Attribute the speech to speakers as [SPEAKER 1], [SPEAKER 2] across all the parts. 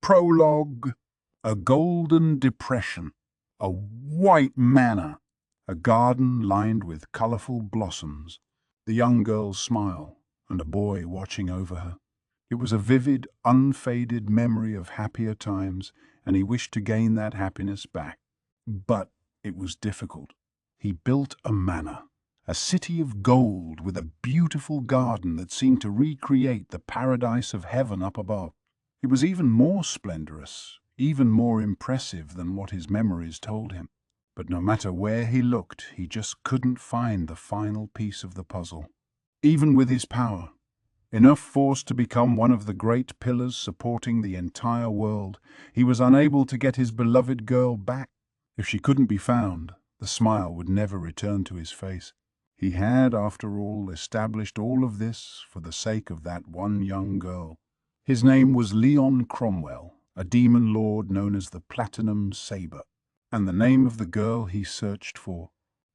[SPEAKER 1] Prologue. A golden depression, a white manor, a garden lined with colorful blossoms, the young girl's smile, and a boy watching over her. It was a vivid, unfaded memory of happier times, and he wished to gain that happiness back. But it was difficult. He built a manor, a city of gold with a beautiful garden that seemed to recreate the paradise of heaven up above. It was even more splendorous, even more impressive than what his memories told him. But no matter where he looked, he just couldn't find the final piece of the puzzle. Even with his power, enough force to become one of the great pillars supporting the entire world, he was unable to get his beloved girl back. If she couldn't be found, the smile would never return to his face. He had, after all, established all of this for the sake of that one young girl. His name was Leon Cromwell, a demon lord known as the Platinum Saber, and the name of the girl he searched for.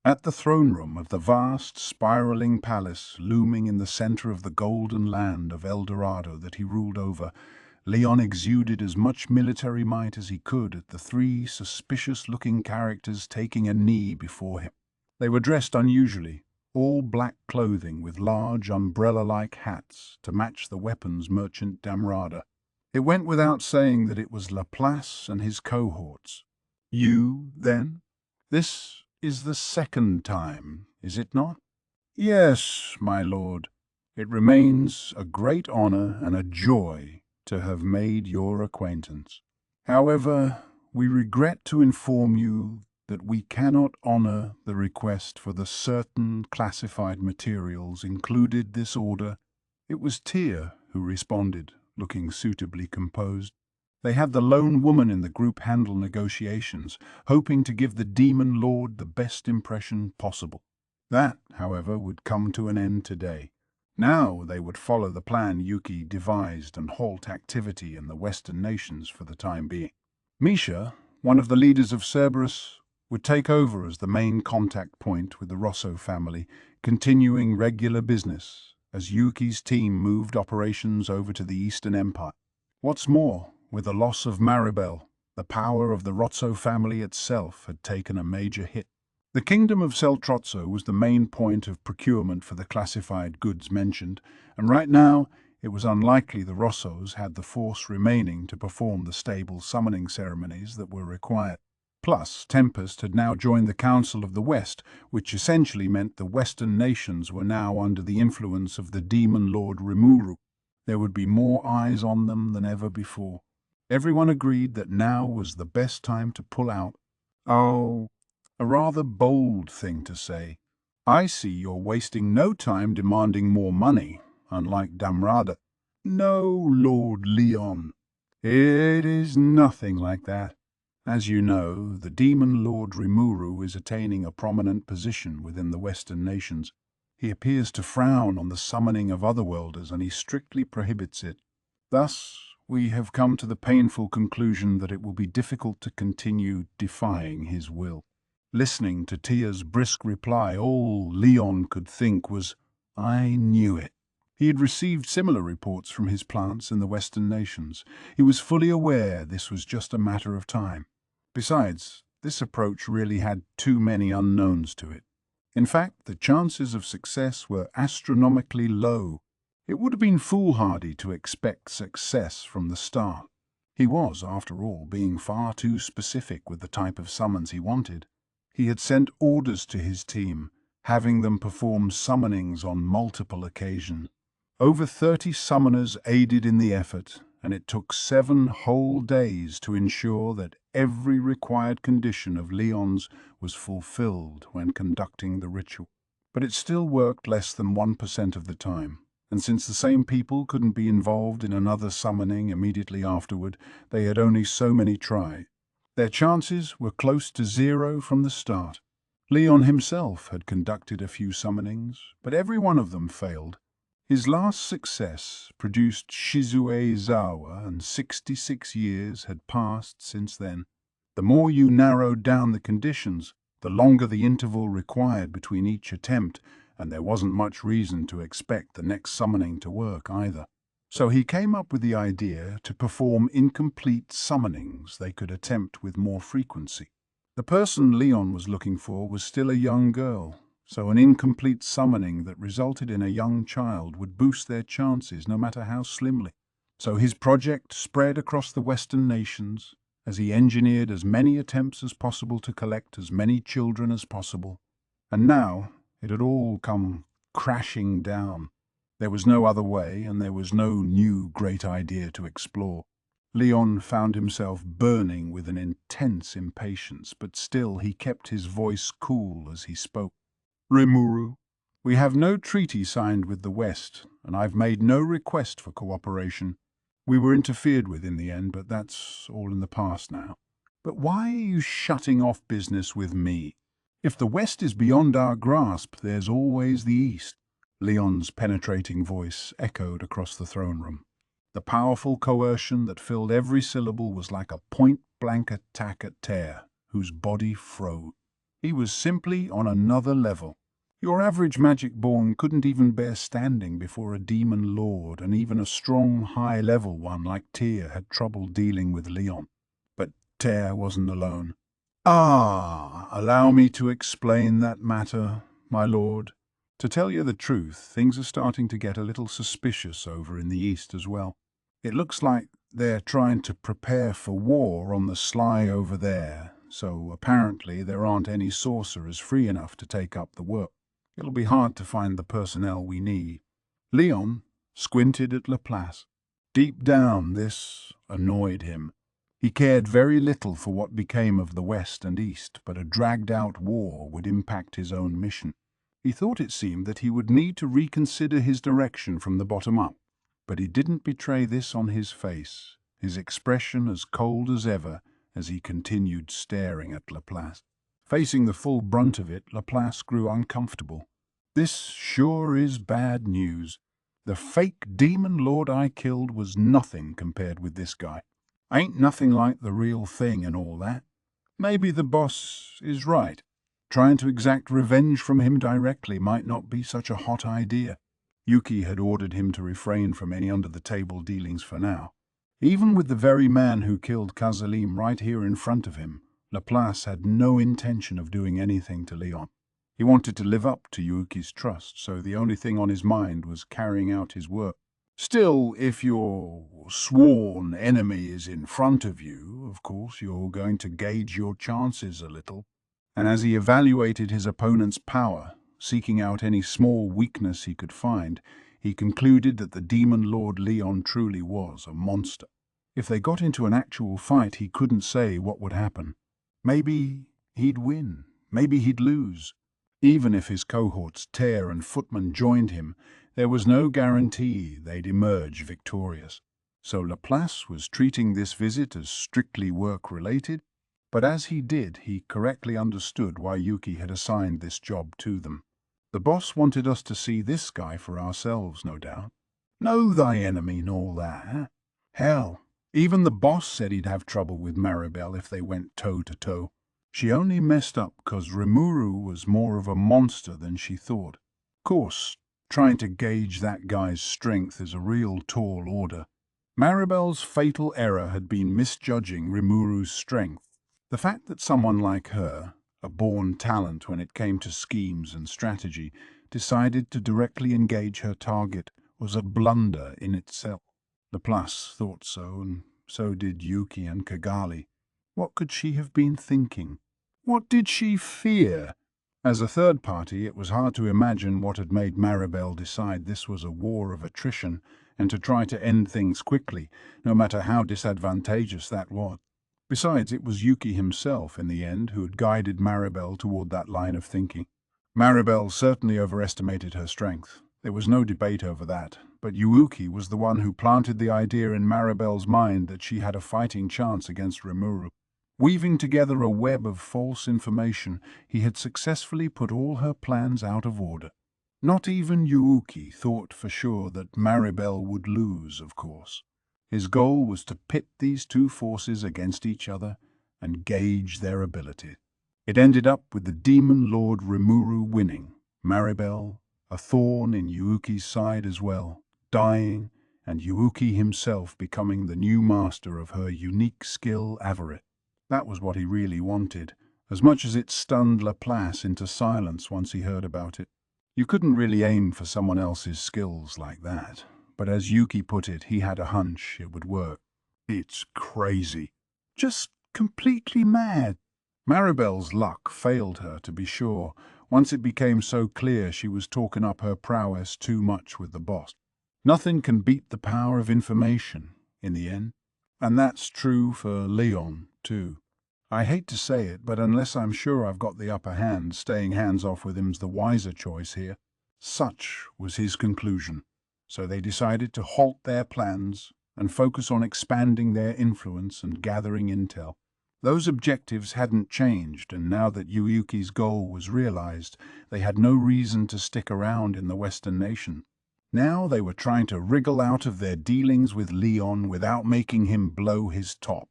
[SPEAKER 1] At the throne room of the vast, spiraling palace looming in the center of the golden land of El Dorado that he ruled over, Leon exuded as much military might as he could at the three suspicious-looking characters taking a knee before him. They were dressed unusually, all black clothing with large umbrella-like hats to match the weapons merchant Damrada. It went without saying that it was Laplace and his cohorts. You, then? This is the second time, is it not? Yes, my lord. It remains a great honor and a joy to have made your acquaintance. However, we regret to inform you that we cannot honor the request for the certain classified materials included this order. It was Tia who responded, looking suitably composed. They had the lone woman in the group handle negotiations, hoping to give the demon lord the best impression possible. That, however, would come to an end today. Now they would follow the plan Yuki devised and halt activity in the Western nations for the time being. Misha, one of the leaders of Cerberus, would take over as the main contact point with the Rosso family, continuing regular business as Yuki's team moved operations over to the Eastern Empire. What's more, with the loss of Maribel, the power of the Rosso family itself had taken a major hit. The kingdom of Celtrozzo was the main point of procurement for the classified goods mentioned, and right now it was unlikely the Rossos had the force remaining to perform the stable summoning ceremonies that were required. Plus, Tempest had now joined the Council of the West, which essentially meant the Western nations were now under the influence of the demon lord Rimuru. There would be more eyes on them than ever before. Everyone agreed that now was the best time to pull out. Oh, a rather bold thing to say. I see you're wasting no time demanding more money, unlike Damrada. No, Lord Leon. It is nothing like that. As you know, the demon lord Rimuru is attaining a prominent position within the Western nations. He appears to frown on the summoning of otherworlders, and he strictly prohibits it. Thus, we have come to the painful conclusion that it will be difficult to continue defying his will. Listening to Tia's brisk reply, all Leon could think was, I knew it. He had received similar reports from his plants in the Western nations. He was fully aware this was just a matter of time. Besides, this approach really had too many unknowns to it. In fact, the chances of success were astronomically low. It would have been foolhardy to expect success from the start. He was, after all, being far too specific with the type of summons he wanted. He had sent orders to his team, having them perform summonings on multiple occasions. Over 30 summoners aided in the effort, and it took 7 whole days to ensure that every required condition of Leon's was fulfilled when conducting the ritual. But it still worked less than 1% of the time, and since the same people couldn't be involved in another summoning immediately afterward, they had only so many tries. Their chances were close to 0 from the start. Leon himself had conducted a few summonings, but every one of them failed. His last success produced Shizuezawa, and 66 years had passed since then. The more you narrowed down the conditions, the longer the interval required between each attempt, and there wasn't much reason to expect the next summoning to work either. So he came up with the idea to perform incomplete summonings they could attempt with more frequency. The person Leon was looking for was still a young girl, so an incomplete summoning that resulted in a young child would boost their chances no matter how slimly. So his project spread across the Western nations as he engineered as many attempts as possible to collect as many children as possible. And now it had all come crashing down. There was no other way, and there was no new great idea to explore. Leon found himself burning with an intense impatience, but still he kept his voice cool as he spoke. Rimuru, we have no treaty signed with the West, and I've made no request for cooperation. We were interfered with in the end, but that's all in the past now. But why are you shutting off business with me? If the West is beyond our grasp, there's always the East. Leon's penetrating voice echoed across the throne room. The powerful coercion that filled every syllable was like a point-blank attack at Ter, whose body froze. He was simply on another level. Your average magic-born couldn't even bear standing before a demon lord, and even a strong, high-level one like Tyr had trouble dealing with Leon. But Ter wasn't alone. Allow me to explain that matter, my lord. To tell you the truth, things are starting to get a little suspicious over in the East as well. It looks like they're trying to prepare for war on the sly over there, so apparently there aren't any sorcerers free enough to take up the work. It'll be hard to find the personnel we need. Leon squinted at Laplace. Deep down, this annoyed him. He cared very little for what became of the West and East, but a dragged-out war would impact his own mission. He thought it seemed that he would need to reconsider his direction from the bottom up, but he didn't betray this on his face, his expression as cold as ever as he continued staring at Laplace. Facing the full brunt of it, Laplace grew uncomfortable. This sure is bad news. The fake demon lord I killed was nothing compared with this guy. Ain't nothing like the real thing and all that. Maybe the boss is right. Trying to exact revenge from him directly might not be such a hot idea. Yuki had ordered him to refrain from any under-the-table dealings for now. Even with the very man who killed Kazalim right here in front of him, Laplace had no intention of doing anything to Leon. He wanted to live up to Yuki's trust, so the only thing on his mind was carrying out his work. Still, if your sworn enemy is in front of you, of course you're going to gauge your chances a little. And as he evaluated his opponent's power, seeking out any small weakness he could find, he concluded that the demon lord Leon truly was a monster. If they got into an actual fight, he couldn't say what would happen. Maybe he'd win, maybe he'd lose. Even if his cohorts Ter and Footman joined him, there was no guarantee they'd emerge victorious. So Laplace was treating this visit as strictly work-related, but as he did, he correctly understood why Yuki had assigned this job to them. The boss wanted us to see this guy for ourselves, no doubt. Know thy enemy and all that, huh? Hell, even the boss said he'd have trouble with Maribel if they went toe-to-toe. She only messed up because Rimuru was more of a monster than she thought. Of course, trying to gauge that guy's strength is a real tall order. Maribel's fatal error had been misjudging Rimuru's strength. The fact that someone like her, a born talent when it came to schemes and strategy, decided to directly engage her target was a blunder in itself. Laplace thought so, and so did Yuki and Kigali. What could she have been thinking? What did she fear? As a third party, it was hard to imagine what had made Maribel decide this was a war of attrition and to try to end things quickly, no matter how disadvantageous that was. Besides, it was Yuki himself, in the end, who had guided Maribel toward that line of thinking. Maribel certainly overestimated her strength. There was no debate over that, but Yuki was the one who planted the idea in Maribel's mind that she had a fighting chance against Rimuru. Weaving together a web of false information, he had successfully put all her plans out of order. Not even Yuki thought for sure that Maribel would lose, of course. His goal was to pit these two forces against each other and gauge their ability. It ended up with the demon lord Rimuru winning, Maribel, a thorn in Yuki's side as well, dying, and Yuuki himself becoming the new master of her unique skill, Avarit. That was what he really wanted, as much as it stunned Laplace into silence once he heard about it. You couldn't really aim for someone else's skills like that, but as Yuki put it, he had a hunch it would work. It's crazy. Just completely mad. Maribel's luck failed her, to be sure, once it became so clear she was talking up her prowess too much with the boss. Nothing can beat the power of information, in the end. And that's true for Leon, too. I hate to say it, but unless I'm sure I've got the upper hand, staying hands-off with him's the wiser choice here. Such was his conclusion. So they decided to halt their plans and focus on expanding their influence and gathering intel. Those objectives hadn't changed, and now that Yuuki's goal was realized, they had no reason to stick around in the Western nation. Now they were trying to wriggle out of their dealings with Leon without making him blow his top.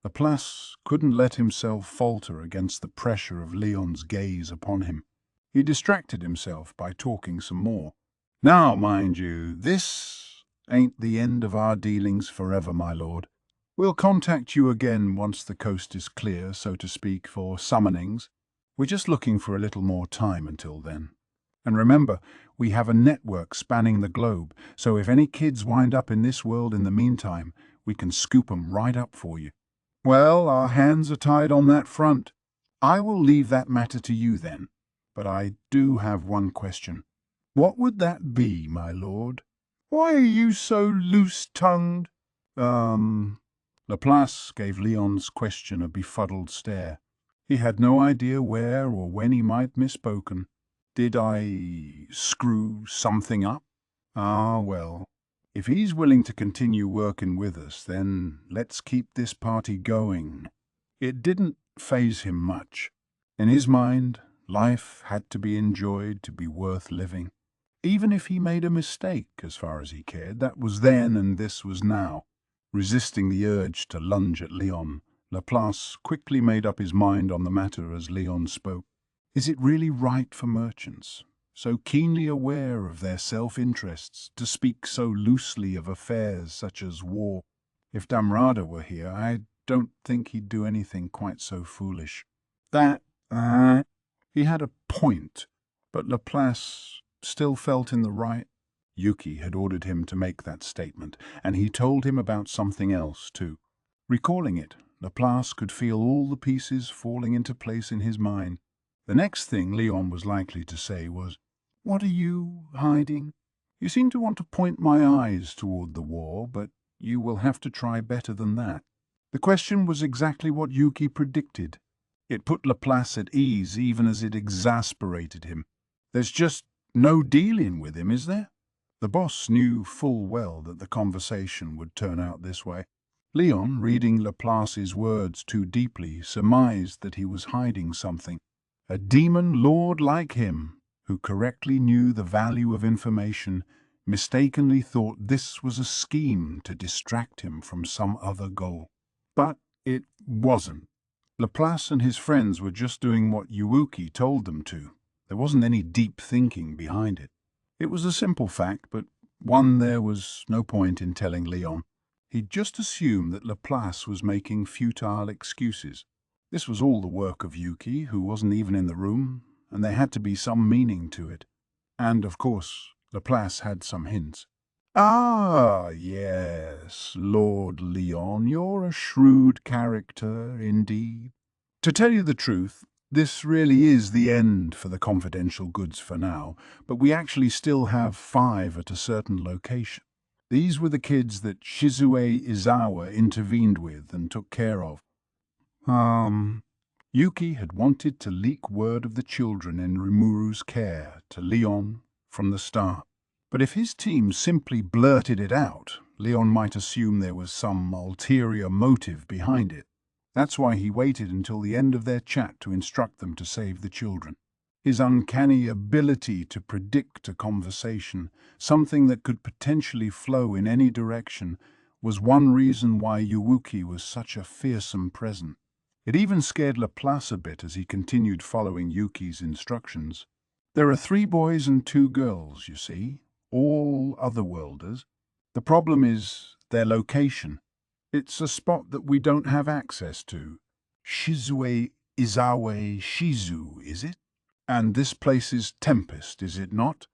[SPEAKER 1] Laplace couldn't let himself falter against the pressure of Leon's gaze upon him. He distracted himself by talking some more. Now, mind you, this ain't the end of our dealings forever, my lord. We'll contact you again once the coast is clear, so to speak, for summonings. We're just looking for a little more time until then. And remember, we have a network spanning the globe, so if any kids wind up in this world in the meantime, we can scoop 'em right up for you. Well, our hands are tied on that front. I will leave that matter to you then, but I do have one question. What would that be, my lord? Why are you so loose-tongued? Laplace gave Leon's question a befuddled stare. He had no idea where or when he might misspoken. Did I screw something up? Ah, well, if he's willing to continue working with us, then let's keep this party going. It didn't faze him much. In his mind, life had to be enjoyed to be worth living. Even if he made a mistake, as far as he cared, that was then and this was now. Resisting the urge to lunge at Leon, Laplace quickly made up his mind on the matter as Leon spoke. Is it really right for merchants, so keenly aware of their self-interests, to speak so loosely of affairs such as war? If Damrada were here, I don't think he'd do anything quite so foolish. He had a point, but Laplace still felt in the right. Yuki had ordered him to make that statement, and he told him about something else, too. Recalling it, Laplace could feel all the pieces falling into place in his mind. The next thing Leon was likely to say was, "What are you hiding? You seem to want to point my eyes toward the war, but you will have to try better than that." The question was exactly what Yuki predicted. It put Laplace at ease even as it exasperated him. There's just no dealing with him, is there? The boss knew full well that the conversation would turn out this way. Leon, reading Laplace's words too deeply, surmised that he was hiding something. A demon lord like him, who correctly knew the value of information, mistakenly thought this was a scheme to distract him from some other goal. But it wasn't. Laplace and his friends were just doing what Yuuki told them to. There wasn't any deep thinking behind it. It was a simple fact, but one there was no point in telling Leon. He'd just assumed that Laplace was making futile excuses. This was all the work of Yuki, who wasn't even in the room, and there had to be some meaning to it. And, of course, Laplace had some hints. Ah, yes, Lord Leon, you're a shrewd character, indeed. To tell you the truth, this really is the end for the confidential goods for now, but we actually still have 5 at a certain location. These were the kids that Shizue Izawa intervened with and took care of. Yuki had wanted to leak word of the children in Rimuru's care to Leon from the start. But if his team simply blurted it out, Leon might assume there was some ulterior motive behind it. That's why he waited until the end of their chat to instruct them to save the children. His uncanny ability to predict a conversation, something that could potentially flow in any direction, was one reason why Yuuki was such a fearsome presence. It even scared Laplace a bit as he continued following Yuki's instructions. There are 3 boys and 2 girls, you see, all otherworlders. The problem is their location. It's a spot that we don't have access to. Shizue Izawa Shizu, is it? And this place is Tempest, is it not?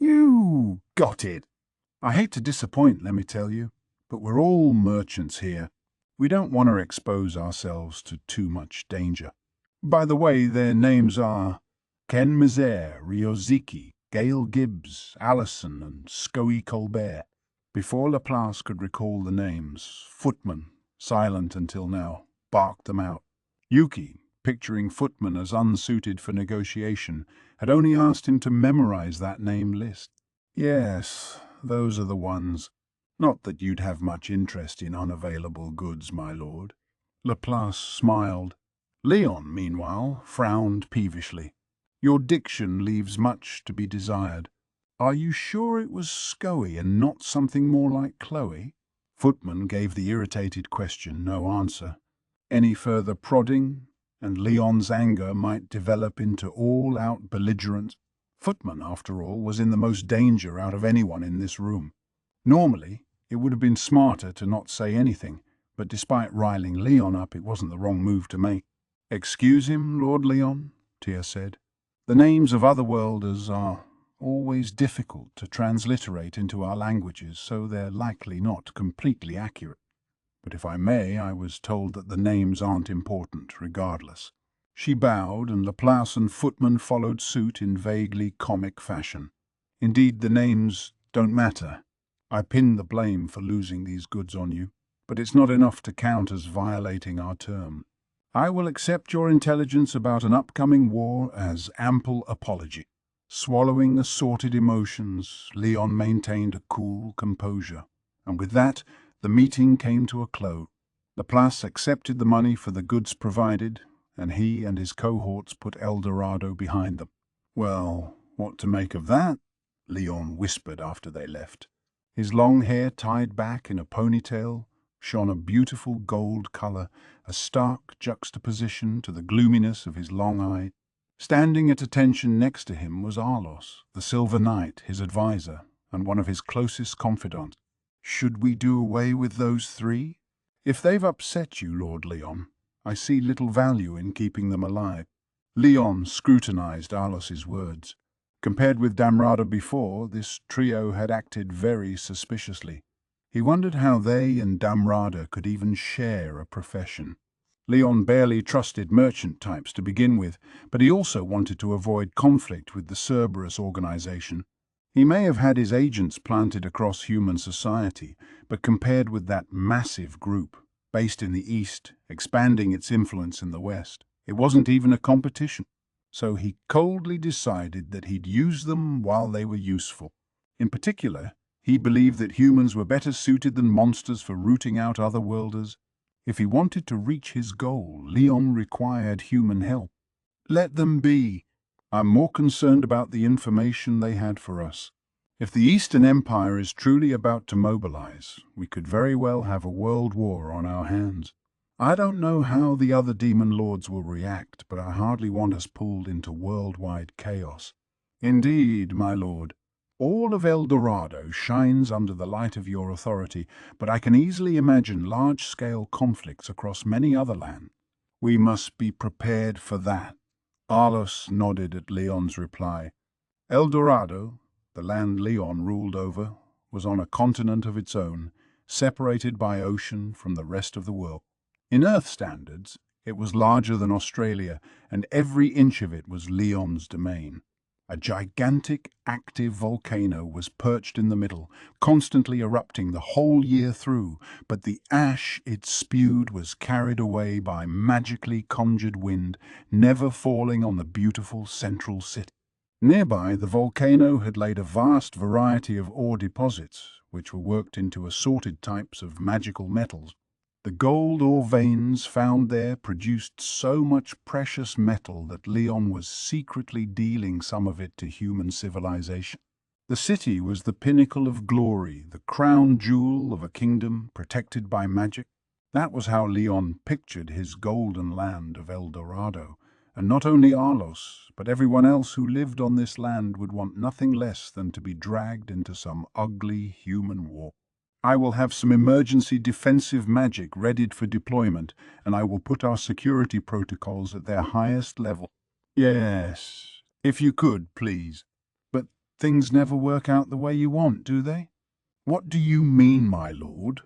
[SPEAKER 1] You got it. I hate to disappoint, let me tell you, but we're all merchants here. We don't want to expose ourselves to too much danger. By the way, their names are Ken Mizer, Ryoziki, Gail Gibbs, Allison, and Scoey Colbert. Before Laplace could recall the names, Footman, silent until now, barked them out. Yuki, picturing Footman as unsuited for negotiation, had only asked him to memorize that name list. Yes, those are the ones. Not that you'd have much interest in unavailable goods, my lord. Laplace smiled. Leon, meanwhile, frowned peevishly. Your diction leaves much to be desired. Are you sure it was Scoey and not something more like Chloe? Footman gave the irritated question no answer. Any further prodding, and Leon's anger might develop into all-out belligerence. Footman, after all, was in the most danger out of anyone in this room. Normally, it would have been smarter to not say anything, but despite riling Leon up, it wasn't the wrong move to make. Excuse him, Lord Leon, Tia said. The names of otherworlders are always difficult to transliterate into our languages, so they're likely not completely accurate. But if I may, I was told that the names aren't important, regardless. She bowed, and Laplace and Footman followed suit in vaguely comic fashion. Indeed, the names don't matter. I pin the blame for losing these goods on you, but it's not enough to count as violating our term. I will accept your intelligence about an upcoming war as ample apology. Swallowing assorted emotions, Leon maintained a cool composure, and with that, the meeting came to a close. Laplace accepted the money for the goods provided, and he and his cohorts put El Dorado behind them. Well, what to make of that? Leon whispered after they left. His long hair tied back in a ponytail shone a beautiful gold color, a stark juxtaposition to the gloominess of his long eye. Standing at attention next to him was Arlos, the Silver Knight, his advisor, and one of his closest confidants. Should we do away with those three? If they've upset you, Lord Leon, I see little value in keeping them alive. Leon scrutinized Arlos's words. Compared with Damrada before, this trio had acted very suspiciously. He wondered how they and Damrada could even share a profession. Leon barely trusted merchant types to begin with, but he also wanted to avoid conflict with the Cerberus organization. He may have had his agents planted across human society, but compared with that massive group, based in the East, expanding its influence in the West, it wasn't even a competition. So he coldly decided that he'd use them while they were useful. In particular, he believed that humans were better suited than monsters for rooting out otherworlders. If he wanted to reach his goal, Leon required human help. Let them be. I'm more concerned about the information they had for us. If the Eastern Empire is truly about to mobilize, we could very well have a world war on our hands. I don't know how the other demon lords will react, but I hardly want us pulled into worldwide chaos. Indeed, my lord. All of El Dorado shines under the light of your authority, but I can easily imagine large-scale conflicts across many other lands. We must be prepared for that. Arlos nodded at Leon's reply. El Dorado, the land Leon ruled over, was on a continent of its own, separated by ocean from the rest of the world. In Earth standards, it was larger than Australia, and every inch of it was Leon's domain. A gigantic, active volcano was perched in the middle, constantly erupting the whole year through, but the ash it spewed was carried away by magically conjured wind, never falling on the beautiful central city. Nearby, the volcano had laid a vast variety of ore deposits, which were worked into assorted types of magical metals. The gold ore veins found there produced so much precious metal that Leon was secretly dealing some of it to human civilization. The city was the pinnacle of glory, the crown jewel of a kingdom protected by magic. That was how Leon pictured his golden land of El Dorado, and not only Arlos, but everyone else who lived on this land would want nothing less than to be dragged into some ugly human war. I will have some emergency defensive magic readied for deployment, and I will put our security protocols at their highest level. Yes, if you could, please. But things never work out the way you want, do they? What do you mean, my lord?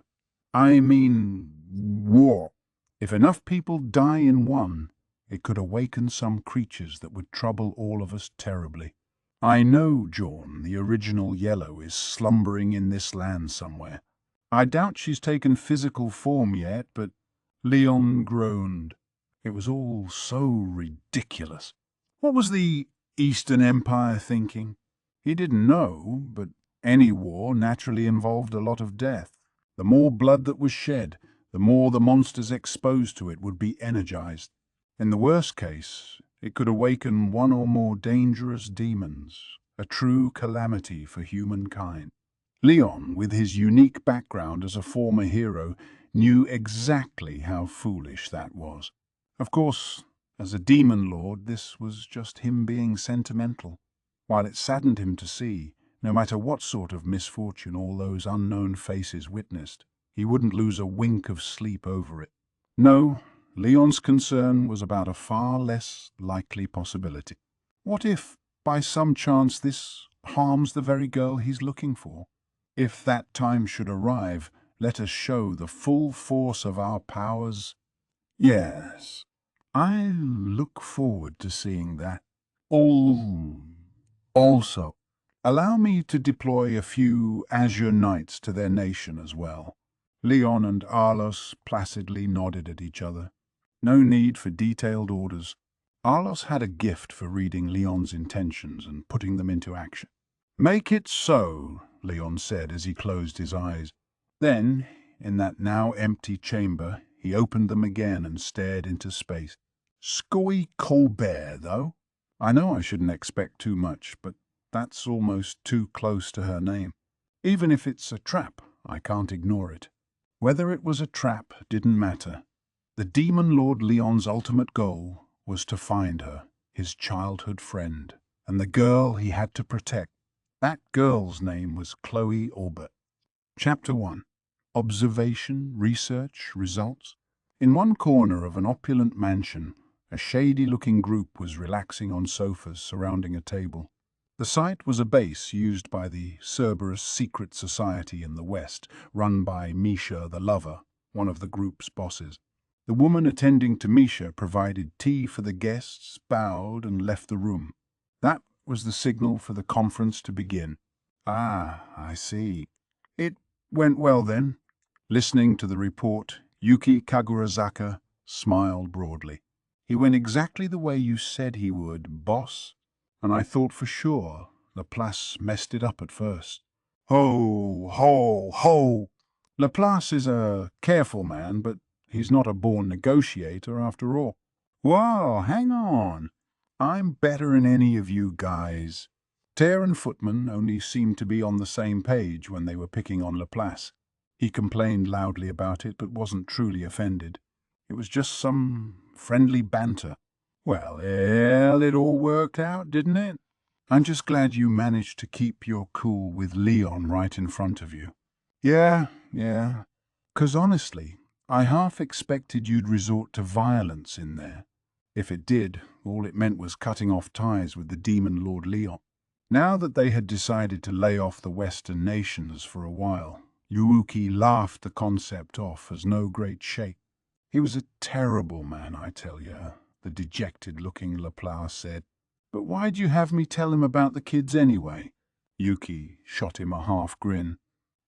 [SPEAKER 1] I mean, war. If enough people die in one, it could awaken some creatures that would trouble all of us terribly. I know, Jorn, the original Yellow is slumbering in this land somewhere. I doubt she's taken physical form yet, but Leon groaned. It was all so ridiculous. What was the Eastern Empire thinking? He didn't know, but any war naturally involved a lot of death. The more blood that was shed, the more the monsters exposed to it would be energized. In the worst case, it could awaken one or more dangerous demons, a true calamity for humankind. Leon, with his unique background as a former hero, knew exactly how foolish that was. Of course, as a demon lord, this was just him being sentimental. While it saddened him to see, no matter what sort of misfortune all those unknown faces witnessed, he wouldn't lose a wink of sleep over it. No, Leon's concern was about a far less likely possibility. What if, by some chance, this harms the very girl he's looking for? If that time should arrive, let us show the full force of our powers. Yes, I look forward to seeing that. Also, allow me to deploy a few Azure Knights to their nation as well. Leon and Arlos placidly nodded at each other. No need for detailed orders. Arlos had a gift for reading Leon's intentions and putting them into action. Make it so, Leon said as he closed his eyes. Then, in that now empty chamber, he opened them again and stared into space. Scoy Colbert, though. I know I shouldn't expect too much, but that's almost too close to her name. Even if it's a trap, I can't ignore it. Whether it was a trap didn't matter. The Demon Lord Leon's ultimate goal was to find her, his childhood friend, and the girl he had to protect. That girl's name was Chloe Orbit. Chapter 1. Observation, Research, Results. In one corner of an opulent mansion, a shady-looking group was relaxing on sofas surrounding a table. The site was a base used by the Cerberus secret society in the West, run by Misha the Lover, one of the group's bosses. The woman attending to Misha provided tea for the guests, bowed, and left the room. That was the signal for the conference to begin. Ah, I see. It went well then. Listening to the report, Yuki Kagurazaka smiled broadly. He went exactly the way you said he would, boss. And I thought for sure Laplace messed it up at first. Ho, ho, ho! Laplace is a careful man, but he's not a born negotiator after all. Whoa, hang on. I'm better than any of you guys. Tear and Footman only seemed to be on the same page when they were picking on Laplace. He complained loudly about it, but wasn't truly offended. It was just some friendly banter. Well, it all worked out, didn't it? I'm just glad you managed to keep your cool with Leon right in front of you. Yeah. 'Cause honestly, I half expected you'd resort to violence in there. If it did, all it meant was cutting off ties with the Demon Lord Leon. Now that they had decided to lay off the Western nations for a while, Yuuki laughed the concept off as no great shake. He was a terrible man, I tell you, the dejected-looking Laplace said. But why'd you have me tell him about the kids anyway? Yuki shot him a half grin.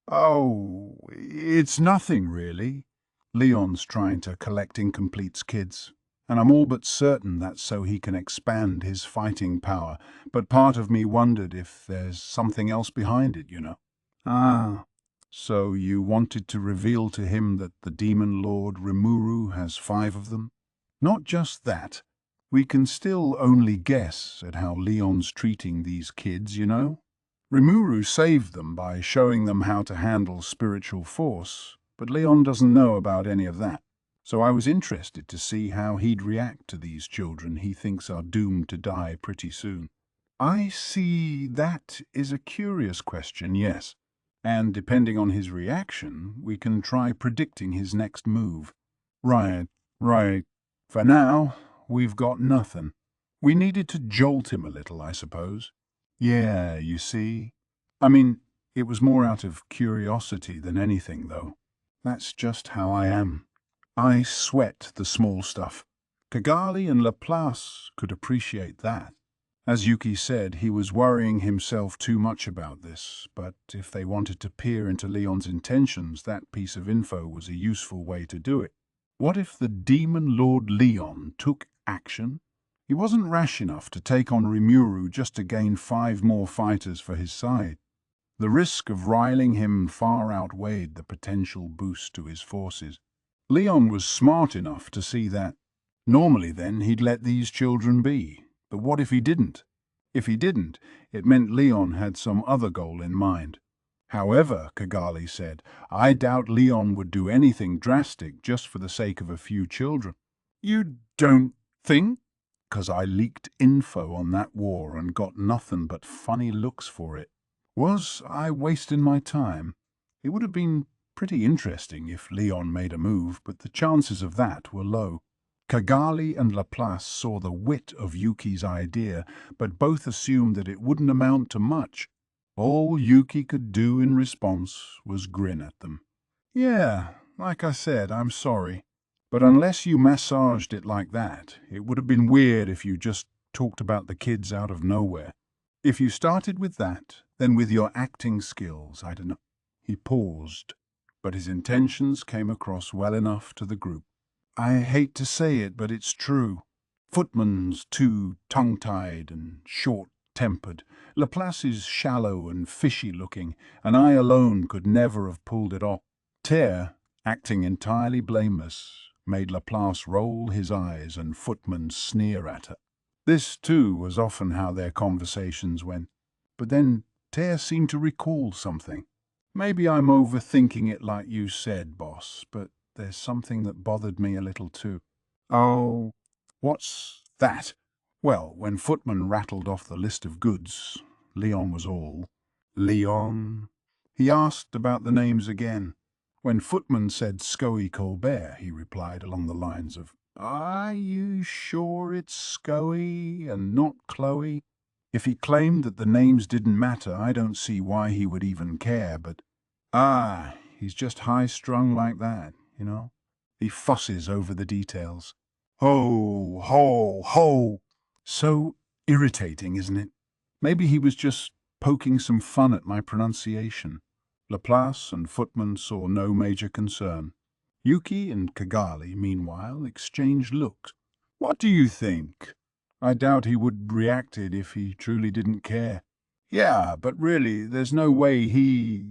[SPEAKER 1] Oh, it's nothing really. Leon's trying to collect Incomplete's kids, and I'm all but certain that's so he can expand his fighting power, but part of me wondered if there's something else behind it, you know. Ah, so you wanted to reveal to him that the Demon Lord Rimuru has 5 of them? Not just that. We can still only guess at how Leon's treating these kids, you know. Rimuru saved them by showing them how to handle spiritual force, but Leon doesn't know about any of that. So I was interested to see how he'd react to these children he thinks are doomed to die pretty soon. I see that is a curious question, yes. And depending on his reaction, we can try predicting his next move. Right, right. For now, we've got nothing. We needed to jolt him a little, I suppose. Yeah, you see. I mean, it was more out of curiosity than anything, though. That's just how I am. I sweat the small stuff. Kigali and Laplace could appreciate that. As Yuki said, he was worrying himself too much about this, but if they wanted to peer into Leon's intentions, that piece of info was a useful way to do it. What if the demon Lord Leon took action? He wasn't rash enough to take on Rimuru just to gain 5 more fighters for his side. The risk of riling him far outweighed the potential boost to his forces. Leon was smart enough to see that. Normally then he'd let these children be. But what if he didn't? If he didn't, it meant Leon had some other goal in mind. However, Kigali said, I doubt Leon would do anything drastic just for the sake of a few children. You don't think? 'Cause I leaked info on that war and got nothing but funny looks for it. Was I wasting my time? It would have been pretty interesting if Leon made a move, but the chances of that were low. Kigali and Laplace saw the wit of Yuki's idea, but both assumed that it wouldn't amount to much. All Yuki could do in response was grin at them. Yeah, like I said, I'm sorry. But unless you massaged it like that, it would have been weird if you just talked about the kids out of nowhere. If you started with that, then with your acting skills, I don't know. He paused, but his intentions came across well enough to the group. I hate to say it, but it's true. Footman's too tongue-tied and short-tempered. Laplace is shallow and fishy-looking, and I alone could never have pulled it off. Ter, acting entirely blameless, made Laplace roll his eyes and Footman sneer at her. This, too, was often how their conversations went. But then Ter seemed to recall something. Maybe I'm overthinking it like you said, boss, but there's something that bothered me a little too. Oh, what's that? Well, when Footman rattled off the list of goods, Leon was all. Leon? He asked about the names again. When Footman said Scoey Colbert, he replied along the lines of, Are you sure it's Scoey and not Chloe? If he claimed that the names didn't matter, I don't see why he would even care, but he's just high-strung like that, you know? He fusses over the details. Ho, ho, ho! So irritating, isn't it? Maybe he was just poking some fun at my pronunciation. Laplace and Footman saw no major concern. Yuki and Kigali, meanwhile, exchanged looks. What do you think? I doubt he would reacted if he truly didn't care. Yeah, but really, there's no way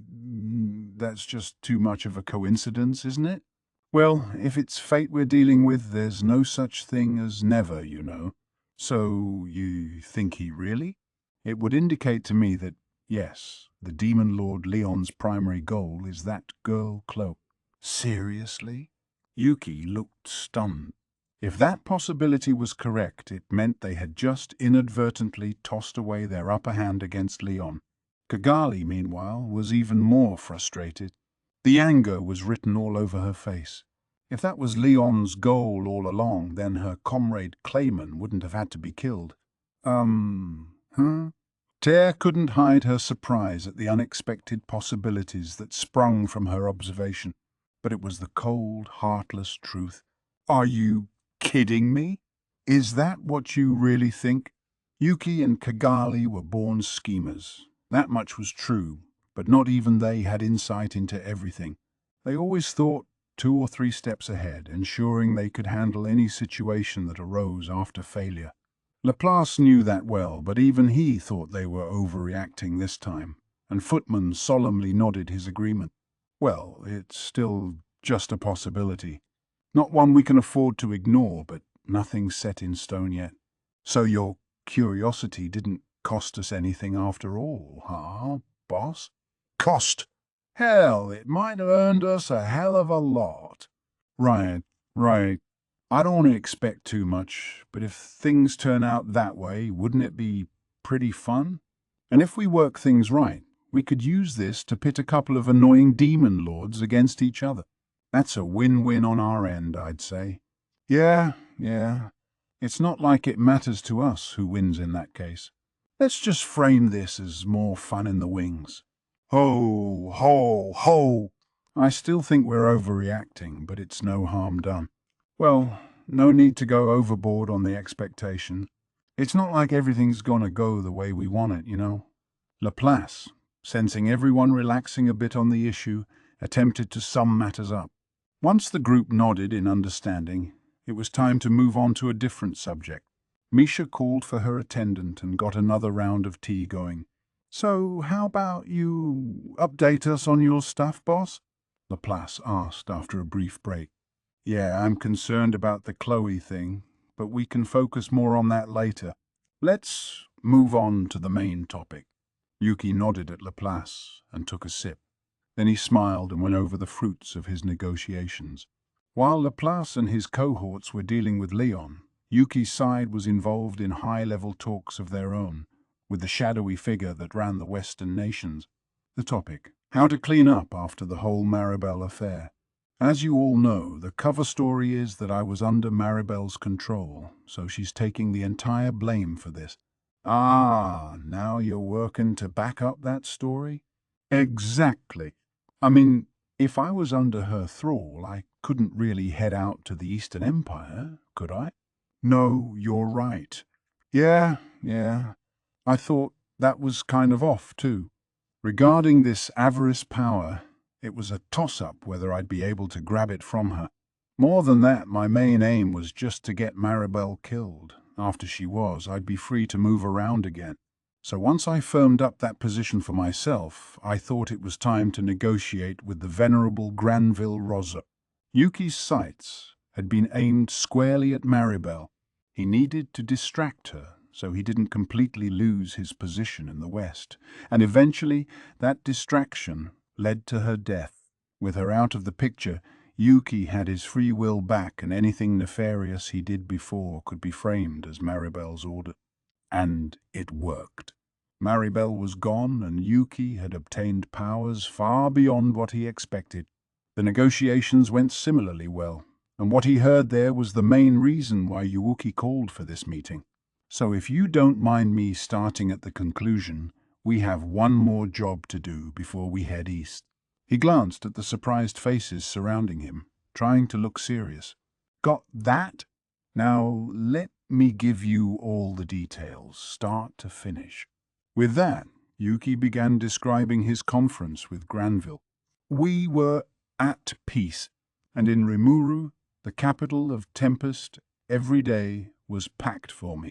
[SPEAKER 1] that's just too much of a coincidence, isn't it? Well, if it's fate we're dealing with, there's no such thing as never, you know. So, you think he really? It would indicate to me that, yes, the Demon Lord Leon's primary goal is that girl Chloe. Seriously? Yuki looked stunned. If that possibility was correct, it meant they had just inadvertently tossed away their upper hand against Leon. Kigali, meanwhile, was even more frustrated. The anger was written all over her face. If that was Leon's goal all along, then her comrade Clayman wouldn't have had to be killed. Ter couldn't hide her surprise at the unexpected possibilities that sprung from her observation. But it was the cold, heartless truth. Are you kidding me? Is that what you really think? Yuki and Kigali were born schemers. That much was true, but not even they had insight into everything. They always thought 2 or 3 steps ahead, ensuring they could handle any situation that arose after failure. Laplace knew that well, but even he thought they were overreacting this time, and Footman solemnly nodded his agreement. Well, it's still just a possibility. Not one we can afford to ignore, but nothing set in stone yet. So your curiosity didn't cost us anything after all, huh, boss? Cost? Hell, it might have earned us a hell of a lot. Right, right. I don't want to expect too much, but if things turn out that way, wouldn't it be pretty fun? And if we work things right, We could use this to pit a couple of annoying demon lords against each other. That's a win-win on our end, I'd say. Yeah. It's not like it matters to us who wins in that case. Let's just frame this as more fun in the wings. Ho, ho, ho! I still think we're overreacting, but it's no harm done. Well, no need to go overboard on the expectation. It's not like everything's gonna go the way we want it, you know. Laplace, sensing everyone relaxing a bit on the issue, attempted to sum matters up. Once the group nodded in understanding, it was time to move on to a different subject. Misha called for her attendant and got another round of tea going. So, how about you update us on your stuff, boss? Laplace asked after a brief break. Yeah, I'm concerned about the Chloe thing, but we can focus more on that later. Let's move on to the main topic. Yuki nodded at Laplace and took a sip. Then he smiled and went over the fruits of his negotiations. While Laplace and his cohorts were dealing with Leon, Yuki's side was involved in high-level talks of their own, with the shadowy figure that ran the Western nations. The topic: how to clean up after the whole Maribel affair. As you all know, the cover story is that I was under Maribel's control, so she's taking the entire blame for this. Ah, now you're working to back up that story? Exactly. I mean, if I was under her thrall, I couldn't really head out to the Eastern Empire, could I? No, you're right. Yeah. I thought that was kind of off, too. Regarding this avarice power, it was a toss-up whether I'd be able to grab it from her. More than that, my main aim was just to get Maribel killed. After she was, I'd be free to move around again. So once I firmed up that position for myself, I thought it was time to negotiate with the venerable Granville Rosa. Yuki's sights had been aimed squarely at Maribel. He needed to distract her so he didn't completely lose his position in the West, and eventually that distraction led to her death. With her out of the picture, Yuki had his free will back, and anything nefarious he did before could be framed as Maribel's order. And it worked. Maribel was gone, and Yuki had obtained powers far beyond what he expected. The negotiations went similarly well, and what he heard there was the main reason why Yuki called for this meeting. So if you don't mind me starting at the conclusion, we have one more job to do before we head east. He glanced at the surprised faces surrounding him, trying to look serious. Got that? Now let me give you all the details, start to finish. With that, Yuki began describing his conference with Granville. We were at peace, and in Rimuru, the capital of Tempest, every day was packed for me.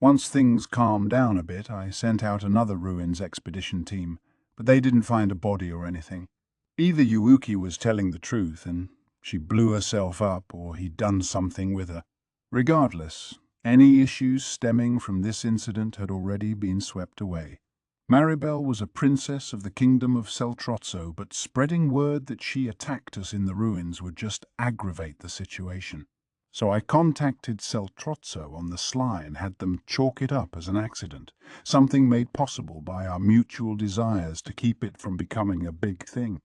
[SPEAKER 1] Once things calmed down a bit, I sent out another ruins expedition team, but they didn't find a body or anything. Either Yuki was telling the truth and she blew herself up, or he'd done something with her. Regardless, any issues stemming from this incident had already been swept away. Maribel was a princess of the kingdom of Seltrozzo, but spreading word that she attacked us in the ruins would just aggravate the situation. So I contacted Seltrozzo on the sly and had them chalk it up as an accident, something made possible by our mutual desires to keep it from becoming a big thing.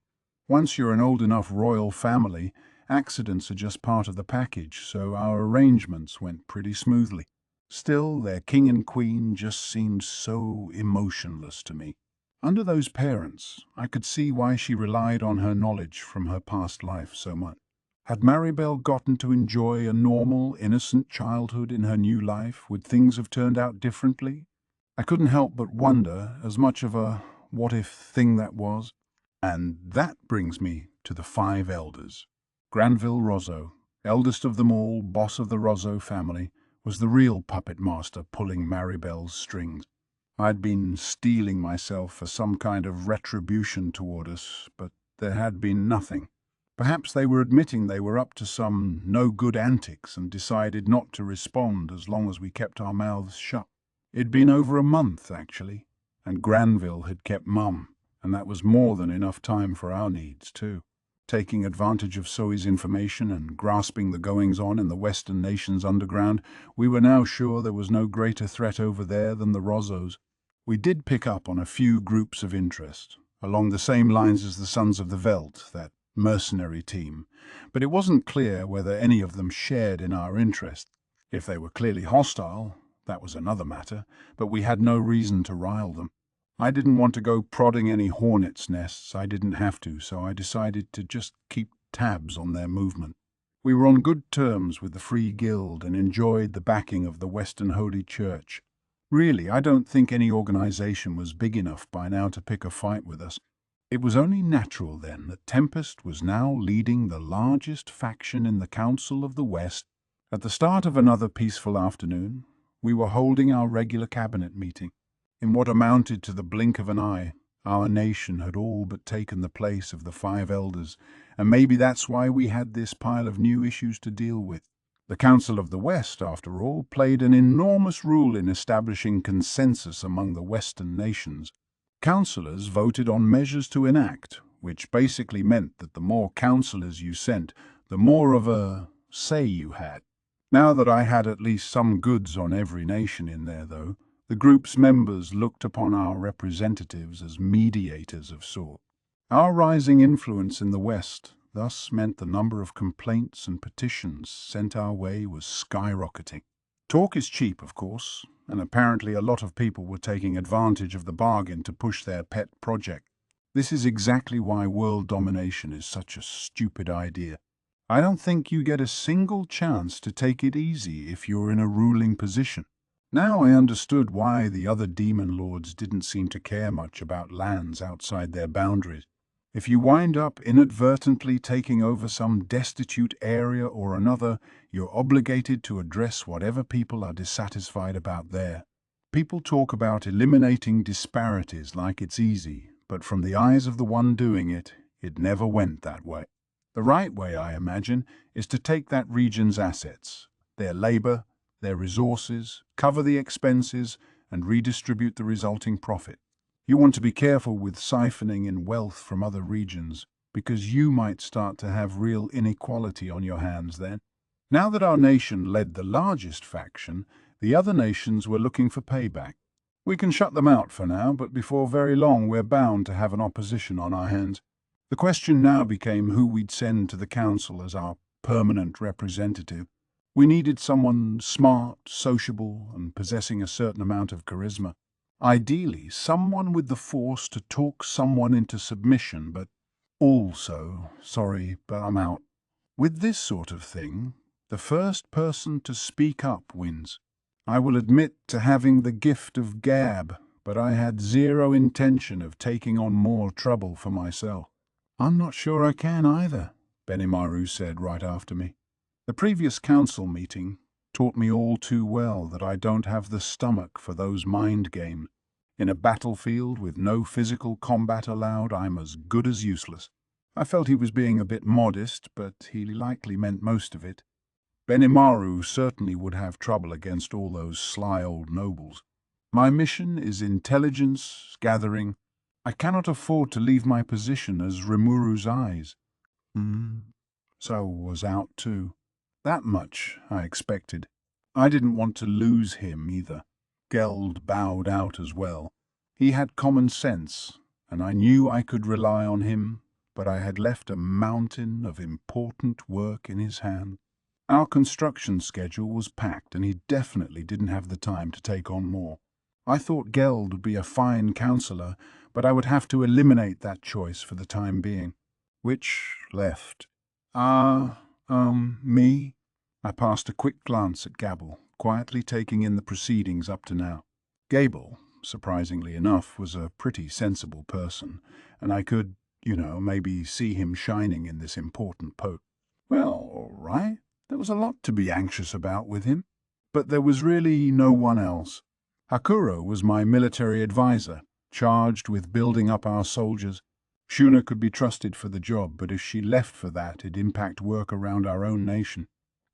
[SPEAKER 1] Once you're an old enough royal family, accidents are just part of the package, so our arrangements went pretty smoothly. Still, their king and queen just seemed so emotionless to me. Under those parents, I could see why she relied on her knowledge from her past life so much. Had Maribel gotten to enjoy a normal, innocent childhood in her new life, would things have turned out differently? I couldn't help but wonder, as much of a what-if thing that was. And that brings me to the 5 elders. Granville Rosso, eldest of them all, boss of the Rosso family, was the real puppet master pulling Maribel's strings. I'd been steeling myself for some kind of retribution toward us, but there had been nothing. Perhaps they were admitting they were up to some no-good antics and decided not to respond as long as we kept our mouths shut. It'd been over a month, actually, and Granville had kept mum, and that was more than enough time for our needs, too. Taking advantage of Zoe's information and grasping the goings-on in the Western nations underground, we were now sure there was no greater threat over there than the Rossos. We did pick up on a few groups of interest, along the same lines as the Sons of the Veld, that mercenary team, but it wasn't clear whether any of them shared in our interest. If they were clearly hostile, that was another matter, but we had no reason to rile them. I didn't want to go prodding any hornets' nests. I didn't have to, so I decided to just keep tabs on their movement. We were on good terms with the Free Guild and enjoyed the backing of the Western Holy Church. Really, I don't think any organization was big enough by now to pick a fight with us. It was only natural then that Tempest was now leading the largest faction in the Council of the West. At the start of another peaceful afternoon, we were holding our regular cabinet meeting. In what amounted to the blink of an eye, our nation had all but taken the place of the 5 elders, and maybe that's why we had this pile of new issues to deal with. The Council of the West, after all, played an enormous role in establishing consensus among the Western nations. Councillors voted on measures to enact, which basically meant that the more councillors you sent, the more of a say you had. Now that I had at least some goods on every nation in there, though, the group's members looked upon our representatives as mediators of sorts. Our rising influence in the West thus meant the number of complaints and petitions sent our way was skyrocketing. Talk is cheap, of course, and apparently a lot of people were taking advantage of the bargain to push their pet project. This is exactly why world domination is such a stupid idea. I don't think you get a single chance to take it easy if you're in a ruling position. Now I understood why the other demon lords didn't seem to care much about lands outside their boundaries. If you wind up inadvertently taking over some destitute area or another, you're obligated to address whatever people are dissatisfied about there. People talk about eliminating disparities like it's easy, but from the eyes of the one doing it, it never went that way. The right way, I imagine, is to take that region's assets, their labor, their resources, cover the expenses, and redistribute the resulting profit. You want to be careful with siphoning in wealth from other regions, because you might start to have real inequality on your hands then. Now that our nation led the largest faction, the other nations were looking for payback. We can shut them out for now, but before very long we're bound to have an opposition on our hands. The question now became who we'd send to the council as our permanent representative. We needed someone smart, sociable, and possessing a certain amount of charisma. Ideally, someone with the force to talk someone into submission, but also, sorry, but I'm out. With this sort of thing, the first person to speak up wins. I will admit to having the gift of gab, but I had zero intention of taking on more trouble for myself. I'm not sure I can either, Benimaru said right after me. The previous council meeting taught me all too well that I don't have the stomach for those mind games. In a battlefield with no physical combat allowed, I'm as good as useless. I felt he was being a bit modest, but he likely meant most of it. Benimaru certainly would have trouble against all those sly old nobles. My mission is intelligence gathering. I cannot afford to leave my position as Rimuru's eyes. So was out too. That much I expected. I didn't want to lose him either. Geld bowed out as well. He had common sense, and I knew I could rely on him, but I had left a mountain of important work in his hand. Our construction schedule was packed, and he definitely didn't have the time to take on more. I thought Geld would be a fine counselor, but I would have to eliminate that choice for the time being. Which left? Me? I passed a quick glance at Gabble, quietly taking in the proceedings up to now. Gable, surprisingly enough, was a pretty sensible person, and I could, maybe see him shining in this important post. Well, all right, there was a lot to be anxious about with him, but there was really no one else. Hakuro was my military advisor, charged with building up our soldiers. Shuna could be trusted for the job, but if she left for that, it'd impact work around our own nation.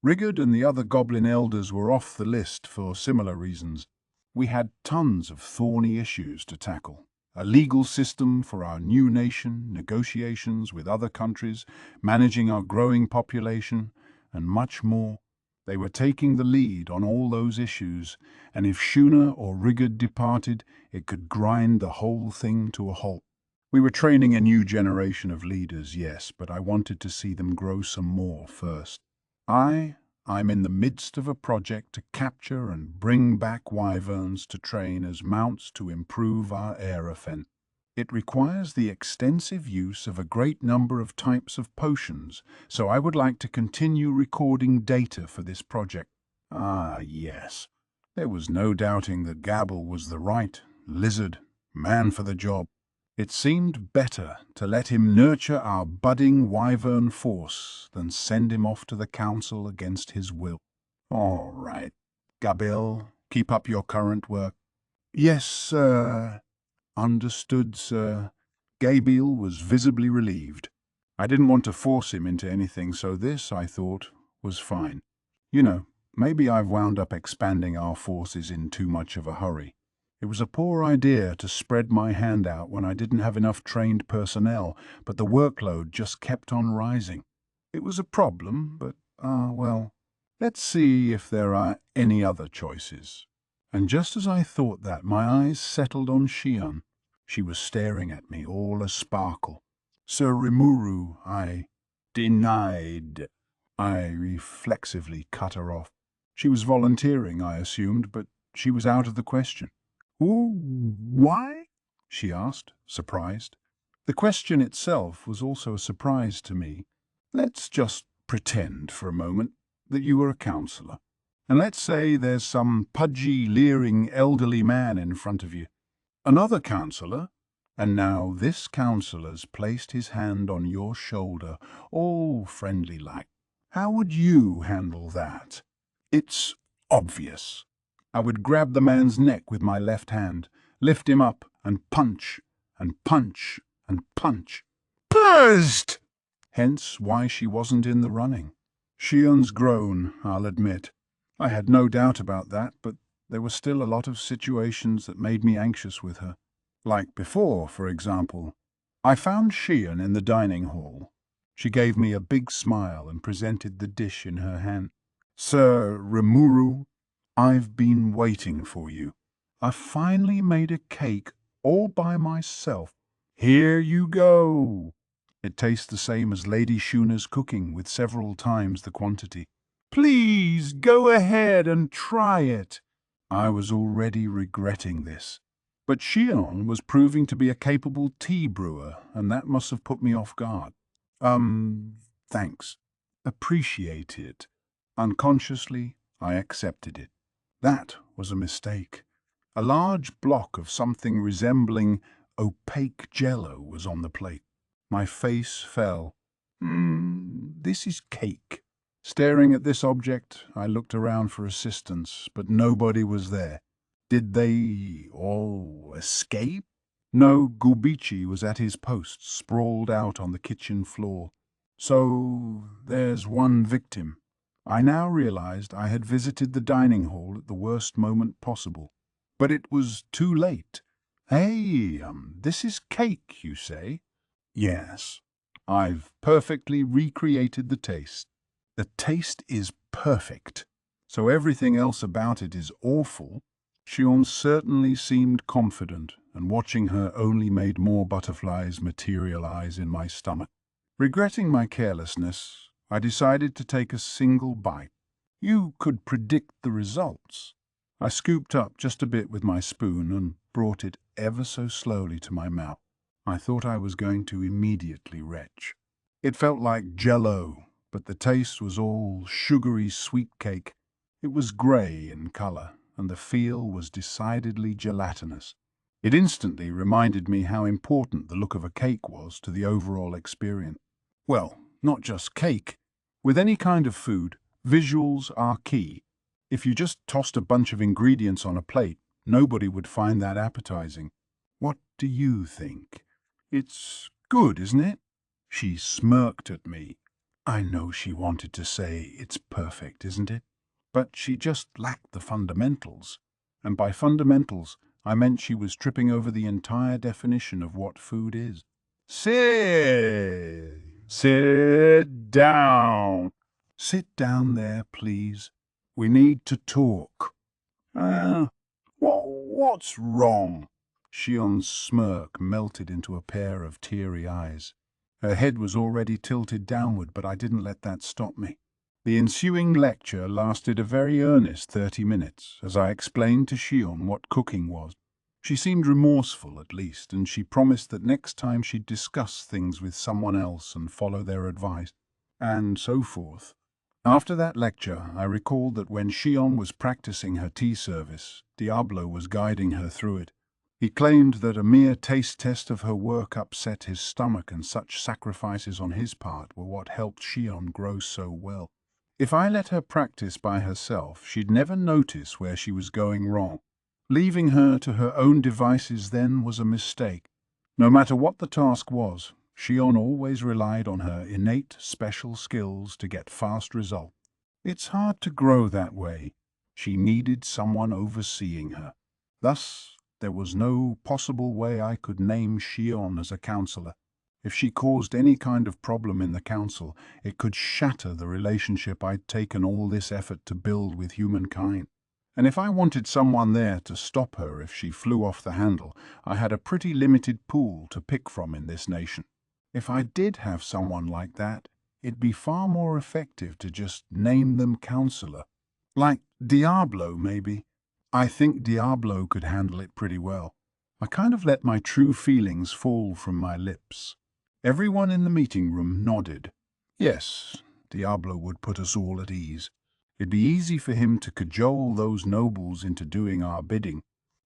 [SPEAKER 1] Rigurd and the other goblin elders were off the list for similar reasons. We had tons of thorny issues to tackle. A legal system for our new nation, negotiations with other countries, managing our growing population, and much more. They were taking the lead on all those issues, and if Shuna or Rigurd departed, it could grind the whole thing to a halt. We were training a new generation of leaders, yes, but I wanted to see them grow some more first. I'm in the midst of a project to capture and bring back wyverns to train as mounts to improve our air offense. It requires the extensive use of a great number of types of potions, so I would like to continue recording data for this project. Ah, yes. There was no doubting that Gabble was the right lizard man for the job. It seemed better to let him nurture our budding wyvern force than send him off to the council against his will. All right, Gabil, keep up your current work. Yes, sir. Understood, sir. Gabriel was visibly relieved. I didn't want to force him into anything, so this, I thought, was fine. You know, maybe I've wound up expanding our forces in too much of a hurry. It was a poor idea to spread my hand out when I didn't have enough trained personnel, but the workload just kept on rising. It was a problem, but, well, let's see if there are any other choices. And just as I thought that, my eyes settled on Shion. She was staring at me, all a sparkle. Sir Rimuru, I denied. I reflexively cut her off. She was volunteering, I assumed, but she was out of the question. Why? She asked, surprised. The question itself was also a surprise to me. Let's just pretend for a moment that you were a counselor. And let's say there's some pudgy, leering, elderly man in front of you. Another counselor, and now this counselor's placed his hand on your shoulder, all friendly-like. How would you handle that? It's obvious. I would grab the man's neck with my left hand, lift him up, and punch, and punch, and punch. Burst! Hence why she wasn't in the running. Shion's grown, I'll admit. I had no doubt about that, but there were still a lot of situations that made me anxious with her. Like before, for example. I found Shion in the dining hall. She gave me a big smile and presented the dish in her hand. Sir Rimuru, I've been waiting for you. I finally made a cake all by myself. Here you go. It tastes the same as Lady Shuna's cooking, with several times the quantity. Please go ahead and try it. I was already regretting this. But Shion was proving to be a capable tea brewer, and that must have put me off guard. Thanks. Appreciate it. Unconsciously, I accepted it. That was a mistake. A large block of something resembling opaque jello was on the plate. My face fell. This is cake. Staring at this object, I looked around for assistance, but nobody was there. Did they all escape? No, Gubichi was at his post, sprawled out on the kitchen floor. So there's one victim. I now realized I had visited the dining hall at the worst moment possible. But it was too late. Hey, this is cake, you say? Yes. I've perfectly recreated the taste. The taste is perfect. So everything else about it is awful. Shion certainly seemed confident, and watching her only made more butterflies materialize in my stomach. Regretting my carelessness, I decided to take a single bite. You could predict the results. I scooped up just a bit with my spoon and brought it ever so slowly to my mouth. I thought I was going to immediately retch. It felt like jello, but the taste was all sugary sweet cake. It was grey in colour, and the feel was decidedly gelatinous. It instantly reminded me how important the look of a cake was to the overall experience. Well, not just cake. With any kind of food, visuals are key. If you just tossed a bunch of ingredients on a plate, nobody would find that appetizing. What do you think? It's good, isn't it? She smirked at me. I know she wanted to say it's perfect, isn't it? But she just lacked the fundamentals. And by fundamentals, I meant she was tripping over the entire definition of what food is. Sit down. Sit down there, please. We need to talk. What's wrong? Shion's smirk melted into a pair of teary eyes. Her head was already tilted downward, but I didn't let that stop me. The ensuing lecture lasted a very earnest 30 minutes, as I explained to Shion what cooking was. She seemed remorseful, at least, and she promised that next time she'd discuss things with someone else and follow their advice, and so forth. After that lecture, I recalled that when Shion was practicing her tea service, Diablo was guiding her through it. He claimed that a mere taste test of her work upset his stomach, and such sacrifices on his part were what helped Shion grow so well. If I let her practice by herself, she'd never notice where she was going wrong. Leaving her to her own devices then was a mistake. No matter what the task was, Shion always relied on her innate special skills to get fast results. It's hard to grow that way. She needed someone overseeing her. Thus, there was no possible way I could name Shion as a counselor. If she caused any kind of problem in the council, it could shatter the relationship I'd taken all this effort to build with humankind. And if I wanted someone there to stop her if she flew off the handle, I had a pretty limited pool to pick from in this nation. If I did have someone like that, it'd be far more effective to just name them counselor. Like Diablo, maybe. I think Diablo could handle it pretty well. I kind of let my true feelings fall from my lips. Everyone in the meeting room nodded. Yes, Diablo would put us all at ease. It'd be easy for him to cajole those nobles into doing our bidding,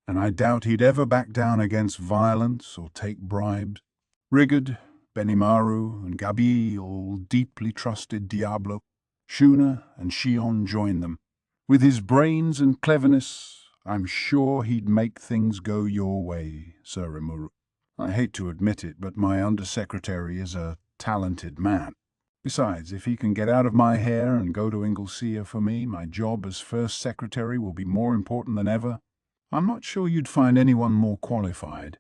[SPEAKER 1] and I doubt he'd ever back down against violence or take bribes. Rigid, Benimaru, and Gabi all deeply trusted Diablo. Shuna and Shion joined them. With his brains and cleverness, I'm sure he'd make things go your way, Sir Rimuru. I hate to admit it, but my undersecretary is a talented man. Besides, if he can get out of my hair and go to Inglesea for me, my job as first secretary will be more important than ever. I'm not sure you'd find anyone more qualified.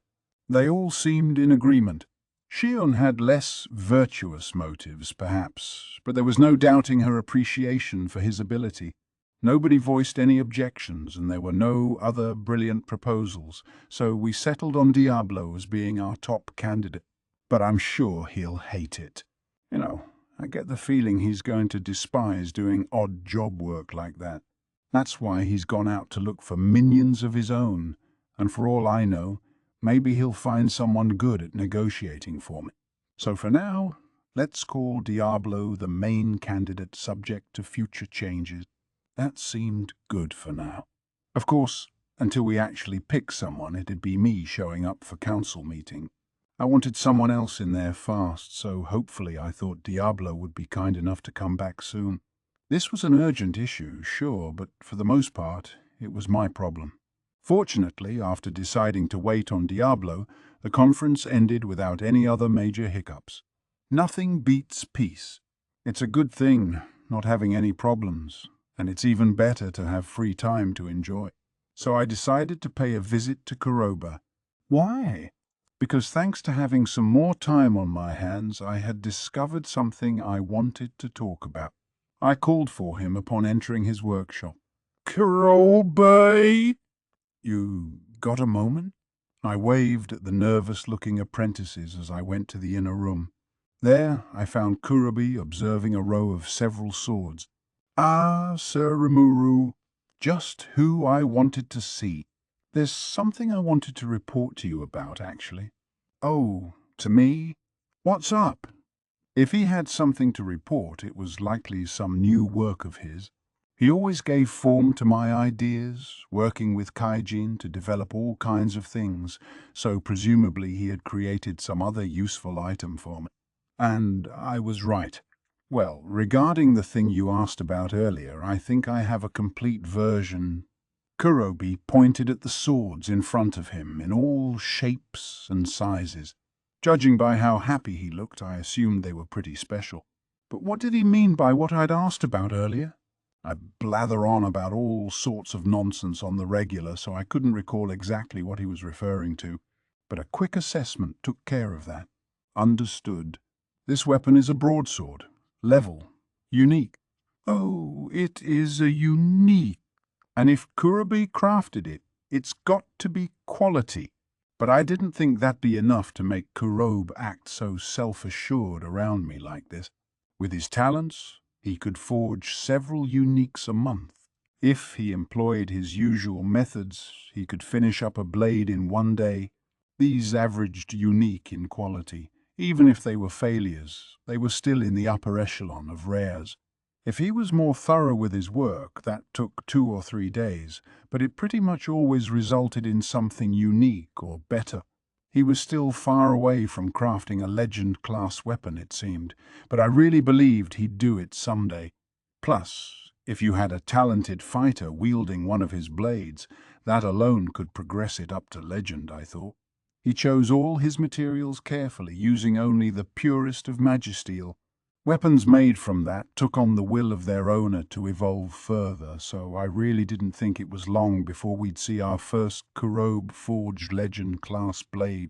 [SPEAKER 1] They all seemed in agreement. Shion had less virtuous motives, perhaps, but there was no doubting her appreciation for his ability. Nobody voiced any objections, and there were no other brilliant proposals, so we settled on Diablo as being our top candidate. But I'm sure he'll hate it. I get the feeling he's going to despise doing odd job work like that. That's why he's gone out to look for minions of his own, and for all I know, maybe he'll find someone good at negotiating for me. So for now, let's call Diablo the main candidate, subject to future changes. That seemed good for now. Of course, until we actually pick someone, it'd be me showing up for council meeting. I wanted someone else in there fast, so hopefully I thought Diablo would be kind enough to come back soon. This was an urgent issue, sure, but for the most part, it was my problem. Fortunately, after deciding to wait on Diablo, the conference ended without any other major hiccups. Nothing beats peace. It's a good thing, not having any problems, and it's even better to have free time to enjoy. So I decided to pay a visit to Kuroba. Why? Because thanks to having some more time on my hands, I had discovered something I wanted to talk about. I called for him upon entering his workshop. Kuroba! You got a moment? I waved at the nervous-looking apprentices as I went to the inner room. There I found Kurobi observing a row of several swords. Ah, Sir Rimuru, just who I wanted to see. There's something I wanted to report to you about, actually. Oh, to me? What's up? If he had something to report, it was likely some new work of his. He always gave form to my ideas, working with Kaijin to develop all kinds of things, so presumably he had created some other useful item for me. And I was right. Well, regarding the thing you asked about earlier, I think I have a complete version. Kurobi pointed at the swords in front of him in all shapes and sizes. Judging by how happy he looked, I assumed they were pretty special. But what did he mean by what I'd asked about earlier? I blather on about all sorts of nonsense on the regular, so I couldn't recall exactly what he was referring to. But a quick assessment took care of that. Understood. This weapon is a broadsword. Level. Unique. Oh, it is a unique. And if Kurobi crafted it, it's got to be quality. But I didn't think that'd be enough to make Kurobe act so self-assured around me like this. With his talents, he could forge several uniques a month. If he employed his usual methods, he could finish up a blade in one day. These averaged unique in quality. Even if they were failures, they were still in the upper echelon of rares. If he was more thorough with his work, that took 2 or 3 days, but it pretty much always resulted in something unique or better. He was still far away from crafting a legend-class weapon, it seemed, but I really believed he'd do it someday. Plus, if you had a talented fighter wielding one of his blades, that alone could progress it up to legend, I thought. He chose all his materials carefully, using only the purest of magisteel. Weapons made from that took on the will of their owner to evolve further, so I really didn't think it was long before we'd see our first Kurobe-forged legend-class blade.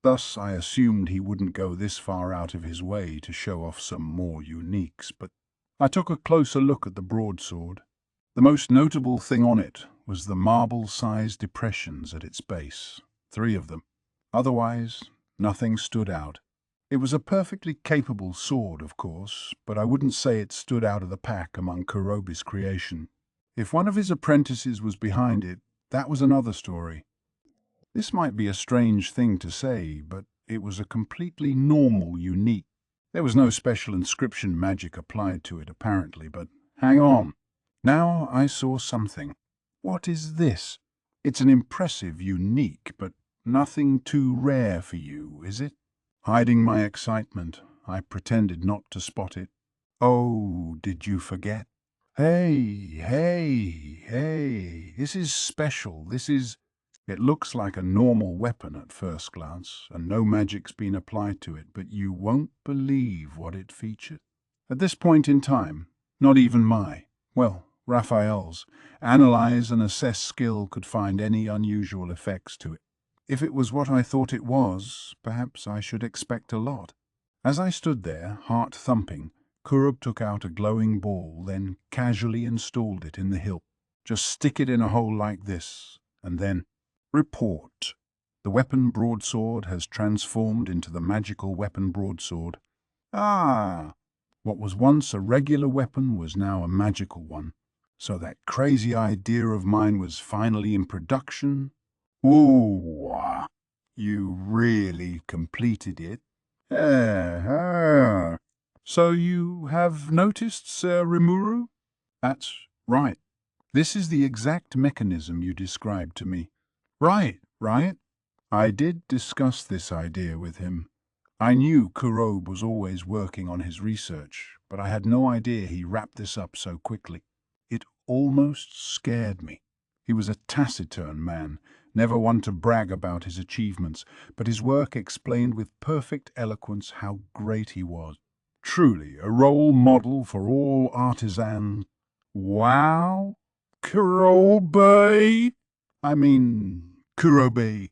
[SPEAKER 1] Thus, I assumed he wouldn't go this far out of his way to show off some more uniques, but I took a closer look at the broadsword. The most notable thing on it was the marble-sized depressions at its base, 3 of them. Otherwise, nothing stood out. It was a perfectly capable sword, of course, but I wouldn't say it stood out of the pack among Kurobe's creation. If one of his apprentices was behind it, that was another story. This might be a strange thing to say, but it was a completely normal unique. There was no special inscription magic applied to it, apparently, but hang on. Now I saw something. What is this? It's an impressive unique, but nothing too rare for you, is it? Hiding my excitement, I pretended not to spot it. Oh, did you forget? Hey, this is special. It looks like a normal weapon at first glance, and no magic's been applied to it, but you won't believe what it featured. At this point in time, not even Raphael's, analyze and assess skill could find any unusual effects to it. If it was what I thought it was, perhaps I should expect a lot. As I stood there, heart thumping, Kurobe took out a glowing ball, then casually installed it in the hilt. Just stick it in a hole like this, and then report. The weapon broadsword has transformed into the magical weapon broadsword. Ah! What was once a regular weapon was now a magical one. So that crazy idea of mine was finally in production. Ooh, you really completed it. So you have noticed, Sir Rimuru? That's right. This is the exact mechanism you described to me. Right. I did discuss this idea with him. I knew Kurobe was always working on his research, but I had no idea he wrapped this up so quickly. It almost scared me. He was a taciturn man, never one to brag about his achievements, but his work explained with perfect eloquence how great he was. Truly a role model for all artisans. Wow! Kurobe! Kurobe.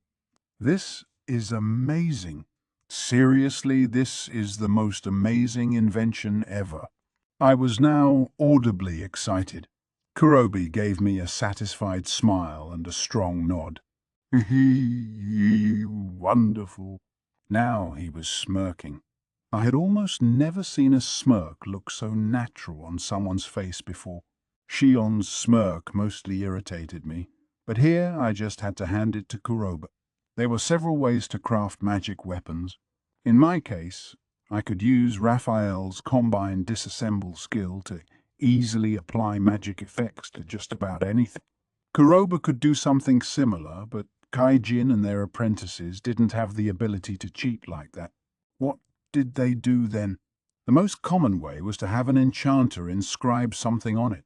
[SPEAKER 1] This is amazing. Seriously, this is the most amazing invention ever. I was now audibly excited. Kurobe gave me a satisfied smile and a strong nod. Wonderful. Now he was smirking. I had almost never seen a smirk look so natural on someone's face before. Shion's smirk mostly irritated me, but here I just had to hand it to Kurobe. There were several ways to craft magic weapons. In my case, I could use Raphael's combined disassemble skill to easily apply magic effects to just about anything. Kurobe could do something similar, but Kaijin and their apprentices didn't have the ability to cheat like that. What did they do then? The most common way was to have an enchanter inscribe something on it.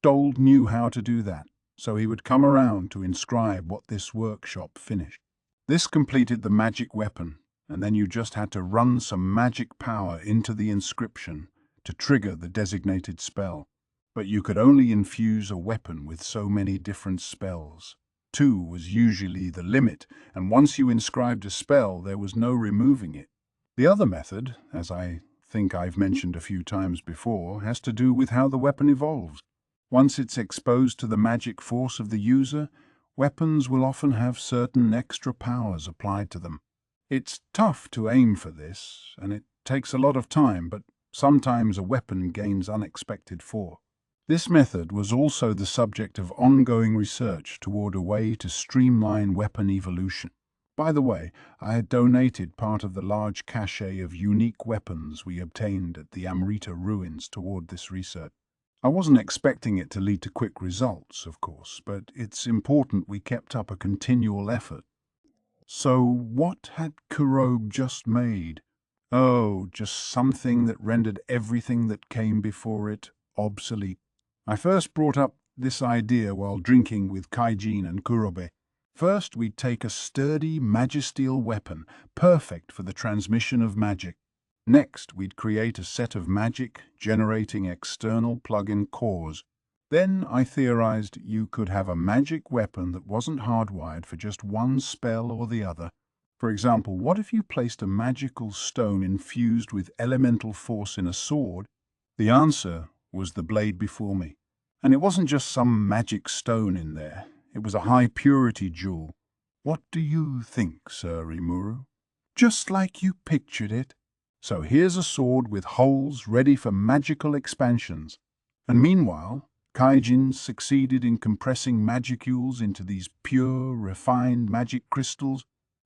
[SPEAKER 1] Dold knew how to do that, so he would come around to inscribe what this workshop finished. This completed the magic weapon, and then you just had to run some magic power into the inscription to trigger the designated spell. But you could only infuse a weapon with so many different spells. 2 was usually the limit, and once you inscribed a spell, there was no removing it. The other method, as I think I've mentioned a few times before, has to do with how the weapon evolves. Once it's exposed to the magic force of the user, Weapons will often have certain extra powers applied to them. It's tough to aim for this, and it takes a lot of time, but sometimes a weapon gains unexpected force. This method was also the subject of ongoing research toward a way to streamline weapon evolution. By the way, I had donated part of the large cache of unique weapons we obtained at the Amrita ruins toward this research. I wasn't expecting it to lead to quick results, of course, but it's important we kept up a continual effort. So what had Kurobe just made? Oh, just something that rendered everything that came before it obsolete. I first brought up this idea while drinking with Kaijin and Kurobe. First, we'd take a sturdy magisteel weapon, perfect for the transmission of magic. Next, we'd create a set of magic-generating external plug-in cores. Then I theorized you could have a magic weapon that wasn't hardwired for just one spell or the other. For example, what if you placed a magical stone infused with elemental force in a sword? The answer was the blade before me. And it wasn't just some magic stone in there. It was a high-purity jewel. What do you think, Sir Rimuru? Just like you pictured it. So here's a sword with holes ready for magical expansions. And meanwhile, Kaijin succeeded in compressing magicules into these pure, refined magic crystals.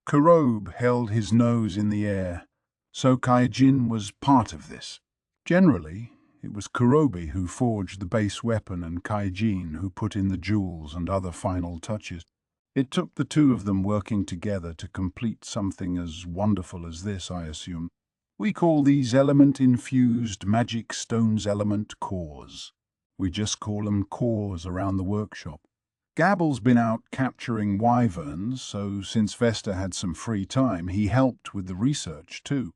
[SPEAKER 1] Kurobe held his nose in the air. So Kaijin was part of this. Generally, it was Kurobe who forged the base weapon and Kaijin who put in the jewels and other final touches. It took the two of them working together to complete something as wonderful as this, I assume. We call these element-infused magic stones element cores. We just call them cores around the workshop. Gabble's been out capturing wyverns, so since Vesta had some free time, he helped with the research too.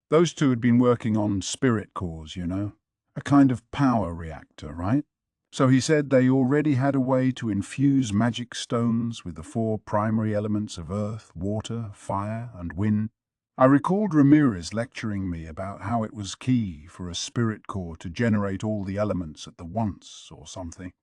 [SPEAKER 1] Those two had been working on spirit cores, you know. A kind of power reactor, right? So he said they already had a way to infuse magic stones with the 4 primary elements of earth, water, fire, and wind. I recalled Ramirez lecturing me about how it was key for a spirit core to generate all the elements at the once or something.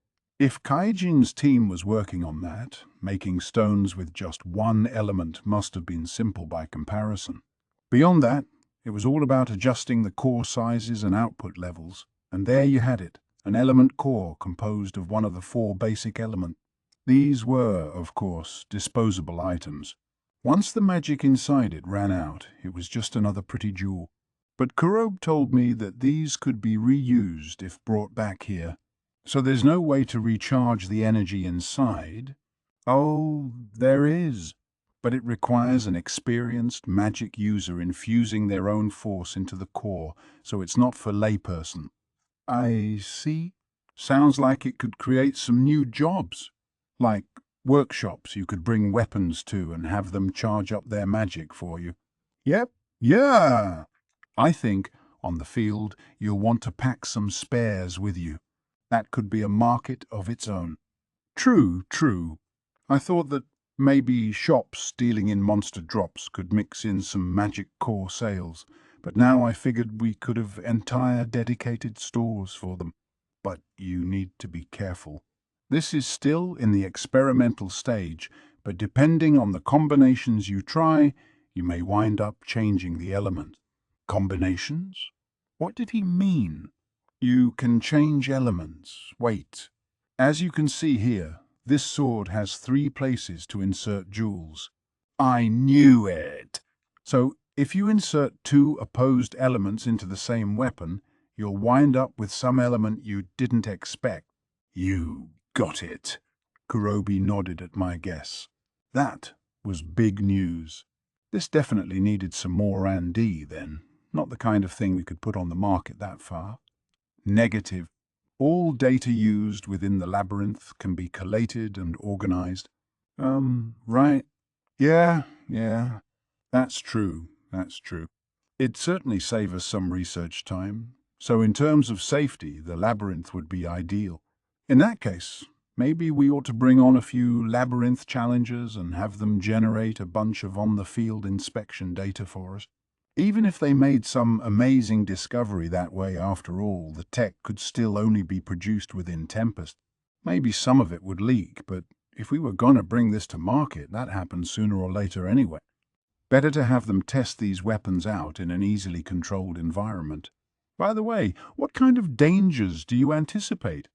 [SPEAKER 1] If Kaijin's team was working on that, making stones with just one element must have been simple by comparison. Beyond that, it was all about adjusting the core sizes and output levels, and there you had it, an element core composed of one of the 4 basic elements. These were, of course, disposable items. Once the magic inside it ran out, it was just another pretty jewel. But Kurobe told me that these could be reused if brought back here. So there's no way to recharge the energy inside. Oh, there is. But it requires an experienced magic user infusing their own force into the core, so it's not for layperson. I see. Sounds like it could create some new jobs. Like workshops you could bring weapons to and have them charge up their magic for you. Yep, yeah. I think, on the field, you'll want to pack some spares with you. That could be a market of its own. True, true. I thought that maybe shops dealing in monster drops could mix in some magic core sales, but now I figured we could have entire dedicated stores for them. But you need to be careful. This is still in the experimental stage, but depending on the combinations you try, you may wind up changing the element. Combinations? What did he mean? You can change elements. Wait. As you can see here, this sword has 3 places to insert jewels. I knew it! So, if you insert 2 opposed elements into the same weapon, you'll wind up with some element you didn't expect. You got it. Kurobe nodded at my guess. That was big news. This definitely needed some more R&D then. Not the kind of thing we could put on the market that far. Negative. All data used within the labyrinth can be collated and organized. Right. Yeah. That's true. It'd certainly save us some research time. So in terms of safety, the labyrinth would be ideal. In that case, maybe we ought to bring on a few labyrinth challengers and have them generate a bunch of on-the-field inspection data for us. Even if they made some amazing discovery that way, after all, the tech could still only be produced within Tempest. Maybe some of it would leak, but If we were gonna bring this to market, that happens sooner or later anyway. Better to have them test these weapons out in an easily controlled environment. By the way, what kind of dangers do you anticipate?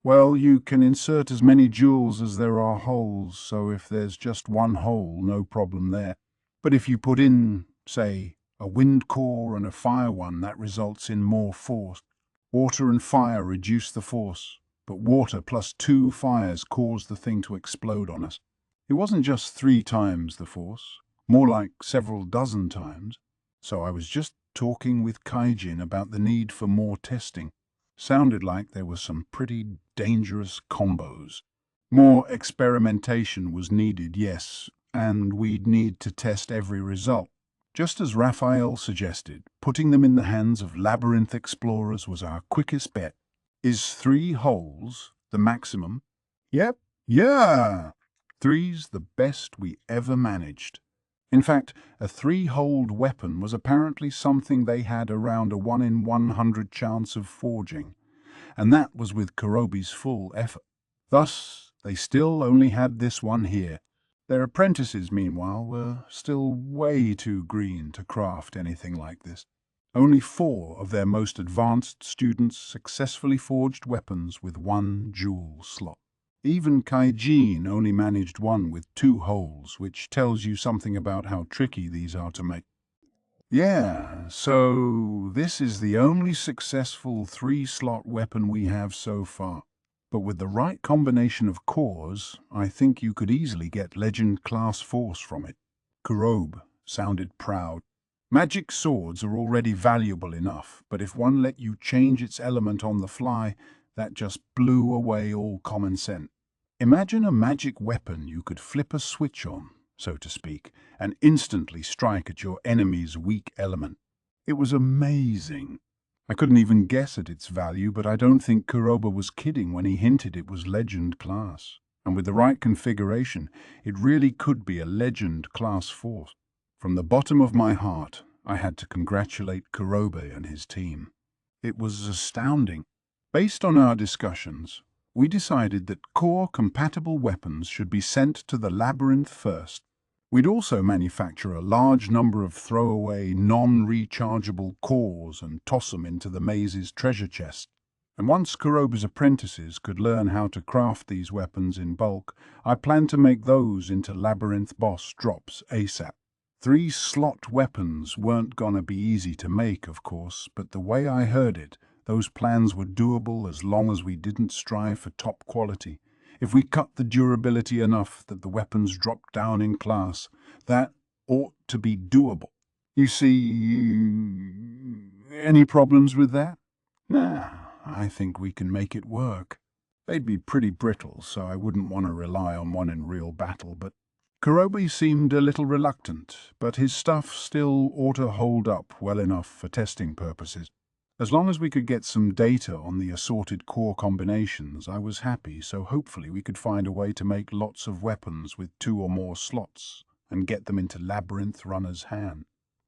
[SPEAKER 1] Well, you can insert as many jewels as there are holes, so if there's just one hole, no problem there. But if you put in, say, a wind core and a fire one, that results in more force. Water and fire reduce the force, but water plus 2 fires cause the thing to explode on us. It wasn't just 3 times the force, more like several dozen times. So I was just talking with Kaijin about the need for more testing. Sounded like there were some pretty dangerous combos. More experimentation was needed, yes, and we'd need to test every result. Just as Raphael suggested, putting them in the hands of labyrinth explorers was our quickest bet. Is 3 holes the maximum? Yep. Yeah. 3's the best we ever managed. In fact, a 3-holed weapon was apparently something they had around a 1 in 100 chance of forging, and that was with Kurobe's full effort. Thus, they still only had this one here. Their apprentices, meanwhile, were still way too green to craft anything like this. Only 4 of their most advanced students successfully forged weapons with 1 jewel slot. Even Kaijin only managed one with 2 holes, which tells you something about how tricky these are to make. Yeah, so this is the only successful 3-slot weapon we have so far. But with the right combination of cores, I think you could easily get Legend-class force from it. Kurobe sounded proud. Magic swords are already valuable enough, but if one let you change its element on the fly, that just blew away all common sense. Imagine a magic weapon you could flip a switch on, so to speak, and instantly strike at your enemy's weak element. It was amazing. I couldn't even guess at its value, but I don't think Kurobe was kidding when he hinted it was Legend class. And with the right configuration, it really could be a Legend class force. From the bottom of my heart, I had to congratulate Kurobe and his team. It was astounding. Based on our discussions, we decided that core-compatible weapons should be sent to the labyrinth first. We'd also manufacture a large number of throwaway, non-rechargeable cores and toss them into the maze's treasure chest. And once Kurobe's apprentices could learn how to craft these weapons in bulk, I planned to make those into labyrinth boss drops ASAP. 3-slot weapons weren't gonna be easy to make, of course, but the way I heard it, those plans were doable as long as we didn't strive for top quality. If we cut the durability enough that the weapons dropped down in class, that ought to be doable. You see, any problems with that? Nah, I think we can make it work. They'd be pretty brittle, so I wouldn't want to rely on one in real battle, but Kurobe seemed a little reluctant, but his stuff still ought to hold up well enough for testing purposes. As long as we could get some data on the assorted core combinations, I was happy, so hopefully we could find a way to make lots of weapons with 2 or more slots and get them into Labyrinth Runner's hand.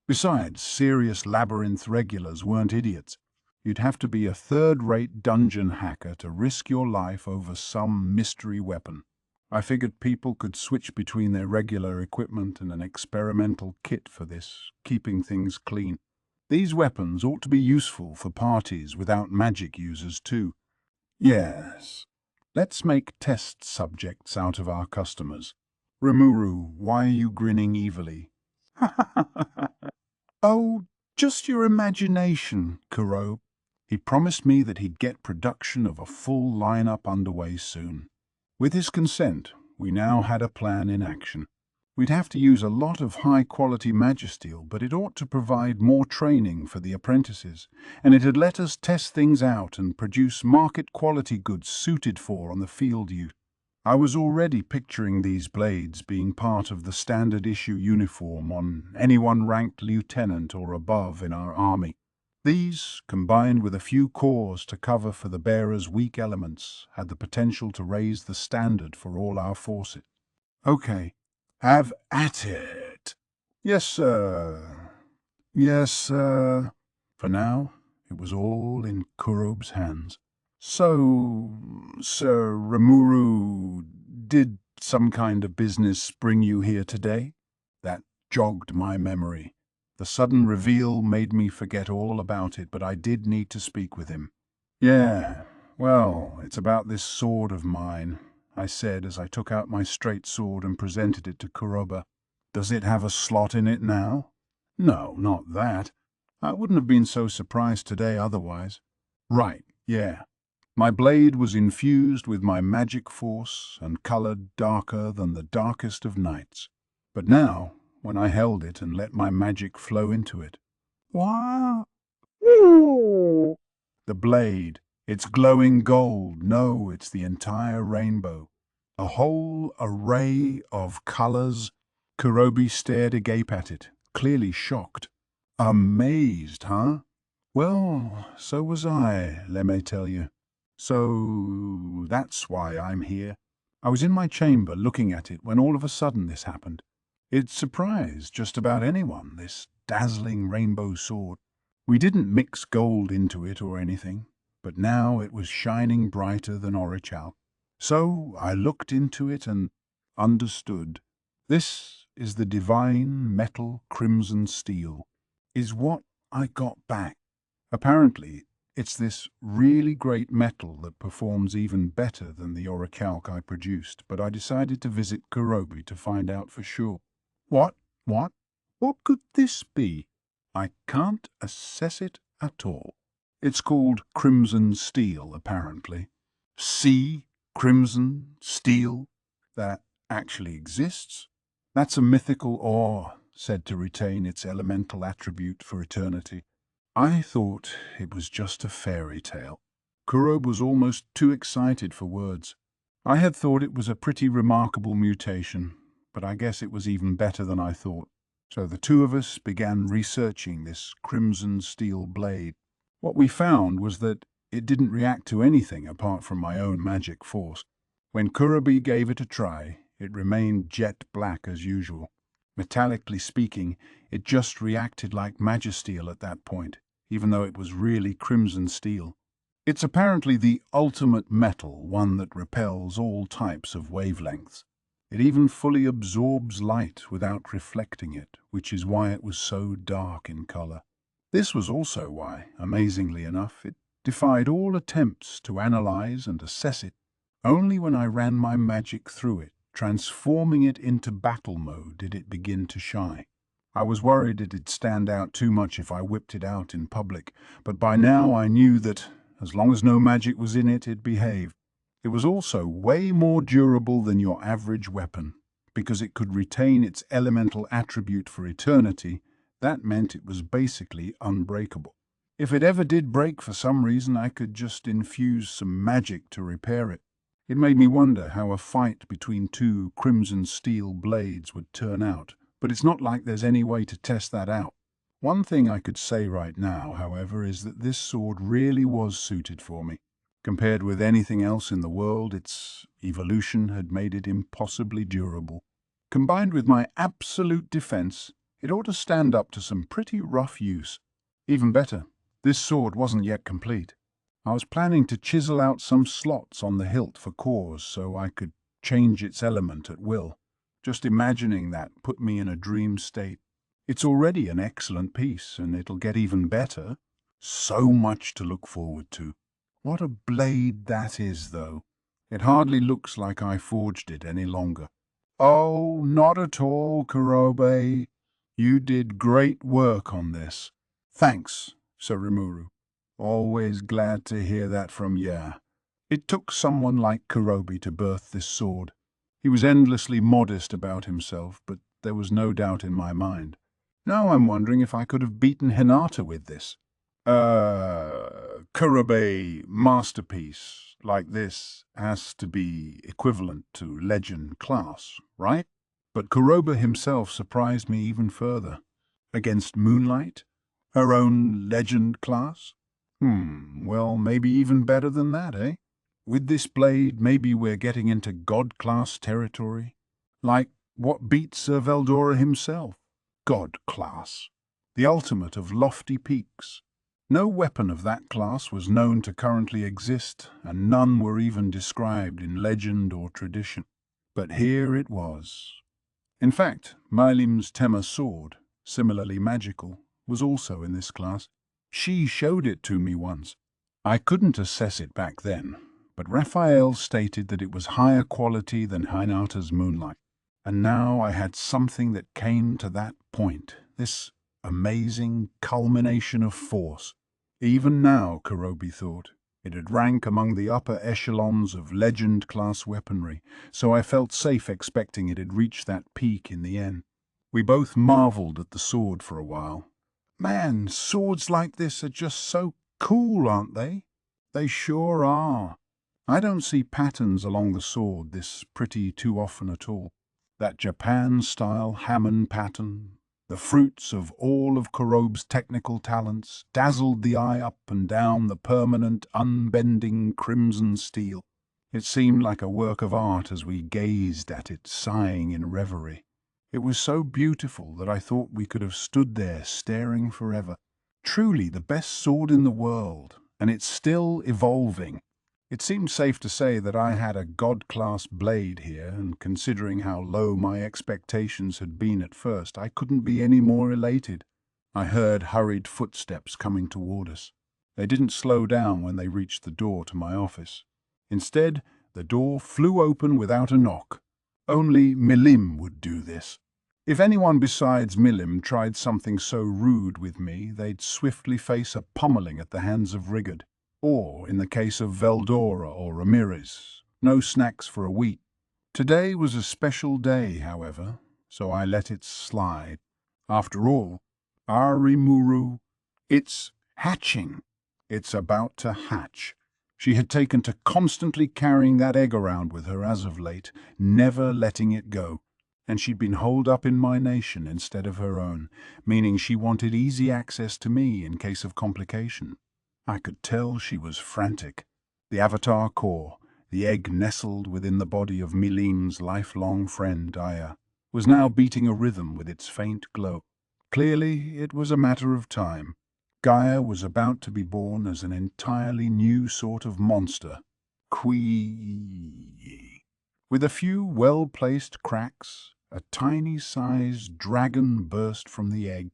[SPEAKER 1] Besides, serious Labyrinth regulars weren't idiots. You'd have to be a third-rate dungeon hacker to risk your life over some mystery weapon. I figured people could switch between their regular equipment and an experimental kit for this, keeping things clean. These weapons ought to be useful for parties without magic users too. Yes. Let's make test subjects out of our customers. Rimuru, why are you grinning evilly? Oh, just your imagination, Kurobe. He promised me that he'd get production of a full lineup underway soon. With his consent, we now had a plan in action. We'd have to use a lot of high-quality magisteel, but it ought to provide more training for the apprentices, and it'd let us test things out and produce market-quality goods suited for on the field use. I was already picturing these blades being part of the standard-issue uniform on anyone ranked lieutenant or above in our army. These, combined with a few cores to cover for the bearer's weak elements, had the potential to raise the standard for all our forces. Okay, have at it. Yes, sir. Yes, sir. For now, it was all in Kurobe's hands. So, Sir Rimuru, did some kind of business bring you here today?" That jogged my memory. The sudden reveal made me forget all about it, but I did need to speak with him. "Yeah, well, it's about this sword of mine," I said as I took out my straight sword and presented it to Kuroba. "Does it have a slot in it now?" "No, not that. I wouldn't have been so surprised today otherwise." "Right, yeah. My blade was infused with my magic force and colored darker than the darkest of nights. But now, when I held it and let my magic flow into it, wow! The blade, it's glowing gold. No, it's the entire rainbow. A whole array of colors." Kurobi stared agape at it, clearly shocked. "Amazed, huh? Well, so was I, let me tell you. So that's why I'm here. I was in my chamber looking at it when all of a sudden this happened. It surprised just about anyone, this dazzling rainbow sword. We didn't mix gold into it or anything, but now it was shining brighter than Orichal. So I looked into it and understood. This is the divine metal crimson steel, is what I got back. Apparently, it's this really great metal that performs even better than the orichalc I produced, but I decided to visit Kurobi to find out for sure. What? What could this be? I can't assess it at all. It's called crimson steel, apparently. See? Crimson steel? That actually exists? That's a mythical ore, said to retain its elemental attribute for eternity. I thought it was just a fairy tale. Kurobe was almost too excited for words. I had thought it was a pretty remarkable mutation, but I guess it was even better than I thought. So the two of us began researching this crimson steel blade. What we found was that it didn't react to anything apart from my own magic force. When Kurobe gave it a try, it remained jet black as usual. Metallically speaking, it just reacted like magisteel at that point, even though it was really crimson steel. It's apparently the ultimate metal, one that repels all types of wavelengths. It even fully absorbs light without reflecting it, which is why it was so dark in color. This was also why, amazingly enough, it defied all attempts to analyze and assess it. Only when I ran my magic through it, transforming it into battle mode, did it begin to shine. I was worried it'd stand out too much if I whipped it out in public, but by now I knew that, as long as no magic was in it, it'd behave. It was also way more durable than your average weapon. Because it could retain its elemental attribute for eternity, that meant it was basically unbreakable. If it ever did break for some reason, I could just infuse some magic to repair it. It made me wonder how a fight between two crimson steel blades would turn out, but it's not like there's any way to test that out. One thing I could say right now, however, is that this sword really was suited for me. Compared with anything else in the world, its evolution had made it impossibly durable. Combined with my absolute defense, it ought to stand up to some pretty rough use. Even better, this sword wasn't yet complete. I was planning to chisel out some slots on the hilt for cores so I could change its element at will. Just imagining that put me in a dream state. It's already an excellent piece, and it'll get even better. So much to look forward to. What a blade that is, though. It hardly looks like I forged it any longer. Oh, not at all, Kurobe. You did great work on this. Thanks, Sir Rimuru. Always glad to hear that from ya. It took someone like Kurobe to birth this sword. He was endlessly modest about himself, but there was no doubt in my mind. Now I'm wondering if I could have beaten Hinata with this. Kurobe masterpiece like this has to be equivalent to legend class, right? But Kurobe himself surprised me even further. Against Moonlight? Her own legend class? Well, maybe even better than that, eh? With this blade, maybe we're getting into God-class territory. Like what beat Sir Veldora himself? God-class. The ultimate of lofty peaks. No weapon of that class was known to currently exist, and none were even described in legend or tradition. But here it was. In fact, Mylim's Tema sword, similarly magical, was also in this class. She showed it to me once. I couldn't assess it back then, but Raphael stated that it was higher quality than Hinata's moonlight. And now I had something that came to that point, this amazing culmination of force. Even now, Kurobi thought, it'd rank among the upper echelons of legend-class weaponry, so I felt safe expecting it'd reach that peak in the end. We both marveled at the sword for a while. Man, swords like this are just so cool, aren't they? They sure are. I don't see patterns along the sword this pretty too often at all. That Japan-style Hammond pattern, the fruits of all of Kurobe's technical talents, dazzled the eye up and down the permanent, unbending crimson steel. It seemed like a work of art as we gazed at it, sighing in reverie. It was so beautiful that I thought we could have stood there staring forever. Truly the best sword in the world, and it's still evolving. It seemed safe to say that I had a god-class blade here, and considering how low my expectations had been at first, I couldn't be any more elated. I heard hurried footsteps coming toward us. They didn't slow down when they reached the door to my office. Instead, the door flew open without a knock. Only Milim would do this. If anyone besides Milim tried something so rude with me, they'd swiftly face a pummeling at the hands of Rigard. Or, in the case of Veldora or Ramirez, no snacks for a week. Today was a special day, however, so I let it slide. After all, our Rimuru, it's hatching. It's about to hatch. She had taken to constantly carrying that egg around with her as of late, never letting it go. And she'd been holed up in my nation instead of her own, meaning she wanted easy access to me in case of complication. I could tell she was frantic. The avatar core, the egg nestled within the body of Milim's lifelong friend, Daya, was now beating a rhythm with its faint glow. Clearly, it was a matter of time. Gaia was about to be born as an entirely new sort of monster. Quee. With a few well-placed cracks, a tiny-sized dragon burst from the egg.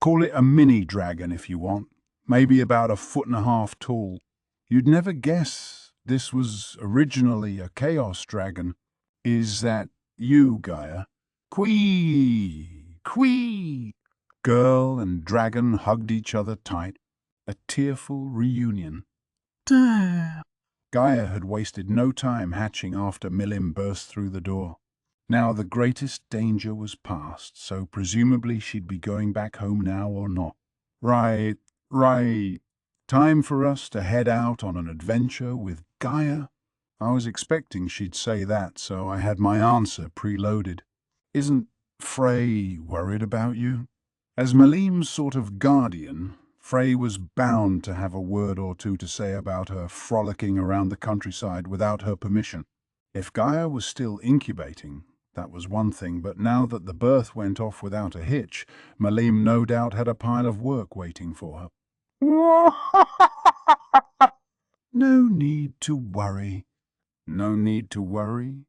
[SPEAKER 1] Call it a mini-dragon if you want. Maybe about 1.5 feet tall. You'd never guess this was originally a chaos dragon. Is that you, Gaia? Quee! Quee! Girl and dragon hugged each other tight. A tearful reunion. Gaia had wasted no time hatching after Milim burst through the door. Now the greatest danger was past, so presumably she'd be going back home now or not. Right. Time for us to head out on an adventure with Gaia? I was expecting she'd say that, so I had my answer preloaded. Isn't Frey worried about you? As Malim's sort of guardian, Frey was bound to have a word or two to say about her frolicking around the countryside without her permission. If Gaia was still incubating, that was one thing, but now that the birth went off without a hitch, Malim no doubt had a pile of work waiting for her. No need to worry. No need to worry.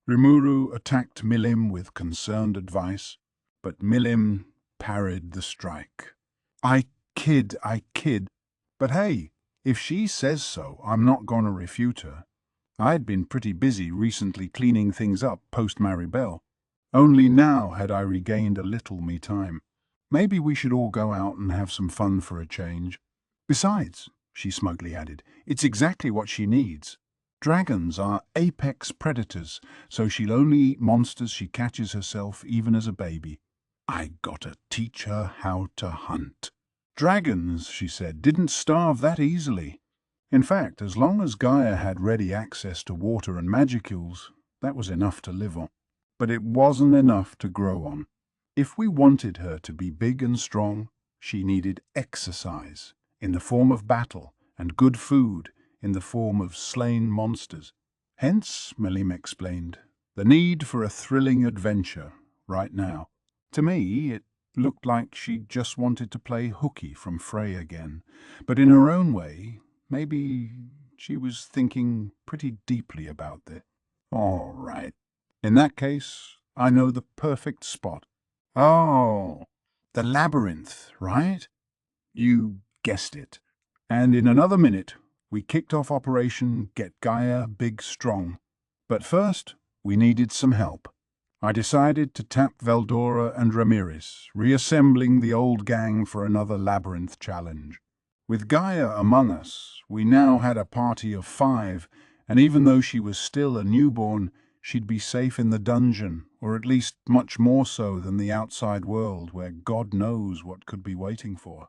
[SPEAKER 1] Rimuru attacked Milim with concerned advice, but Milim parried the strike. I kid. But hey, if she says so, I'm not going to refute her. I'd been pretty busy recently cleaning things up post-Maribel. Only now had I regained a little me time. Maybe we should all go out and have some fun for a change. Besides, she smugly added, it's exactly what she needs. Dragons are apex predators, so she'll only eat monsters she catches herself even as a baby. I gotta teach her how to hunt. Dragons, she said, didn't starve that easily. In fact, as long as Gaia had ready access to water and magicules, that was enough to live on. But it wasn't enough to grow on. If we wanted her to be big and strong, she needed exercise in the form of battle and good food in the form of slain monsters. Hence, Milim explained, the need for a thrilling adventure right now. To me, it looked like she just wanted to play hooky from Frey again, but in her own way, maybe she was thinking pretty deeply about this. All right. In that case, I know the perfect spot. Oh, the labyrinth, right? You guessed it. And in another minute, we kicked off Operation Get Gaia Big Strong. But first, we needed some help. I decided to tap Veldora and Ramirez, reassembling the old gang for another labyrinth challenge. With Gaia among us, we now had a party of 5, and even though she was still a newborn, she'd be safe in the dungeon, or at least much more so than the outside world where God knows what could be waiting for.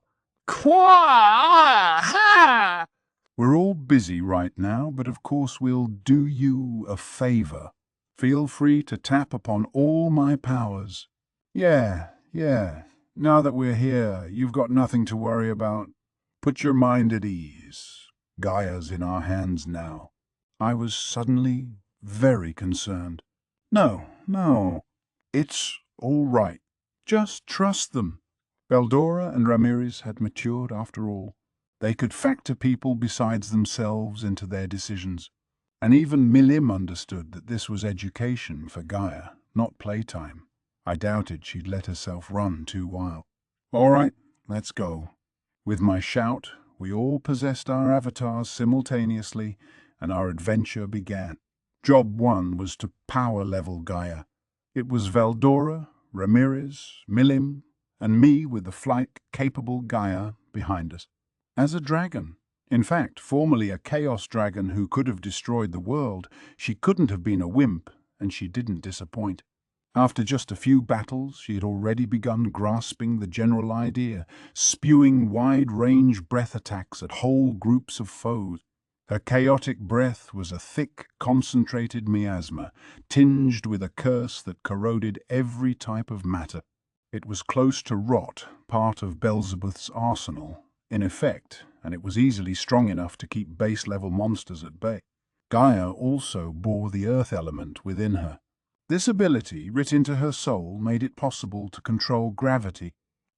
[SPEAKER 1] We're all busy right now, but of course we'll do you a favor. Feel free to tap upon all my powers. Yeah. Now that we're here, you've got nothing to worry about. Put your mind at ease. Gaia's in our hands now. I was suddenly very concerned. No. It's all right. Just trust them. Veldora and Ramirez had matured after all. They could factor people besides themselves into their decisions. And even Milim understood that this was education for Gaia, not playtime. I doubted she'd let herself run too wild. All right, let's go. With my shout, we all possessed our avatars simultaneously, and our adventure began. Job 1 was to power level Gaia. It was Veldora, Ramirez, Milim, and me with the flight-capable Gaia behind us. As a dragon, in fact, formerly a chaos dragon who could have destroyed the world, she couldn't have been a wimp, and she didn't disappoint. After just a few battles, she had already begun grasping the general idea, spewing wide-range breath attacks at whole groups of foes. Her chaotic breath was a thick, concentrated miasma, tinged with a curse that corroded every type of matter. It was close to rot, part of Beelzebub's arsenal, in effect, and it was easily strong enough to keep base-level monsters at bay. Gaia also bore the earth element within her. This ability, writ into her soul, made it possible to control gravity.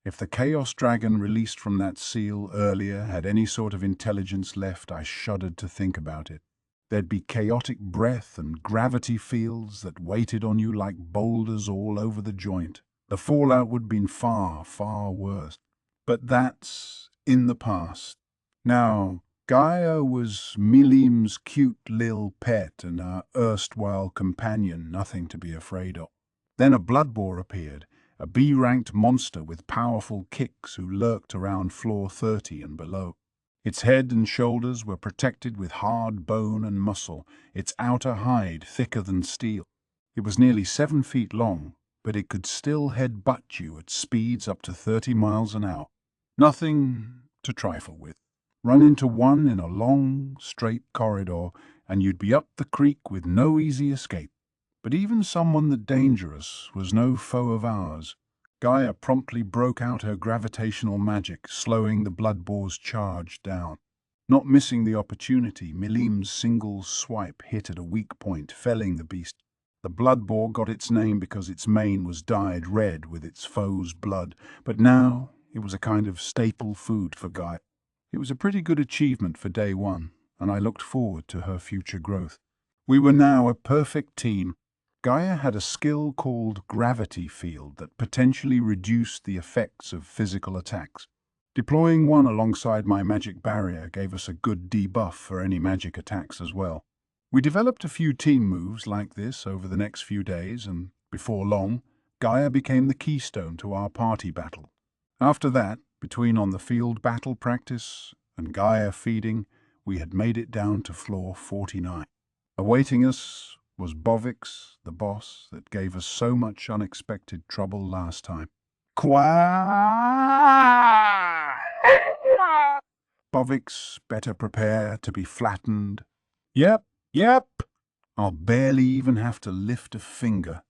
[SPEAKER 1] If the Chaos Dragon released from that seal earlier had any sort of intelligence left, I shuddered to think about it. There'd be chaotic breath and gravity fields that waited on you like boulders all over the joint. The fallout would have been far, far worse. But that's in the past. Now, Gaia was Milim's cute lil pet and our erstwhile companion, nothing to be afraid of. Then a bloodboar appeared, a B-ranked monster with powerful kicks who lurked around floor 30 and below. Its head and shoulders were protected with hard bone and muscle, its outer hide thicker than steel. It was nearly 7 feet long, but it could still headbutt you at speeds up to 30 miles an hour. Nothing to trifle with. Run into one in a long, straight corridor, and you'd be up the creek with no easy escape. But even someone that dangerous was no foe of ours. Gaia promptly broke out her gravitational magic, slowing the bloodboar's charge down. Not missing the opportunity, Milim's single swipe hit at a weak point, felling the beast. The bloodboar got its name because its mane was dyed red with its foe's blood, but now it was a kind of staple food for Gaia. It was a pretty good achievement for day one, and I looked forward to her future growth. We were now a perfect team. Gaia had a skill called Gravity Field that potentially reduced the effects of physical attacks. Deploying one alongside my magic barrier gave us a good debuff for any magic attacks as well. We developed a few team moves like this over the next few days, and before long, Gaia became the keystone to our party battle. After that, between on-the-field battle practice and Gaia feeding, we had made it down to floor 49. Awaiting us was Bovix, the boss that gave us so much unexpected trouble last time. Bovix, better prepare to be flattened. Yep. I'll barely even have to lift a finger.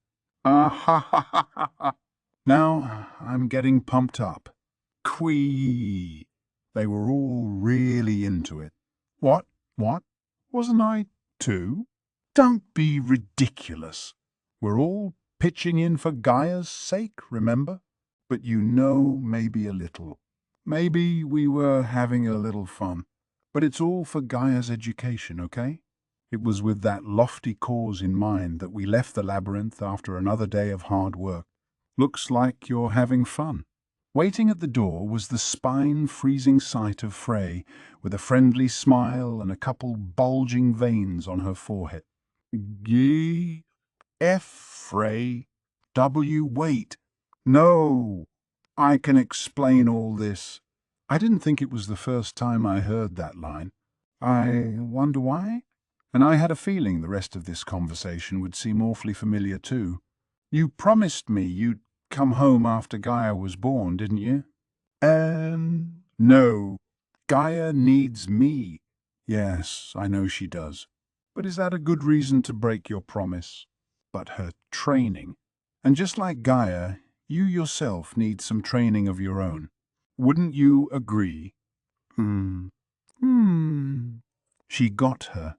[SPEAKER 1] Now I'm getting pumped up. Quee! They were all really into it. What? Wasn't I too? Don't be ridiculous. We're all pitching in for Gaia's sake, remember? But maybe a little. Maybe we were having a little fun. But it's all for Gaia's education, okay? It was with that lofty cause in mind that we left the labyrinth after another day of hard work. Looks like you're having fun. Waiting at the door was the spine-freezing sight of Frey, with a friendly smile and a couple bulging veins on her forehead. G. F. Frey. W. Wait. No. I can explain all this. I didn't think it was the first time I heard that line. I wonder why? And I had a feeling the rest of this conversation would seem awfully familiar too. You promised me you'd come home after Gaia was born, didn't you? No. Gaia needs me. Yes, I know she does. But is that a good reason to break your promise? But her training. And just like Gaia, you yourself need some training of your own. Wouldn't you agree? She got her.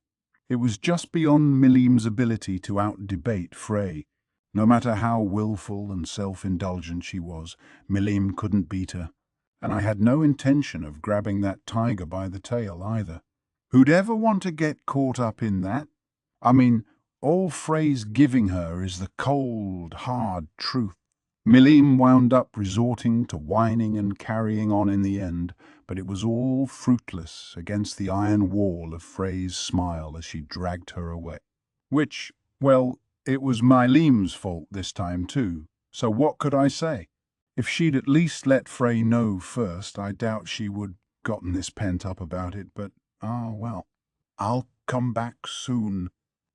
[SPEAKER 1] It was just beyond Milim's ability to out-debate Frey. No matter how willful and self-indulgent she was, Milim couldn't beat her. And I had no intention of grabbing that tiger by the tail either. Who'd ever want to get caught up in that? I mean, all Frey's giving her is the cold, hard truth. Milim wound up resorting to whining and carrying on in the end, but it was all fruitless against the iron wall of Frey's smile as she dragged her away. Which, well, it was Milim's fault this time too, so what could I say? If she'd at least let Frey know first, I doubt she would gotten this pent up about it, but, well. I'll come back soon,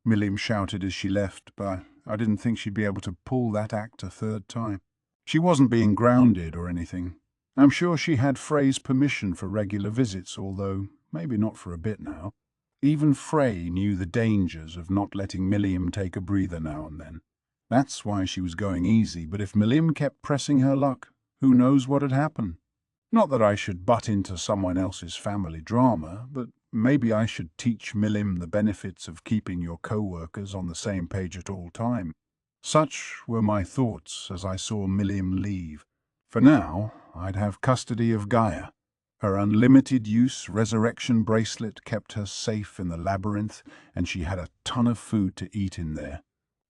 [SPEAKER 1] Milim shouted as she left, but I didn't think she'd be able to pull that act a third time. She wasn't being grounded or anything. I'm sure she had Frey's permission for regular visits, although maybe not for a bit now. Even Frey knew the dangers of not letting Milim take a breather now and then. That's why she was going easy, but if Milim kept pressing her luck, who knows what'd happen? Not that I should butt into someone else's family drama, but maybe I should teach Milim the benefits of keeping your co-workers on the same page at all time. Such were my thoughts as I saw Milim leave. For now, I'd have custody of Gaia. Her unlimited use resurrection bracelet kept her safe in the labyrinth, and she had a ton of food to eat in there.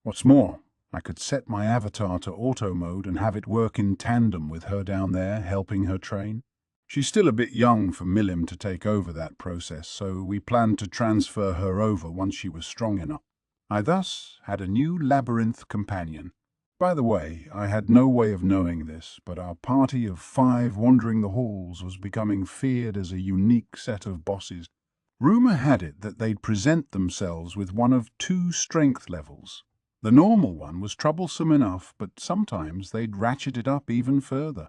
[SPEAKER 1] What's more, I could set my avatar to auto mode and have it work in tandem with her down there, helping her train. She's still a bit young for Milim to take over that process, so we planned to transfer her over once she was strong enough. I thus had a new labyrinth companion. By the way, I had no way of knowing this, but our party of 5 wandering the halls was becoming feared as a unique set of bosses. Rumor had it that they'd present themselves with one of 2 strength levels. The normal one was troublesome enough, but sometimes they'd ratchet it up even further.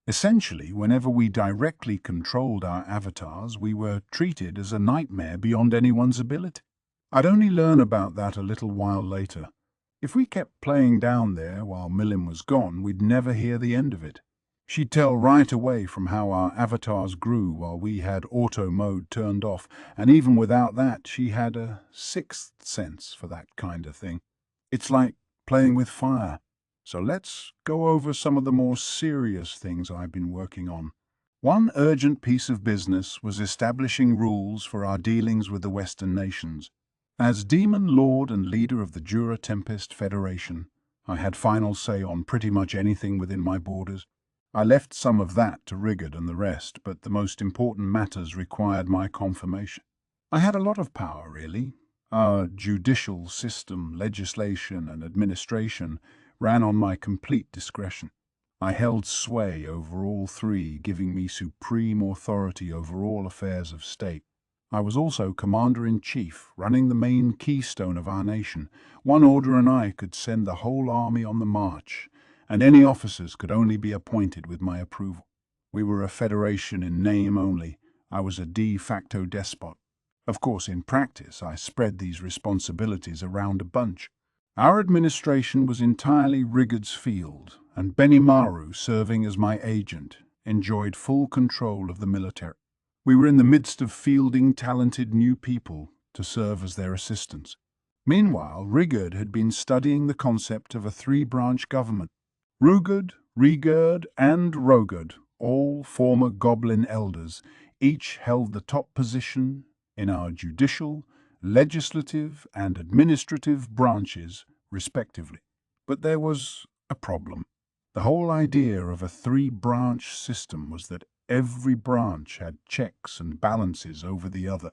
[SPEAKER 1] Essentially, whenever we directly controlled our avatars, we were treated as a nightmare beyond anyone's ability. I'd only learn about that a little while later. If we kept playing down there while Milim was gone, we'd never hear the end of it. She'd tell right away from how our avatars grew while we had auto mode turned off, and even without that, she had a 6th sense for that kind of thing. It's like playing with fire. So let's go over some of the more serious things I've been working on. One urgent piece of business was establishing rules for our dealings with the Western nations. As Demon Lord and leader of the Jura Tempest Federation, I had final say on pretty much anything within my borders. I left some of that to Rigard and the rest, but the most important matters required my confirmation. I had a lot of power, really. Our judicial system, legislation, and administration ran on my complete discretion. I held sway over all 3, giving me supreme authority over all affairs of state. I was also Commander-in-Chief, running the main keystone of our nation. One order and I could send the whole army on the march, and any officers could only be appointed with my approval. We were a federation in name only. I was a de facto despot. Of course, in practice, I spread these responsibilities around a bunch. Our administration was entirely Rigard's field, and Benimaru, serving as my agent, enjoyed full control of the military. We were in the midst of fielding talented new people to serve as their assistants. Meanwhile, Rigard had been studying the concept of a 3-branch government. Rugard, Rigard, and Rogard, all former goblin elders, each held the top position in our judicial, legislative and administrative branches, respectively. But there was a problem. The whole idea of a three-branch system was that every branch had checks and balances over the other.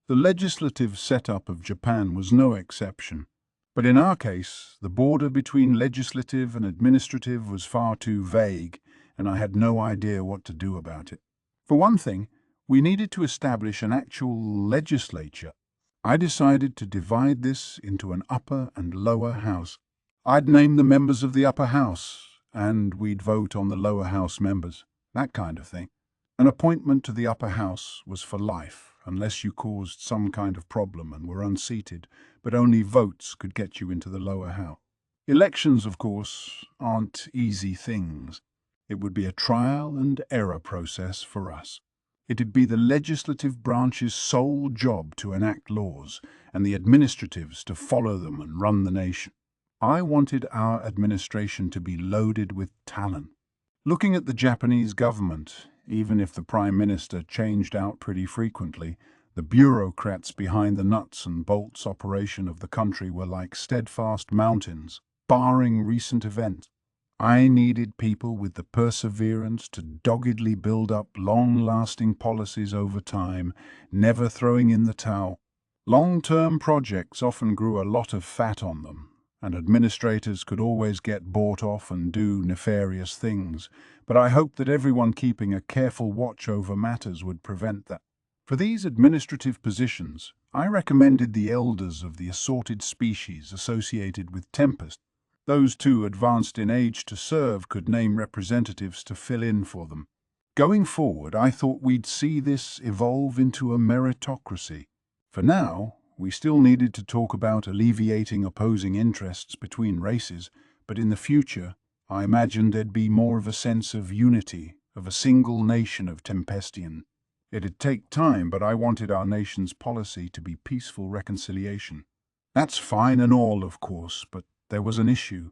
[SPEAKER 1] The legislative setup of Japan was no exception. But in our case, the border between legislative and administrative was far too vague, and I had no idea what to do about it. For one thing, we needed to establish an actual legislature. I decided to divide this into an upper and lower house. I'd name the members of the upper house, and we'd vote on the lower house members, that kind of thing. An appointment to the upper house was for life, unless you caused some kind of problem and were unseated, but only votes could get you into the lower house. Elections, of course, aren't easy things. It would be a trial and error process for us. It'd be the legislative branch's sole job to enact laws, and the administratives to follow them and run the nation. I wanted our administration to be loaded with talent. Looking at the Japanese government, even if the Prime Minister changed out pretty frequently, the bureaucrats behind the nuts and bolts operation of the country were like steadfast mountains, barring recent events. I needed people with the perseverance to doggedly build up long-lasting policies over time, never throwing in the towel. Long-term projects often grew a lot of fat on them, and administrators could always get bought off and do nefarious things, but I hoped that everyone keeping a careful watch over matters would prevent that. For these administrative positions, I recommended the elders of the assorted species associated with Tempest. Those two advanced in age to serve could name representatives to fill in for them. Going forward, I thought we'd see this evolve into a meritocracy. For now, we still needed to talk about alleviating opposing interests between races, but in the future, I imagined there'd be more of a sense of unity, of a single nation of Tempestian. It'd take time, but I wanted our nation's policy to be peaceful reconciliation. That's fine and all, of course, but there was an issue.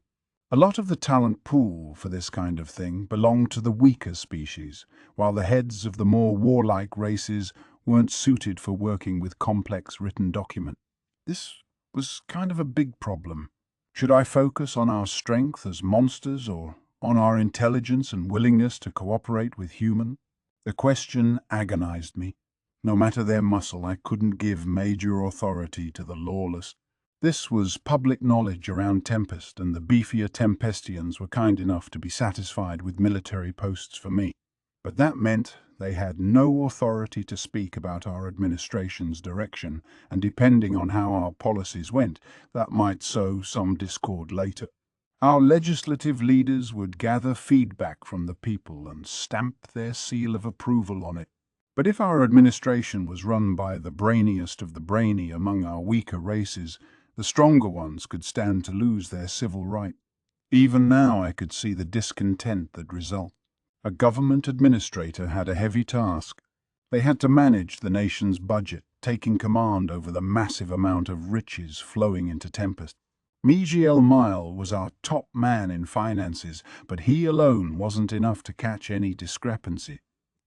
[SPEAKER 1] A lot of the talent pool for this kind of thing belonged to the weaker species, while the heads of the more warlike races weren't suited for working with complex written documents. This was kind of a big problem. Should I focus on our strength as monsters or on our intelligence and willingness to cooperate with humans? The question agonized me. No matter their muscle, I couldn't give major authority to the lawless. This was public knowledge around Tempest, and the beefier Tempestians were kind enough to be satisfied with military posts for me. But that meant they had no authority to speak about our administration's direction, and depending on how our policies went, that might sow some discord later. Our legislative leaders would gather feedback from the people and stamp their seal of approval on it. But if our administration was run by the brainiest of the brainy among our weaker races, the stronger ones could stand to lose their civil rights. Even now I could see the discontent that resulted. A government administrator had a heavy task. They had to manage the nation's budget, taking command over the massive amount of riches flowing into Tempest. Mijiel Mile was our top man in finances, but he alone wasn't enough to catch any discrepancy.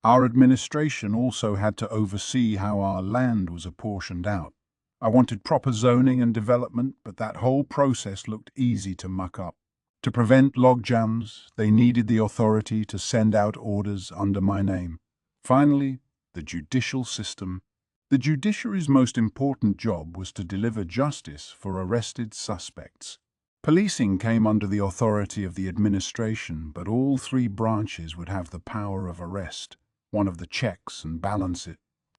[SPEAKER 1] Our administration also had to oversee how our land was apportioned out. I wanted proper zoning and development, but that whole process looked easy to muck up. To prevent logjams, they needed the authority to send out orders under my name. Finally, the judicial system. The judiciary's most important job was to deliver justice for arrested suspects. Policing came under the authority of the administration, but all three branches would have the power of arrest, one of the checks and balances.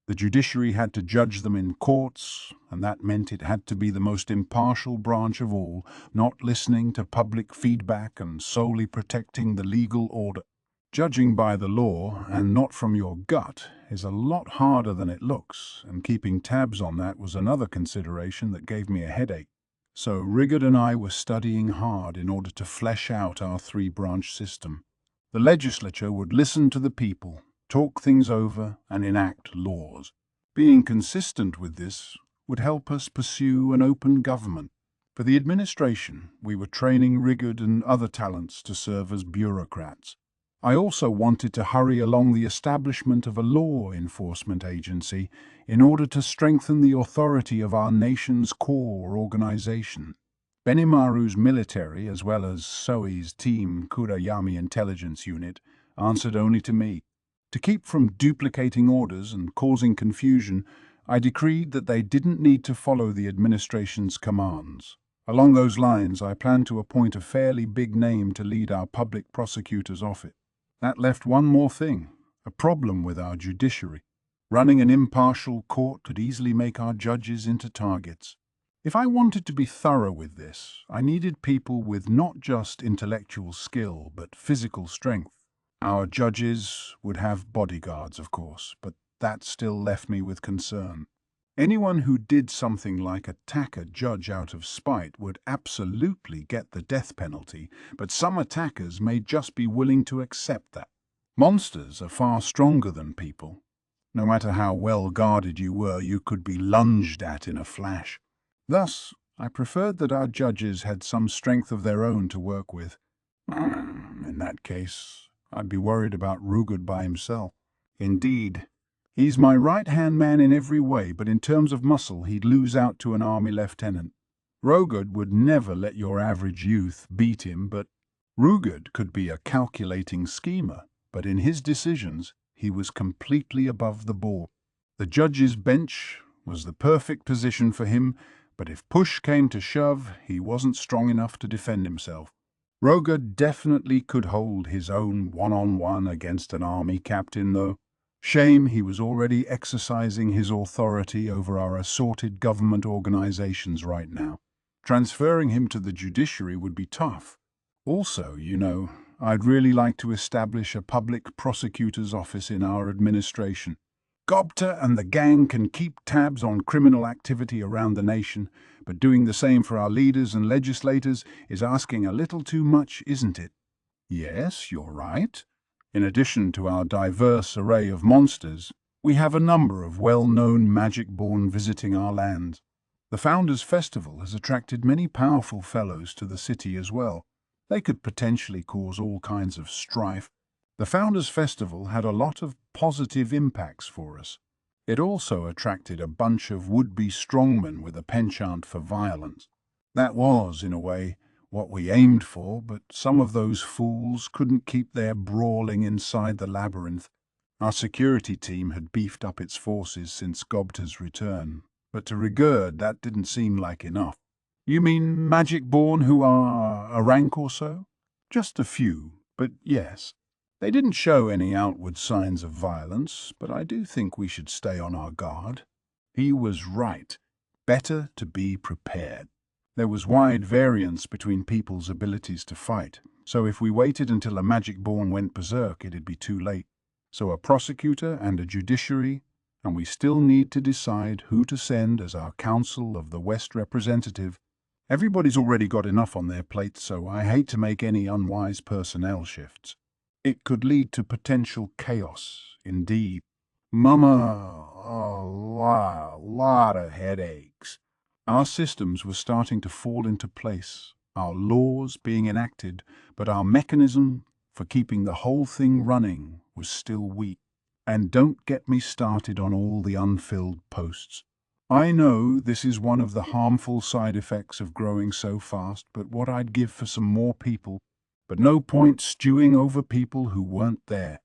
[SPEAKER 1] The judiciary had to judge them in courts, and that meant it had to be the most impartial branch of all, not listening to public feedback and solely protecting the legal order. Judging by the law, and not from your gut, is a lot harder than it looks, and keeping tabs on that was another consideration that gave me a headache. So Rigard and I were studying hard in order to flesh out our three-branch system. The legislature would listen to the people, talk things over, and enact laws. Being consistent with this would help us pursue an open government. For the administration, we were training Rigard and other talents to serve as bureaucrats. I also wanted to hurry along the establishment of a law enforcement agency in order to strengthen the authority of our nation's core organization. Benimaru's military, as well as Soi's team Kurayami intelligence unit, answered only to me. To keep from duplicating orders and causing confusion, I decreed that they didn't need to follow the administration's commands. Along those lines, I planned to appoint a fairly big name to lead our public prosecutor's office. That left one more thing, a problem with our judiciary. Running an impartial court could easily make our judges into targets. If I wanted to be thorough with this, I needed people with not just intellectual skill, but physical strength. Our judges would have bodyguards, of course, but that still left me with concern. Anyone who did something like attack a judge out of spite would absolutely get the death penalty, but some attackers may just be willing to accept that. Monsters are far stronger than people. No matter how well guarded you were, you could be lunged at in a flash. Thus, I preferred that our judges had some strength of their own to work with. In that case, I'd be worried about Rugud by himself. Indeed, he's my right-hand man in every way, but in terms of muscle, he'd lose out to an army lieutenant. Rugud would never let your average youth beat him, but Rugud could be a calculating schemer, but in his decisions, he was completely above the board. The judge's bench was the perfect position for him, but if push came to shove, he wasn't strong enough to defend himself. Rugud definitely could hold his own one-on-one against an army captain, though. Shame he was already exercising his authority over our assorted government organizations right now. Transferring him to the judiciary would be tough. Also, I'd really like to establish a public prosecutor's office in our administration. Gobta and the gang can keep tabs on criminal activity around the nation, but doing the same for our leaders and legislators is asking a little too much, isn't it? Yes, you're right. In addition to our diverse array of monsters, we have a number of well-known magic-born visiting our lands. The Founders' Festival has attracted many powerful fellows to the city as well. They could potentially cause all kinds of strife. The Founders' Festival had a lot of positive impacts for us. It also attracted a bunch of would-be strongmen with a penchant for violence. That was, in a way, what we aimed for, but some of those fools couldn't keep their brawling inside the labyrinth. Our security team had beefed up its forces since Gobta's return, but to Rigurd that didn't seem like enough. You mean magic-born who are a rank or so? Just a few, but yes. They didn't show any outward signs of violence, but I do think we should stay on our guard. He was right. Better to be prepared. There was wide variance between people's abilities to fight, so if we waited until a magic-born went berserk, it'd be too late. So a prosecutor and a judiciary, and we still need to decide who to send as our Council of the West representative. Everybody's already got enough on their plate, so I hate to make any unwise personnel shifts. It could lead to potential chaos, indeed. Mama, a lot of headaches. Our systems were starting to fall into place, our laws being enacted, but our mechanism for keeping the whole thing running was still weak. And don't get me started on all the unfilled posts. I know this is one of the harmful side effects of growing so fast, but what I'd give for some more people. But no point stewing over people who weren't there.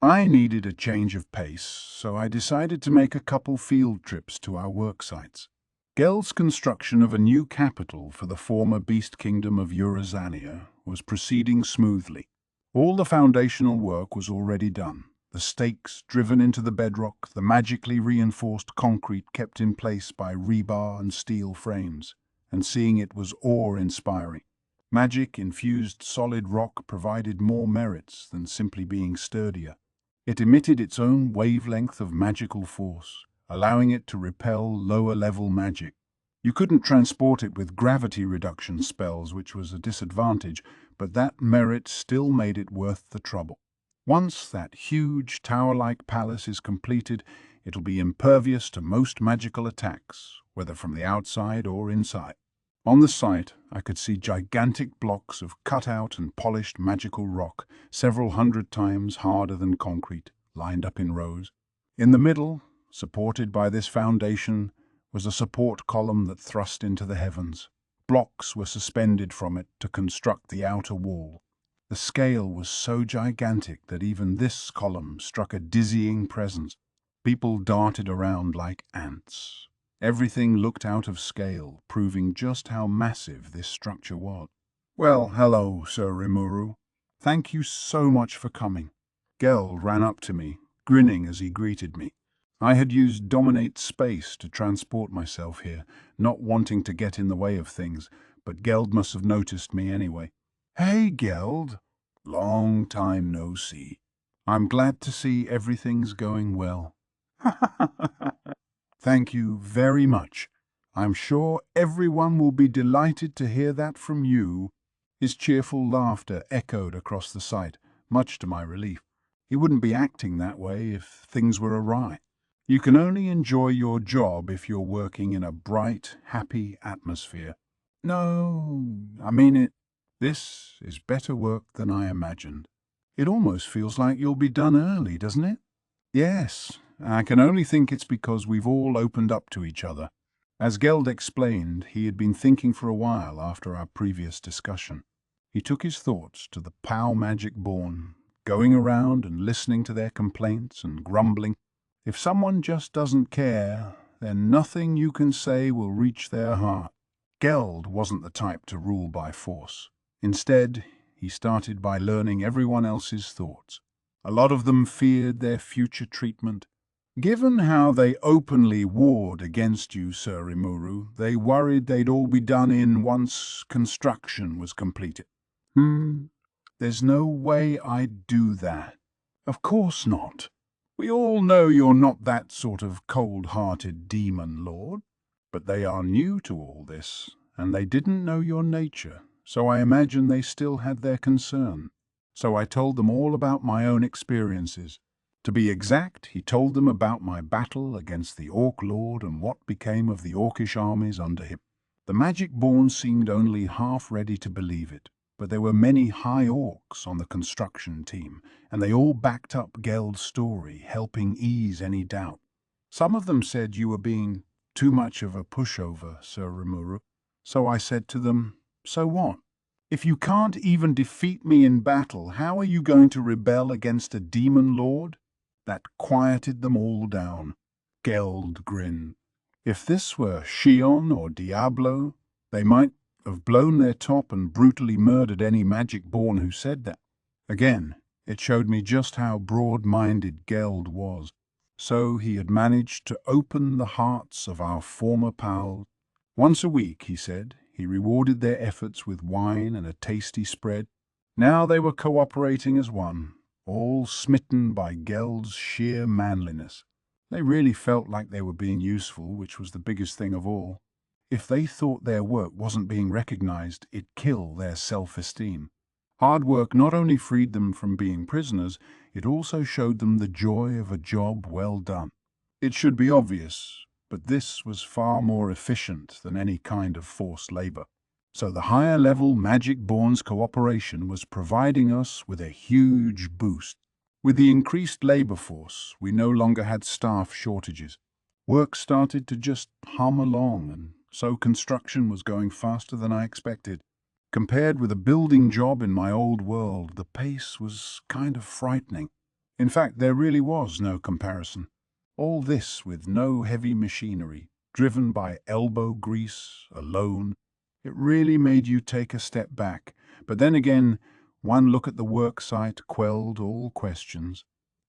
[SPEAKER 1] I needed a change of pace, so I decided to make a couple field trips to our work sites. Gel's construction of a new capital for the former beast kingdom of Eurazania was proceeding smoothly. All the foundational work was already done. The stakes driven into the bedrock, the magically reinforced concrete kept in place by rebar and steel frames, and seeing it was awe-inspiring. Magic-infused solid rock provided more merits than simply being sturdier. It emitted its own wavelength of magical force, allowing it to repel lower-level magic. You couldn't transport it with gravity reduction spells, which was a disadvantage, but that merit still made it worth the trouble. Once that huge tower-like palace is completed, it'll be impervious to most magical attacks, whether from the outside or inside. On the site, I could see gigantic blocks of cut-out and polished magical rock, several hundred times harder than concrete, lined up in rows. In the middle, supported by this foundation, was a support column that thrust into the heavens. Blocks were suspended from it to construct the outer wall. The scale was so gigantic that even this column struck a dizzying presence. People darted around like ants. Everything looked out of scale, proving just how massive this structure was. "Well, hello, Sir Rimuru. Thank you so much for coming." Geld ran up to me, grinning as he greeted me. I had used Dominate Space to transport myself here, not wanting to get in the way of things, but Geld must have noticed me anyway. "Hey, Geld. Long time no see. I'm glad to see everything's going well." "Thank you very much. I'm sure everyone will be delighted to hear that from you." His cheerful laughter echoed across the site, much to my relief. He wouldn't be acting that way if things were awry. You can only enjoy your job if you're working in a bright, happy atmosphere. No, I mean it. This is better work than I imagined. It almost feels like you'll be done early, doesn't it? Yes, I can only think it's because we've all opened up to each other. As Geld explained, he had been thinking for a while after our previous discussion. He took his thoughts to the POW Magic Born, going around and listening to their complaints and grumbling. If someone just doesn't care, then nothing you can say will reach their heart. Geld wasn't the type to rule by force. Instead, he started by learning everyone else's thoughts. A lot of them feared their future treatment. Given how they openly warred against you, Sir Rimuru, they worried they'd all be done in once construction was completed. There's no way I'd do that. Of course not. We all know you're not that sort of cold-hearted demon lord. But they are new to all this, and they didn't know your nature, so I imagine they still had their concern. So I told them all about my own experiences. To be exact, he told them about my battle against the Orc Lord and what became of the Orcish armies under him. The Magic-Born seemed only half ready to believe it, but there were many high Orcs on the construction team, and they all backed up Geld's story, helping ease any doubt. Some of them said you were being too much of a pushover, Sir Rimuru. So I said to them, so what? If you can't even defeat me in battle, how are you going to rebel against a demon lord? That quieted them all down. Geld grinned. If this were Shion or Diablo, they might have blown their top and brutally murdered any Magic-Born who said that. Again, it showed me just how broad-minded Geld was. So he had managed to open the hearts of our former pals. Once a week, he said, he rewarded their efforts with wine and a tasty spread. Now they were cooperating as one, all smitten by Geld's sheer manliness. They really felt like they were being useful, which was the biggest thing of all. If they thought their work wasn't being recognized, it'd kill their self-esteem. Hard work not only freed them from being prisoners, it also showed them the joy of a job well done. It should be obvious, but this was far more efficient than any kind of forced labor. So the higher-level Magic-Born's cooperation was providing us with a huge boost. With the increased labor force, we no longer had staff shortages. Work started to just hum along, and so construction was going faster than I expected. Compared with a building job in my old world, the pace was kind of frightening. In fact, there really was no comparison. All this with no heavy machinery, driven by elbow grease, alone. It really made you take a step back. But then again, one look at the work site quelled all questions.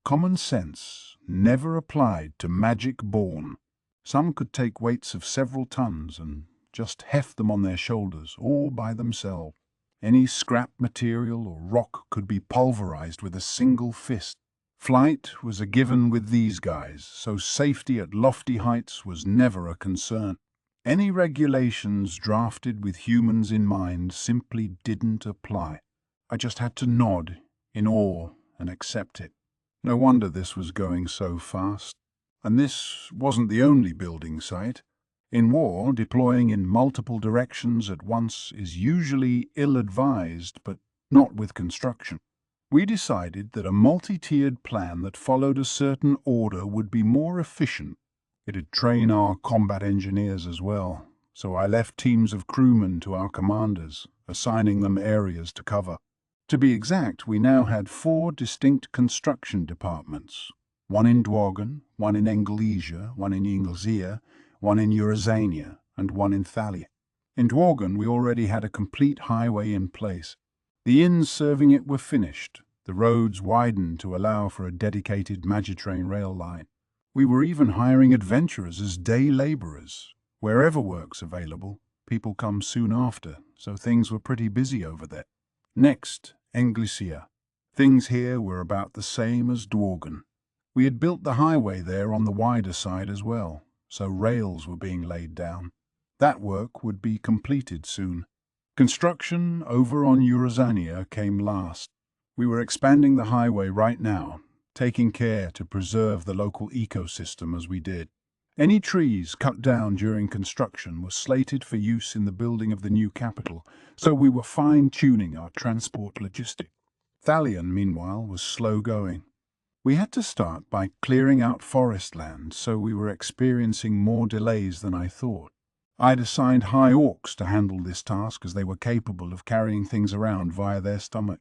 [SPEAKER 1] Common sense never applied to Magic-Born. Some could take weights of several tons and just heft them on their shoulders, all by themselves. Any scrap material or rock could be pulverized with a single fist. Flight was a given with these guys, so safety at lofty heights was never a concern. Any regulations drafted with humans in mind simply didn't apply. I just had to nod in awe and accept it. No wonder this was going so fast. And this wasn't the only building site. In war, deploying in multiple directions at once is usually ill-advised, but not with construction. We decided that a multi-tiered plan that followed a certain order would be more efficient. It'd train our combat engineers as well, so I left teams of crewmen to our commanders, assigning them areas to cover. To be exact, we now had 4 distinct construction departments. One in Dworgen, one in Englesia, one in Inglesea, one in Eurasania, and one in Thalia. In Dworgen, we already had a complete highway in place. The inns serving it were finished, the roads widened to allow for a dedicated Magitrain rail line. We were even hiring adventurers as day labourers. Wherever work's available, people come soon after, so things were pretty busy over there. Next, Englesia. Things here were about the same as Dworgen. We had built the highway there on the wider side as well, so rails were being laid down. That work would be completed soon. Construction over on Eurasania came last. We were expanding the highway right now, taking care to preserve the local ecosystem as we did. Any trees cut down during construction were slated for use in the building of the new capital, so we were fine-tuning our transport logistics. Thalian, meanwhile, was slow going. We had to start by clearing out forest land, so we were experiencing more delays than I thought. I'd assigned high orcs to handle this task as they were capable of carrying things around via their stomach.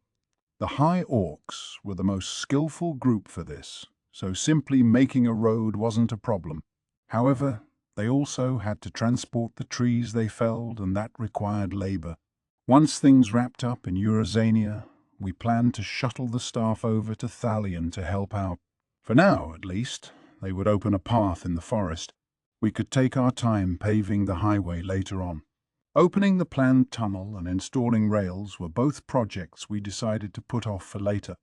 [SPEAKER 1] The high orcs were the most skillful group for this, so simply making a road wasn't a problem. However, they also had to transport the trees they felled, and that required labor. Once things wrapped up in Eurasania, we planned to shuttle the staff over to Thalian to help out. For now, at least, they would open a path in the forest. We could take our time paving the highway later on. Opening the planned tunnel and installing rails were both projects we decided to put off for later.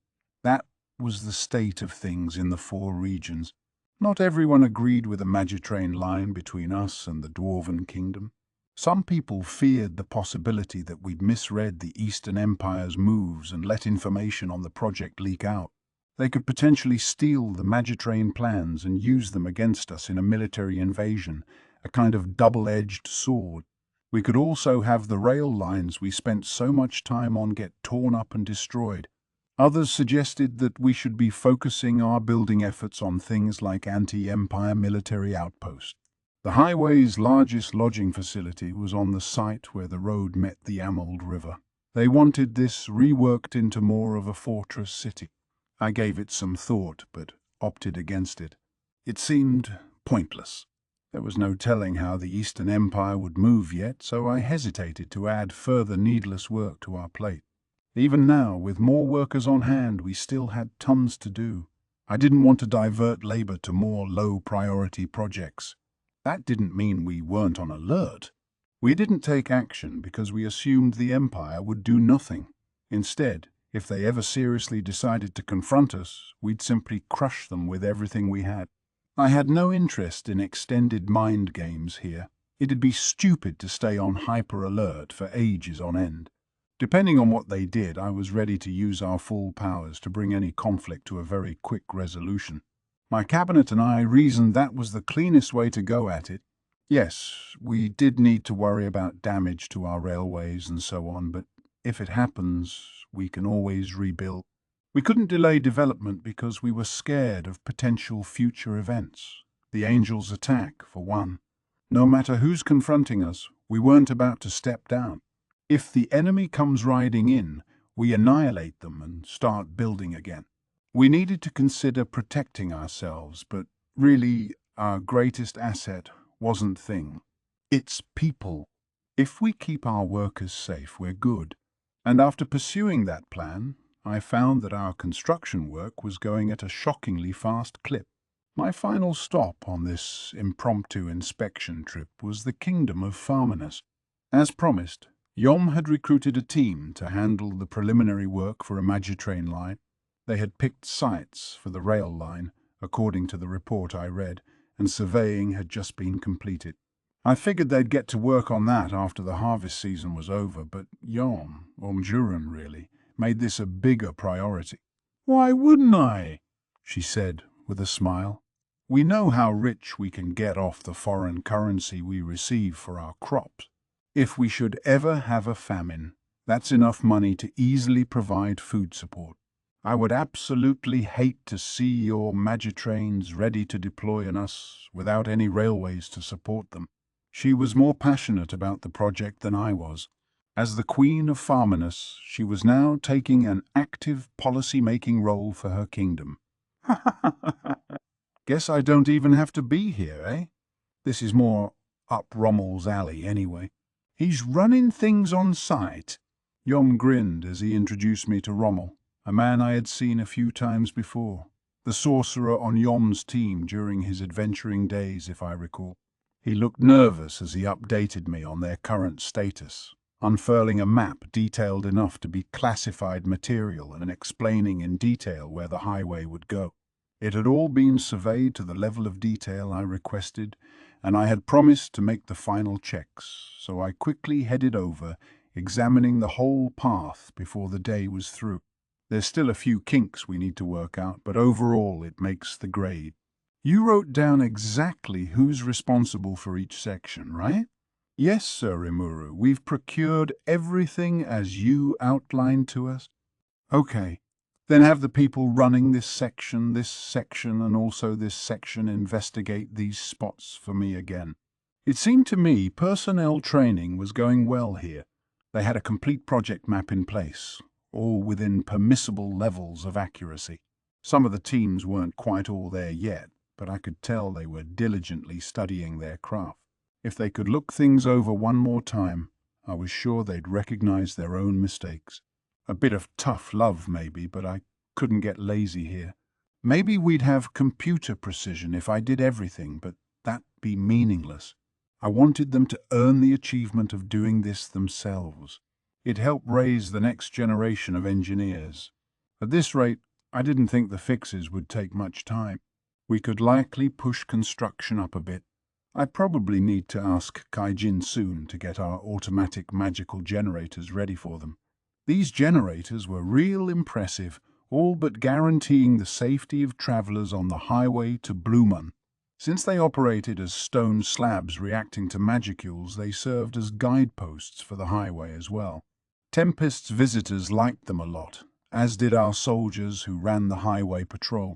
[SPEAKER 1] That was the state of things in the 4 regions. Not everyone agreed with a Magitrain line between us and the Dwarven Kingdom. Some people feared the possibility that we'd misread the Eastern Empire's moves and let information on the project leak out. They could potentially steal the Magitrain plans and use them against us in a military invasion, a kind of double-edged sword. We could also have the rail lines we spent so much time on get torn up and destroyed. Others suggested that we should be focusing our building efforts on things like anti-Empire military outposts. The highway's largest lodging facility was on the site where the road met the Amold River. They wanted this reworked into more of a fortress city. I gave it some thought, but opted against it. It seemed pointless. There was no telling how the Eastern Empire would move yet, so I hesitated to add further needless work to our plate. Even now, with more workers on hand, we still had tons to do. I didn't want to divert labor to more low-priority projects. That didn't mean we weren't on alert. We didn't take action because we assumed the Empire would do nothing. Instead, if they ever seriously decided to confront us, we'd simply crush them with everything we had. I had no interest in extended mind games here. It'd be stupid to stay on hyper-alert for ages on end. Depending on what they did, I was ready to use our full powers to bring any conflict to a very quick resolution. My cabinet and I reasoned that was the cleanest way to go at it. Yes, we did need to worry about damage to our railways and so on, but if it happens, we can always rebuild. We couldn't delay development because we were scared of potential future events. The Angels' attack, for one. No matter who's confronting us, we weren't about to step down. If the enemy comes riding in, we annihilate them and start building again. We needed to consider protecting ourselves, but really, our greatest asset wasn't thing. It's people. If we keep our workers safe, we're good. And after pursuing that plan, I found that our construction work was going at a shockingly fast clip. My final stop on this impromptu inspection trip was the Kingdom of Farminus. As promised, Yom had recruited a team to handle the preliminary work for a Magitrain line. They had picked sites for the rail line, according to the report I read, and surveying had just been completed. I figured they'd get to work on that after the harvest season was over, but Yom, or Mjuran really, made this a bigger priority. "Why wouldn't I?" she said with a smile. We know how rich we can get off the foreign currency we receive for our crops. If we should ever have a famine, that's enough money to easily provide food support. I would absolutely hate to see your Magitrains ready to deploy on us without any railways to support them. She was more passionate about the project than I was. As the Queen of Farminus, she was now taking an active policy-making role for her kingdom. Guess I don't even have to be here, eh? This is more up Rommel's alley, anyway. He's running things on site. Yom grinned as he introduced me to Rommel, a man I had seen a few times before, the sorcerer on Yom's team during his adventuring days, if I recall. He looked nervous as he updated me on their current status, unfurling a map detailed enough to be classified material and explaining in detail where the highway would go. It had all been surveyed to the level of detail I requested, and I had promised to make the final checks, so I quickly headed over, examining the whole path before the day was through. There's still a few kinks we need to work out, but overall it makes the grade. You wrote down exactly who's responsible for each section, right? Yes, Sir Rimuru. We've procured everything as you outlined to us. Okay. Then have the people running this section, and also this section investigate these spots for me again. It seemed to me personnel training was going well here. They had a complete project map in place, all within permissible levels of accuracy. Some of the teams weren't quite all there yet, but I could tell they were diligently studying their craft. If they could look things over one more time, I was sure they'd recognize their own mistakes. A bit of tough love, maybe, but I couldn't get lazy here. Maybe we'd have computer precision if I did everything, but that'd be meaningless. I wanted them to earn the achievement of doing this themselves. It helped raise the next generation of engineers. At this rate, I didn't think the fixes would take much time. We could likely push construction up a bit. I probably need to ask Kaijin soon to get our automatic magical generators ready for them. These generators were real impressive, all but guaranteeing the safety of travelers on the highway to Blumen. Since they operated as stone slabs reacting to magicules, they served as guideposts for the highway as well. Tempest's visitors liked them a lot, as did our soldiers who ran the highway patrol.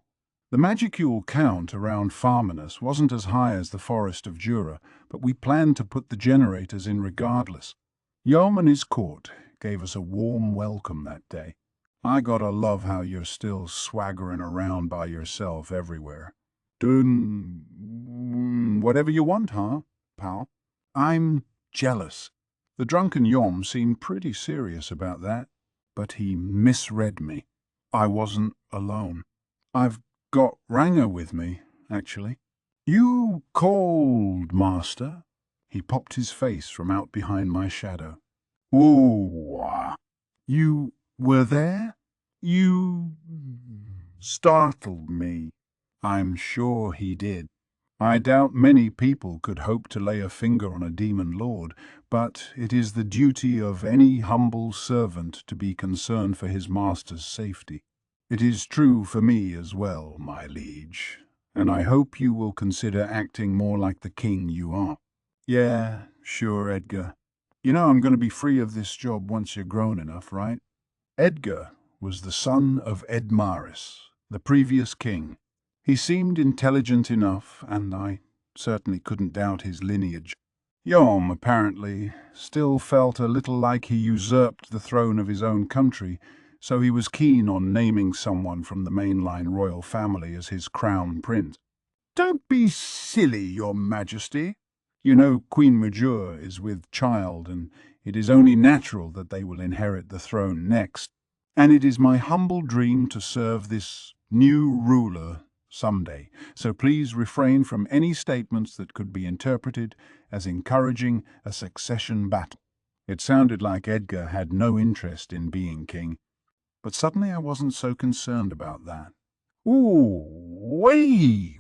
[SPEAKER 1] The magicule count around Farminus wasn't as high as the Forest of Jura, but we planned to put the generators in regardless. Yom and his court gave us a warm welcome that day. I gotta love how you're still swaggering around by yourself everywhere. Doing whatever you want, huh, pal? I'm jealous. The drunken Yom seemed pretty serious about that, but he misread me. I wasn't alone. I've got Ranger with me, actually. You called, master? He popped his face from out behind my shadow. Ooh, you were there? You startled me. I'm sure he did. I doubt many people could hope to lay a finger on a demon lord, but it is the duty of any humble servant to be concerned for his master's safety. It is true for me as well, my liege, and I hope you will consider acting more like the king you are. Yeah, sure, Edgar. You know I'm going to be free of this job once you're grown enough, right? Edgar was the son of Edmaris, the previous king. He seemed intelligent enough, and I certainly couldn't doubt his lineage. Yom, apparently, still felt a little like he usurped the throne of his own country, so he was keen on naming someone from the mainline royal family as his crown prince. Don't be silly, your majesty. You know Queen Majur is with child, and it is only natural that they will inherit the throne next. And it is my humble dream to serve this new ruler someday, so please refrain from any statements that could be interpreted as encouraging a succession battle. It sounded like Edgar had no interest in being king, but suddenly I wasn't so concerned about that. Ooh,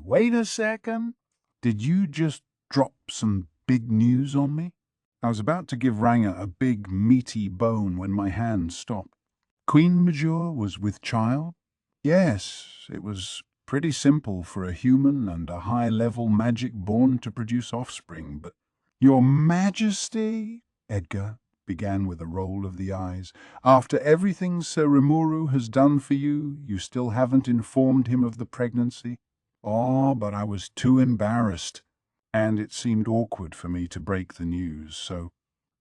[SPEAKER 1] wait a second. Did you just drop some big news on me? I was about to give Ranger a big, meaty bone when my hand stopped. Queen Major was with child? Yes, it was Pretty simple for a human and a high-level magic born to produce offspring, but— Your Majesty, Edgar began with a roll of the eyes. After everything Sir Rimuru has done for you, you still haven't informed him of the pregnancy? Oh, but I was too embarrassed, and it seemed awkward for me to break the news, so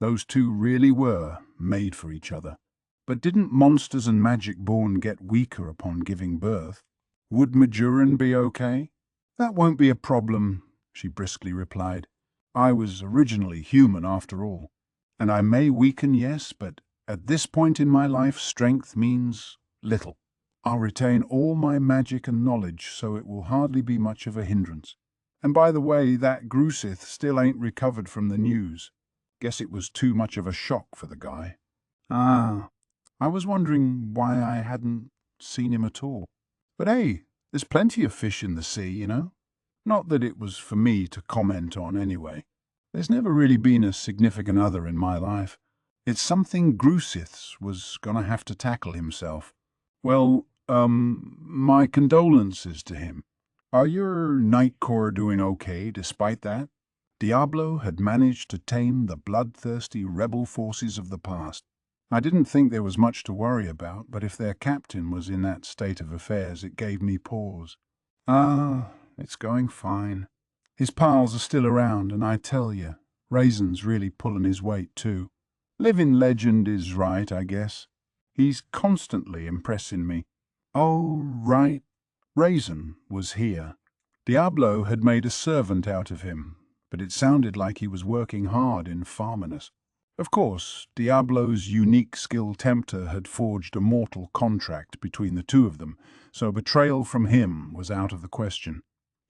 [SPEAKER 1] those two really were made for each other. But didn't monsters and magic born get weaker upon giving birth? Would Majoran be okay? That won't be a problem, she briskly replied. I was originally human after all, and I may weaken, yes, but at this point in my life strength means little. I'll retain all my magic and knowledge, so it will hardly be much of a hindrance. And by the way, that Grusith still ain't recovered from the news. Guess it was too much of a shock for the guy. Ah, I was wondering why I hadn't seen him at all. But hey, there's plenty of fish in the sea, you know? Not that it was for me to comment on anyway. There's never really been a significant other in my life. It's something Grusith's was gonna have to tackle himself. Well, my condolences to him. Are your Night Corps doing okay despite that? Diablo had managed to tame the bloodthirsty rebel forces of the past. I didn't think there was much to worry about, but if their captain was in that state of affairs, it gave me pause. Ah, it's going fine. His pals are still around, and I tell you, Raisin's really pulling his weight too. Living legend is right, I guess. He's constantly impressing me. Oh, right. Raisin was here. Diablo had made a servant out of him, but it sounded like he was working hard in farminess. Of course, Diablo's unique skill tempter had forged a mortal contract between the two of them, so betrayal from him was out of the question.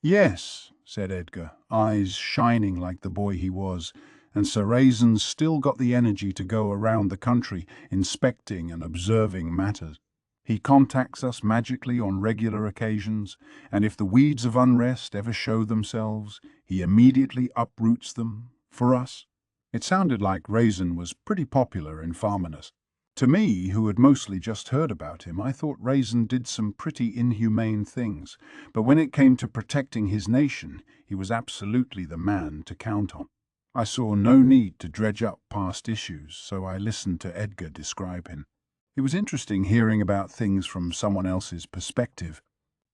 [SPEAKER 1] Yes, said Edgar, eyes shining like the boy he was, and Sir Raisin's still got the energy to go around the country inspecting and observing matters. He contacts us magically on regular occasions, and if the weeds of unrest ever show themselves, he immediately uproots them for us. It sounded like Raisin was pretty popular in Farminus. To me, who had mostly just heard about him, I thought Raisin did some pretty inhumane things, but when it came to protecting his nation, he was absolutely the man to count on. I saw no need to dredge up past issues, so I listened to Edgar describe him. It was interesting hearing about things from someone else's perspective.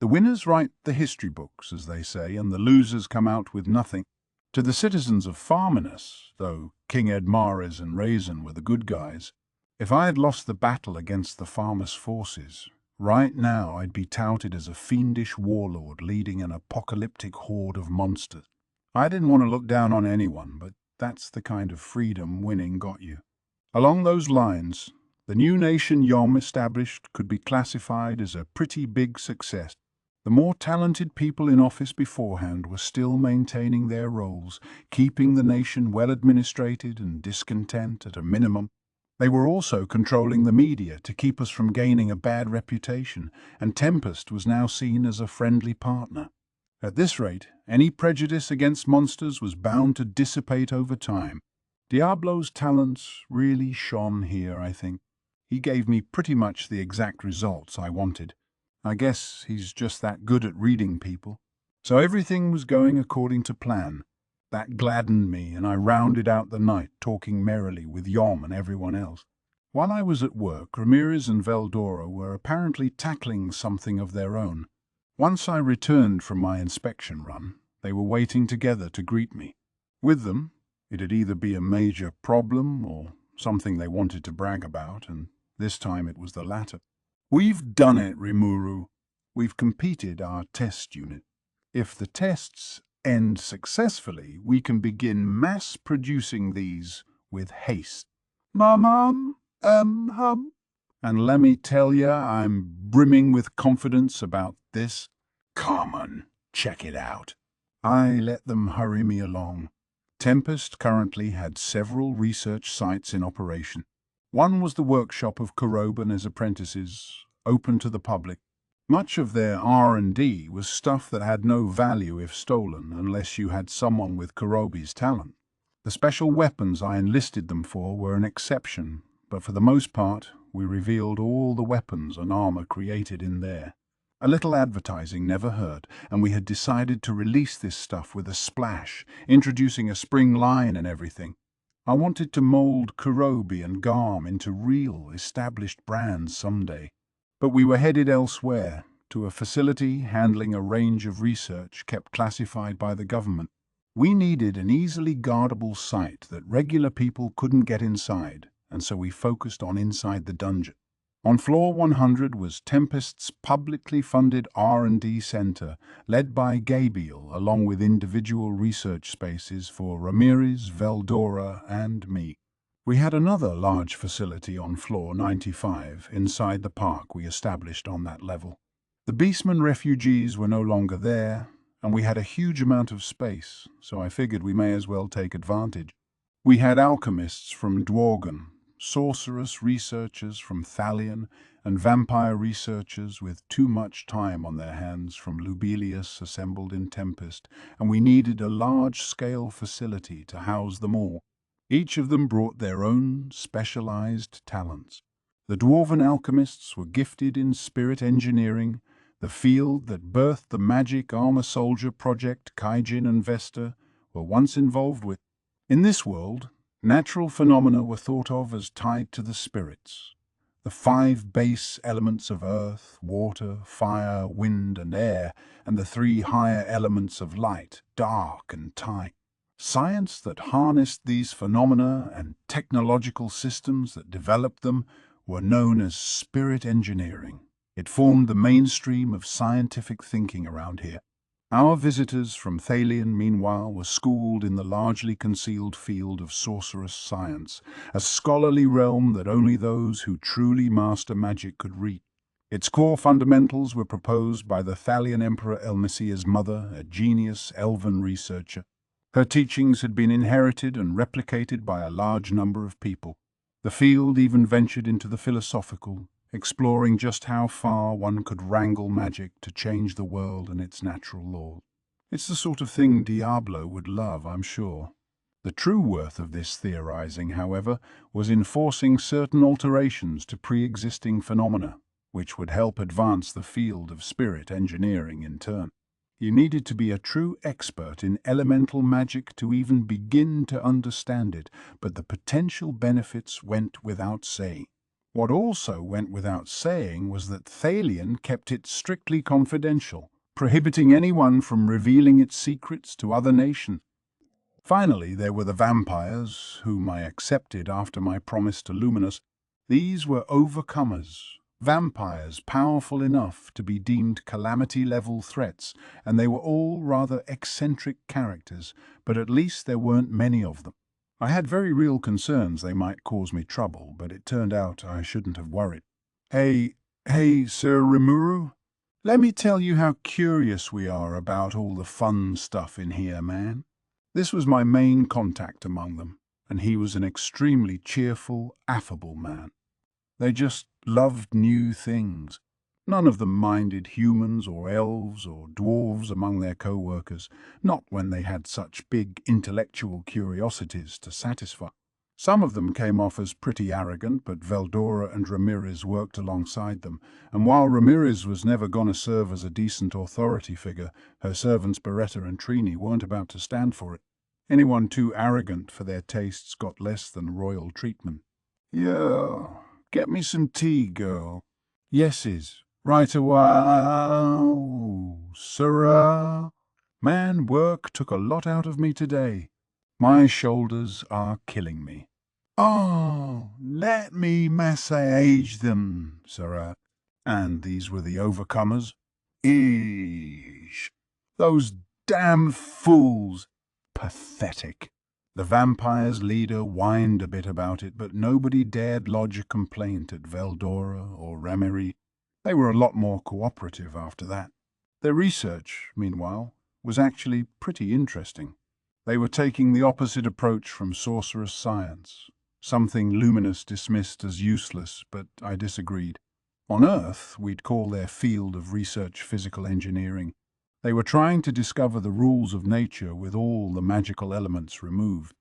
[SPEAKER 1] The winners write the history books, as they say, and the losers come out with nothing. To the citizens of Farminus, though King Edmares and Raisin were the good guys, if I had lost the battle against the Farmus forces, right now I'd be touted as a fiendish warlord leading an apocalyptic horde of monsters. I didn't want to look down on anyone, but that's the kind of freedom winning got you. Along those lines, the new nation Yom established could be classified as a pretty big success. The more talented people in office beforehand were still maintaining their roles, keeping the nation well administrated and discontent at a minimum. They were also controlling the media to keep us from gaining a bad reputation, and Tempest was now seen as a friendly partner. At this rate, any prejudice against monsters was bound to dissipate over time. Diablo's talents really shone here, I think. He gave me pretty much the exact results I wanted. I guess he's just that good at reading people. So everything was going according to plan. That gladdened me, and I rounded out the night talking merrily with Yom and everyone else. While I was at work, Ramirez and Veldora were apparently tackling something of their own. Once I returned from my inspection run, they were waiting together to greet me. With them, it'd either be a major problem or something they wanted to brag about, and this time it was the latter. We've done it, Rimuru. We've completed our test unit. If the tests end successfully, we can begin mass-producing these with haste. Hum. And let me tell ya, I'm brimming with confidence about this. Come on, check it out. I let them hurry me along. Tempest currently had several research sites in operation. One was the workshop of Kurobe and his apprentices, open to the public. Much of their R&D was stuff that had no value if stolen, unless you had someone with Kurobe's talent. The special weapons I enlisted them for were an exception, but for the most part, we revealed all the weapons and armor created in there. A little advertising never hurt, and we had decided to release this stuff with a splash, introducing a spring line and everything. I wanted to mold Kurobi and Garm into real, established brands someday. But we were headed elsewhere, to a facility handling a range of research kept classified by the government. We needed an easily guardable site that regular people couldn't get inside, and so we focused on inside the dungeon. On floor 100 was Tempest's publicly funded R&D center, led by Gabriel, along with individual research spaces for Ramirez, Veldora, and me. We had another large facility on floor 95, inside the park we established on that level. The Beastman refugees were no longer there, and we had a huge amount of space, so I figured we may as well take advantage. We had alchemists from Dworgen, sorceress researchers from Thalion, and vampire researchers with too much time on their hands from Lubelius assembled in Tempest, and we needed a large-scale facility to house them all. Each of them brought their own specialized talents. The Dwarven alchemists were gifted in spirit engineering, the field that birthed the magic armor soldier project Kaijin and Vesta were once involved with. In this world, natural phenomena were thought of as tied to the spirits. The 5 base elements of earth, water, fire, wind, and air, and the 3 higher elements of light, dark, and time. Science that harnessed these phenomena and technological systems that developed them were known as spirit engineering. It formed the mainstream of scientific thinking around here. Our visitors from Thalion, meanwhile, were schooled in the largely concealed field of sorcerous science, a scholarly realm that only those who truly master magic could reach. Its core fundamentals were proposed by the Thalion Emperor Elmisia's mother, a genius elven researcher. Her teachings had been inherited and replicated by a large number of people. The field even ventured into the philosophical, exploring just how far one could wrangle magic to change the world and its natural laws. It's the sort of thing Diablo would love, I'm sure. The true worth of this theorizing, however, was in forcing certain alterations to pre-existing phenomena, which would help advance the field of spirit engineering in turn. You needed to be a true expert in elemental magic to even begin to understand it, but the potential benefits went without saying. What also went without saying was that Thalion kept it strictly confidential, prohibiting anyone from revealing its secrets to other nations. Finally, there were the vampires, whom I accepted after my promise to Luminous. These were overcomers, vampires powerful enough to be deemed calamity-level threats, and they were all rather eccentric characters, but at least there weren't many of them. I had very real concerns they might cause me trouble, but it turned out I shouldn't have worried. Hey, Sir Rimuru, let me tell you how curious we are about all the fun stuff in here, man. This was my main contact among them, and he was an extremely cheerful, affable man. They just loved new things. None of them minded humans or elves or dwarves among their co-workers, not when they had such big intellectual curiosities to satisfy. Some of them came off as pretty arrogant, but Veldora and Ramirez worked alongside them, and while Ramirez was never going to serve as a decent authority figure, her servants Beretta and Trini weren't about to stand for it. Anyone too arrogant for their tastes got less than royal treatment. "Yeah, get me some tea, girl." "Yeses, right away, sirrah." Man, work took a lot out of me today. My shoulders are killing me. "Oh, let me massage them, sirrah." And these were the overcomers? Eesh. Those damn fools. Pathetic. The vampire's leader whined a bit about it, but nobody dared lodge a complaint at Veldora or Ramirez. They were a lot more cooperative after that. Their research, meanwhile, was actually pretty interesting. They were taking the opposite approach from sorcerous science, something Luminous dismissed as useless, but I disagreed. On Earth, we'd call their field of research physical engineering. They were trying to discover the rules of nature with all the magical elements removed.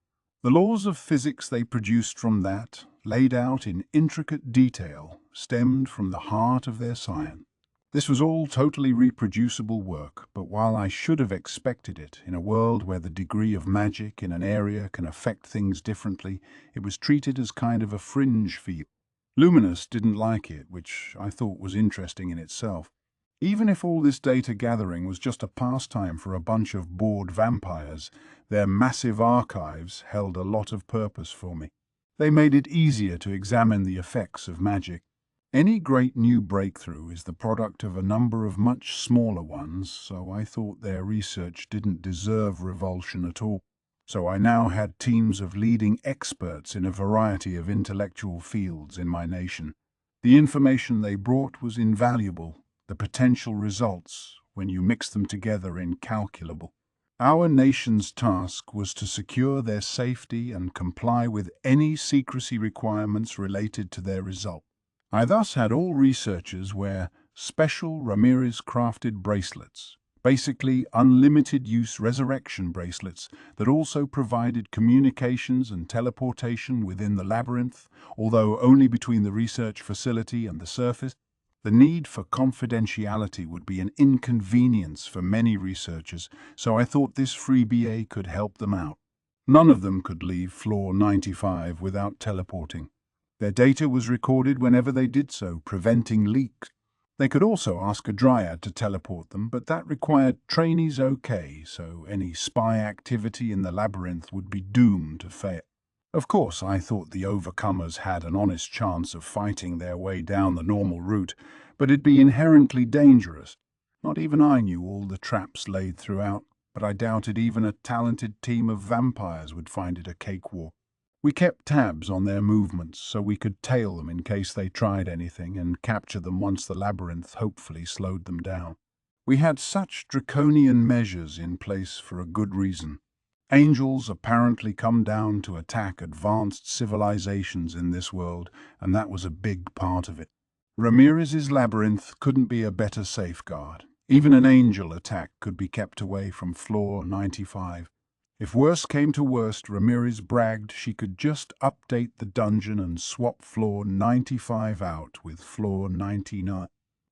[SPEAKER 1] The laws of physics they produced from that, laid out in intricate detail, stemmed from the heart of their science. This was all totally reproducible work, but while I should have expected it, in a world where the degree of magic in an area can affect things differently, it was treated as kind of a fringe field. Luminous didn't like it, which I thought was interesting in itself. Even if all this data gathering was just a pastime for a bunch of bored vampires, their massive archives held a lot of purpose for me. They made it easier to examine the effects of magic. Any great new breakthrough is the product of a number of much smaller ones, so I thought their research didn't deserve revulsion at all. So I now had teams of leading experts in a variety of intellectual fields in my nation. The information they brought was invaluable, the potential results, when you mix them together, incalculable. Our nation's task was to secure their safety and comply with any secrecy requirements related to their result. I thus had all researchers wear special Ramirez-crafted bracelets, basically unlimited-use resurrection bracelets that also provided communications and teleportation within the labyrinth, although only between the research facility and the surface. The need for confidentiality would be an inconvenience for many researchers, so I thought this free BA could help them out. None of them could leave floor 95 without teleporting. Their data was recorded whenever they did so, preventing leaks. They could also ask a dryad to teleport them, but that required trainees okay, so any spy activity in the labyrinth would be doomed to fail. Of course, I thought the overcomers had an honest chance of fighting their way down the normal route, but it'd be inherently dangerous. Not even I knew all the traps laid throughout, but I doubted even a talented team of vampires would find it a cakewalk. We kept tabs on their movements so we could tail them in case they tried anything and capture them once the labyrinth hopefully slowed them down. We had such draconian measures in place for a good reason. Angels apparently come down to attack advanced civilizations in this world, and that was a big part of it. Ramirez's labyrinth couldn't be a better safeguard. Even an angel attack could be kept away from floor 95. If worst came to worst, Ramirez bragged she could just update the dungeon and swap floor 95 out with floor 99.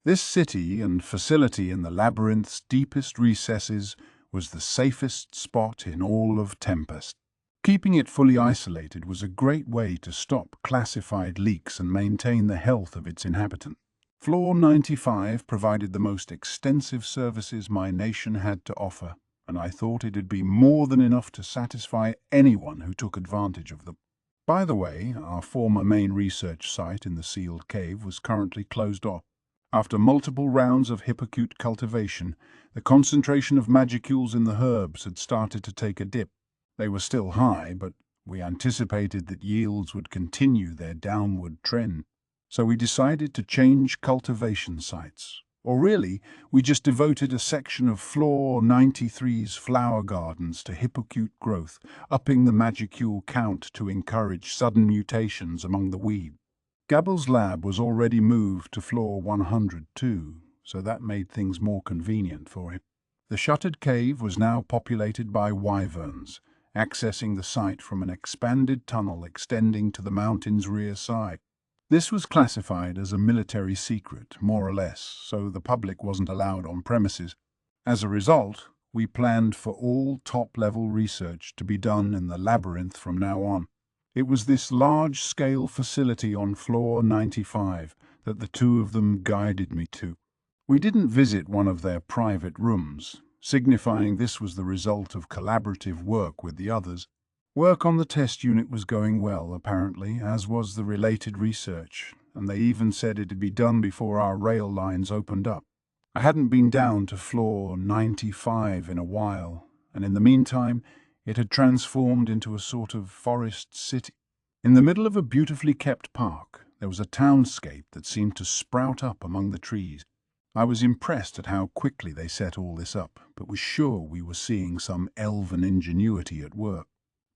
[SPEAKER 1] This city and facility in the labyrinth's deepest recesses was the safest spot in all of Tempest. Keeping it fully isolated was a great way to stop classified leaks and maintain the health of its inhabitants. Floor 95 provided the most extensive services my nation had to offer, and I thought it'd be more than enough to satisfy anyone who took advantage of them. By the way, our former main research site in the sealed cave was currently closed off. After multiple rounds of hippocute cultivation, the concentration of magicules in the herbs had started to take a dip. They were still high, but we anticipated that yields would continue their downward trend. So we decided to change cultivation sites. Or really, we just devoted a section of floor 93's flower gardens to hippocute growth, upping the magicule count to encourage sudden mutations among the weed. Gabble's lab was already moved to floor 102, so that made things more convenient for him. The shuttered cave was now populated by wyverns, accessing the site from an expanded tunnel extending to the mountain's rear side. This was classified as a military secret, more or less, so the public wasn't allowed on premises. As a result, we planned for all top-level research to be done in the labyrinth from now on. It was this large-scale facility on floor 95 that the two of them guided me to. We didn't visit one of their private rooms, signifying this was the result of collaborative work with the others. Work on the test unit was going well, apparently, as was the related research, and they even said it'd be done before our rail lines opened up. I hadn't been down to floor 95 in a while, and in the meantime, it had transformed into a sort of forest city. In the middle of a beautifully kept park, there was a townscape that seemed to sprout up among the trees. I was impressed at how quickly they set all this up, but was sure we were seeing some elven ingenuity at work.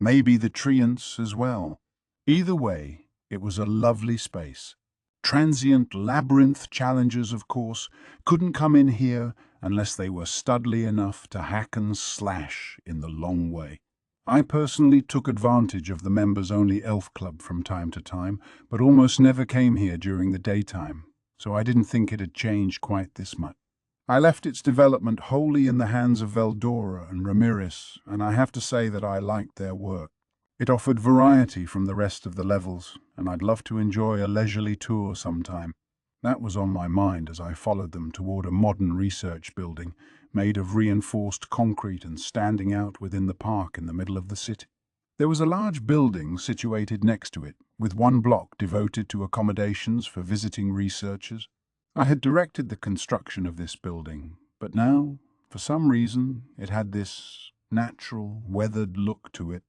[SPEAKER 1] Maybe the treants as well. Either way, it was a lovely space. Transient labyrinth challengers, of course, couldn't come in here unless they were studly enough to hack and slash in the long way. I personally took advantage of the members-only elf club from time to time, but almost never came here during the daytime, so I didn't think it had changed quite this much. I left its development wholly in the hands of Veldora and Ramirez, and I have to say that I liked their work. It offered variety from the rest of the levels, and I'd love to enjoy a leisurely tour sometime. That was on my mind as I followed them toward a modern research building, made of reinforced concrete and standing out within the park in the middle of the city. There was a large building situated next to it, with one block devoted to accommodations for visiting researchers. I had directed the construction of this building, but now, for some reason, it had this natural, weathered look to it.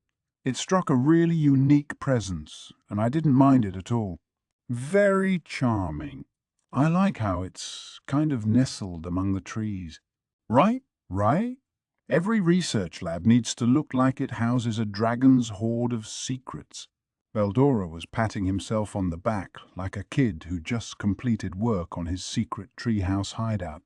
[SPEAKER 1] It struck a really unique presence, and I didn't mind it at all. Very charming. I like how it's kind of nestled among the trees. Right? Right? Every research lab needs to look like it houses a dragon's hoard of secrets. Veldora was patting himself on the back like a kid who just completed work on his secret treehouse hideout.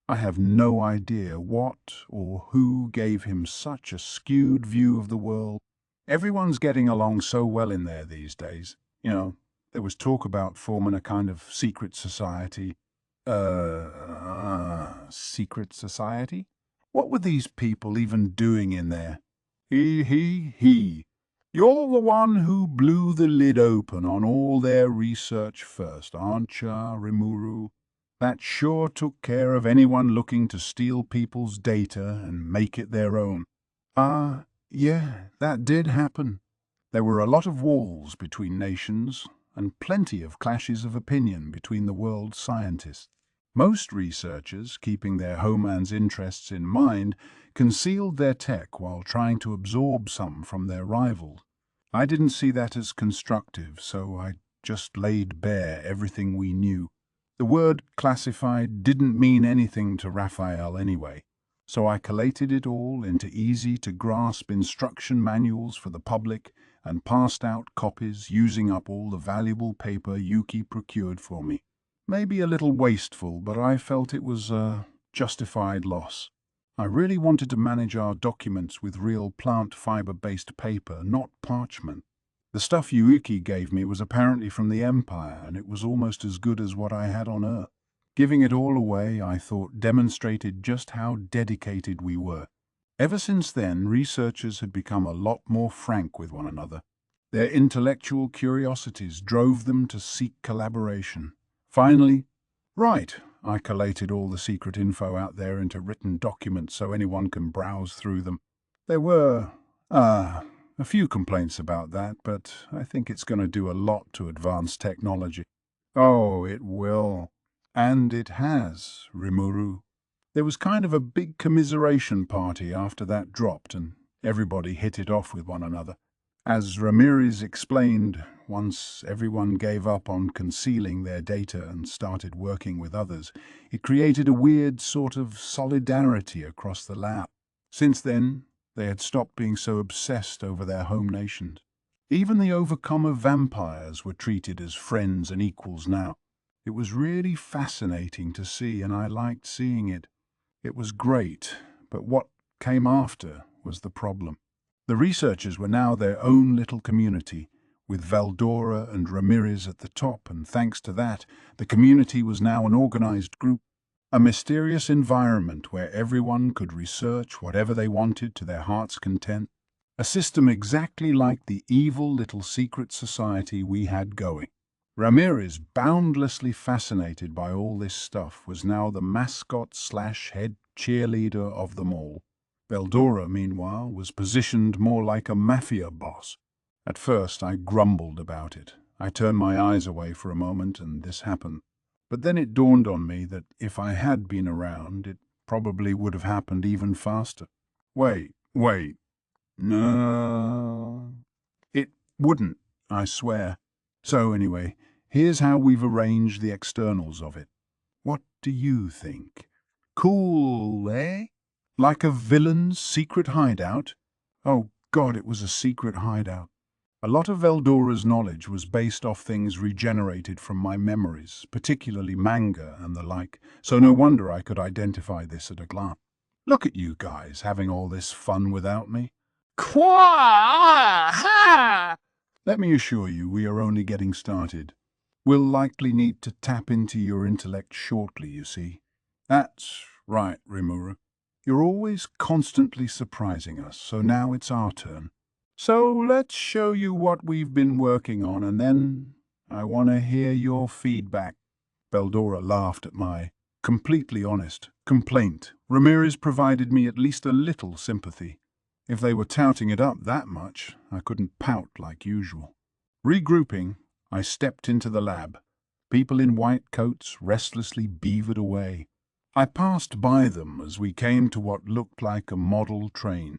[SPEAKER 1] I have no idea what or who gave him such a skewed view of the world. Everyone's getting along so well in there these days. You know, there was talk about forming a kind of secret society. Secret society? What were these people even doing in there? He. You're the one who blew the lid open on all their research first, aren't ya, Rimuru? That sure took care of anyone looking to steal people's data and make it their own. Yeah, that did happen. There were a lot of wars between nations, and plenty of clashes of opinion between the world's scientists. Most researchers, keeping their homeland's interests in mind, concealed their tech while trying to absorb some from their rivals. I didn't see that as constructive, so I just laid bare everything we knew. The word classified didn't mean anything to Raphael anyway, so I collated it all into easy-to-grasp instruction manuals for the public and passed out copies using up all the valuable paper Yuki procured for me. Maybe a little wasteful, but I felt it was a justified loss. I really wanted to manage our documents with real plant fiber-based paper, not parchment. The stuff Yuki gave me was apparently from the Empire, and it was almost as good as what I had on Earth. Giving it all away, I thought, demonstrated just how dedicated we were. Ever since then, researchers had become a lot more frank with one another. Their intellectual curiosities drove them to seek collaboration. Finally, I collated all the secret info out there into written documents so anyone can browse through them. There were, a few complaints about that, but I think it's going to do a lot to advance technology. Oh, it will. And it has, Rimuru. There was kind of a big commiseration party after that dropped, and everybody hit it off with one another. As Ramirez explained, once everyone gave up on concealing their data and started working with others, it created a weird sort of solidarity across the lab. Since then, they had stopped being so obsessed over their home nations. Even the overcomer vampires were treated as friends and equals now. It was really fascinating to see, and I liked seeing it. It was great, but what came after was the problem. The researchers were now their own little community, with Veldora and Ramirez at the top, and thanks to that, the community was now an organized group, a mysterious environment where everyone could research whatever they wanted to their heart's content, a system exactly like the evil little secret society we had going. Ramirez, boundlessly fascinated by all this stuff, was now the mascot/head cheerleader of them all. Veldora, meanwhile, was positioned more like a mafia boss. At first I grumbled about it. I turned my eyes away for a moment and this happened. But then it dawned on me that if I had been around, it probably would have happened even faster. Wait. No. It wouldn't, I swear. So anyway, here's how we've arranged the externals of it. What do you think? Cool, eh? Like a villain's secret hideout? Oh God, it was a secret hideout. A lot of Veldora's knowledge was based off things regenerated from my memories, particularly manga and the like, so no wonder I could identify this at a glance. Look at you guys having all this fun without me. Let me assure you, we are only getting started. We'll likely need to tap into your intellect shortly, you see. That's right, Rimuru. You're always constantly surprising us, so now it's our turn. So let's show you what we've been working on, and then I want to hear your feedback. Beldora laughed at my completely honest complaint. Ramirez provided me at least a little sympathy. If they were touting it up that much, I couldn't pout like usual. Regrouping, I stepped into the lab. People in white coats restlessly beavered away. I passed by them as we came to what looked like a model train.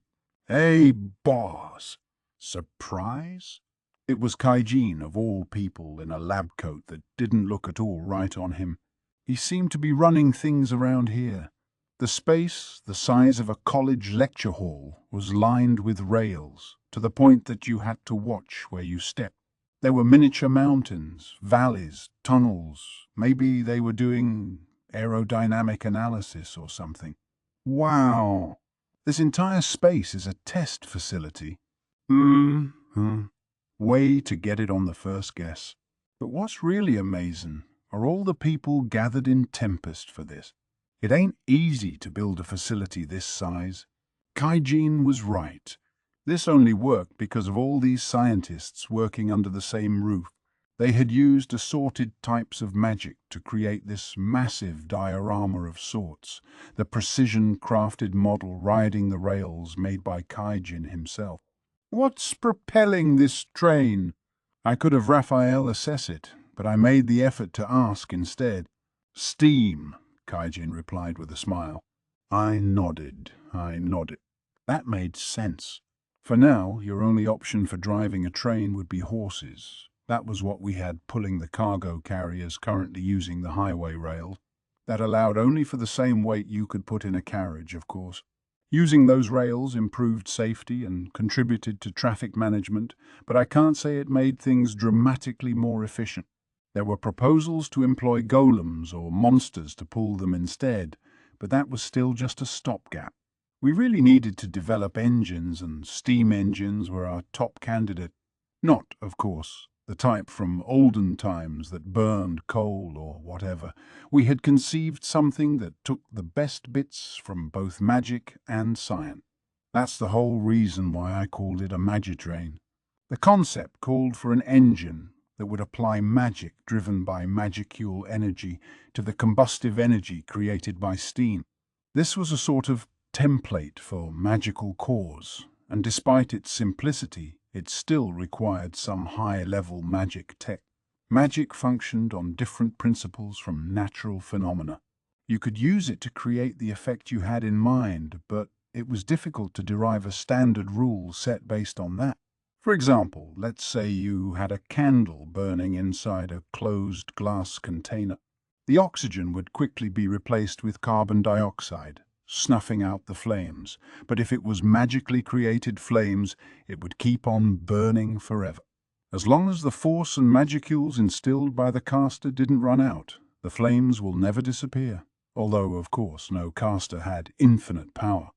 [SPEAKER 1] Hey, boss! Surprise? It was Kaijin, of all people, in a lab coat that didn't look at all right on him. He seemed to be running things around here. The space, the size of a college lecture hall, was lined with rails, to the point that you had to watch where you stepped. There were miniature mountains, valleys, tunnels. Maybe they were doing aerodynamic analysis or something. Wow! This entire space is a test facility. Way to get it on the first guess. But what's really amazing are all the people gathered in Tempest for this. It ain't easy to build a facility this size. Kaijin was right. This only worked because of all these scientists working under the same roof. They had used assorted types of magic to create this massive diorama of sorts, the precision-crafted model riding the rails made by Kaijin himself. What's propelling this train? I could have Raphael assess it, but I made the effort to ask instead. Steam, Kaijin replied with a smile. I nodded. That made sense. For now, your only option for driving a train would be horses. That was what we had pulling the cargo carriers currently using the highway rail. That allowed only for the same weight you could put in a carriage, of course. Using those rails improved safety and contributed to traffic management, but I can't say it made things dramatically more efficient. There were proposals to employ golems or monsters to pull them instead, but that was still just a stopgap. We really needed to develop engines, and steam engines were our top candidate. Not, of course, the type from olden times that burned coal or whatever. We had conceived something that took the best bits from both magic and science. That's the whole reason why I called it a magitrain. The concept called for an engine that would apply magic driven by magicule energy to the combustive energy created by steam. This was a sort of template for magical cores, and despite its simplicity, it still required some high-level magic tech. Magic functioned on different principles from natural phenomena. You could use it to create the effect you had in mind, but it was difficult to derive a standard rule set based on that. For example, let's say you had a candle burning inside a closed glass container. The oxygen would quickly be replaced with carbon dioxide, snuffing out the flames, but if it was magically created flames, it would keep on burning forever. As long as the force and magicules instilled by the caster didn't run out, the flames will never disappear, although, of course, no caster had infinite power.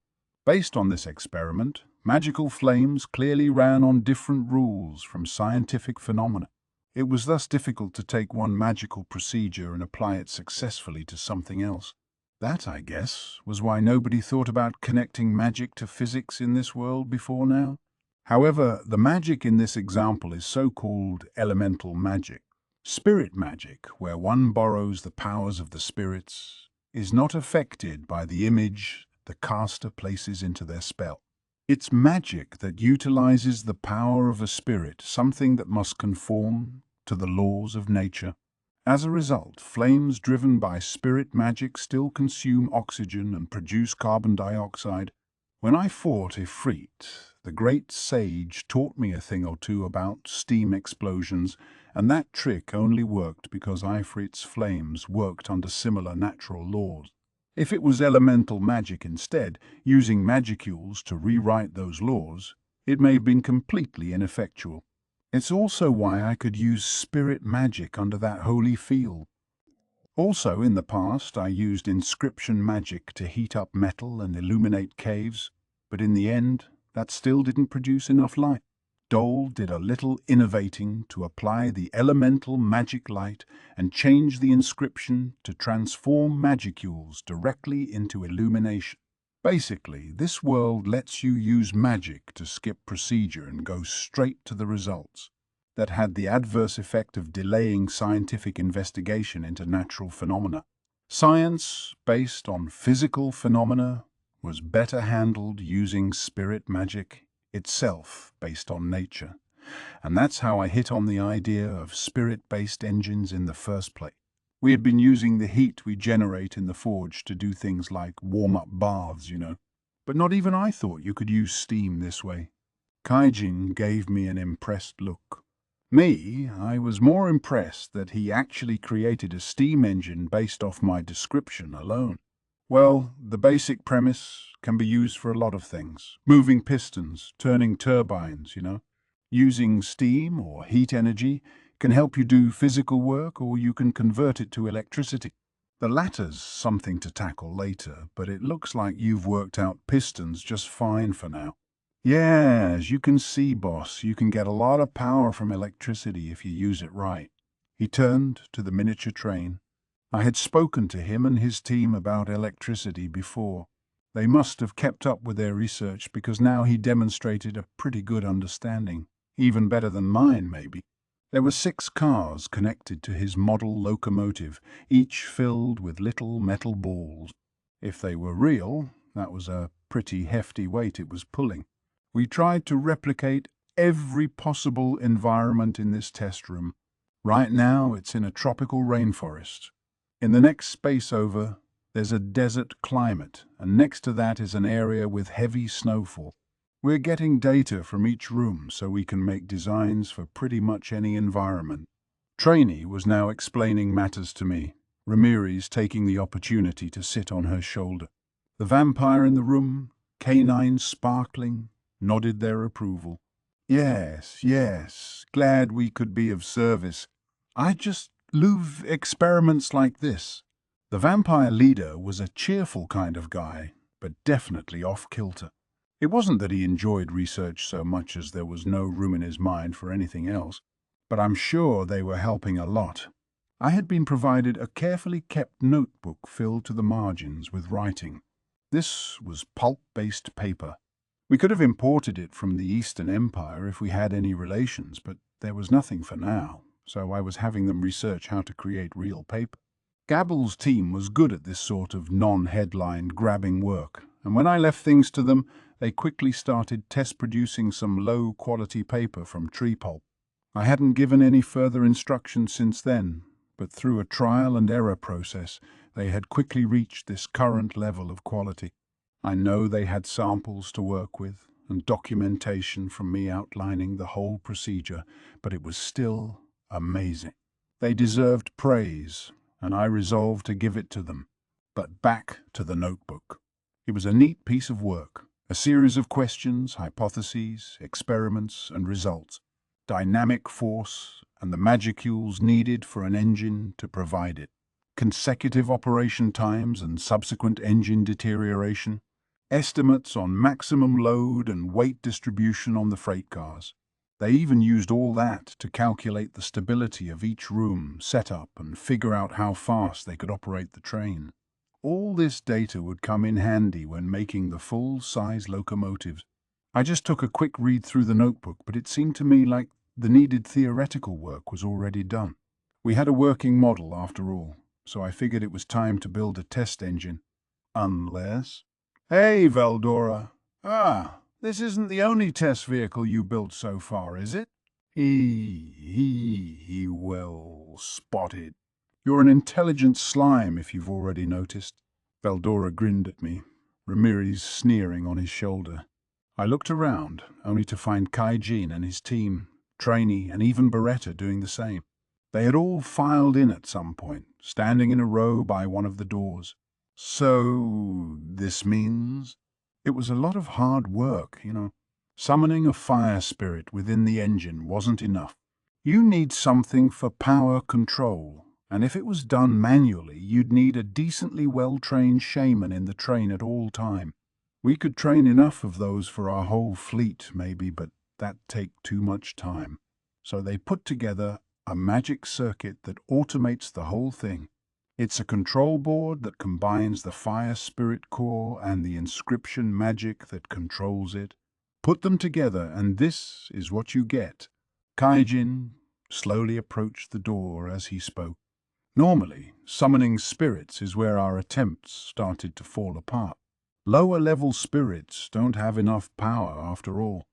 [SPEAKER 1] Based on this experiment, magical flames clearly ran on different rules from scientific phenomena. It was thus difficult to take one magical procedure and apply it successfully to something else. That, I guess, was why nobody thought about connecting magic to physics in this world before now. However, the magic in this example is so-called elemental magic. Spirit magic, where one borrows the powers of the spirits, is not affected by the image the caster places into their spell. It's magic that utilizes the power of a spirit, something that must conform to the laws of nature. As a result, flames driven by spirit magic still consume oxygen and produce carbon dioxide. When I fought Ifrit, the great sage taught me a thing or two about steam explosions, and that trick only worked because Ifrit's flames worked under similar natural laws. If it was elemental magic instead, using magicules to rewrite those laws, it may have been completely ineffectual. It's also why I could use spirit magic under that holy field. Also, in the past, I used inscription magic to heat up metal and illuminate caves, but in the end, that still didn't produce enough light. Dole did a little innovating to apply the elemental magic light and change the inscription to transform magicules directly into illumination. Basically, this world lets you use magic to skip procedure and go straight to the results. That had the adverse effect of delaying scientific investigation into natural phenomena. Science, based on physical phenomena, was better handled using spirit magic itself based on nature. And that's how I hit on the idea of spirit-based engines in the first place. We had been using the heat we generate in the forge to do things like warm-up baths, you know. But not even I thought you could use steam this way. Kaijin gave me an impressed look. Me, I was more impressed that he actually created a steam engine based off my description alone. Well, the basic premise can be used for a lot of things. Moving pistons, turning turbines, you know. Using steam or heat energy can help you do physical work, or you can convert it to electricity. The latter's something to tackle later, but it looks like you've worked out pistons just fine for now. Yeah, as you can see, boss, you can get a lot of power from electricity if you use it right. He turned to the miniature train. I had spoken to him and his team about electricity before. They must have kept up with their research because now he demonstrated a pretty good understanding, even better than mine, maybe. There were 6 cars connected to his model locomotive, each filled with little metal balls. If they were real, that was a pretty hefty weight it was pulling. We tried to replicate every possible environment in this test room. Right now, it's in a tropical rainforest. In the next space over, there's a desert climate, and next to that is an area with heavy snowfall. We're getting data from each room so we can make designs for pretty much any environment. Trainee was now explaining matters to me, Ramirez taking the opportunity to sit on her shoulder. The vampire in the room, canines sparkling, nodded their approval. Yes, glad we could be of service. I just love experiments like this. The vampire leader was a cheerful kind of guy, but definitely off-kilter. It wasn't that he enjoyed research so much as there was no room in his mind for anything else, but I'm sure they were helping a lot. I had been provided a carefully kept notebook filled to the margins with writing. This was pulp-based paper. We could have imported it from the Eastern Empire if we had any relations, but there was nothing for now, so I was having them research how to create real paper. Gabble's team was good at this sort of non-headline grabbing work, and when I left things to them, they quickly started test-producing some low-quality paper from tree pulp. I hadn't given any further instruction since then, but through a trial-and-error process, they had quickly reached this current level of quality. I know they had samples to work with, and documentation from me outlining the whole procedure, but it was still amazing. They deserved praise, and I resolved to give it to them. But back to the notebook. It was a neat piece of work. A series of questions, hypotheses, experiments, and results. Dynamic force and the magicules needed for an engine to provide it. Consecutive operation times and subsequent engine deterioration. Estimates on maximum load and weight distribution on the freight cars. They even used all that to calculate the stability of each room, setup, and figure out how fast they could operate the train. All this data would come in handy when making the full-size locomotives. I just took a quick read through the notebook, but it seemed to me like the needed theoretical work was already done. We had a working model after all, so I figured it was time to build a test engine. Unless... Hey, Veldora. This isn't the only test vehicle you built so far, is it? Well spotted. You're an intelligent slime, if you've already noticed. Veldora grinned at me, Ramirez sneering on his shoulder. I looked around, only to find Kaijin and his team, Trainee, and even Beretta doing the same. They had all filed in at some point, standing in a row by one of the doors. So, this means... It was a lot of hard work, you know. Summoning a fire spirit within the engine wasn't enough. You need something for power control, and if it was done manually, you'd need a decently well-trained shaman in the train at all time. We could train enough of those for our whole fleet, maybe, but that'd take too much time. So they put together a magic circuit that automates the whole thing. It's a control board that combines the fire spirit core and the inscription magic that controls it. Put them together, and this is what you get. Kaijin slowly approached the door as he spoke. Normally, summoning spirits is where our attempts started to fall apart. Lower-level spirits don't have enough power after all.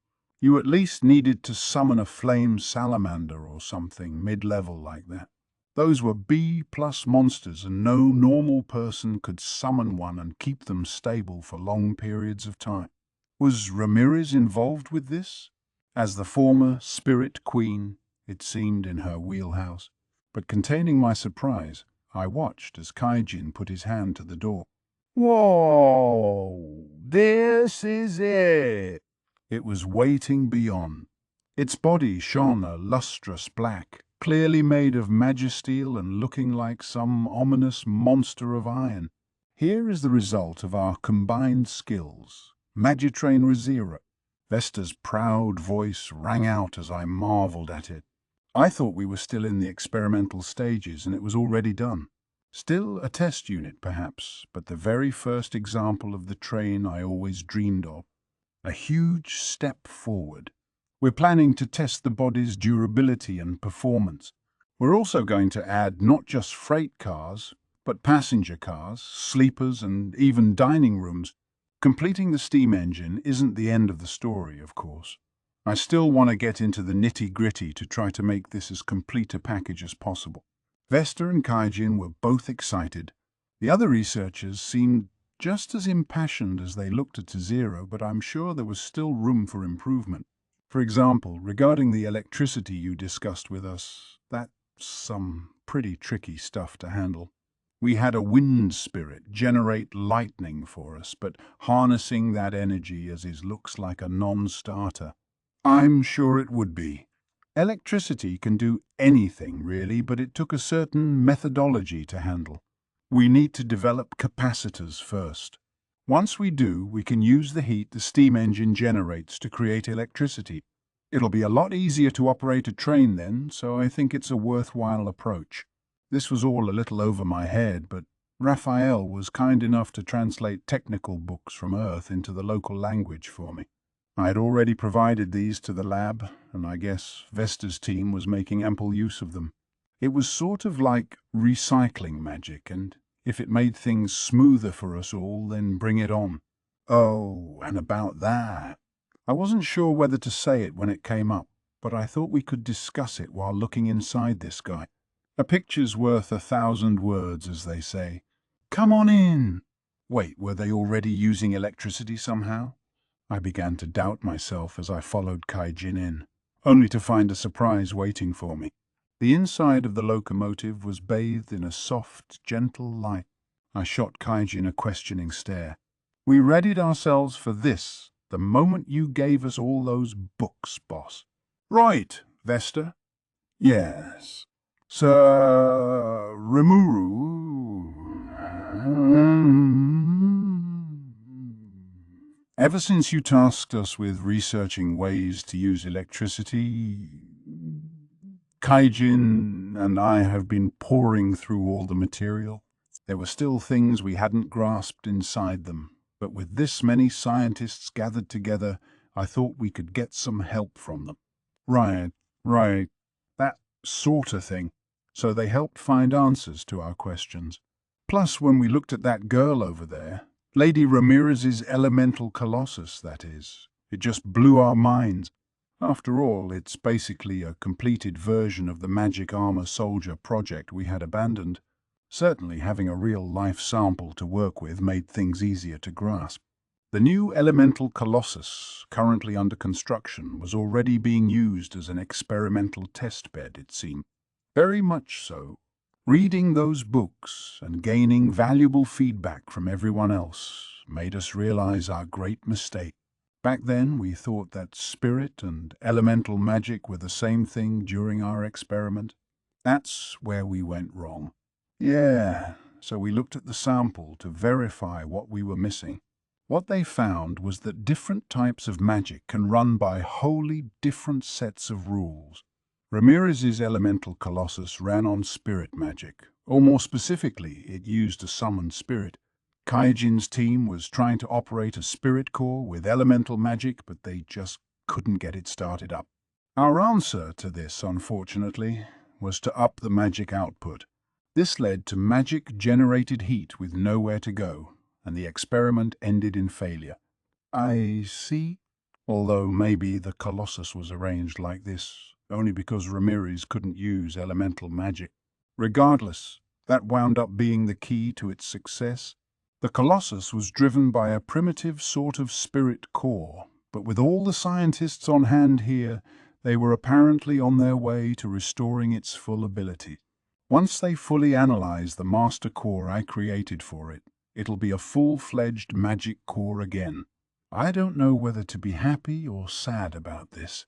[SPEAKER 1] You at least needed to summon a flame salamander or something mid-level like that. Those were B+ monsters, and no normal person could summon one and keep them stable for long periods of time. Was Ramirez involved with this? As the former Spirit Queen, it seemed in her wheelhouse. But containing my surprise, I watched as Kaijin put his hand to the door. Whoa! This is it! It was waiting beyond. Its body shone a lustrous black, clearly made of magisteel and looking like some ominous monster of iron. Here is the result of our combined skills. Magitrain Razira. Vesta's proud voice rang out as I marveled at it. I thought we were still in the experimental stages and it was already done. Still a test unit, perhaps, but the very first example of the train I always dreamed of. A huge step forward. We're planning to test the body's durability and performance. We're also going to add not just freight cars, but passenger cars, sleepers, and even dining rooms. Completing the steam engine isn't the end of the story, of course. I still want to get into the nitty-gritty to try to make this as complete a package as possible. Vesta and Kaijin were both excited. The other researchers seemed just as impassioned as they looked at Zero, but I'm sure there was still room for improvement. For example, regarding the electricity you discussed with us, that's some pretty tricky stuff to handle. We had a wind spirit generate lightning for us, but harnessing that energy as it looks like a non-starter. I'm sure it would be. Electricity can do anything, really, but it took a certain methodology to handle. We need to develop capacitors first. Once we do, we can use the heat the steam engine generates to create electricity. It'll be a lot easier to operate a train then, so I think it's a worthwhile approach. This was all a little over my head, but Raphael was kind enough to translate technical books from Earth into the local language for me. I had already provided these to the lab, and I guess Vesta's team was making ample use of them. It was sort of like recycling magic, and if it made things smoother for us all, then bring it on. Oh, and about that. I wasn't sure whether to say it when it came up, but I thought we could discuss it while looking inside this guy. A picture's worth 1,000 words, as they say. Come on in. Wait, were they already using electricity somehow? I began to doubt myself as I followed Kaijin in, only to find a surprise waiting for me. The inside of the locomotive was bathed in a soft, gentle light. I shot Kaijin a questioning stare. We readied ourselves for this the moment you gave us all those books, boss. Right, Vesta? Yes. Sir Rimuru. Ever since you tasked us with researching ways to use electricity, Kaijin and I have been poring through all the material. There were still things we hadn't grasped inside them, but with this many scientists gathered together, I thought we could get some help from them. Right, that sort of thing. So they helped find answers to our questions. Plus, when we looked at that girl over there, Lady Ramirez's elemental colossus, that is, it just blew our minds. After all, it's basically a completed version of the magic armor soldier project we had abandoned. Certainly having a real-life sample to work with made things easier to grasp. The new elemental colossus, currently under construction, was already being used as an experimental test bed, it seemed. Very much so. Reading those books and gaining valuable feedback from everyone else made us realize our great mistake. Back then, we thought that spirit and elemental magic were the same thing during our experiment. That's where we went wrong. Yeah, so we looked at the sample to verify what we were missing. What they found was that different types of magic can run by wholly different sets of rules. Ramirez's elemental colossus ran on spirit magic, or more specifically, it used a summoned spirit. Kaijin's team was trying to operate a spirit core with elemental magic, but they just couldn't get it started up. Our answer to this, unfortunately, was to up the magic output. This led to magic-generated heat with nowhere to go, and the experiment ended in failure. I see. Although maybe the Colossus was arranged like this only because Ramirez couldn't use elemental magic. Regardless, that wound up being the key to its success. The Colossus was driven by a primitive sort of spirit core, but with all the scientists on hand here, they were apparently on their way to restoring its full ability. Once they fully analyze the master core I created for it, it'll be a full-fledged magic core again. I don't know whether to be happy or sad about this.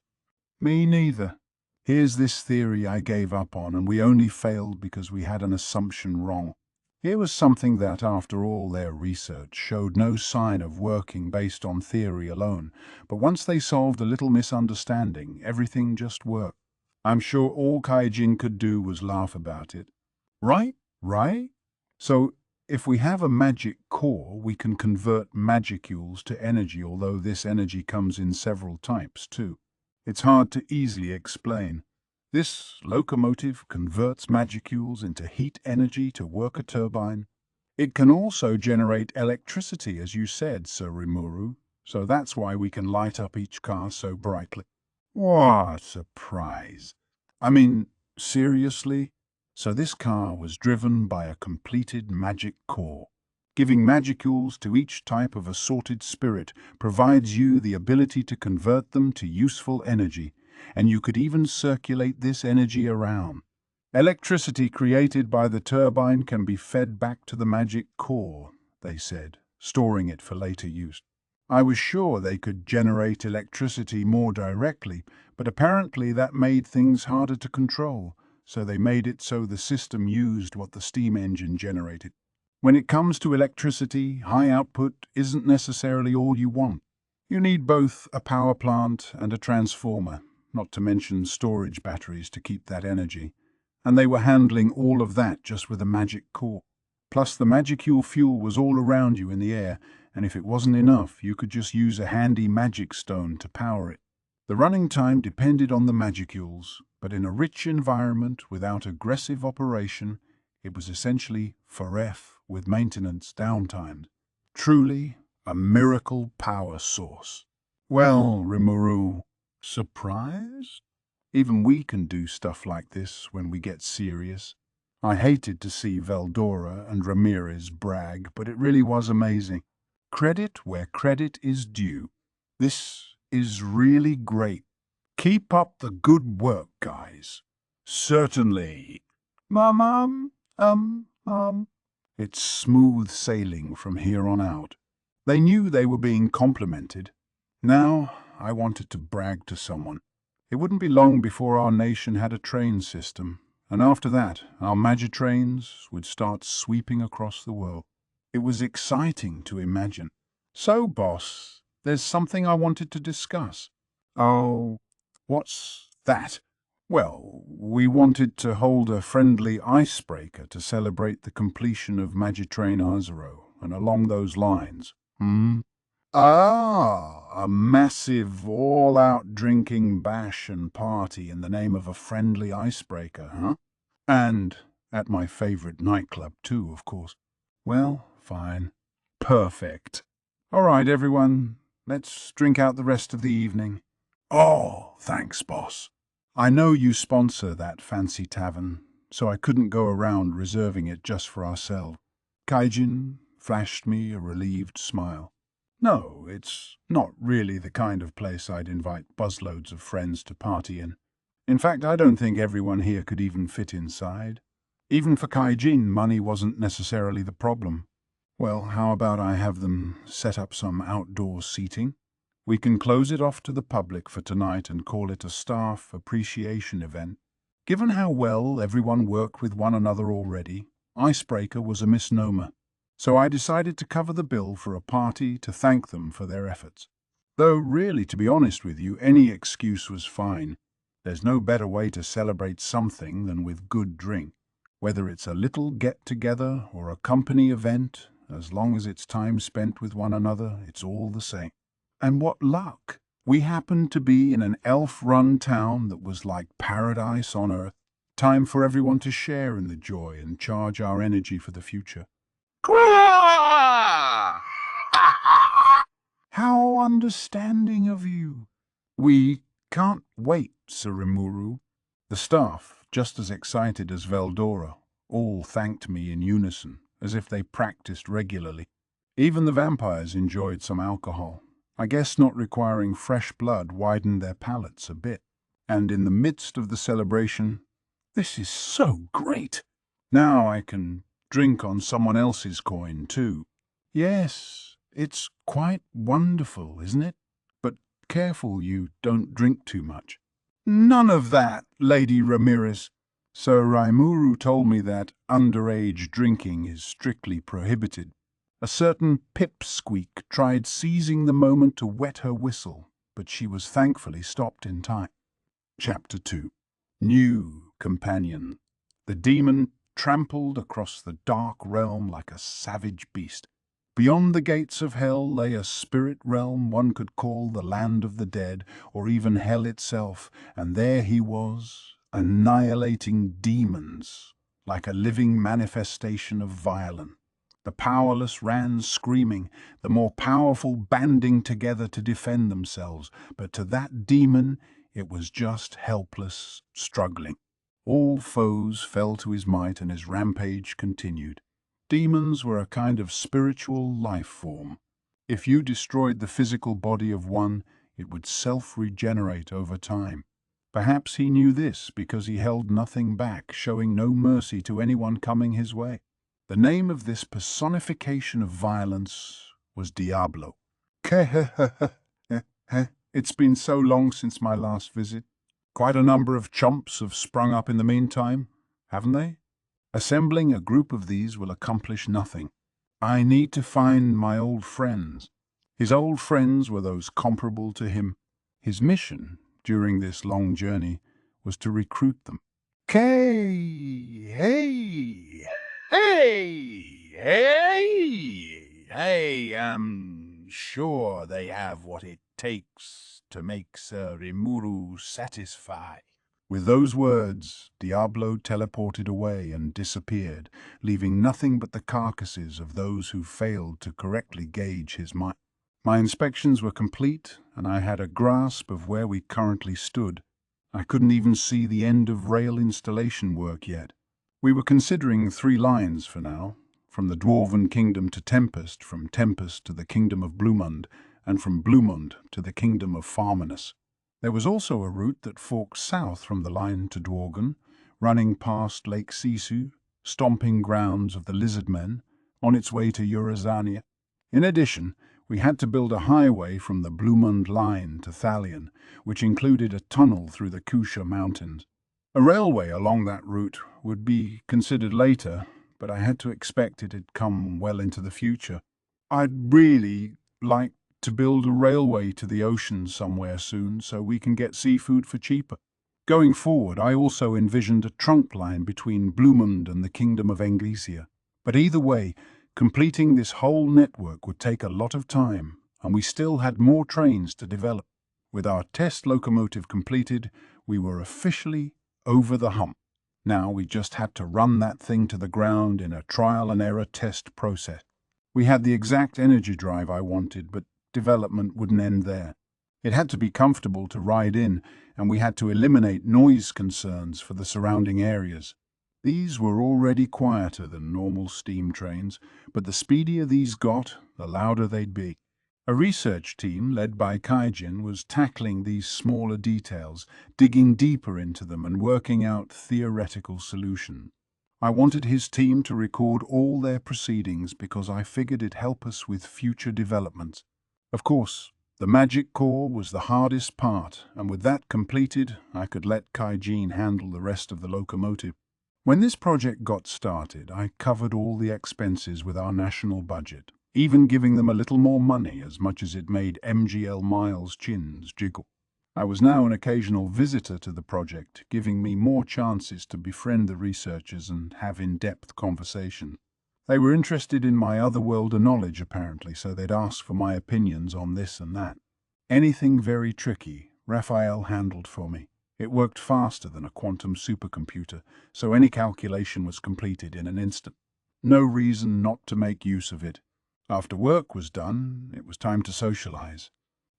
[SPEAKER 1] Me neither. Here's this theory I gave up on, and we only failed because we had an assumption wrong. Here was something that, after all their research, showed no sign of working based on theory alone, but once they solved a little misunderstanding, everything just worked. I'm sure all Kaijin could do was laugh about it. Right? So, if we have a magic core, we can convert magicules to energy, although this energy comes in several types too. It's hard to easily explain. This locomotive converts magicules into heat energy to work a turbine. It can also generate electricity, as you said, Sir Rimuru, so that's why we can light up each car so brightly. What a surprise! I mean, seriously? So this car was driven by a completed magic core. Giving magicules to each type of assorted spirit provides you the ability to convert them to useful energy, and you could even circulate this energy around. Electricity created by the turbine can be fed back to the magic core, they said, storing it for later use. I was sure they could generate electricity more directly, but apparently that made things harder to control, so they made it so the system used what the steam engine generated. When it comes to electricity, high output isn't necessarily all you want. You need both a power plant and a transformer, not to mention storage batteries to keep that energy. And they were handling all of that just with a magic core. Plus the magicule fuel was all around you in the air, and if it wasn't enough, you could just use a handy magic stone to power it. The running time depended on the magicules, but in a rich environment without aggressive operation, it was essentially forever with maintenance downtime. Truly a miracle power source. Well, Rimuru, surprised? Even we can do stuff like this when we get serious. I hated to see Veldora and Ramirez brag, but it really was amazing. Credit where credit is due. This is really great. Keep up the good work, guys. Certainly. Mum. It's smooth sailing from here on out. They knew they were being complimented. Now I wanted to brag to someone. It wouldn't be long before our nation had a train system, and after that, our Magitrains would start sweeping across the world. It was exciting to imagine. So, boss, there's something I wanted to discuss. Oh, what's that? Well, we wanted to hold a friendly icebreaker to celebrate the completion of Magitrain Azaro, and along those lines. A massive all-out drinking bash and party in the name of a friendly icebreaker, huh? And at my favorite nightclub too, of course. Well, fine. Perfect. All right, everyone, let's drink out the rest of the evening. Oh, thanks, boss. I know you sponsor that fancy tavern, so I couldn't go around reserving it just for ourselves. Kaijin flashed me a relieved smile. No, it's not really the kind of place I'd invite busloads of friends to party in. In fact, I don't think everyone here could even fit inside. Even for Kaijin, money wasn't necessarily the problem. Well, how about I have them set up some outdoor seating? We can close it off to the public for tonight and call it a staff appreciation event. Given how well everyone worked with one another already, icebreaker was a misnomer. So I decided to cover the bill for a party to thank them for their efforts. Though really, to be honest with you, any excuse was fine. There's no better way to celebrate something than with good drink. Whether it's a little get-together or a company event, as long as it's time spent with one another, it's all the same. And what luck! We happened to be in an elf-run town that was like paradise on earth. Time for everyone to share in the joy and charge our energy for the future. How understanding of you. We can't wait, Sir Rimuru. The staff, just as excited as Veldora, all thanked me in unison, as if they practiced regularly. Even the vampires enjoyed some alcohol. I guess not requiring fresh blood widened their palates a bit. And in the midst of the celebration, "This is so great! Now I can drink on someone else's coin, too." Yes, it's quite wonderful, isn't it? But careful you don't drink too much. None of that, Lady Ramirez. Sir Rimuru told me that underage drinking is strictly prohibited. A certain pipsqueak tried seizing the moment to wet her whistle, but she was thankfully stopped in time. Chapter 2. New Companion. The demon trampled across the dark realm like a savage beast. Beyond the gates of hell lay a spirit realm one could call the land of the dead, or even hell itself, and there he was, annihilating demons, like a living manifestation of violence. The powerless ran screaming, the more powerful banding together to defend themselves, but to that demon it was just helpless struggling. All foes fell to his might and his rampage continued. Demons were a kind of spiritual life form. If you destroyed the physical body of one, it would self-regenerate over time. Perhaps he knew this because he held nothing back, showing no mercy to anyone coming his way. The name of this personification of violence was Diablo. It's been so long since my last visit. Quite a number of chumps have sprung up in the meantime, haven't they? Assembling a group of these will accomplish nothing. I need to find my old friends. His old friends were those comparable to him. His mission during this long journey was to recruit them. Hey, I'm sure they have what it takes to make Sir Rimuru satisfy. With those words, Diablo teleported away and disappeared, leaving nothing but the carcasses of those who failed to correctly gauge his might. My inspections were complete, and I had a grasp of where we currently stood. I couldn't even see the end of rail installation work yet. We were considering 3 lines for now, from the Dwarven Kingdom to Tempest, from Tempest to the Kingdom of Blumund, and from Blumund to the Kingdom of Farminus. There was also a route that forked south from the line to Dworgen, running past Lake Sisu, stomping grounds of the Lizardmen, on its way to Eurazania. In addition, we had to build a highway from the Blumund line to Thalion, which included a tunnel through the Kusha Mountains. A railway along that route would be considered later, but I had to expect it'd come well into the future. I'd really like to build a railway to the ocean somewhere soon so we can get seafood for cheaper. Going forward, I also envisioned a trunk line between Blumund and the Kingdom of Englesia. But either way, completing this whole network would take a lot of time, and we still had more trains to develop. With our test locomotive completed, we were officially over the hump. Now we just had to run that thing to the ground in a trial-and-error test process. We had the exact energy drive I wanted, but development wouldn't end there. It had to be comfortable to ride in, and we had to eliminate noise concerns for the surrounding areas. These were already quieter than normal steam trains, but the speedier these got, the louder they'd be. A research team led by Kaijin was tackling these smaller details, digging deeper into them and working out theoretical solutions. I wanted his team to record all their proceedings because I figured it'd help us with future developments. Of course, the magic core was the hardest part, and with that completed, I could let Kaijin handle the rest of the locomotive. When this project got started, I covered all the expenses with our national budget, even giving them a little more money as much as it made MGL Miles' chins jiggle. I was now an occasional visitor to the project, giving me more chances to befriend the researchers and have in-depth conversation. They were interested in my otherworlder knowledge, apparently, so they'd ask for my opinions on this and that. Anything very tricky, Raphael handled for me. It worked faster than a quantum supercomputer, so any calculation was completed in an instant. No reason not to make use of it. After work was done, it was time to socialize.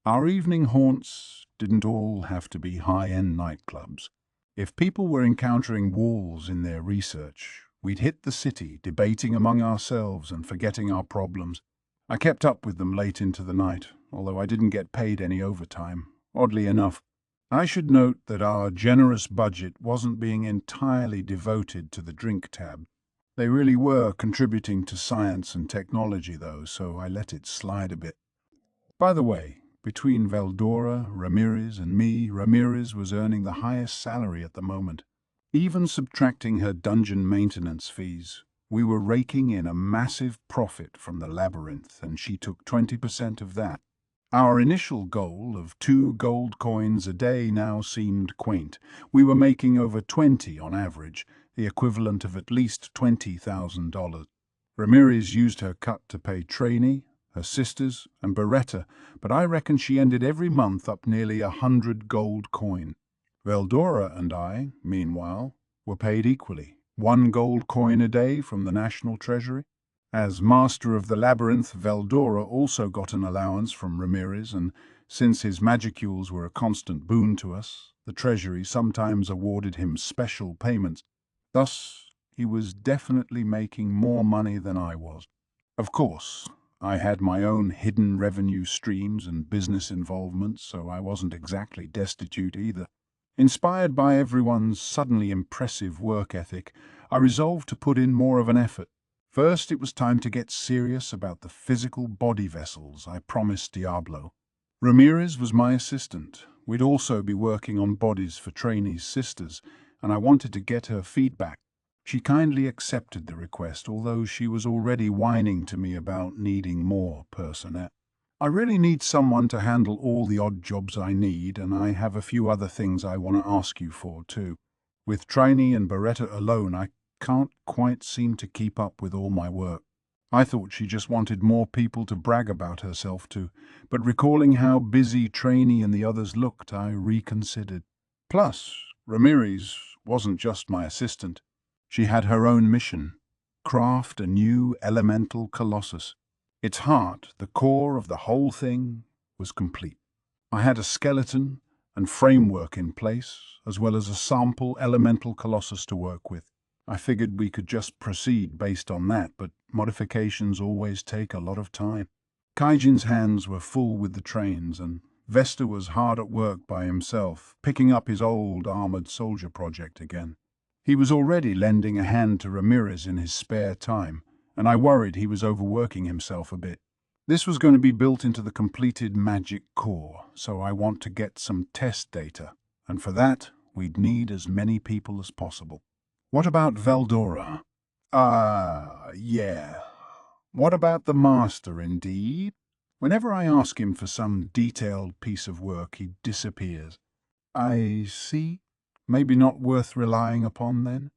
[SPEAKER 1] Our evening haunts didn't all have to be high-end nightclubs. If people were encountering walls in their research, we'd hit the city, debating among ourselves and forgetting our problems. I kept up with them late into the night, although I didn't get paid any overtime, oddly enough. I should note that our generous budget wasn't being entirely devoted to the drink tab. They really were contributing to science and technology, though, so I let it slide a bit. By the way, between Veldora, Ramirez, and me, Ramirez was earning the highest salary at the moment. Even subtracting her dungeon maintenance fees, we were raking in a massive profit from the labyrinth, and she took 20% of that. Our initial goal of 2 gold coins a day now seemed quaint. We were making over 20 on average, the equivalent of at least $20,000. Ramirez used her cut to pay trainee, her sisters, and Beretta, but I reckon she ended every month up nearly 100 gold coin. Veldora and I, meanwhile, were paid equally, 1 gold coin a day from the National Treasury. As Master of the Labyrinth, Veldora also got an allowance from Ramirez, and since his magicules were a constant boon to us, the Treasury sometimes awarded him special payments. Thus, he was definitely making more money than I was. Of course, I had my own hidden revenue streams and business involvements, so I wasn't exactly destitute either. Inspired by everyone's suddenly impressive work ethic, I resolved to put in more of an effort. First, it was time to get serious about the physical body vessels I promised Diablo. Ramirez was my assistant. We'd also be working on bodies for trainees' sisters, and I wanted to get her feedback. She kindly accepted the request, although she was already whining to me about needing more personnel. I really need someone to handle all the odd jobs I need, and I have a few other things I want to ask you for, too. With Trainee and Beretta alone, I can't quite seem to keep up with all my work. I thought she just wanted more people to brag about herself to, but recalling how busy Trainee and the others looked, I reconsidered. Plus, Ramirez wasn't just my assistant. She had her own mission: craft a new elemental colossus. Its heart, the core of the whole thing, was complete. I had a skeleton and framework in place, as well as a sample elemental colossus to work with. I figured we could just proceed based on that, but modifications always take a lot of time. Kaijin's hands were full with the trains, and Vesta was hard at work by himself, picking up his old armored soldier project again. He was already lending a hand to Ramirez in his spare time, and I worried he was overworking himself a bit. This was going to be built into the completed magic core, so I want to get some test data, and for that, we'd need as many people as possible. What about Veldora? Yeah. What about the Master, indeed? Whenever I ask him for some detailed piece of work, he disappears. I see. Maybe not worth relying upon, then?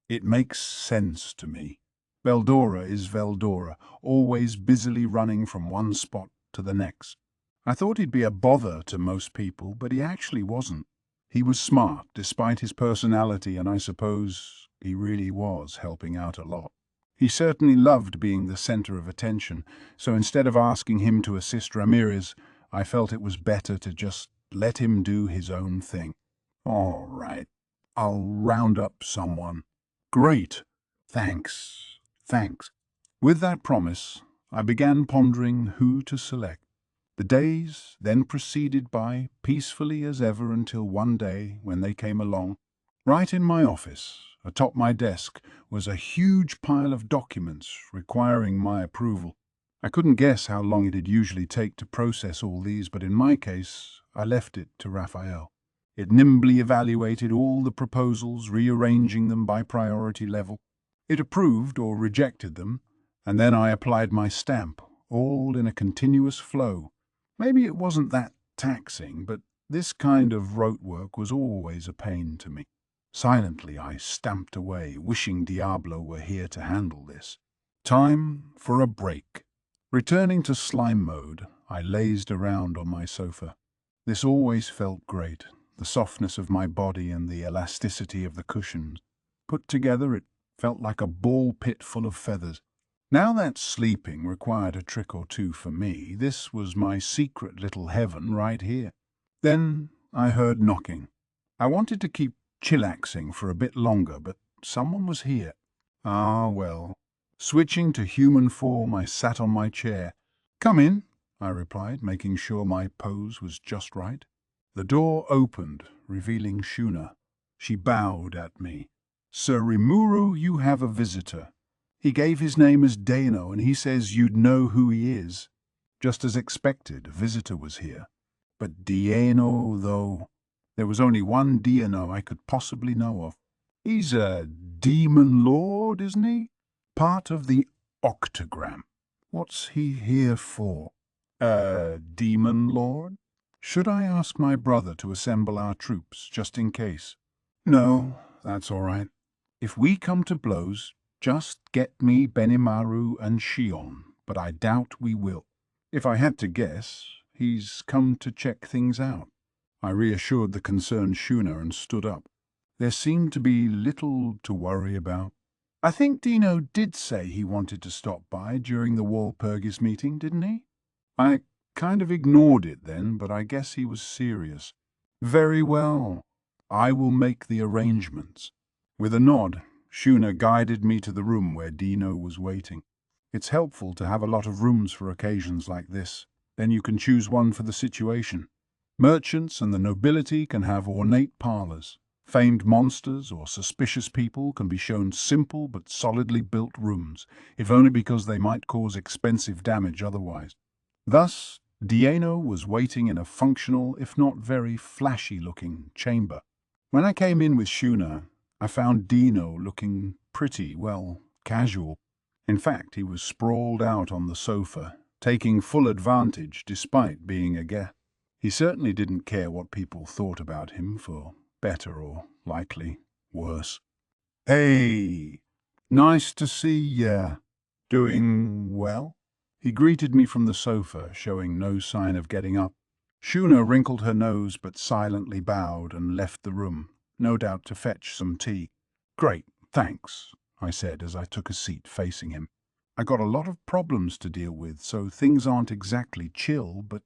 [SPEAKER 1] It makes sense to me. Veldora is Veldora, always busily running from one spot to the next. I thought he'd be a bother to most people, but he actually wasn't. He was smart, despite his personality, and I suppose he really was helping out a lot. He certainly loved being the center of attention, so instead of asking him to assist Ramirez, I felt it was better to just let him do his own thing. All right, I'll round up someone. Great. Thanks. With that promise, I began pondering who to select. The days then proceeded by peacefully as ever until one day when they came along. Right in my office, atop my desk, was a huge pile of documents requiring my approval. I couldn't guess how long it'd usually take to process all these, but in my case, I left it to Raphael. It nimbly evaluated all the proposals, rearranging them by priority level. It approved or rejected them, and then I applied my stamp, all in a continuous flow. Maybe it wasn't that taxing, but this kind of rote work was always a pain to me. Silently I stamped away, wishing Diablo were here to handle this. Time for a break. Returning to slime mode, I lazed around on my sofa. This always felt great, the softness of my body and the elasticity of the cushions. Put together, it felt like a ball pit full of feathers. Now that sleeping required a trick or two for me, this was my secret little heaven right here. Then I heard knocking. I wanted to keep chillaxing for a bit longer, but someone was here. Ah, well. Switching to human form, I sat on my chair. "Come in," I replied, making sure my pose was just right. The door opened, revealing Shuna. She bowed at me. "Sir Rimuru, you have a visitor. He gave his name as Dano, and he says you'd know who he is." Just as expected, a visitor was here. But Dano, though, there was only one Dano I could possibly know of. He's a demon lord, isn't he? Part of the octagram. What's he here for? A demon lord? Should I ask my brother to assemble our troops, just in case? No, that's all right. If we come to blows, just get me Benimaru and Shion, but I doubt we will. If I had to guess, he's come to check things out. I reassured the concerned Shuna and stood up. There seemed to be little to worry about. I think Dino did say he wanted to stop by during the Walpurgis meeting, didn't he? I kind of ignored it then, but I guess he was serious. Very well. I will make the arrangements. With a nod, Shuna guided me to the room where Dino was waiting. It's helpful to have a lot of rooms for occasions like this. Then you can choose one for the situation. Merchants and the nobility can have ornate parlors. Famed monsters or suspicious people can be shown simple but solidly built rooms, if only because they might cause expensive damage otherwise. Thus, Dano was waiting in a functional, if not very flashy-looking, chamber. When I came in with Shuna, I found Dino looking pretty, well, casual. In fact, he was sprawled out on the sofa, taking full advantage despite being a guest. He certainly didn't care what people thought about him, for better or likely worse. "Hey, nice to see ya. Doing well?" He greeted me from the sofa, showing no sign of getting up. Shuna wrinkled her nose but silently bowed and left the room, no doubt to fetch some tea. "Great, thanks," I said as I took a seat facing him. "I got a lot of problems to deal with, so things aren't exactly chill, but..."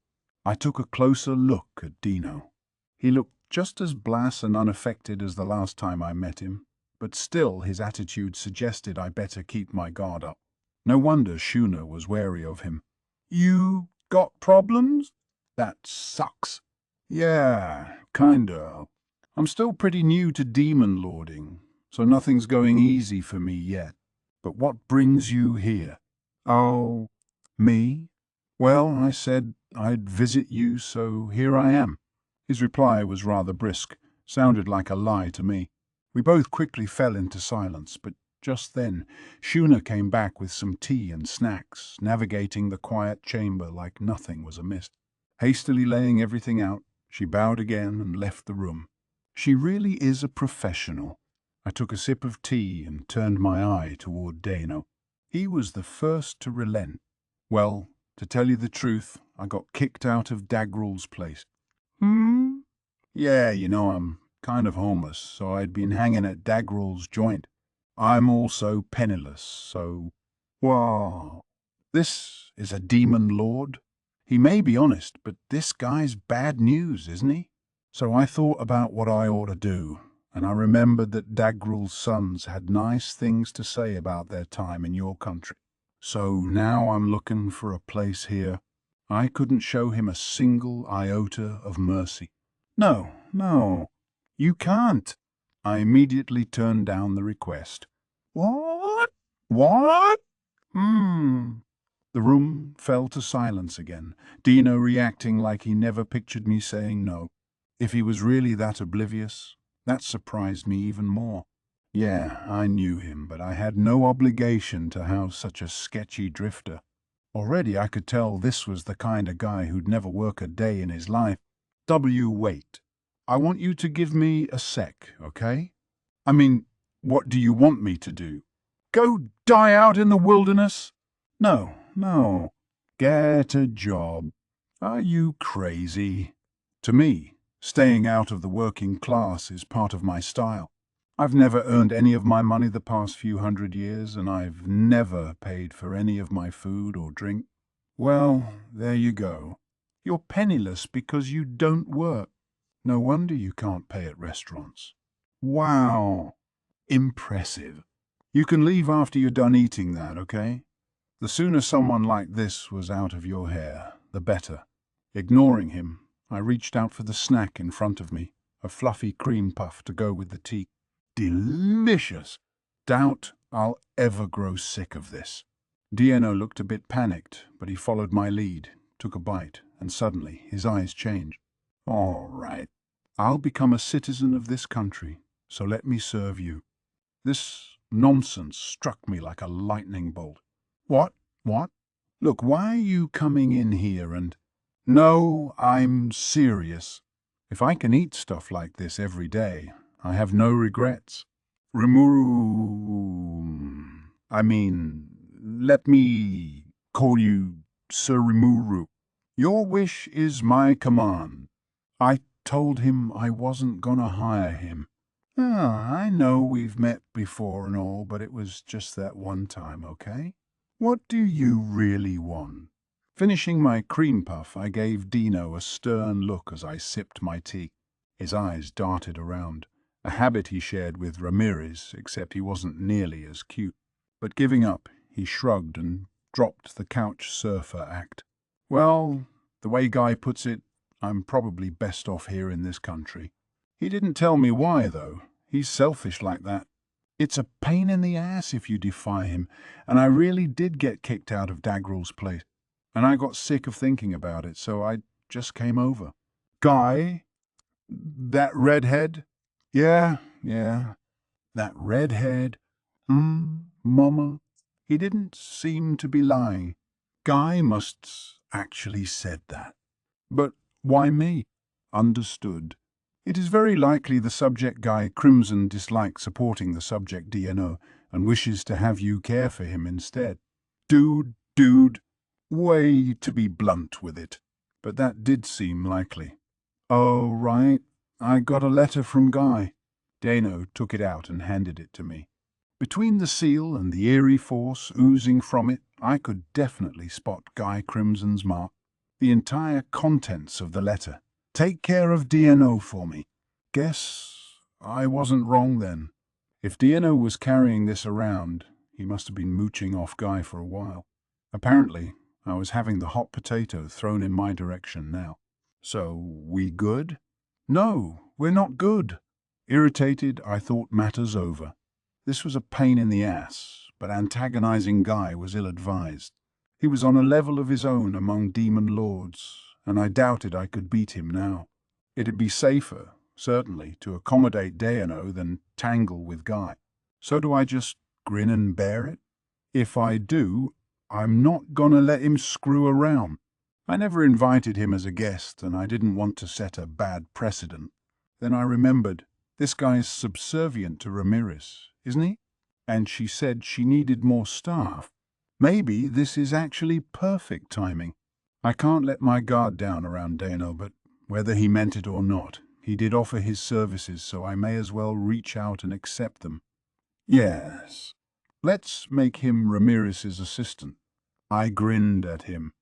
[SPEAKER 1] I took a closer look at Dino. He looked just as blass and unaffected as the last time I met him, but still his attitude suggested I better keep my guard up. No wonder Shuna was wary of him. "You got problems? That sucks." "Yeah, kinda. I'm still pretty new to demon lording, so nothing's going easy for me yet. But what brings you here?" "Oh, me? Well, I said I'd visit you, so here I am." His reply was rather brisk, sounded like a lie to me. We both quickly fell into silence, but just then Shuna came back with some tea and snacks, navigating the quiet chamber like nothing was amiss. Hastily laying everything out, she bowed again and left the room. She really is a professional. I took a sip of tea and turned my eye toward Dano. He was the first to relent. "Well, to tell you the truth, I got kicked out of Dagrul's place." "Hmm?" "Yeah, I'm kind of homeless, so I'd been hanging at Dagrul's joint. I'm also penniless, so..." "Wow. This is a demon lord? He may be honest, but this guy's bad news, isn't he?" So I thought about what I ought to do, and I remembered that Dagrul's sons had nice things to say about their time in your country. So now I'm looking for a place here. I couldn't show him a single iota of mercy. No, you can't." I immediately turned down the request. "What? What? Hmm." The room fell to silence again, Dino reacting like he never pictured me saying no. If he was really that oblivious, that surprised me even more. Yeah, I knew him, but I had no obligation to house such a sketchy drifter. Already I could tell this was the kind of guy who'd never work a day in his life. Wait. I want you to give me a sec, okay? I mean, what do you want me to do? Go die out in the wilderness? No. Get a job. Are you crazy? To me, staying out of the working class is part of my style. I've never earned any of my money the past few 100 years, and I've never paid for any of my food or drink. Well, there you go. You're penniless because you don't work. No wonder you can't pay at restaurants. Wow. Impressive. You can leave after you're done eating that, okay? The sooner someone like this was out of your hair, the better. Ignoring him, I reached out for the snack in front of me, a fluffy cream puff to go with the tea. Delicious! Doubt I'll ever grow sick of this. Dieno looked a bit panicked, but he followed my lead, took a bite, and suddenly his eyes changed. All right. I'll become a citizen of this country, so let me serve you. This nonsense struck me like a lightning bolt. What? Look, why are you coming in here and... No, I'm serious. If I can eat stuff like this every day, I have no regrets. Let me call you Sir Rimuru. Your wish is my command. I told him I wasn't gonna hire him. I know we've met before and all, but it was just that one time, okay? What do you really want? Finishing my cream puff, I gave Dino a stern look as I sipped my tea. His eyes darted around, a habit he shared with Ramirez, except he wasn't nearly as cute. But giving up, he shrugged and dropped the couch surfer act. Well, the way Guy puts it, I'm probably best off here in this country. He didn't tell me why, though. He's selfish like that. It's a pain in the ass if you defy him, and I really did get kicked out of Dagrel's place. And I got sick of thinking about it, so I just came over. Guy? That redhead? Yeah. That redhead. Mama. He didn't seem to be lying. Guy must actually said that. But why me? Understood. It is very likely the subject Guy Crimson dislikes supporting the subject DNO and wishes to have you care for him instead. Dude, way to be blunt with it. But that did seem likely. Oh, right. I got a letter from Guy. Dano took it out and handed it to me. Between the seal and the eerie force oozing from it, I could definitely spot Guy Crimson's mark. The entire contents of the letter. Take care of DNO for me. Guess I wasn't wrong then. If DNO was carrying this around, he must have been mooching off Guy for a while. Apparently, I was having the hot potato thrown in my direction now. So, we good? No, we're not good. Irritated, I thought matters over. This was a pain in the ass, but antagonizing Guy was ill-advised. He was on a level of his own among demon lords, and I doubted I could beat him now. It'd be safer, certainly, to accommodate Deano than tangle with Guy. So do I just grin and bear it? If I do, I'm not gonna let him screw around. I never invited him as a guest, and I didn't want to set a bad precedent. Then I remembered, this guy's subservient to Ramirez, isn't he? And she said she needed more staff. Maybe this is actually perfect timing. I can't let my guard down around Dano, but whether he meant it or not, he did offer his services, so I may as well reach out and accept them. Yes. Let's make him Ramirez's assistant. I grinned at him.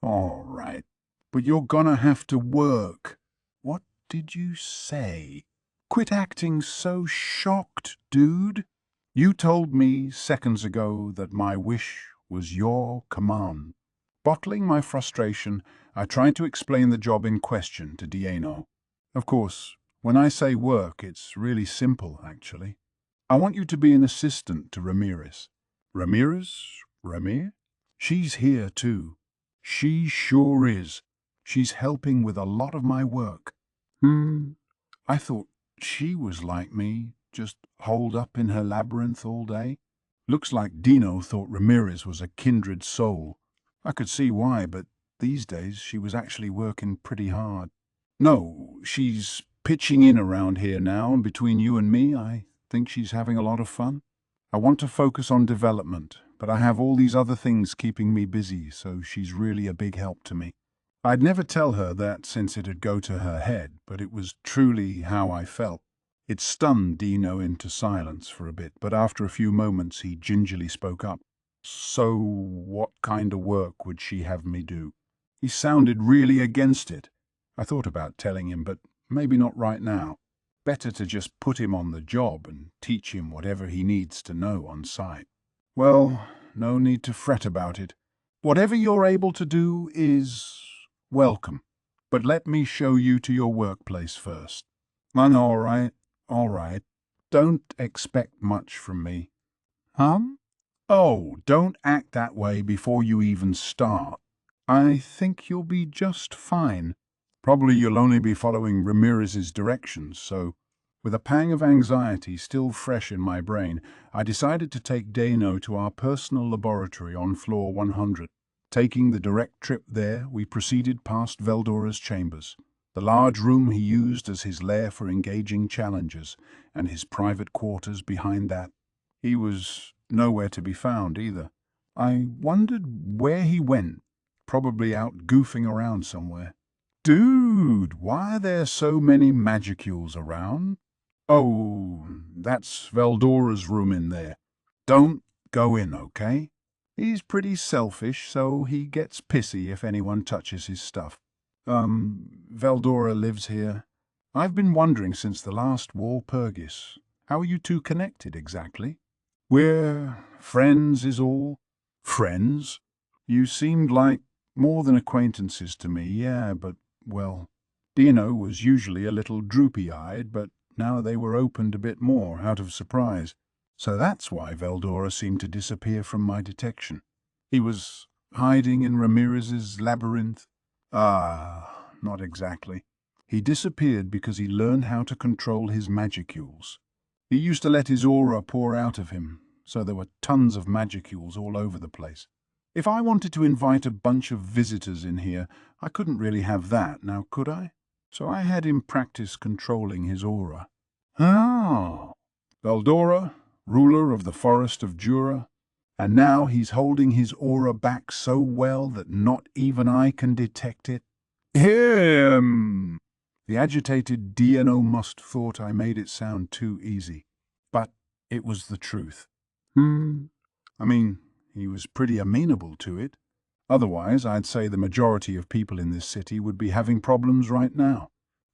[SPEAKER 1] All right. But you're gonna have to work. What did you say? Quit acting so shocked, dude. You told me seconds ago that my wish was your command. Bottling my frustration, I tried to explain the job in question to Dieno. Of course, when I say work, it's really simple, actually. I want you to be an assistant to Ramirez. Ramirez? Ramir? She's here, too. She sure is. She's helping with a lot of my work. I thought she was like me, just holed up in her labyrinth all day. Looks like Dino thought Ramirez was a kindred soul. I could see why, but these days she was actually working pretty hard. No, she's pitching in around here now, and between you and me, I think she's having a lot of fun. I want to focus on development, but I have all these other things keeping me busy, so she's really a big help to me. I'd never tell her that since it'd go to her head, but it was truly how I felt. It stunned Dino into silence for a bit, but after a few moments he gingerly spoke up. So what kind of work would she have me do? He sounded really against it. I thought about telling him, but maybe not right now. Better to just put him on the job and teach him whatever he needs to know on site. Well, no need to fret about it. Whatever you're able to do is welcome. But let me show you to your workplace first. All right, all right. Don't expect much from me. Oh, don't act that way before you even start. I think you'll be just fine. Probably you'll only be following Ramirez's directions, so, with a pang of anxiety still fresh in my brain, I decided to take Dano to our personal laboratory on floor 100. Taking the direct trip there, we proceeded past Veldora's chambers, the large room he used as his lair for engaging challengers, and his private quarters behind that. He was nowhere to be found either. I wondered where he went, probably out goofing around somewhere. Dude, why are there so many magicules around? Oh, that's Veldora's room in there. Don't go in, okay? He's pretty selfish, so he gets pissy if anyone touches his stuff. Veldora lives here. I've been wondering since the last Walpurgis. How are you two connected exactly? We're friends is all. Friends? You seemed like more than acquaintances to me, yeah, but, well, Dino was usually a little droopy-eyed, but now they were opened a bit more, out of surprise. So that's why Veldora seemed to disappear from my detection. He was hiding in Ramirez's labyrinth? Ah, not exactly. He disappeared because he learned how to control his magicules. He used to let his aura pour out of him, so there were tons of magicules all over the place. If I wanted to invite a bunch of visitors in here, I couldn't really have that, now could I? So I had him practice controlling his aura. Oh. Veldora, ruler of the forest of Jura, and now he's holding his aura back so well that not even I can detect it. Him! The agitated DNO must thought I made it sound too easy. But it was the truth. I mean, he was pretty amenable to it. Otherwise, I'd say the majority of people in this city would be having problems right now.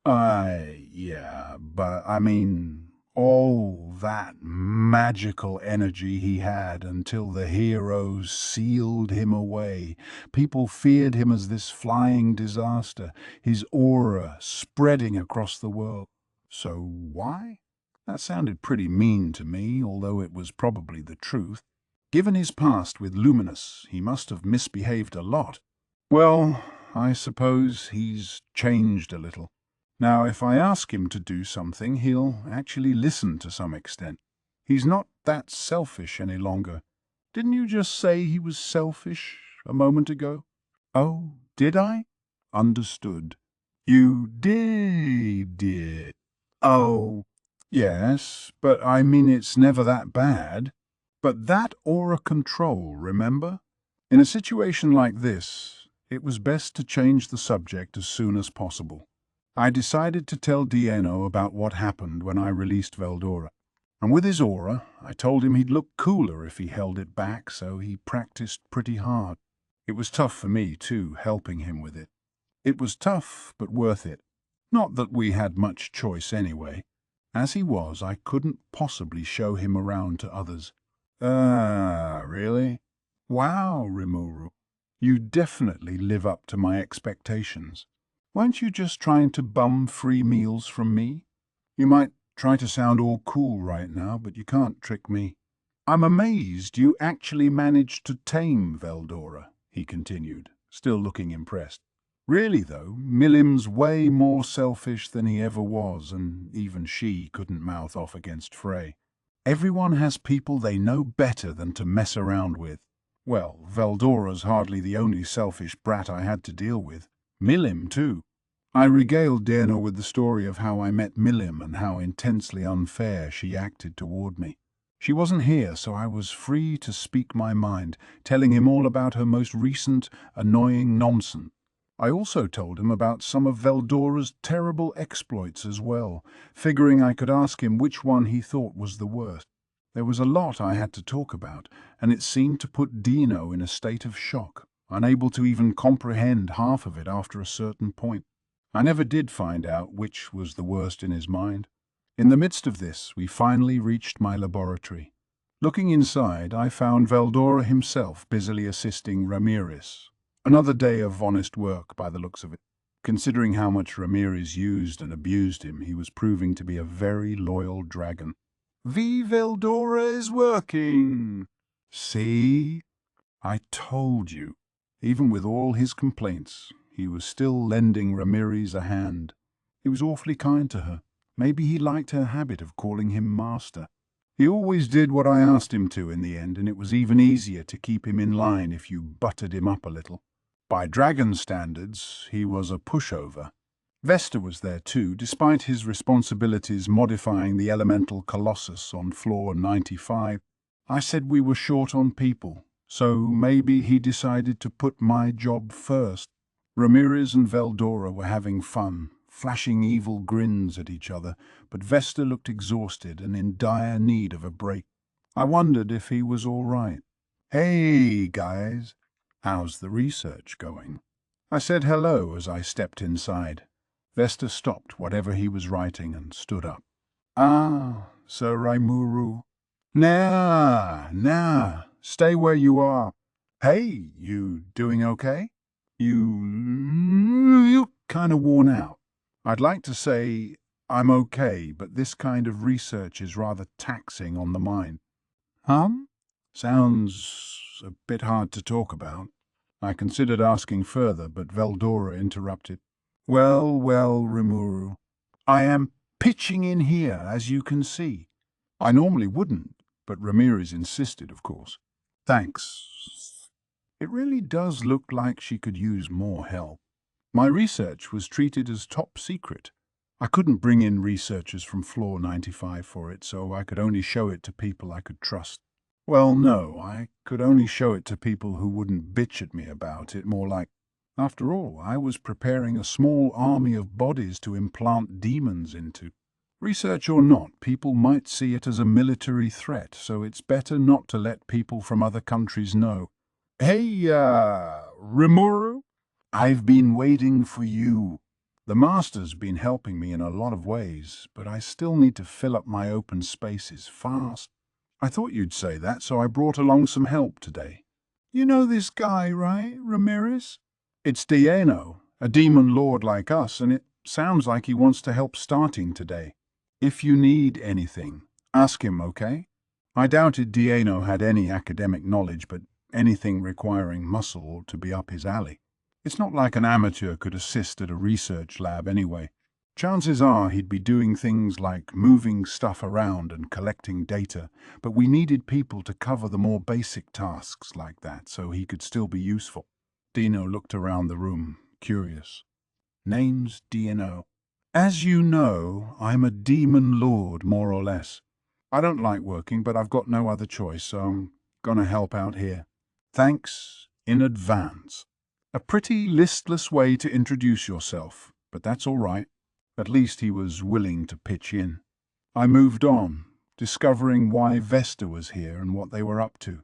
[SPEAKER 1] Yeah, but I mean, all that magical energy he had until the heroes sealed him away. People feared him as this flying disaster, his aura spreading across the world. So why? That sounded pretty mean to me, although it was probably the truth. Given his past with Luminous, he must have misbehaved a lot. Well, I suppose he's changed a little. Now, if I ask him to do something, he'll actually listen to some extent. He's not that selfish any longer. Didn't you just say he was selfish a moment ago? Oh, did I? Understood. You did. Oh, yes, but I mean it's never that bad. But that aura control, remember? In a situation like this, it was best to change the subject as soon as possible. I decided to tell Dieno about what happened when I released Veldora. And with his aura, I told him he'd look cooler if he held it back, so he practiced pretty hard. It was tough for me, too, helping him with it. It was tough, but worth it. Not that we had much choice anyway. As he was, I couldn't possibly show him around to others. Ah, really? Wow, Rimuru. You definitely live up to my expectations. Weren't you just trying to bum free meals from me? You might try to sound all cool right now, but you can't trick me. I'm amazed you actually managed to tame Veldora, he continued, still looking impressed. Really, though, Milim's way more selfish than he ever was, and even she couldn't mouth off against Frey. Everyone has people they know better than to mess around with. Well, Veldora's hardly the only selfish brat I had to deal with. Milim, too. I regaled Dana with the story of how I met Milim and how intensely unfair she acted toward me. She wasn't here, so I was free to speak my mind, telling him all about her most recent, annoying nonsense. I also told him about some of Veldora's terrible exploits as well, figuring I could ask him which one he thought was the worst. There was a lot I had to talk about, and it seemed to put Dino in a state of shock, unable to even comprehend half of it after a certain point. I never did find out which was the worst in his mind. In the midst of this, we finally reached my laboratory. Looking inside, I found Veldora himself busily assisting Ramirez. Another day of honest work by the looks of it. Considering how much Ramirez used and abused him, he was proving to be a very loyal dragon. Veldora is working! See? I told you. Even with all his complaints, he was still lending Ramirez a hand. He was awfully kind to her. Maybe he liked her habit of calling him master. He always did what I asked him to in the end, and it was even easier to keep him in line if you buttered him up a little. By dragon standards, he was a pushover. Vesta was there too, despite his responsibilities modifying the elemental colossus on floor 95. I said we were short on people, so maybe he decided to put my job first. Ramirez and Veldora were having fun, flashing evil grins at each other, but Vesta looked exhausted and in dire need of a break. I wondered if he was all right. "Hey, guys, how's the research going?" I said hello as I stepped inside. Vesta stopped whatever he was writing and stood up. "Ah, Sir Raimuru. Nah, stay where you are. Hey, you doing okay? You kind of worn out. I'd like to say I'm okay, but this kind of research is rather taxing on the mind." Sounds a bit hard to talk about. I considered asking further, but Veldora interrupted. Well, Rimuru, I am pitching in here, as you can see. I normally wouldn't, but Ramirez insisted, of course. Thanks. It really does look like she could use more help. My research was treated as top secret. I couldn't bring in researchers from floor 95 for it, so I could only show it to people I could trust. Well, no, I could only show it to people who wouldn't bitch at me about it, more like, after all, I was preparing a small army of bodies to implant demons into. Research or not, people might see it as a military threat, so it's better not to let people from other countries know. Hey, Rimuru? I've been waiting for you. The Master's been helping me in a lot of ways, but I still need to fill up my open spaces fast. I thought you'd say that, so I brought along some help today. You know this guy, right, Ramirez? It's Diano, a demon lord like us, and it sounds like he wants to help starting today. If you need anything, ask him, okay? I doubted Diano had any academic knowledge, but anything requiring muscle ought to be up his alley. It's not like an amateur could assist at a research lab anyway. Chances are he'd be doing things like moving stuff around and collecting data, but we needed people to cover the more basic tasks like that so he could still be useful. Dino looked around the room, curious. Name's Dino. As you know, I'm a demon lord, more or less. I don't like working, but I've got no other choice, so I'm gonna help out here. Thanks in advance. A pretty listless way to introduce yourself, but that's all right. At least he was willing to pitch in. I moved on, discovering why Vesta was here and what they were up to.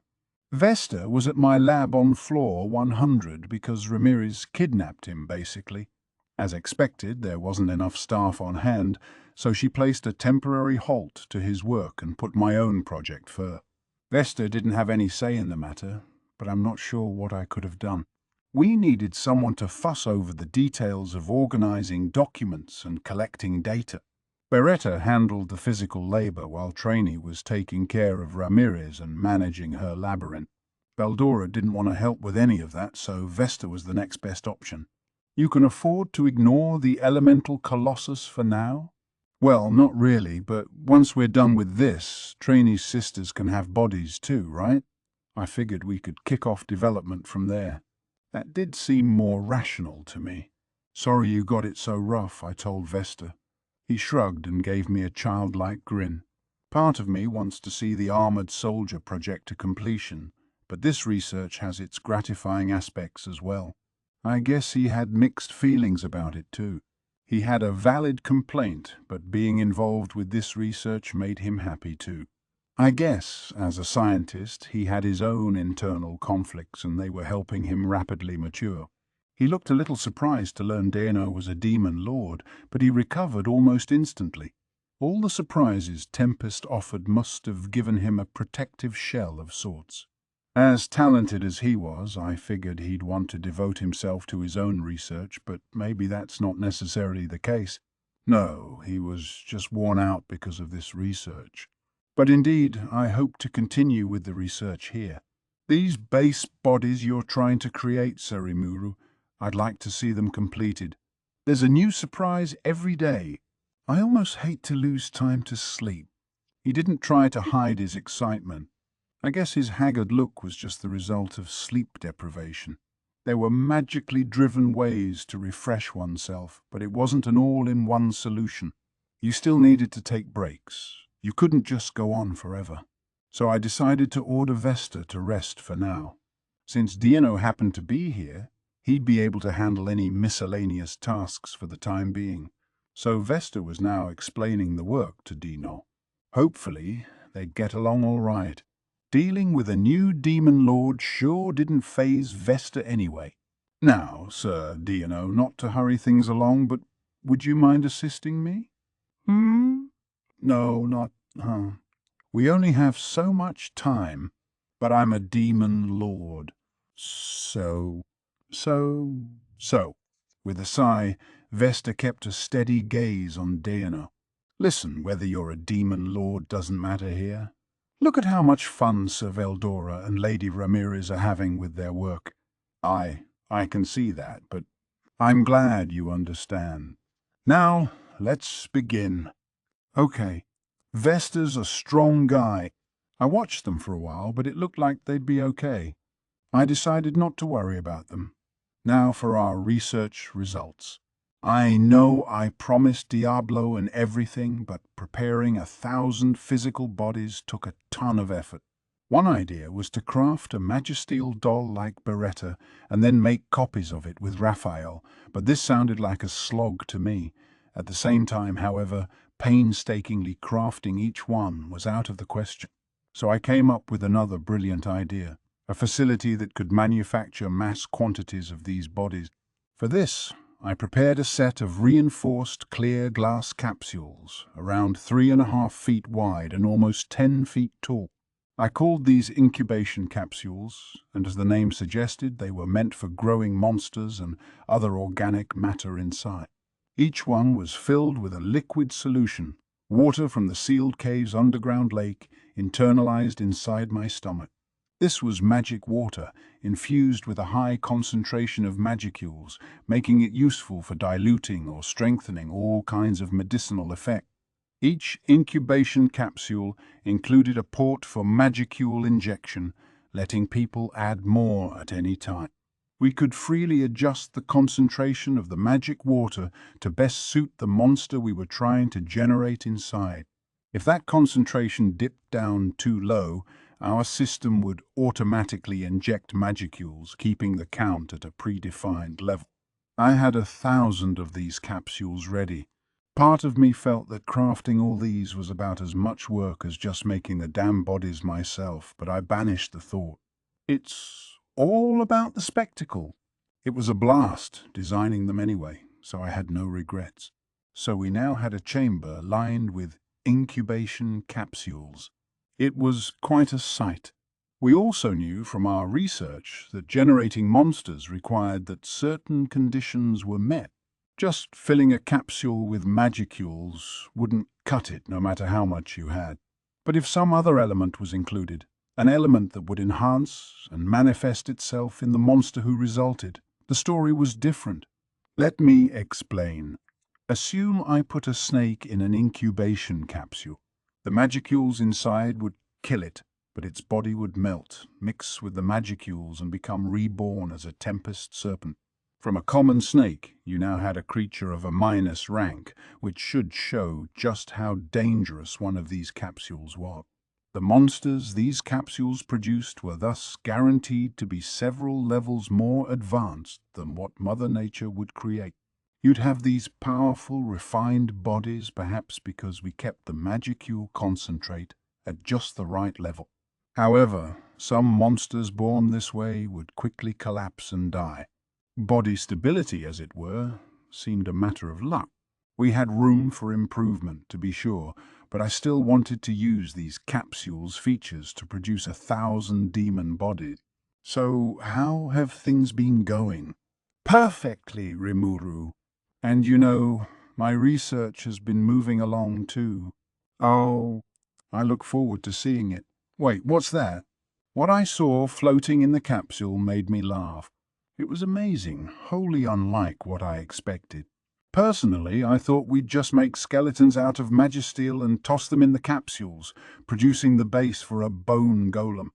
[SPEAKER 1] Vesta was at my lab on floor 100 because Ramirez kidnapped him, basically. As expected, there wasn't enough staff on hand, so she placed a temporary halt to his work and put my own project first. Vesta didn't have any say in the matter, but I'm not sure what I could have done. We needed someone to fuss over the details of organizing documents and collecting data. Beretta handled the physical labor while Trainee was taking care of Ramirez and managing her labyrinth. Veldora didn't want to help with any of that, so Vesta was the next best option. You can afford to ignore the elemental colossus for now? Well, not really, but once we're done with this, trainee sisters can have bodies too, right? I figured we could kick off development from there. That did seem more rational to me. Sorry you got it so rough, I told Vesta. He shrugged and gave me a childlike grin. Part of me wants to see the Armored Soldier project to completion, but this research has its gratifying aspects as well. I guess he had mixed feelings about it too. He had a valid complaint, but being involved with this research made him happy too. I guess, as a scientist, he had his own internal conflicts and they were helping him rapidly mature. He looked a little surprised to learn Dano was a demon lord, but he recovered almost instantly. All the surprises Tempest offered must have given him a protective shell of sorts. As talented as he was, I figured he'd want to devote himself to his own research, but maybe that's not necessarily the case. No, he was just worn out because of this research. But indeed, I hope to continue with the research here. These base bodies you're trying to create, Sarimuru, I'd like to see them completed. There's a new surprise every day. I almost hate to lose time to sleep. He didn't try to hide his excitement. I guess his haggard look was just the result of sleep deprivation. There were magically driven ways to refresh oneself, but it wasn't an all-in-one solution. You still needed to take breaks. You couldn't just go on forever. So I decided to order Vesta to rest for now. Since Dino happened to be here, he'd be able to handle any miscellaneous tasks for the time being. So Vesta was now explaining the work to Dino. Hopefully, they'd get along all right. Dealing with a new demon lord sure didn't faze Vesta anyway. Now, Sir Dino, not to hurry things along, but would you mind assisting me? No, not, We only have so much time, but I'm a demon lord. So. With a sigh, Vesta kept a steady gaze on Dano. Listen, whether you're a demon lord doesn't matter here. Look at how much fun Sir Veldora and Lady Ramirez are having with their work. I can see that, but I'm glad you understand. Now, let's begin. Okay, Vesta's a strong guy. I watched them for a while, but it looked like they'd be okay. I decided not to worry about them. Now for our research results. I know I promised Diablo and everything, but preparing 1,000 physical bodies took a ton of effort. One idea was to craft a magisteel doll like Beretta and then make copies of it with Raphael, but this sounded like a slog to me. At the same time, however, painstakingly crafting each one was out of the question. So I came up with another brilliant idea, a facility that could manufacture mass quantities of these bodies. For this, I prepared a set of reinforced clear glass capsules, around 3.5 feet wide and almost 10 feet tall. I called these incubation capsules, and as the name suggested, they were meant for growing monsters and other organic matter inside. Each one was filled with a liquid solution, water from the sealed cave's underground lake, internalized inside my stomach. This was magic water, infused with a high concentration of magicules, making it useful for diluting or strengthening all kinds of medicinal effects. Each incubation capsule included a port for magicule injection, letting people add more at any time. We could freely adjust the concentration of the magic water to best suit the monster we were trying to generate inside. If that concentration dipped down too low, our system would automatically inject magicules, keeping the count at a predefined level. I had 1,000 of these capsules ready. Part of me felt that crafting all these was about as much work as just making the damn bodies myself, but I banished the thought. It's all about the spectacle. It was a blast, designing them anyway, so I had no regrets. So we now had a chamber lined with incubation capsules. It was quite a sight. We also knew from our research that generating monsters required that certain conditions were met. Just filling a capsule with magicules wouldn't cut it, no matter how much you had. But if some other element was included, an element that would enhance and manifest itself in the monster who resulted, the story was different. Let me explain. Assume I put a snake in an incubation capsule. The magicules inside would kill it, but its body would melt, mix with the magicules and become reborn as a tempest serpent. From a common snake, you now had a creature of a minus rank, which should show just how dangerous one of these capsules was. The monsters these capsules produced were thus guaranteed to be several levels more advanced than what Mother Nature would create. You'd have these powerful, refined bodies, perhaps because we kept the magicule concentrate at just the right level. However, some monsters born this way would quickly collapse and die. Body stability, as it were, seemed a matter of luck. We had room for improvement, to be sure, but I still wanted to use these capsules' features to produce 1,000 demon bodies. So how have things been going? Perfectly, Rimuru. And you know, my research has been moving along too. Oh, I look forward to seeing it. Wait, what's that? What I saw floating in the capsule made me laugh. It was amazing, wholly unlike what I expected. Personally, I thought we'd just make skeletons out of magisteel and toss them in the capsules, producing the base for a bone golem.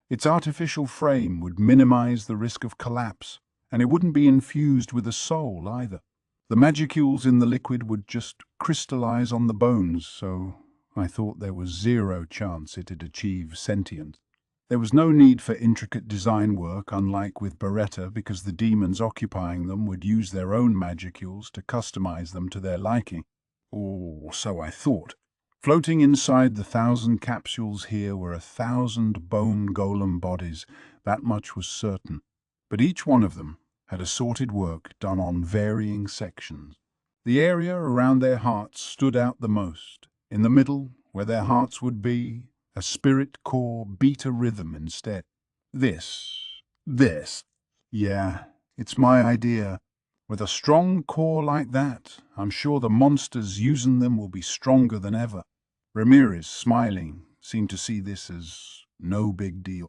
[SPEAKER 1] Its artificial frame would minimize the risk of collapse, and it wouldn't be infused with a soul either. The magicules in the liquid would just crystallize on the bones, so I thought there was zero chance it'd achieve sentience. There was no need for intricate design work, unlike with Beretta, because the demons occupying them would use their own magicules to customize them to their liking. Or so I thought. Floating inside the 1,000 capsules here were 1,000 bone golem bodies, that much was certain. But each one of them had assorted work done on varying sections. The area around their hearts stood out the most. In the middle, where their hearts would be, a spirit core beat a rhythm instead. This. Yeah, it's my idea. With a strong core like that, I'm sure the monsters using them will be stronger than ever. Ramirez, smiling, seemed to see this as no big deal.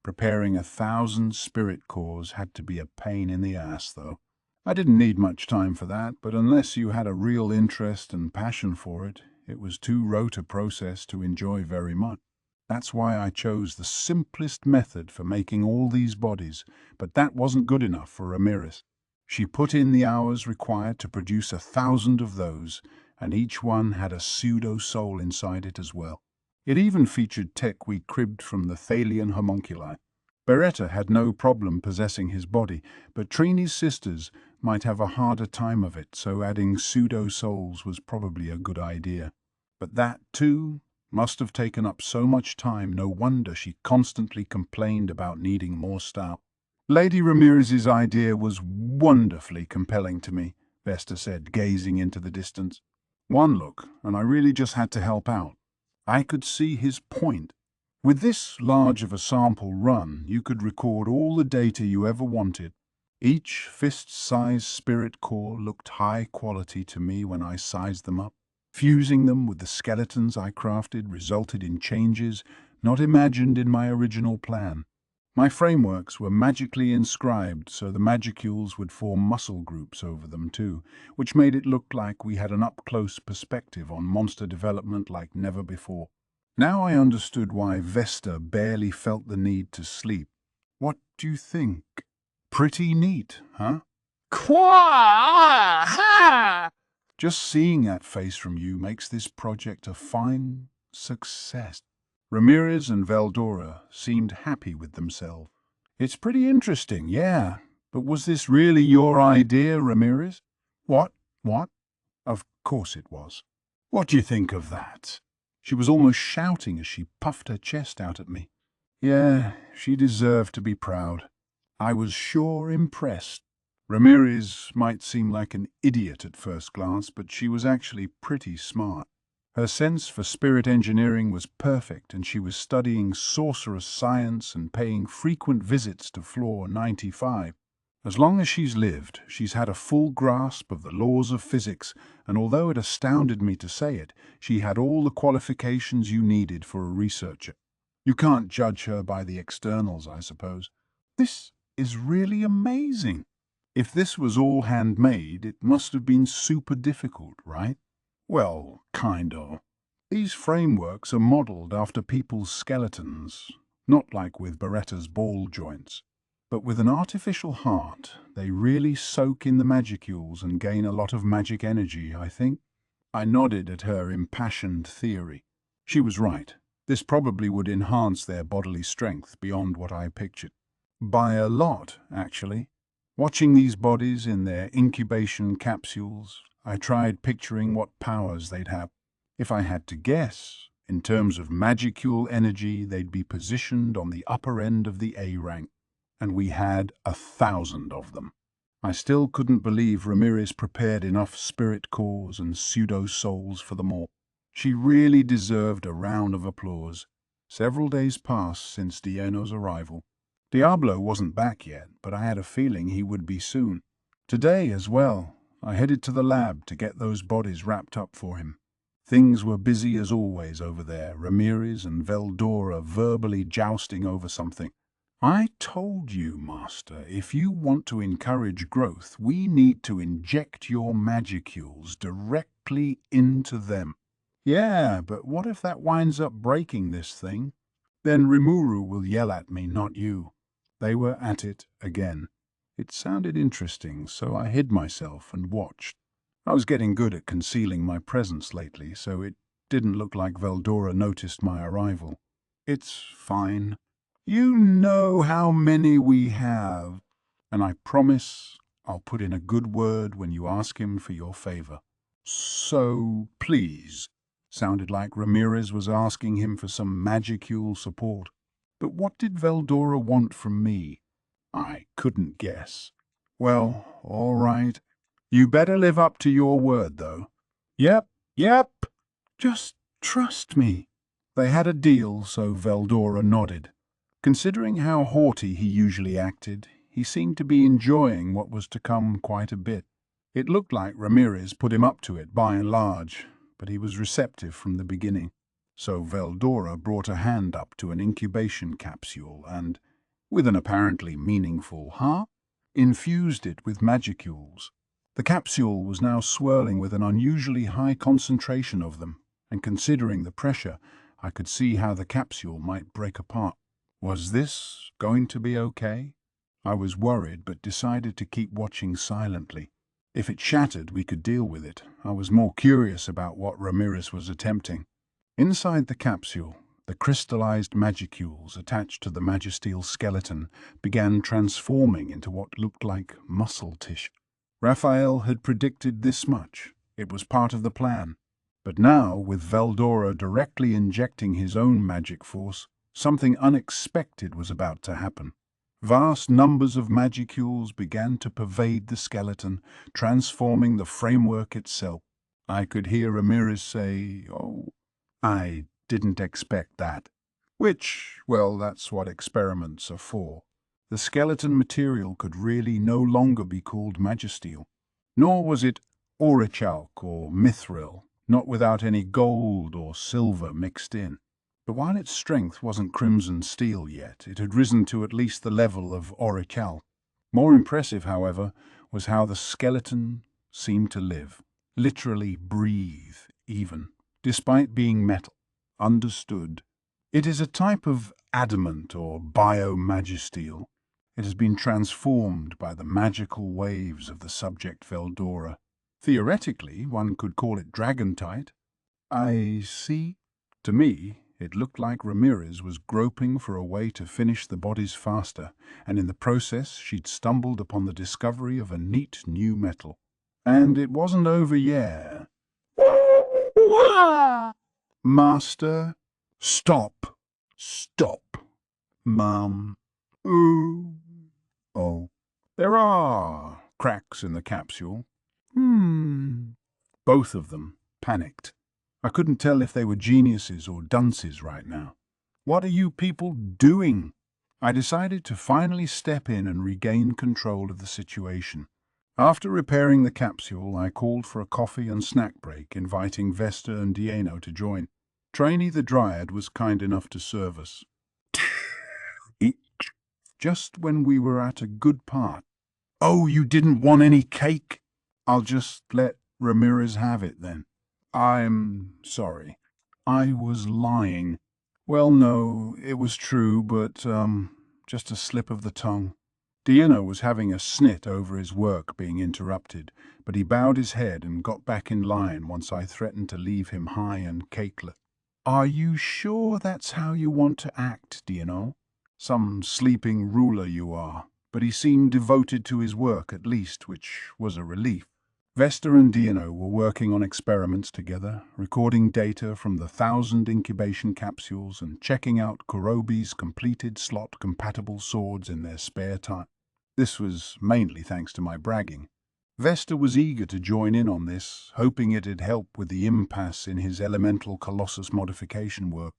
[SPEAKER 1] Preparing 1,000 spirit cores had to be a pain in the ass, though. I didn't need much time for that, but unless you had a real interest and passion for it, it was too rote a process to enjoy very much. That's why I chose the simplest method for making all these bodies, but that wasn't good enough for Ramirez. She put in the hours required to produce 1,000 of those, and each one had a pseudo-soul inside it as well. It even featured tech we cribbed from the Thalian homunculi. Beretta had no problem possessing his body, but Trini's sisters might have a harder time of it, so adding pseudo-souls was probably a good idea. But that, too, must have taken up so much time, no wonder she constantly complained about needing more staff. Lady Ramirez's idea was wonderfully compelling to me, Vesta said, gazing into the distance. One look, and I really just had to help out. I could see his point. With this large of a sample run, you could record all the data you ever wanted. Each fist-sized spirit core looked high quality to me when I sized them up. Fusing them with the skeletons I crafted resulted in changes not imagined in my original plan. My frameworks were magically inscribed, so the magicules would form muscle groups over them too, which made it look like we had an up-close perspective on monster development like never before. Now I understood why Vesta barely felt the need to sleep. What do you think? Pretty neat, huh? Quah! Just seeing that face from you makes this project a fine success. Ramirez and Veldora seemed happy with themselves. It's pretty interesting, yeah. But was this really your idea, Ramirez? What? Of course it was. What do you think of that? She was almost shouting as she puffed her chest out at me. Yeah, she deserved to be proud. I was sure impressed. Ramirez might seem like an idiot at first glance, but she was actually pretty smart. Her sense for spirit engineering was perfect, and she was studying sorcerous science and paying frequent visits to Floor 95. As long as she's lived, she's had a full grasp of the laws of physics, and although it astounded me to say it, she had all the qualifications you needed for a researcher. You can't judge her by the externals, I suppose. This is really amazing. If this was all handmade, it must have been super difficult, right? Well, kind of. These frameworks are modeled after people's skeletons, not like with Beretta's ball joints. But with an artificial heart, they really soak in the magicules and gain a lot of magic energy, I think. I nodded at her impassioned theory. She was right. This probably would enhance their bodily strength beyond what I pictured. By a lot, actually. Watching these bodies in their incubation capsules, I tried picturing what powers they'd have. If I had to guess, in terms of magicule energy, they'd be positioned on the upper end of the A rank, and we had 1,000 of them. I still couldn't believe Ramirez prepared enough spirit cores and pseudo-souls for them all. She really deserved a round of applause. Several days passed since Dieno's arrival. Diablo wasn't back yet, but I had a feeling he would be soon. Today as well, I headed to the lab to get those bodies wrapped up for him. Things were busy as always over there, Ramirez and Veldora verbally jousting over something. I told you, Master, if you want to encourage growth, we need to inject your magicules directly into them. Yeah, but what if that winds up breaking this thing? Then Rimuru will yell at me, not you. They were at it again. It sounded interesting, so I hid myself and watched. I was getting good at concealing my presence lately, so it didn't look like Veldora noticed my arrival. It's fine. You know how many we have, and I promise I'll put in a good word when you ask him for your favor. So, please, sounded like Ramirez was asking him for some magicule support. But what did Veldora want from me? I couldn't guess. Well, all right. You better live up to your word, though. Yep. Just trust me. They had a deal, so Veldora nodded. Considering how haughty he usually acted, he seemed to be enjoying what was to come quite a bit. It looked like Ramirez put him up to it by and large, but he was receptive from the beginning. So Veldora brought a hand up to an incubation capsule and, with an apparently meaningful "huh?", infused it with magicules. The capsule was now swirling with an unusually high concentration of them, and considering the pressure, I could see how the capsule might break apart. Was this going to be okay? I was worried, but decided to keep watching silently. If it shattered, we could deal with it. I was more curious about what Ramirez was attempting. Inside the capsule, the crystallized magicules attached to the magisteel skeleton began transforming into what looked like muscle tissue. Raphael had predicted this much. It was part of the plan. But now, with Veldora directly injecting his own magic force, something unexpected was about to happen. Vast numbers of magicules began to pervade the skeleton, transforming the framework itself. I could hear Ramirez say, "Oh, I didn't expect that." Which, well, that's what experiments are for. The skeleton material could really no longer be called magisteel. Nor was it aurichalk or mithril, not without any gold or silver mixed in. But while its strength wasn't crimson steel yet, it had risen to at least the level of aurichalk. More impressive, however, was how the skeleton seemed to live, literally breathe, even, despite being metal. Understood. It is a type of adamant or biomagisteel. It has been transformed by the magical waves of the subject Veldora. Theoretically, one could call it dragon-tite. I see. To me, it looked like Ramirez was groping for a way to finish the bodies faster, and in the process she'd stumbled upon the discovery of a neat new metal. And it wasn't over yet. Master, stop. Mum. Ooh. Oh. There are cracks in the capsule. Both of them panicked. I couldn't tell if they were geniuses or dunces right now. What are you people doing? I decided to finally step in and regain control of the situation. After repairing the capsule, I called for a coffee and snack break, inviting Vesta and Dieno to join. Trainee the Dryad was kind enough to serve us. Just when we were at a good part. Oh, you didn't want any cake? I'll just let Ramirez have it then. I'm sorry. I was lying. Well, no, it was true, but, just a slip of the tongue. Dino was having a snit over his work being interrupted, but he bowed his head and got back in line once I threatened to leave him high and cakeless. Are you sure that's how you want to act, Dino? Some sleeping ruler you are, but he seemed devoted to his work at least, which was a relief. Vesta and Dino were working on experiments together, recording data from the 1,000 incubation capsules and checking out Kurobi's completed slot-compatible swords in their spare time. This was mainly thanks to my bragging. Vesta was eager to join in on this, hoping it'd help with the impasse in his elemental Colossus modification work.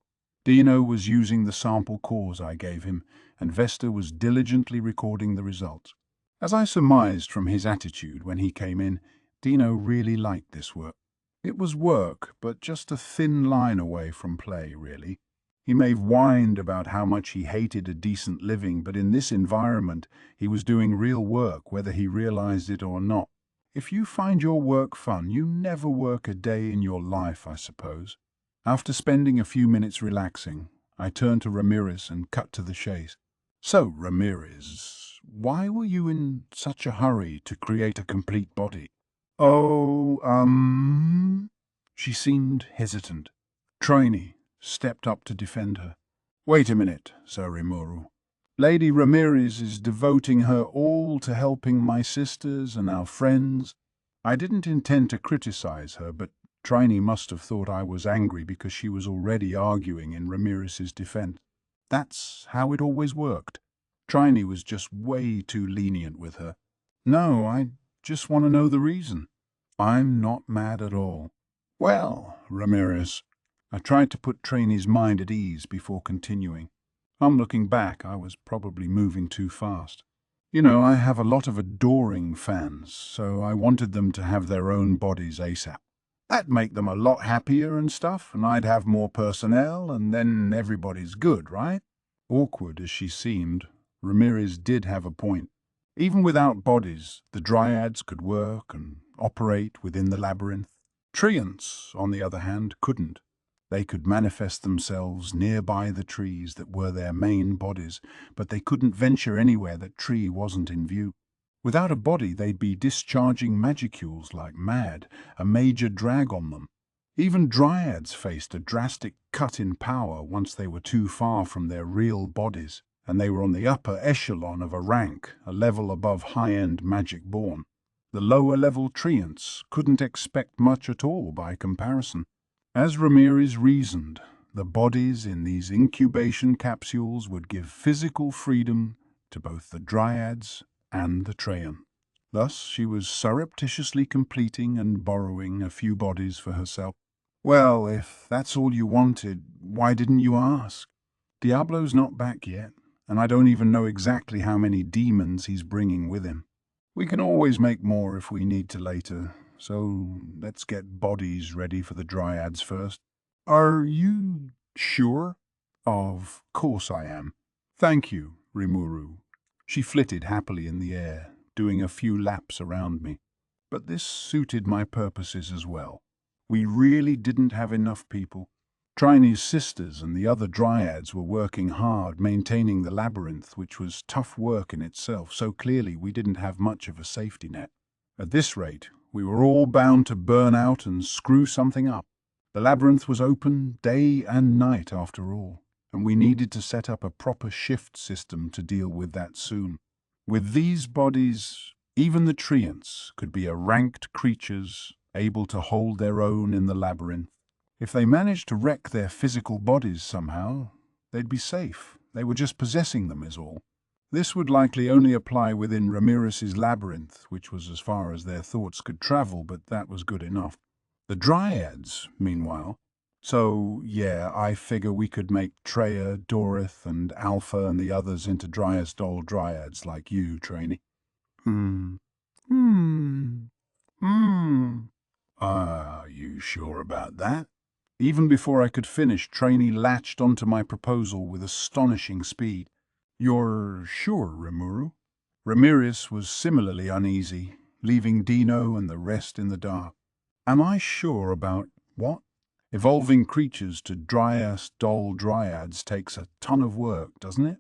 [SPEAKER 1] Dino was using the sample cores I gave him, and Vesta was diligently recording the results. As I surmised from his attitude when he came in, Dino really liked this work. It was work, but just a thin line away from play, really. He may have whined about how much he hated a decent living, but in this environment, he was doing real work, whether he realized it or not. If you find your work fun, you never work a day in your life, I suppose. After spending a few minutes relaxing, I turned to Ramirez and cut to the chase. So, Ramirez, why were you in such a hurry to create a complete body? Oh, She seemed hesitant. Trainee stepped up to defend her. Wait a minute, Sir Rimuru. Lady Ramirez is devoting her all to helping my sisters and our friends. I didn't intend to criticize her, but Trainee must have thought I was angry because she was already arguing in Ramirez's defense. That's how it always worked. Trainee was just way too lenient with her. No, I just want to know the reason. I'm not mad at all. Well, Ramirez, I tried to put Trainee's mind at ease before continuing. Looking back, I was probably moving too fast. You know, I have a lot of adoring fans, so I wanted them to have their own bodies ASAP. That'd make them a lot happier and stuff, and I'd have more personnel, and then everybody's good, right? Awkward as she seemed, Ramirez did have a point. Even without bodies, the dryads could work and operate within the labyrinth. Treants, on the other hand, couldn't. They could manifest themselves nearby the trees that were their main bodies, but they couldn't venture anywhere that tree wasn't in view. Without a body, they'd be discharging magicules like mad, a major drag on them. Even dryads faced a drastic cut in power once they were too far from their real bodies, and they were on the upper echelon of a rank, a level above high-end magic-born. The lower-level treants couldn't expect much at all by comparison. As Ramirez reasoned, the bodies in these incubation capsules would give physical freedom to both the dryads and the Treant. Thus, she was surreptitiously completing and borrowing a few bodies for herself. Well, if that's all you wanted, why didn't you ask? Diablo's not back yet, and I don't even know exactly how many demons he's bringing with him. We can always make more if we need to later, so let's get bodies ready for the dryads first. Are you sure? Of course I am. Thank you, Rimuru. She flitted happily in the air, doing a few laps around me. But this suited my purposes as well. We really didn't have enough people. Trine's sisters and the other dryads were working hard maintaining the labyrinth, which was tough work in itself, so clearly we didn't have much of a safety net. At this rate, we were all bound to burn out and screw something up. The labyrinth was open day and night after all, and we needed to set up a proper shift system to deal with that soon. With these bodies, even the treants could be ranked creatures able to hold their own in the labyrinth. If they managed to wreck their physical bodies somehow, they'd be safe. They were just possessing them is all. This would likely only apply within Ramirez's labyrinth, which was as far as their thoughts could travel, but that was good enough. The dryads, meanwhile. So, yeah, I figure we could make Treya, Dorith, and Alpha and the others into Dryasdol dryads like you, Trainee. Are you sure about that? Even before I could finish, Trainee latched onto my proposal with astonishing speed. You're sure, Rimuru? Ramirez was similarly uneasy, leaving Dino and the rest in the dark. Am I sure about what? Evolving creatures to dryas doll dryads takes a ton of work, doesn't it?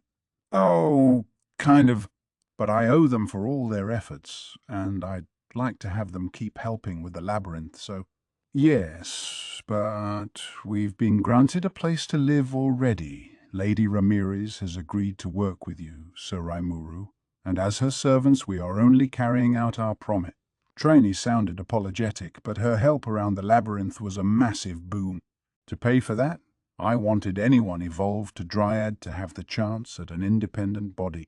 [SPEAKER 1] Oh, kind of. But I owe them for all their efforts, and I'd like to have them keep helping with the labyrinth, so... Yes, but we've been granted a place to live already. Lady Ramirez has agreed to work with you, Sir Raimuru, and as her servants we are only carrying out our promise. Trainee sounded apologetic, but her help around the labyrinth was a massive boon. To pay for that, I wanted anyone evolved to Dryad to have the chance at an independent body.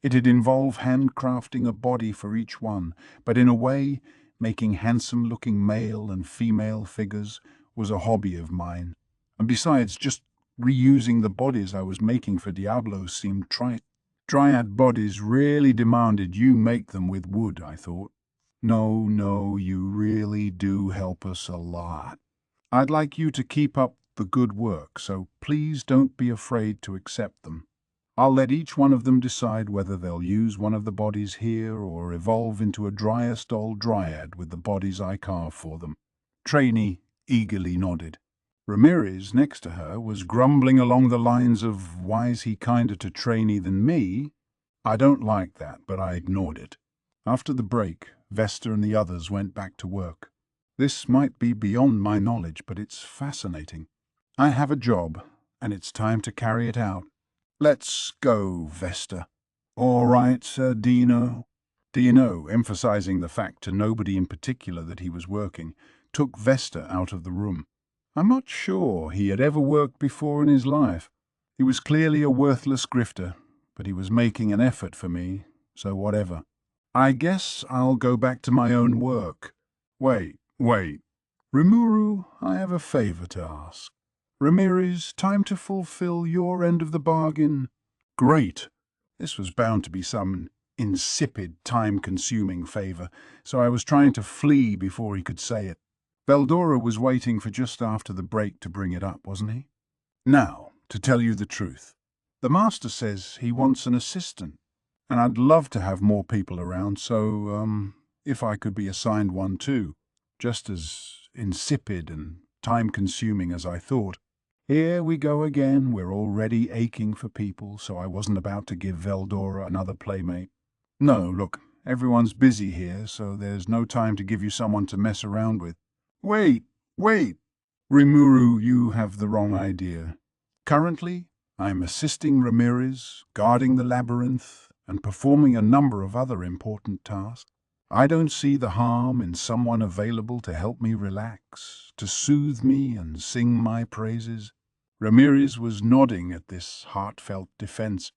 [SPEAKER 1] It'd involve handcrafting a body for each one, but in a way, making handsome-looking male and female figures was a hobby of mine. And besides, just reusing the bodies I was making for Diablo seemed trite. Dryad bodies really demanded you make them with wood, I thought. No, you really do help us a lot. I'd like you to keep up the good work, so please don't be afraid to accept them. I'll let each one of them decide whether they'll use one of the bodies here or evolve into a dryas doll dryad with the bodies I carve for them. Trainee eagerly nodded. Ramirez, next to her, was grumbling along the lines of, why's he kinder to Trainee than me? I don't like that, but I ignored it. After the break, Vesta and the others went back to work. This might be beyond my knowledge, but it's fascinating. I have a job, and it's time to carry it out. Let's go, Vesta. All right, Sir Dino. Dino, emphasizing the fact to nobody in particular that he was working, took Vesta out of the room. I'm not sure he had ever worked before in his life. He was clearly a worthless grifter, but he was making an effort for me, so whatever. I guess I'll go back to my own work. Wait. Rimuru, I have a favor to ask. Ramirez, time to fulfill your end of the bargain. Great. This was bound to be some insipid, time-consuming favor, so I was trying to flee before he could say it. Veldora was waiting for just after the break to bring it up, wasn't he? Now, to tell you the truth, the master says he wants an assistant, and I'd love to have more people around, so, if I could be assigned one too, just as insipid and time-consuming as I thought. Here we go again, we're already aching for people, so I wasn't about to give Veldora another playmate. No, look, everyone's busy here, so there's no time to give you someone to mess around with. Wait. Rimuru, you have the wrong idea. Currently, I'm assisting Ramirez, guarding the labyrinth, and performing a number of other important tasks. I don't see the harm in someone available to help me relax, to soothe me and sing my praises. Ramirez was nodding at this heartfelt defense,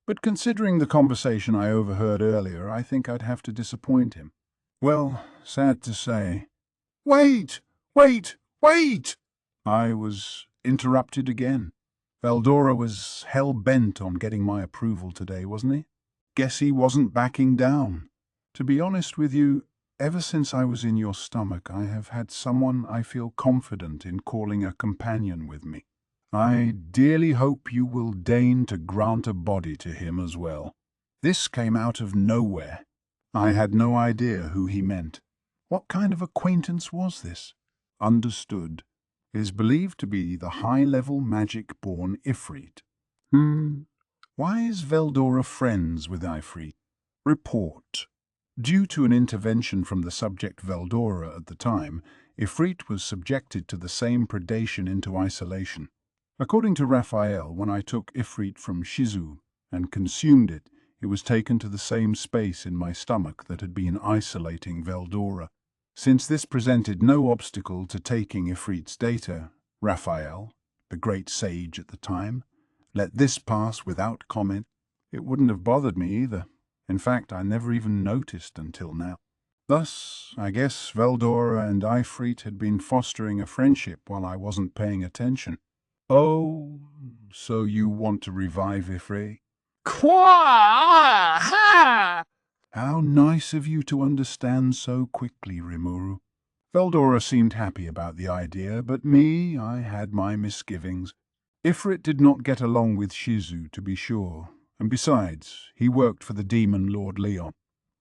[SPEAKER 1] but considering the conversation I overheard earlier, I think I'd have to disappoint him. Well, sad to say. Wait! I was interrupted again. Veldora was hell-bent on getting my approval today, wasn't he? Guess he wasn't backing down. To be honest with you, ever since I was in your stomach, I have had someone I feel confident in calling a companion with me. I dearly hope you will deign to grant a body to him as well. This came out of nowhere. I had no idea who he meant. What kind of acquaintance was this? Understood. Is believed to be the high-level magic-born Ifrit. Why is Veldora friends with Ifrit? Report. Due to an intervention from the subject Veldora at the time, Ifrit was subjected to the same predation into isolation. According to Raphael, when I took Ifrit from Shizu and consumed it, it was taken to the same space in my stomach that had been isolating Veldora. Since this presented no obstacle to taking Ifrit's data, Raphael, the great sage at the time, let this pass without comment. It wouldn't have bothered me either. In fact, I never even noticed until now. Thus, I guess Veldora and Ifrit had been fostering a friendship while I wasn't paying attention. Oh, so you want to revive Ifrit? Qua! How nice of you to understand so quickly, Rimuru. Veldora seemed happy about the idea, but me, I had my misgivings. Ifrit did not get along with Shizu, to be sure, And besides, he worked for the demon Lord Leon.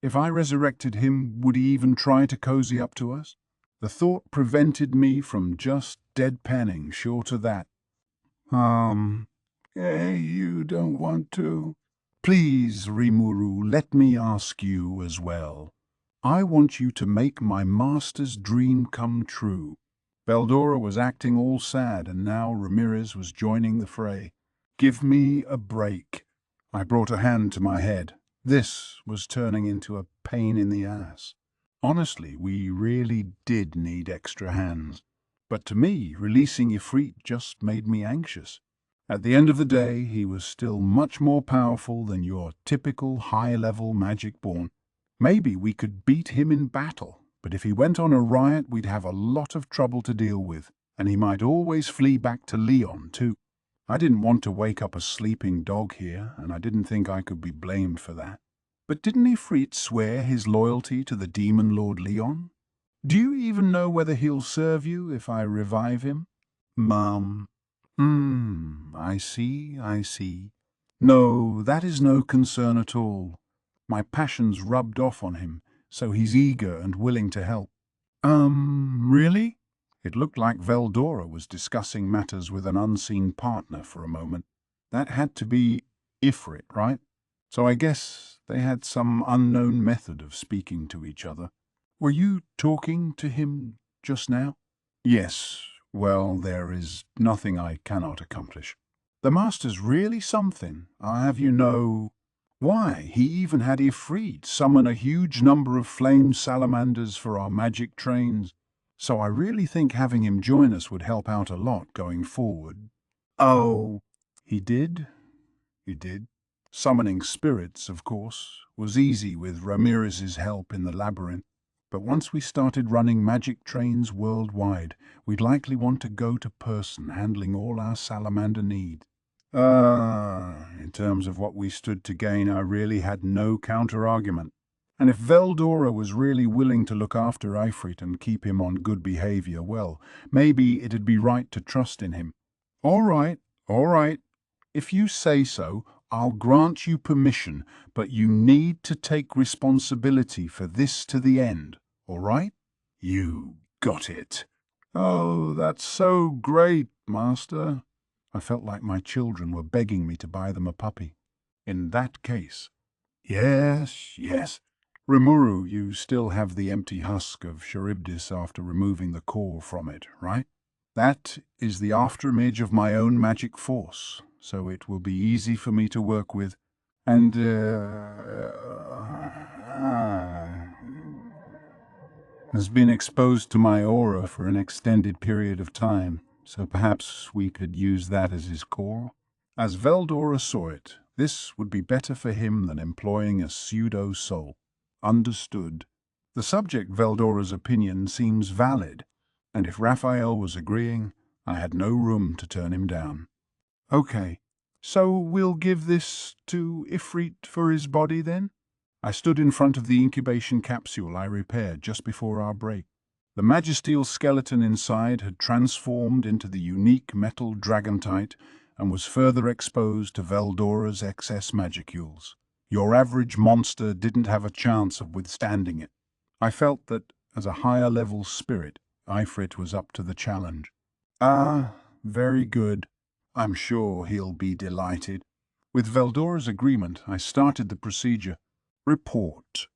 [SPEAKER 1] If I resurrected him, would he even try to cozy up to us? The thought prevented me from just deadpanning short of that. You don't want to? Please, Rimuru, let me ask you as well. I want you to make my master's dream come true. Veldora was acting all sad, and now Ramirez was joining the fray. Give me a break. I brought a hand to my head. This was turning into a pain in the ass. Honestly, we really did need extra hands. But to me, releasing Ifrit just made me anxious. At the end of the day, he was still much more powerful than your typical high-level magic-born. Maybe we could beat him in battle, but if he went on a riot, we'd have a lot of trouble to deal with, and he might always flee back to Leon, too. I didn't want to wake up a sleeping dog here, and I didn't think I could be blamed for that. But didn't Ifrit swear his loyalty to the demon Lord Leon? Do you even know whether he'll serve you if I revive him? Mum. I see. No, that is no concern at all. My passion's rubbed off on him, so he's eager and willing to help. Really? It looked like Veldora was discussing matters with an unseen partner for a moment. That had to be Ifrit, right? So I guess they had some unknown method of speaking to each other. Were you talking to him just now? Yes. Well, there is nothing I cannot accomplish. The master's really something, I have you know. Why, he even had Ifrit summon a huge number of flame salamanders for our magic trains. So I really think having him join us would help out a lot going forward. Oh, he did? He did. Summoning spirits, of course, was easy with Ramirez's help in the labyrinth. But once we started running magic trains worldwide, we'd likely want to go to person, handling all our salamander needs. In terms of what we stood to gain, I really had no counter-argument. And if Veldora was really willing to look after Ifrit and keep him on good behavior, well, maybe it'd be right to trust in him. All right. If you say so, I'll grant you permission, but you need to take responsibility for this to the end, all right? You got it. Oh, that's so great, Master. I felt like my children were begging me to buy them a puppy. In that case. Yes. Rimuru, you still have the empty husk of Charybdis after removing the core from it, right? That is the afterimage of my own magic force, so it will be easy for me to work with, and, has been exposed to my aura for an extended period of time, so perhaps we could use that as his core. As Veldora saw it, this would be better for him than employing a pseudo-soul. Understood. The subject Veldora's opinion seems valid, and if Raphael was agreeing, I had no room to turn him down. Okay, so we'll give this to Ifrit for his body then? I stood in front of the incubation capsule I repaired just before our break. The magisteel skeleton inside had transformed into the unique metal dragontite and was further exposed to Veldora's excess magicules. Your average monster didn't have a chance of withstanding it. I felt that, as a higher-level spirit, Ifrit was up to the challenge. Very good. I'm sure he'll be delighted. With Veldora's agreement, I started the procedure. Report.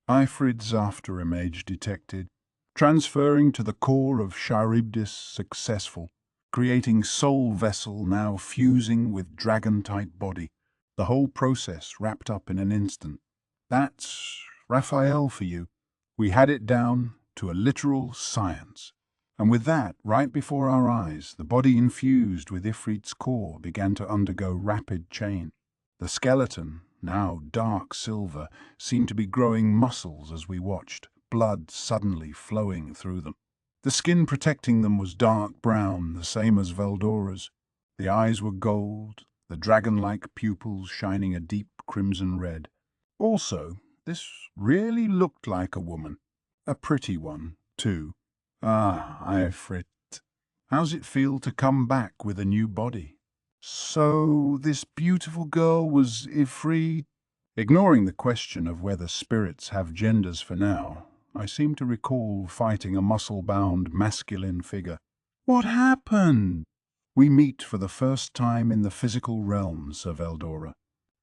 [SPEAKER 1] Ifrit's afterimage detected. Transferring to the core of Charybdis successful. Creating soul vessel now fusing with dragon-type body. The whole process wrapped up in an instant. That's Raphael for you. We had it down to a literal science. And with that, right before our eyes, the body infused with Ifrit's core began to undergo rapid change. The skeleton, now dark silver, seemed to be growing muscles as we watched, blood suddenly flowing through them. The skin protecting them was dark brown, the same as Veldora's. The eyes were gold, the dragon-like pupils shining a deep crimson red. Also, this really looked like a woman. A pretty one, too. Ifrit. How's it feel to come back with a new body? So this beautiful girl was Ifrit? Ignoring the question of whether spirits have genders for now, I seem to recall fighting a muscle-bound masculine figure. What happened? We meet for the first time in the physical realm, Sir Veldora.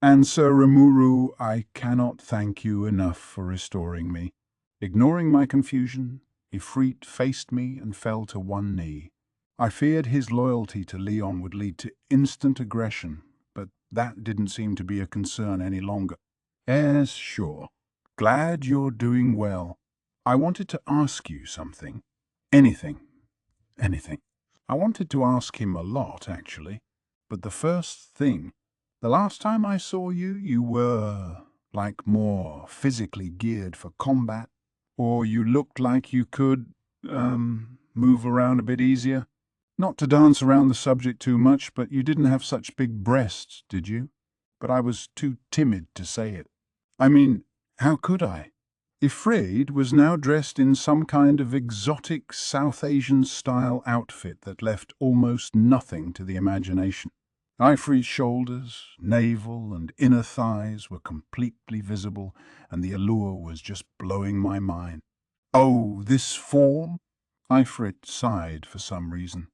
[SPEAKER 1] And Sir Rimuru, I cannot thank you enough for restoring me. Ignoring my confusion, Ifrit faced me and fell to one knee. I feared his loyalty to Leon would lead to instant aggression, but that didn't seem to be a concern any longer. Yes, sure. Glad you're doing well. I wanted to ask you something. Anything. Anything. I wanted to ask him a lot, actually. But the first thing, the last time I saw you, you were, like, more physically geared for combat. Or you looked like you could, move around a bit easier. Not to dance around the subject too much, but you didn't have such big breasts, did you? But I was too timid to say it. I mean, how could I? Ifrit was now dressed in some kind of exotic South Asian-style outfit that left almost nothing to the imagination. Ifrit's shoulders, navel, and inner thighs were completely visible, and the allure was just blowing my mind. Oh, this form? Ifrit sighed for some reason.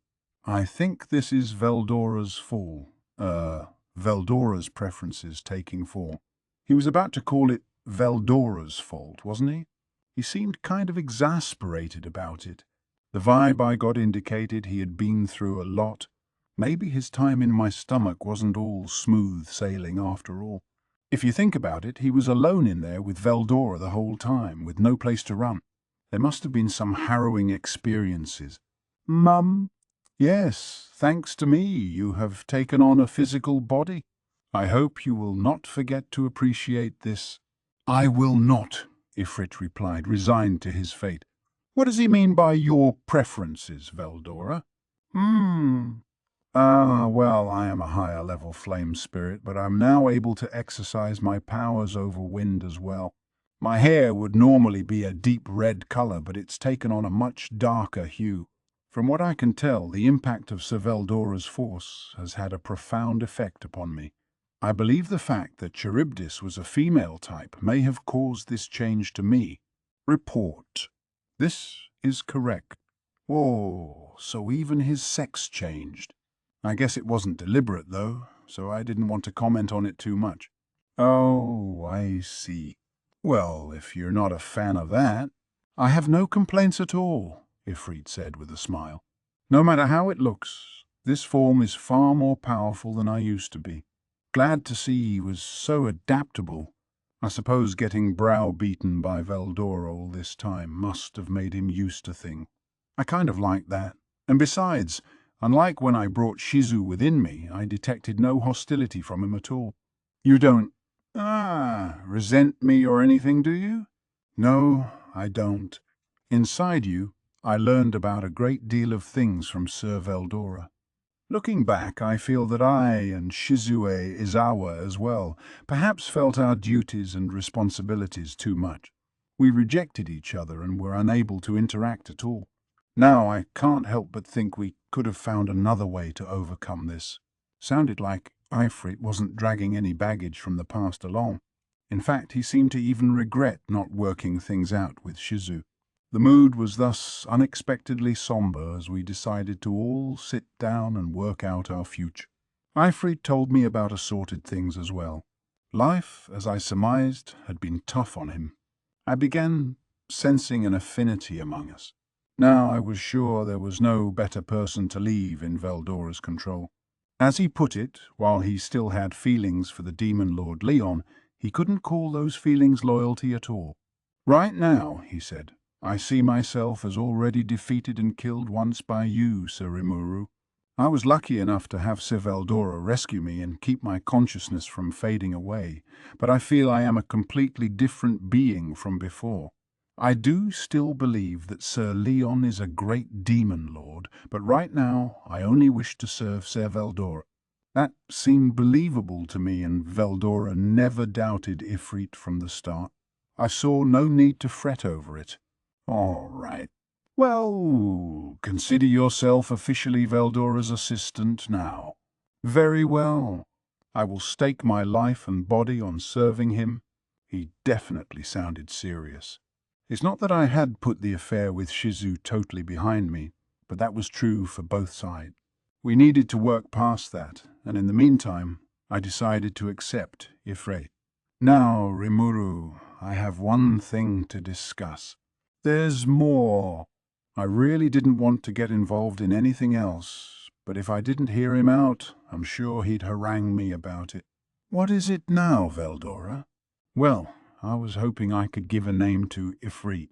[SPEAKER 1] I think this is Veldora's fall. Veldora's preferences taking form. He was about to call it Veldora's fault, wasn't he? He seemed kind of exasperated about it. The vibe I got indicated he had been through a lot. Maybe his time in my stomach wasn't all smooth sailing after all. If you think about it, he was alone in there with Veldora the whole time, with no place to run. There must have been some harrowing experiences. Mum? Yes, thanks to me, you have taken on a physical body. I hope you will not forget to appreciate this. I will not, Ifrit replied, resigned to his fate. What does he mean by your preferences, Veldora? Well, I am a higher-level flame spirit, but I'm now able to exercise my powers over wind as well. My hair would normally be a deep red color, but it's taken on a much darker hue. From what I can tell, the impact of Sir Veldora's force has had a profound effect upon me. I believe the fact that Charybdis was a female type may have caused this change to me. Report. This is correct. Whoa, so even his sex changed. I guess it wasn't deliberate, though, so I didn't want to comment on it too much. Oh, I see. Well, if you're not a fan of that, I have no complaints at all, Ifrit said with a smile. No matter how it looks, this form is far more powerful than I used to be. Glad to see he was so adaptable. I suppose getting browbeaten by Veldora all this time must have made him used to things. I kind of like that. And besides, unlike when I brought Shizu within me, I detected no hostility from him at all. You don't, resent me or anything, do you? No, I don't. Inside you, I learned about a great deal of things from Sir Veldora. Looking back, I feel that I and Shizue Izawa as well perhaps felt our duties and responsibilities too much. We rejected each other and were unable to interact at all. Now I can't help but think we could have found another way to overcome this. Sounded like Ifrit wasn't dragging any baggage from the past along. In fact, he seemed to even regret not working things out with Shizu. The mood was thus unexpectedly somber as we decided to all sit down and work out our future. Ifrit told me about assorted things as well. Life, as I surmised, had been tough on him. I began sensing an affinity among us. Now I was sure there was no better person to leave in Veldora's control. As he put it, while he still had feelings for the Demon Lord Leon, he couldn't call those feelings loyalty at all. Right now, he said, I see myself as already defeated and killed once by you, Sir Rimuru. I was lucky enough to have Sir Veldora rescue me and keep my consciousness from fading away, but I feel I am a completely different being from before. I do still believe that Sir Leon is a great demon lord, but right now I only wish to serve Sir Veldora. That seemed believable to me, and Veldora never doubted Ifrit from the start. I saw no need to fret over it. All right. Well, consider yourself officially Veldora's assistant now. Very well. I will stake my life and body on serving him. He definitely sounded serious. It's not that I had put the affair with Shizu totally behind me, but that was true for both sides. We needed to work past that, and in the meantime, I decided to accept Ifrit. Now, Rimuru, I have one thing to discuss. There's more. I really didn't want to get involved in anything else, but if I didn't hear him out, I'm sure he'd harangue me about it. What is it now, Veldora? Well, I was hoping I could give a name to Ifrit.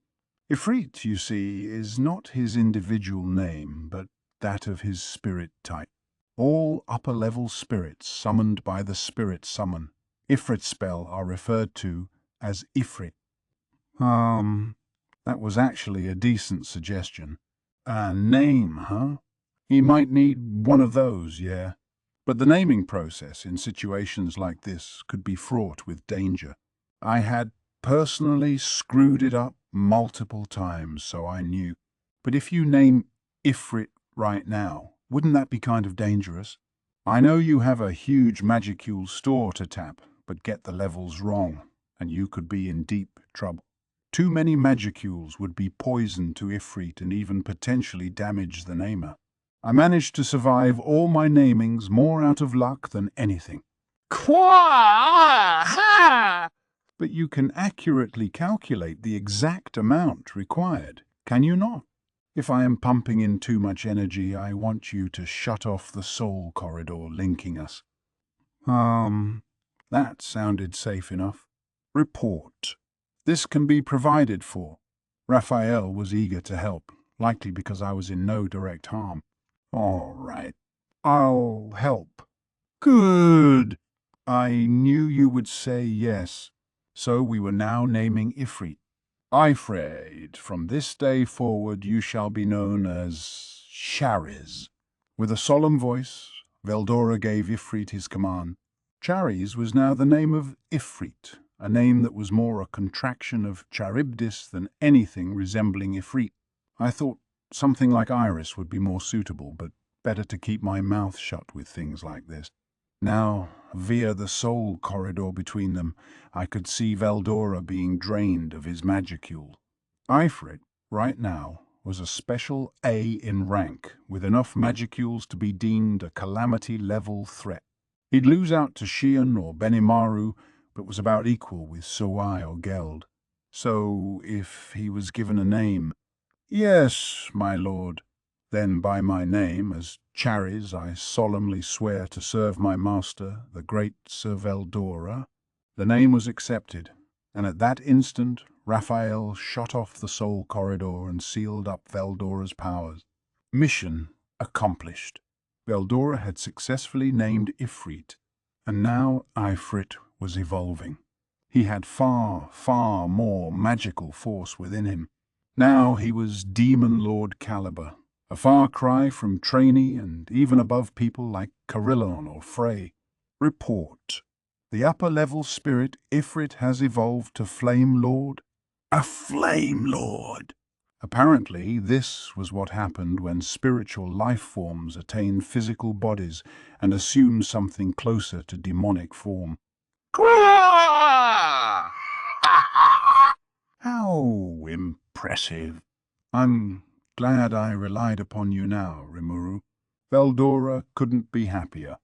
[SPEAKER 1] Ifrit, you see, is not his individual name, but that of his spirit type. All upper-level spirits summoned by the spirit summon, Ifrit spell, are referred to as Ifrit. That was actually a decent suggestion. A name, huh? He might need one of those, yeah. But the naming process in situations like this could be fraught with danger. I had personally screwed it up multiple times, so I knew. But if you name Ifrit right now, wouldn't that be kind of dangerous? I know you have a huge Magicule store to tap, but get the levels wrong, and you could be in deep trouble. Too many Magicules would be poison to Ifrit and even potentially damage the namer. I managed to survive all my namings more out of luck than anything. Qua! But you can accurately calculate the exact amount required, can you not? If I am pumping in too much energy, I want you to shut off the soul corridor linking us. That sounded safe enough. Report. This can be provided for. Raphael was eager to help, likely because I was in no direct harm. All right. I'll help. Good. I knew you would say yes. So we were now naming Ifrit. Ifrit, from this day forward you shall be known as Charis. With a solemn voice, Veldora gave Ifrit his command. Charis was now the name of Ifrit, a name that was more a contraction of Charybdis than anything resembling Ifrit. I thought something like Iris would be more suitable, but better to keep my mouth shut with things like this. Now, via the soul corridor between them, I could see Veldora being drained of his Magicule. Ifrit, right now, was a special A in rank, with enough Magicules to be deemed a calamity-level threat. He'd lose out to Shion or Benimaru, but was about equal with Sowai or Geld. So, if he was given a name, yes, my lord, then by my name, as Charis, I solemnly swear to serve my master, the great Sir Veldora. The name was accepted, and at that instant Raphael shot off the soul corridor and sealed up Veldora's powers. Mission accomplished. Veldora had successfully named Ifrit, and now Ifrit was evolving. He had far, far more magical force within him. Now he was Demon Lord caliber, a far cry from trainee and even above people like Carillon or Frey. Report. The upper-level spirit Ifrit has evolved to Flame Lord. A Flame Lord! Apparently, this was what happened when spiritual life forms attain physical bodies and assume something closer to demonic form. How impressive! I'm glad I relied upon you now, Rimuru. Veldora couldn't be happier.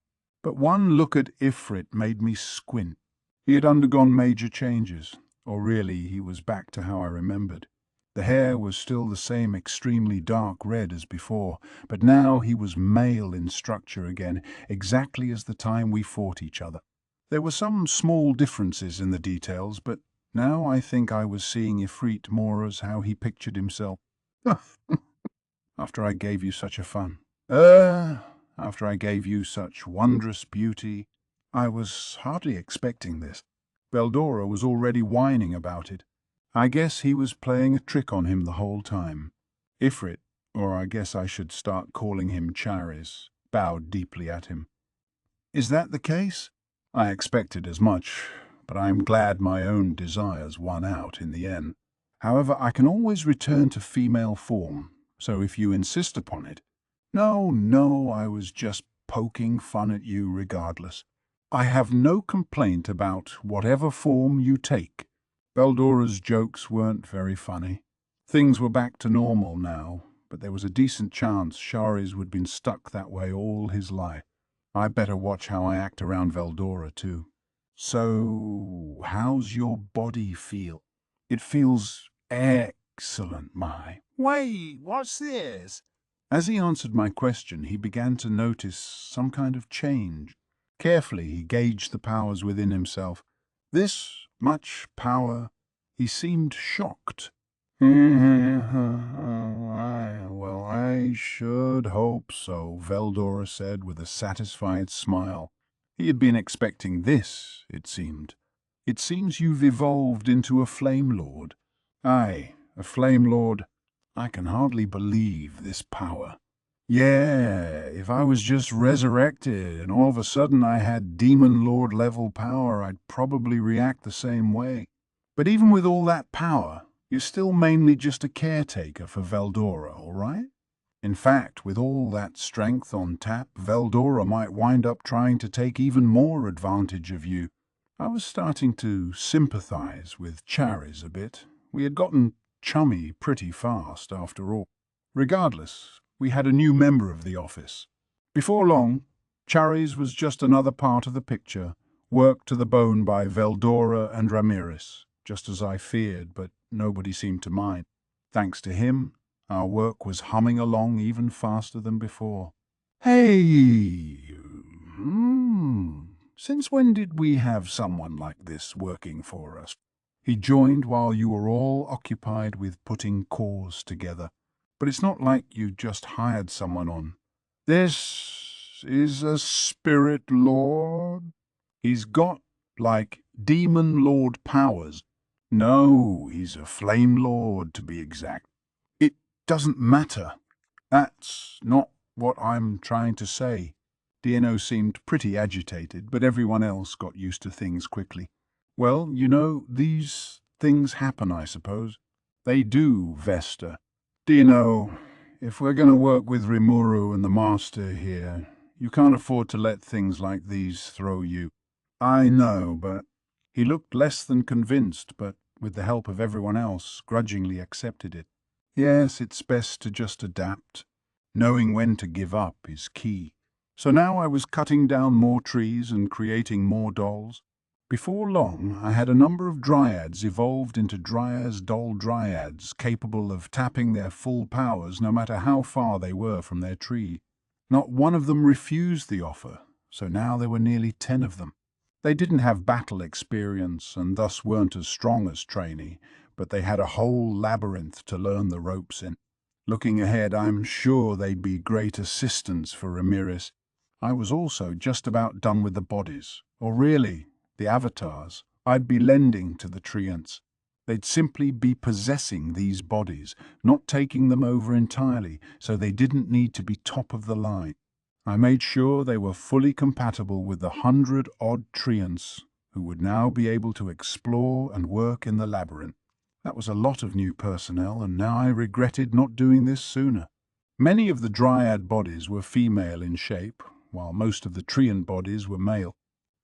[SPEAKER 1] But one look at Ifrit made me squint. He had undergone major changes, or really he was back to how I remembered. The hair was still the same extremely dark red as before, but now he was male in structure again, exactly as the time we fought each other. There were some small differences in the details, but now I think I was seeing Ifrit more as how he pictured himself. After I gave you such a fun. After I gave you such wondrous beauty. I was hardly expecting this. Veldora was already whining about it. I guess he was playing a trick on him the whole time. Ifrit, or I guess I should start calling him Charis, bowed deeply at him. Is that the case? I expected as much, but I am glad my own desires won out in the end. However, I can always return to female form, so if you insist upon it. No, I was just poking fun at you regardless. I have no complaint about whatever form you take. Veldora's jokes weren't very funny. Things were back to normal now, but there was a decent chance Shari's would been stuck that way all his life. I better watch how I act around Veldora too. So, how's your body feel? It feels excellent, my.
[SPEAKER 2] Wait, what's this?
[SPEAKER 1] As he answered my question, he began to notice some kind of change. Carefully, he gauged the powers within himself. This much power, he seemed shocked. Well, I should hope so, Veldora said with a satisfied smile. He had been expecting this, it seemed. It seems you've evolved into a Flame Lord. Aye, a Flame Lord. I can hardly believe this power. Yeah, if I was just resurrected and all of a sudden I had Demon Lord level power, I'd probably react the same way. But even with all that power, you're still mainly just a caretaker for Veldora, all right? In fact, with all that strength on tap, Veldora might wind up trying to take even more advantage of you. I was starting to sympathize with Charis a bit. We had gotten chummy pretty fast, after all. Regardless, we had a new member of the office. Before long, Charis was just another part of the picture, worked to the bone by Veldora and Ramirez, just as I feared, but nobody seemed to mind. Thanks to him, our work was humming along even faster than before. Hey, since when did we have someone like this working for us? He joined while you were all occupied with putting cores together. But it's not like you just hired someone on. This is a Spirit Lord. He's got, like, Demon Lord powers. No, he's a Flame Lord, to be exact. It doesn't matter. That's not what I'm trying to say. DNO seemed pretty agitated, but everyone else got used to things quickly. Well, you know, these things happen, I suppose. They do, Vesta. DNO, if we're going to work with Rimuru and the Master here, you can't afford to let things like these throw you. I know, but he looked less than convinced, but with the help of everyone else, grudgingly accepted it. Yes, it's best to just adapt. Knowing when to give up is key. So now I was cutting down more trees and creating more dolls. Before long, I had a number of dryads evolved into Dryas doll dryads capable of tapping their full powers no matter how far they were from their tree. Not one of them refused the offer, so now there were nearly 10 of them. They didn't have battle experience and thus weren't as strong as Trainee, but they had a whole labyrinth to learn the ropes in. Looking ahead, I'm sure they'd be great assistants for Ramirez. I was also just about done with the bodies, or really, the avatars, I'd be lending to the Treants. They'd simply be possessing these bodies, not taking them over entirely, so they didn't need to be top of the line. I made sure they were fully compatible with the 100-odd Treants who would now be able to explore and work in the labyrinth. That was a lot of new personnel, and now I regretted not doing this sooner. Many of the Dryad bodies were female in shape, while most of the Treant bodies were male.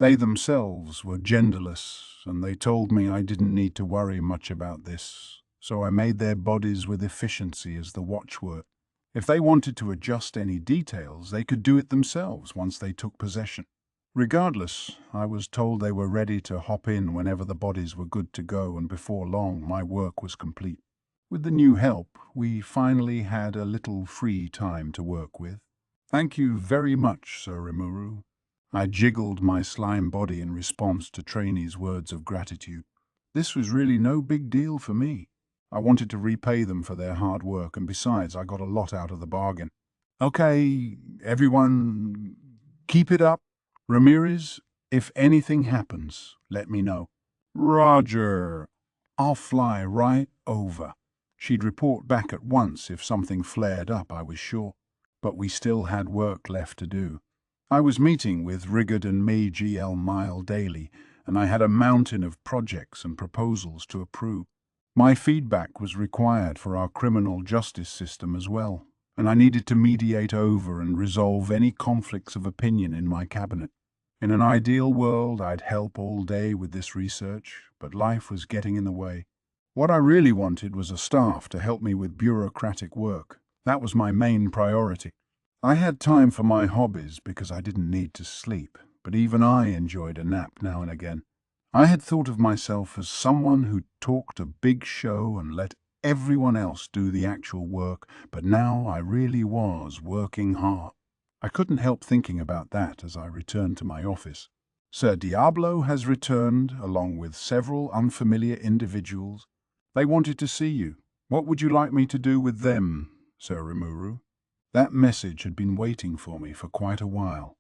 [SPEAKER 1] They themselves were genderless, and they told me I didn't need to worry much about this, so I made their bodies with efficiency as the watchword. If they wanted to adjust any details, they could do it themselves once they took possession. Regardless, I was told they were ready to hop in whenever the bodies were good to go, and before long my work was complete. With the new help, we finally had a little free time to work with. Thank you very much, Sir Rimuru. I jiggled my slime body in response to Trainee's words of gratitude. This was really no big deal for me. I wanted to repay them for their hard work, and besides, I got a lot out of the bargain. Okay, everyone, keep it up. Ramirez, if anything happens, let me know. Roger. I'll fly right over. She'd report back at once if something flared up, I was sure. But we still had work left to do. I was meeting with Rigard and Meiji L. Mile daily, and I had a mountain of projects and proposals to approve. My feedback was required for our criminal justice system as well, and I needed to mediate over and resolve any conflicts of opinion in my cabinet. In an ideal world, I'd help all day with this research, but life was getting in the way. What I really wanted was a staff to help me with bureaucratic work. That was my main priority. I had time for my hobbies because I didn't need to sleep, but even I enjoyed a nap now and again. I had thought of myself as someone who talked a big show and let everyone else do the actual work, but now I really was working hard. I couldn't help thinking about that as I returned to my office. Sir Diablo has returned, along with several unfamiliar individuals. They wanted to see you. What would you like me to do with them, Sir Rimuru? That message had been waiting for me for quite a while.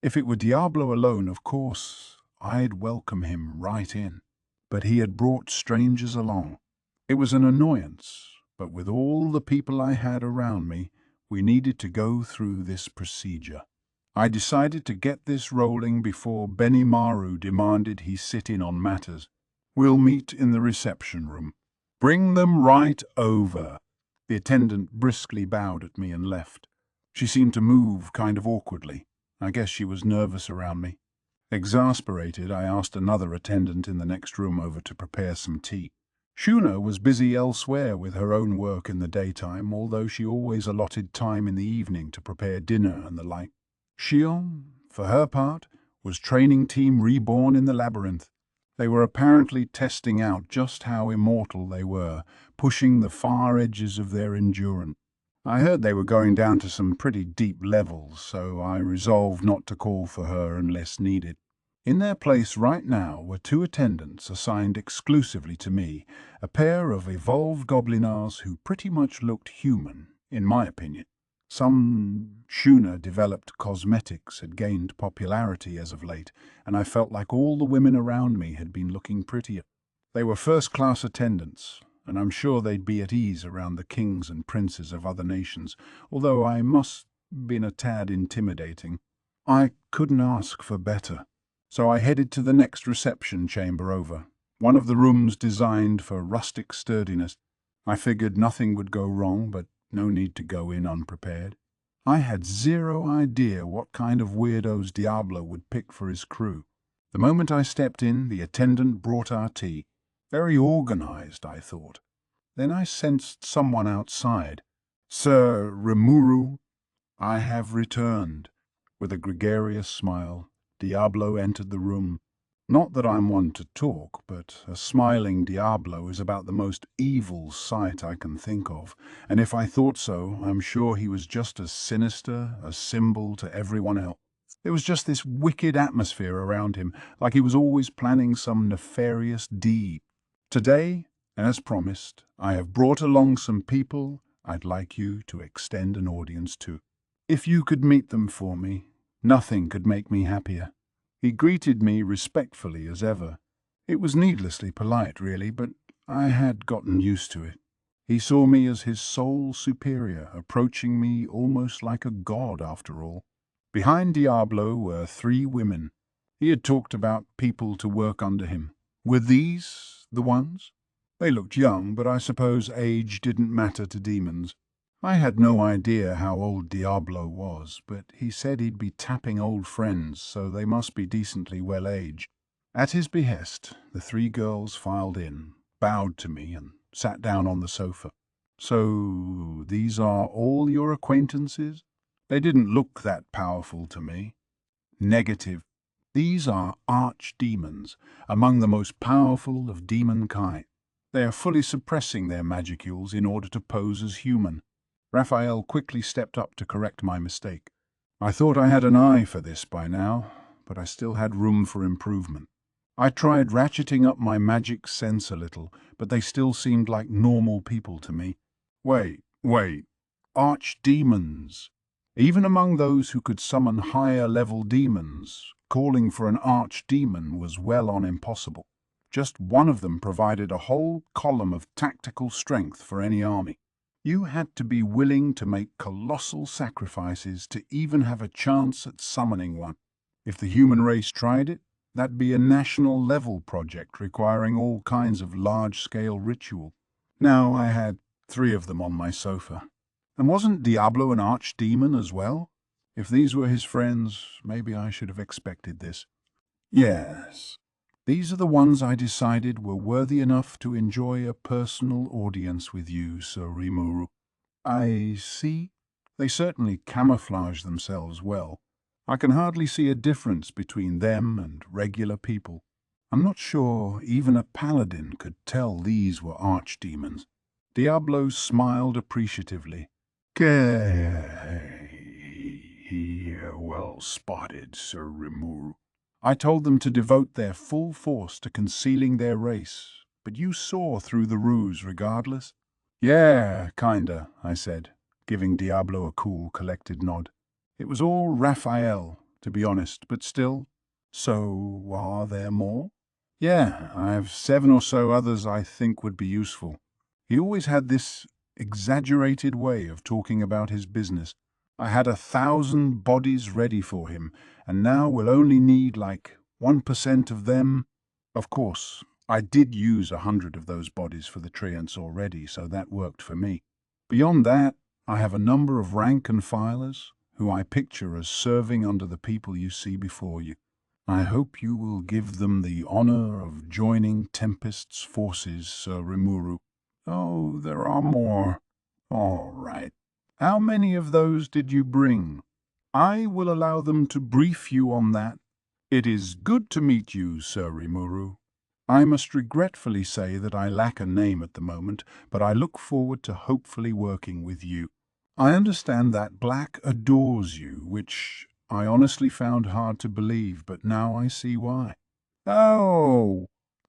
[SPEAKER 1] If it were Diablo alone, of course, I'd welcome him right in. But he had brought strangers along. It was an annoyance, but with all the people I had around me, we needed to go through this procedure. I decided to get this rolling before Benimaru demanded he sit in on matters. We'll meet in the reception room. Bring them right over. The attendant briskly bowed at me and left. She seemed to move kind of awkwardly. I guess she was nervous around me. Exasperated, I asked another attendant in the next room over to prepare some tea. Shuna was busy elsewhere with her own work in the daytime, although she always allotted time in the evening to prepare dinner and the like. Shion, for her part, was training Team Reborn in the labyrinth. They were apparently testing out just how immortal they were, pushing the far edges of their endurance. I heard they were going down to some pretty deep levels, so I resolved not to call for her unless needed. In their place right now were two attendants assigned exclusively to me, a pair of evolved goblinars who pretty much looked human, in my opinion. Some Shuna-developed cosmetics had gained popularity as of late, and I felt like all the women around me had been looking prettier. They were first-class attendants, and I'm sure they'd be at ease around the kings and princes of other nations, although I must have been a tad intimidating. I couldn't ask for better. So I headed to the next reception chamber over, one of the rooms designed for rustic sturdiness. I figured nothing would go wrong, but no need to go in unprepared. I had zero idea what kind of weirdos Diablo would pick for his crew. The moment I stepped in, the attendant brought our tea. Very organized, I thought. Then I sensed someone outside. Sir Rimuru, I have returned. With a gregarious smile, Diablo entered the room. Not that I'm one to talk, but a smiling Diablo is about the most evil sight I can think of, and if I thought so, I'm sure he was just as sinister, a symbol to everyone else. There was just this wicked atmosphere around him, like he was always planning some nefarious deed. Today, as promised, I have brought along some people I'd like you to extend an audience to. If you could meet them for me, nothing could make me happier. He greeted me respectfully as ever. It was needlessly polite, really, but I had gotten used to it. He saw me as his sole superior, approaching me almost like a god after all. Behind Diablo were 3 women. He had talked about people to work under him. Were these the ones? They looked young, but I suppose age didn't matter to demons. I had no idea how old Diablo was, but he said he'd be tapping old friends, so they must be decently well-aged. At his behest, the 3 girls filed in, bowed to me, and sat down on the sofa. So these are all your acquaintances? They didn't look that powerful to me. Negative. These are archdemons, among the most powerful of demon kind. They are fully suppressing their magicules in order to pose as human. Raphael quickly stepped up to correct my mistake. I thought I had an eye for this by now, but I still had room for improvement. I tried ratcheting up my magic sense a little, but they still seemed like normal people to me. Wait, archdemons. Even among those who could summon higher-level demons, calling for an archdemon was well on impossible. Just one of them provided a whole column of tactical strength for any army. You had to be willing to make colossal sacrifices to even have a chance at summoning one. If the human race tried it, that'd be a national-level project requiring all kinds of large-scale ritual. Now I had 3 of them on my sofa. And wasn't Diablo an archdemon as well? If these were his friends, maybe I should have expected this. Yes, these are the ones I decided were worthy enough to enjoy a personal audience with you, Sir Rimuru. I see. They certainly camouflage themselves well. I can hardly see a difference between them and regular people. I'm not sure even a paladin could tell these were archdemons. Diablo smiled appreciatively. Well spotted, Sir Rimuru. I told them to devote their full force to concealing their race, but you saw through the ruse regardless. Yeah, kinda, I said, giving Diablo a cool, collected nod. It was all Raphael, to be honest, but still. So, are there more? Yeah, I have 7 or so others I think would be useful. He always had this exaggerated way of talking about his business. I had 1,000 bodies ready for him, and now we'll only need like 1% of them. Of course, I did use 100 of those bodies for the treants already, so that worked for me. Beyond that, I have a number of rank and filers, who I picture as serving under the people you see before you. I hope you will give them the honor of joining Tempest's forces, Sir Rimuru. Oh, there are more. All right. How many of those did you bring? I will allow them to brief you on that. It is good to meet you, Sir Rimuru. I must regretfully say that I lack a name at the moment, but I look forward to hopefully working with you. I understand that Black adores you, which I honestly found hard to believe, but now I see why. Oh!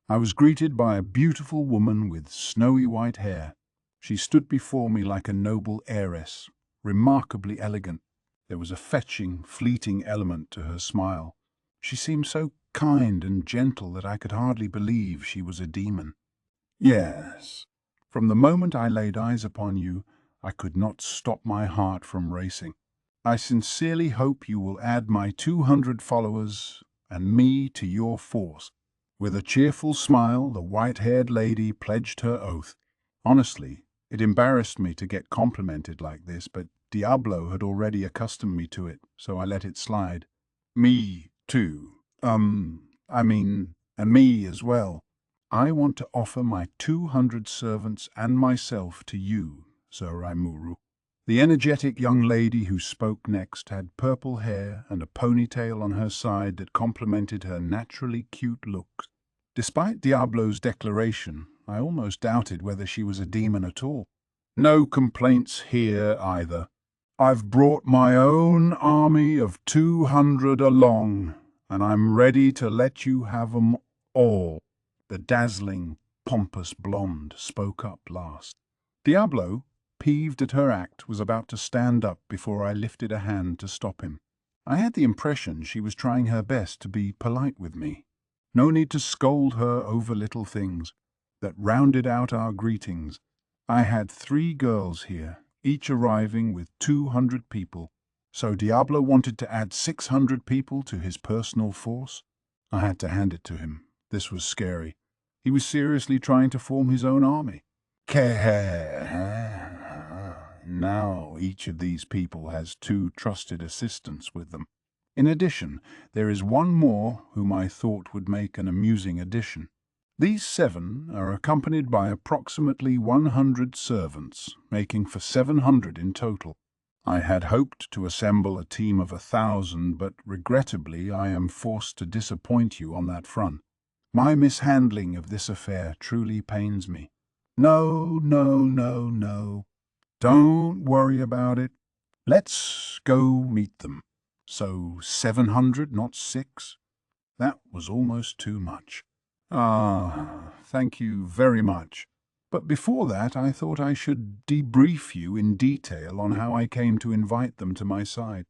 [SPEAKER 1] I was greeted by a beautiful woman with snowy white hair. She stood before me like a noble heiress, remarkably elegant. There was a fetching, fleeting element to her smile. She seemed so kind and gentle that I could hardly believe she was a demon. Yes, from the moment I laid eyes upon you, I could not stop my heart from racing. I sincerely hope you will add my 200 followers and me to your force. With a cheerful smile, the white-haired lady pledged her oath. Honestly, it embarrassed me to get complimented like this, but Diablo had already accustomed me to it, so I let it slide. Me, too. And me as well. I want to offer my 200 servants and myself to you, Sir Rimuru. The energetic young lady who spoke next had purple hair and a ponytail on her side that complemented her naturally cute looks. Despite Diablo's declaration, I almost doubted whether she was a demon at all. No complaints here either. I've brought my own army of 200 along, and I'm ready to let you have 'em all. The dazzling, pompous blonde spoke up last. Diablo, peeved at her act, was about to stand up before I lifted a hand to stop him. I had the impression she was trying her best to be polite with me. No need to scold her over little things. That rounded out our greetings. I had 3 girls here, each arriving with 200 people. So Diablo wanted to add 600 people to his personal force? I had to hand it to him. This was scary. He was seriously trying to form his own army. Now each of these people has 2 trusted assistants with them. In addition, there is one more whom I thought would make an amusing addition. These 7 are accompanied by approximately 100 servants, making for 700 in total. I had hoped to assemble a team of 1,000, but regrettably I am forced to disappoint you on that front. My mishandling of this affair truly pains me. No. Don't worry about it. Let's go meet them. So 700, not 6? That was almost too much. Thank you very much. But before that, I thought I should debrief you in detail on how I came to invite them to my side.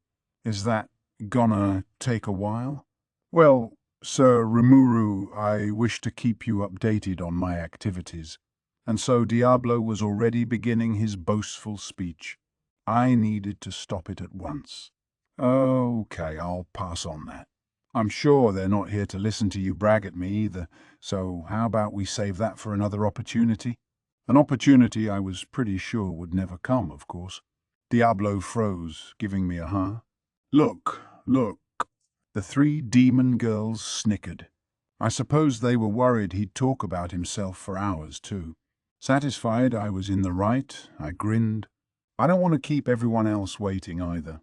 [SPEAKER 1] Is that gonna take a while? Well, Sir Rimuru, I wish to keep you updated on my activities. And so Diablo was already beginning his boastful speech. I needed to stop it at once. Okay, I'll pass on that. I'm sure they're not here to listen to you brag at me either, so how about we save that for another opportunity? An opportunity I was pretty sure would never come, of course. Diablo froze, giving me a huh. Look, look. The three demon girls snickered. I suppose they were worried he'd talk about himself for hours, too. Satisfied I was in the right, I grinned. I don't want to keep everyone else waiting either.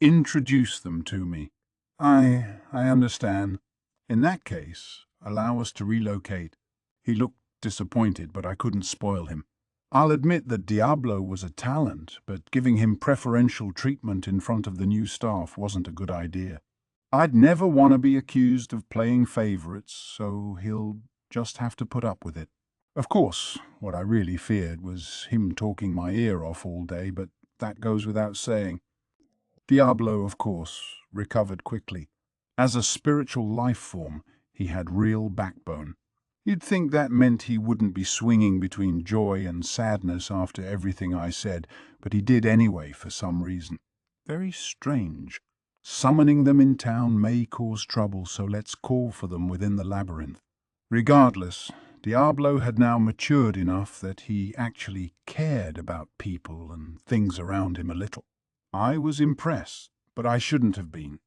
[SPEAKER 1] Introduce them to me. I understand. In that case, allow us to relocate. He looked disappointed, but I couldn't spoil him. I'll admit that Diablo was a talent, but giving him preferential treatment in front of the new staff wasn't a good idea. I'd never want to be accused of playing favorites, so he'll just have to put up with it. Of course, what I really feared was him talking my ear off all day, but that goes without saying. Diablo, of course, recovered quickly. As a spiritual life form, he had real backbone. You'd think that meant he wouldn't be swinging between joy and sadness after everything I said, but he did anyway for some reason. Very strange. Summoning them in town may cause trouble, so let's call for them within the labyrinth. Regardless, Diablo had now matured enough that he actually cared about people and things around him a little. I was impressed, but I shouldn't have been.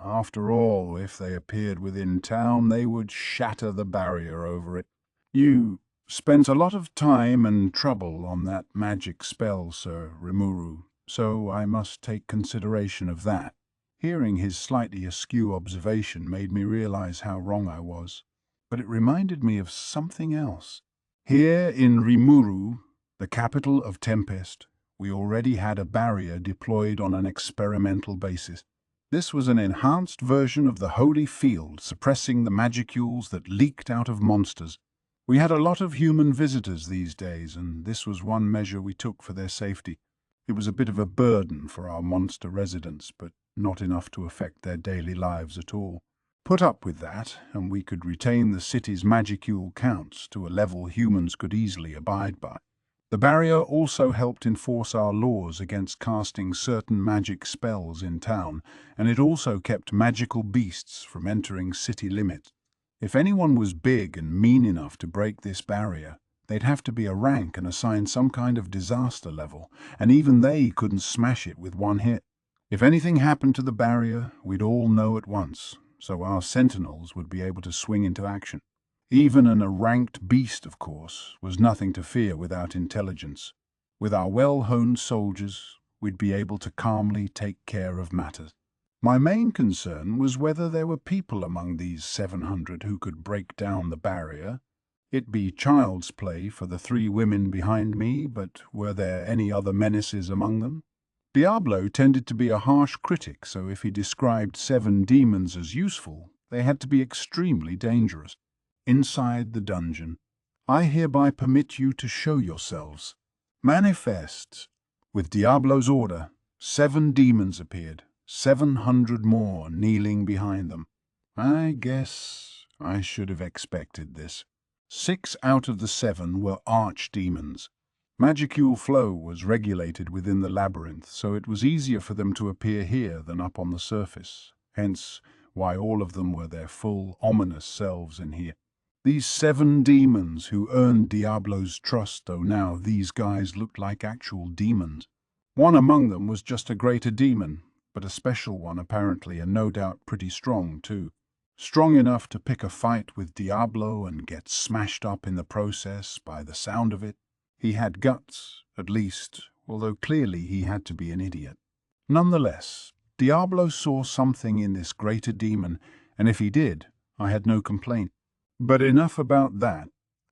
[SPEAKER 1] After all, if they appeared within town, they would shatter the barrier over it. You spent a lot of time and trouble on that magic spell, Sir Rimuru, so I must take consideration of that. Hearing his slightly askew observation made me realize how wrong I was, but it reminded me of something else. Here in Rimuru, the capital of Tempest, we already had a barrier deployed on an experimental basis. This was an enhanced version of the Holy Field, suppressing the magicules that leaked out of monsters. We had a lot of human visitors these days, and this was one measure we took for their safety. It was a bit of a burden for our monster residents, but not enough to affect their daily lives at all. Put up with that, and we could retain the city's magicule counts to a level humans could easily abide by. The barrier also helped enforce our laws against casting certain magic spells in town, and it also kept magical beasts from entering city limits. If anyone was big and mean enough to break this barrier, they'd have to be a rank and assigned some kind of disaster level, and even they couldn't smash it with one hit. If anything happened to the barrier, we'd all know at once, so our sentinels would be able to swing into action. Even an ranked beast, of course, was nothing to fear without intelligence. With our well-honed soldiers, we'd be able to calmly take care of matters. My main concern was whether there were people among these 700 who could break down the barrier. It'd be child's play for the three women behind me, but were there any other menaces among them? Diablo tended to be a harsh critic, so if he described 7 demons as useful, they had to be extremely dangerous. Inside the dungeon, I hereby permit you to show yourselves. Manifest. With Diablo's order, 7 demons appeared, 700 more kneeling behind them. I guess I should have expected this. 6 out of the 7 were archdemons. Magicule flow was regulated within the labyrinth, so it was easier for them to appear here than up on the surface, hence why all of them were their full, ominous selves in here. These 7 demons who earned Diablo's trust, though now these guys looked like actual demons. One among them was just a greater demon, but a special one apparently, and no doubt pretty strong too. Strong enough to pick a fight with Diablo and get smashed up in the process by the sound of it. He had guts, at least, although clearly he had to be an idiot. Nonetheless, Diablo saw something in this greater demon, and if he did, I had no complaint. But enough about that.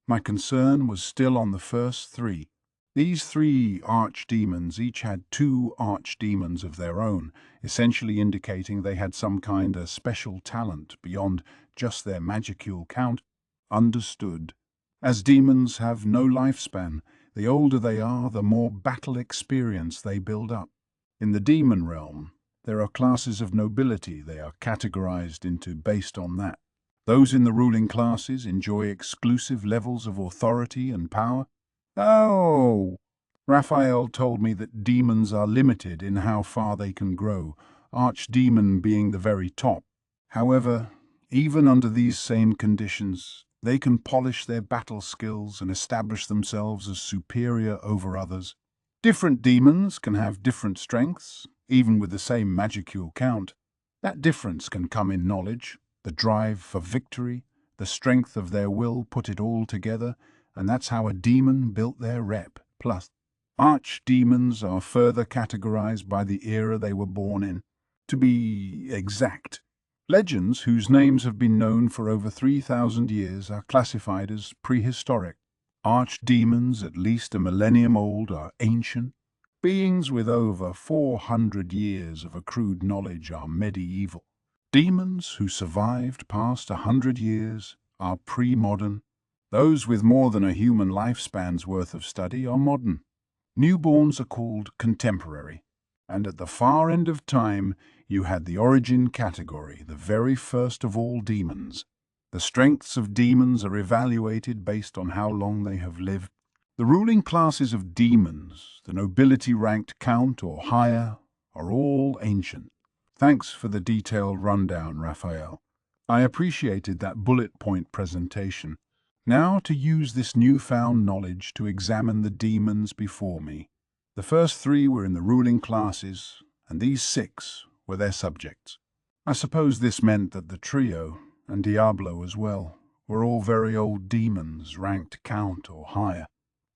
[SPEAKER 1] My concern was still on the first 3. These 3 archdemons each had 2 archdemons of their own, essentially indicating they had some kind of special talent beyond just their magicule count. Understood. As demons have no lifespan, the older they are, the more battle experience they build up. In the demon realm, there are classes of nobility they are categorized into based on that. Those in the ruling classes enjoy exclusive levels of authority and power. Oh! Raphael told me that demons are limited in how far they can grow, archdemon being the very top. However, even under these same conditions, They can polish their battle skills and establish themselves as superior over others. Different demons can have different strengths, even with the same magicule count. That difference can come in knowledge, the drive for victory, the strength of their will put it all together, and that's how a demon built their rep. Plus, archdemons are further categorized by the era they were born in. To be exact, legends whose names have been known for over 3,000 years are classified as prehistoric. Archdemons, at least a millennium old, are ancient. Beings with over 400 years of accrued knowledge are medieval. Demons who survived past 100 years are pre-modern. Those with more than a human lifespan's worth of study are modern. Newborns are called contemporary. And at the far end of time, you had the origin category, the very first of all demons. The strengths of demons are evaluated based on how long they have lived. The ruling classes of demons, the nobility ranked count or higher, are all ancient. Thanks for the detailed rundown, Raphael. I appreciated that bullet point presentation. Now to use this newfound knowledge to examine the demons before me. The first 3 were in the ruling classes, and these 6 were their subjects. I suppose this meant that the trio, and Diablo as well, were all very old demons ranked count or higher.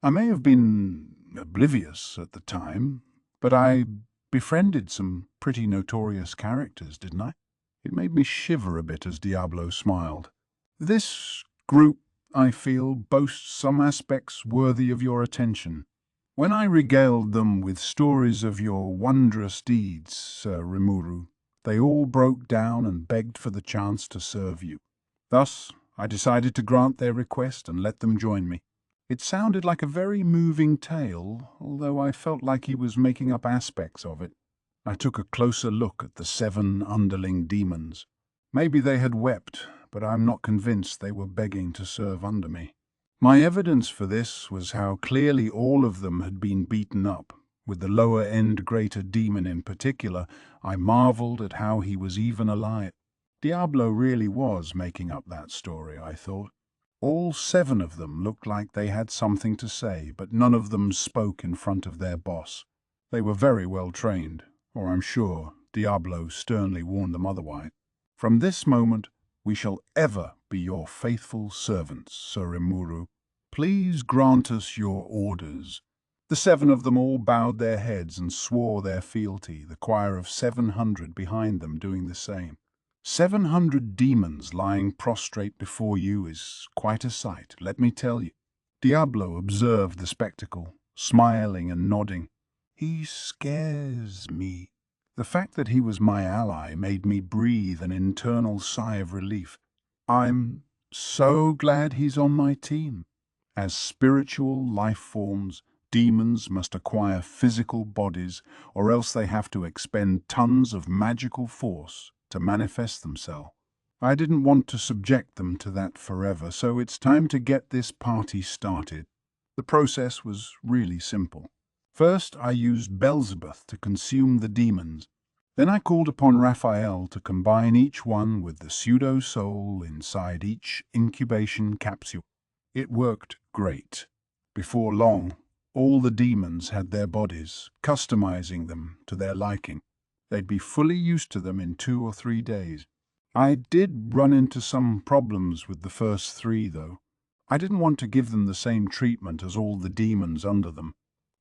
[SPEAKER 1] I may have been oblivious at the time, but I befriended some pretty notorious characters, didn't I? It made me shiver a bit as Diablo smiled. This group, I feel, boasts some aspects worthy of your attention. When I regaled them with stories of your wondrous deeds, Sir Rimuru, they all broke down and begged for the chance to serve you. Thus, I decided to grant their request and let them join me. It sounded like a very moving tale, although I felt like he was making up aspects of it. I took a closer look at the 7 underling demons. Maybe they had wept, but I'm not convinced they were begging to serve under me. My evidence for this was how clearly all of them had been beaten up. With the lower-end greater demon in particular, I marveled at how he was even alive. Diablo really was making up that story, I thought. All 7 of them looked like they had something to say, but none of them spoke in front of their boss. They were very well trained, or I'm sure Diablo sternly warned them otherwise. From this moment, we shall ever be your faithful servants, Sir Rimuru. Please grant us your orders. The 7 of them all bowed their heads and swore their fealty, the choir of 700 behind them doing the same. 700 demons lying prostrate before you is quite a sight, let me tell you. Diablo observed the spectacle, smiling and nodding. He scares me. The fact that he was my ally made me breathe an internal sigh of relief. I'm so glad he's on my team. As spiritual life forms, demons must acquire physical bodies, or else they have to expend tons of magical force to manifest themselves. I didn't want to subject them to that forever, so it's time to get this party started. The process was really simple. First, I used Beelzebub to consume the demons. Then I called upon Raphael to combine each one with the pseudo-soul inside each incubation capsule. It worked great. Before long, all the demons had their bodies, customizing them to their liking. They'd be fully used to them in 2 or 3 days. I did run into some problems with the first 3, though. I didn't want to give them the same treatment as all the demons under them.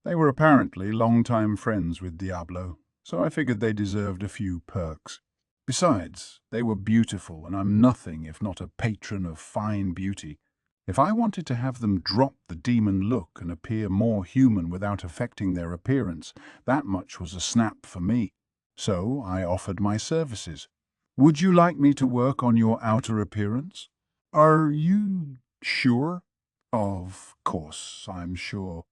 [SPEAKER 1] They were apparently long-time friends with Diablo, so I figured they deserved a few perks. Besides, they were beautiful, and I'm nothing if not a patron of fine beauty. If I wanted to have them drop the demon look and appear more human without affecting their appearance, that much was a snap for me. So I offered my services. Would you like me to work on your outer appearance? Are you sure? Of course, I'm sure.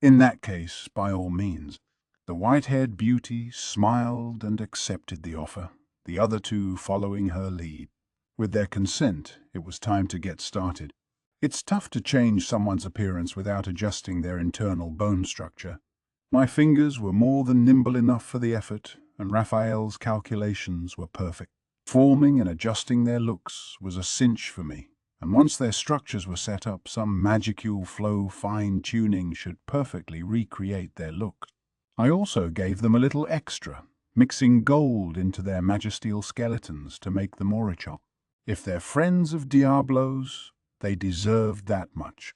[SPEAKER 1] In that case, by all means. The white-haired beauty smiled and accepted the offer, the other 2 following her lead. With their consent, it was time to get started. It's tough to change someone's appearance without adjusting their internal bone structure. My fingers were more than nimble enough for the effort, and Raphael's calculations were perfect. Forming and adjusting their looks was a cinch for me. and once their structures were set up, some magicule flow fine-tuning should perfectly recreate their look. I also gave them a little extra, mixing gold into their magisteel skeletons to make them orichal. If they're friends of Diablo's, they deserved that much.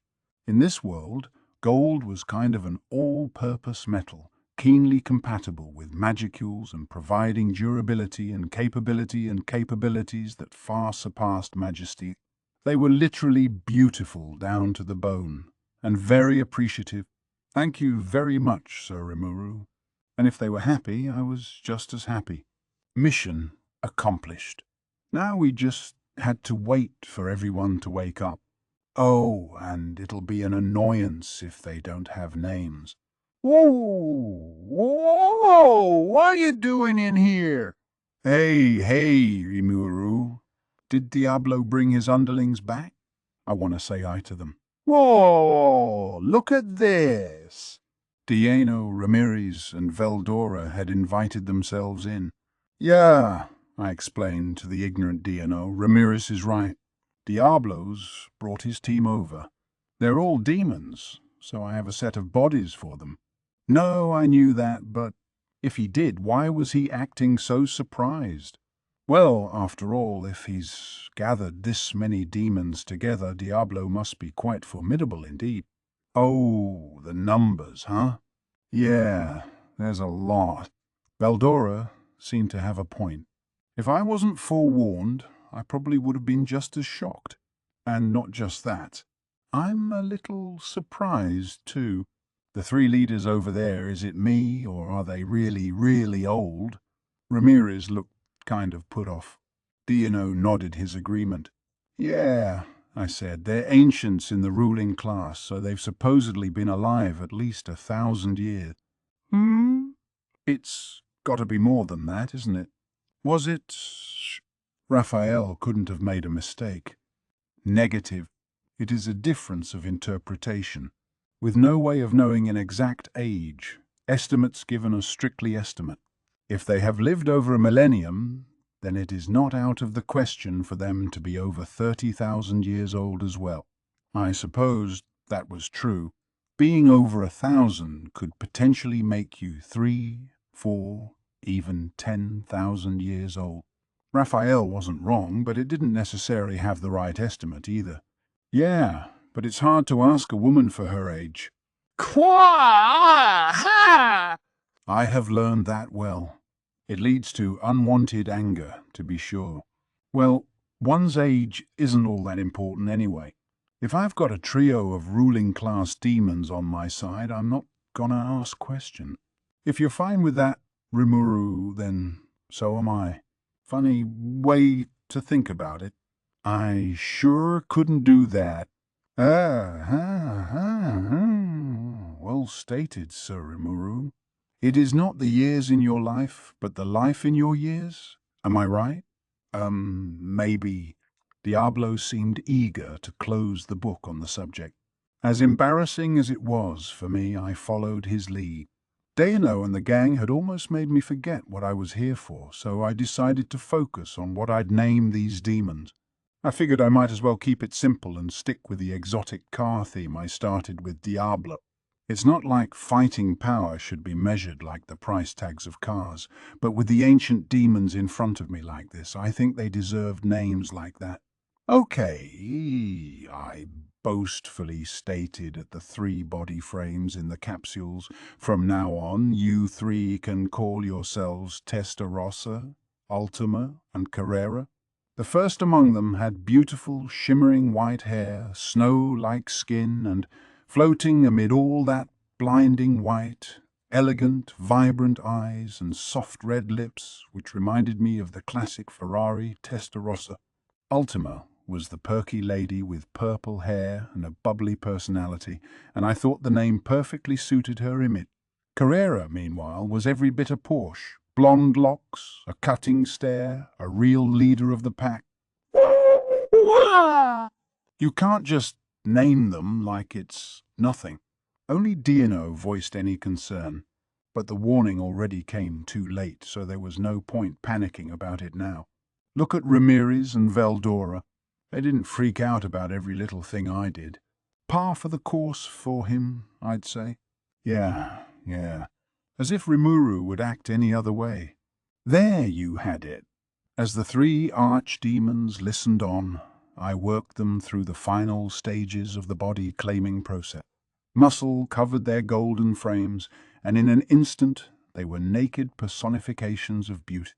[SPEAKER 1] In this world, gold was kind of an all-purpose metal, keenly compatible with magicules and providing durability and capabilities that far surpassed majesty. They were literally beautiful down to the bone, and very appreciative. Thank you very much, Sir Rimuru. And if they were happy, I was just as happy. Mission accomplished. Now we just had to wait for everyone to wake up. Oh, and it'll be an annoyance if they don't have names. Whoa, what are you doing in here? Hey, Rimuru. Did Diablo bring his underlings back? I want to say hi to them. Whoa, look at this. Dieno, Ramirez, and Veldora had invited themselves in. Yeah, I explained to the ignorant Dieno. Ramirez is right. Diablo's brought his team over. They're all demons, so I have a set of bodies for them. No, I knew that, but if he did, why was he acting so surprised? Well, after all, if he's gathered this many demons together, Diablo must be quite formidable indeed. Oh, the numbers, huh? Yeah, there's a lot. Veldora seemed to have a point. If I wasn't forewarned, I probably would have been just as shocked. And not just that. I'm a little surprised, too. The three leaders over there, is it me, or are they really, really old? Ramirez looked kind of put off. Dieno nodded his agreement. Yeah, I said, they're ancients in the ruling class, so they've supposedly been alive at least 1,000 years. It's got to be more than that, isn't it? Was it? Raphael couldn't have made a mistake. Negative. It is a difference of interpretation. With no way of knowing an exact age, estimates given are strictly estimate. If they have lived over a millennium, then it is not out of the question for them to be over 30,000 years old as well. I supposed that was true. Being over 1,000 could potentially make you 3, 4, even 10,000 years old. Raphael wasn't wrong, but it didn't necessarily have the right estimate either. Yeah, but it's hard to ask a woman for her age. I have learned that well. It leads to unwanted anger, to be sure. Well, one's age isn't all that important anyway. If I've got a trio of ruling class demons on my side, I'm not gonna ask question. If you're fine with that, Rimuru, then so am I. Funny way to think about it. I sure couldn't do that. Well stated, Sir Rimuru. It is not the years in your life, but the life in your years. Am I right? Maybe. Diablo seemed eager to close the book on the subject. As embarrassing as it was for me, I followed his lead. Dieno and the gang had almost made me forget what I was here for, so I decided to focus on what I'd name these demons. I figured I might as well keep it simple and stick with the exotic car theme I started with Diablo. It's not like fighting power should be measured like the price tags of cars, but with the ancient demons in front of me like this, I think they deserved names like that. Okay, I boastfully stated at the 3 body frames in the capsules. From now on, you 3 can call yourselves Testarossa, Ultima, and Carrera. The first among them had beautiful, shimmering white hair, snow-like skin, and floating amid all that blinding white, elegant, vibrant eyes and soft red lips, which reminded me of the classic Ferrari Testarossa. Ultima was the perky lady with purple hair and a bubbly personality, and I thought the name perfectly suited her image. Carrera, meanwhile, was every bit a Porsche. Blonde locks, a cutting stare, a real leader of the pack. You can't just name them like it's nothing. Only Dieno voiced any concern, but the warning already came too late, so there was no point panicking about it now. Look at Ramirez and Veldora. They didn't freak out about every little thing I did. Par for the course for him, I'd say. Yeah. As if Rimuru would act any other way. There you had it. As the three archdemons listened on, I worked them through the final stages of the body-claiming process. Muscle covered their golden frames, and in an instant they were naked personifications of beauty.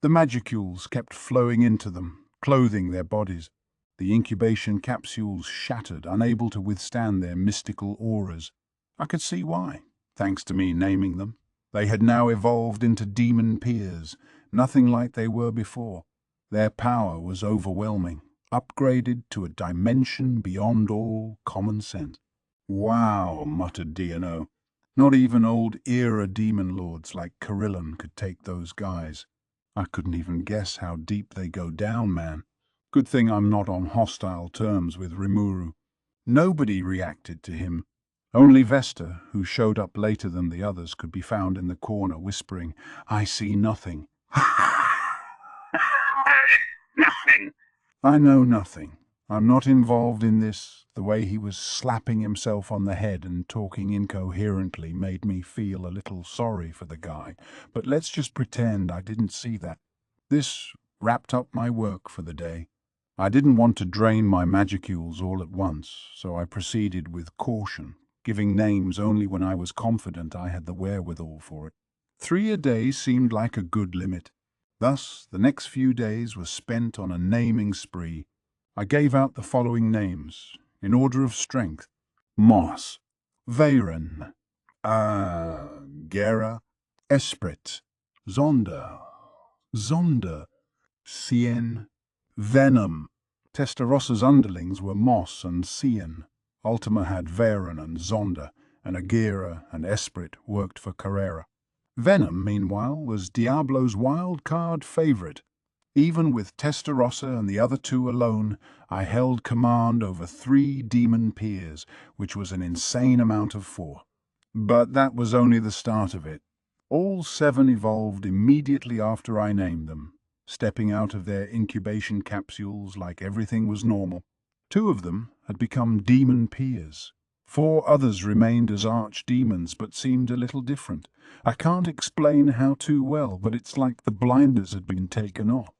[SPEAKER 1] The magicules kept flowing into them, clothing their bodies. The incubation capsules shattered, unable to withstand their mystical auras. I could see why, thanks to me naming them. They had now evolved into demon peers, nothing like they were before. Their power was overwhelming, upgraded to a dimension beyond all common sense. Wow, muttered D&O. Not even old-era demon lords like Carillan could take those guys. I couldn't even guess how deep they go down, man. Good thing I'm not on hostile terms with Rimuru. Nobody reacted to him. Only Vesta, who showed up later than the others, could be found in the corner whispering, "I see nothing."
[SPEAKER 2] Nothing.
[SPEAKER 1] I know nothing. I'm not involved in this. The way he was slapping himself on the head and talking incoherently made me feel a little sorry for the guy, but let's just pretend I didn't see that. This wrapped up my work for the day. I didn't want to drain my magicules all at once, so I proceeded with caution, giving names only when I was confident I had the wherewithal for it. 3 a day seemed like a good limit. Thus, the next few days were spent on a naming spree. I gave out the following names, in order of strength: Moss, Veyron, Gera, Esprit, Zonda, Cien, Venom. Testarosa's underlings were Moss and Cien. Ultima had Veyron and Zonda, and Agera and Esprit worked for Carrera. Venom, meanwhile, was Diablo's wild-card favorite. Even with Testarossa and the other two alone, I held command over 3 demon peers, which was an insane amount of 4. But that was only the start of it. All 7 evolved immediately after I named them, stepping out of their incubation capsules like everything was normal. 2 of them had become demon peers. 4 others remained as archdemons but seemed a little different. I can't explain how too well, but it's like the blinders had been taken off.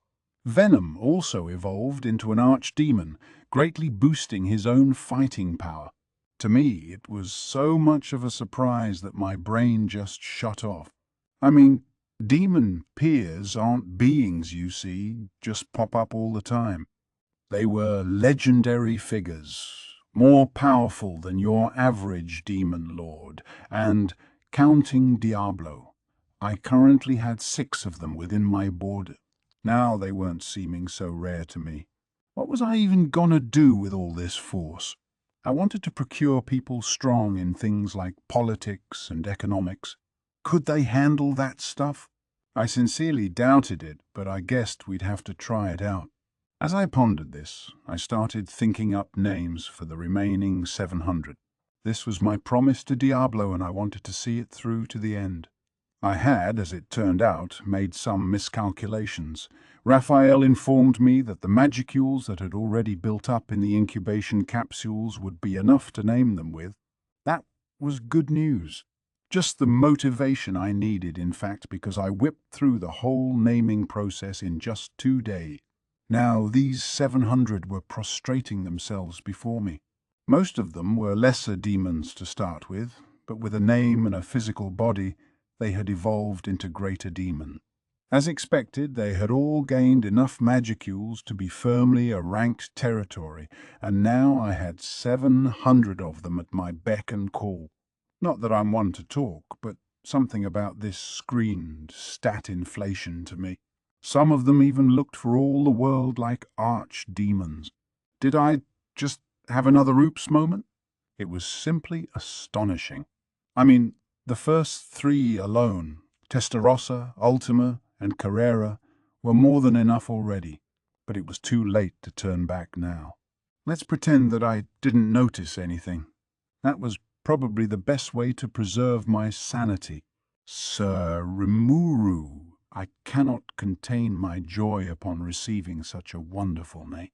[SPEAKER 1] Venom also evolved into an archdemon, greatly boosting his own fighting power. To me, it was so much of a surprise that my brain just shut off. I mean, demon peers aren't beings, you see, just pop up all the time. They were legendary figures, more powerful than your average demon lord, and, counting Diablo, I currently had 6 of them within my border. Now they weren't seeming so rare to me. What was I even gonna do with all this force? I wanted to procure people strong in things like politics and economics. Could they handle that stuff? I sincerely doubted it, but I guessed we'd have to try it out. As I pondered this, I started thinking up names for the remaining 700. This was my promise to Diablo, and I wanted to see it through to the end. I had, as it turned out, made some miscalculations. Raphael informed me that the magicules that had already built up in the incubation capsules would be enough to name them with. That was good news. Just the motivation I needed, in fact, because I whipped through the whole naming process in just 2 days. Now these 700 were prostrating themselves before me. Most of them were lesser demons to start with, but with a name and a physical body, they had evolved into greater demons. As expected, they had all gained enough magicules to be firmly a ranked territory, and now I had 700 of them at my beck and call. Not that I'm one to talk, but something about this screamed stat inflation to me. Some of them even looked for all the world like archdemons. Did I just have another oops moment? It was simply astonishing. I mean, the first 3 alone, Testarossa, Ultima, and Carrera, were more than enough already, but it was too late to turn back now. Let's pretend that I didn't notice anything. That was probably the best way to preserve my sanity. Sir Rimuru, I cannot contain my joy upon receiving such a wonderful name.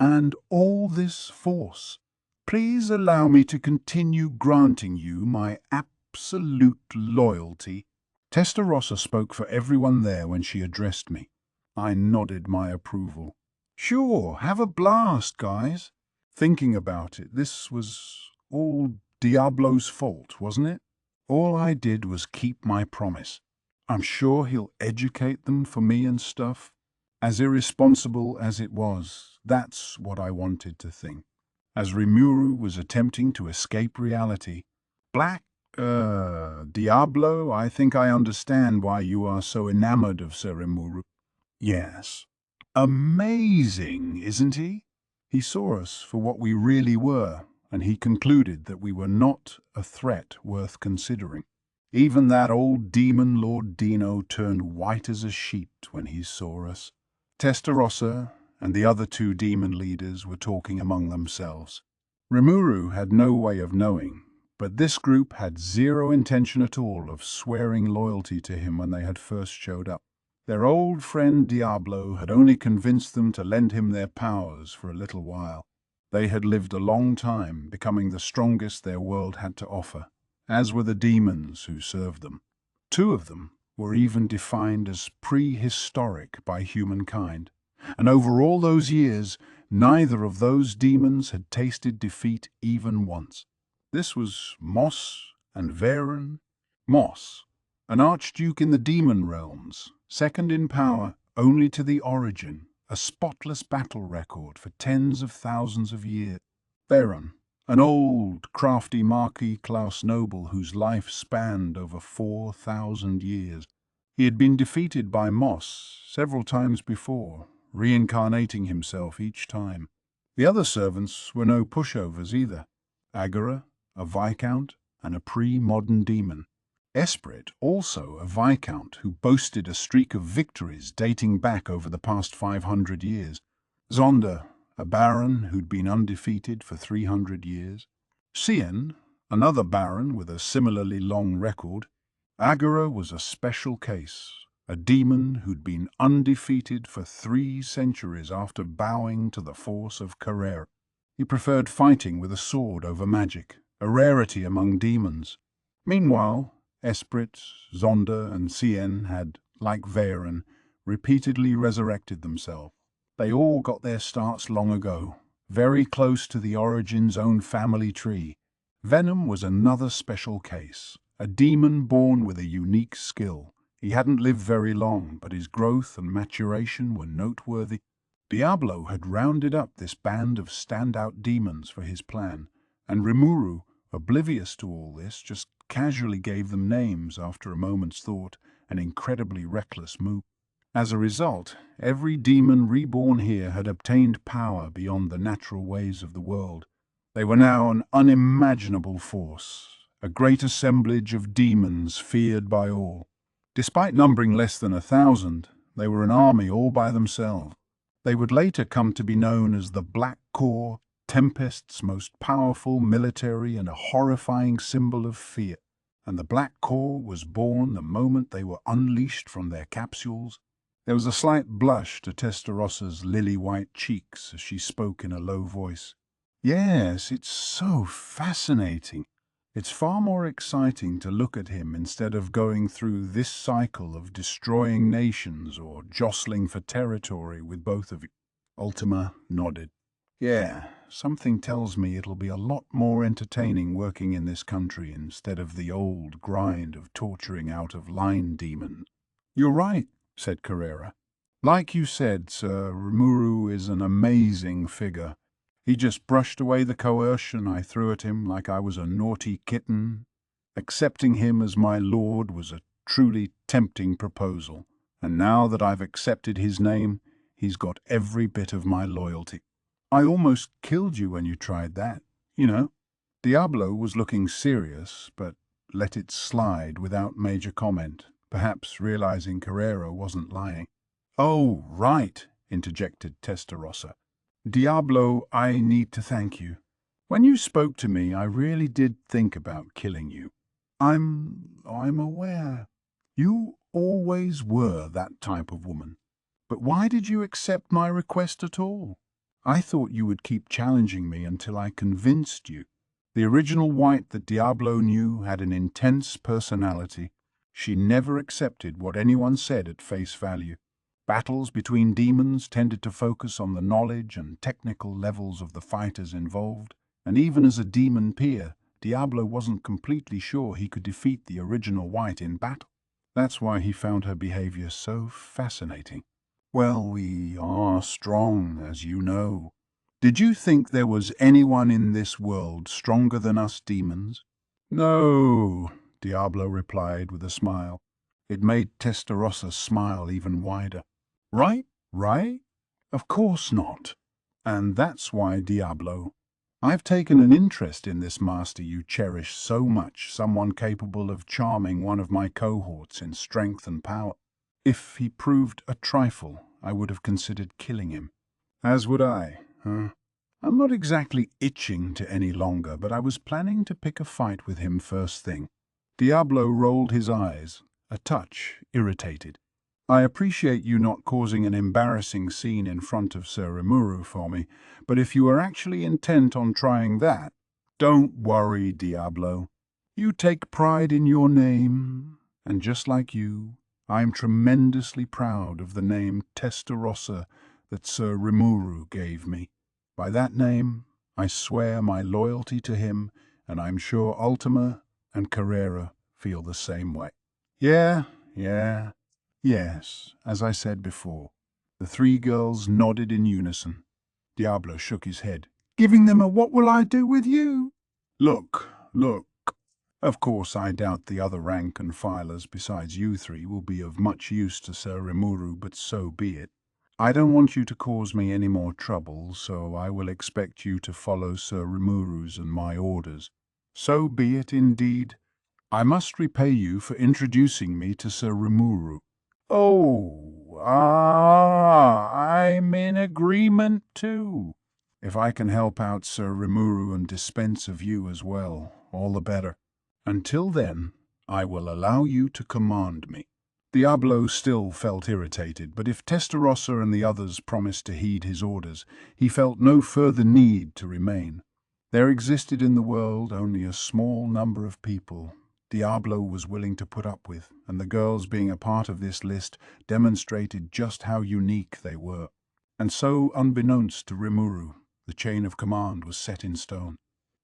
[SPEAKER 1] And all this force. Please allow me to continue granting you my absolute loyalty. Testarossa spoke for everyone there when she addressed me. I nodded my approval. Sure, have a blast, guys. Thinking about it, this was all Diablo's fault, wasn't it? All I did was keep my promise. I'm sure he'll educate them for me and stuff. As irresponsible as it was, that's what I wanted to think. As Rimuru was attempting to escape reality, Diablo, I think I understand why you are so enamored of Sir Rimuru. Yes. Amazing, isn't he? He saw us for what we really were, and he concluded that we were not a threat worth considering. Even that old demon Lord Dino turned white as a sheet when he saw us. Testarossa and the other two demon leaders were talking among themselves. Rimuru had no way of knowing, but this group had zero intention at all of swearing loyalty to him when they had first showed up. Their old friend Diablo had only convinced them to lend him their powers for a little while. They had lived a long time, becoming the strongest their world had to offer, as were the demons who served them. Two of them were even defined as prehistoric by humankind, and over all those years, neither of those demons had tasted defeat even once. This was Moss and Varen. Moss, an archduke in the demon realms, second in power only to the Origin, a spotless battle record for tens of thousands of years. Varen, an old, crafty Marquis class noble whose life spanned over 4,000 years. He had been defeated by Moss several times before, reincarnating himself each time. The other servants were no pushovers either. Agora, a Viscount, and a pre-modern demon. Esprit, also a Viscount who boasted a streak of victories dating back over the past 500 years. Zonda, a Baron who'd been undefeated for 300 years. Cien, another Baron with a similarly long record. Agora was a special case, a demon who'd been undefeated for 3 centuries after bowing to the force of Carrera. He preferred fighting with a sword over magic, a rarity among demons. Meanwhile, Esprit, Zonda, and Cien had, like Varen, repeatedly resurrected themselves. They all got their starts long ago, very close to the Origin's own family tree. Venom was another special case, a demon born with a unique skill. He hadn't lived very long, but his growth and maturation were noteworthy. Diablo had rounded up this band of standout demons for his plan, and Rimuru, oblivious to all this, just casually gave them names after a moment's thought, an incredibly reckless move. As a result, every demon reborn here had obtained power beyond the natural ways of the world. They were now an unimaginable force, a great assemblage of demons feared by all. Despite numbering less than 1,000, they were an army all by themselves. They would later come to be known as the Black Corps, Tempest's most powerful military and a horrifying symbol of fear. And the Black Corps was born the moment they were unleashed from their capsules. There was a slight blush to Testarossa's lily-white cheeks as she spoke in a low voice. Yes, it's so fascinating. It's far more exciting to look at him instead of going through this cycle of destroying nations or jostling for territory with both of you. Ultima nodded. Yeah, something tells me it'll be a lot more entertaining working in this country instead of the old grind of torturing out-of-line demons. You're right, said Carrera. Like you said, Sir, Rimuru is an amazing figure. He just brushed away the coercion I threw at him like I was a naughty kitten. Accepting him as my lord was a truly tempting proposal, and now that I've accepted his name, he's got every bit of my loyalty. I almost killed you when you tried that, you know. Diablo was looking serious, but let it slide without major comment, perhaps realizing Carrera wasn't lying. Oh, right, interjected Testarossa. Diablo, I need to thank you. When you spoke to me, I really did think about killing you. I'm aware. You always were that type of woman. But why did you accept my request at all? I thought you would keep challenging me until I convinced you. The original White that Diablo knew had an intense personality. She never accepted what anyone said at face value. Battles between demons tended to focus on the knowledge and technical levels of the fighters involved, and even as a demon peer, Diablo wasn't completely sure he could defeat the original White in battle. That's why he found her behavior so fascinating. Well, we are strong, as you know. Did you think there was anyone in this world stronger than us demons? No, Diablo replied with a smile. It made Testarossa smile even wider. Right? Right? Of course not. And that's why, Diablo, I've taken an interest in this master you cherish so much, someone capable of charming one of my cohorts in strength and power. If he proved a trifle, I would have considered killing him. As would I, huh? I'm not exactly itching to any longer, but I was planning to pick a fight with him first thing. Diablo rolled his eyes, a touch irritated. I appreciate you not causing an embarrassing scene in front of Sir Rimuru for me, but if you are actually intent on trying that, don't worry, Diablo. You take pride in your name, and just like you, I'm tremendously proud of the name Testarossa that Sir Rimuru gave me. By that name, I swear my loyalty to him, and I'm sure Ultima and Carrera feel the same way. Yeah. Yes, as I said before. The three girls nodded in unison. Diablo shook his head, giving them a "what will I do with you?" Look. Of course, I doubt the other rank and filers besides you three will be of much use to Sir Rimuru, but so be it. I don't want you to cause me any more trouble, so I will expect you to follow Sir Rimuru's and my orders. So be it indeed. I must repay you for introducing me to Sir Rimuru. I'm in agreement too. If I can help out Sir Rimuru and dispense of you as well, all the better. Until then, I will allow you to command me. Diablo still felt irritated, but if Testarossa and the others promised to heed his orders, he felt no further need to remain. There existed in the world only a small number of people Diablo was willing to put up with, and the girls being a part of this list demonstrated just how unique they were. And so, unbeknownst to Rimuru, the chain of command was set in stone.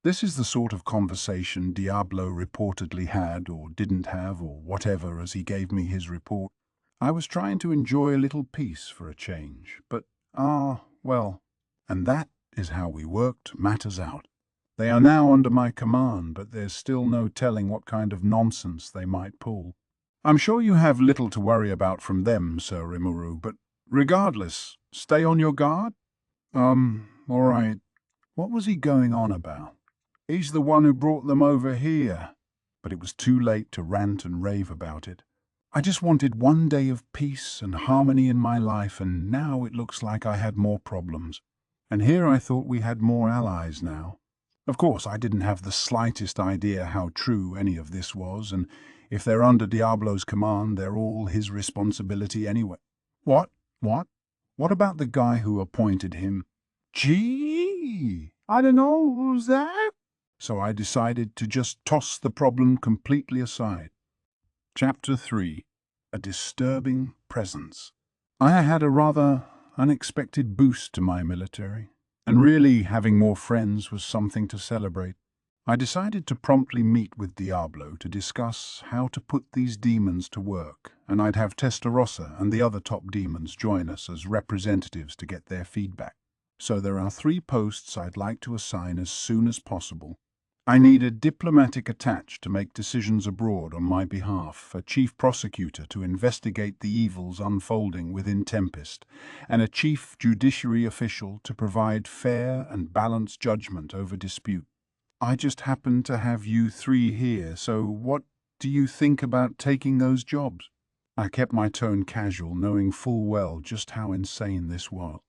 [SPEAKER 1] This is the sort of conversation Diablo reportedly had, or didn't have, or whatever, as he gave me his report. I was trying to enjoy a little peace for a change, but, well, and that is how we worked matters out. They are now under my command, but there's still no telling what kind of nonsense they might pull. I'm sure you have little to worry about from them, Sir Rimuru, but regardless, stay on your guard? All right. What was he going on about? He's the one who brought them over here. But it was too late to rant and rave about it. I just wanted one day of peace and harmony in my life, and now it looks like I had more problems. And here I thought we had more allies now. Of course, I didn't have the slightest idea how true any of this was, and if they're under Diablo's command, they're all his responsibility anyway. What? What about the guy who appointed him? Gee, I don't know, who's that? So I decided to just toss the problem completely aside. Chapter 3. A Disturbing Presence. I had a rather unexpected boost to my military, and really having more friends was something to celebrate. I decided to promptly meet with Diablo to discuss how to put these demons to work, and I'd have Testarossa and the other top demons join us as representatives to get their feedback. So there are 3 posts I'd like to assign as soon as possible. I need a diplomatic attaché to make decisions abroad on my behalf, a chief prosecutor to investigate the evils unfolding within Tempest, and a chief judiciary official to provide fair and balanced judgment over dispute. I just happen to have you 3 here, so what do you think about taking those jobs? I kept my tone casual, knowing full well just how insane this was.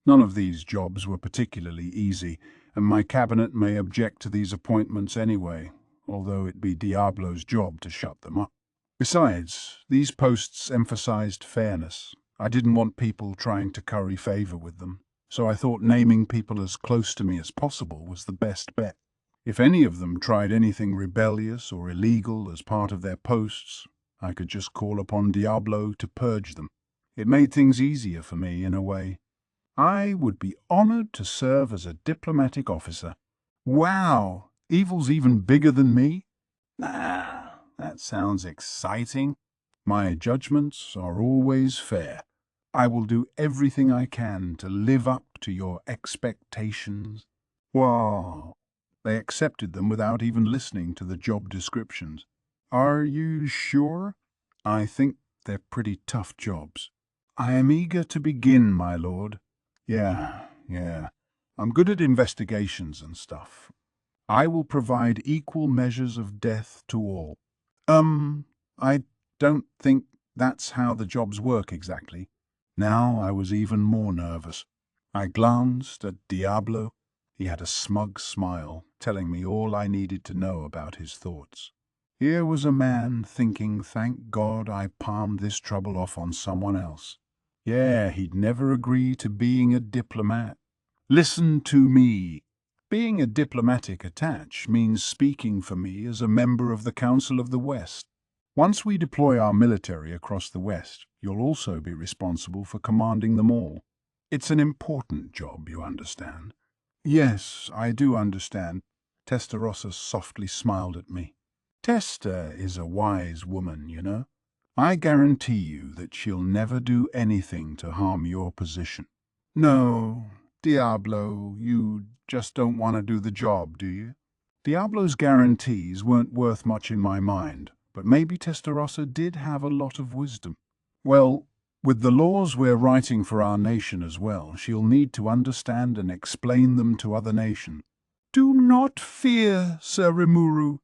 [SPEAKER 1] None of these jobs were particularly easy, and my cabinet may object to these appointments anyway, although it be Diablo's job to shut them up. Besides, these posts emphasized fairness. I didn't want people trying to curry favor with them. so I thought naming people as close to me as possible was the best bet. If any of them tried anything rebellious or illegal as part of their posts, I could just call upon Diablo to purge them. It made things easier for me in a way. I would be honored to serve as a diplomatic officer. Wow, evil's even bigger than me? Ah, that sounds exciting. My judgments are always fair. I will do everything I can to live up to your expectations. Wow. They accepted them without even listening to the job descriptions. Are you sure? I think they're pretty tough jobs. I am eager to begin, my lord. Yeah. I'm good at investigations and stuff. I will provide equal measures of death to all. I don't think that's how the jobs work exactly. Now I was even more nervous. I glanced at Diablo. He had a smug smile, telling me all I needed to know about his thoughts. Here was a man thinking, thank God I palmed this trouble off on someone else. Yeah, he'd never agree to being a diplomat. Listen to me. Being a diplomatic attaché means speaking for me as a member of the Council of the West. Once we deploy our military across the West, you'll also be responsible for commanding them all. It's an important job, you understand. Yes, I do understand. Testarossa softly smiled at me. Testa is a wise woman, you know. I guarantee you that she'll never do anything to harm your position. No, Diablo, you just don't want to do the job, do you? Diablo's guarantees weren't worth much in my mind, but maybe Testarossa did have a lot of wisdom. Well, with the laws we're writing for our nation as well, she'll need to understand and explain them to other nations. Do not fear, Sir Rimuru.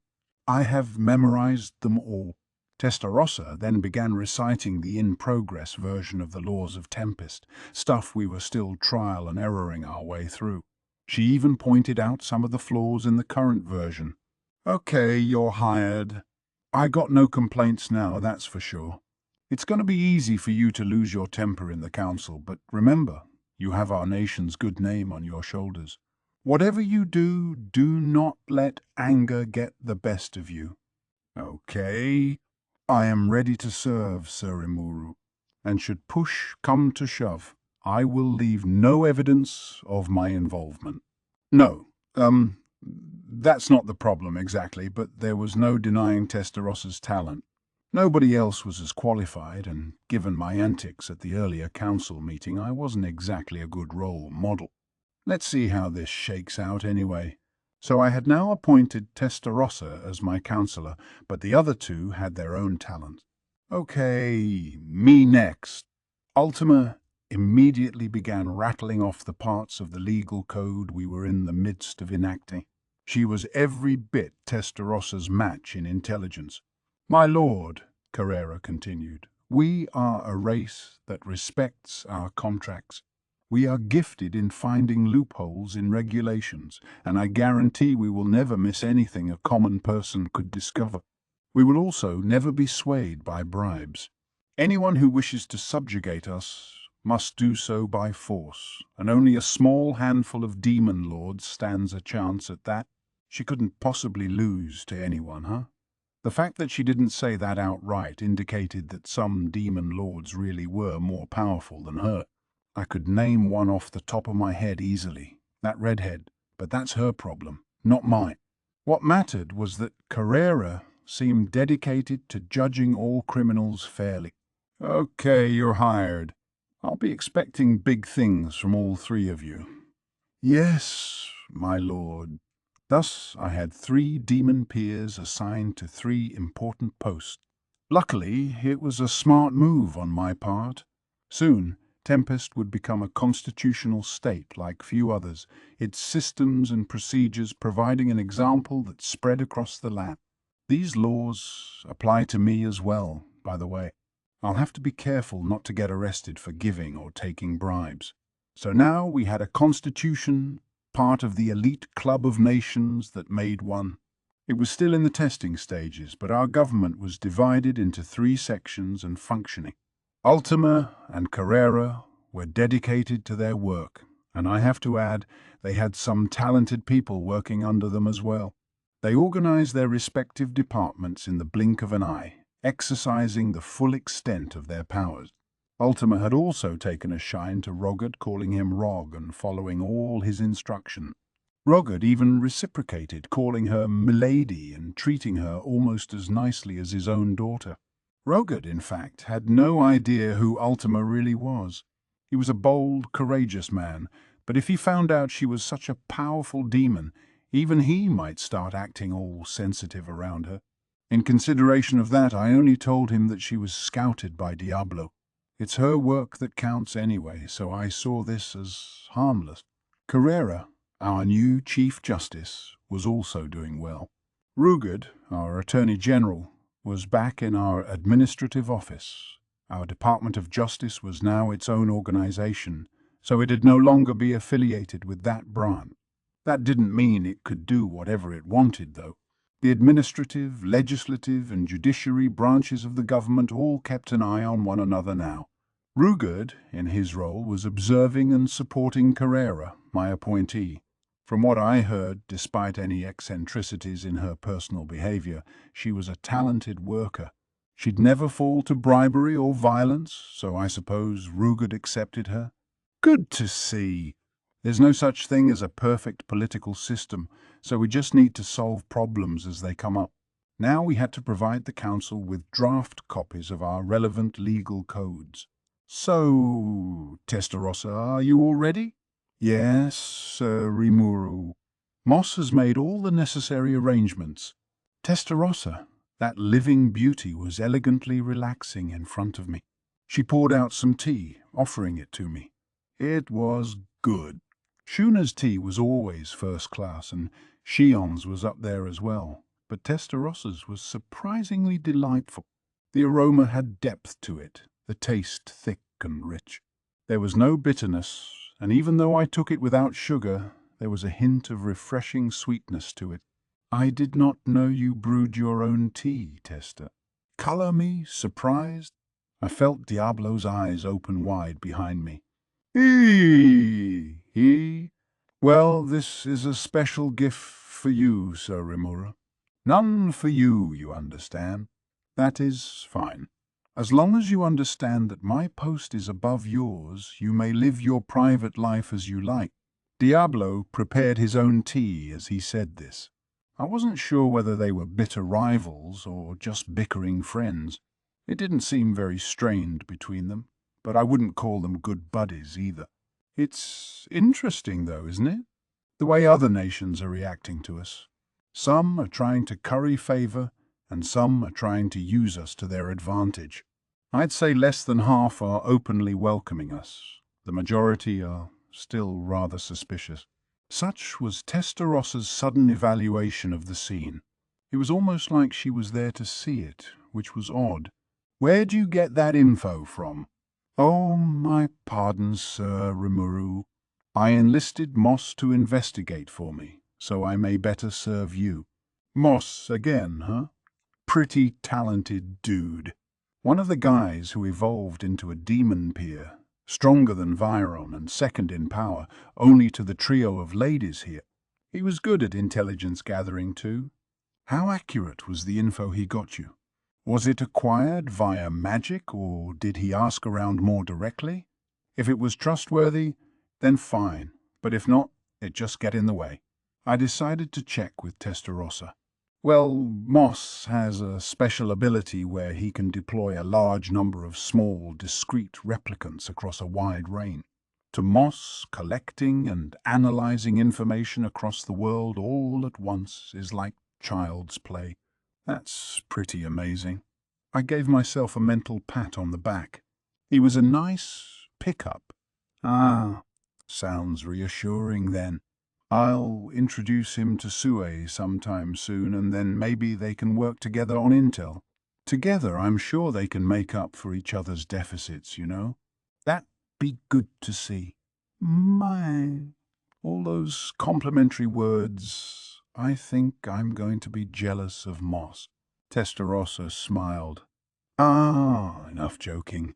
[SPEAKER 1] I have memorized them all. Testarossa then began reciting the in-progress version of the Laws of Tempest, stuff we were still trial and erroring our way through. She even pointed out some of the flaws in the current version. Okay, you're hired. I got no complaints now, that's for sure. It's going to be easy for you to lose your temper in the council, but remember, you have our nation's good name on your shoulders. Whatever you do, do not let anger get the best of you. Okay, I am ready to serve, Sir Rimuru, and should push come to shove, I will leave no evidence of my involvement. No, that's not the problem exactly, but there was no denying Testarossa's talent. Nobody else was as qualified, and given my antics at the earlier council meeting, I wasn't exactly a good role model. Let's see how this shakes out anyway. So I had now appointed Testarossa as my counselor, but the other two had their own talent. Okay, me next. Ultima immediately began rattling off the parts of the legal code we were in the midst of enacting. She was every bit Testarossa's match in intelligence. My lord, Carrera continued, we are a race that respects our contracts. We are gifted in finding loopholes in regulations, and I guarantee we will never miss anything a common person could discover. We will also never be swayed by bribes. Anyone who wishes to subjugate us must do so by force, and only a small handful of demon lords stands a chance at that. She couldn't possibly lose to anyone, huh? The fact that she didn't say that outright indicated that some demon lords really were more powerful than her. I could name one off the top of my head easily, that redhead, but that's her problem, not mine. What mattered was that Carrera seemed dedicated to judging all criminals fairly. Okay, you're hired. I'll be expecting big things from all three of you. Yes, my lord. Thus I had 3 demon peers assigned to 3 important posts. Luckily, it was a smart move on my part. Soon, Tempest would become a constitutional state like few others, its systems and procedures providing an example that spread across the land. These laws apply to me as well, by the way. I'll have to be careful not to get arrested for giving or taking bribes. So now we had a constitution, part of the elite club of nations that made one. It was still in the testing stages, but our government was divided into 3 sections and functioning. Ultima and Carrera were dedicated to their work, And I have to add, they had some talented people working under them as well. They organized their respective departments in the blink of an eye, exercising the full extent of their powers. Ultima had also taken a shine to Rogard, calling him Rog and following all his instructions. Rogard even reciprocated, calling her Milady and treating her almost as nicely as his own daughter. Rogard, in fact, had no idea who Ultima really was. He was a bold, courageous man, but if he found out she was such a powerful demon, even he might start acting all sensitive around her. In consideration of that, I only told him that she was scouted by Diablo. It's her work that counts anyway, so I saw this as harmless. Carrera, our new Chief Justice, was also doing well. Rugard, our Attorney General, was back in our administrative office. Our Department of Justice was now its own organization, so it'd no longer be affiliated with that branch. That didn't mean it could do whatever it wanted, though. The administrative, legislative, and judiciary branches of the government all kept an eye on one another now. Rugard, in his role, was observing and supporting Carrera, my appointee. From what I heard, despite any eccentricities in her personal behavior, she was a talented worker. She'd never fall to bribery or violence, so I suppose Rugard accepted her. Good to see. There's no such thing as a perfect political system, so we just need to solve problems as they come up. Now we had to provide the council with draft copies of our relevant legal codes. So, Testarossa, are you all ready? Yes, Sir Rimuru. Moss has made all the necessary arrangements. Testarossa, that living beauty, was elegantly relaxing in front of me. She poured out some tea, offering it to me. It was good. Shuna's tea was always first class, and Shion's was up there as well, but Testarossa's was surprisingly delightful. The aroma had depth to it, the taste thick and rich. There was no bitterness, and even though I took it without sugar, there was a hint of refreshing sweetness to it. I did not know you brewed your own tea, Testa. Color me, surprised? I felt Diablo's eyes open wide behind me. Well, this is a special gift for you, Sir Rimura. None for you, you understand. That is fine. As long as you understand that my post is above yours, you may live your private life as you like. Diablo prepared his own tea as he said this. I wasn't sure whether they were bitter rivals or just bickering friends. It didn't seem very strained between them, but I wouldn't call them good buddies either. It's interesting, though, isn't it? The way other nations are reacting to us. Some are trying to curry favor, and some are trying to use us to their advantage. I'd say less than half are openly welcoming us. The majority are still rather suspicious. Such was Testarossa's sudden evaluation of the scene. It was almost like she was there to see it, which was odd. Where'd you get that info from? Oh, my pardon, Sir Rimuru. I enlisted Moss to investigate for me, so I may better serve you. Moss again, huh? Pretty talented dude. One of the guys who evolved into a demon peer, stronger than Viron and second in power, only to the trio of ladies here. He was good at intelligence gathering too. How accurate was the info he got you? Was it acquired via magic, or did he ask around more directly? If it was trustworthy, then fine, but if not, it'd just get in the way. I decided to check with Testarossa. Well, Moss has a special ability where he can deploy a large number of small, discrete replicants across a wide range. To Moss, collecting and analyzing information across the world all at once is like child's play. That's pretty amazing. I gave myself a mental pat on the back. He was a nice pickup. Ah, sounds reassuring then. I'll introduce him to Sue sometime soon, and then maybe they can work together on intel. Together, I'm sure they can make up for each other's deficits, you know. That'd be good to see. My, all those complimentary words. I think I'm going to be jealous of Moss. Testarossa smiled. Ah, enough joking.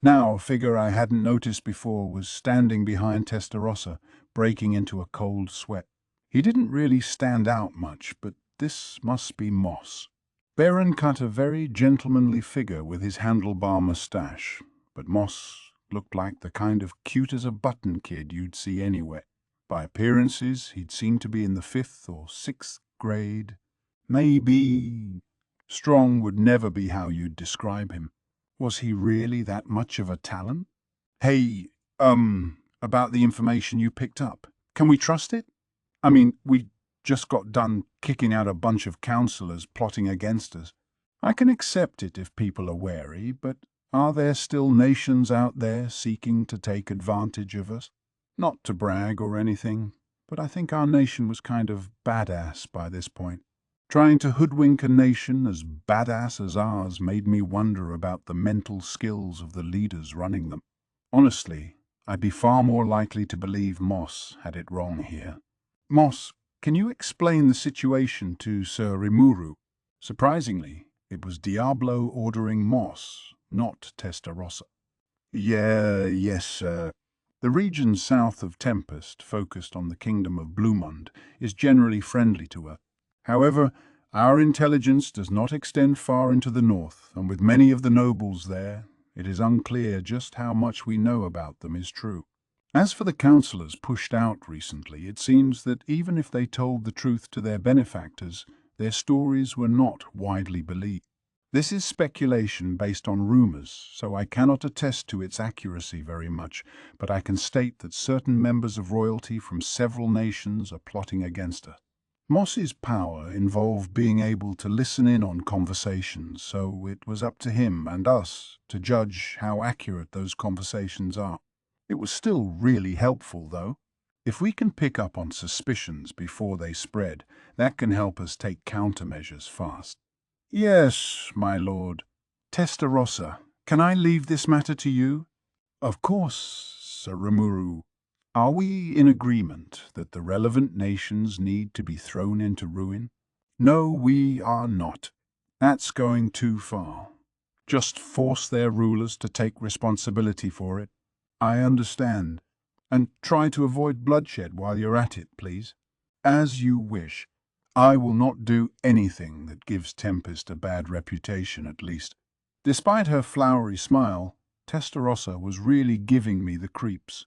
[SPEAKER 1] Now, a figure I hadn't noticed before was standing behind Testarossa, breaking into a cold sweat. He didn't really stand out much, but this must be Moss. Baron cut a very gentlemanly figure with his handlebar moustache, but Moss looked like the kind of cute-as-a-button kid you'd see anywhere. By appearances, he'd seemed to be in the 5th or 6th grade. Maybe strong would never be how you'd describe him. Was he really that much of a talent? Hey, about the information you picked up. Can we trust it? I mean, we just got done kicking out a bunch of counselors plotting against us. I can accept it if people are wary, but are there still nations out there seeking to take advantage of us? Not to brag or anything, but I think our nation was kind of badass by this point. Trying to hoodwink a nation as badass as ours made me wonder about the mental skills of the leaders running them. Honestly, I'd be far more likely to believe Moss had it wrong here. Moss, can you explain the situation to Sir Rimuru? Surprisingly, it was Diablo ordering Moss, not Testarossa. Yes, sir. The region south of Tempest, focused on the kingdom of Blumund, is generally friendly to her. However, our intelligence does not extend far into the north, and with many of the nobles there, it is unclear just how much we know about them is true. As for the councillors pushed out recently, it seems that even if they told the truth to their benefactors, their stories were not widely believed. This is speculation based on rumours, so I cannot attest to its accuracy very much, but I can state that certain members of royalty from several nations are plotting against her. Moss's power involved being able to listen in on conversations, so it was up to him and us to judge how accurate those conversations are. It was still really helpful, though. If we can pick up on suspicions before they spread, that can help us take countermeasures fast. Yes, my lord. Testarossa, can I leave this matter to you? Of course, Sir Rimuru. Are we in agreement that the relevant nations need to be thrown into ruin? No, we are not. That's going too far. Just force their rulers to take responsibility for it. I understand. And try to avoid bloodshed while you're at it, please. As you wish. I will not do anything that gives Tempest a bad reputation, at least. Despite her flowery smile, Testarossa was really giving me the creeps.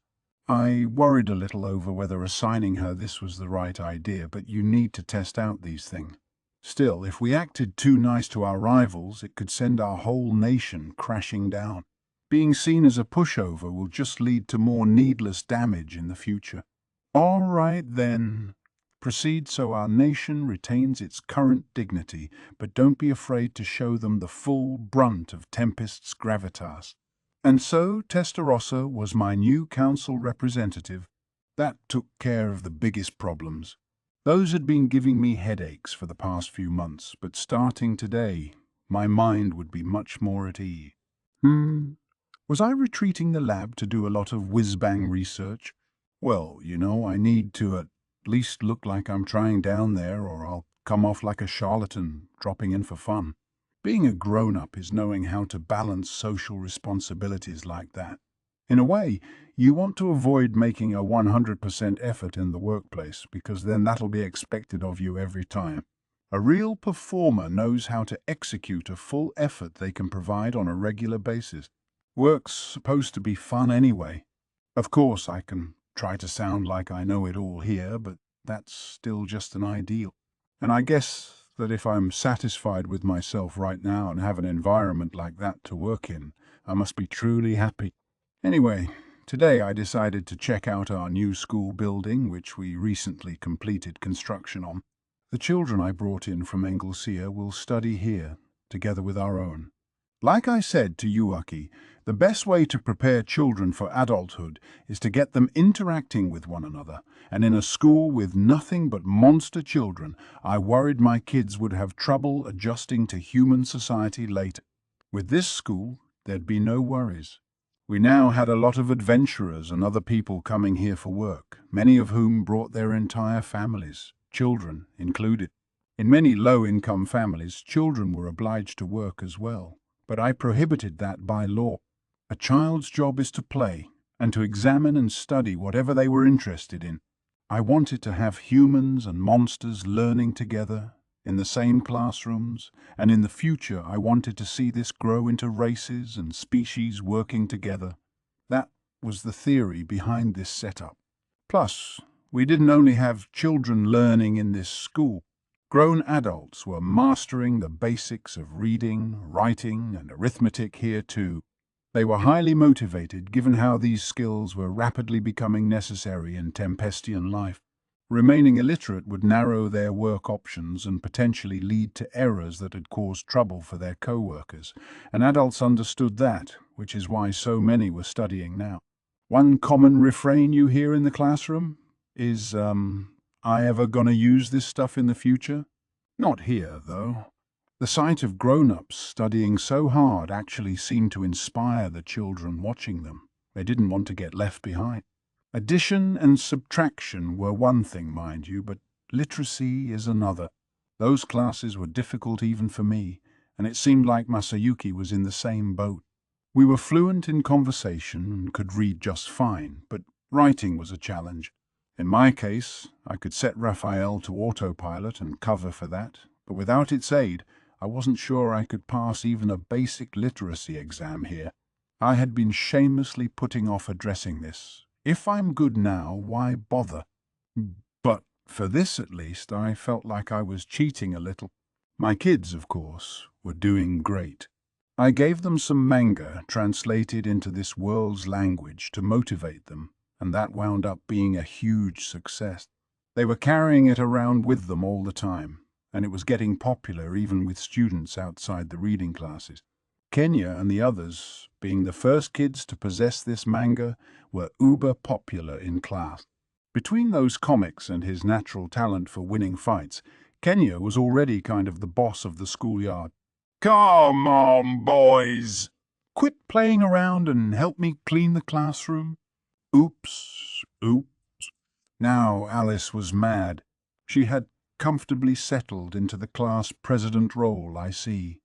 [SPEAKER 1] I worried a little over whether assigning her this was the right idea, but you need to test out these things. Still, if we acted too nice to our rivals, it could send our whole nation crashing down. Being seen as a pushover will just lead to more needless damage in the future. All right, then. Proceed so our nation retains its current dignity, but don't be afraid to show them the full brunt of Tempest's gravitas. And so Testarossa was my new council representative. That took care of the biggest problems. Those had been giving me headaches for the past few months, but starting today, my mind would be much more at ease. Was I retreating the lab to do a lot of whiz-bang research? Well, I need to at least look like I'm trying down there, or I'll come off like a charlatan dropping in for fun. Being a grown-up is knowing how to balance social responsibilities like that. In a way, you want to avoid making a 100% effort in the workplace, because then that'll be expected of you every time. A real performer knows how to execute a full effort they can provide on a regular basis. Work's supposed to be fun anyway. Of course, I can try to sound like I know it all here, but that's still just an ideal. And I guess that if I'm satisfied with myself right now and have an environment like that to work in, I must be truly happy. Anyway, today I decided to check out our new school building, which we recently completed construction on. The children I brought in from Anglesea will study here, together with our own. Like I said to Yuaki, the best way to prepare children for adulthood is to get them interacting with one another, and in a school with nothing but monster children, I worried my kids would have trouble adjusting to human society later. With this school, there'd be no worries. We now had a lot of adventurers and other people coming here for work, many of whom brought their entire families, children included. In many low-income families, children were obliged to work as well, but I prohibited that by law. A child's job is to play and to examine and study whatever they were interested in. I wanted to have humans and monsters learning together in the same classrooms, and in the future I wanted to see this grow into races and species working together. That was the theory behind this setup. Plus, we didn't only have children learning in this school. Grown adults were mastering the basics of reading, writing, and arithmetic here too. They were highly motivated given how these skills were rapidly becoming necessary in Tempestian life. Remaining illiterate would narrow their work options and potentially lead to errors that had caused trouble for their co-workers, and adults understood that, which is why so many were studying now. One common refrain you hear in the classroom is, I ever gonna use this stuff in the future? Not here, though. The sight of grown-ups studying so hard actually seemed to inspire the children watching them. They didn't want to get left behind. Addition and subtraction were one thing, mind you, but literacy is another. Those classes were difficult even for me, and it seemed like Masayuki was in the same boat. We were fluent in conversation and could read just fine, but writing was a challenge. In my case, I could set Raphael to autopilot and cover for that, but without its aid, I wasn't sure I could pass even a basic literacy exam here. I had been shamelessly putting off addressing this. If I'm good now, why bother? But for this at least, I felt like I was cheating a little. My kids, of course, were doing great. I gave them some manga translated into this world's language to motivate them, and that wound up being a huge success. They were carrying it around with them all the time, and it was getting popular even with students outside the reading classes. Kenya and the others, being the first kids to possess this manga, were uber popular in class. Between those comics and his natural talent for winning fights, Kenya was already kind of the boss of the schoolyard. Come on, boys! Quit playing around and help me clean the classroom. Oops, oops. Now Alice was mad. She had comfortably settled into the class president role, I see.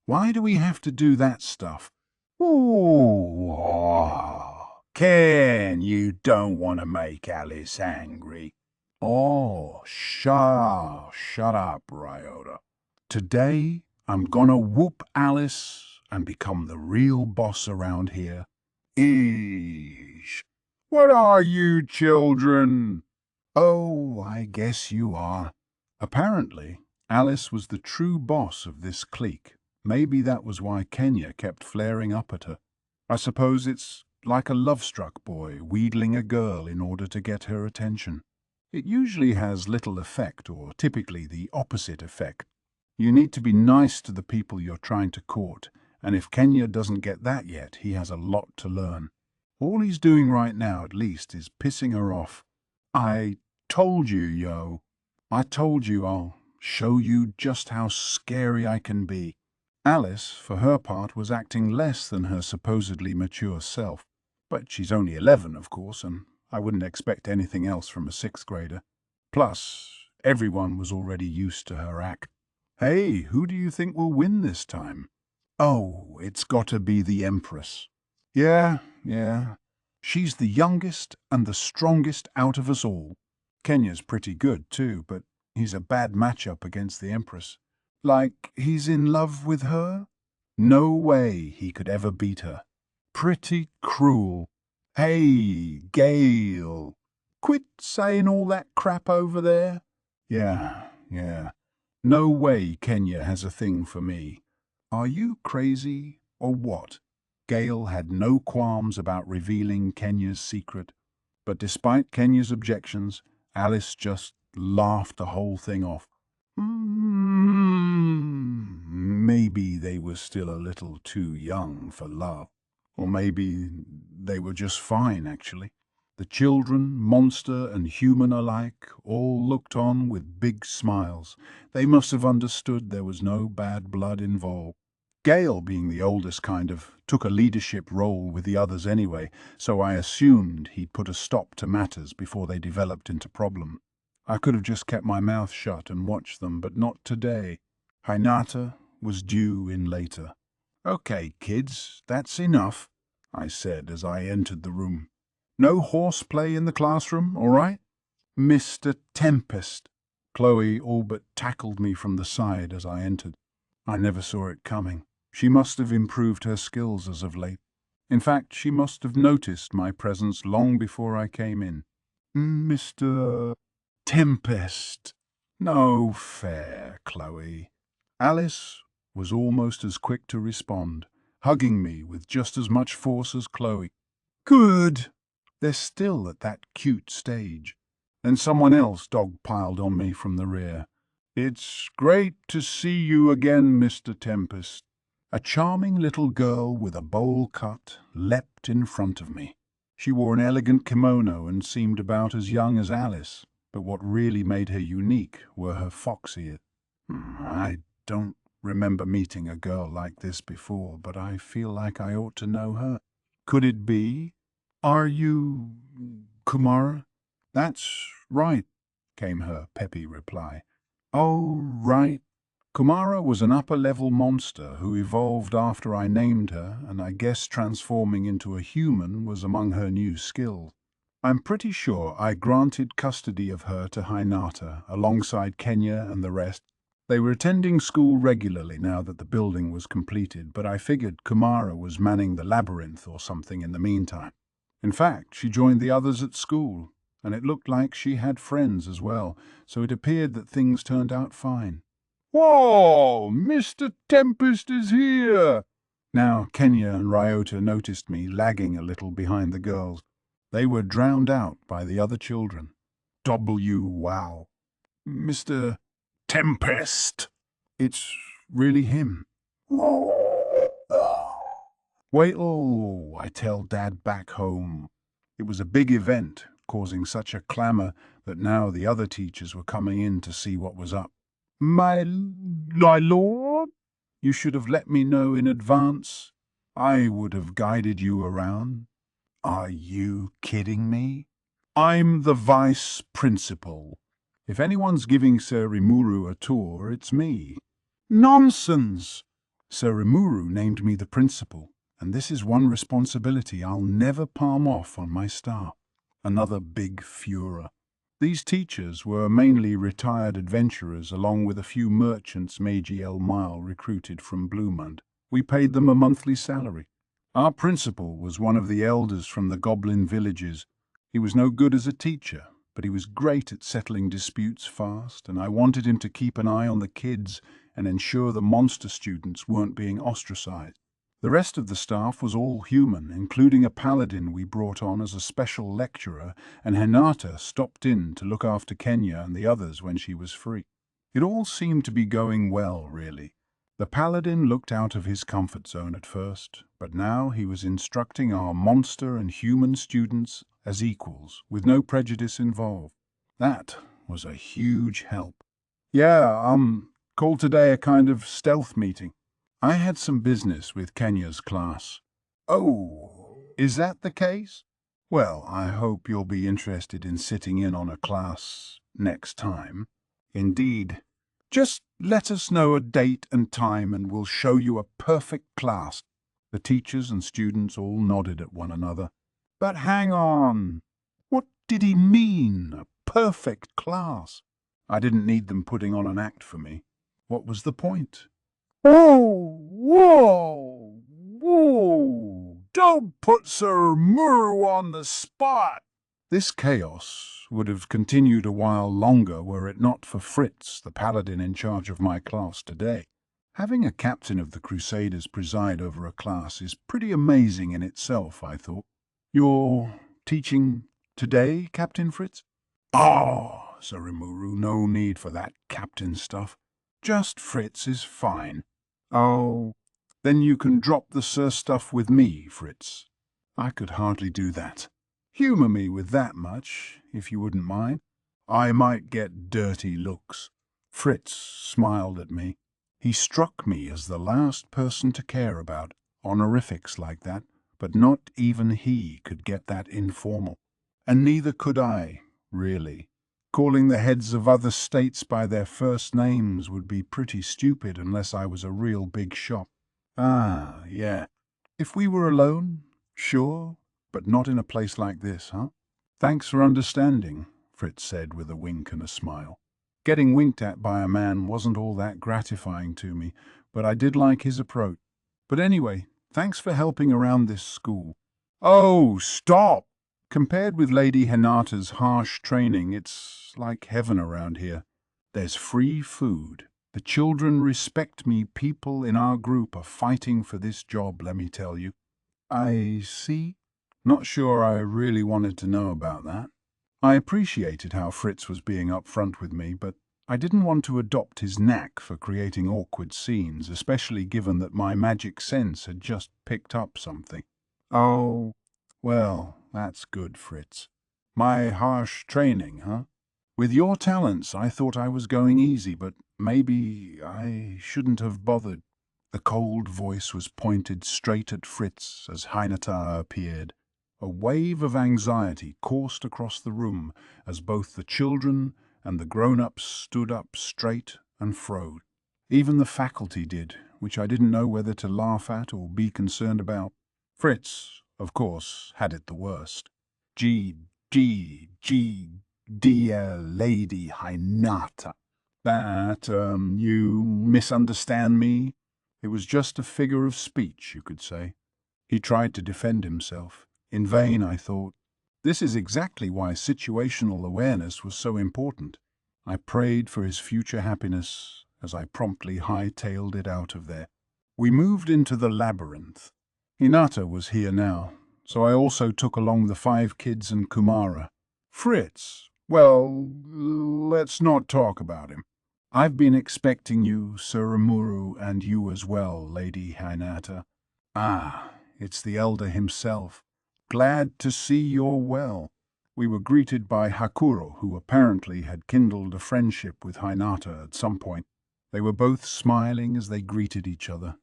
[SPEAKER 1] Why do we have to do that stuff? Ooh, Ken, you don't want to make Alice angry. Oh, shut up, Ryota. Today, I'm gonna whoop Alice and become the real boss around here. Eesh. What are you children? Oh, I guess you are. Apparently, Alice was the true boss of this clique. Maybe that was why Kenya kept flaring up at her. I suppose it's like a love-struck boy wheedling a girl in order to get her attention. It usually has little effect, or typically the opposite effect. You need to be nice to the people you're trying to court, and if Kenya doesn't get that yet, he has a lot to learn. All he's doing right now, at least, is pissing her off. I told you, yo. I told you I'll show you just how scary I can be. Alice, for her part, was acting less than her supposedly mature self. But she's only 11, of course, and I wouldn't expect anything else from a sixth grader. Plus, everyone was already used to her act. Hey, who do you think will win this time? Oh, it's got to be the Empress. Yeah. She's the youngest and the strongest out of us all. Kenya's pretty good too, but he's a bad matchup against the Empress. Like he's in love with her? No way he could ever beat her. Pretty cruel. Hey, Gale, quit saying all that crap over there. Yeah. No way Kenya has a thing for me. Are you crazy or what? Gale had no qualms about revealing Kenya's secret, but despite Kenya's objections, Alice just laughed the whole thing off. Maybe they were still a little too young for love. Or maybe they were just fine, actually. The children, monster and human alike, all looked on with big smiles. They must have understood there was no bad blood involved. Gale, being the oldest, kind of took a leadership role with the others anyway, so I assumed he'd put a stop to matters before they developed into problem. I could have just kept my mouth shut and watched them, but not today. Hinata was due in later. Okay, kids, that's enough, I said as I entered the room. No horseplay in the classroom, all right? Mr. Tempest. Chloe all but tackled me from the side as I entered. I never saw it coming. She must have improved her skills as of late. In fact, she must have noticed my presence long before I came in. Mr. Tempest. No fair, Chloe. Alice was almost as quick to respond, hugging me with just as much force as Chloe. Good. They're still at that cute stage. Then someone else dog-piled on me from the rear. It's great to see you again, Mr. Tempest. A charming little girl with a bowl cut leapt in front of me. She wore an elegant kimono and seemed about as young as Alice, but what really made her unique were her fox ears. I don't remember meeting a girl like this before, but I feel like I ought to know her. Could it be? Are you Kumara? That's right, came her peppy reply. Oh, right. Kumara was an upper-level monster who evolved after I named her, and I guess transforming into a human was among her new skills. I'm pretty sure I granted custody of her to Hinata, alongside Kenya and the rest. They were attending school regularly now that the building was completed, but I figured Kumara was manning the labyrinth or something in the meantime. In fact, she joined the others at school, and it looked like she had friends as well, so it appeared that things turned out fine. Whoa! Mr. Tempest is here! Now Kenya and Ryota noticed me lagging a little behind the girls. They were drowned out by the other children. Wow. Mr. Tempest! It's really him. Wait till I tell Dad back home. It was a big event, causing such a clamour that now the other teachers were coming in to see what was up. My lord? You should have let me know in advance. I would have guided you around. Are you kidding me? I'm the vice principal. If anyone's giving Sir Rimuru a tour, it's me. Nonsense! Sir Rimuru named me the principal, and this is one responsibility I'll never palm off on my staff. Another big furor. These teachers were mainly retired adventurers along with a few merchants Meiji El Mile recruited from Bluemund. We paid them a monthly salary. Our principal was one of the elders from the goblin villages. He was no good as a teacher, but he was great at settling disputes fast, and I wanted him to keep an eye on the kids and ensure the monster students weren't being ostracized. The rest of the staff was all human, including a paladin we brought on as a special lecturer, and Hinata stopped in to look after Kenya and the others when she was free. It all seemed to be going well, really. The paladin looked out of his comfort zone at first, but now he was instructing our monster and human students as equals, with no prejudice involved. That was a huge help. Yeah, called today a kind of stealth meeting. I had some business with Kenya's class. Oh, is that the case? Well, I hope you'll be interested in sitting in on a class next time. Indeed. Just let us know a date and time and we'll show you a perfect class. The teachers and students all nodded at one another. But hang on. What did he mean, a perfect class? I didn't need them putting on an act for me. What was the point? Oh, whoa, whoa! Don't put Sir Muru on the spot! This chaos would have continued a while longer were it not for Fritz, the paladin in charge of my class today. Having a captain of the Crusaders preside over a class is pretty amazing in itself, I thought. You're teaching today, Captain Fritz? Oh, Sir Rimuru, no need for that captain stuff. Just Fritz is fine. Oh, then you can drop the Sir stuff with me, Fritz. I could hardly do that. Humour me with that much, if you wouldn't mind. I might get dirty looks. Fritz smiled at me. He struck me as the last person to care about honorifics like that, but not even he could get that informal. And neither could I, really. Calling the heads of other states by their first names would be pretty stupid unless I was a real big shot. Ah, yeah. If we were alone, sure, but not in a place like this, huh? Thanks for understanding, Fritz said with a wink and a smile. Getting winked at by a man wasn't all that gratifying to me, but I did like his approach. But anyway, thanks for helping around this school. Oh, stop! Compared with Lady Hinata's harsh training, it's like heaven around here. There's free food. The children respect me. People in our group are fighting for this job, let me tell you. I see. Not sure I really wanted to know about that. I appreciated how Fritz was being upfront with me, but I didn't want to adopt his knack for creating awkward scenes, especially given that my magic sense had just picked up something. Oh, well, that's good, Fritz. My harsh training, huh? With your talents, I thought I was going easy, but maybe I shouldn't have bothered. The cold voice was pointed straight at Fritz as Hinata appeared. A wave of anxiety coursed across the room as both the children and the grown-ups stood up straight and froze. Even the faculty did, which I didn't know whether to laugh at or be concerned about. Fritz, of course, had it the worst. G, dear Lady Hinata. You misunderstand me? It was just a figure of speech, you could say. He tried to defend himself. In vain, I thought. This is exactly why situational awareness was so important. I prayed for his future happiness as I promptly hightailed it out of there. We moved into the labyrinth. Hinata was here now, so I also took along the 5 kids and Kumara. Fritz, well, let's not talk about him. I've been expecting you, Surumuru, and you as well, Lady Hinata. Ah, it's the elder himself. Glad to see you're well. We were greeted by Hakuro, who apparently had kindled a friendship with Hinata at some point. They were both smiling as they greeted each other.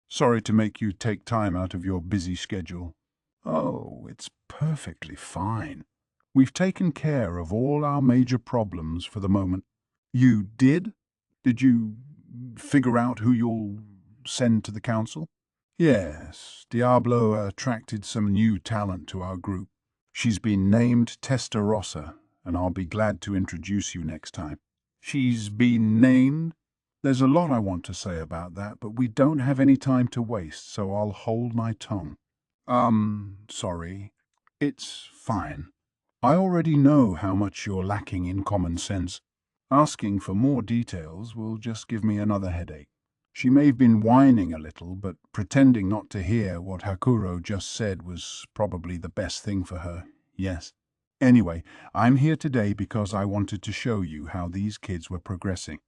[SPEAKER 1] Sorry to make you take time out of your busy schedule. Oh, it's perfectly fine. We've taken care of all our major problems for the moment. You did? Did you figure out who you'll send to the council? Yes, Diablo attracted some new talent to our group. She's been named Testarossa, and I'll be glad to introduce you next time. She's been named? There's a lot I want to say about that, but we don't have any time to waste, so I'll hold my tongue. Sorry. It's fine. I already know how much you're lacking in common sense. Asking for more details will just give me another headache. She may have been whining a little, but pretending not to hear what Hakuro just said was probably the best thing for her, yes. Anyway, I'm here today because I wanted to show you how these kids were progressing.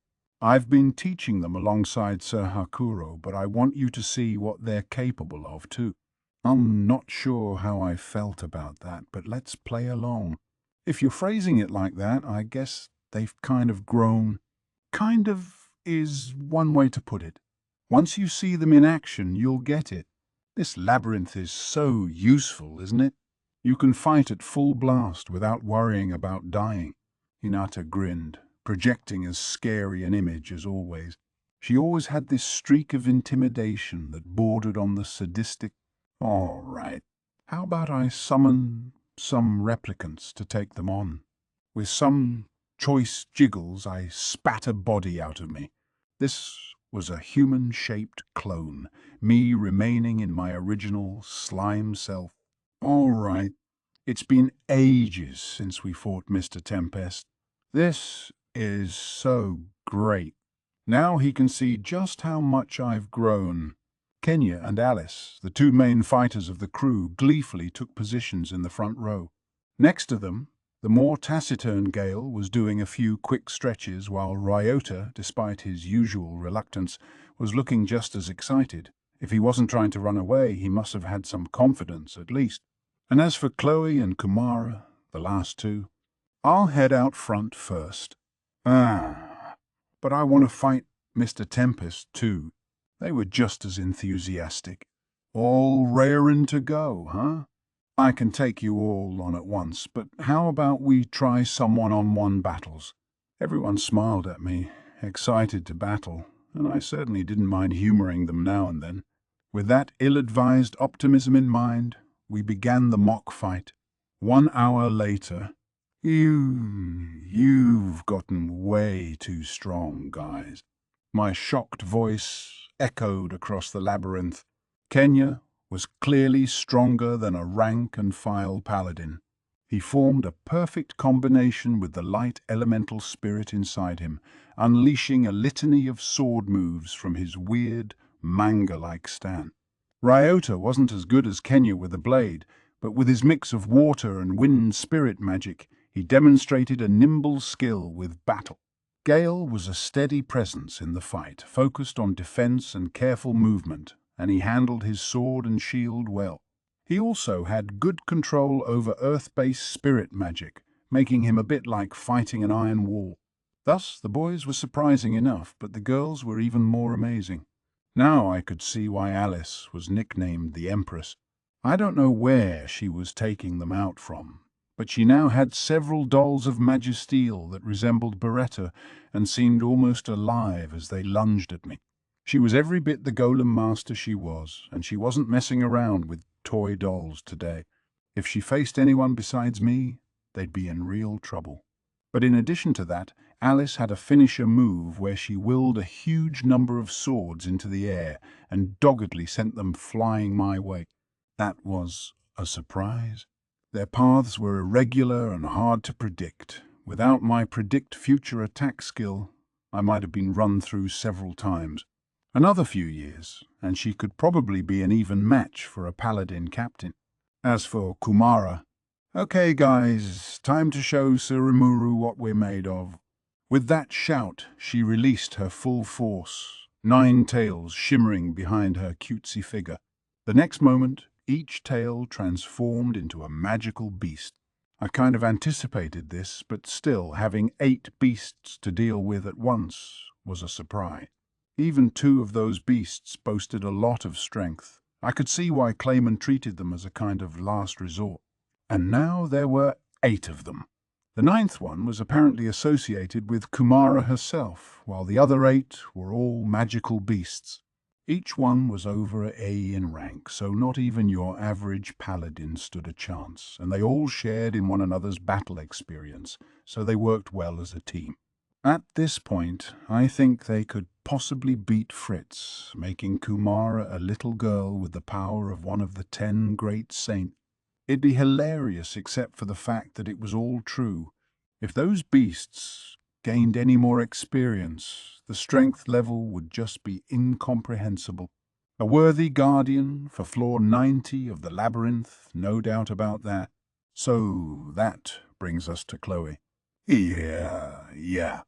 [SPEAKER 1] I've been teaching them alongside Sir Hakuro, but I want you to see what they're capable of too. I'm not sure how I felt about that, but let's play along. If you're phrasing it like that, I guess they've kind of grown. Kind of is one way to put it. Once you see them in action, you'll get it. This labyrinth is so useful, isn't it? You can fight at full blast without worrying about dying. Hinata grinned, projecting as scary an image as always. She always had this streak of intimidation that bordered on the sadistic. All right, how about I summon some replicants to take them on? With some choice jiggles, I spat a body out of me. This was a human-shaped clone, me remaining in my original slime self. All right, it's been ages since we fought Mr. Tempest. This is so great. Now he can see just how much I've grown. Kenya and Alice, the 2 main fighters of the crew, gleefully took positions in the front row. Next to them, the more taciturn Gale was doing a few quick stretches while Ryota, despite his usual reluctance, was looking just as excited. If he wasn't trying to run away, he must have had some confidence at least. And as for Chloe and Kumara, the last 2, I'll head out front first. But I want to fight Mr. Tempest too. They were just as enthusiastic. All raring to go, huh? I can take you all on at once, but how about we try some one-on-one battles? Everyone smiled at me, excited to battle, and I certainly didn't mind humoring them now and then. With that ill-advised optimism in mind, we began the mock fight. 1 hour later, You've gotten way too strong, guys. My shocked voice echoed across the labyrinth. Kenya was clearly stronger than a rank-and-file paladin. He formed a perfect combination with the light elemental spirit inside him, unleashing a litany of sword moves from his weird, manga-like stance. Ryota wasn't as good as Kenya with the blade, but with his mix of water and wind spirit magic, he demonstrated a nimble skill with battle. Gale was a steady presence in the fight, focused on defense and careful movement, and he handled his sword and shield well. He also had good control over earth-based spirit magic, making him a bit like fighting an iron wall. Thus, the boys were surprising enough, but the girls were even more amazing. Now I could see why Alice was nicknamed the Empress. I don't know where she was taking them out from, but she now had several dolls of magisteel that resembled Beretta and seemed almost alive as they lunged at me. She was every bit the golem master she was, and she wasn't messing around with toy dolls today. If she faced anyone besides me, they'd be in real trouble. But in addition to that, Alice had a finisher move where she willed a huge number of swords into the air and doggedly sent them flying my way. That was a surprise. Their paths were irregular and hard to predict. Without my predict future attack skill, I might have been run through several times. Another few years, and she could probably be an even match for a paladin captain. As for Kumara, okay guys, time to show Surumuru what we're made of. With that shout, she released her full force, 9 tails shimmering behind her cutesy figure. The next moment, each tail transformed into a magical beast. I kind of anticipated this, but still, having 8 beasts to deal with at once was a surprise. Even 2 of those beasts boasted a lot of strength. I could see why Clayman treated them as a kind of last resort. And now there were 8 of them. The 9th one was apparently associated with Kumara herself, while the other 8 were all magical beasts. Each one was over A in rank, so not even your average paladin stood a chance, and they all shared in one another's battle experience, so they worked well as a team. At this point, I think they could possibly beat Fritz, making Kumara a little girl with the power of one of the 10 great saints. It'd be hilarious except for the fact that it was all true. If those beasts gained any more experience, the strength level would just be incomprehensible. A worthy guardian for floor 90 of the labyrinth, no doubt about that. So that brings us to Chloe. Yeah.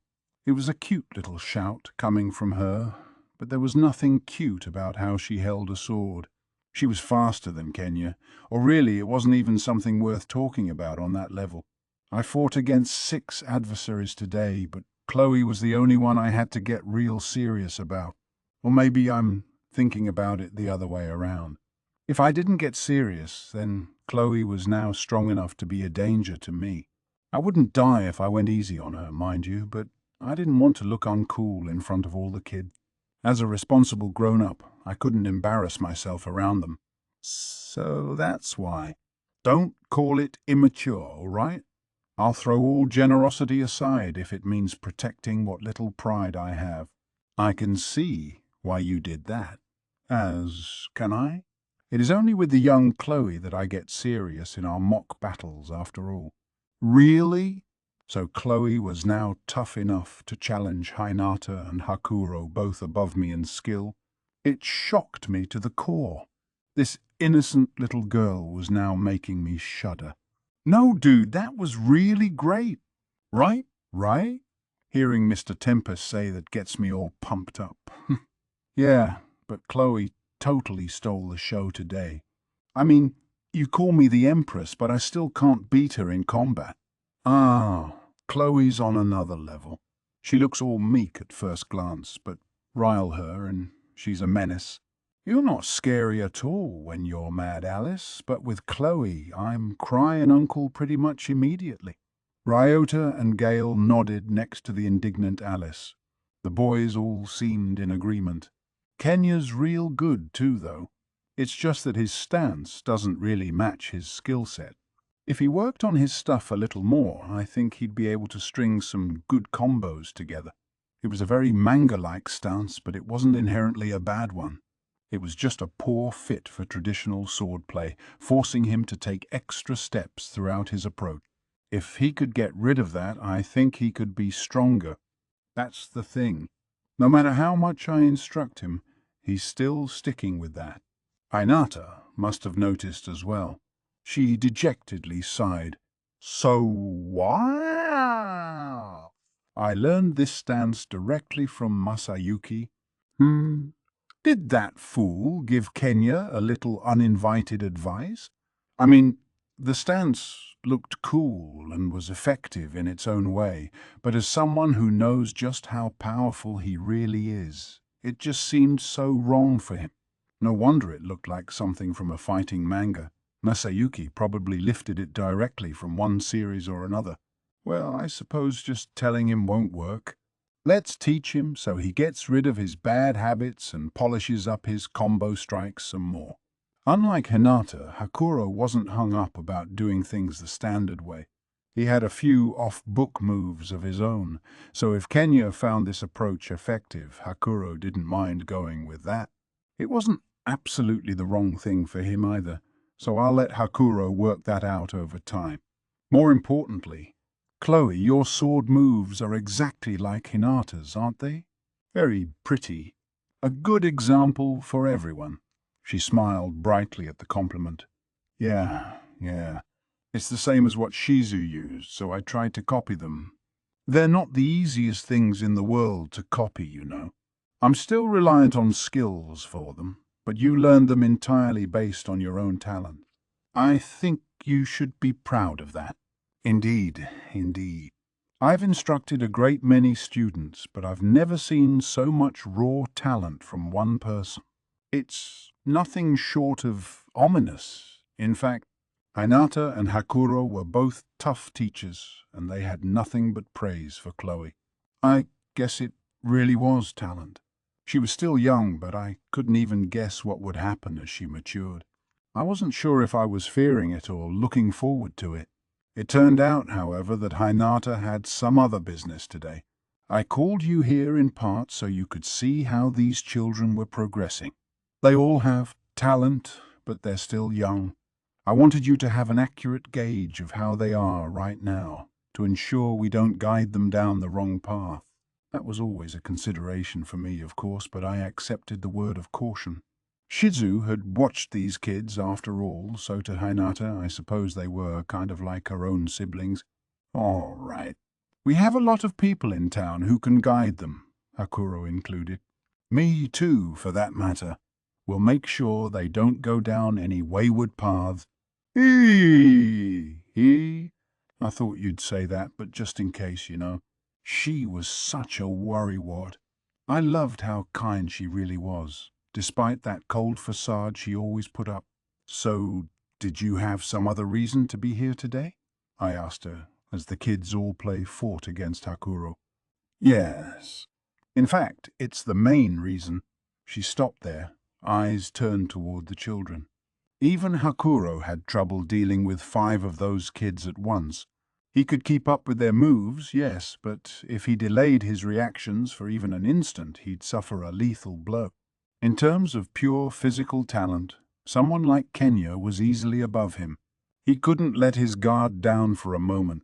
[SPEAKER 1] It was a cute little shout coming from her, but there was nothing cute about how she held a sword. She was faster than Kenya, or really it wasn't even something worth talking about on that level. I fought against 6 adversaries today, but Chloe was the only one I had to get real serious about. Or maybe I'm thinking about it the other way around. If I didn't get serious, then Chloe was now strong enough to be a danger to me. I wouldn't die if I went easy on her, mind you, but I didn't want to look uncool in front of all the kids. As a responsible grown-up, I couldn't embarrass myself around them. So that's why. Don't call it immature, all right? I'll throw all generosity aside if it means protecting what little pride I have. I can see why you did that. As can I? It is only with the young Chloe that I get serious in our mock battles, after all. Really? So Chloe was now tough enough to challenge Hinata and Hakuro, both above me in skill. It shocked me to the core. This innocent little girl was now making me shudder. No, dude, that was really great. Right? Hearing Mr. Tempest say that gets me all pumped up. Yeah, but Chloe totally stole the show today. I mean, you call me the Empress, but I still can't beat her in combat. Ah, Chloe's on another level. She looks all meek at first glance, but rile her and she's a menace. You're not scary at all when you're mad, Alice, but with Chloe I'm crying uncle pretty much immediately. Ryota and Gale nodded next to the indignant Alice. The boys all seemed in agreement. Kenya's real good too, though. It's just that his stance doesn't really match his skill set. If he worked on his stuff a little more, I think he'd be able to string some good combos together. It was a very manga-like stance, but it wasn't inherently a bad one. It was just a poor fit for traditional swordplay, forcing him to take extra steps throughout his approach. If he could get rid of that, I think he could be stronger. That's the thing. No matter how much I instruct him, he's still sticking with that. Hinata must have noticed as well. She dejectedly sighed. So wow! I learned this stance directly from Masayuki. Did that fool give Kenya a little uninvited advice? I mean, the stance looked cool and was effective in its own way, but as someone who knows just how powerful he really is, it just seemed so wrong for him. No wonder it looked like something from a fighting manga. Masayuki probably lifted it directly from one series or another. Well, I suppose just telling him won't work. Let's teach him so he gets rid of his bad habits and polishes up his combo strikes some more. Unlike Hinata, Hakuro wasn't hung up about doing things the standard way. He had a few off-book moves of his own, so if Kenya found this approach effective, Hakuro didn't mind going with that. It wasn't absolutely the wrong thing for him either, so I'll let Hakuro work that out over time. More importantly, Chloe, your sword moves are exactly like Hinata's, aren't they? Very pretty. A good example for everyone. She smiled brightly at the compliment. Yeah. It's the same as what Shizu used, so I tried to copy them. They're not the easiest things in the world to copy, you know. I'm still reliant on skills for them, but you learned them entirely based on your own talent. I think you should be proud of that. Indeed. I've instructed a great many students, but I've never seen so much raw talent from one person. It's nothing short of ominous. In fact, Hinata and Hakuro were both tough teachers, and they had nothing but praise for Chloe. I guess it really was talent. She was still young, but I couldn't even guess what would happen as she matured. I wasn't sure if I was fearing it or looking forward to it. It turned out, however, that Hinata had some other business today. I called you here in part so you could see how these children were progressing. They all have talent, but they're still young. I wanted you to have an accurate gauge of how they are right now, to ensure we don't guide them down the wrong path. That was always a consideration for me, of course, but I accepted the word of caution. Shizu had watched these kids after all, so to Hinata I suppose they were kind of like her own siblings. All right. We have a lot of people in town who can guide them, Hakuro included. Me too, for that matter. We'll make sure they don't go down any wayward paths. I thought you'd say that, but just in case, you know. She was such a worrywart. I loved how kind she really was, despite that cold facade she always put up. So, did you have some other reason to be here today? I asked her, as the kids all play fought against Hakuro. Yes. In fact, it's the main reason. She stopped there, eyes turned toward the children. Even Hakuro had trouble dealing with 5 of those kids at once. He could keep up with their moves, yes, but if he delayed his reactions for even an instant, he'd suffer a lethal blow. In terms of pure physical talent, someone like Kenya was easily above him. He couldn't let his guard down for a moment.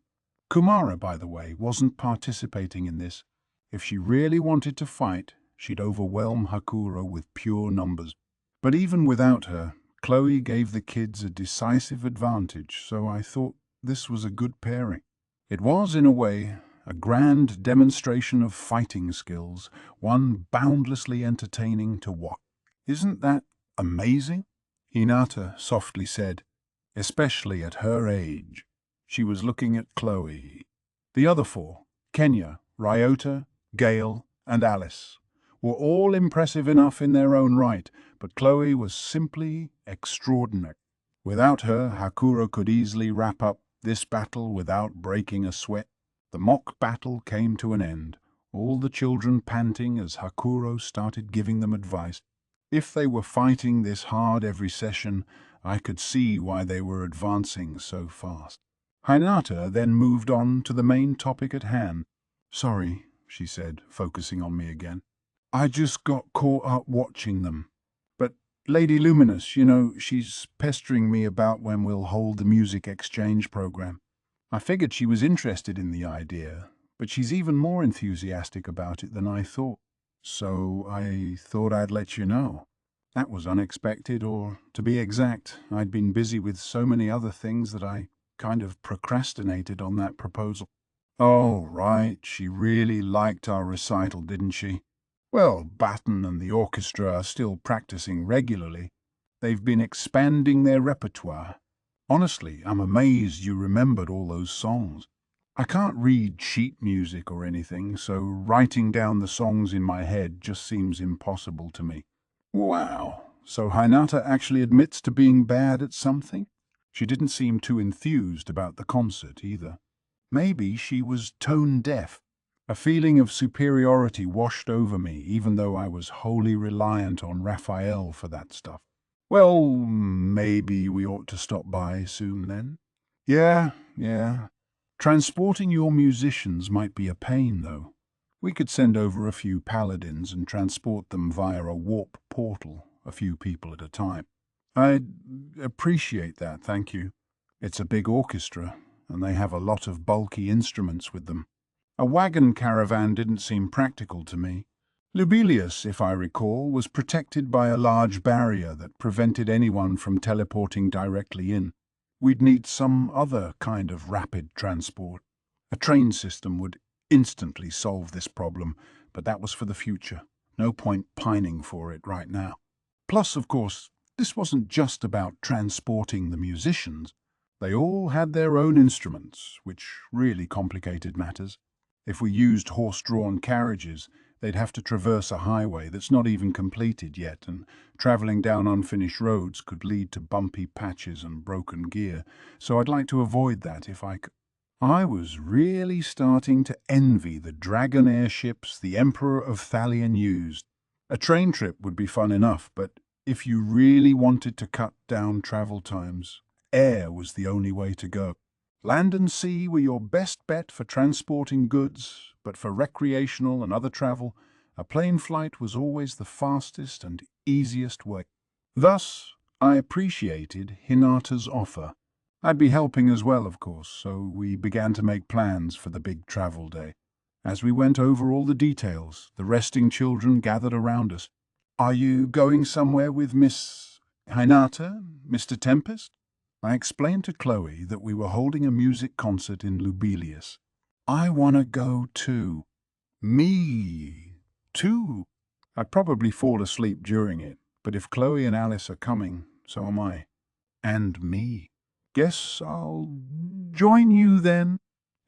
[SPEAKER 1] Kumara, by the way, wasn't participating in this. If she really wanted to fight, she'd overwhelm Hakuro with pure numbers. But even without her, Chloe gave the kids a decisive advantage, so I thought this was a good pairing. It was, in a way, a grand demonstration of fighting skills, one boundlessly entertaining to watch. Isn't that amazing? Hinata softly said, especially at her age. She was looking at Chloe. The other 4, Kenya, Ryota, Gale, and Alice, were all impressive enough in their own right, but Chloe was simply extraordinary. Without her, Hakuro could easily wrap up this battle without breaking a sweat. The mock battle came to an end, all the children panting as Hakuro started giving them advice. If they were fighting this hard every session, I could see why they were advancing so fast. Hinata then moved on to the main topic at hand. "Sorry," she said, focusing on me again. "I just got caught up watching them. But Lady Luminous, she's pestering me about when we'll hold the music exchange program." I figured she was interested in the idea, but she's even more enthusiastic about it than I thought. So I thought I'd let you know. That was unexpected, or to be exact, I'd been busy with so many other things that I kind of procrastinated on that proposal. "Oh, right, she really liked our recital, didn't she?" "Well, Batten and the orchestra are still practicing regularly. They've been expanding their repertoire. Honestly, I'm amazed you remembered all those songs. I can't read sheet music or anything, so writing down the songs in my head just seems impossible to me." "Wow, so Hinata actually admits to being bad at something?" She didn't seem too enthused about the concert either. Maybe she was tone deaf. A feeling of superiority washed over me, even though I was wholly reliant on Raphael for that stuff. "Well, maybe we ought to stop by soon then." Yeah. Transporting your musicians might be a pain, though. We could send over a few paladins and transport them via a warp portal, a few people at a time. "I'd appreciate that, thank you. It's a big orchestra, and they have a lot of bulky instruments with them. A wagon caravan didn't seem practical to me. Lubelius, if I recall, was protected by a large barrier that prevented anyone from teleporting directly in. We'd need some other kind of rapid transport. A train system would instantly solve this problem, but that was for the future. No point pining for it right now. Plus, of course, this wasn't just about transporting the musicians. They all had their own instruments, which really complicated matters. If we used horse-drawn carriages, they'd have to traverse a highway that's not even completed yet, and traveling down unfinished roads could lead to bumpy patches and broken gear, so I'd like to avoid that if I could. I was really starting to envy the dragon airships the Emperor of Thalion used. A train trip would be fun enough, but if you really wanted to cut down travel times, air was the only way to go. Land and sea were your best bet for transporting goods, but for recreational and other travel, a plane flight was always the fastest and easiest way. Thus, I appreciated Hinata's offer. I'd be helping as well, of course, so we began to make plans for the big travel day. As we went over all the details, the resting children gathered around us. "Are you going somewhere with Miss Hinata, Mr. Tempest?" I explained to Chloe that we were holding a music concert in Lubelius. "I want to go too." "Me too?" I'd probably fall asleep during it, but if Chloe and Alice are coming, so am I. "And me. Guess I'll join you then."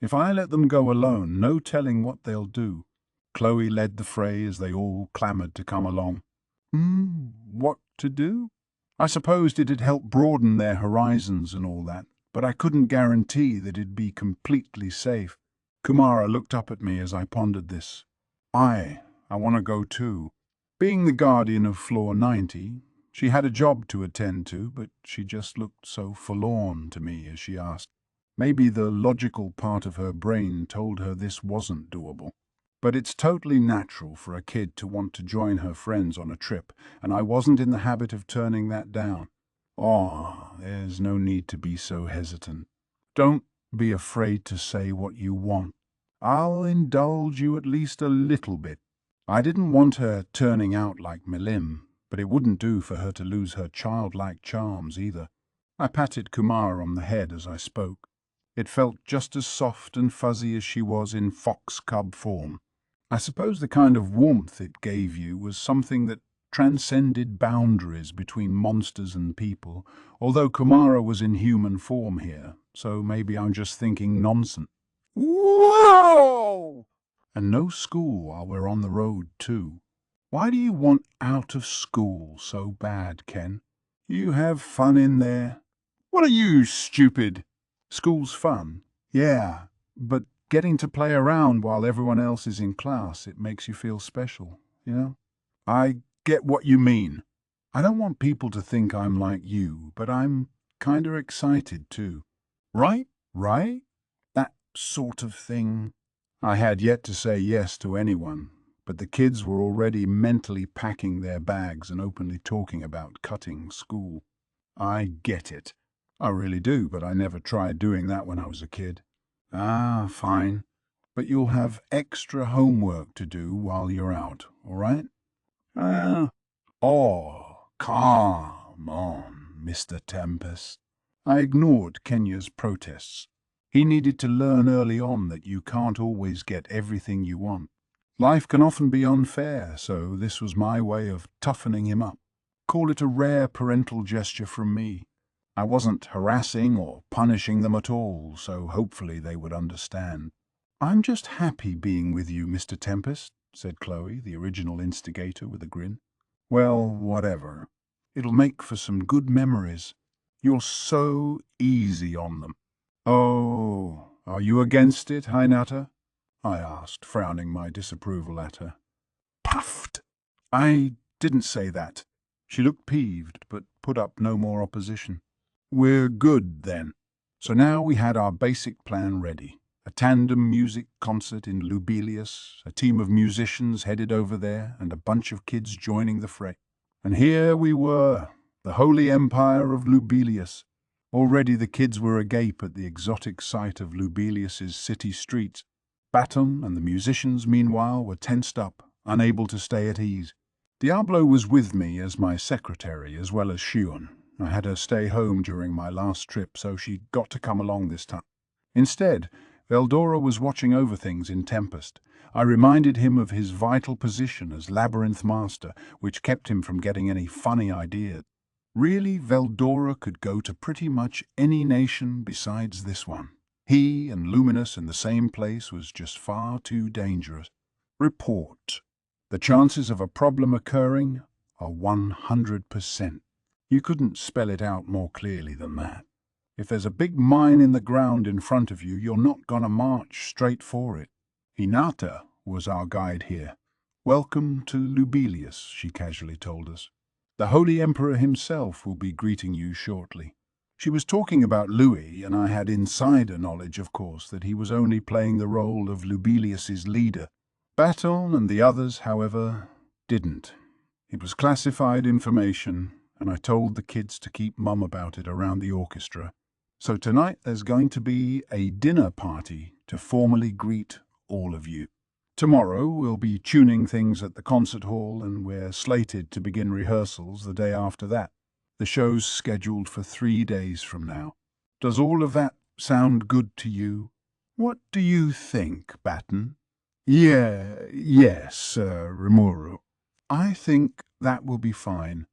[SPEAKER 1] If I let them go alone, no telling what they'll do. Chloe led the fray as they all clamored to come along. What to do? I supposed it'd help broaden their horizons and all that, but I couldn't guarantee that it'd be completely safe. Kumara looked up at me as I pondered this. I want to go too. Being the guardian of Floor 90, she had a job to attend to, but she just looked so forlorn to me as she asked. Maybe the logical part of her brain told her this wasn't doable. But it's totally natural for a kid to want to join her friends on a trip, and I wasn't in the habit of turning that down. "Oh, there's no need to be so hesitant. Don't be afraid to say what you want. I'll indulge you at least a little bit." I didn't want her turning out like Milim, but it wouldn't do for her to lose her childlike charms either. I patted Kumar on the head as I spoke. It felt just as soft and fuzzy as she was in fox cub form. I suppose the kind of warmth it gave you was something that transcended boundaries between monsters and people, although Kumara was in human form here, so maybe I'm just thinking nonsense. Whoa! And no school while we're on the road, too. Why do you want out of school so bad, Ken? You have fun in there. What are you, stupid? School's fun. Yeah, but getting to play around while everyone else is in class, it makes you feel special, you know? I get what you mean. I don't want people to think I'm like you, but I'm kinda excited too. Right? Right? That sort of thing. I had yet to say yes to anyone, but the kids were already mentally packing their bags and openly talking about cutting school. I get it. I really do, but I never tried doing that when I was a kid. Ah, fine. But you'll have extra homework to do while you're out, all right? Ah. Oh, come on, Mr. Tempest. I ignored Kenya's protests. He needed to learn early on that you can't always get everything you want. Life can often be unfair, so this was my way of toughening him up. Call it a rare parental gesture from me. I wasn't harassing or punishing them at all, so hopefully they would understand. I'm just happy being with you, Mr. Tempest, said Chloe, the original instigator, with a grin. Well, whatever. It'll make for some good memories. You're so easy on them. Oh, are you against it, Hinata? I asked, frowning my disapproval at her. Puffed! I didn't say that. She looked peeved, but put up no more opposition. We're good, then. So now we had our basic plan ready. A tandem music concert in Lubelius, a team of musicians headed over there, and a bunch of kids joining the fray. And here we were, the holy empire of Lubelius. Already the kids were agape at the exotic sight of Lubelius's city streets. Baton and the musicians, meanwhile, were tensed up, unable to stay at ease. Diablo was with me as my secretary, as well as Shion. I had her stay home during my last trip, so she got to come along this time. Instead, Veldora was watching over things in Tempest. I reminded him of his vital position as Labyrinth Master, which kept him from getting any funny ideas. Really, Veldora could go to pretty much any nation besides this one. He and Luminous in the same place was just far too dangerous. Report. The chances of a problem occurring are 100%. You couldn't spell it out more clearly than that. If there's a big mine in the ground in front of you, you're not gonna march straight for it. Hinata was our guide here. Welcome to Lubelius, she casually told us. The Holy Emperor himself will be greeting you shortly. She was talking about Louis, and I had insider knowledge, of course, that he was only playing the role of Lubelius's leader. Baton and the others, however, didn't. It was classified information, and I told the kids to keep mum about it around the orchestra. So tonight there's going to be a dinner party to formally greet all of you. Tomorrow we'll be tuning things at the concert hall, and we're slated to begin rehearsals the day after that. The show's scheduled for 3 days from now. Does all of that sound good to you? What do you think, Baton? Yes, Rimuru. I think that will be fine.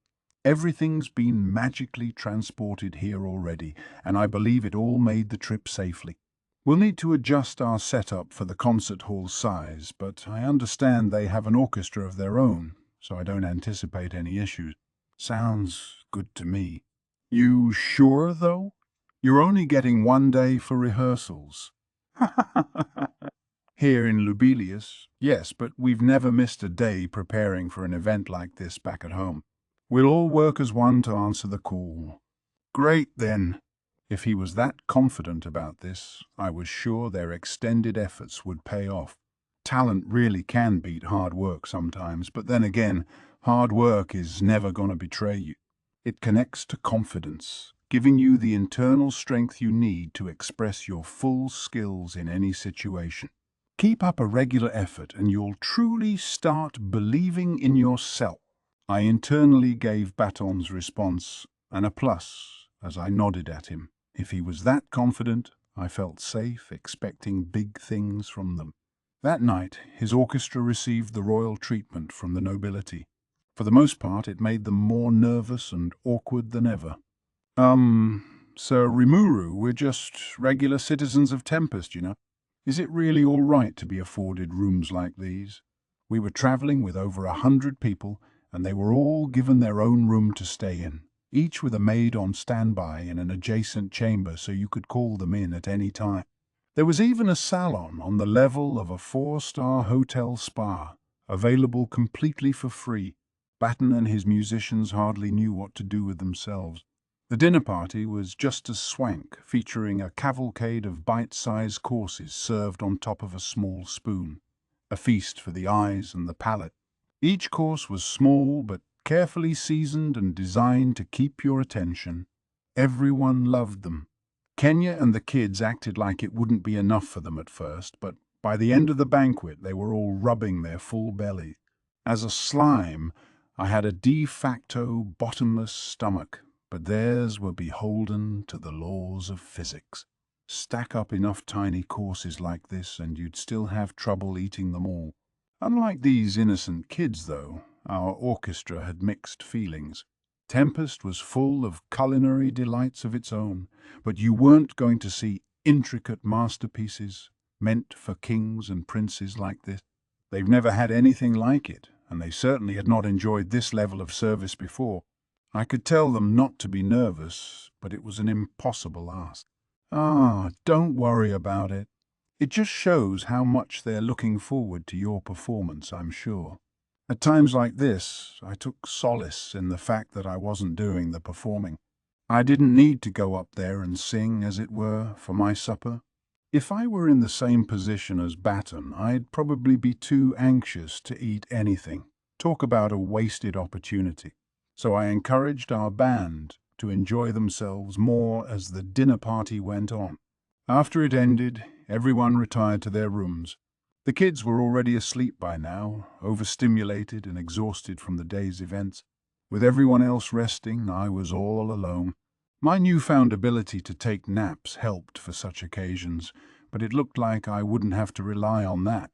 [SPEAKER 1] Everything's been magically transported here already, and I believe it all made the trip safely. We'll need to adjust our setup for the concert hall size, but I understand they have an orchestra of their own, so I don't anticipate any issues. Sounds good to me. You sure, though? You're only getting 1 day for rehearsals. Here in Lubelius, yes, but we've never missed a day preparing for an event like this back at home. We'll all work as one to answer the call. Great, then. If he was that confident about this, I was sure their extended efforts would pay off. Talent really can beat hard work sometimes, but then again, hard work is never going to betray you. It connects to confidence, giving you the internal strength you need to express your full skills in any situation. Keep up a regular effort and you'll truly start believing in yourself. I internally gave Baton's response an a plus as I nodded at him. If he was that confident, I felt safe expecting big things from them. That night, his orchestra received the royal treatment from the nobility. For the most part, it made them more nervous and awkward than ever. Sir Rimuru, we're just regular citizens of Tempest, you know. Is it really all right to be afforded rooms like these? We were traveling with over 100 people, and they were all given their own room to stay in, each with a maid on standby in an adjacent chamber so you could call them in at any time. There was even a salon on the level of a 4-star hotel spa, available completely for free. Batten and his musicians hardly knew what to do with themselves. The dinner party was just as swank, featuring a cavalcade of bite-sized courses served on top of a small spoon, a feast for the eyes and the palate. Each course was small but carefully seasoned and designed to keep your attention. Everyone loved them. Kenya and the kids acted like it wouldn't be enough for them at first, but by the end of the banquet they were all rubbing their full belly. As a slime, I had a de facto bottomless stomach, but theirs were beholden to the laws of physics. Stack up enough tiny courses like this and you'd still have trouble eating them all. Unlike these innocent kids, though, our orchestra had mixed feelings. Tempest was full of culinary delights of its own, but you weren't going to see intricate masterpieces meant for kings and princes like this. They've never had anything like it, and they certainly had not enjoyed this level of service before. I could tell them not to be nervous, but it was an impossible ask. Don't worry about it. It just shows how much they're looking forward to your performance, I'm sure. At times like this, I took solace in the fact that I wasn't doing the performing. I didn't need to go up there and sing, as it were, for my supper. If I were in the same position as Batten, I'd probably be too anxious to eat anything. Talk about a wasted opportunity. So I encouraged our band to enjoy themselves more as the dinner party went on. After it ended, everyone retired to their rooms. The kids were already asleep by now, overstimulated and exhausted from the day's events. With everyone else resting, I was all alone. My newfound ability to take naps helped for such occasions, but it looked like I wouldn't have to rely on that.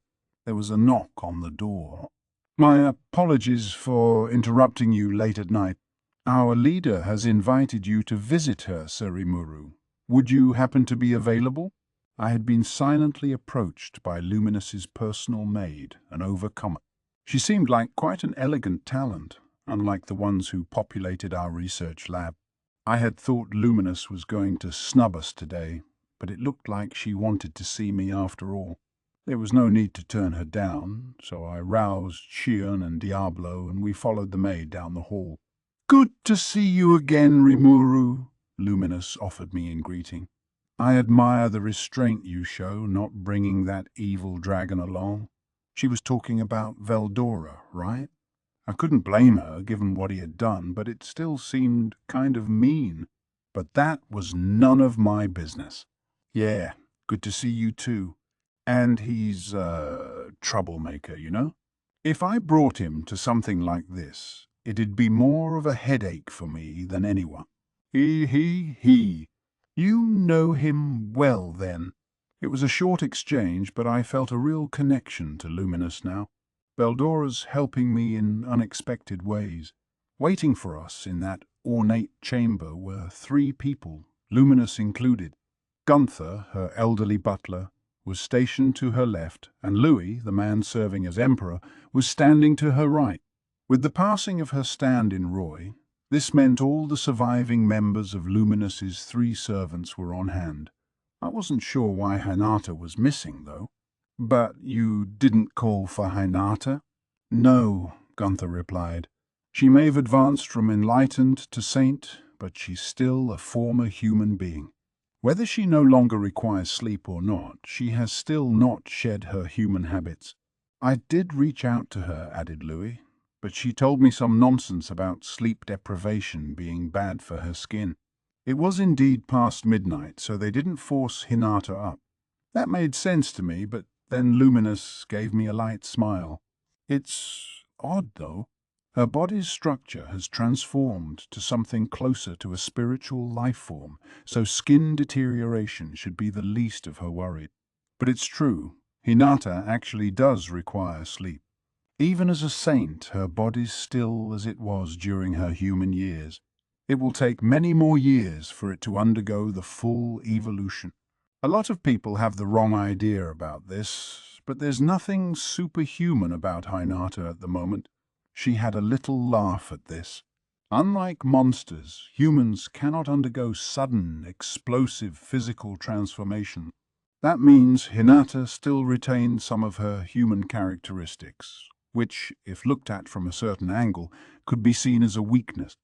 [SPEAKER 1] There was a knock on the door. My apologies for interrupting you late at night. Our leader has invited you to visit her, Sir Rimuru. Would you happen to be available? I had been silently approached by Luminous's personal maid, an overcomer. She seemed like quite an elegant talent, unlike the ones who populated our research lab. I had thought Luminous was going to snub us today, but it looked like she wanted to see me after all. There was no need to turn her down, so I roused Shion and Diablo and we followed the maid down the hall. "Good to see you again, Rimuru," Luminous offered me in greeting. "I admire the restraint you show, not bringing that evil dragon along." She was talking about Veldora, right? I couldn't blame her, given what he had done, but it still seemed kind of mean. But that was none of my business. "Yeah, good to see you too. And he's a troublemaker, you know? If I brought him to something like this, it'd be more of a headache for me than anyone." He. You know him well, then." It was a short exchange, but I felt a real connection to Luminous now. Veldora's helping me in unexpected ways. Waiting for us in that ornate chamber were 3 people, Luminous included. Gunther, her elderly butler, was stationed to her left, and Louis, the man serving as emperor, was standing to her right. With the passing of her stand-in Roy, this meant all the surviving members of Luminous's 3 servants were on hand. I wasn't sure why Hinata was missing, though. "But you didn't call for Hinata?" "No," Gunther replied. "She may have advanced from enlightened to saint, but she's still a former human being. Whether she no longer requires sleep or not, she has still not shed her human habits." "I did reach out to her," added Louis, "but she told me some nonsense about sleep deprivation being bad for her skin." It was indeed past midnight, so they didn't force Hinata up. That made sense to me, but then Luminous gave me a light smile. "It's odd, though. Her body's structure has transformed to something closer to a spiritual life form, so skin deterioration should be the least of her worries. But it's true, Hinata actually does require sleep. Even as a saint, her body's still as it was during her human years. It will take many more years for it to undergo the full evolution. A lot of people have the wrong idea about this, but there's nothing superhuman about Hinata at the moment." She had a little laugh at this. "Unlike monsters, humans cannot undergo sudden, explosive physical transformation. That means Hinata still retains some of her human characteristics, which, if looked at from a certain angle, could be seen as a weakness.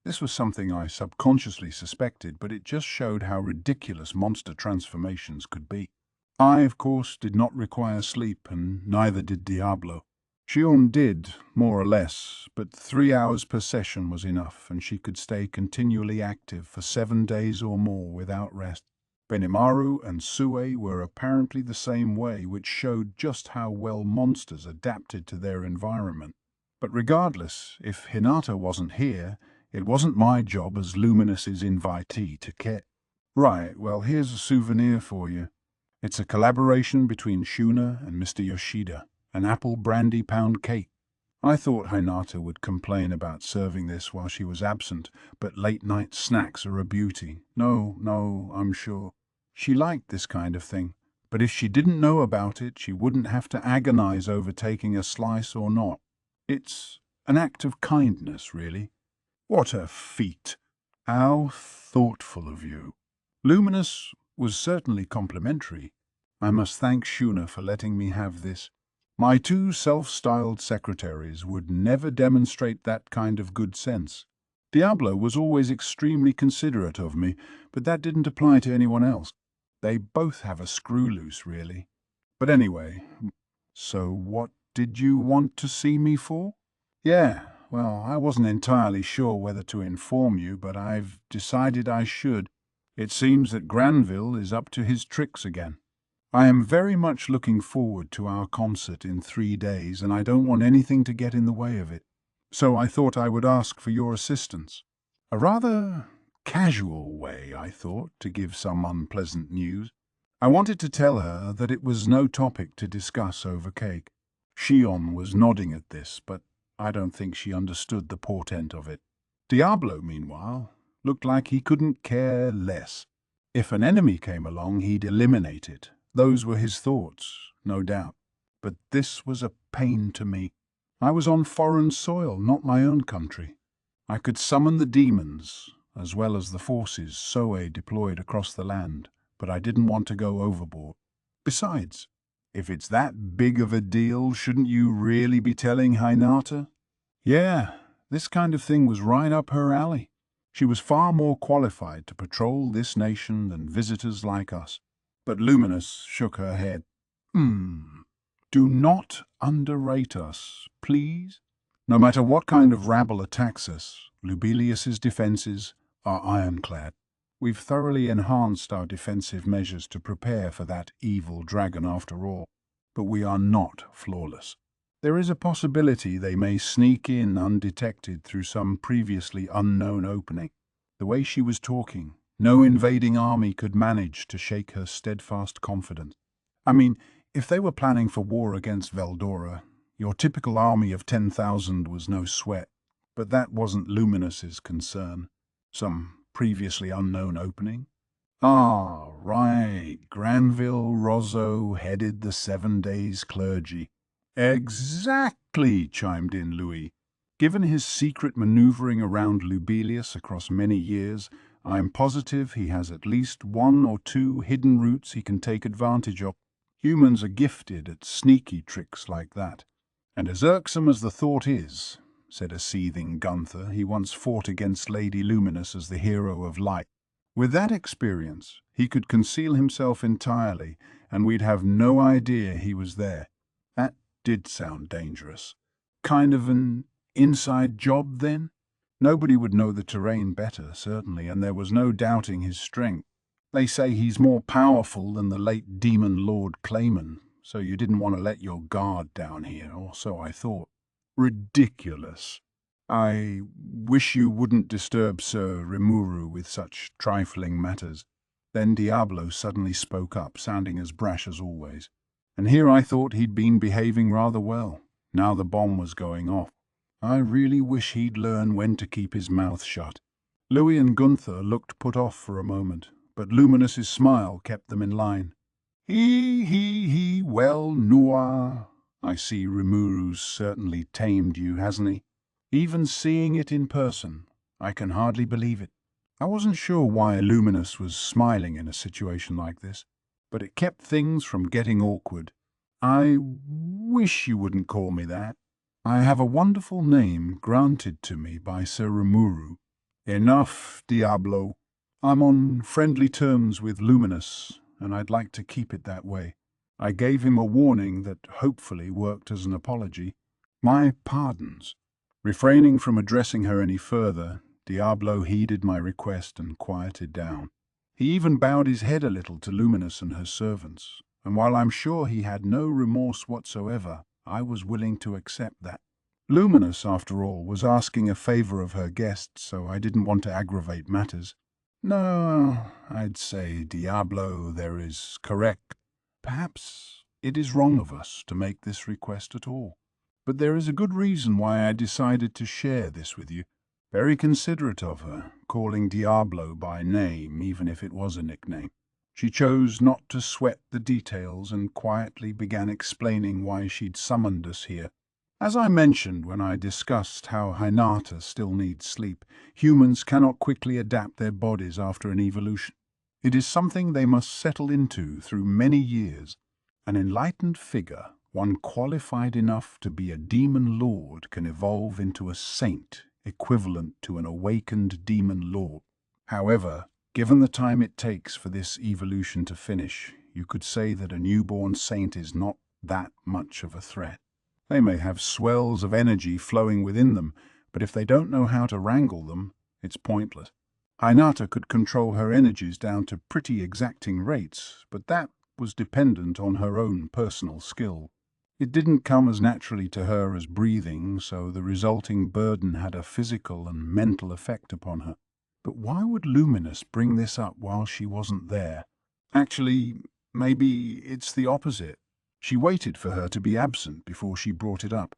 [SPEAKER 1] This was something I subconsciously suspected, but it just showed how ridiculous monster transformations could be. I, of course, did not require sleep, and neither did Diablo. Shion did, more or less, but 3 hours per session was enough, and she could stay continually active for 7 days or more without rest. Benimaru and Sue were apparently the same way, which showed just how well monsters adapted to their environment. But regardless, if Hinata wasn't here, it wasn't my job as Luminous's invitee to Ket. Right, well, here's a souvenir for you. It's a collaboration between Shuna and Mr. Yoshida, an apple brandy pound cake. I thought Hinata would complain about serving this while she was absent, but late-night snacks are a beauty. No, I'm sure. She liked this kind of thing, but if she didn't know about it, she wouldn't have to agonize over taking a slice or not. It's an act of kindness, really. What a feat! How thoughtful of you. Luminous was certainly complimentary. I must thank Shuna for letting me have this. My 2 self-styled secretaries would never demonstrate that kind of good sense. Diablo was always extremely considerate of me, but that didn't apply to anyone else. They both have a screw loose, really. But anyway, so what did you want to see me for? Yeah, well, I wasn't entirely sure whether to inform you, but I've decided I should. It seems that Granville is up to his tricks again. I am very much looking forward to our concert in 3 days, and I don't want anything to get in the way of it. So I thought I would ask for your assistance. A rather casual way, I thought, to give some unpleasant news. I wanted to tell her that it was no topic to discuss over cake. Shion was nodding at this, but I don't think she understood the portent of it. Diablo, meanwhile, looked like he couldn't care less. If an enemy came along, he'd eliminate it. Those were his thoughts, no doubt. But this was a pain to me. I was on foreign soil, not my own country. I could summon the demons, as well as the forces Soe deployed across the land, but I didn't want to go overboard. Besides, if it's that big of a deal, shouldn't you really be telling Hinata? Yeah, this kind of thing was right up her alley. She was far more qualified to patrol this nation than visitors like us. But Luminous shook her head. Do not underrate us, please. No matter what kind of rabble attacks us, Lubelius's defenses are ironclad. We've thoroughly enhanced our defensive measures to prepare for that evil dragon after all, but we are not flawless. There is a possibility they may sneak in undetected through some previously unknown opening. The way she was talking, no invading army could manage to shake her steadfast confidence. I mean, if they were planning for war against Veldora, your typical army of 10,000 was no sweat. But that wasn't Luminous's concern. Some previously unknown opening? Ah, right. Granville Rozzo headed the 7 Days clergy. Exactly, chimed in Louis. Given his secret maneuvering around Lubelius across many years, I'm positive he has at least 1 or 2 hidden routes he can take advantage of. Humans are gifted at sneaky tricks like that. And as irksome as the thought is, said a seething Gunther, he once fought against Lady Luminous as the hero of light. With that experience, he could conceal himself entirely, and we'd have no idea he was there. That did sound dangerous. Kind of an inside job, then? Nobody would know the terrain better, certainly, and there was no doubting his strength. They say he's more powerful than the late demon Lord Clayman, so you didn't want to let your guard down here, or so I thought. Ridiculous. I wish you wouldn't disturb Sir Rimuru with such trifling matters. Then Diablo suddenly spoke up, sounding as brash as always. And here I thought he'd been behaving rather well. Now the bomb was going off. I really wish he'd learn when to keep his mouth shut. Louis and Gunther looked put off for a moment, but Luminous's smile kept them in line. He, well, Noir. I see Rimuru's certainly tamed you, hasn't he? Even seeing it in person, I can hardly believe it. I wasn't sure why Luminous was smiling in a situation like this, but it kept things from getting awkward. I wish you wouldn't call me that. I have a wonderful name granted to me by Sir Rimuru. Enough, Diablo. I'm on friendly terms with Luminous, and I'd like to keep it that way. I gave him a warning that hopefully worked as an apology. My pardons. Refraining from addressing her any further, Diablo heeded my request and quieted down. He even bowed his head a little to Luminous and her servants, and while I'm sure he had no remorse whatsoever, I was willing to accept that. Luminous, after all, was asking a favor of her guests, so I didn't want to aggravate matters. No, I'd say, Diablo, there is correct. Perhaps it is wrong of us to make this request at all. But there is a good reason why I decided to share this with you. Very considerate of her, calling Diablo by name, even if it was a nickname. She chose not to sweat the details and quietly began explaining why she'd summoned us here. As I mentioned when I discussed how Hinata still needs sleep, humans cannot quickly adapt their bodies after an evolution. It is something they must settle into through many years. An enlightened figure, one qualified enough to be a demon lord, can evolve into a saint equivalent to an awakened demon lord. However, given the time it takes for this evolution to finish, you could say that a newborn saint is not that much of a threat. They may have swells of energy flowing within them, but if they don't know how to wrangle them, it's pointless. Hinata could control her energies down to pretty exacting rates, but that was dependent on her own personal skill. It didn't come as naturally to her as breathing, so the resulting burden had a physical and mental effect upon her. But why would Luminous bring this up while she wasn't there? Actually, maybe it's the opposite. She waited for her to be absent before she brought it up.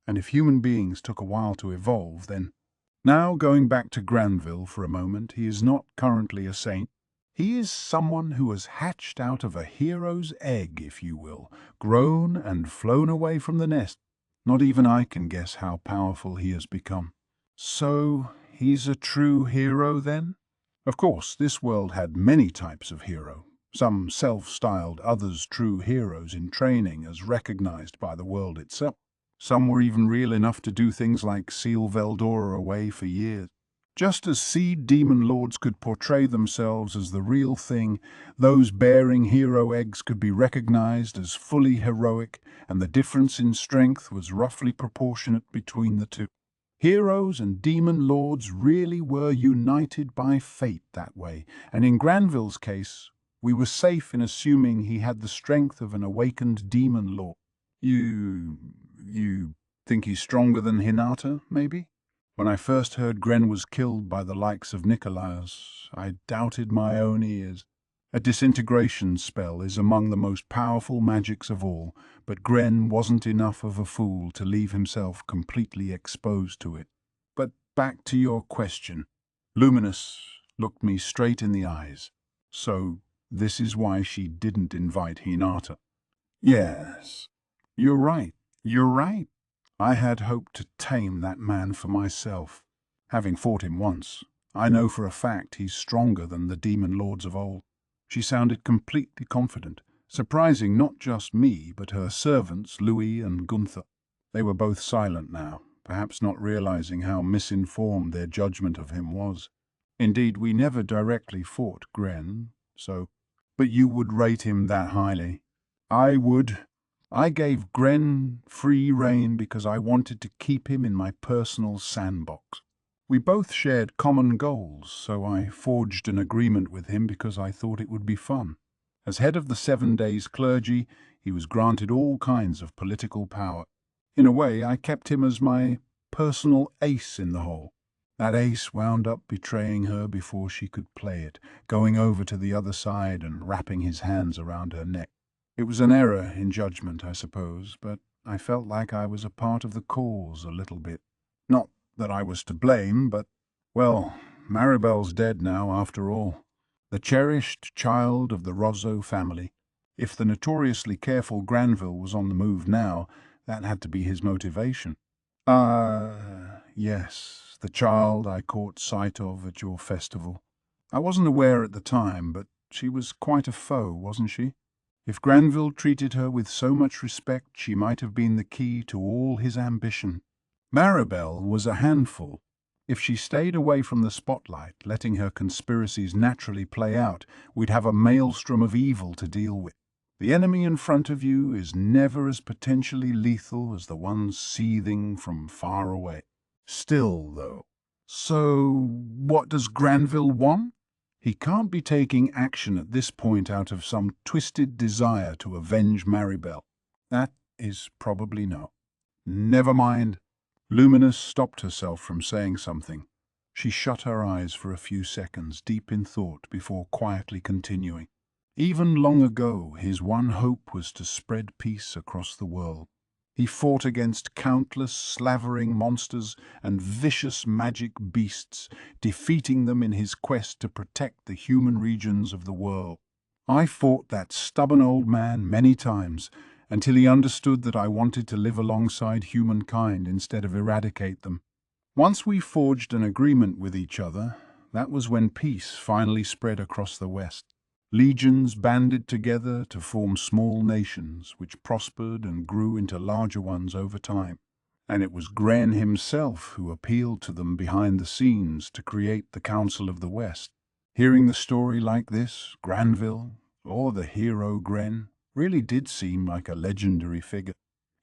[SPEAKER 1] And if human beings took a while to evolve, then... Now, going back to Granville for a moment, he is not currently a saint. He is someone who has hatched out of a hero's egg, if you will, grown and flown away from the nest. Not even I can guess how powerful he has become. So, he's a true hero then? Of course, this world had many types of hero. Some self-styled, others true heroes in training as recognized by the world itself. Some were even real enough to do things like seal Veldora away for years. Just as seed demon lords could portray themselves as the real thing, those bearing hero eggs could be recognized as fully heroic, and the difference in strength was roughly proportionate between the two. Heroes and demon lords really were united by fate that way, and in Granville's case, we were safe in assuming he had the strength of an awakened demon lord. You think he's stronger than Hinata, maybe? When I first heard Gren was killed by the likes of Nikolaos, I doubted my own ears. A disintegration spell is among the most powerful magics of all, but Gren wasn't enough of a fool to leave himself completely exposed to it. But back to your question. Luminous looked me straight in the eyes. So this is why she didn't invite Hinata. Yes, you're right. You're right. I had hoped to tame that man for myself. Having fought him once, I know for a fact he's stronger than the demon lords of old. She sounded completely confident, surprising not just me, but her servants, Louis and Gunther. They were both silent now, perhaps not realizing how misinformed their judgment of him was. Indeed, we never directly fought Gren, so... But you would rate him that highly? I would. I gave Gren free rein because I wanted to keep him in my personal sandbox. We both shared common goals, so I forged an agreement with him because I thought it would be fun. As head of the 7 Days clergy, he was granted all kinds of political power. In a way, I kept him as my personal ace in the hole. That ace wound up betraying her before she could play it, going over to the other side and wrapping his hands around her neck. It was an error in judgment, I suppose, but I felt like I was a part of the cause a little bit. Not that I was to blame, but, well, Maribel's dead now, after all. The cherished child of the Rozzo family. If the notoriously careful Granville was on the move now, that had to be his motivation. Yes, the child I caught sight of at your festival. I wasn't aware at the time, but she was quite a foe, wasn't she? If Granville treated her with so much respect, she might have been the key to all his ambition. Maribel was a handful. If she stayed away from the spotlight, letting her conspiracies naturally play out, we'd have a maelstrom of evil to deal with. The enemy in front of you is never as potentially lethal as the one seething from far away. Still, though. So, what does Granville want? He can't be taking action at this point out of some twisted desire to avenge Maribel. That is probably no. Never mind. Luminous stopped herself from saying something. She shut her eyes for a few seconds, deep in thought, before quietly continuing. Even long ago, his one hope was to spread peace across the world. He fought against countless slavering monsters and vicious magic beasts, defeating them in his quest to protect the human regions of the world. I fought that stubborn old man many times, until he understood that I wanted to live alongside humankind instead of eradicate them. Once we forged an agreement with each other, that was when peace finally spread across the West. Legions banded together to form small nations, which prospered and grew into larger ones over time. And it was Gren himself who appealed to them behind the scenes to create the Council of the West. Hearing the story like this, Granville, or the hero Gren, really did seem like a legendary figure.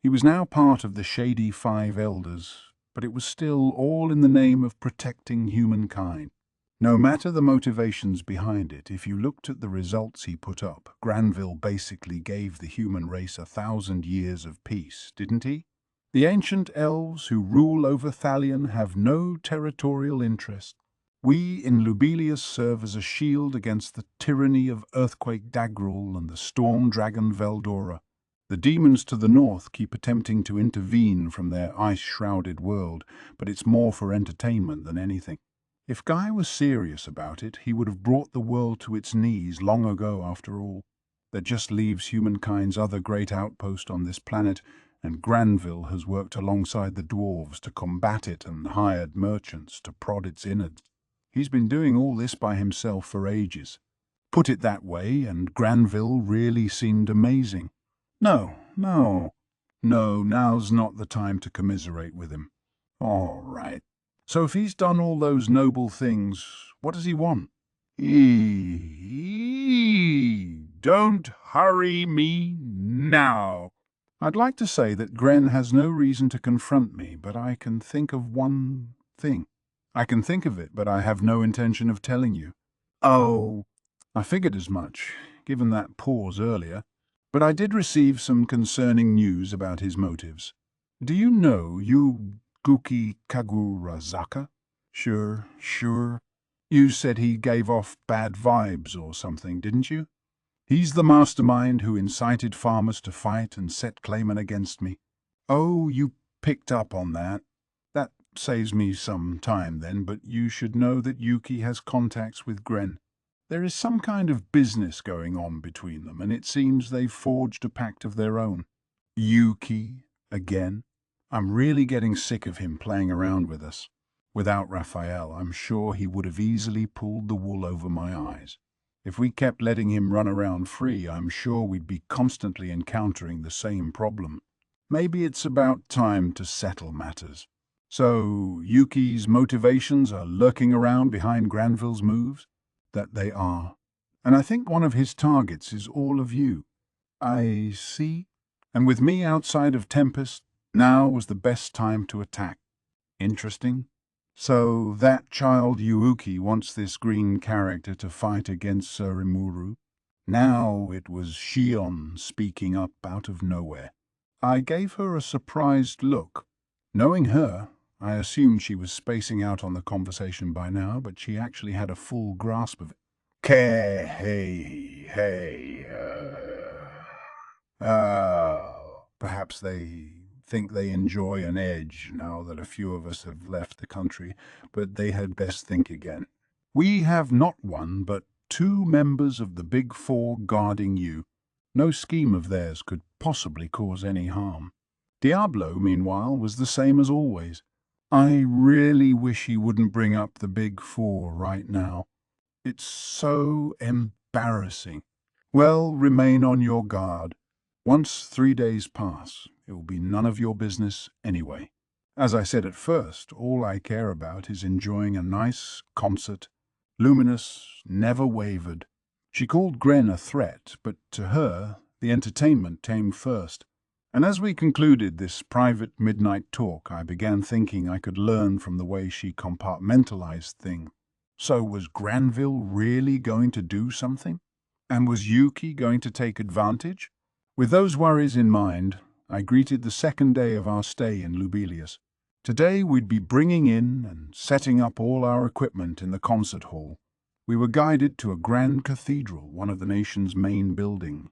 [SPEAKER 1] He was now part of the Shady Five Elders, but it was still all in the name of protecting humankind. No matter the motivations behind it, if you looked at the results he put up, Granville basically gave the human race 1,000 years of peace, didn't he? The ancient elves who rule over Thalion have no territorial interest. We in Lubelius serve as a shield against the tyranny of Earthquake Dagrul and the Storm Dragon Veldora. The demons to the north keep attempting to intervene from their ice-shrouded world, but it's more for entertainment than anything. If Guy was serious about it, he would have brought the world to its knees long ago after all. That just leaves humankind's other great outpost on this planet, and Granville has worked alongside the dwarves to combat it and hired merchants to prod its innards. He's been doing all this by himself for ages. Put it that way, and Granville really seemed amazing. No, now's not the time to commiserate with him. All right. So if he's done all those noble things, what does he want? Don't hurry me now. I'd like to say that Gren has no reason to confront me, but I can think of one thing. I can think of it, but I have no intention of telling you. Oh, I figured as much, given that pause earlier, but I did receive some concerning news about his motives. Do you know Guki Kagurazaka? Sure. You said he gave off bad vibes or something, didn't you? He's the mastermind who incited farmers to fight and set claimant against me. Oh, you picked up on that. That saves me some time then, but you should know that Yuki has contacts with Gren. There is some kind of business going on between them, and it seems they've forged a pact of their own. Yuki, again? I'm really getting sick of him playing around with us. Without Raphael, I'm sure he would have easily pulled the wool over my eyes. If we kept letting him run around free, I'm sure we'd be constantly encountering the same problem. Maybe it's about time to settle matters. So, Yuki's motivations are lurking around behind Granville's moves? That they are. And I think one of his targets is all of you. I see. And with me outside of Tempest, now was the best time to attack. Interesting. So that child Yuuki wants this green character to fight against Sir Imuru. Now it was Shion speaking up out of nowhere. I gave her a surprised look. Knowing her, I assumed she was spacing out on the conversation by now, but she actually had a full grasp of it. Perhaps they think they enjoy an edge now that a few of us have left the country, but they had best think again. We have not one, but 2 members of the Big Four guarding you. No scheme of theirs could possibly cause any harm. Diablo, meanwhile, was the same as always. I really wish he wouldn't bring up the Big Four right now. It's so embarrassing. Well, remain on your guard. Once 3 days pass, it will be none of your business anyway. As I said at first, all I care about is enjoying a nice concert. Luminous never wavered. She called Gren a threat, but to her, the entertainment came first. And as we concluded this private midnight talk, I began thinking I could learn from the way she compartmentalized things. So was Granville really going to do something? And was Yuki going to take advantage? With those worries in mind, I greeted the second day of our stay in Lubelius. Today we'd be bringing in and setting up all our equipment in the concert hall. We were guided to a grand cathedral, one of the nation's main buildings.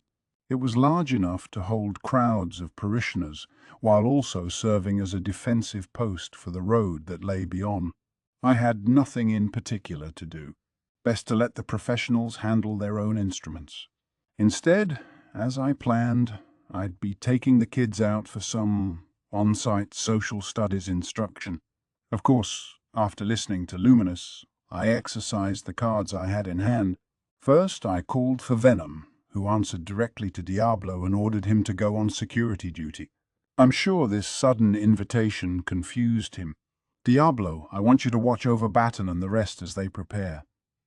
[SPEAKER 1] It was large enough to hold crowds of parishioners, while also serving as a defensive post for the road that lay beyond. I had nothing in particular to do. Best to let the professionals handle their own instruments. Instead, as I planned, I'd be taking the kids out for some on-site social studies instruction. Of course, after listening to Luminous, I exercised the cards I had in hand. First, I called for Venom, who answered directly to Diablo and ordered him to go on security duty. I'm sure this sudden invitation confused him. Diablo, I want you to watch over Baton and the rest as they prepare.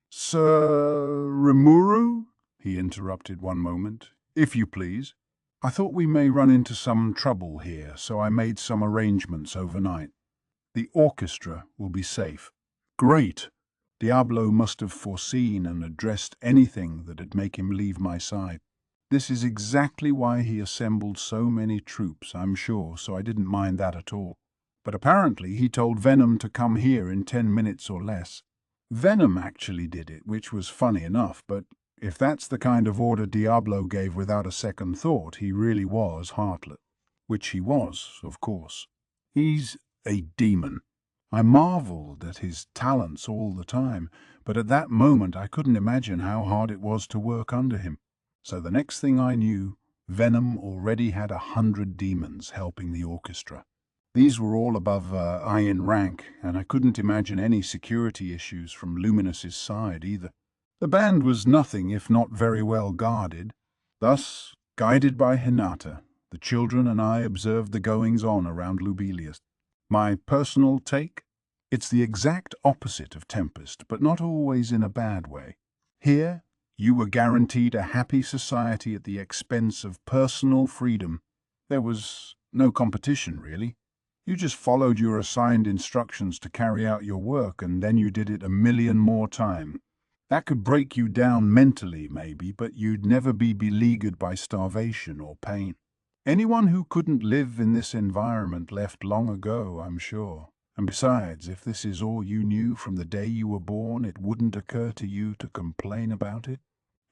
[SPEAKER 1] Sir Rimuru? He interrupted one moment. If you please. I thought we may run into some trouble here, so I made some arrangements overnight. The orchestra will be safe. Great! Diablo must have foreseen and addressed anything that'd make him leave my side. This is exactly why he assembled so many troops, I'm sure, so I didn't mind that at all. But apparently he told Venom to come here in 10 minutes or less. Venom actually did it, which was funny enough, but if that's the kind of order Diablo gave without a second thought, he really was heartless. Which he was, of course. He's a demon. I marveled at his talents all the time, but at that moment I couldn't imagine how hard it was to work under him. So the next thing I knew, Venom already had 100 demons helping the orchestra. These were all above I in rank, and I couldn't imagine any security issues from Luminous's side either. The band was nothing if not very well guarded. Thus, guided by Hinata, the children and I observed the goings-on around Lubelius. My personal take? It's the exact opposite of Tempest, but not always in a bad way. Here, you were guaranteed a happy society at the expense of personal freedom. There was no competition, really. You just followed your assigned instructions to carry out your work, and then you did it a million more times. That could break you down mentally, maybe, but you'd never be beleaguered by starvation or pain. Anyone who couldn't live in this environment left long ago, I'm sure. And besides, if this is all you knew from the day you were born, it wouldn't occur to you to complain about it.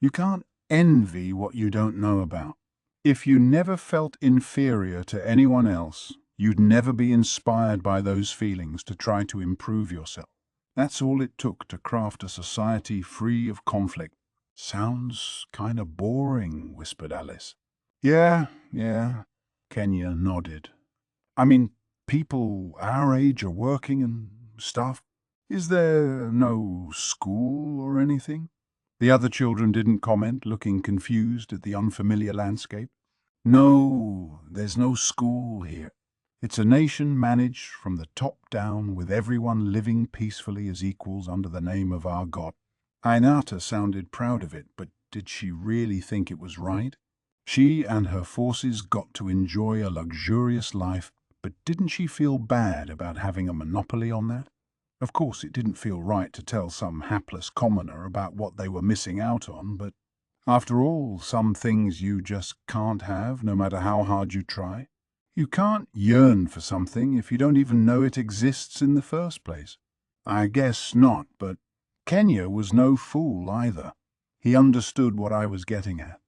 [SPEAKER 1] You can't envy what you don't know about. If you never felt inferior to anyone else, you'd never be inspired by those feelings to try to improve yourself. That's all it took to craft a society free of conflict. Sounds kind of boring, whispered Alice. Yeah, Kenya nodded. I mean, people our age are working and stuff. Is there no school or anything? The other children didn't comment, looking confused at the unfamiliar landscape. No, there's no school here. It's a nation managed from the top down, with everyone living peacefully as equals under the name of our God. Ainata sounded proud of it, but did she really think it was right? She and her forces got to enjoy a luxurious life, but didn't she feel bad about having a monopoly on that? Of course, it didn't feel right to tell some hapless commoner about what they were missing out on, but after all, some things you just can't have, no matter how hard you try. You can't yearn for something if you don't even know it exists in the first place. I guess not, but Kenya was no fool either. He understood what I was getting at.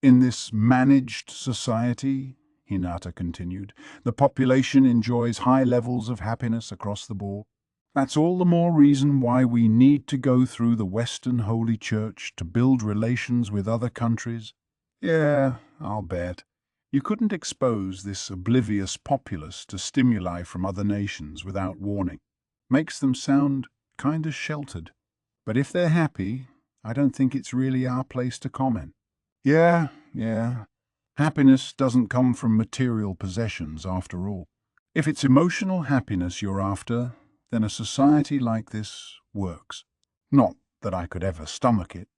[SPEAKER 1] In this managed society, Hinata continued, the population enjoys high levels of happiness across the board. That's all the more reason why we need to go through the Western Holy Church to build relations with other countries. Yeah, I'll bet. You couldn't expose this oblivious populace to stimuli from other nations without warning. Makes them sound kind of sheltered. But if they're happy, I don't think it's really our place to comment. Yeah. Happiness doesn't come from material possessions, after all. If it's emotional happiness you're after, then a society like this works. Not that I could ever stomach it.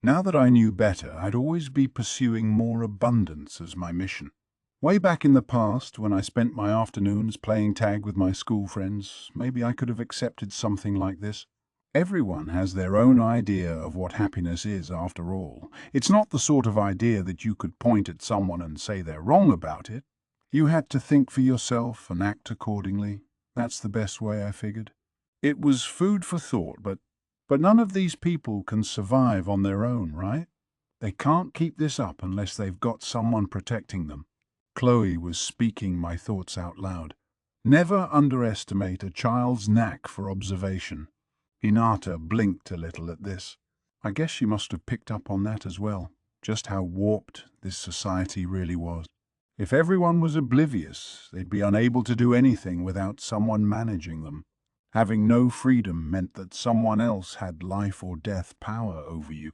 [SPEAKER 1] Now that I knew better, I'd always be pursuing more abundance as my mission. Way back in the past, when I spent my afternoons playing tag with my school friends, maybe I could have accepted something like this. Everyone has their own idea of what happiness is, after all. It's not the sort of idea that you could point at someone and say they're wrong about it. You had to think for yourself and act accordingly. That's the best way, I figured. It was food for thought, but none of these people can survive on their own, right? They can't keep this up unless they've got someone protecting them. Chloe was speaking my thoughts out loud. Never underestimate a child's knack for observation. Hinata blinked a little at this. I guess she must have picked up on that as well, just how warped this society really was. If everyone was oblivious, they'd be unable to do anything without someone managing them. Having no freedom meant that someone else had life or death power over you.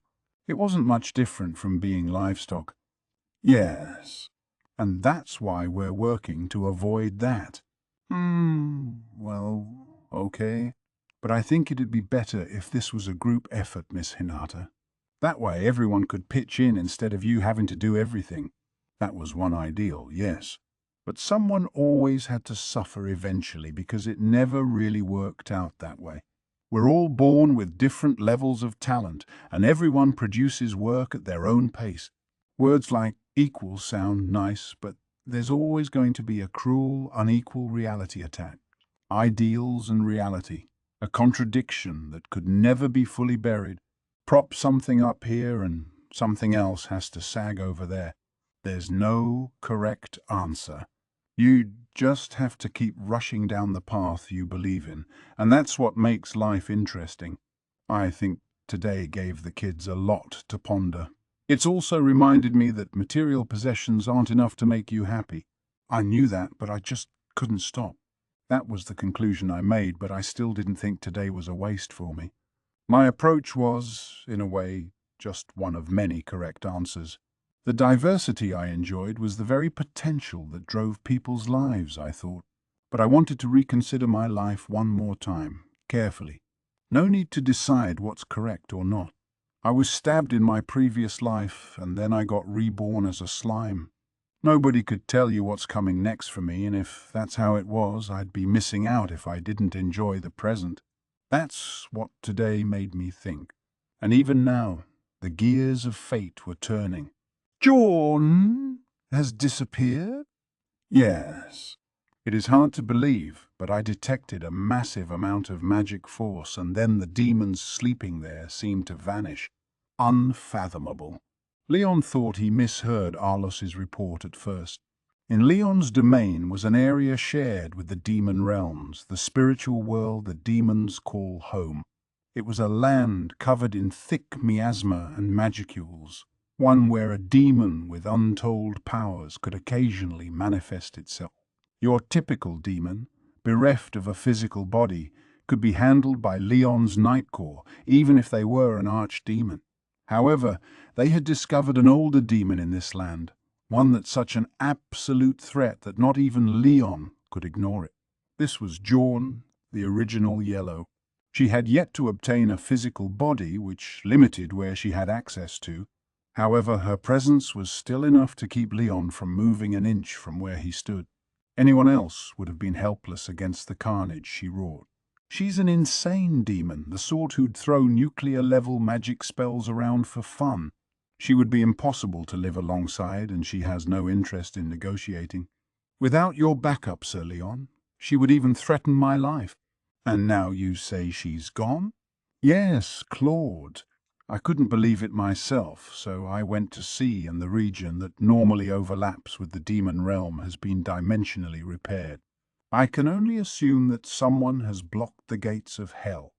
[SPEAKER 1] It wasn't much different from being livestock. Yes, and that's why we're working to avoid that. Well, okay. But I think it'd be better if this was a group effort, Miss Hinata. That way everyone could pitch in instead of you having to do everything. That was one ideal, yes. But someone always had to suffer eventually because it never really worked out that way. We're all born with different levels of talent, and everyone produces work at their own pace. Words like equal sound nice, but there's always going to be a cruel, unequal reality attack. Ideals and reality, a contradiction that could never be fully buried. Prop something up here and something else has to sag over there. There's no correct answer. You just have to keep rushing down the path you believe in, and that's what makes life interesting. I think today gave the kids a lot to ponder. It's also reminded me that material possessions aren't enough to make you happy. I knew that, but I just couldn't stop. That was the conclusion I made, but I still didn't think today was a waste for me. My approach was, in a way, just one of many correct answers. The diversity I enjoyed was the very potential that drove people's lives, I thought. But I wanted to reconsider my life one more time, carefully. No need to decide what's correct or not. I was stabbed in my previous life, and then I got reborn as a slime. Nobody could tell you what's coming next for me, and if that's how it was, I'd be missing out if I didn't enjoy the present. That's what today made me think. And even now, the gears of fate were turning. John has disappeared? Yes. It is hard to believe, but I detected a massive amount of magic force, and then the demons sleeping there seemed to vanish. Unfathomable. Leon thought he misheard Arlos's report at first. In Leon's domain was an area shared with the demon realms, the spiritual world the demons call home. It was a land covered in thick miasma and magicules, one where a demon with untold powers could occasionally manifest itself. Your typical demon, bereft of a physical body, could be handled by Leon's Night Corps, even if they were an archdemon. However, they had discovered an older demon in this land, one that's such an absolute threat that not even Leon could ignore it. This was Jorn, the original Yellow. She had yet to obtain a physical body, which limited where she had access to. However, her presence was still enough to keep Leon from moving an inch from where he stood. Anyone else would have been helpless against the carnage she wrought. She's an insane demon, the sort who'd throw nuclear-level magic spells around for fun. She would be impossible to live alongside, and she has no interest in negotiating. Without your backup, Sir Leon, she would even threaten my life. And now you say she's gone? Yes, Claude. I couldn't believe it myself, so I went to see, and the region that normally overlaps with the demon realm has been dimensionally repaired. I can only assume that someone has blocked the gates of hell.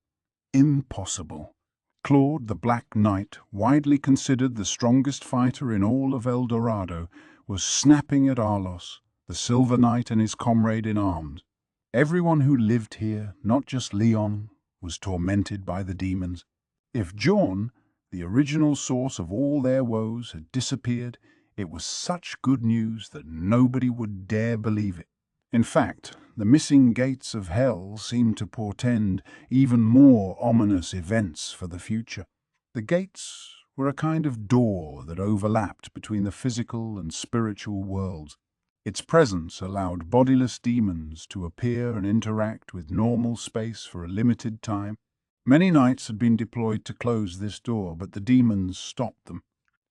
[SPEAKER 1] Impossible. Claude, the Black Knight, widely considered the strongest fighter in all of El Dorado, was snapping at Arlos, the Silver Knight and his comrade in arms. Everyone who lived here, not just Leon, was tormented by the demons. If Jorn, The original source of all their woes had disappeared. It was such good news that nobody would dare believe it. In fact, the missing gates of hell seemed to portend even more ominous events for the future. The gates were a kind of door that overlapped between the physical and spiritual worlds. Its presence allowed bodiless demons to appear and interact with normal space for a limited time. Many knights had been deployed to close this door, but the demons stopped them.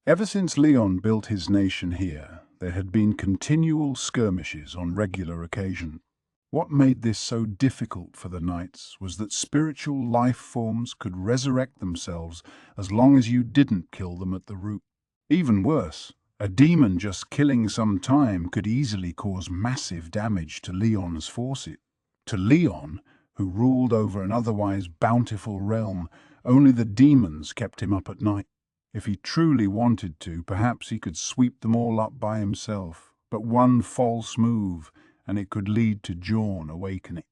[SPEAKER 1] Ever since Leon built his nation here, there had been continual skirmishes on regular occasion. What made this so difficult for the knights was that spiritual life forms could resurrect themselves as long as you didn't kill them at the root. Even worse, a demon just killing some time could easily cause massive damage to Leon's forces. To Leon, who ruled over an otherwise bountiful realm, only the demons kept him up at night. If he truly wanted to, perhaps he could sweep them all up by himself. But one false move, and it could lead to Jaune awakening.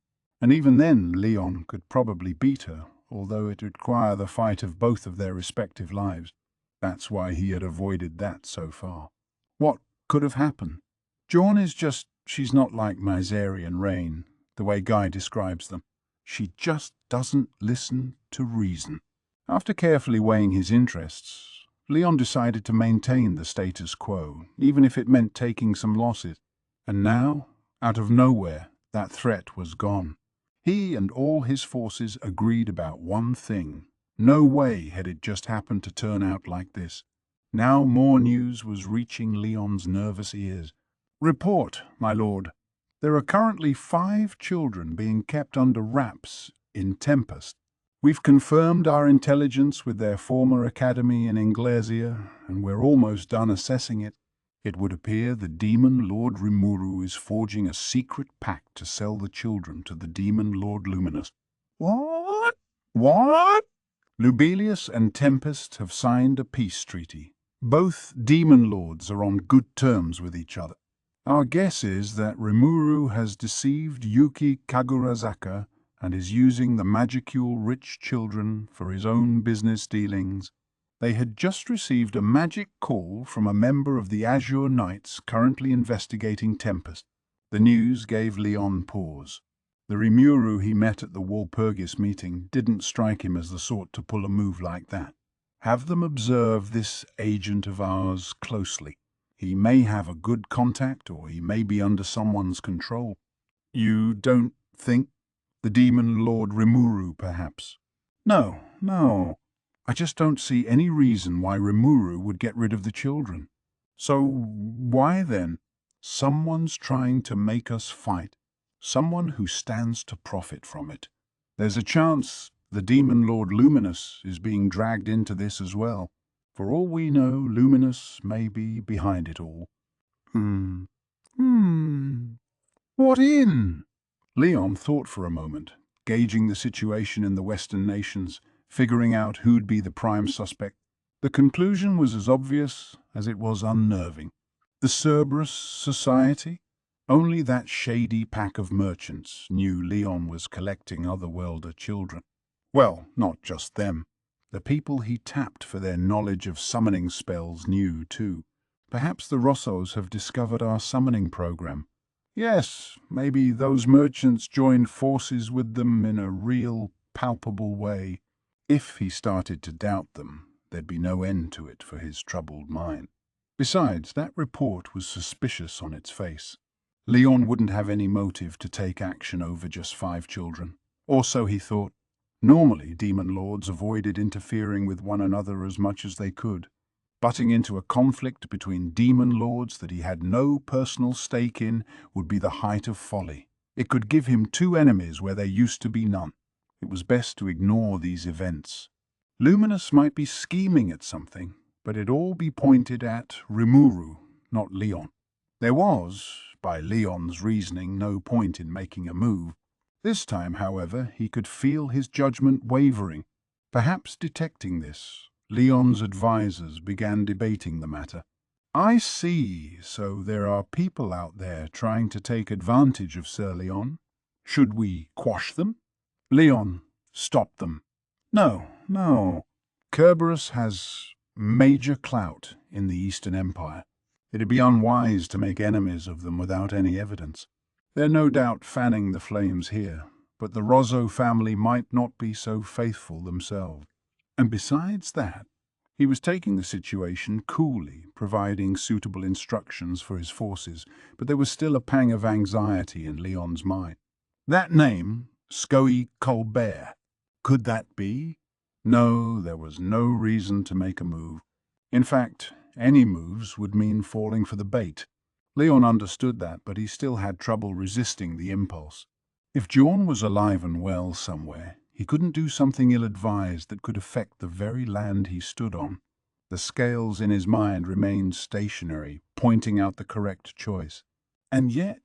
[SPEAKER 1] And even then, Leon could probably beat her, although it would require the fight of both of their respective lives. That's why he had avoided that so far. What could have happened? Jaune is just, she's not like Misery and Rain, the way Guy describes them. She just doesn't listen to reason. After carefully weighing his interests, Leon decided to maintain the status quo, even if it meant taking some losses. And now, out of nowhere, that threat was gone. He and all his forces agreed about one thing. No way had it just happened to turn out like this. Now more news was reaching Leon's nervous ears. "Report, my lord. There are currently 5 children being kept under wraps in Tempest. We've confirmed our intelligence with their former academy in Inglesia, and we're almost done assessing it. It would appear the demon Lord Rimuru is forging a secret pact to sell the children to the demon Lord Luminous." "What? What?" "Lubelius and Tempest have signed a peace treaty. Both demon lords are on good terms with each other. Our guess is that Rimuru has deceived Yuki Kagurazaka and is using the magicule-rich children for his own business dealings." They had just received a magic call from a member of the Azure Knights currently investigating Tempest. The news gave Leon pause. The Rimuru he met at the Walpurgis meeting didn't strike him as the sort to pull a move like that. Have them observe this agent of ours closely. He may have a good contact, or he may be under someone's control. You don't think? The demon Lord Rimuru, perhaps? No. I just don't see any reason why Rimuru would get rid of the children. So why then? Someone's trying to make us fight. Someone who stands to profit from it. There's a chance the demon Lord Luminous is being dragged into this as well. For all we know, Luminous may be behind it all. What in? Leon thought for a moment, gauging the situation in the Western nations, figuring out who'd be the prime suspect. The conclusion was as obvious as it was unnerving. The Cerberus Society? Only that shady pack of merchants knew Leon was collecting otherworlder children. Well, not just them. The people he tapped for their knowledge of summoning spells knew, too. Perhaps the Rossos have discovered our summoning program. Yes, maybe those merchants joined forces with them in a real, palpable way. If he started to doubt them, there'd be no end to it for his troubled mind. Besides, that report was suspicious on its face. Leon wouldn't have any motive to take action over just 5 children. Or so he thought. Normally, demon lords avoided interfering with one another as much as they could. Butting into a conflict between demon lords that he had no personal stake in would be the height of folly. It could give him 2 enemies where there used to be none. It was best to ignore these events. Luminous might be scheming at something, but it'd all be pointed at Rimuru, not Leon. There was, by Leon's reasoning, no point in making a move. This time, however, he could feel his judgment wavering. Perhaps detecting this, Leon's advisors began debating the matter. "I see, so there are people out there trying to take advantage of Sir Leon. Should we quash them?" Leon stopped them. No. Kerberos has major clout in the Eastern Empire. It'd be unwise to make enemies of them without any evidence. They're no doubt fanning the flames here, but the Rozzo family might not be so faithful themselves. And besides that, he was taking the situation coolly, providing suitable instructions for his forces, but there was still a pang of anxiety in Leon's mind. That name, Scoey Colbert, could that be? No, there was no reason to make a move. In fact, any moves would mean falling for the bait. Leon understood that, but he still had trouble resisting the impulse. If Jorn was alive and well somewhere, he couldn't do something ill-advised that could affect the very land he stood on. The scales in his mind remained stationary, pointing out the correct choice. And yet,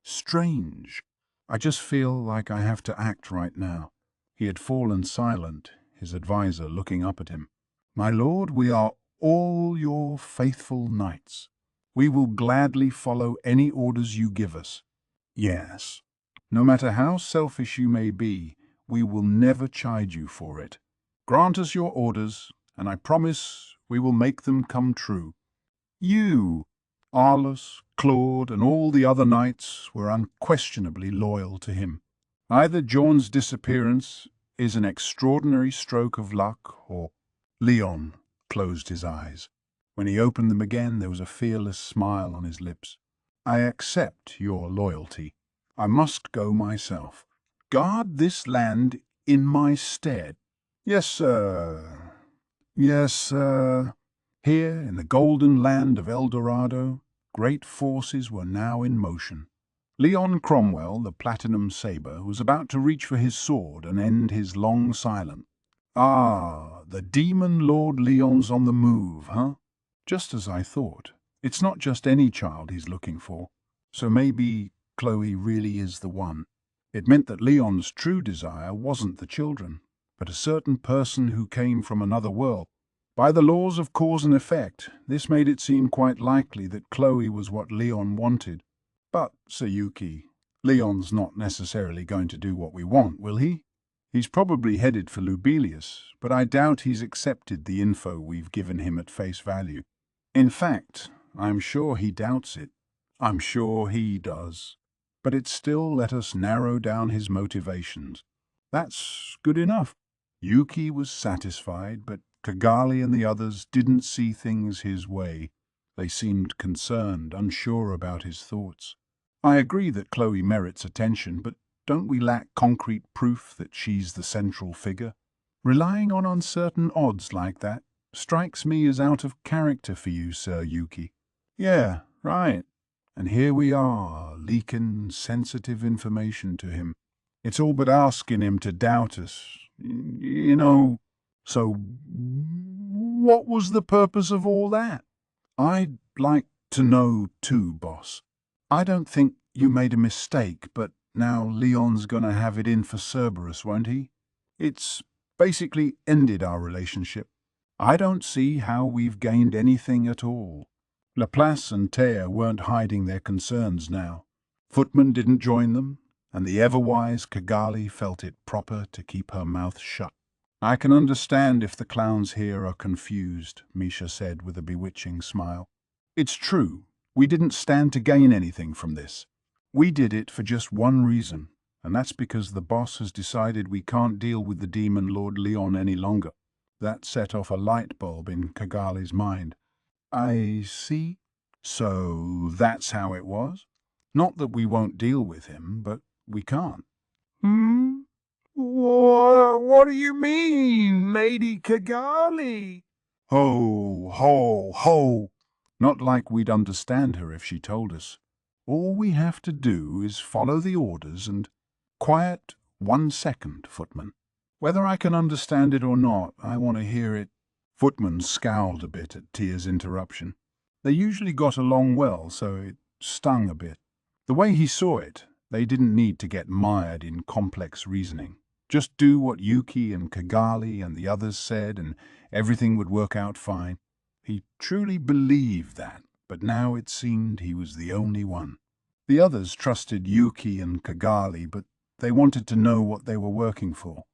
[SPEAKER 1] strange. I just feel like I have to act right now. He had fallen silent, his advisor looking up at him. My lord, we are all your faithful knights. We will gladly follow any orders you give us. Yes. No matter how selfish you may be, we will never chide you for it. Grant us your orders, and I promise we will make them come true. You, Arlos, Claude, and all the other knights were unquestionably loyal to him. Either Jorn's disappearance is an extraordinary stroke of luck, or Leon closed his eyes. When he opened them again, there was a fearless smile on his lips. I accept your loyalty. I must go myself. Guard this land in my stead. Yes, sir. Yes, sir. Here, in the golden land of El Dorado, great forces were now in motion. Leon Cromwell, the Platinum Saber, was about to reach for his sword and end his long silence. Ah, the demon Lord Leon's on the move, huh? Just as I thought. It's not just any child he's looking for. So maybe Chloe really is the one. It meant that Leon's true desire wasn't the children, but a certain person who came from another world. By the laws of cause and effect, this made it seem quite likely that Chloe was what Leon wanted. But, Sayuki, Leon's not necessarily going to do what we want, will he? He's probably headed for Lubelius, but I doubt he's accepted the info we've given him at face value. In fact, I'm sure he doubts it. I'm sure he does. But it still let us narrow down his motivations. That's good enough. Yuki was satisfied, but Kigali and the others didn't see things his way. They seemed concerned, unsure about his thoughts. I agree that Chloe merits attention, but don't we lack concrete proof that she's the central figure? Relying on uncertain odds like that strikes me as out of character for you, Sir Yuki. Yeah, right. And here we are, leaking sensitive information to him. It's all but asking him to doubt us. So what was the purpose of all that? I'd like to know too, boss. I don't think you made a mistake, but now Leon's gonna have it in for Cerberus, won't he? It's basically ended our relationship. I don't see how we've gained anything at all. Laplace and Thea weren't hiding their concerns now. Footman didn't join them, and the ever-wise Kigali felt it proper to keep her mouth shut. I can understand if the clowns here are confused, Misha said with a bewitching smile. It's true, we didn't stand to gain anything from this. We did it for just one reason, and that's because the boss has decided we can't deal with the demon Lord Leon any longer. That set off a light bulb in Kigali's mind. I see. So that's how it was? Not that we won't deal with him, but we can't.
[SPEAKER 3] What do you mean, Lady Kigali?
[SPEAKER 1] Ho, ho, ho! Not like we'd understand her if she told us. All we have to do is follow the orders and— Quiet 1 second, Footman. Whether I can understand it or not, I want to hear it. Footman scowled a bit at Tia's interruption. They usually got along well, so it stung a bit. The way he saw it, they didn't need to get mired in complex reasoning. Just do what Yuki and Kigali and the others said, and everything would work out fine. He truly believed that, but now it seemed he was the only one. The others trusted Yuki and Kigali, but they wanted to know what they were working for.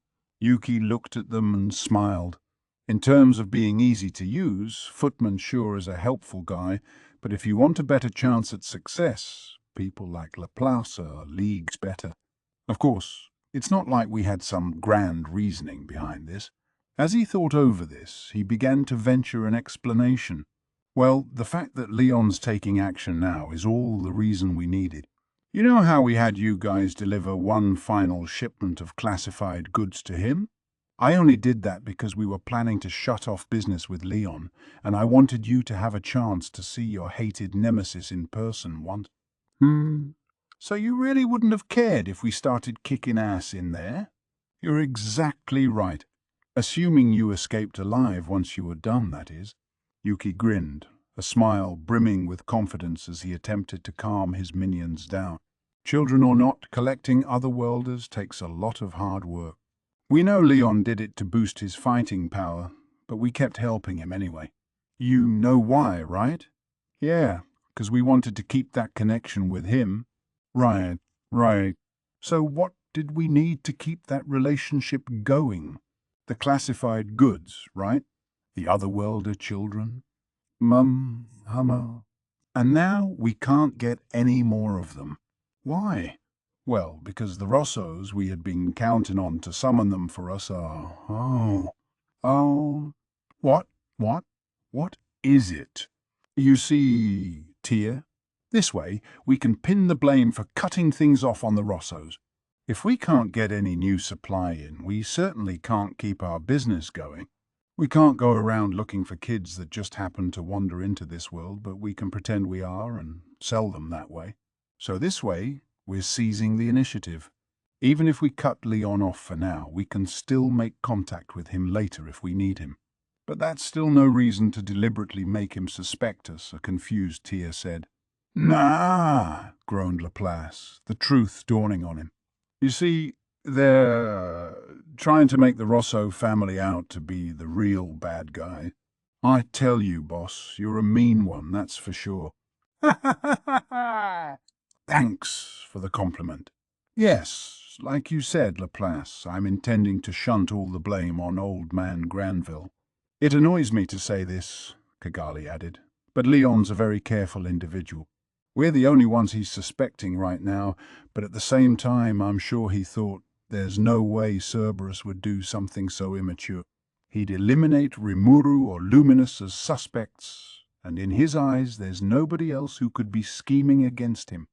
[SPEAKER 1] Yuki looked at them and smiled. In terms of being easy to use, Footman sure is a helpful guy, but if you want a better chance at success, people like Laplace are leagues better. Of course, it's not like we had some grand reasoning behind this. As he thought over this, he began to venture an explanation. Well, the fact that Leon's taking action now is all the reason we needed. You know how we had you guys deliver one final shipment of classified goods to him? I only did that because we were planning to shut off business with Leon, and I wanted you to have a chance to see your hated nemesis in person once. So you really wouldn't have cared if we started kicking ass in there? You're exactly right. Assuming you escaped alive once you were done, that is. Yuki grinned, a smile brimming with confidence as he attempted to calm his minions down. Children or not, collecting otherworlders takes a lot of hard work. We know Leon did it to boost his fighting power, but we kept helping him anyway. You know why, right? Yeah, because we wanted to keep that connection with him. Right. So what did we need to keep that relationship going? The classified goods, right? The otherworlder children? Hummer. And now we can't get any more of them. Why? Well, because the Rossos we had been counting on to summon them for us are... What is it? You see, Tia, this way we can pin the blame for cutting things off on the Rossos. If we can't get any new supply in, we certainly can't keep our business going. We can't go around looking for kids that just happen to wander into this world, but we can pretend we are and sell them that way. So this way, we're seizing the initiative. Even if we cut Leon off for now, we can still make contact with him later if we need him. But that's still no reason to deliberately make him suspect us, a confused Tia said. Nah, groaned Laplace, the truth dawning on him. You see, they're trying to make the Rosso family out to be the real bad guy. I tell you, boss, you're a mean one, that's for sure. Thanks for the compliment. Yes, like you said, Laplace, I'm intending to shunt all the blame on old man Granville. It annoys me to say this, Kigali added, but Leon's a very careful individual. We're the only ones he's suspecting right now, but at the same time I'm sure he thought there's no way Cerberus would do something so immature. He'd eliminate Rimuru or Luminous as suspects, and in his eyes there's nobody else who could be scheming against him.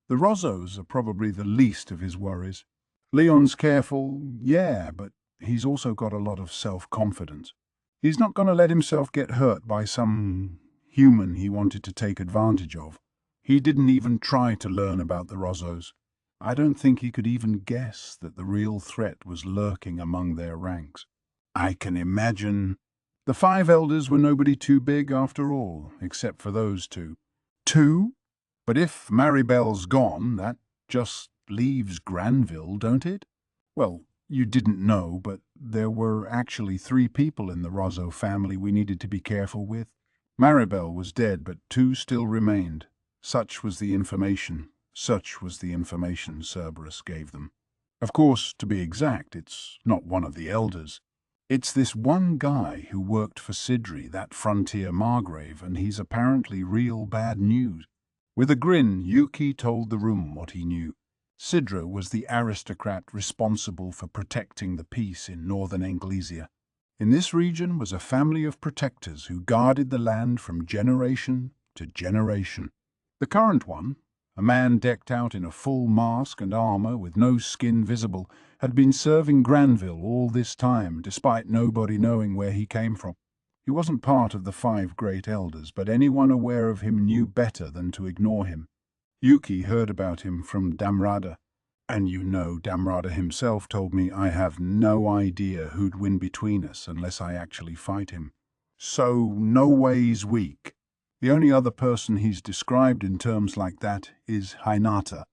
[SPEAKER 1] The Rossos are probably the least of his worries. Leon's careful, yeah, but he's also got a lot of self-confidence. He's not going to let himself get hurt by some human he wanted to take advantage of. He didn't even try to learn about the Rossos. I don't think he could even guess that the real threat was lurking among their ranks. I can imagine. The 5 elders were nobody too big after all, except for those 2. 2? But if Maribel's gone, that just leaves Granville, don't it? Well, you didn't know, but there were actually 3 people in the Rosso family we needed to be careful with. Maribel was dead, but 2 still remained. Such was the information Cerberus gave them. Of course, to be exact, it's not one of the elders. It's this one guy who worked for Sidri, that frontier Margrave, and he's apparently real bad news. With a grin, Yuki told the room what he knew. Sidra was the aristocrat responsible for protecting the peace in northern Anglesia. In this region was a family of protectors who guarded the land from generation to generation. The current one, a man decked out in a full mask and armor with no skin visible, had been serving Granville all this time, despite nobody knowing where he came from. He wasn't part of the 5 great elders, but anyone aware of him knew better than to ignore him. Yuki heard about him from Damrada, and you know Damrada himself told me I have no idea who'd win between us unless I actually fight him. So no way's weak. The only other person he's described in terms like that is Hinata.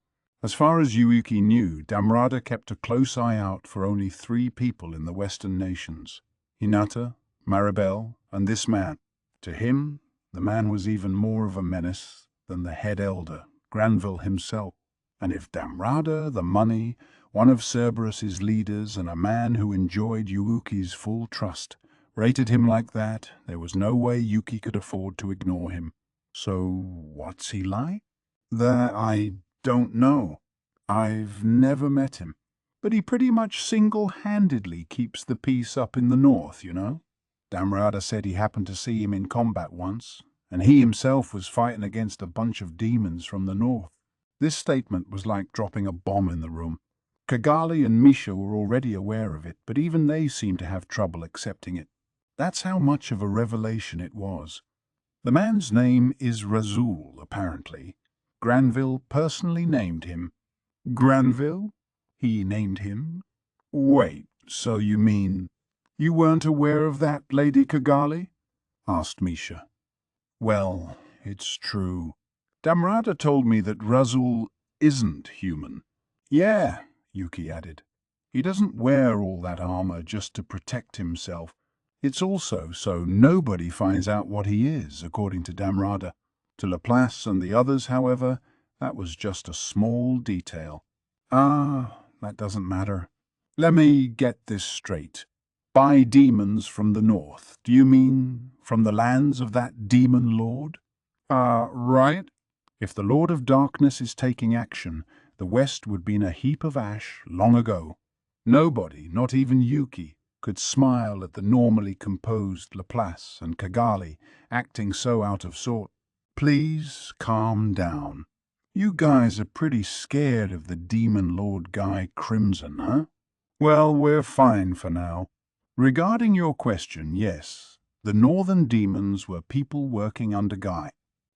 [SPEAKER 1] As far as Yuki knew, Damrada kept a close eye out for only 3 people in the Western nations: Hinata, Maribel, and this man. To him, the man was even more of a menace than the head elder, Granville himself. And if Damrada, the money, one of Cerberus's leaders and a man who enjoyed Yuki's full trust. Rated him like that, there was no way Yuki could afford to ignore him. So, what's he like? That I don't know. I've never met him. But he pretty much single-handedly keeps the peace up in the north, you know? Damrada said he happened to see him in combat once, and he himself was fighting against a bunch of demons from the north. This statement was like dropping a bomb in the room. Kigali and Misha were already aware of it, but even they seemed to have trouble accepting it. That's how much of a revelation it was. The man's name is Razul, apparently. Granville personally named him. Granville? He named him? Wait, so you mean you weren't aware of that, Lady Kigali? Asked Misha. Well, it's true. Damrada told me that Razul isn't human. Yeah, Yuki added. He doesn't wear all that armor just to protect himself. It's also so nobody finds out what he is, according to Damrada. To Laplace and the others, however, that was just a small detail. That doesn't matter. Let me get this straight. By demons from the north, do you mean from the lands of that demon lord? Right. If the Lord of Darkness is taking action, the West would be in a heap of ash long ago. Nobody, not even Yuki, could smile at the normally composed Laplace and Kigali acting so out of sort. Please calm down. You guys are pretty scared of the demon lord guy Crimson, huh? Well, we're fine for now. Regarding your question, yes, the northern demons were people working under Guy.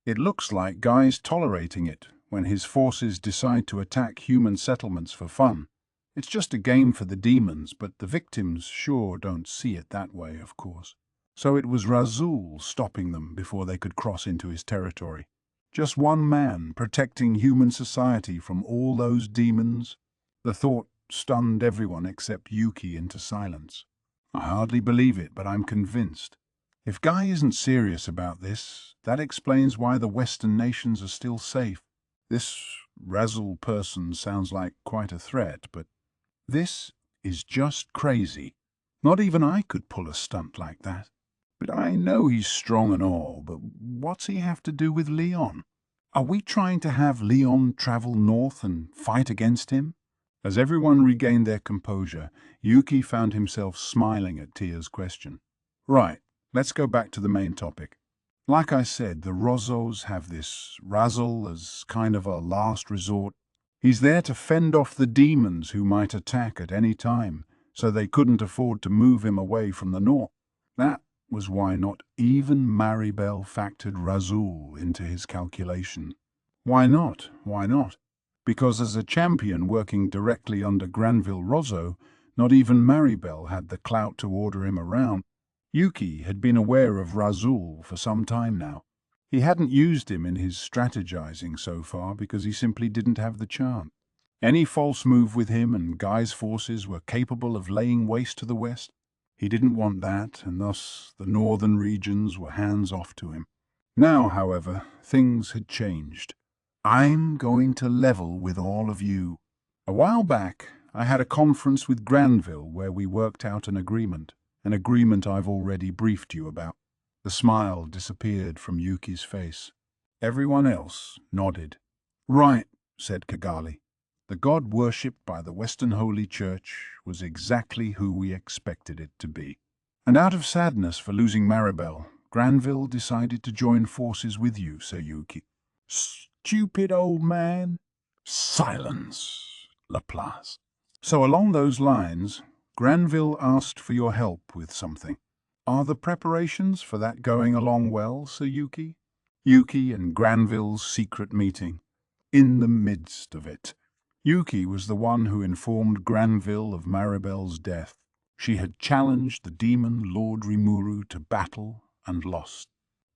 [SPEAKER 1] It looks like Guy's tolerating it when his forces decide to attack human settlements for fun. It's just a game for the demons, but the victims sure don't see it that way, of course. So it was Razul stopping them before they could cross into his territory. Just one man protecting human society from all those demons. The thought stunned everyone except Yuki into silence. I hardly believe it, but I'm convinced. If Guy isn't serious about this, that explains why the Western nations are still safe. This Razul person sounds like quite a threat, but this is just crazy. Not even I could pull a stunt like that. But I know he's strong and all, but what's he have to do with Leon? Are we trying to have Leon travel north and fight against him? As everyone regained their composure, Yuki found himself smiling at Tia's question. Right, let's go back to the main topic. Like I said, the Rozos have this Razul as kind of a last resort. He's there to fend off the demons who might attack at any time, so they couldn't afford to move him away from the north. That was why not even Maribel factored Razul into his calculation. Why not? Why not? Because as a champion working directly under Granville Rozo, not even Maribel had the clout to order him around. Yuki had been aware of Razul for some time now. He hadn't used him in his strategizing so far because he simply didn't have the chance. Any false move with him and Guy's forces were capable of laying waste to the west. He didn't want that, and thus the northern regions were hands off to him. Now, however, things had changed. I'm going to level with all of you. A while back, I had a conference with Granville where we worked out an agreement I've already briefed you about. The smile disappeared from Yuki's face. Everyone else nodded. Right, said Kigali. The god worshipped by the Western Holy Church was exactly who we expected it to be. And out of sadness for losing Maribel, Granville decided to join forces with you, Sir Yuki. Stupid old man. Silence, Laplace. So along those lines, Granville asked for your help with something. Are the preparations for that going along well, Sir Yuki? Yuki and Granville's secret meeting. In the midst of it. Yuki was the one who informed Granville of Maribel's death. She had challenged the demon Lord Rimuru to battle and lost.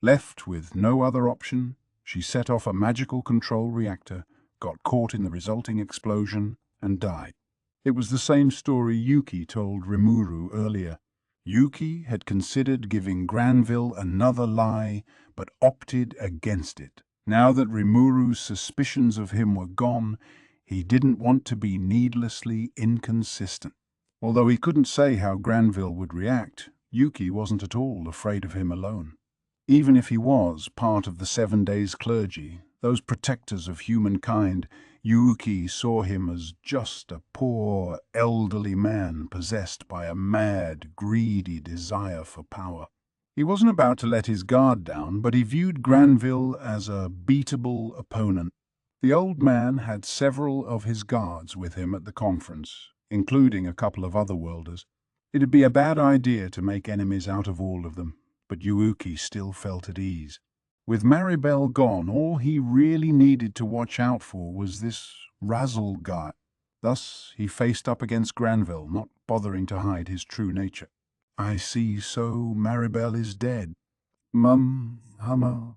[SPEAKER 1] Left with no other option, she set off a magical control reactor, got caught in the resulting explosion, and died. It was the same story Yuki told Rimuru earlier. Yuki had considered giving Granville another lie, but opted against it. Now that Rimuru's suspicions of him were gone, He didn't want to be needlessly inconsistent. Although he couldn't say how Granville would react, Yuki wasn't at all afraid of him alone. Even if he was part of the 7 Days clergy, those protectors of humankind, Yuki saw him as just a poor, elderly man possessed by a mad, greedy desire for power. He wasn't about to let his guard down, but he viewed Granville as a beatable opponent. The old man had several of his guards with him at the conference, including a couple of other worlders. It'd be a bad idea to make enemies out of all of them, but Yuki still felt at ease. With Maribel gone, all he really needed to watch out for was this Razzle guy. Thus, he faced up against Granville, not bothering to hide his true nature. "I see, so Maribel is dead." Mum, hummer.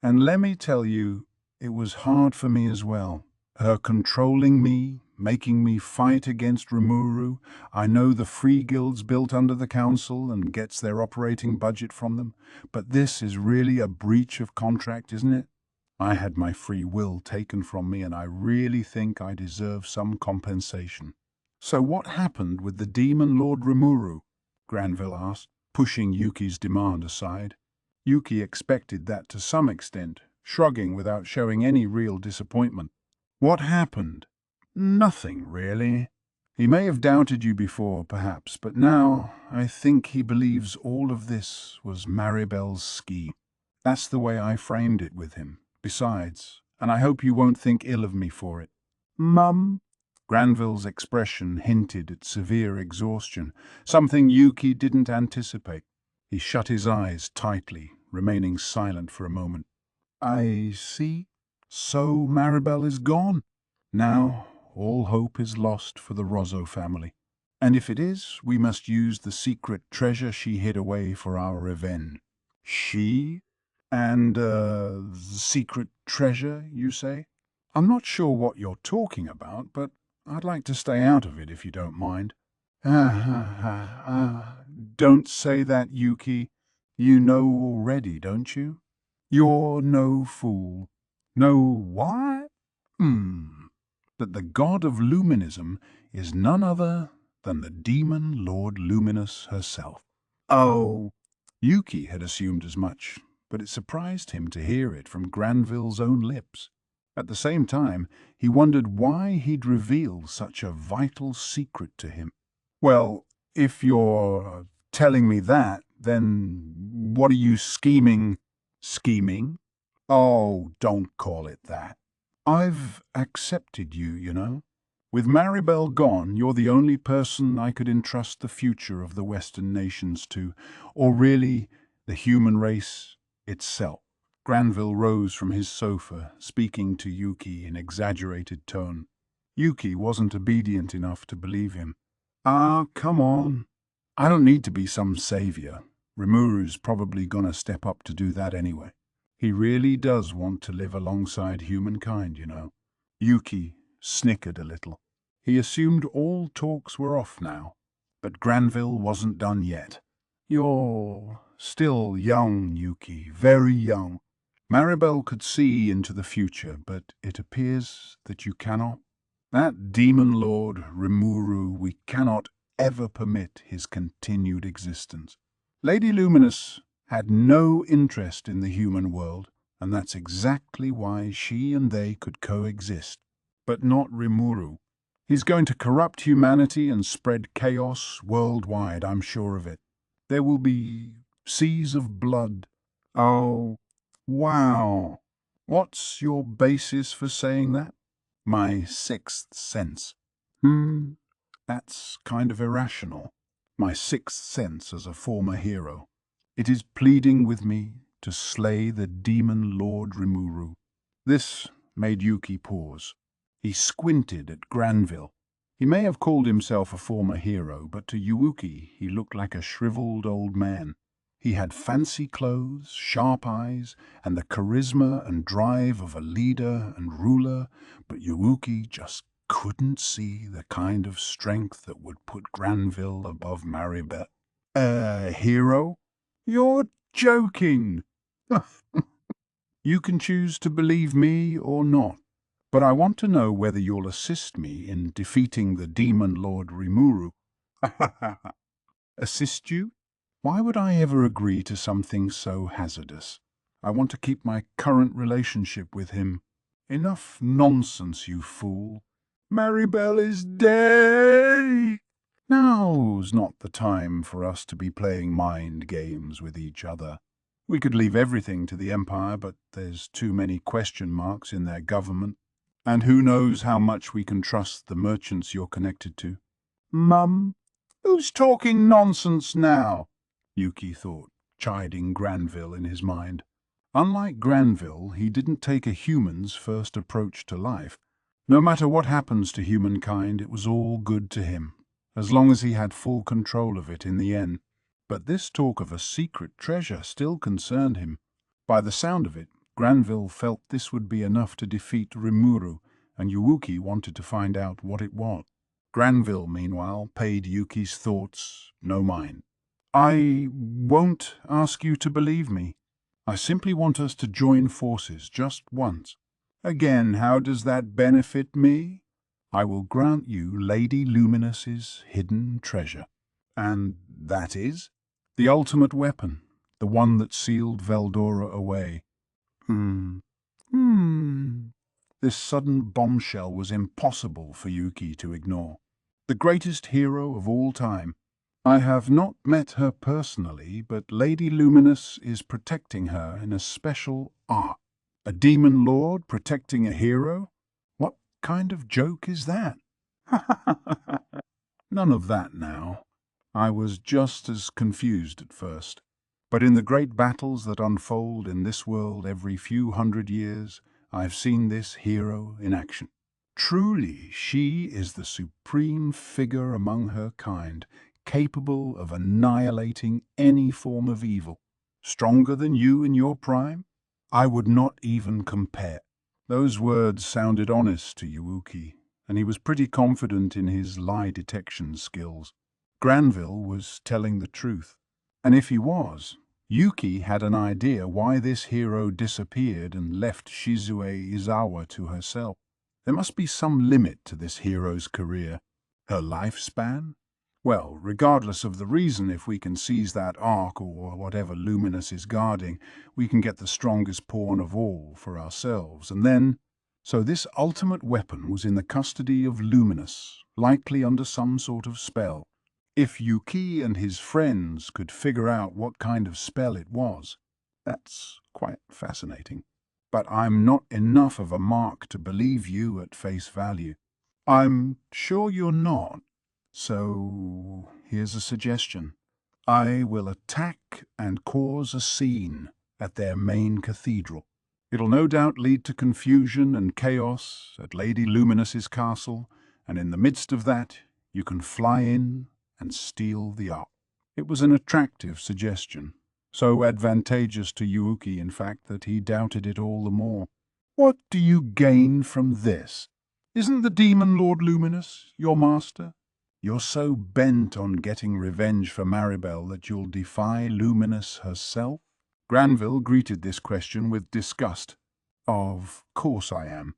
[SPEAKER 1] And let me tell you, it was hard for me as well. Her controlling me, making me fight against Rimuru. I know the free guild's built under the council and gets their operating budget from them, but this is really a breach of contract, isn't it? I had my free will taken from me, and I really think I deserve some compensation. "So what happened with the demon Lord Rimuru?" Granville asked, pushing Yuki's demand aside. Yuki expected that to some extent, shrugging without showing any real disappointment. "What happened? Nothing, really. He may have doubted you before, perhaps, but now I think he believes all of this was Maribel's scheme. That's the way I framed it with him. Besides, and I hope you won't think ill of me for it." "Mum?" Granville's expression hinted at severe exhaustion, something Yuki didn't anticipate. He shut his eyes tightly, remaining silent for a moment. "I see. So Maribel is gone. Now all hope is lost for the Rozzo family. And if it is, we must use the secret treasure she hid away for our revenge." "She? And, the secret treasure, you say?" "I'm not sure what you're talking about, but I'd like to stay out of it if you don't mind." Don't say that, Yuki. You know already, don't you?" "You're no fool." "No what?" "That the god of luminism is none other than the demon Lord Luminous herself." "Oh." Yuki had assumed as much, but it surprised him to hear it from Granville's own lips. At the same time, he wondered why he'd reveal such a vital secret to him. "Well, if you're telling me that, then what are you scheming?" "Scheming? Oh, don't call it that. I've accepted you, you know. With Maribel gone, you're the only person I could entrust the future of the Western nations to, or really, the human race itself." Granville rose from his sofa, speaking to Yuki in exaggerated tone. Yuki wasn't obedient enough to believe him. "Ah, come on. I don't need to be some savior. Rimuru's probably gonna step up to do that anyway. He really does want to live alongside humankind, you know." Yuki snickered a little. He assumed all talks were off now, but Granville wasn't done yet. "You're still young, Yuki, very young. Maribel could see into the future, but it appears that you cannot. That demon lord, Rimuru, we cannot ever permit his continued existence. Lady Luminous had no interest in the human world, and that's exactly why she and they could coexist. But not Rimuru. He's going to corrupt humanity and spread chaos worldwide, I'm sure of it. There will be seas of blood." "Oh, wow. What's your basis for saying that?" "My sixth sense." That's kind of irrational. My sixth sense as a former hero. It is pleading with me to slay the demon Lord Rimuru." This made Yuki pause. He squinted at Granville. He may have called himself a former hero, but to Yuki he looked like a shriveled old man. He had fancy clothes, sharp eyes, and the charisma and drive of a leader and ruler, but Yuki just couldn't see the kind of strength that would put Granville above Maribel. "A hero? You're joking." "You can choose to believe me or not. But I want to know whether you'll assist me in defeating the Demon Lord Rimuru. Assist you? Why would I ever agree to something so hazardous? I want to keep my current relationship with him. Enough nonsense, you fool.
[SPEAKER 3] Maribel is dead.
[SPEAKER 1] Now's not the time for us to be playing mind games with each other. We could leave everything to the Empire, but there's too many question marks in their government. And who knows how much we can trust the merchants you're connected to. Mum, who's talking nonsense now? Yuki thought, chiding Granville in his mind. Unlike Granville, he didn't take a human's first approach to life. No matter what happens to humankind, it was all good to him, as long as he had full control of it in the end. But this talk of a secret treasure still concerned him. By the sound of it, Granville felt this would be enough to defeat Rimuru, and Yuki wanted to find out what it was. Granville, meanwhile, paid Yuki's thoughts no mind. I won't ask you to believe me. I simply want us to join forces just once. Again, how does that benefit me? I will grant you Lady Luminous's hidden treasure. And that is? The ultimate weapon, the one that sealed Veldora away. This sudden bombshell was impossible for Yuki to ignore. The greatest hero of all time. I have not met her personally, but Lady Luminous is protecting her in a special art. A demon lord protecting a hero? What kind of joke is that? None of that now. I was just as confused at first. But in the great battles that unfold in this world every few hundred years, I've seen this hero in action. Truly, she is the supreme figure among her kind, capable of annihilating any form of evil. Stronger than you in your prime? I would not even compare. Those words sounded honest to Yuki, and he was pretty confident in his lie detection skills. Granville was telling the truth. And if he was, Yuki had an idea why this hero disappeared and left Shizue Izawa to herself. There must be some limit to this hero's career. Her lifespan? Well, regardless of the reason, if we can seize that ark or whatever Luminous is guarding, we can get the strongest pawn of all for ourselves. And then, so this ultimate weapon was in the custody of Luminous, likely under some sort of spell. If Yuki and his friends could figure out what kind of spell it was, that's quite fascinating. But I'm not enough of a mark to believe you at face value. I'm sure you're not. So here's a suggestion. I will attack and cause a scene at their main cathedral. It'll no doubt lead to confusion and chaos at Lady Luminous's castle, and in the midst of that, you can fly in and steal the ark. It was an attractive suggestion, so advantageous to Yuki, in fact, that he doubted it all the more. What do you gain from this? Isn't the Demon Lord Luminous your master? You're so bent on getting revenge for Maribel that you'll defy Luminous herself? Granville greeted this question with disgust. Of course I am.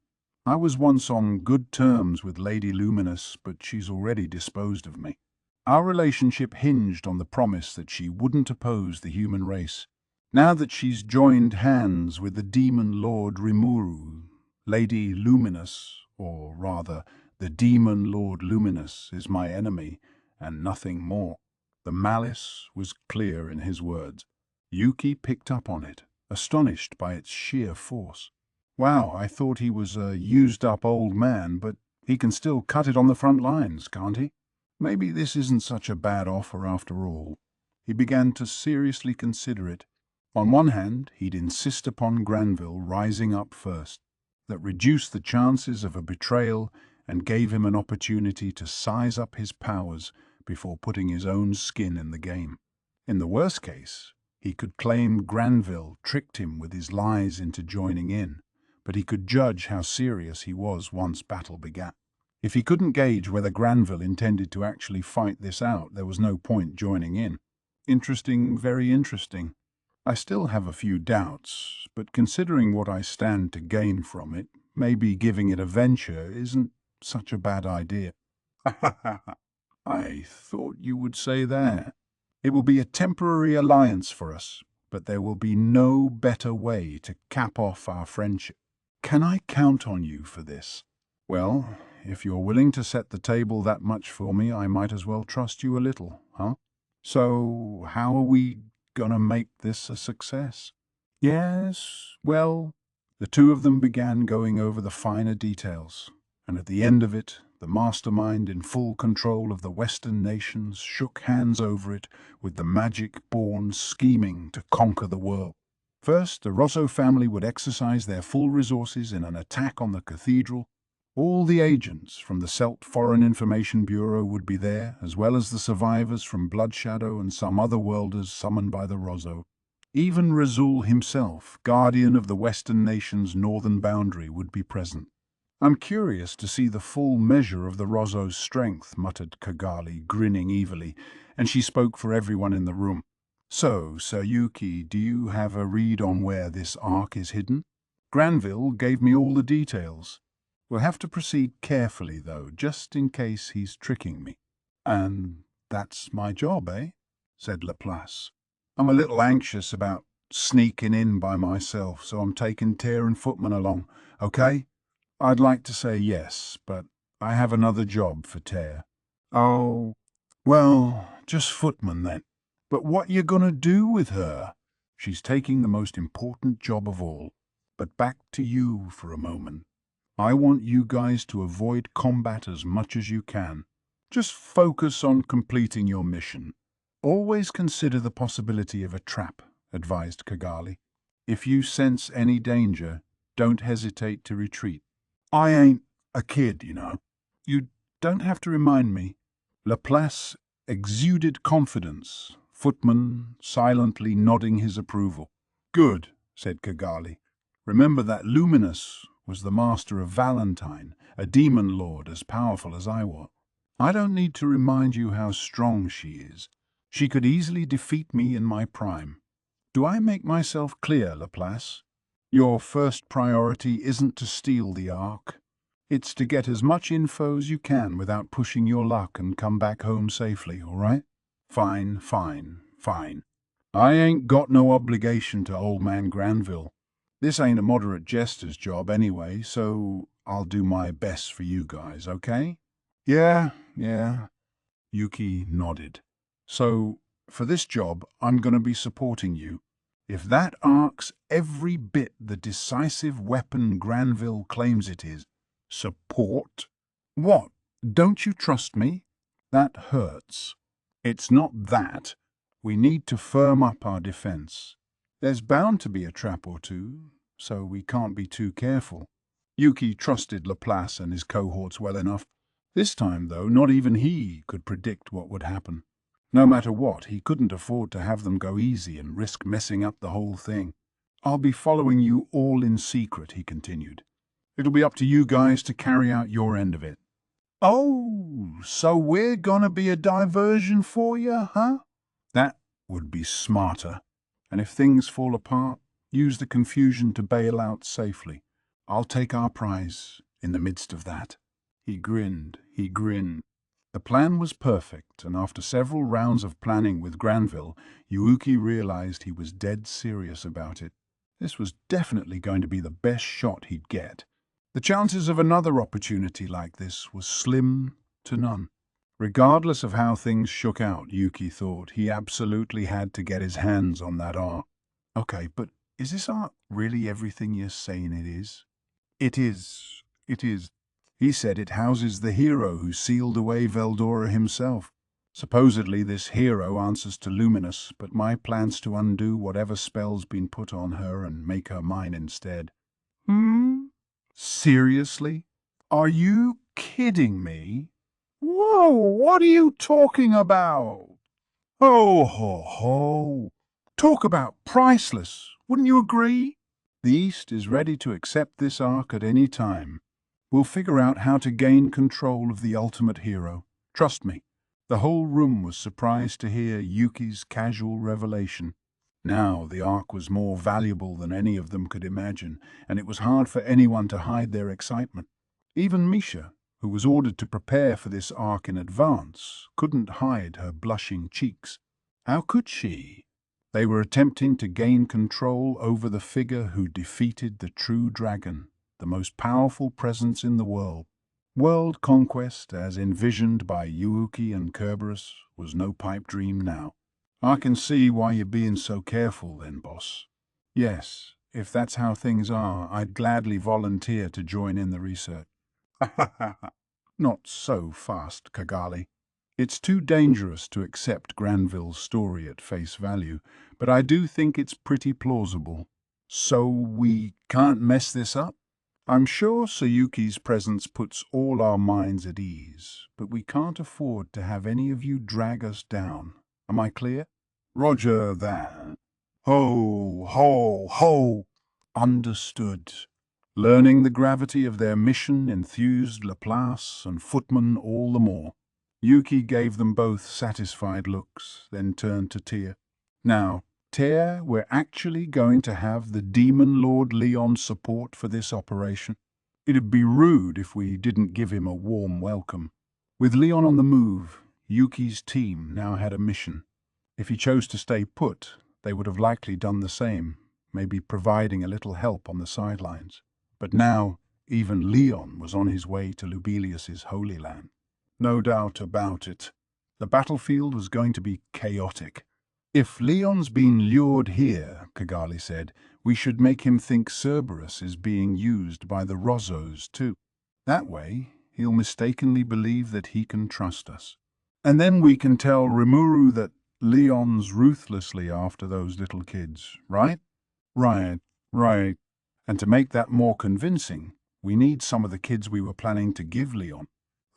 [SPEAKER 1] I was once on good terms with Lady Luminous, but she's already disposed of me. Our relationship hinged on the promise that she wouldn't oppose the human race. Now that she's joined hands with the Demon Lord Rimuru, Lady Luminous, or rather, the Demon Lord Luminous, is my enemy, and nothing more. The malice was clear in his words. Yuki picked up on it, astonished by its sheer force. Wow, I thought he was a used-up old man, but he can still cut it on the front lines, can't he? Maybe this isn't such a bad offer after all. He began to seriously consider it. On one hand, he'd insist upon Granville rising up first. That reduced the chances of a betrayal and gave him an opportunity to size up his powers before putting his own skin in the game. In the worst case, he could claim Granville tricked him with his lies into joining in, but he could judge how serious he was once battle began. If he couldn't gauge whether Granville intended to actually fight this out, there was no point joining in. Interesting, very interesting. I still have a few doubts, but considering what I stand to gain from it, maybe giving it a venture isn't such a bad idea. I thought you would say that. It will be a temporary alliance for us, but there will be no better way to cap off our friendship. Can I count on you for this? Well, if you're willing to set the table that much for me, I might as well trust you a little, huh? So, how are we gonna make this a success? Yes, well, the two of them began going over the finer details, and at the end of it, the mastermind in full control of the Western nations shook hands over it with the magic-born scheming to conquer the world. First, the Rosso family would exercise their full resources in an attack on the cathedral. All the agents from the Celt Foreign Information Bureau would be there, as well as the survivors from Bloodshadow and some other worlders summoned by the Rosso. Even Razul himself, guardian of the Western nation's northern boundary, would be present. I'm curious to see the full measure of the Rozzo's strength, muttered Kigali, grinning evilly, and she spoke for everyone in the room. So, Sir Yuki, do you have a read on where this ark is hidden? Granville gave me all the details. We'll have to proceed carefully, though, just in case he's tricking me. And that's my job, eh? Said Laplace. I'm a little anxious about sneaking in by myself, so I'm taking Tear and Footman along, okay? I'd like to say yes, but I have another job for Tear. Oh, well, just Footman then. But what you gonna do with her? She's taking the most important job of all. But back to you for a moment. I want you guys to avoid combat as much as you can. Just focus on completing your mission. Always consider the possibility of a trap, advised Kigali. If you sense any danger, don't hesitate to retreat. I ain't a kid, you know. You don't have to remind me. Laplace exuded confidence, Footman silently nodding his approval. Good, said Kigali. Remember that Luminous was the master of Valentine, a demon lord as powerful as I was. I don't need to remind you how strong she is. She could easily defeat me in my prime. Do I make myself clear, Laplace? Your first priority isn't to steal the Ark. It's to get as much info as you can without pushing your luck and come back home safely, all right? Fine, fine, fine. I ain't got no obligation to old man Granville. This ain't a moderate jester's job anyway, so I'll do my best for you guys, okay? Yeah. Yuki nodded. So, for this job, I'm gonna be supporting you. If that Ark's every bit the decisive weapon Granville claims it is. Support? What? Don't you trust me? That hurts. It's not that. We need to firm up our defense. There's bound to be a trap or two, so we can't be too careful. Yuki trusted Laplace and his cohorts well enough. This time, though, not even he could predict what would happen. No matter what, he couldn't afford to have them go easy and risk messing up the whole thing. I'll be following you all in secret, he continued. It'll be up to you guys to carry out your end of it. Oh, so we're gonna be a diversion for you, huh? That would be smarter. And if things fall apart, use the confusion to bail out safely. I'll take our prize in the midst of that. He grinned. The plan was perfect, and after several rounds of planning with Granville, Yuki realized he was dead serious about it. This was definitely going to be the best shot he'd get. The chances of another opportunity like this was slim to none. Regardless of how things shook out, Yuki thought he absolutely had to get his hands on that Ark. Okay, but is this Ark really everything you're saying it is? It is. He said it houses the hero who sealed away Veldora himself. Supposedly this hero answers to Luminous, but my plan's to undo whatever spell's been put on her and make her mine instead. Seriously? Are you kidding me? Whoa, what are you talking about? Ho, ho, ho. Talk about priceless, wouldn't you agree? The East is ready to accept this Ark at any time. We'll figure out how to gain control of the ultimate hero. Trust me. The whole room was surprised to hear Yuki's casual revelation. Now the Ark was more valuable than any of them could imagine, and it was hard for anyone to hide their excitement. Even Misha, who was ordered to prepare for this Ark in advance, couldn't hide her blushing cheeks. How could she? They were attempting to gain control over the figure who defeated the true dragon, the most powerful presence in the world. World conquest, as envisioned by Yuuki and Kerberos, was no pipe dream now. I can see why you're being so careful then, boss. Yes, if that's how things are, I'd gladly volunteer to join in the research. Not so fast, Kigali. It's too dangerous to accept Granville's story at face value, but I do think it's pretty plausible. So we can't mess this up? I'm sure Sayuki's presence puts all our minds at ease, but we can't afford to have any of you drag us down. Am I clear? Roger that. Ho, ho, ho. Understood. Learning the gravity of their mission enthused Laplace and Footman all the more. Yuki gave them both satisfied looks, then turned to Tia. Now, Tia, we're actually going to have the Demon Lord Leon's support for this operation. It'd be rude if we didn't give him a warm welcome. With Leon on the move, Yuki's team now had a mission. If he chose to stay put, they would have likely done the same, maybe providing a little help on the sidelines. But now, even Leon was on his way to Lubelius's Holy Land. No doubt about it. The battlefield was going to be chaotic. If Leon's been lured here, Kigali said, we should make him think Cerberus is being used by the Rozzos too. That way, he'll mistakenly believe that he can trust us. And then we can tell Rimuru that Leon's ruthlessly after those little kids, right? Right. And to make that more convincing, we need some of the kids we were planning to give Leon.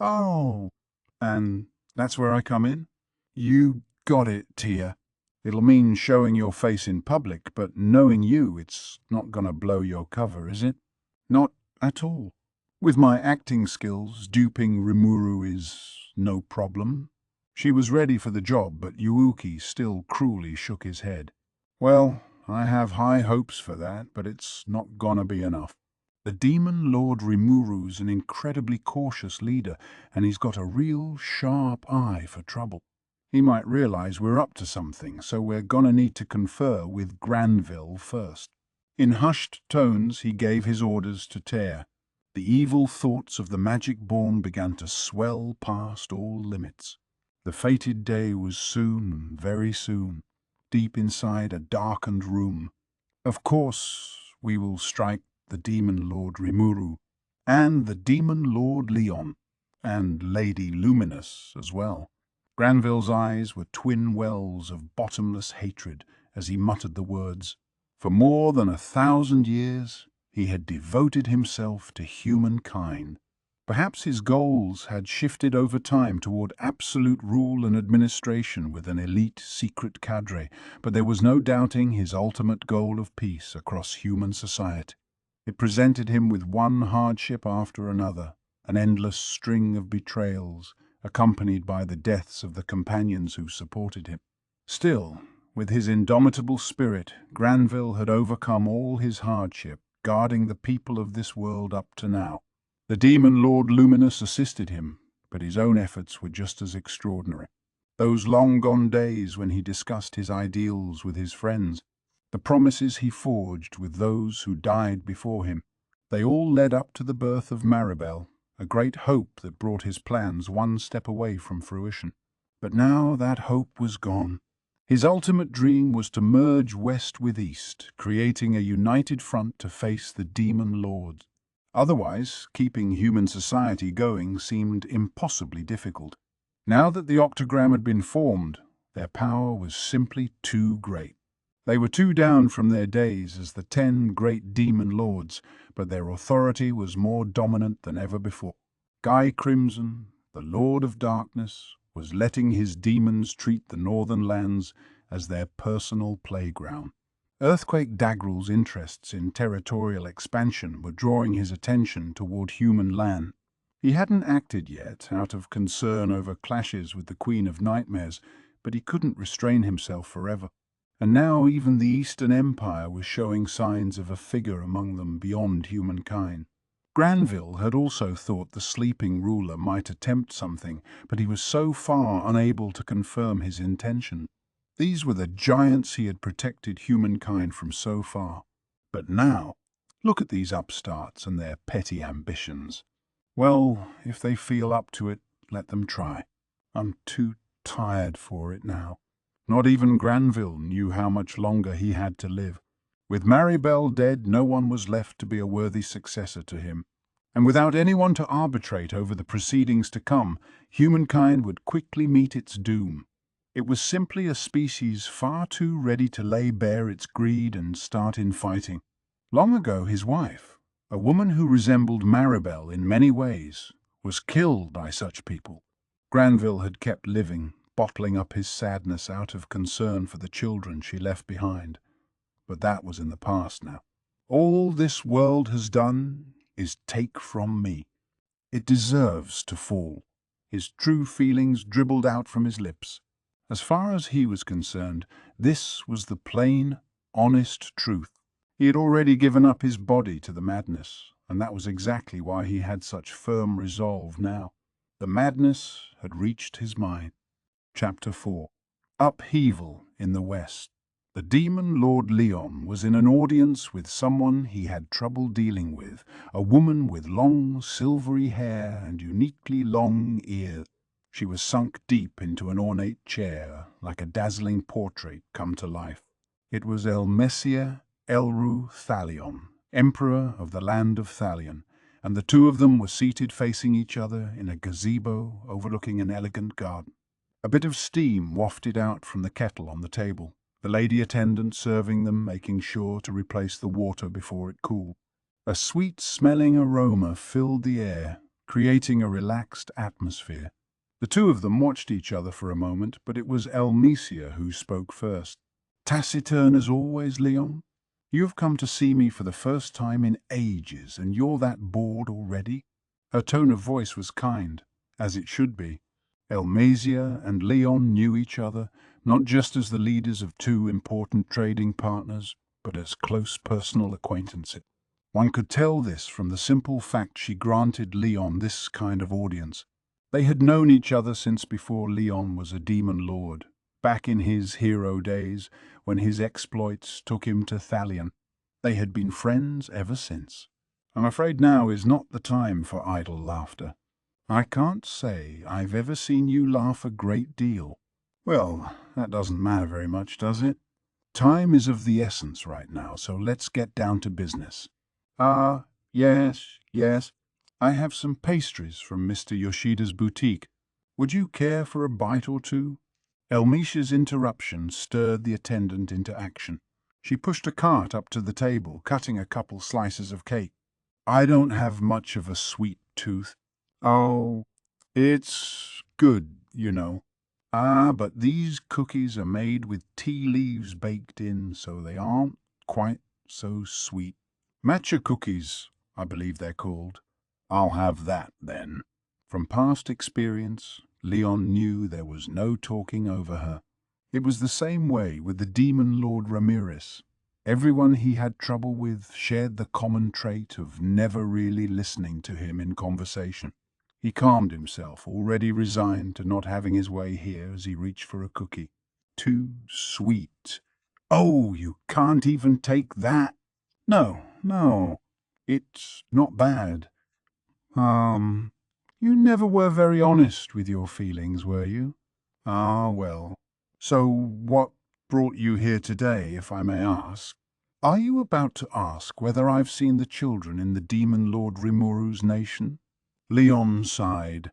[SPEAKER 1] Oh, and that's where I come in? You got it, Tia. It'll mean showing your face in public, but knowing you, it's not gonna blow your cover, is it? Not at all. With my acting skills, duping Rimuru is no problem. She was ready for the job, but Yuuki still cruelly shook his head. Well, I have high hopes for that, but it's not gonna be enough. The Demon Lord Rimuru's an incredibly cautious leader, and he's got a real sharp eye for trouble. He might realize we're up to something, so we're gonna need to confer with Granville first. In hushed tones, he gave his orders to Tear. The evil thoughts of the magic-born began to swell past all limits. The fated day was soon, very soon, deep inside a darkened room. Of course, we will strike the Demon Lord Rimuru, and the Demon Lord Leon, and Lady Luminous as well. Granville's eyes were twin wells of bottomless hatred as he muttered the words. For more than 1,000 years, he had devoted himself to humankind. Perhaps his goals had shifted over time toward absolute rule and administration with an elite secret cadre, but there was no doubting his ultimate goal of peace across human society. It presented him with one hardship after another, an endless string of betrayals, accompanied by the deaths of the companions who supported him. Still, with his indomitable spirit, Granville had overcome all his hardship, guarding the people of this world up to now. The Demon Lord Luminous assisted him, but his own efforts were just as extraordinary. Those long-gone days when he discussed his ideals with his friends, the promises he forged with those who died before him, they all led up to the birth of Maribel, a great hope that brought his plans one step away from fruition. But now that hope was gone. His ultimate dream was to merge West with East, creating a united front to face the Demon Lords. Otherwise, keeping human society going seemed impossibly difficult. Now that the octagram had been formed, their power was simply too great. They were too down from their days as the 10 great demon lords, but their authority was more dominant than ever before. Guy Crimson, the Lord of Darkness, was letting his demons treat the northern lands as their personal playground. Earthquake Dagrel's interests in territorial expansion were drawing his attention toward human land. He hadn't acted yet, out of concern over clashes with the Queen of Nightmares, but he couldn't restrain himself forever. And now even the Eastern Empire was showing signs of a figure among them beyond humankind. Granville had also thought the sleeping ruler might attempt something, but he was so far unable to confirm his intention. These were the giants he had protected humankind from so far. But now, look at these upstarts and their petty ambitions. Well, if they feel up to it, let them try. I'm too tired for it now. Not even Granville knew how much longer he had to live. With Maribel dead, no one was left to be a worthy successor to him. And without anyone to arbitrate over the proceedings to come, humankind would quickly meet its doom. It was simply a species far too ready to lay bare its greed and start infighting. Long ago, his wife, a woman who resembled Maribel in many ways, was killed by such people. Granville had kept living, bottling up his sadness out of concern for the children she left behind. But that was in the past now. All this world has done is take from me. It deserves to fall. His true feelings dribbled out from his lips. As far as he was concerned, this was the plain, honest truth. He had already given up his body to the madness, and that was exactly why he had such firm resolve now. The madness had reached his mind. Chapter 4. Upheaval in the West. The demon Lord Leon was in an audience with someone he had trouble dealing with, a woman with long, silvery hair and uniquely long ears. She was sunk deep into an ornate chair, like a dazzling portrait come to life. It was Elmesia Elru Thalion, Emperor of the land of Thalion, and the two of them were seated facing each other in a gazebo overlooking an elegant garden. A bit of steam wafted out from the kettle on the table, the lady attendant serving them, making sure to replace the water before it cooled. A sweet-smelling aroma filled the air, creating a relaxed atmosphere. The two of them watched each other for a moment, but it was Elmesia who spoke first. "Taciturn as always, Leon? You have come to see me for the first time in ages, and you're that bored already?" Her tone of voice was kind, as it should be. Elmesia and Leon knew each other, not just as the leaders of two important trading partners, but as close personal acquaintances. One could tell this from the simple fact she granted Leon this kind of audience. They had known each other since before Leon was a demon lord, back in his hero days when his exploits took him to Thalion. They had been friends ever since. I'm afraid now is not the time for idle laughter. I can't say I've ever seen you laugh a great deal. Well, that doesn't matter very much, does it? Time is of the essence right now, so let's get down to business. Yes. I have some pastries from Mr. Yoshida's boutique. Would you care for a bite or two? Elmesia's interruption stirred the attendant into action. She pushed a cart up to the table, cutting a couple slices of cake. I don't have much of a sweet tooth. Oh, it's good, you know. But these cookies are made with tea leaves baked in, so they aren't quite so sweet. Matcha cookies, I believe they're called. I'll have that, then. From past experience, Leon knew there was no talking over her. It was the same way with the demon Lord Ramirez. Everyone he had trouble with shared the common trait of never really listening to him in conversation. He calmed himself, already resigned to not having his way here as he reached for a cookie. Too sweet. Oh, you can't even take that. No, it's not bad. You never were very honest with your feelings, were you? Ah, well. So what brought you here today, if I may ask? Are you about to ask whether I've seen the children in the demon Lord Rimuru's nation? Leon sighed.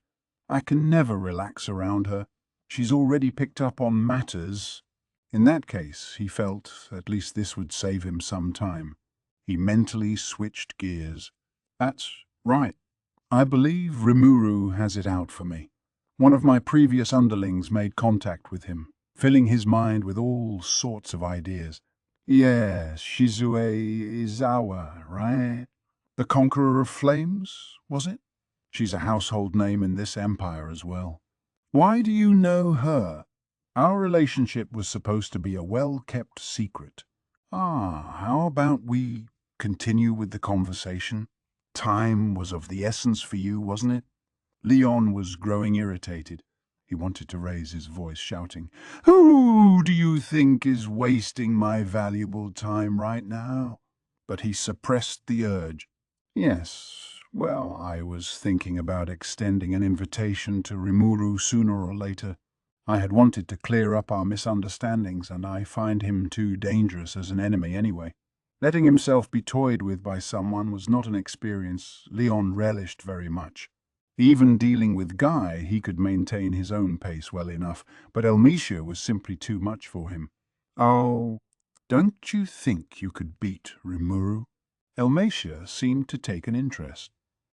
[SPEAKER 1] I can never relax around her. She's already picked up on matters. In that case, he felt, at least this would save him some time. He mentally switched gears. That's right. I believe Rimuru has it out for me. One of my previous underlings made contact with him, filling his mind with all sorts of ideas. Yes, Shizue Izawa, right? The Conqueror of Flames, was it? She's a household name in this empire as well. Why do you know her? Our relationship was supposed to be a well-kept secret. How about we continue with the conversation? Time was of the essence for you, wasn't it? Leon was growing irritated. He wanted to raise his voice, shouting, "Who do you think is wasting my valuable time right now?" But he suppressed the urge. "Yes, well, I was thinking about extending an invitation to Rimuru sooner or later. I had wanted to clear up our misunderstandings, and I find him too dangerous as an enemy anyway." Letting himself be toyed with by someone was not an experience Leon relished very much. Even dealing with Guy, he could maintain his own pace well enough, but Elmetia was simply too much for him. "Oh, don't you think you could beat Rimuru?" Elmetia seemed to take an interest,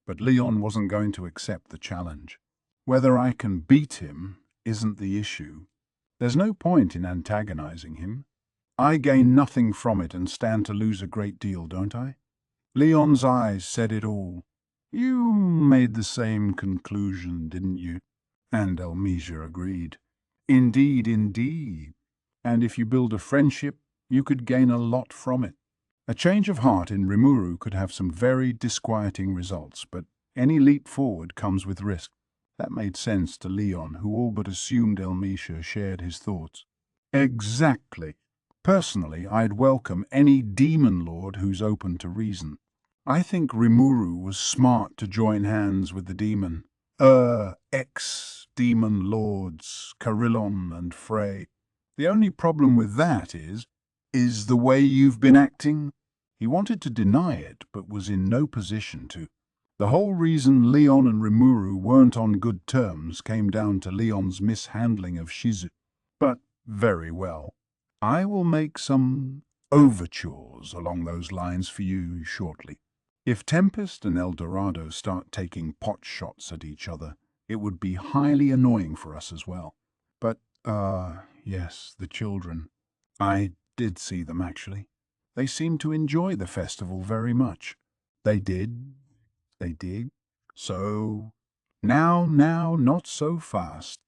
[SPEAKER 1] but Leon wasn't going to accept the challenge. "Whether I can beat him isn't the issue. There's no point in antagonizing him. I gain nothing from it and stand to lose a great deal, don't I?" Leon's eyes said it all. "You made the same conclusion, didn't you?" And Elmesia agreed. "Indeed, indeed. And if you build a friendship, you could gain a lot from it." A change of heart in Rimuru could have some very disquieting results, but any leap forward comes with risk. That made sense to Leon, who all but assumed Elmesia shared his thoughts. "Exactly. Personally, I'd welcome any demon lord who's open to reason. I think Rimuru was smart to join hands with the demon. Ex-demon lords, Carillon and Frey. The only problem with that is the way you've been acting." He wanted to deny it, but was in no position to. The whole reason Leon and Rimuru weren't on good terms came down to Leon's mishandling of Shizu. But very well. I will make some overtures along those lines for you shortly. If Tempest and El Dorado start taking pot shots at each other, it would be highly annoying for us as well. But, yes, the children. I did see them, actually. They seemed to enjoy the festival very much. They did. So, now, not so fast.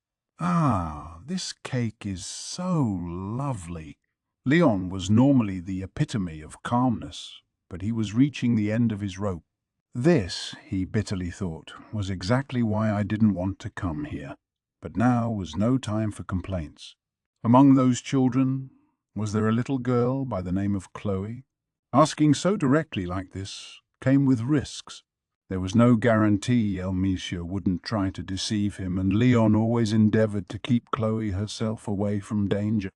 [SPEAKER 1] This cake is so lovely." Leon was normally the epitome of calmness, but he was reaching the end of his rope. This, he bitterly thought, was exactly why I didn't want to come here. But now was no time for complaints. Among those children, was there a little girl by the name of Chloe? Asking so directly like this came with risks. There was no guarantee Elmesia wouldn't try to deceive him, and Leon always endeavored to keep Chloe herself away from danger.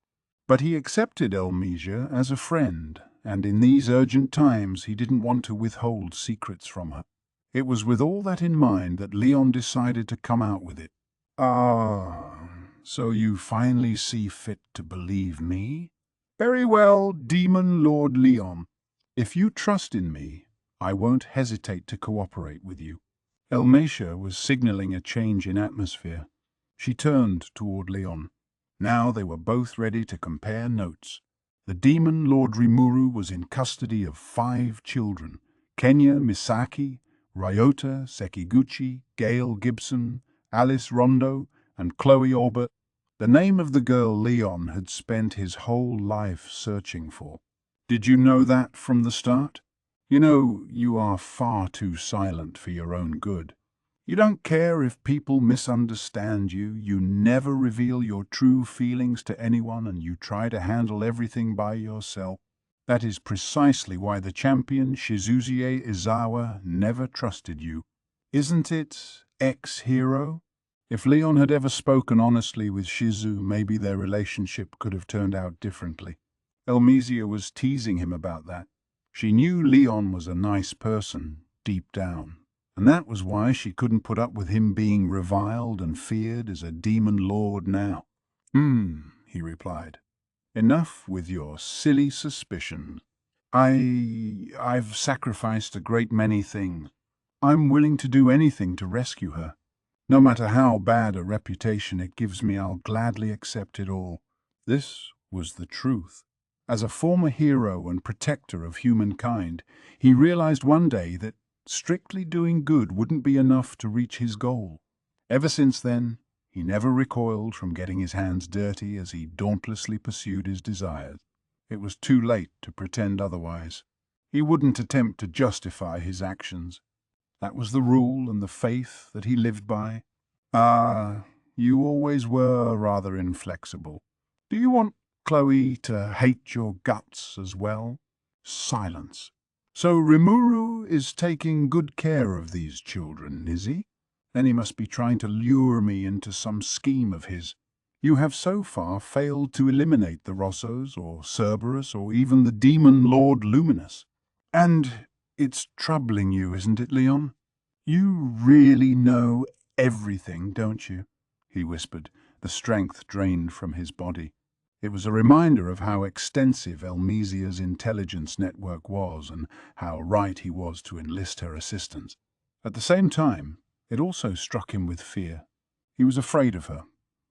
[SPEAKER 1] But he accepted Elmesia as a friend, and in these urgent times he didn't want to withhold secrets from her. It was with all that in mind that Leon decided to come out with it. So you finally see fit to believe me? Very well, Demon Lord Leon. If you trust in me, I won't hesitate to cooperate with you." Elmesia was signaling a change in atmosphere. She turned toward Leon. Now they were both ready to compare notes. The demon Lord Rimuru was in custody of 5 children: Kenya Misaki, Ryota Sekiguchi, Gail Gibson, Alice Rondo, and Chloe Orbit. The name of the girl Leon had spent his whole life searching for. "Did you know that from the start? You know, you are far too silent for your own good. You don't care if people misunderstand you, you never reveal your true feelings to anyone, and you try to handle everything by yourself. That is precisely why the champion Shizuzie Izawa never trusted you. Isn't it, ex-hero?" If Leon had ever spoken honestly with Shizu, maybe their relationship could have turned out differently. Elmesia was teasing him about that. She knew Leon was a nice person, deep down, and that was why she couldn't put up with him being reviled and feared as a demon lord now. He replied. "Enough with your silly suspicions. I've sacrificed a great many things. I'm willing to do anything to rescue her. No matter how bad a reputation it gives me, I'll gladly accept it all." This was the truth. As a former hero and protector of humankind, he realized one day that strictly doing good wouldn't be enough to reach his goal. Ever since then, He never recoiled from getting his hands dirty as he dauntlessly pursued his desires. It was too late to pretend otherwise. He wouldn't attempt to justify his actions. That was the rule and the faith that he lived by. Ah, you always were rather inflexible. Do you want Chloe to hate your guts as well? Silence. So Rimuru is taking good care of these children, is he? Then he must be trying to lure me into some scheme of his. You have so far failed to eliminate the Rossos or Cerberus or even the demon Lord Luminous. And it's troubling you, isn't it, Leon? You really know everything, don't you? He whispered, the strength drained from his body. It was a reminder of how extensive Elmesia's intelligence network was and how right he was to enlist her assistance. At the same time, it also struck him with fear. He was afraid of her,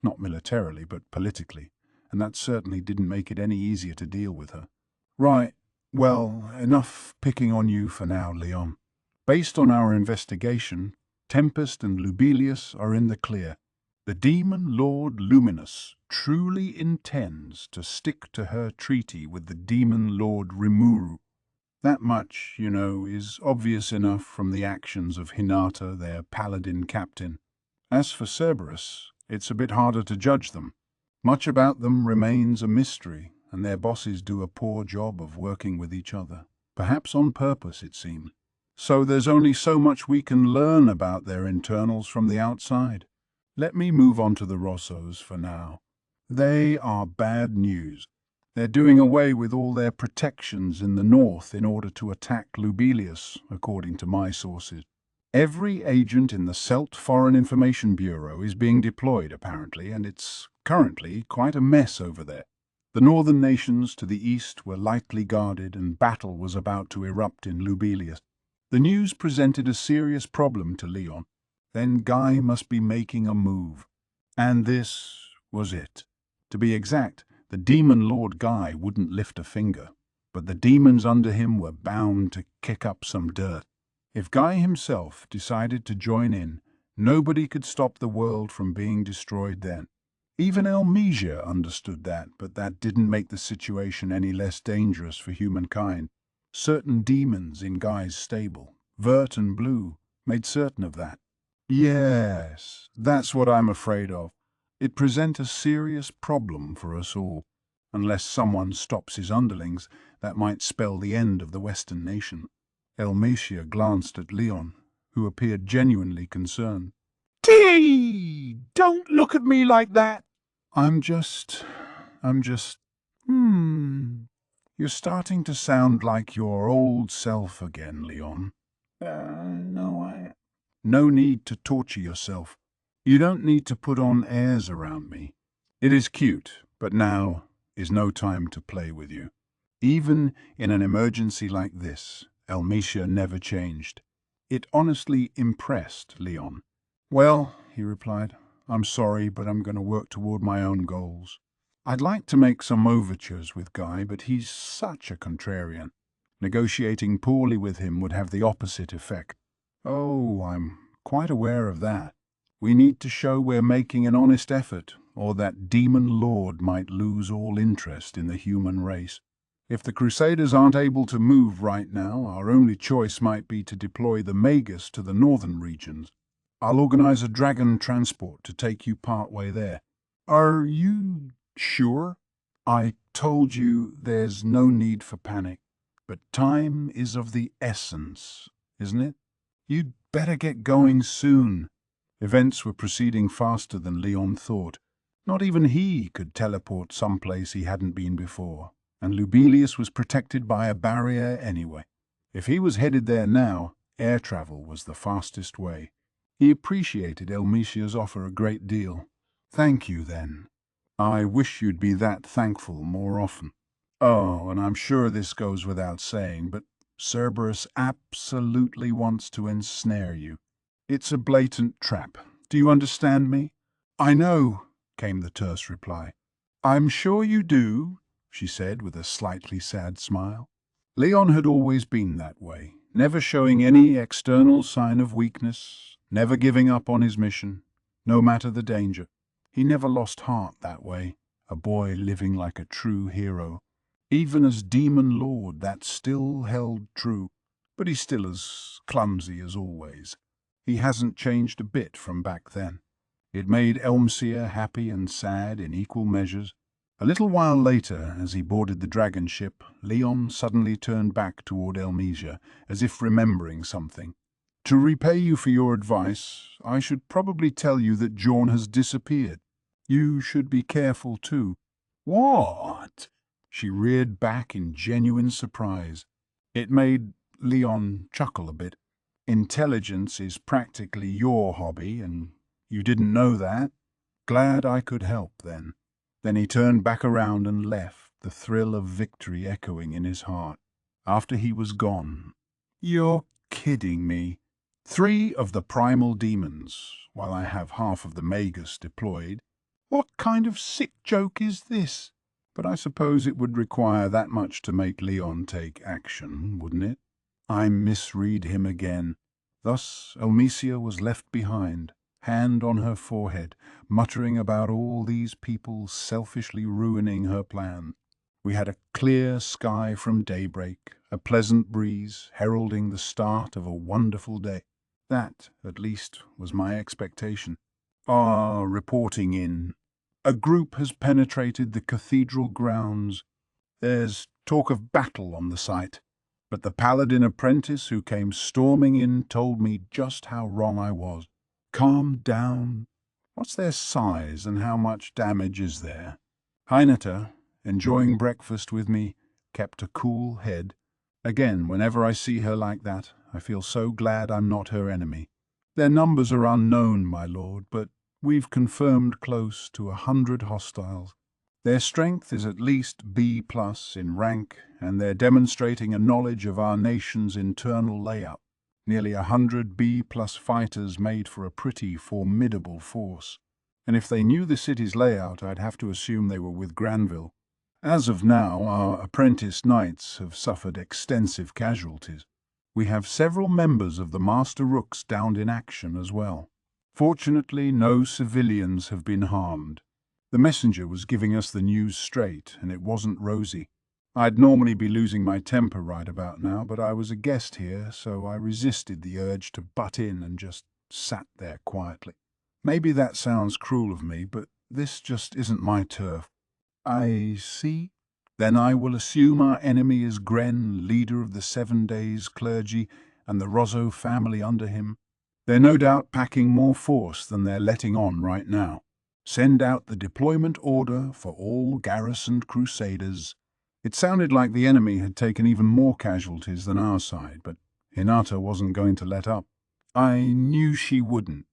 [SPEAKER 1] not militarily, but politically, and that certainly didn't make it any easier to deal with her. Right, well, enough picking on you for now, Leon. Based on our investigation, Tempest and Lubelius are in the clear. The demon Lord Luminous truly intends to stick to her treaty with the demon Lord Rimuru. That much, you know, is obvious enough from the actions of Hinata, their paladin captain. As for Cerberus, it's a bit harder to judge them. Much about them remains a mystery, and their bosses do a poor job of working with each other. Perhaps on purpose, it seems. So there's only so much we can learn about their internals from the outside. Let me move on to the Rossos for now. They are bad news. They're doing away with all their protections in the north in order to attack Lubelius, according to my sources. Every agent in the Celt Foreign Information Bureau is being deployed, apparently, and it's currently quite a mess over there. The northern nations to the east were lightly guarded, and battle was about to erupt in Lubelius. The news presented a serious problem to Leon. Then Guy must be making a move. And this was it. To be exact, the demon Lord Guy wouldn't lift a finger, but the demons under him were bound to kick up some dirt. If Guy himself decided to join in, nobody could stop the world from being destroyed then. Even Elmesia understood that, but that didn't make the situation any less dangerous for humankind. Certain demons in Guy's stable, Vert and Blue, made certain of that. Yes, that's what I'm afraid of. It presents a serious problem for us all. Unless someone stops his underlings, that might spell the end of the Western nation. Elmesia glanced at Leon, who appeared genuinely concerned.
[SPEAKER 3] T! Don't look at me like that.
[SPEAKER 1] I'm just... You're starting to sound like your old self again, Leon. No need to torture yourself. You don't need to put on airs around me. It is cute, but now is no time to play with you. Even in an emergency like this, Elmesia never changed. It honestly impressed Leon. Well, he replied, I'm sorry, but I'm going to work toward my own goals. I'd like to make some overtures with Guy, but he's such a contrarian. Negotiating poorly with him would have the opposite effect. Oh, I'm quite aware of that. We need to show we're making an honest effort, or that demon lord might lose all interest in the human race. If the Crusaders aren't able to move right now, our only choice might be to deploy the Magus to the northern regions. I'll organize a dragon transport to take you partway there. Are you sure? I told you there's no need for panic, but time is of the essence, isn't it? You'd better get going soon. Events were proceeding faster than Leon thought. Not even he could teleport someplace he hadn't been before, and Lubelius was protected by a barrier anyway. If he was headed there now, air travel was the fastest way. He appreciated Elmesia's offer a great deal. Thank you, then. I wish you'd be that thankful more often. Oh, and I'm sure this goes without saying, but Cerberus absolutely wants to ensnare you. It's a blatant trap. Do you understand me? I know, came the terse reply. I'm sure you do, she said with a slightly sad smile. Leon had always been that way, never showing any external sign of weakness, never giving up on his mission, no matter the danger. He never lost heart that way, a boy living like a true hero. Even as Demon Lord, that still held true, but he's still as clumsy as always. He hasn't changed a bit from back then. It made Elmseer happy and sad in equal measures. A little while later, as he boarded the dragon ship, Leon suddenly turned back toward Elmesia, as if remembering something. To repay you for your advice, I should probably tell you that Jorn has disappeared. You should be careful too. What? She reared back in genuine surprise. It made Leon chuckle a bit. Intelligence is practically your hobby, and you didn't know that? Glad I could help then. Then he turned back around and left, the thrill of victory echoing in his heart. After he was gone. You're kidding me. 3 of the primal demons, while I have half of the Magus deployed. What kind of sick joke is this? But I suppose it would require that much to make Leon take action, wouldn't it? I misread him again. Thus Elmesia was left behind, hand on her forehead, muttering about all these people selfishly ruining her plan. We had a clear sky from daybreak, a pleasant breeze heralding the start of a wonderful day. That, at least, was my expectation. Reporting in. A group has penetrated the cathedral grounds. There's talk of battle on the site, but the paladin apprentice who came storming in told me just how wrong I was. Calm down. What's their size and how much damage is there? Heineta, enjoying breakfast with me, kept a cool head. Again, whenever I see her like that, I feel so glad I'm not her enemy. Their numbers are unknown, my lord, but we've confirmed close to 100 hostiles. Their strength is at least B+ in rank, and they're demonstrating a knowledge of our nation's internal layout. Nearly 100 B+ fighters made for a pretty formidable force. And if they knew the city's layout, I'd have to assume they were with Granville. As of now, our apprentice knights have suffered extensive casualties. We have several members of the Master Rooks downed in action as well. Fortunately, no civilians have been harmed. The messenger was giving us the news straight, and it wasn't rosy. I'd normally be losing my temper right about now, but I was a guest here, so I resisted the urge to butt in and just sat there quietly. Maybe that sounds cruel of me, but this just isn't my turf. I see. Then I will assume our enemy is Gren, leader of the 7 Days clergy, and the Rozzo family under him. They're no doubt packing more force than they're letting on right now. Send out the deployment order for all garrisoned crusaders. It sounded like the enemy had taken even more casualties than our side, but Hinata wasn't going to let up. I knew she wouldn't,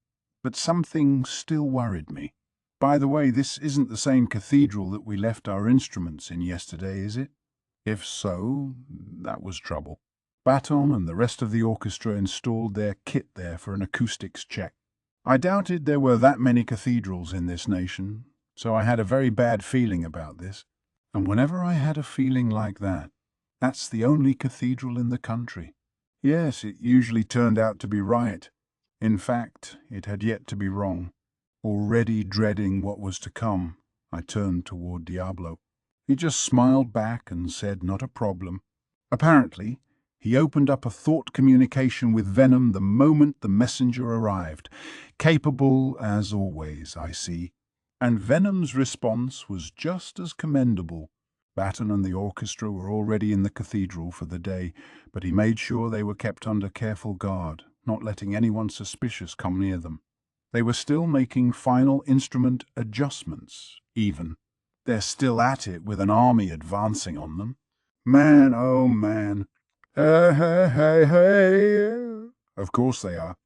[SPEAKER 1] but something still worried me. By the way, this isn't the same cathedral that we left our instruments in yesterday, is it? If so, that was trouble. Baton and the rest of the orchestra installed their kit there for an acoustics check. I doubted there were that many cathedrals in this nation, so I had a very bad feeling about this. And whenever I had a feeling like that, that's the only cathedral in the country. Yes, it usually turned out to be right. In fact, it had yet to be wrong. Already dreading what was to come, I turned toward Diablo. He just smiled back and said not a problem. Apparently, he opened up a thought communication with Venom the moment the messenger arrived. Capable as always, I see. And Venom's response was just as commendable. Baton and the orchestra were already in the cathedral for the day, but he made sure they were kept under careful guard, not letting anyone suspicious come near them. They were still making final instrument adjustments, even. They're still at it with an army advancing on them. Man, oh man. Hey. Of course they are.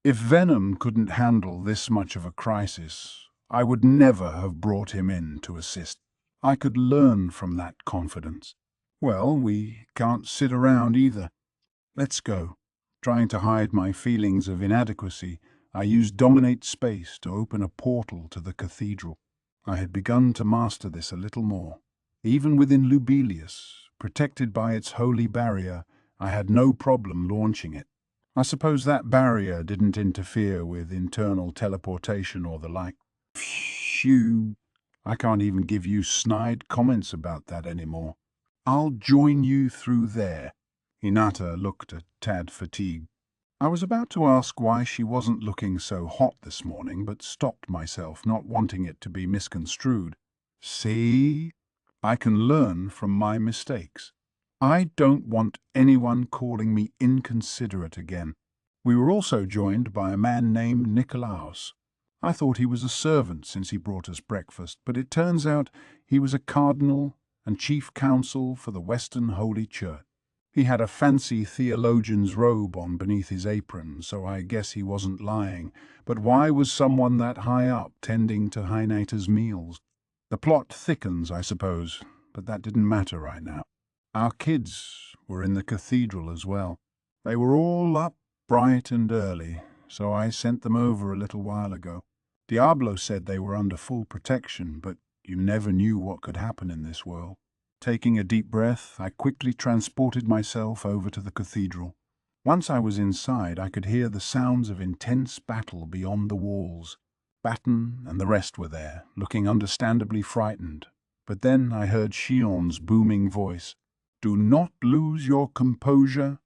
[SPEAKER 1] If Venom couldn't handle this much of a crisis, I would never have brought him in to assist. I could learn from that confidence. Well, we can't sit around either. Let's go. Trying to hide my feelings of inadequacy, I used Dominate Space to open a portal to the cathedral. I had begun to master this a little more. Even within Lubelius, protected by its holy barrier, I had no problem launching it. I suppose that barrier didn't interfere with internal teleportation or the like. Shoo. I can't even give you snide comments about that anymore. I'll join you through there. Hinata looked a tad fatigued. I was about to ask why she wasn't looking so hot this morning, but stopped myself, not wanting it to be misconstrued. See? I can learn from my mistakes. I don't want anyone calling me inconsiderate again. We were also joined by a man named Nikolaos. I thought he was a servant since he brought us breakfast, but it turns out he was a cardinal and chief counsel for the Western Holy Church. He had a fancy theologian's robe on beneath his apron, so I guess he wasn't lying. But why was someone that high up tending to Hinata's meals? The plot thickens, I suppose, but that didn't matter right now. Our kids were in the cathedral as well. They were all up bright and early, so I sent them over a little while ago. Diablo said they were under full protection, but you never knew what could happen in this world. Taking a deep breath, I quickly transported myself over to the cathedral. Once I was inside, I could hear the sounds of intense battle beyond the walls. Batten and the rest were there, looking understandably frightened. But then I heard Shion's booming voice. "Do not lose your composure.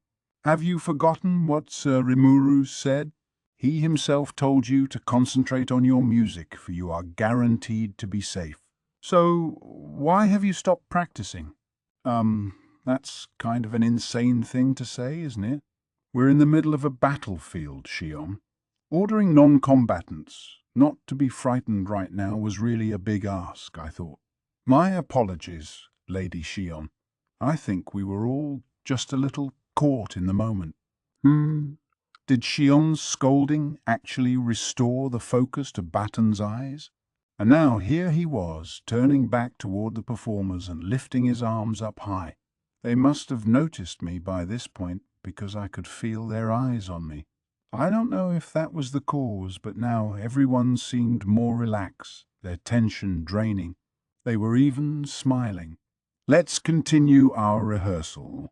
[SPEAKER 1] Have you forgotten what Sir Rimuru said? He himself told you to concentrate on your music, for you are guaranteed to be safe. So, why have you stopped practicing?" That's kind of an insane thing to say, isn't it? We're in the middle of a battlefield, Shion. Ordering non-combatants not to be frightened right now was really a big ask, I thought. My apologies, Lady Shion. I think we were all just a little caught in the moment. Did Shion's scolding actually restore the focus to Batten's eyes? And now here he was, turning back toward the performers and lifting his arms up high. They must have noticed me by this point, because I could feel their eyes on me. I don't know if that was the cause, but now everyone seemed more relaxed, their tension draining. They were even smiling. Let's continue our rehearsal.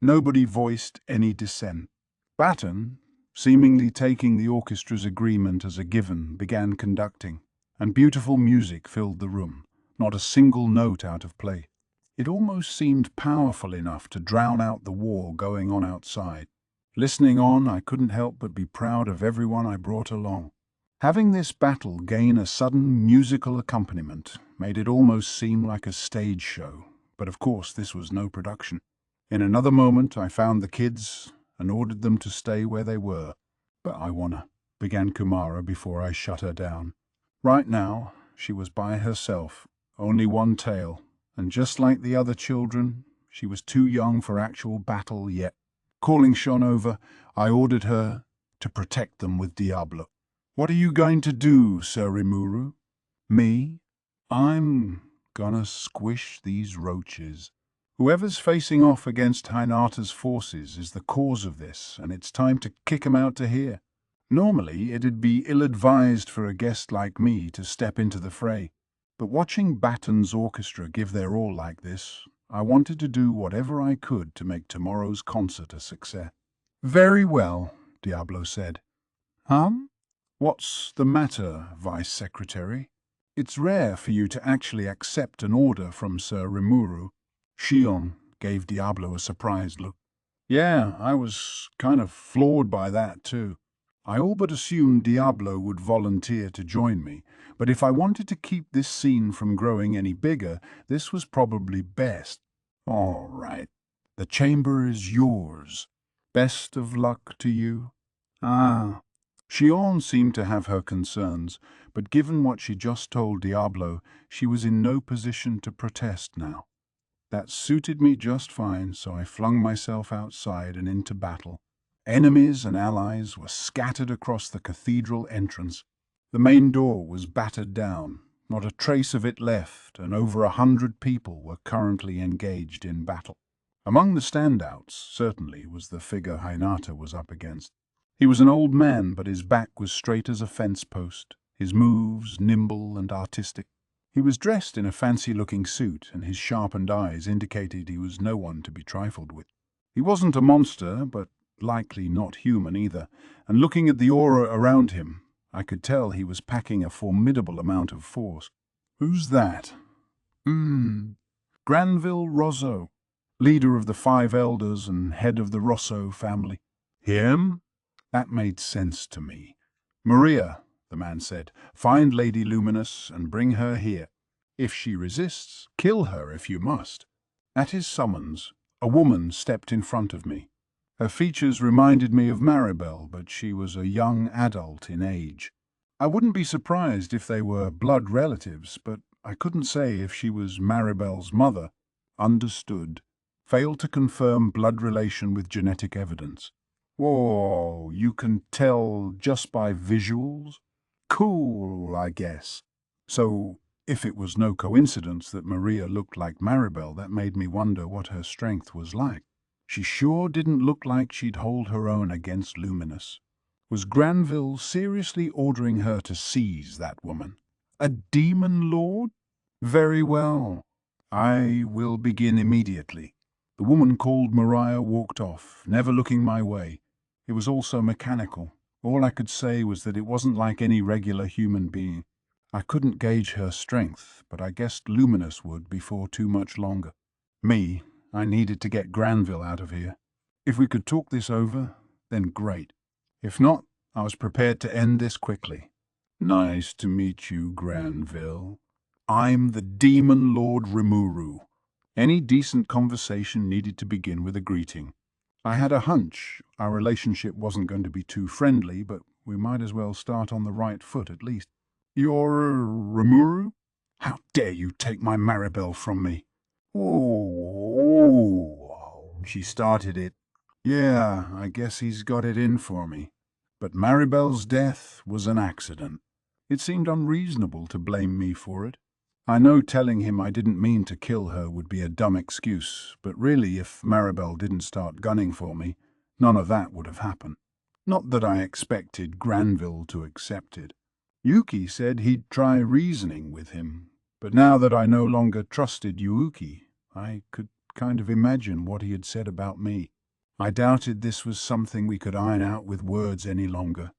[SPEAKER 1] Nobody voiced any dissent. Batten, seemingly taking the orchestra's agreement as a given, began conducting, and beautiful music filled the room, not a single note out of place. It almost seemed powerful enough to drown out the war going on outside. Listening on, I couldn't help but be proud of everyone I brought along. Having this battle gain a sudden musical accompaniment made it almost seem like a stage show, but of course this was no production. In another moment I found the kids and ordered them to stay where they were. "But I wanna," began Kumara before I shut her down. Right now, she was by herself, only one tail, and just like the other children, she was too young for actual battle yet. Calling Shon over, I ordered her to protect them with Diablo. "What are you going to do, Sir Rimuru?" "Me? I'm gonna squish these roaches. Whoever's facing off against Hinata's forces is the cause of this, and it's time to kick 'em out to here. Normally, it'd be ill-advised for a guest like me to step into the fray, but watching Batten's orchestra give their all like this, I wanted to do whatever I could to make tomorrow's concert a success." "Very well," Diablo said. What's the matter, Vice Secretary? It's rare for you to actually accept an order from Sir Rimuru." Shion gave Diablo a surprised look. "Yeah, I was kind of floored by that too. I all but assumed Diablo would volunteer to join me, but if I wanted to keep this scene from growing any bigger, this was probably best. All right, the chamber is yours. Best of luck to you." Shion seemed to have her concerns, but given what she just told Diablo, she was in no position to protest now. That suited me just fine, so I flung myself outside and into battle. Enemies and allies were scattered across the cathedral entrance. The main door was battered down, not a trace of it left, and over 100 people were currently engaged in battle. Among the standouts, certainly, was the figure Hinata was up against. He was an old man, but his back was straight as a fence post, his moves nimble and artistic. He was dressed in a fancy-looking suit, and his sharpened eyes indicated he was no one to be trifled with. He wasn't a monster, but likely not human either, and looking at the aura around him, I could tell he was packing a formidable amount of force. "Who's that?" Granville Rosso, leader of the 5 elders and head of the Rosso family." "Him?" That made sense to me. "Maria," the man said, "find Lady Luminous and bring her here. If she resists, kill her if you must." At his summons, a woman stepped in front of me. Her features reminded me of Maribel, but she was a young adult in age. I wouldn't be surprised if they were blood relatives, but I couldn't say if she was Maribel's mother. Understood. Failed to confirm blood relation with genetic evidence. Whoa, you can tell just by visuals? Cool, I guess. So, if it was no coincidence that Maria looked like Maribel, that made me wonder what her strength was like. She sure didn't look like she'd hold her own against Luminous. Was Granville seriously ordering her to seize that woman? A demon lord? Very well. I will begin immediately. The woman called Maria walked off, never looking my way. It was all so mechanical. All I could say was that it wasn't like any regular human being. I couldn't gauge her strength, but I guessed Luminous would before too much longer. I needed to get Granville out of here. If we could talk this over, then great. If not, I was prepared to end this quickly. "Nice to meet you, Granville. I'm the Demon Lord Rimuru." Any decent conversation needed to begin with a greeting. I had a hunch our relationship wasn't going to be too friendly, but we might as well start on the right foot at least. "You're Rimuru? How dare you take my Maribel from me?" "Oh, she started it." "Yeah, I guess he's got it in for me. But Maribel's death was an accident. It seemed unreasonable to blame me for it. I know telling him I didn't mean to kill her would be a dumb excuse, but really if Maribel didn't start gunning for me, none of that would have happened. Not that I expected Granville to accept it. Yuki said he'd try reasoning with him, but now that I no longer trusted Yuki, I could kind of imagine what he had said about me. I doubted this was something we could iron out with words any longer.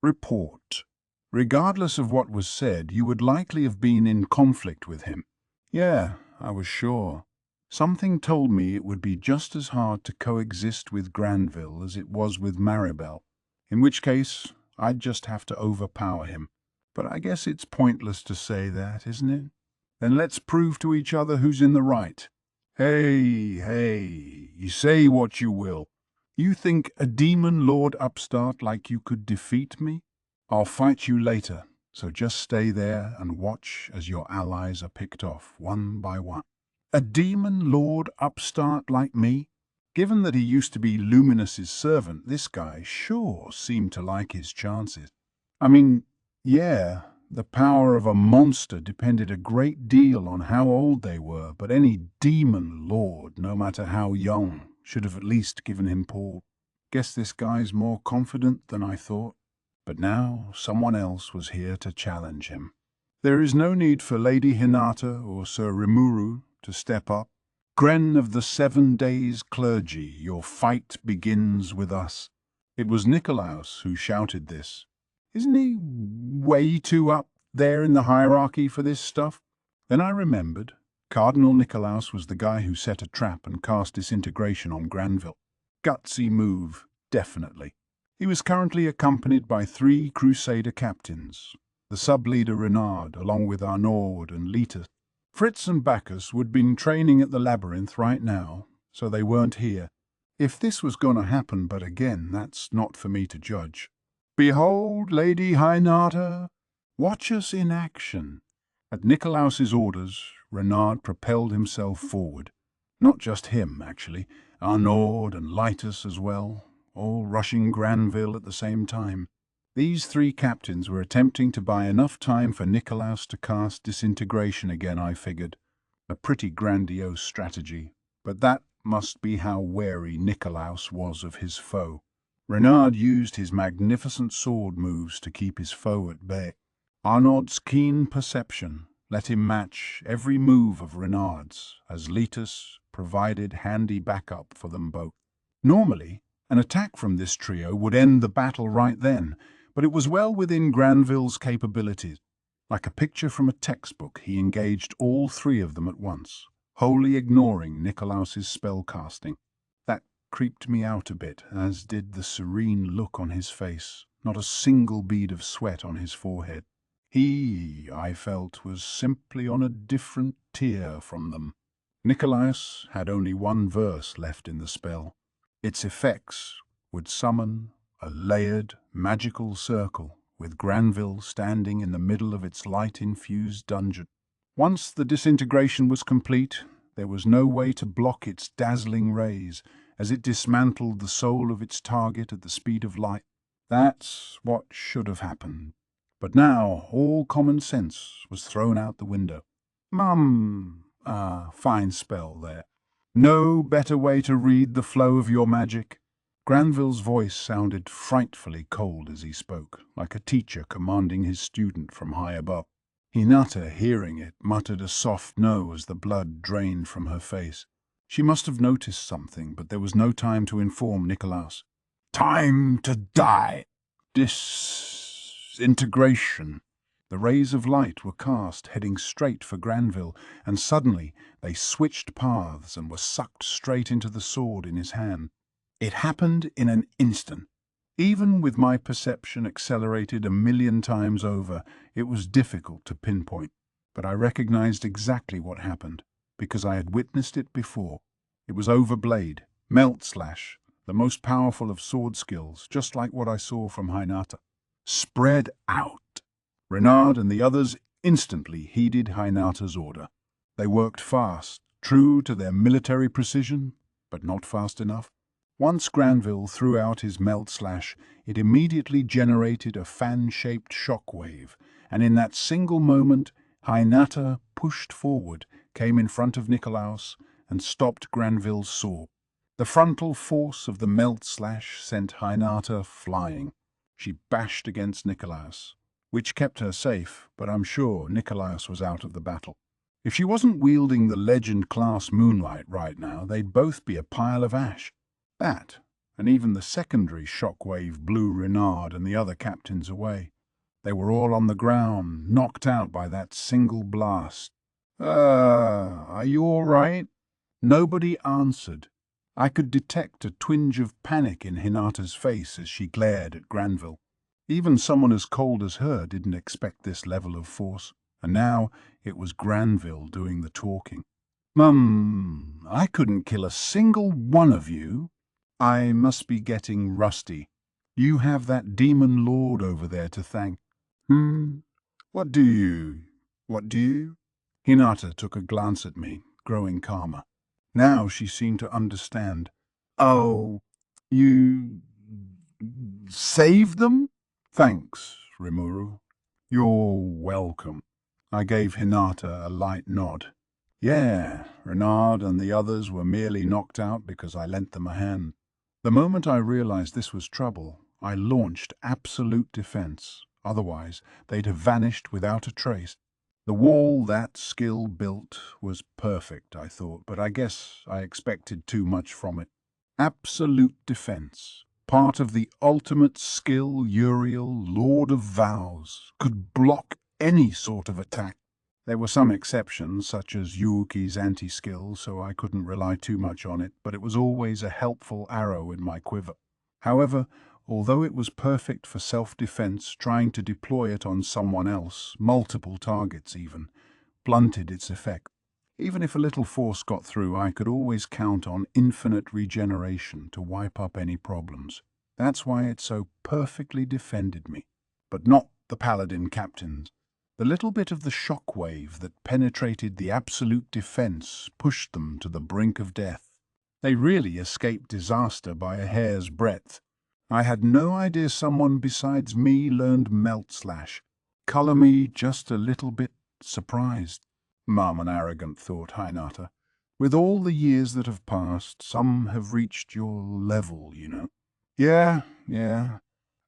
[SPEAKER 1] "Report. Regardless of what was said, you would likely have been in conflict with him." "Yeah, I was sure. Something told me it would be just as hard to coexist with Granville as it was with Maribel, in which case I'd just have to overpower him. But I guess it's pointless to say that, isn't it? Then let's prove to each other who's in the right." Hey, you say what you will. You think a demon lord upstart like you could defeat me? I'll fight you later, so just stay there and watch as your allies are picked off one by one. A demon lord upstart like me? Given that he used to be Luminous's servant, this guy sure seemed to like his chances. I mean, yeah, the power of a monster depended a great deal on how old they were, but any demon lord, no matter how young, should have at least given him pause. Guess this guy's more confident than I thought. But now someone else was here to challenge him. There is no need for Lady Hinata or Sir Rimuru to step up. "Gren of the 7 Days Clergy, your fight begins with us." It was Nikolaus who shouted this. Isn't he way too up there in the hierarchy for this stuff? Then I remembered. Cardinal Nikolaus was the guy who set a trap and cast disintegration on Granville. Gutsy move, definitely. He was currently accompanied by 3 Crusader captains, the sub-leader Renard, along with Arnaud and Lita. Fritz and Bacchus would been training at the labyrinth right now, so they weren't here. If this was going to happen, but again, that's not for me to judge. "Behold, Lady Hinata, watch us in action." At Nikolaus's orders, Renard propelled himself forward. Not just him, actually. Arnaud and Litus as well, all rushing Granville at the same time. These 3 captains were attempting to buy enough time for Nikolaus to cast disintegration again, I figured. A pretty grandiose strategy, but that must be how wary Nikolaus was of his foe. Renard used his magnificent sword moves to keep his foe at bay. Arnaud's keen perception let him match every move of Renard's, as Litus provided handy backup for them both. Normally, an attack from this trio would end the battle right then, But it was well within Granville's capabilities. Like a picture from a textbook, he engaged all three of them at once, wholly ignoring Nicolaus's spell casting. That creeped me out a bit, as did the serene look on his face, not a single bead of sweat on his forehead. He, I felt, was simply on a different tier from them. Nicolaus had only one verse left in the spell. Its effects would summon a layered, magical circle, with Granville standing in the middle of its light-infused dungeon. Once the disintegration was complete, there was no way to block its dazzling rays, as it dismantled the soul of its target at the speed of light. That's what should have happened. But now all common sense was thrown out the window. Fine spell there. No better way to read the flow of your magic. Granville's voice sounded frightfully cold as he spoke, like a teacher commanding his student from high above. Hinata, hearing it, muttered a soft no as the blood drained from her face. She must have noticed something, but there was no time to inform Nicolaus.
[SPEAKER 3] Time to die.
[SPEAKER 1] Disintegration. The rays of light were cast, heading straight for Granville, and suddenly they switched paths and were sucked straight into the sword in his hand. It happened in an instant. Even with my perception accelerated 1,000,000 times over, it was difficult to pinpoint. But I recognized exactly what happened, because I had witnessed it before. It was Overblade, Melt Slash, the most powerful of sword skills, just like what I saw from Hinata. Spread out. Renard and the others instantly heeded Hinata's order. They worked fast, true to their military precision, but not fast enough. Once Granville threw out his Melt Slash, it immediately generated a fan-shaped shockwave, and in that single moment, Hinata pushed forward, came in front of Nicolaus, and stopped Granville's sword. The frontal force of the Melt Slash sent Hinata flying. She bashed against Nicolaus, which kept her safe, but I'm sure Nicolaus was out of the battle. If she wasn't wielding the Legend-class Moonlight right now, they'd both be a pile of ash. That, and even the secondary shockwave, blew Renard and the other captains away. They were all on the ground, knocked out by that single blast. Are you all right?" Nobody answered. I could detect a twinge of panic in Hinata's face as she glared at Granville. Even someone as cold as her didn't expect this level of force, and now it was Granville doing the talking. I couldn't kill a single one of you. I must be getting rusty. You have that demon lord over there to thank." What do you? Hinata took a glance at me, growing calmer. Now she seemed to understand. "Oh, you saved them?" "Thanks, Rimuru." "You're welcome." I gave Hinata a light nod. Yeah, Renard and the others were merely knocked out because I lent them a hand. The moment I realized this was trouble, I launched absolute defense. Otherwise, they'd have vanished without a trace. The wall that skill built was perfect, I thought, but I guess I expected too much from it. Absolute defense, part of the ultimate skill Uriel, Lord of Vows, could block any sort of attack. There were some exceptions, such as Yuuki's anti-skill, so I couldn't rely too much on it, but it was always a helpful arrow in my quiver. However, although it was perfect for self-defense, trying to deploy it on someone else, multiple targets even, blunted its effect. Even if a little force got through, I could always count on infinite regeneration to wipe up any problems. That's why it so perfectly defended me. But not the paladin captains. The little bit of the shockwave that penetrated the absolute defense pushed them to the brink of death. They really escaped disaster by a hair's breadth. I had no idea someone besides me learned Melt Slash. Color me just a little bit surprised. An arrogant thought, Hinata. With all the years that have passed, some have reached your level, you know. Yeah.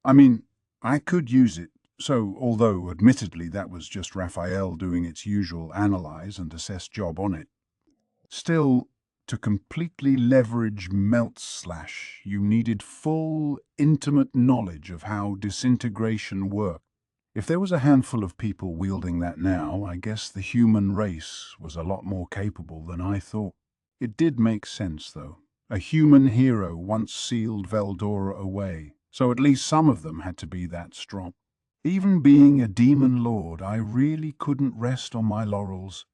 [SPEAKER 1] I mean, I could use it. So, although admittedly that was just Raphael doing its usual analyze and assess job on it, still, To completely leverage Melt Slash, you needed full, intimate knowledge of how disintegration worked. If there was a handful of people wielding that now, I guess the human race was a lot more capable than I thought. It did make sense, though. A human hero once sealed Veldora away, so at least some of them had to be that strong. Even being a demon lord, I really couldn't rest on my laurels.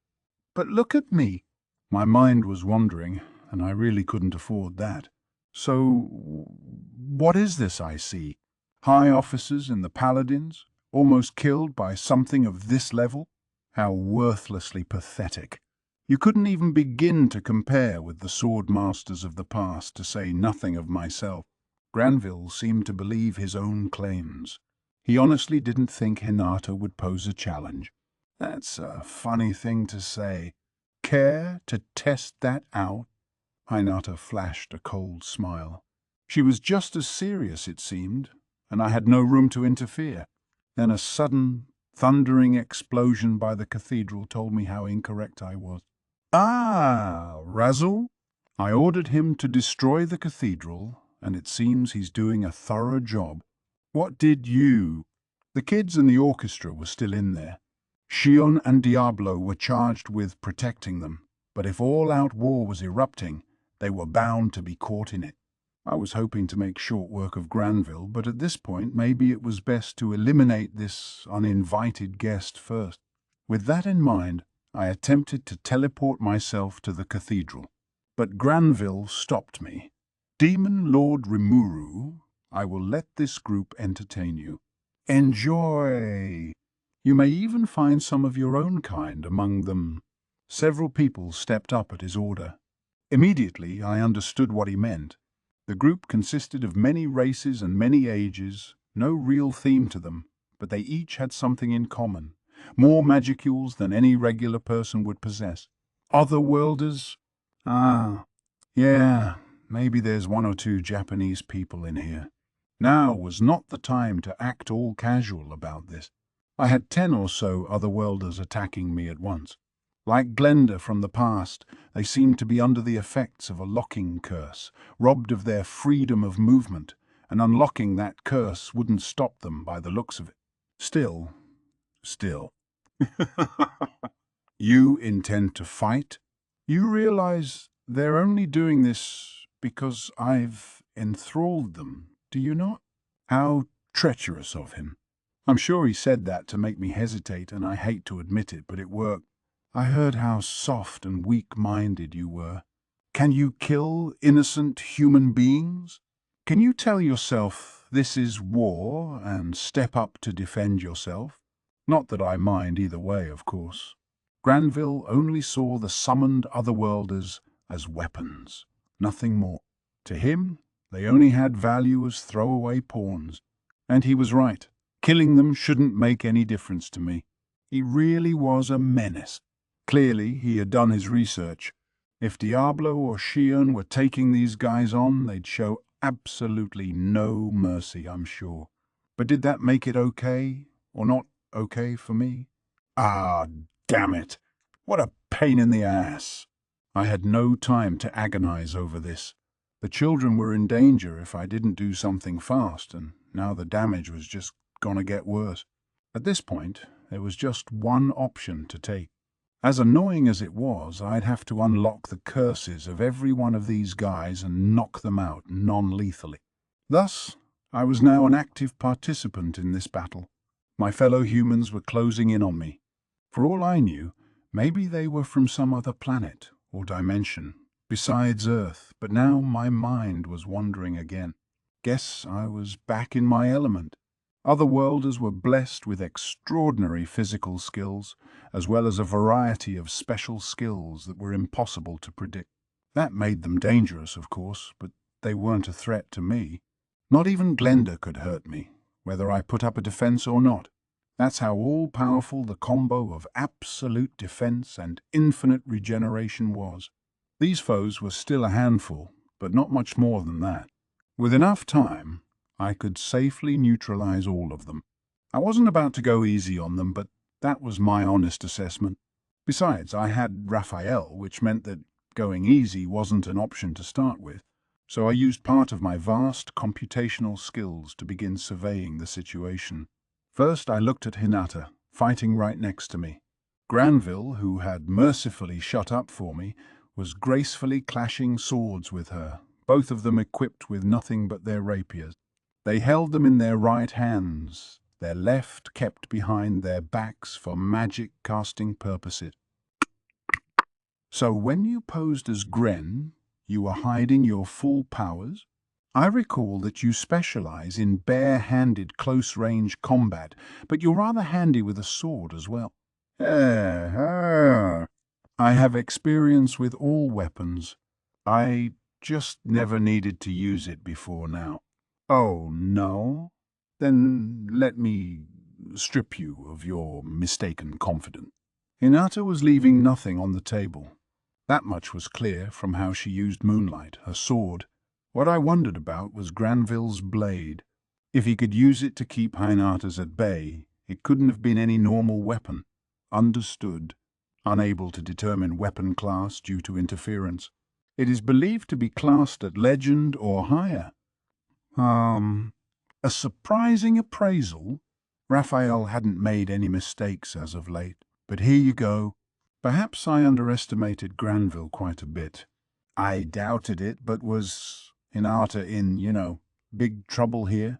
[SPEAKER 1] But look at me. My mind was wandering, and I really couldn't afford that. So, what is this I see? High officers in the Paladins, almost killed by something of this level? How worthlessly pathetic. You couldn't even begin to compare with the sword masters of the past, to say nothing of myself. Granville seemed to believe his own claims. He honestly didn't think Hinata would pose a challenge. That's a funny thing to say. Care to test that out? Hinata flashed a cold smile. She was just as serious, it seemed, and I had no room to interfere. Then a sudden, thundering explosion by the cathedral told me how incorrect I was. Ah, Razzle? I ordered him to destroy the cathedral, and it seems he's doing a thorough job. What did you? The kids and the orchestra were still in there. Shion and Diablo were charged with protecting them, but if all-out war was erupting, they were bound to be caught in it. I was hoping to make short work of Granville, but at this point maybe it was best to eliminate this uninvited guest first. With that in mind, I attempted to teleport myself to the cathedral, but Granville stopped me. Demon Lord Rimuru, I will let this group entertain you. Enjoy! You may even find some of your own kind among them. Several people stepped up at his order. Immediately I understood what he meant. The group consisted of many races and many ages, no real theme to them, but they each had something in common, more magicules than any regular person would possess. Otherworlders? Ah, yeah, maybe there's one or two Japanese people in here. Now was not the time to act all casual about this. I had 10 or so otherworlders attacking me at once. Like Glenda from the past, they seemed to be under the effects of a locking curse, robbed of their freedom of movement, and unlocking that curse wouldn't stop them by the looks of it. Still. You intend to fight? You realize they're only doing this because I've enthralled them, do you not? How treacherous of him. I'm sure he said that to make me hesitate, and I hate to admit it, but it worked. I heard how soft and weak-minded you were. Can you kill innocent human beings? Can you tell yourself this is war and step up to defend yourself? Not that I mind either way, of course. Granville only saw the summoned otherworlders as weapons, nothing more. To him, they only had value as throwaway pawns. And he was right. Killing them shouldn't make any difference to me. He really was a menace. Clearly, he had done his research. If Diablo or Shion were taking these guys on, they'd show absolutely no mercy, I'm sure. But did that make it okay, or not okay for me? Ah, damn it! What a pain in the ass! I had no time to agonize over this. The children were in danger if I didn't do something fast, and now the damage was just gonna get worse. At this point, there was just one option to take. As annoying as it was, I'd have to unlock the curses of every one of these guys and knock them out non-lethally. Thus, I was now an active participant in this battle. My fellow humans were closing in on me. For all I knew, maybe they were from some other planet or dimension, besides Earth, but now my mind was wandering again. Guess I was back in my element. Otherworlders were blessed with extraordinary physical skills, as well as a variety of special skills that were impossible to predict. That made them dangerous, of course, but they weren't a threat to me. Not even Glenda could hurt me, whether I put up a defense or not. That's how all-powerful the combo of absolute defense and infinite regeneration was. These foes were still a handful, but not much more than that. With enough time, I could safely neutralize all of them. I wasn't about to go easy on them, but that was my honest assessment. Besides, I had Raphael, which meant that Going easy wasn't an option to start with, so I used part of my vast computational skills to begin surveying the situation. First, I looked at Hinata, fighting right next to me. Granville, who had mercifully shut up for me, was gracefully clashing swords with her, both of them equipped with nothing but their rapiers. They held them in their right hands, their left kept behind their backs for magic-casting purposes. So when you posed as Gren, you were hiding your full powers? I recall that you specialize in bare-handed close-range combat, but you're rather handy with a sword as well. I have experience with all weapons. I just never needed to use it before now. Oh, no? Then let me strip you of your mistaken confidence. Hinata was leaving nothing on the table. That much was clear from how she used moonlight, her sword. What I wondered about was Granville's blade. If he could use it to keep Hinata's at bay, it couldn't have been any normal weapon. Understood. Unable to determine weapon class due to interference. It is believed to be classed at legend or higher. A surprising appraisal. Raphael hadn't made any mistakes as of late, but here you go. Perhaps I underestimated Granville quite a bit. I doubted it, but was Hinata in, big trouble here?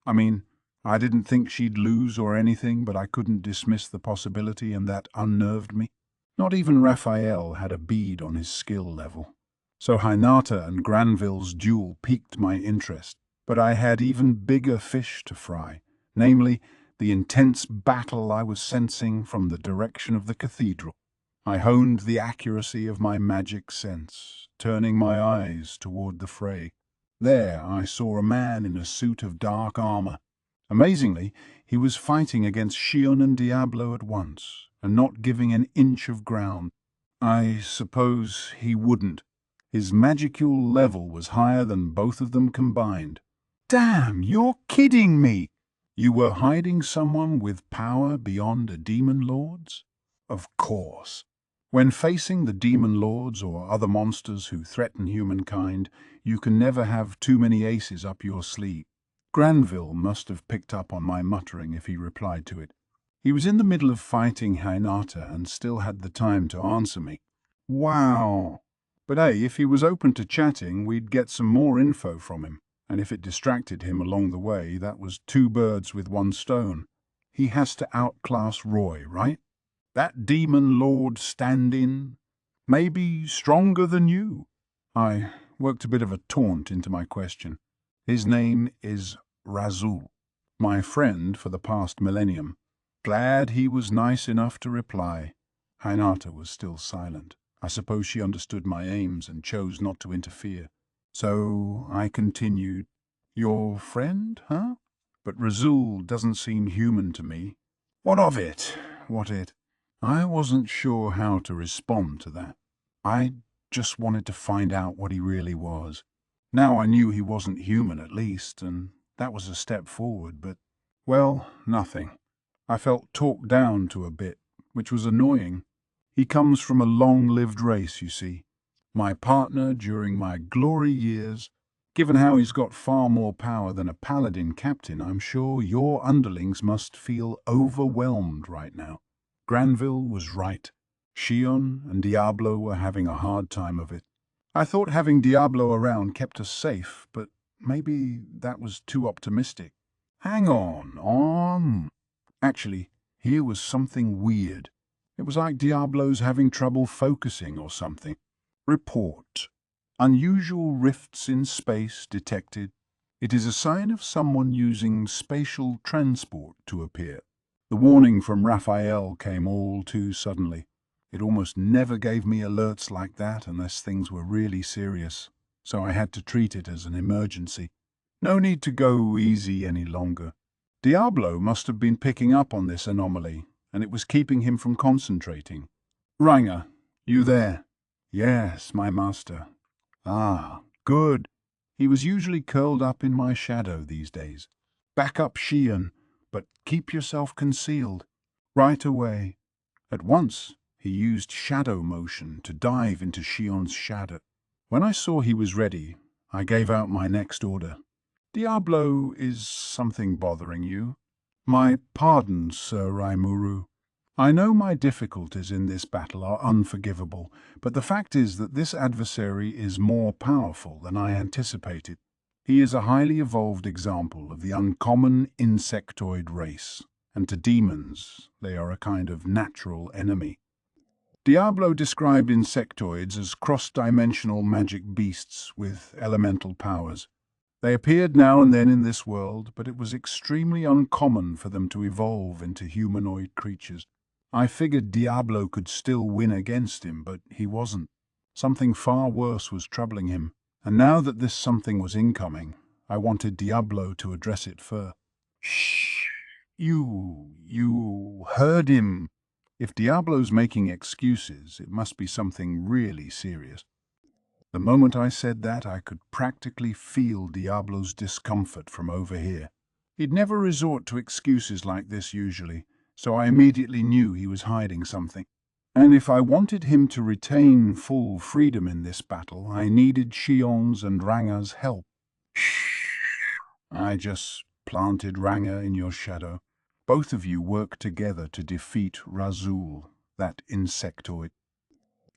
[SPEAKER 1] I mean, I didn't think she'd lose or anything, but I couldn't dismiss the possibility, and that unnerved me. Not even Raphael had a bead on his skill level. So Hinata and Granville's duel piqued my interest, but I had even bigger fish to fry, namely, the intense battle I was sensing from the direction of the cathedral. I honed the accuracy of my magic sense, turning my eyes toward the fray. There I saw a man in a suit of dark armor. Amazingly, he was fighting against Shion and Diablo at once, and not giving an inch of ground. I suppose he wouldn't. His magicule level was higher than both of them combined. Damn, you're kidding me! You were hiding someone with power beyond a demon lord's? Of course. When facing the demon lords or other monsters who threaten humankind, you can never have too many aces up your sleeve. Granville must have picked up on my muttering if he replied to it. He was in the middle of fighting Hinata and still had the time to answer me. Wow! But hey, if he was open to chatting, we'd get some more info from him. And if it distracted him along the way, that was 2 birds with 1 stone. He has to outclass Roy, right? That demon lord stand-in? Maybe stronger than you? I worked a bit of a taunt into my question. His name is Razul, my friend for the past millennium. Glad he was nice enough to reply. Hinata was still silent. I suppose she understood my aims and chose not to interfere. So I continued, Your friend, huh? But Razul doesn't seem human to me. What of it? What it? I wasn't sure how to respond to that. I just wanted to find out what he really was. Now I knew he wasn't human at least, and that was a step forward, but, well, nothing. I felt talked down to a bit, which was annoying. He comes from a long-lived race, you see. My partner during my glory years. Given how he's got far more power than a paladin captain, I'm sure your underlings must feel overwhelmed right now. Granville was right. Shion and Diablo were having a hard time of it. I thought having Diablo around kept us safe, but maybe that was too optimistic. Hang on. Actually, here was something weird. It was like Diablo's having trouble focusing or something. Report. Unusual rifts in space detected. It is a sign of someone using spatial transport to appear. The warning from Raphael came all too suddenly. It almost never gave me alerts like that unless things were really serious, so I had to treat it as an emergency. No need to go easy any longer. Diablo must have been picking up on this anomaly, and it was keeping him from concentrating. Reinger, you there? Yes, my master. Ah, good. He was usually curled up in my shadow these days. Back up, Shion, but keep yourself concealed. Right away. At once, He used shadow motion to dive into Shion's shadow. When I saw he was ready, I gave out my next order. Diablo, is something bothering you? My pardon, Sir Raimuru. I know my difficulties in this battle are unforgivable, but the fact is that this adversary is more powerful than I anticipated. He is a highly evolved example of the uncommon insectoid race, and to demons they are a kind of natural enemy. Diablo described insectoids as cross-dimensional magic beasts with elemental powers. They appeared now and then in this world, but it was extremely uncommon for them to evolve into humanoid creatures. I figured Diablo could still win against him, but he wasn't. Something far worse was troubling him, and now that this something was incoming, I wanted Diablo to address it first. Shh! You heard him. If Diablo's making excuses, it must be something really serious. The moment I said that, I could practically feel Diablo's discomfort from over here. He'd never resort to excuses like this usually, so I immediately knew he was hiding something. And if I wanted him to retain full freedom in this battle, I needed Shion's and Ranga's help. Shh! I just planted Ranga in your shadow. Both of you work together to defeat Razul, that insectoid.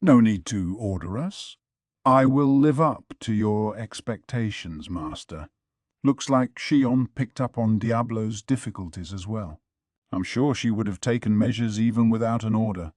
[SPEAKER 1] No need to order us. I will live up to your expectations, Master. Looks like Shion picked up on Diablo's difficulties as well. I'm sure she would have taken measures even without an order.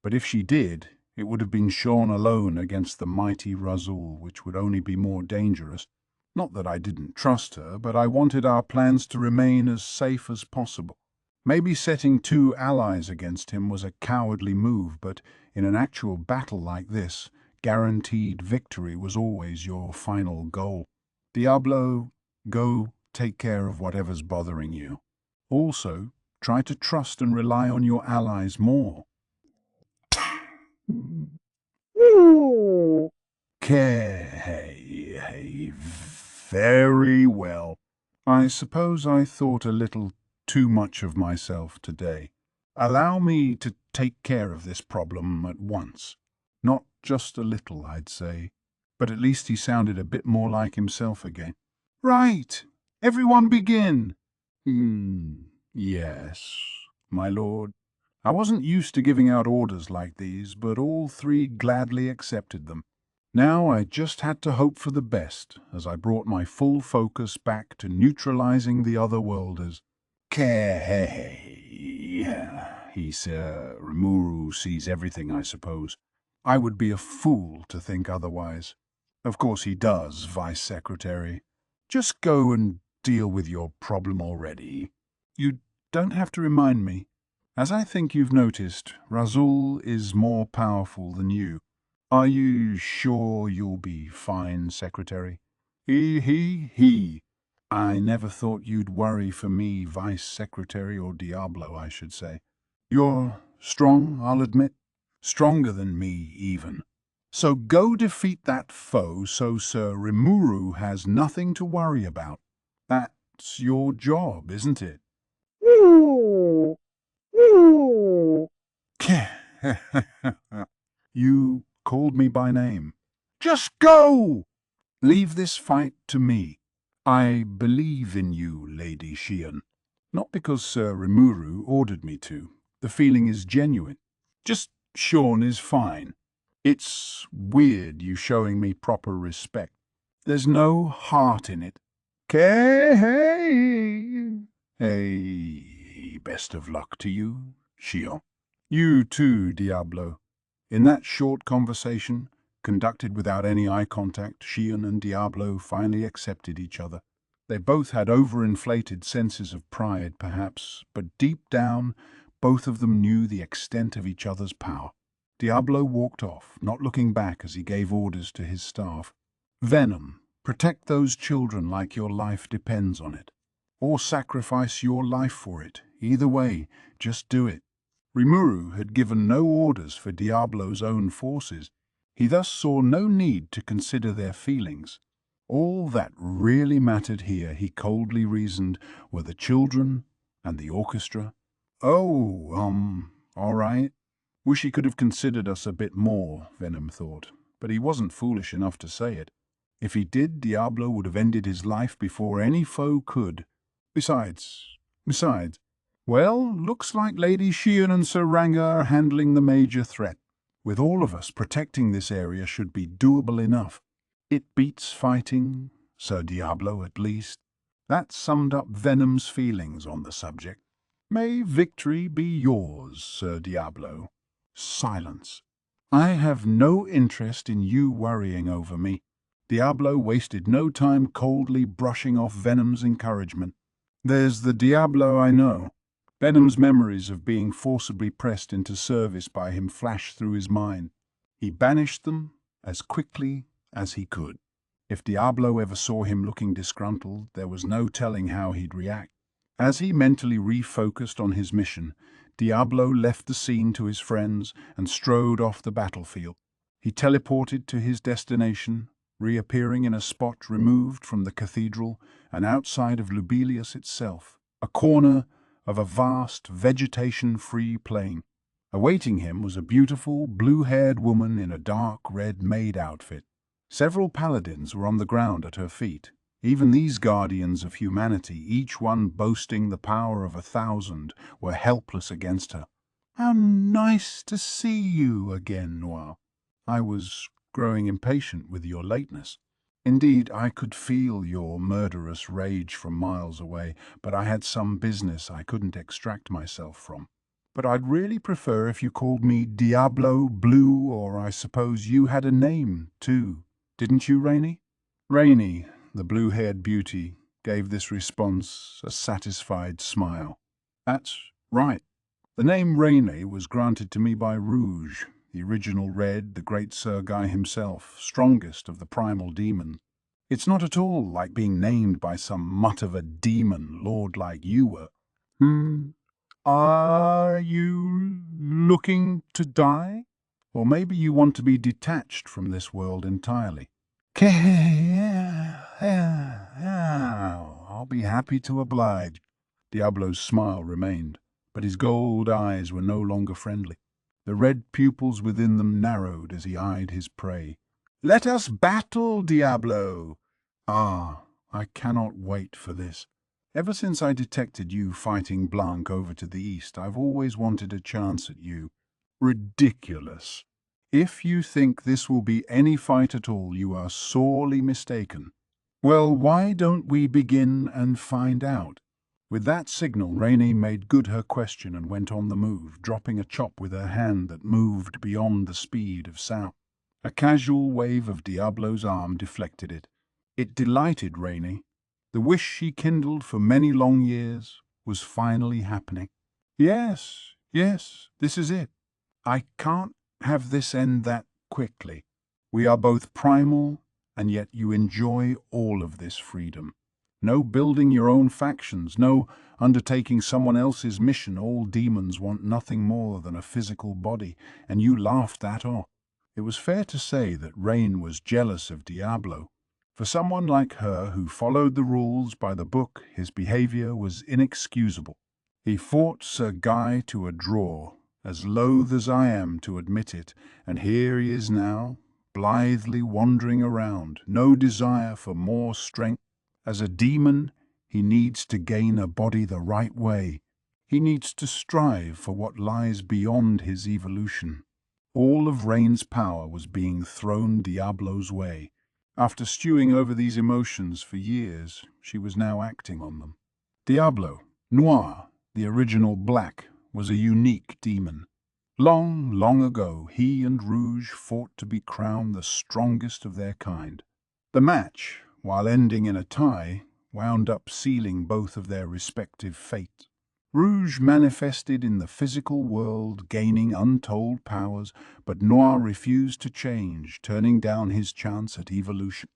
[SPEAKER 1] But if she did, it would have been Shion alone against the mighty Razul, which would only be more dangerous. Not that I didn't trust her, but I wanted our plans to remain as safe as possible. Maybe setting 2 allies against him was a cowardly move, but in an actual battle like this, guaranteed victory was always your final goal. Diablo, go take care of whatever's bothering you. Also, try to trust and rely on your allies more. Okay, very well. I suppose I thought a little too much of myself today. Allow me to take care of this problem at once. Not just a little, I'd say, but at least he sounded a bit more like himself again. Right, everyone begin. Yes, my lord. I wasn't used to giving out orders like these, but all 3 gladly accepted them. Now I just had to hope for the best, as I brought my full focus back to neutralizing the otherworlders. He said, Rimuru sees everything, I suppose. I would be a fool to think otherwise. Of course he does, Vice Secretary. Just go and deal with your problem already. You don't have to remind me. As I think you've noticed, Razul is more powerful than you. Are you sure you'll be fine, Secretary? He. I never thought you'd worry for me, Vice Secretary, or Diablo, I should say. You're strong, I'll admit. Stronger than me, even. So go defeat that foe so Sir Rimuru has nothing to worry about. That's your job, isn't it? You called me by name. Just go! Leave this fight to me. I believe in you, Lady Shion. Not because Sir Rimuru ordered me to. The feeling is genuine. Just Sean is fine. It's weird you showing me proper respect. There's no heart in it. Hey, best of luck to you, Shion. You too, Diablo. In that short conversation, conducted without any eye contact, Shion and Diablo finally accepted each other. They both had overinflated senses of pride, perhaps, but deep down, both of them knew the extent of each other's power. Diablo walked off, not looking back as he gave orders to his staff. Venom, protect those children like your life depends on it. Or sacrifice your life for it. Either way, just do it. Rimuru had given no orders for Diablo's own forces. He thus saw no need to consider their feelings. All that really mattered here, he coldly reasoned, were the children and the orchestra. Oh, all right. Wish he could have considered us a bit more, Venom thought, but he wasn't foolish enough to say it. If he did, Diablo would have ended his life before any foe could. Besides, well, looks like Lady Xian and Sir Ranga are handling the major threat. With all of us, protecting this area should be doable enough. It beats fighting, Sir Diablo at least. That summed up Venom's feelings on the subject. May victory be yours, Sir Diablo. Silence. I have no interest in you worrying over me. Diablo wasted no time coldly brushing off Venom's encouragement. There's the Diablo I know. Venom's memories of being forcibly pressed into service by him flashed through his mind. He banished them as quickly as he could. If Diablo ever saw him looking disgruntled, there was no telling how he'd react. As he mentally refocused on his mission, Diablo left the scene to his friends and strode off the battlefield. He teleported to his destination, reappearing in a spot removed from the cathedral and outside of Lubelius itself, a corner of a vast vegetation-free plain. Awaiting him was a beautiful, blue-haired woman in a dark red maid outfit. Several paladins were on the ground at her feet, even these guardians of humanity, each one boasting the power of 1,000, were helpless against her. "How nice to see you again, Noir. I was growing impatient with your lateness. Indeed, I could feel your murderous rage from miles away, but I had some business I couldn't extract myself from. But I'd really prefer if you called me Diablo Blue, or I suppose you had a name, too. Didn't you, Rainey?" Rainey, the blue-haired beauty, gave this response a satisfied smile. "That's right. The name Rainey was granted to me by Rouge, the original Red, the great Sergai himself, strongest of the primal demons. It's not at all like being named by some mutt of a demon lord like you were." Are you looking to die? Or maybe you want to be detached from this world entirely. I'll be happy to oblige." Diablo's smile remained, but his gold eyes were no longer friendly. The red pupils within them narrowed as he eyed his prey. "Let us battle, Diablo!" "Ah, I cannot wait for this. Ever since I detected you fighting Blanc over to the east, I've always wanted a chance at you." "Ridiculous. If you think this will be any fight at all, you are sorely mistaken." "Well, why don't we begin and find out?" With that signal, Rainey made good her question and went on the move, dropping a chop with her hand that moved beyond the speed of sound. A casual wave of Diablo's arm deflected it. It delighted Rainey. The wish she kindled for many long years was finally happening. Yes, this is it. I can't have this end that quickly. We are both primal, and yet you enjoy all of this freedom. No building your own factions, no undertaking someone else's mission. All demons want nothing more than a physical body, and you laughed that off. It was fair to say that Rain was jealous of Diablo. For someone like her who followed the rules by the book, his behavior was inexcusable. He fought Sir Guy to a draw, as loath as I am to admit it, and here he is now, blithely wandering around, no desire for more strength. As a demon, he needs to gain a body the right way. He needs to strive for what lies beyond his evolution. All of Rain's power was being thrown Diablo's way. After stewing over these emotions for years, she was now acting on them. Diablo, Noir, the original Black, was a unique demon. Long ago, he and Rouge fought to be crowned the strongest of their kind. The match, while ending in a tie, wound up sealing both of their respective fates. Rouge manifested in the physical world, gaining untold powers, but Noir refused to change, turning down his chance at evolution.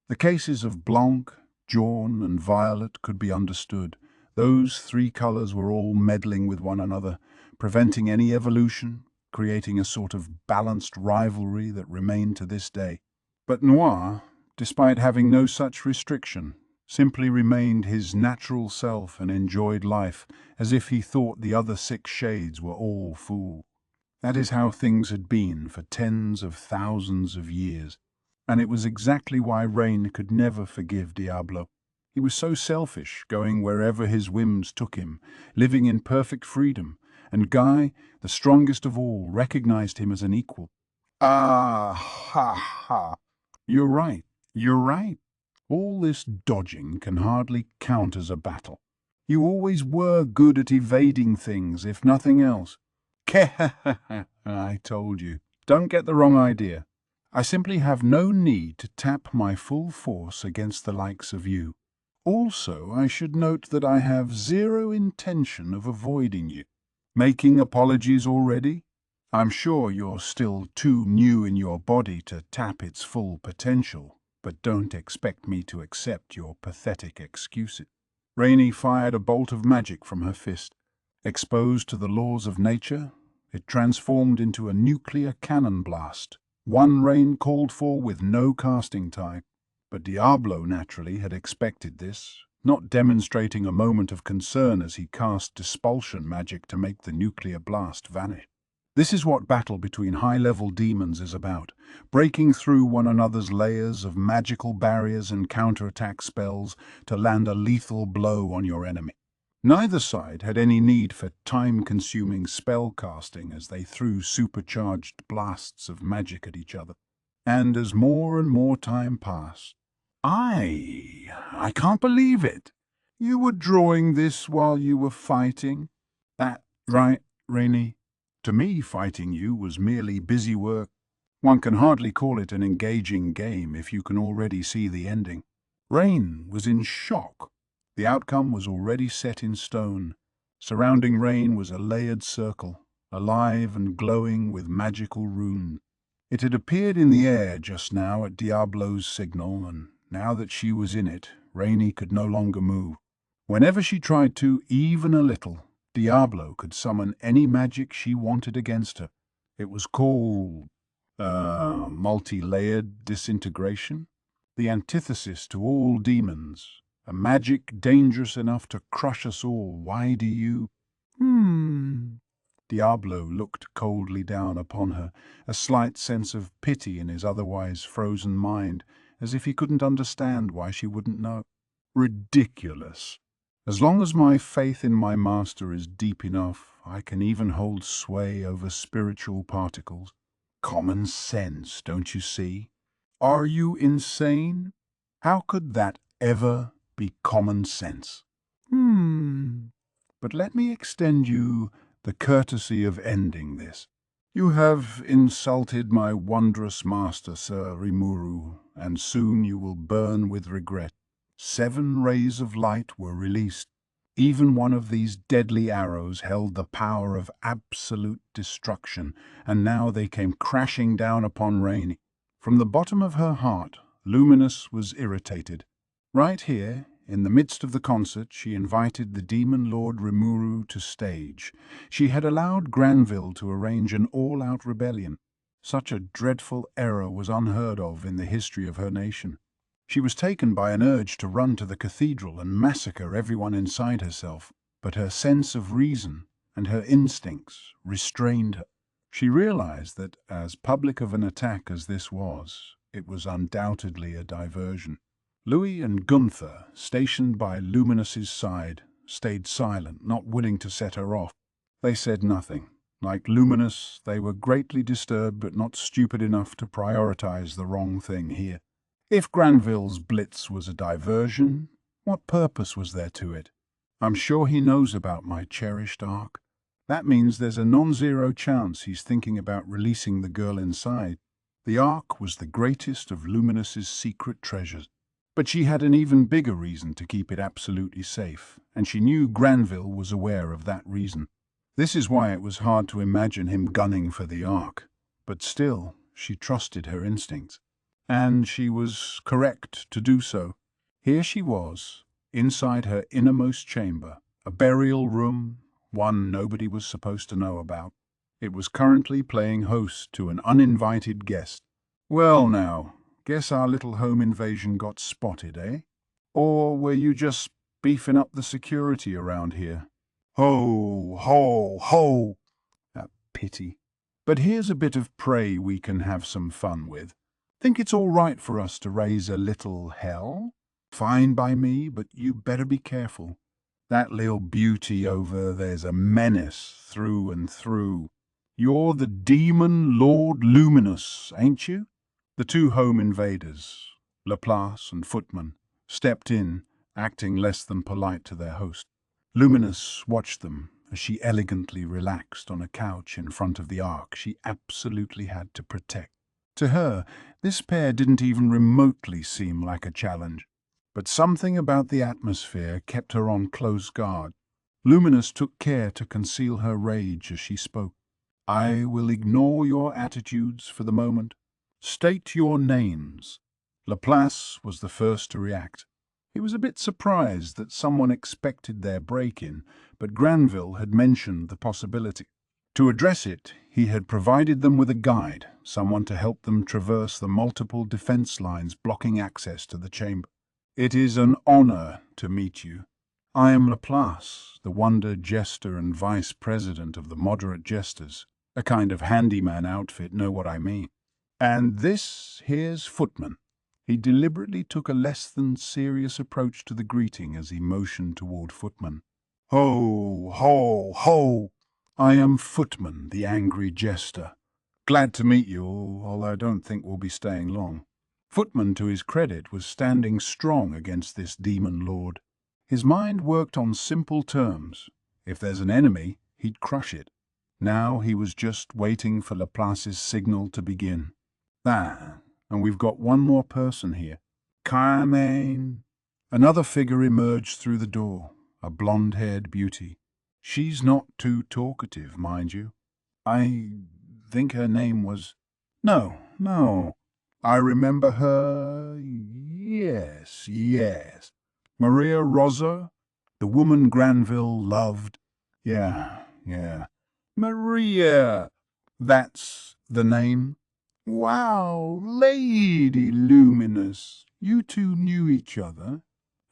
[SPEAKER 1] The cases of Blanc, Jaune, and Violet could be understood. Those three colors were all meddling with one another, preventing any evolution, creating a sort of balanced rivalry that remained to this day. But Noir, despite having no such restriction, simply remained his natural self and enjoyed life as if he thought the other 6 shades were all fools. That is how things had been for tens of thousands of years, and it was exactly why Rain could never forgive Diablo. He was so selfish, going wherever his whims took him, living in perfect freedom, and Guy, the strongest of all, recognized him as an equal. Ah, ha, ha. You're right, you're right. All this dodging can hardly count as a battle. You always were good at evading things, if nothing else. I told you. Don't get the wrong idea. I simply have no need to tap my full force against the likes of you. Also, I should note that I have zero intention of avoiding you. Making apologies already? I'm sure you're still too new in your body to tap its full potential, but don't expect me to accept your pathetic excuses. Rainey fired a bolt of magic from her fist. Exposed to the laws of nature, it transformed into a nuclear cannon blast, one Rain called for with no casting time. But Diablo, naturally, had expected this, not demonstrating a moment of concern as he cast dispulsion magic to make the nuclear blast vanish. This is what battle between high-level demons is about, breaking through one another's layers of magical barriers and counterattack spells to land a lethal blow on your enemy. Neither side had any need for time-consuming spell casting as they threw supercharged blasts of magic at each other. And as more and more time passed, I can't believe it. You were drawing this while you were fighting? That right, Rainey? To me, fighting you was merely busy work. One can hardly call it an engaging game if you can already see the ending. Rain was in shock. The outcome was already set in stone. Surrounding Rain was a layered circle, alive and glowing with magical runes. It had appeared in the air just now at Diablo's signal, and now that she was in it, Rainey could no longer move. Whenever she tried to, even a little, Diablo could summon any magic she wanted against her. It was called, multi-layered disintegration, the antithesis to all demons, a magic dangerous enough to crush us all. Why do you... Diablo looked coldly down upon her, a slight sense of pity in his otherwise frozen mind, as if he couldn't understand why she wouldn't know. Ridiculous. As long as my faith in my master is deep enough, I can even hold sway over spiritual particles. Common sense, don't you see? Are you insane? How could that ever be common sense? But let me extend you the courtesy of ending this. You have insulted my wondrous master, Sir Rimuru, and soon you will burn with regret. 7 rays of light were released. Even one of these deadly arrows held the power of absolute destruction, and now they came crashing down upon Rainey. From the bottom of her heart, Luminous was irritated. Right here, in the midst of the concert, she invited the demon lord Rimuru to stage. She had allowed Granville to arrange an all-out rebellion. Such a dreadful error was unheard of in the history of her nation. She was taken by an urge to run to the cathedral and massacre everyone inside herself, but her sense of reason and her instincts restrained her. She realized that, as public of an attack as this was, it was undoubtedly a diversion. Louis and Gunther, stationed by Luminous's side, stayed silent, not willing to set her off. They said nothing. Like Luminous, they were greatly disturbed but not stupid enough to prioritize the wrong thing here. If Granville's blitz was a diversion, what purpose was there to it? I'm sure he knows about my cherished ark. That means there's a non-zero chance he's thinking about releasing the girl inside. The ark was the greatest of Luminous's secret treasures. But she had an even bigger reason to keep it absolutely safe, and she knew Granville was aware of that reason. This is why it was hard to imagine him gunning for the ark. But still, she trusted her instincts. And she was correct to do so. Here she was, inside her innermost chamber, a burial room, one nobody was supposed to know about. It was currently playing host to an uninvited guest. Well now, guess our little home invasion got spotted, eh? Or were you just beefing up the security around here? Ho, ho, ho! A pity. But here's a bit of prey we can have some fun with. Think it's all right for us to raise a little hell? Fine by me, but you better be careful. That little beauty over there's a menace through and through. You're the demon Lord Luminous, ain't you? The two home invaders, Laplace and Footman, stepped in, acting less than polite to their host. Luminous watched them as she elegantly relaxed on a couch in front of the ark she absolutely had to protect. To her, this pair didn't even remotely seem like a challenge, but something about the atmosphere kept her on close guard. Luminous took care to conceal her rage as she spoke. I will ignore your attitudes for the moment. State your names. Laplace was the first to react. He was a bit surprised that someone expected their break-in, but Granville had mentioned the possibility. To address it, he had provided them with a guide, someone to help them traverse the multiple defense lines blocking access to the chamber. It is an honor to meet you. I am Laplace, the Wonder Jester and Vice President of the Moderate Jesters, a kind of handyman outfit, know what I mean. And this here's Footman. He deliberately took a less than serious approach to the greeting as he motioned toward Footman. Ho, ho, ho! I am Footman, the angry jester. Glad to meet you, although I don't think we'll be staying long. Footman, to his credit, was standing strong against this demon lord. His mind worked on simple terms. If there's an enemy, he'd crush it. Now he was just waiting for Laplace's signal to begin. And we've got one more person here. Carmen. Another figure emerged through the door, a blonde-haired beauty. She's not too talkative, mind you. I think her name was... No. I remember her... Yes. Maria Rosa, the woman Granville loved. Yeah. Maria. That's the name. Wow, Lady Luminous. You two knew each other?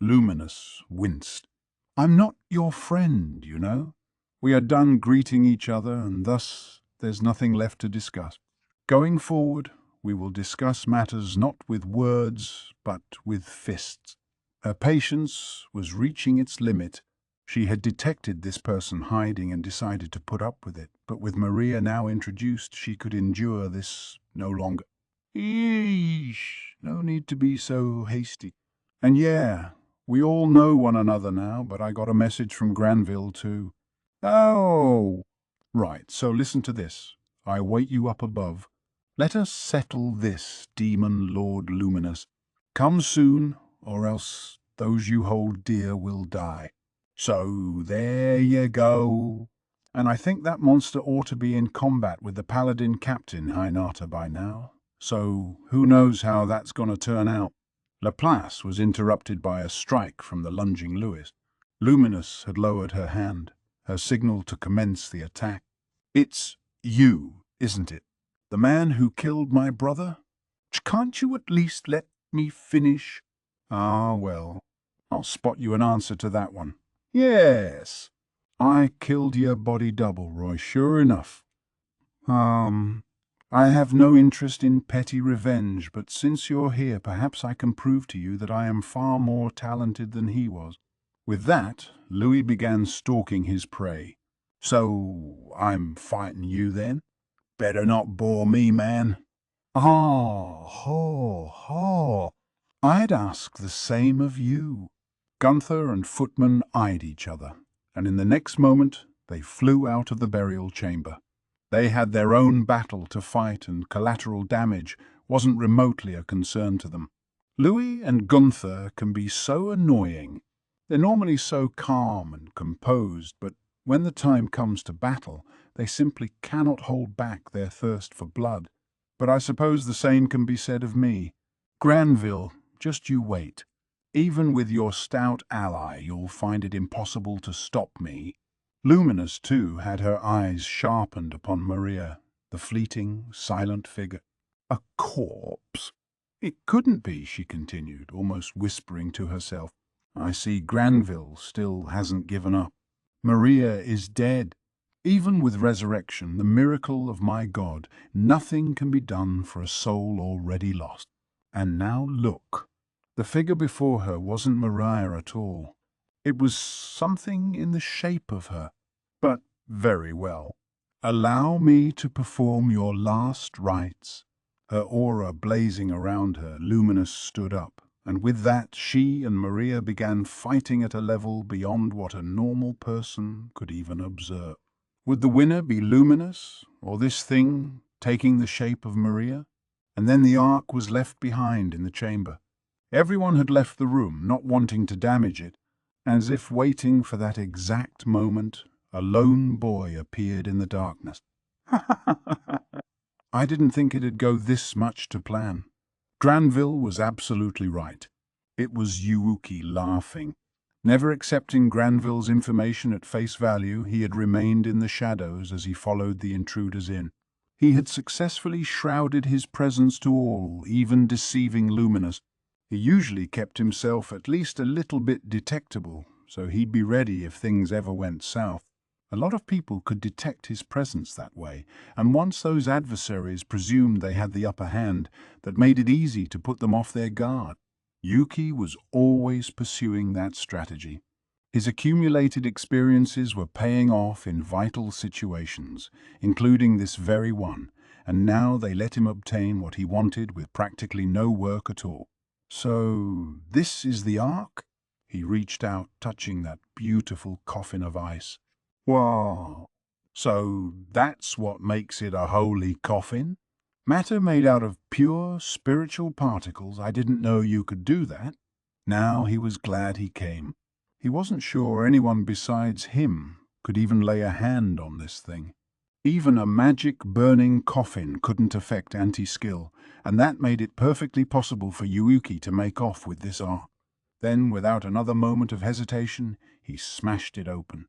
[SPEAKER 1] Luminous winced. I'm not your friend, you know. We are done greeting each other, and thus there's nothing left to discuss. Going forward, we will discuss matters not with words, but with fists. Her patience was reaching its limit. She had detected this person hiding and decided to put up with it, but with Maria now introduced, she could endure this no longer. Eesh, no need to be so hasty. And yeah, we all know one another now, but I got a message from Granville too. Oh, right, so listen to this. I wait you up above. Let us settle this, Demon Lord Luminous. Come soon, or else those you hold dear will die. So there you go. And I think that monster ought to be in combat with the Paladin Captain Hinata by now. So who knows how that's going to turn out. Laplace was interrupted by a strike from the lunging Lewis. Luminous had lowered her hand, her signal to commence the attack. It's you, isn't it? The man who killed my brother? Can't you at least let me finish? Ah, well, I'll spot you an answer to that one. Yes, I killed your body double, Roy, sure enough. I have no interest in petty revenge, but since you're here, perhaps I can prove to you that I am far more talented than he was. With that, Louis began stalking his prey. So, I'm fighting you then? Better not bore me, man. Ho. I'd ask the same of you. Gunther and Footman eyed each other, and in the next moment they flew out of the burial chamber. They had their own battle to fight, and collateral damage wasn't remotely a concern to them. Louis and Gunther can be so annoying. They're normally so calm and composed, but when the time comes to battle, they simply cannot hold back their thirst for blood. But I suppose the same can be said of me. Granville, just you wait. Even with your stout ally, you'll find it impossible to stop me. Luminous, too, had her eyes sharpened upon Maria, the fleeting, silent figure. A corpse? It couldn't be, she continued, almost whispering to herself. I see Granville still hasn't given up. Maria is dead. Even with resurrection, the miracle of my God, nothing can be done for a soul already lost. And now look. The figure before her wasn't Mariah at all. It was something in the shape of her. But very well. Allow me to perform your last rites. Her aura blazing around her, Luminous stood up, and with that she and Maria began fighting at a level beyond what a normal person could even observe. Would the winner be Luminous, or this thing taking the shape of Maria? And then the ark was left behind in the chamber. Everyone had left the room, not wanting to damage it, as if waiting for that exact moment. A lone boy appeared in the darkness. I didn't think it'd go this much to plan. Granville was absolutely right. It was Yuuki laughing. Never accepting Granville's information at face value, he had remained in the shadows as he followed the intruders in. He had successfully shrouded his presence to all, even deceiving Luminous. He usually kept himself at least a little bit detectable, so he'd be ready if things ever went south. A lot of people could detect his presence that way, and once those adversaries presumed they had the upper hand, that made it easy to put them off their guard. Yuki was always pursuing that strategy. His accumulated experiences were paying off in vital situations, including this very one, and now they let him obtain what he wanted with practically no work at all. So, this is the Ark? He reached out, touching that beautiful coffin of ice. Wow. So that's what makes it a holy coffin? Matter made out of pure spiritual particles. I didn't know you could do that. Now he was glad he came. He wasn't sure anyone besides him could even lay a hand on this thing. Even a magic burning coffin couldn't affect anti-skill, and that made it perfectly possible for Yuuki to make off with this ark. Then, without another moment of hesitation, he smashed it open.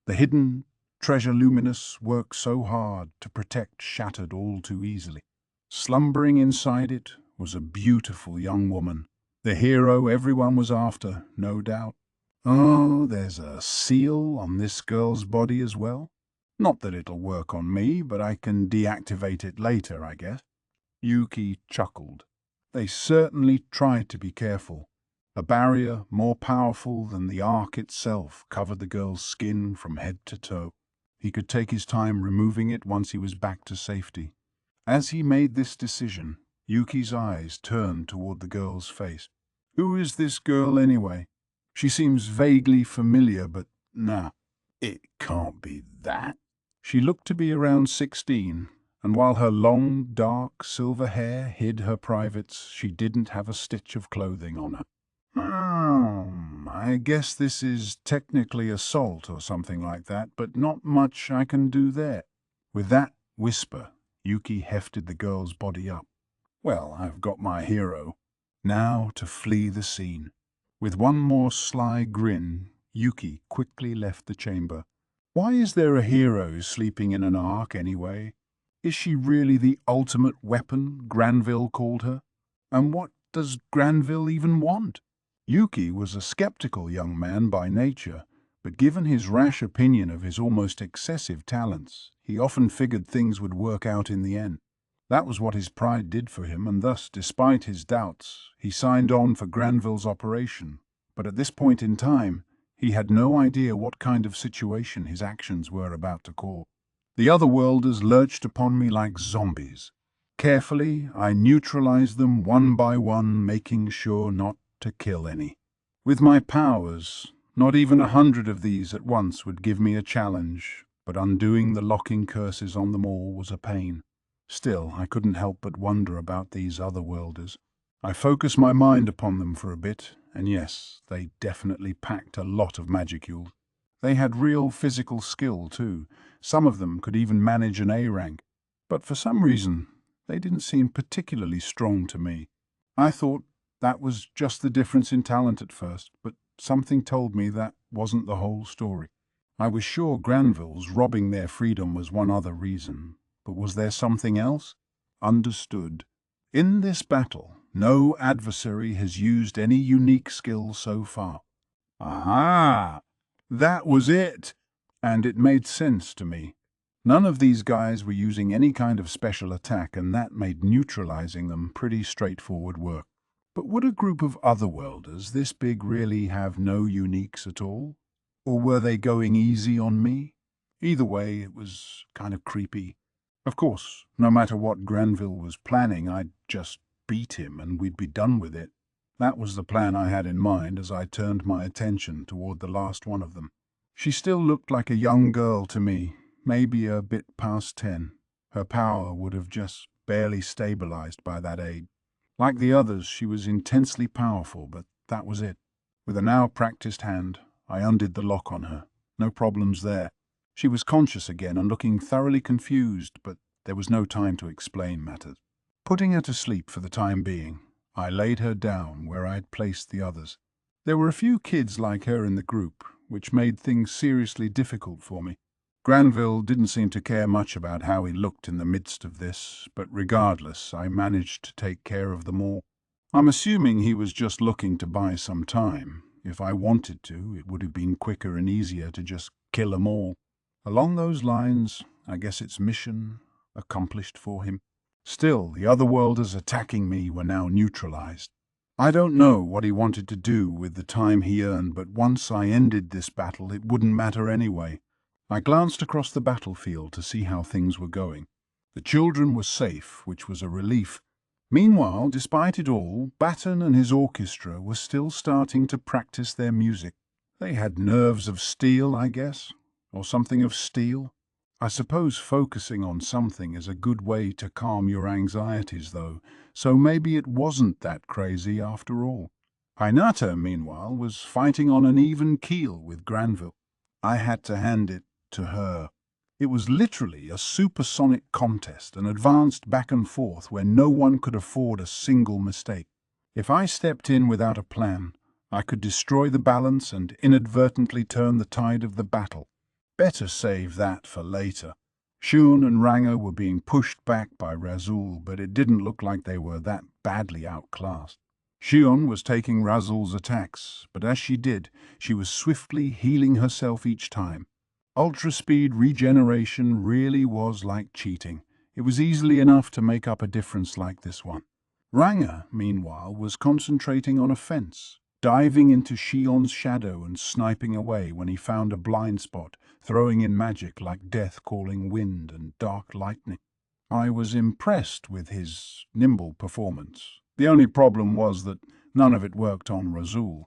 [SPEAKER 1] The hidden treasure Luminous worked so hard to protect shattered all too easily. Slumbering inside it was a beautiful young woman, the hero everyone was after, no doubt. Oh, there's a seal on this girl's body as well. Not that it'll work on me, but I can deactivate it later, I guess. Yuki chuckled. They certainly tried to be careful. A barrier more powerful than the ark itself covered the girl's skin from head to toe. He could take his time removing it once he was back to safety. As he made this decision, Yuki's eyes turned toward the girl's face. Who is this girl anyway? She seems vaguely familiar, but nah, it can't be that. She looked to be around 16, and while her long, dark, silver hair hid her privates, she didn't have a stitch of clothing on her. I guess this is technically assault or something like that, but not much I can do there. With that whisper, Yuki hefted the girl's body up. Well, I've got my hero. Now to flee the scene. With one more sly grin, Yuki quickly left the chamber. Why is there a hero sleeping in an ark anyway? Is she really the ultimate weapon, Granville called her? And what does Granville even want? Yuki was a skeptical young man by nature, but given his rash opinion of his almost excessive talents, he often figured things would work out in the end. That was what his pride did for him, and thus, despite his doubts, he signed on for Granville's operation. But at this point in time, he had no idea what kind of situation his actions were about to cause. The otherworlders lurched upon me like zombies. Carefully, I neutralized them one by one, making sure not to kill any. With my powers, not even 100 of these at once would give me a challenge, but undoing the locking curses on them all was a pain. Still, I couldn't help but wonder about these otherworlders. I focused my mind upon them for a bit, and yes, they definitely packed a lot of magicules. They had real physical skill, too. Some of them could even manage an A rank. But for some reason, they didn't seem particularly strong to me. I thought that was just the difference in talent at first, but something told me that wasn't the whole story. I was sure Granville's robbing their freedom was one other reason, but was there something else? Understood. In this battle, no adversary has used any unique skill so far. Aha! That was it! And it made sense to me. None of these guys were using any kind of special attack, and that made neutralizing them pretty straightforward work. But would a group of otherworlders this big really have no uniques at all? Or were they going easy on me? Either way, it was kind of creepy. Of course, no matter what Granville was planning, I'd just beat him and we'd be done with it. That was the plan I had in mind as I turned my attention toward the last one of them. She still looked like a young girl to me, maybe a bit past 10. Her power would have just barely stabilized by that age. Like the others, she was intensely powerful, but that was it. With a now practiced hand, I undid the lock on her. No problems there. She was conscious again and looking thoroughly confused, but there was no time to explain matters. Putting her to sleep for the time being, I laid her down where I had placed the others. There were a few kids like her in the group, which made things seriously difficult for me. Granville didn't seem to care much about how he looked in the midst of this, but regardless, I managed to take care of them all. I'm assuming he was just looking to buy some time. If I wanted to, it would have been quicker and easier to just kill them all. Along those lines, I guess it's mission accomplished for him. Still, the otherworlders attacking me were now neutralized. I don't know what he wanted to do with the time he earned, but once I ended this battle, it wouldn't matter anyway. I glanced across the battlefield to see how things were going. The children were safe, which was a relief. Meanwhile, despite it all, Batten and his orchestra were still starting to practice their music. They had nerves of steel, I guess, or something of steel. I suppose focusing on something is a good way to calm your anxieties, though, so maybe it wasn't that crazy after all. Hinata, meanwhile, was fighting on an even keel with Granville. I had to hand it to her. It was literally a supersonic contest, an advanced back and forth where no one could afford a single mistake. If I stepped in without a plan, I could destroy the balance and inadvertently turn the tide of the battle. Better save that for later. Shun and Ranga were being pushed back by Razul, but it didn't look like they were that badly outclassed. Shun was taking Razul's attacks, but as she did, she was swiftly healing herself each time. Ultra-speed regeneration really was like cheating. It was easily enough to make up a difference like this one. Ranga, meanwhile, was concentrating on offense, diving into Shion's shadow and sniping away when he found a blind spot, throwing in magic like death-calling wind and dark lightning. I was impressed with his nimble performance. The only problem was that none of it worked on Razul.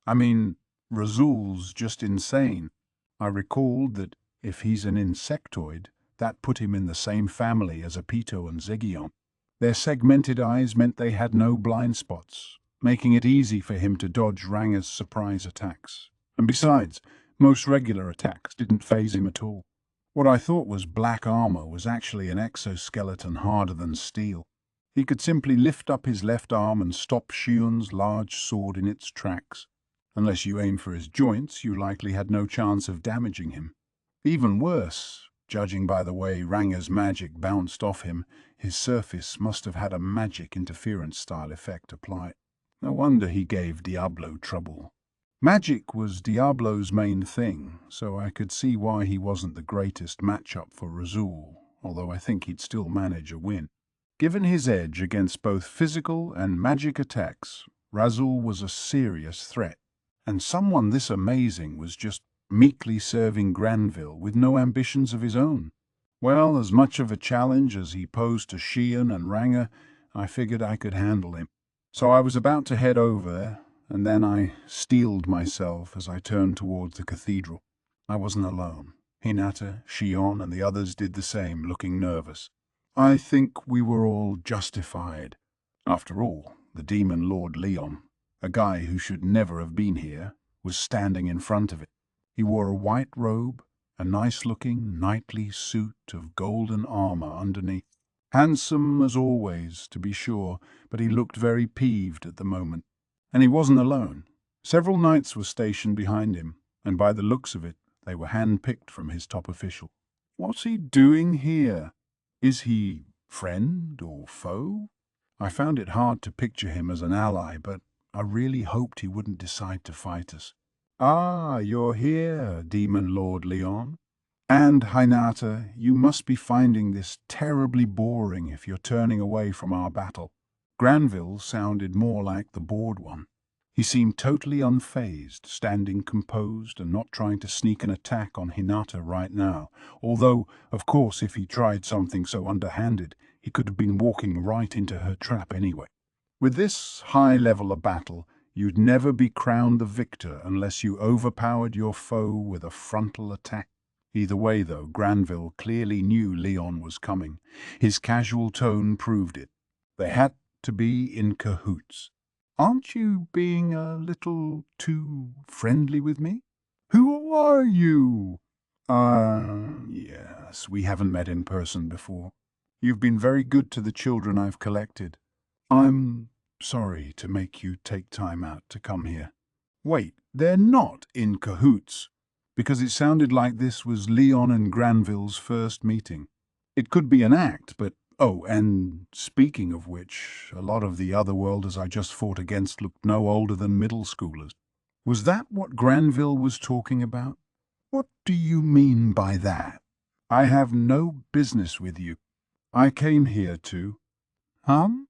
[SPEAKER 1] I mean, Razul's just insane. I recalled that if he's an insectoid, that put him in the same family as Apito and Zegion. Their segmented eyes meant they had no blind spots, making it easy for him to dodge Ranga's surprise attacks. And besides, most regular attacks didn't faze him at all. What I thought was black armor was actually an exoskeleton harder than steel. He could simply lift up his left arm and stop Shion's large sword in its tracks. Unless you aimed for his joints, you likely had no chance of damaging him. Even worse, judging by the way Ranga's magic bounced off him, his surface must have had a magic interference-style effect applied. No wonder he gave Diablo trouble. Magic was Diablo's main thing, so I could see why he wasn't the greatest matchup for Razul, although I think he'd still manage a win. Given his edge against both physical and magic attacks, Razul was a serious threat. And someone this amazing was just meekly serving Granville with no ambitions of his own. Well, as much of a challenge as he posed to Shion and Ranga, I figured I could handle him. So I was about to head over, and then I steeled myself as I turned towards the cathedral. I wasn't alone. Hinata, Shion, and the others did the same, looking nervous. I think we were all justified. After all, the Demon Lord Leon, a guy who should never have been here, was standing in front of it. He wore a white robe, a nice-looking, knightly suit of golden armor underneath. Handsome as always, to be sure, but he looked very peeved at the moment. And he wasn't alone. Several knights were stationed behind him, and by the looks of it, they were hand-picked from his top official. What's he doing here? Is he friend or foe? I found it hard to picture him as an ally, but I really hoped he wouldn't decide to fight us. Ah, you're here, Demon Lord Leon. And, Hinata, you must be finding this terribly boring if you're turning away from our battle. Granville sounded more like the bored one. He seemed totally unfazed, standing composed and not trying to sneak an attack on Hinata right now, although, of course, if he tried something so underhanded, he could have been walking right into her trap anyway. With this high level of battle, you'd never be crowned the victor unless you overpowered your foe with a frontal attack. Either way, though, Granville clearly knew Leon was coming. His casual tone proved it. They had to be in cahoots. Aren't you being a little too friendly with me? Who are you? Yes, we haven't met in person before. You've been very good to the children I've collected. I'm sorry to make you take time out to come here. Wait, they're not in cahoots, because it sounded like this was Leon and Granville's first meeting. It could be an act, but oh, and speaking of which, a lot of the otherworlders I just fought against looked no older than middle schoolers. Was that what Granville was talking about? What do you mean by that? I have no business with you. I came here to... I'm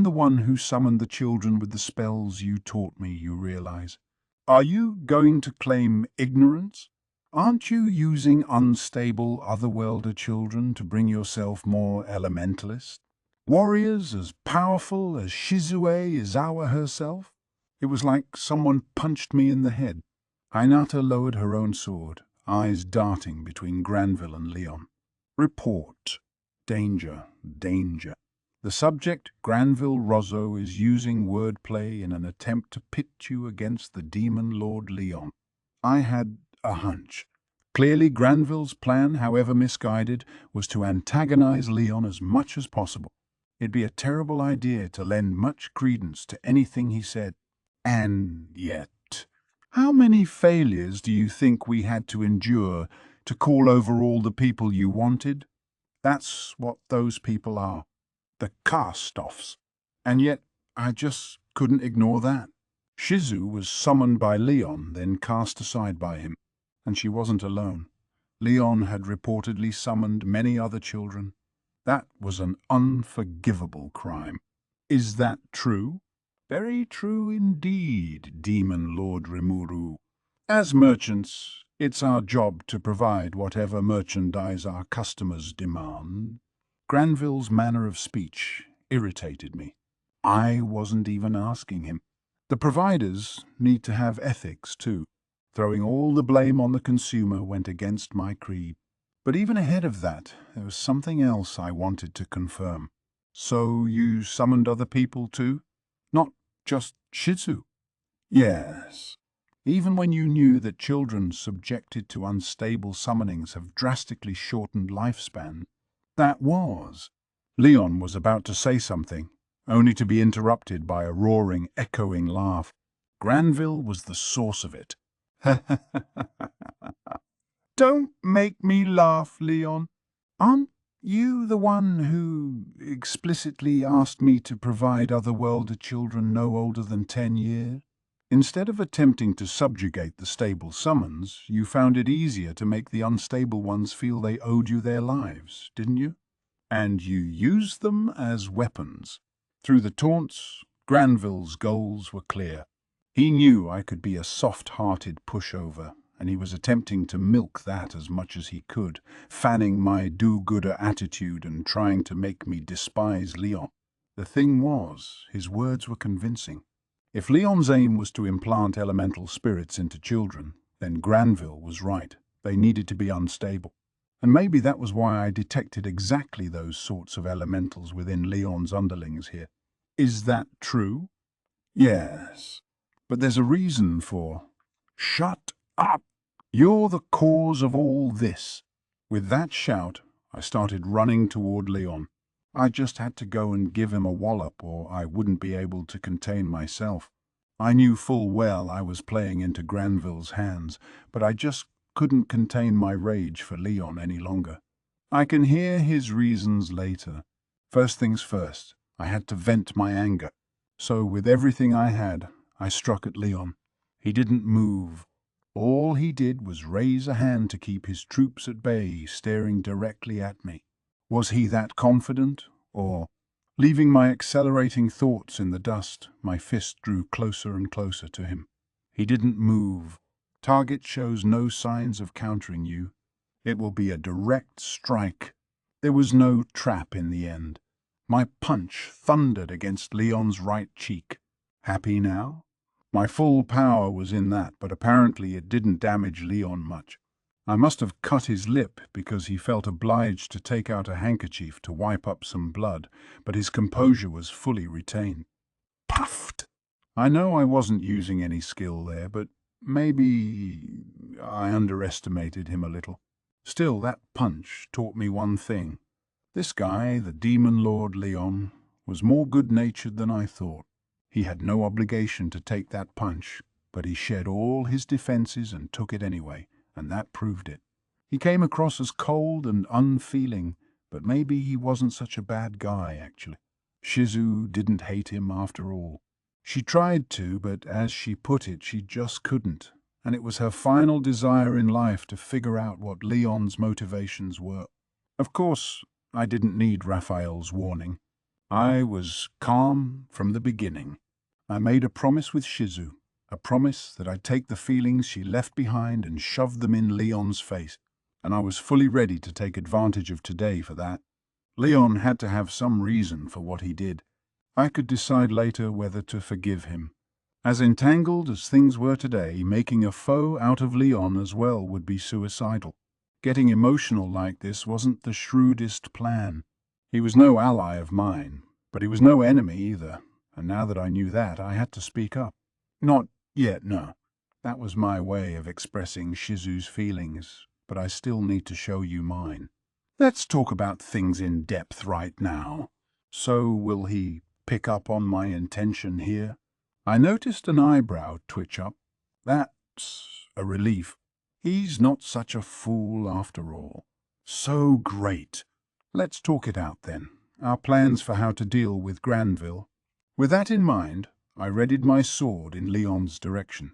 [SPEAKER 1] the one who summoned the children with the spells you taught me, you realize. Are you going to claim ignorance? Aren't you using unstable otherworlder children to bring yourself more elementalist? Warriors as powerful as Shizue Izawa herself? It was like someone punched me in the head. Hinata lowered her own sword, eyes darting between Granville and Leon. Report. Danger, danger. The subject, Granville Rozzo, is using wordplay in an attempt to pit you against the demon lord Leon. I had a hunch. Clearly, Granville's plan, however misguided, was to antagonize Leon as much as possible. It'd be a terrible idea to lend much credence to anything he said. And yet, how many failures do you think we had to endure to call over all the people you wanted? That's what those people are. The cast-offs. And yet, I just couldn't ignore that. Shizu was summoned by Leon, then cast aside by him. And she wasn't alone. Leon had reportedly summoned many other children. That was an unforgivable crime. Is that true? Very true indeed, Demon Lord Rimuru. As merchants, it's our job to provide whatever merchandise our customers demand. Granville's manner of speech irritated me. I wasn't even asking him. The providers need to have ethics too. Throwing all the blame on the consumer went against my creed. But even ahead of that, there was something else I wanted to confirm. So you summoned other people too? Not just Shizu? Yes. Even when you knew that children subjected to unstable summonings have drastically shortened lifespan. That was. Leon was about to say something, only to be interrupted by a roaring, echoing laugh. Granville was the source of it. Don't make me laugh, Leon. Aren't you the one who explicitly asked me to provide otherworlder children no older than 10 years? Instead of attempting to subjugate the stable summons, you found it easier to make the unstable ones feel they owed you their lives, didn't you? And you used them as weapons. Through the taunts, Granville's goals were clear. He knew I could be a soft-hearted pushover, and he was attempting to milk that as much as he could, fanning my do-gooder attitude and trying to make me despise Leon. The thing was, his words were convincing. If Leon's aim was to implant elemental spirits into children, then Granville was right. They needed to be unstable. And maybe that was why I detected exactly those sorts of elementals within Leon's underlings here. Is that true? Yes. But there's a reason for... Shut up! You're the cause of all this. With that shout, I started running toward Leon. I just had to go and give him a wallop or I wouldn't be able to contain myself. I knew full well I was playing into Granville's hands, but I just couldn't contain my rage for Leon any longer. I can hear his reasons later. First things first, I had to vent my anger. So with everything I had, I struck at Leon. He didn't move. All he did was raise a hand to keep his troops at bay, staring directly at me. Was he that confident, or, leaving my accelerating thoughts in the dust, my fist drew closer and closer to him? He didn't move. Target shows no signs of countering you. It will be a direct strike. There was no trap in the end. My punch thundered against Leon's right cheek. Happy now? My full power was in that, but apparently it didn't damage Leon much. I must have cut his lip because he felt obliged to take out a handkerchief to wipe up some blood, but his composure was fully retained. Puffed! I know I wasn't using any skill there, but maybe I underestimated him a little. Still, that punch taught me one thing. This guy, the Demon Lord Leon, was more good-natured than I thought. He had no obligation to take that punch, but he shed all his defenses and took it anyway, and that proved it. He came across as cold and unfeeling, but maybe he wasn't such a bad guy, actually. Shizu didn't hate him after all. She tried to, but as she put it, she just couldn't, and it was her final desire in life to figure out what Leon's motivations were. Of course, I didn't need Raphael's warning. I was calm from the beginning. I made a promise with Shizu, a promise that I'd take the feelings she left behind and shove them in Leon's face, and I was fully ready to take advantage of today for that. Leon had to have some reason for what he did. I could decide later whether to forgive him. As entangled as things were today, making a foe out of Leon as well would be suicidal. Getting emotional like this wasn't the shrewdest plan. He was no ally of mine, but he was no enemy either, and now that I knew that, I had to speak up. Not yet, no. That was my way of expressing Shizu's feelings, but I still need to show you mine. Let's talk about things in depth right now. So will he pick up on my intention here? I noticed an eyebrow twitch up. That's a relief. He's not such a fool after all. So great. Let's talk it out then. Our plans for how to deal with Granville. With that in mind, I readied my sword in Leon's direction.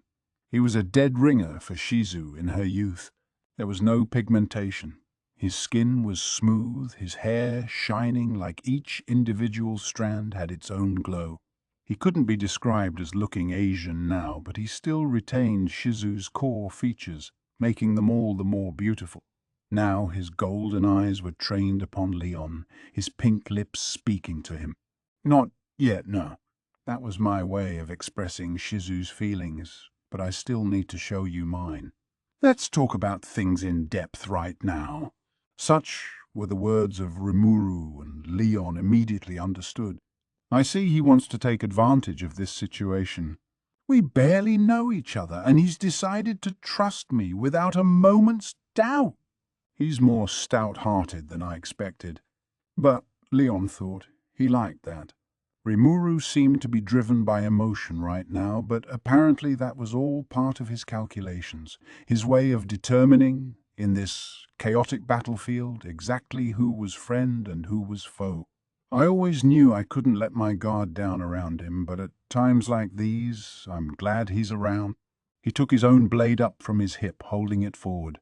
[SPEAKER 1] He was a dead ringer for Shizu in her youth. There was no pigmentation. His skin was smooth, his hair shining like each individual strand had its own glow. He couldn't be described as looking Asian now, but he still retained Shizu's core features, making them all the more beautiful. Now his golden eyes were trained upon Leon, his pink lips speaking to him. Not yet, no. That was my way of expressing Shizu's feelings, but I still need to show you mine. Let's talk about things in depth right now. Such were the words of Rimuru, and Leon immediately understood. I see he wants to take advantage of this situation. We barely know each other, and he's decided to trust me without a moment's doubt. He's more stout-hearted than I expected. But, Leon thought, he liked that. Rimuru seemed to be driven by emotion right now, but apparently that was all part of his calculations, his way of determining, in this chaotic battlefield, exactly who was friend and who was foe. I always knew I couldn't let my guard down around him, but at times like these, I'm glad he's around. He took his own blade up from his hip, holding it forward.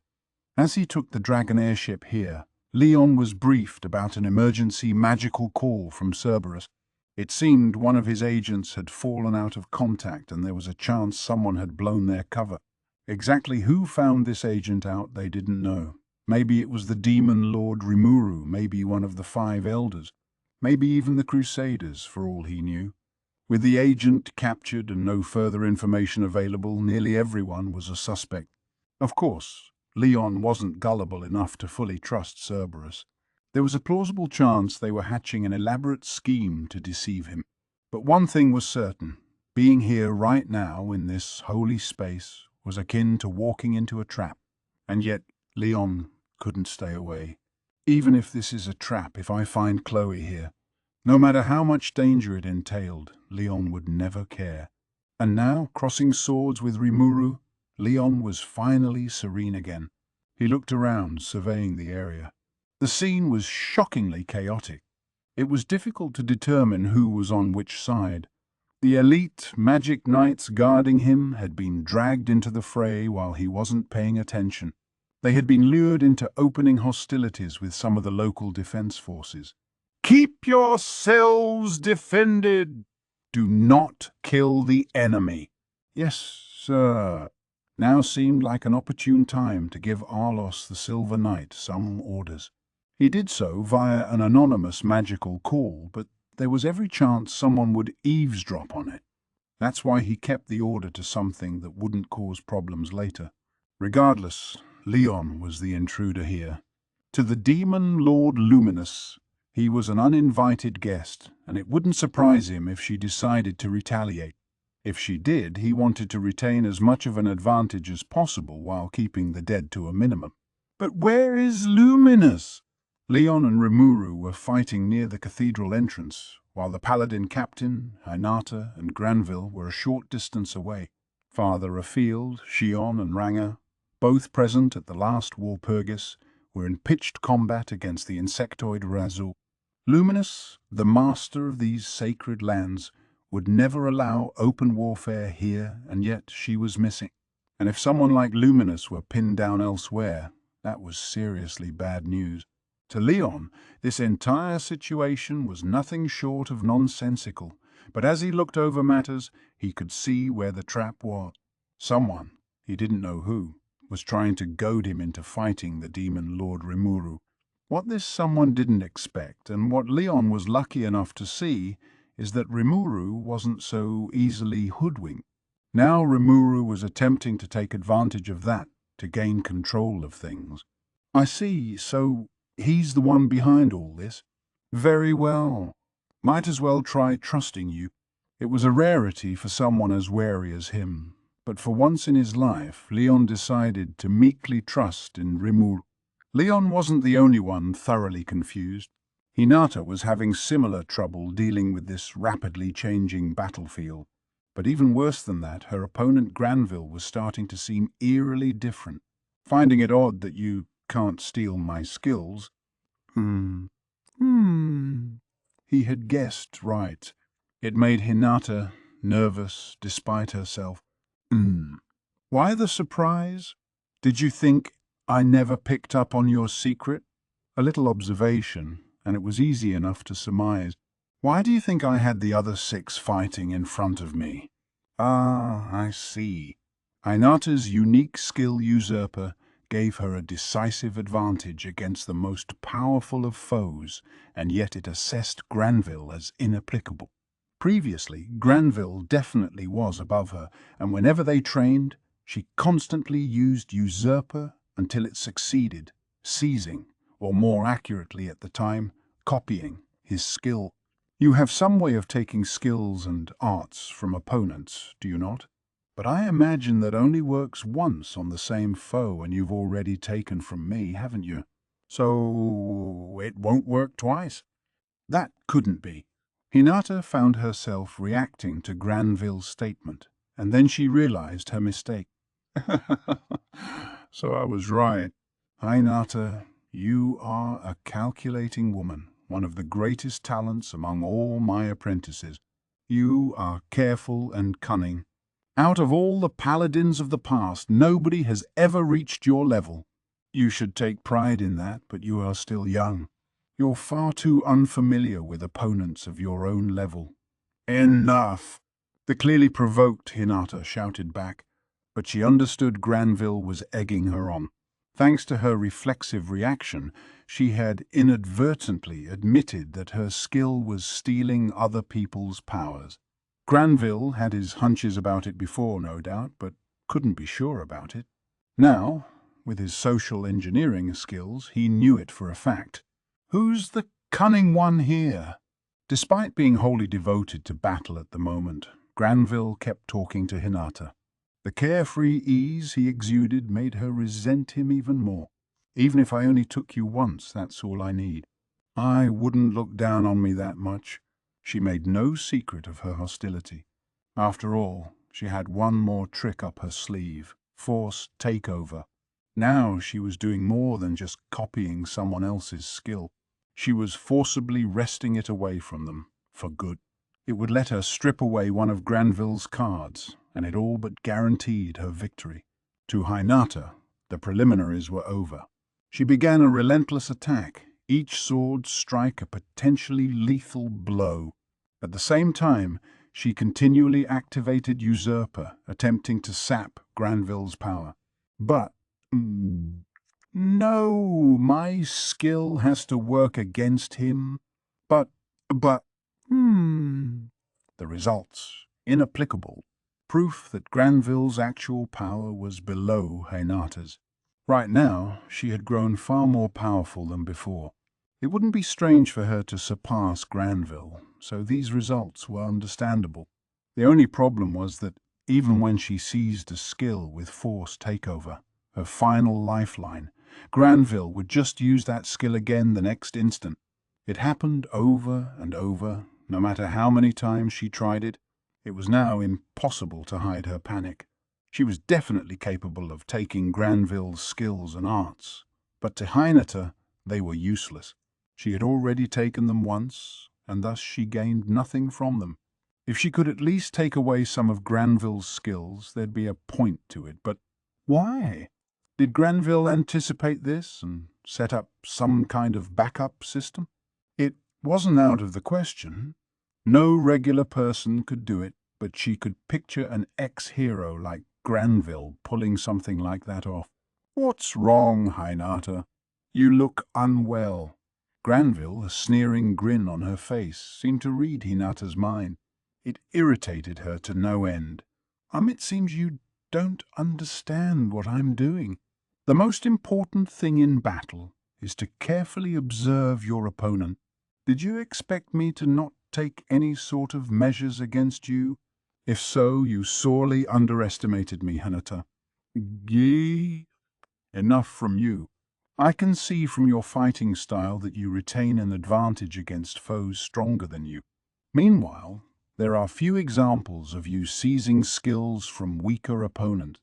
[SPEAKER 1] As he took the Dragon airship here, Leon was briefed about an emergency magical call from Cerberus. It seemed one of his agents had fallen out of contact and there was a chance someone had blown their cover. Exactly who found this agent out they didn't know. Maybe it was the Demon Lord Rimuru, maybe one of the 5 Elders, maybe even the Crusaders, for all he knew. With the agent captured and no further information available, nearly everyone was a suspect. Of course, Leon wasn't gullible enough to fully trust Cerberus. There was a plausible chance they were hatching an elaborate scheme to deceive him. But one thing was certain. Being here right now in this holy space was akin to walking into a trap. And yet Leon couldn't stay away. Even if this is a trap, if I find Chloe here, no matter how much danger it entailed, Leon would never care. And now, crossing swords with Rimuru, Leon was finally serene again. He looked around, surveying the area. The scene was shockingly chaotic. It was difficult to determine who was on which side. The elite magic knights guarding him had been dragged into the fray while he wasn't paying attention. They had been lured into opening hostilities with some of the local defense forces.
[SPEAKER 3] Keep yourselves defended.
[SPEAKER 1] Do not kill the enemy. Yes, sir. Now seemed like an opportune time to give Arlos the Silver Knight some orders. He did so via an anonymous magical call, but there was every chance someone would eavesdrop on it. That's why he kept the order to something that wouldn't cause problems later. Regardless, Leon was the intruder here. To the demon Lord Luminous, he was an uninvited guest, and it wouldn't surprise him if she decided to retaliate. If she did, he wanted to retain as much of an advantage as possible while keeping the dead to a minimum. But where is Luminous? Leon and Rimuru were fighting near the cathedral entrance, while the paladin captain, Hinata, and Granville were a short distance away. Farther afield, Shion and Ranga, both present at the last Walpurgis, were in pitched combat against the insectoid Razul. Luminous, the master of these sacred lands, would never allow open warfare here, and yet she was missing. And if someone like Luminous were pinned down elsewhere, that was seriously bad news. To Leon, this entire situation was nothing short of nonsensical, but as he looked over matters, he could see where the trap was. Someone, he didn't know who, was trying to goad him into fighting the demon Lord Rimuru. What this someone didn't expect, and what Leon was lucky enough to see, is that Rimuru wasn't so easily hoodwinked. Now Rimuru was attempting to take advantage of that to gain control of things. I see, so he's the one behind all this. Very well. Might as well try trusting you. It was a rarity for someone as wary as him, but for once in his life, Leon decided to meekly trust in Rimuru. Leon wasn't the only one thoroughly confused. Hinata was having similar trouble dealing with this rapidly changing battlefield. But even worse than that, her opponent Granville was starting to seem eerily different. Finding it odd that you can't steal my skills. He had guessed right. It made Hinata nervous despite herself. Why the surprise? Did you think I never picked up on your secret? A little observation, and it was easy enough to surmise. Why do you think I had the other 6 fighting in front of me? Ah, I see. Hinata's unique skill usurper gave her a decisive advantage against the most powerful of foes, and yet it assessed Granville as inapplicable. Previously, Granville definitely was above her, and whenever they trained, she constantly used usurper until it succeeded, seizing, or more accurately at the time, copying, his skill. You have some way of taking skills and arts from opponents, do you not? But I imagine that only works once on the same foe, and you've already taken from me, haven't you? So it won't work twice? That couldn't be. Hinata found herself reacting to Granville's statement, and then she realized her mistake. So I was right. Hinata, you are a calculating woman, one of the greatest talents among all my apprentices. You are careful and cunning. Out of all the paladins of the past, nobody has ever reached your level. You should take pride in that, but you are still young. You're far too unfamiliar with opponents of your own level. Enough! The clearly provoked Hinata shouted back, but she understood Granville was egging her on. Thanks to her reflexive reaction, she had inadvertently admitted that her skill was stealing other people's powers. Granville had his hunches about it before, no doubt, but couldn't be sure about it. Now, with his social engineering skills, he knew it for a fact. Who's the cunning one here? Despite being wholly devoted to battle at the moment, Granville kept talking to Hinata. The carefree ease he exuded made her resent him even more. Even if I only took you once, that's all I need. I wouldn't look down on me that much. She made no secret of her hostility. After all, she had one more trick up her sleeve, forced takeover. Now she was doing more than just copying someone else's skill. She was forcibly wresting it away from them, for good. It would let her strip away one of Granville's cards, and it all but guaranteed her victory. To Hinata, the preliminaries were over. She began a relentless attack, each sword strike a potentially lethal blow. At the same time, she continually activated Usurper, attempting to sap Granville's power. But, no, my skill has to work against him. But, the results, inapplicable. Proof that Granville's actual power was below Hinata's. Right now, she had grown far more powerful than before. It wouldn't be strange for her to surpass Granville, so these results were understandable. The only problem was that even when she seized a skill with force takeover, her final lifeline, Granville would just use that skill again the next instant. It happened over and over, no matter how many times she tried it. It was now impossible to hide her panic. She was definitely capable of taking Granville's skills and arts, but to Hinata they were useless. She had already taken them once, and thus she gained nothing from them. If she could at least take away some of Granville's skills, there'd be a point to it, but why? Did Granville anticipate this and set up some kind of backup system? It wasn't out of the question. No regular person could do it, but she could picture an ex-hero like Granville pulling something like that off. "What's wrong, Hinata? You look unwell." Granville, a sneering grin on her face, seemed to read Hinata's mind. It irritated her to no end. It seems you don't understand what I'm doing. The most important thing in battle is to carefully observe your opponent. Did you expect me to not take any sort of measures against you? If so, you sorely underestimated me, Hinata. Yee. Enough from you. I can see from your fighting style that you retain an advantage against foes stronger than you. Meanwhile, there are few examples of you seizing skills from weaker opponents.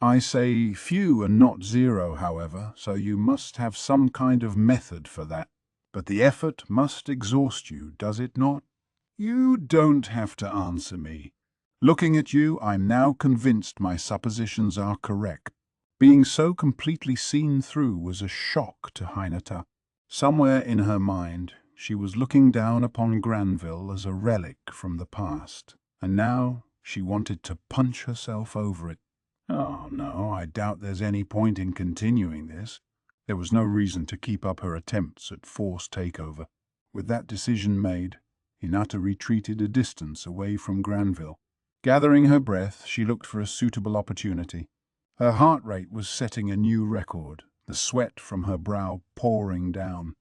[SPEAKER 1] I say few and not zero, however, so you must have some kind of method for that. But the effort must exhaust you, does it not? You don't have to answer me. Looking at you, I'm now convinced my suppositions are correct. Being so completely seen through was a shock to Hinata. Somewhere in her mind, she was looking down upon Granville as a relic from the past, and now she wanted to punch herself over it. Oh no, I doubt there's any point in continuing this. There was no reason to keep up her attempts at force takeover. With that decision made, Hinata retreated a distance away from Granville. Gathering her breath, she looked for a suitable opportunity. Her heart rate was setting a new record, the sweat from her brow pouring down.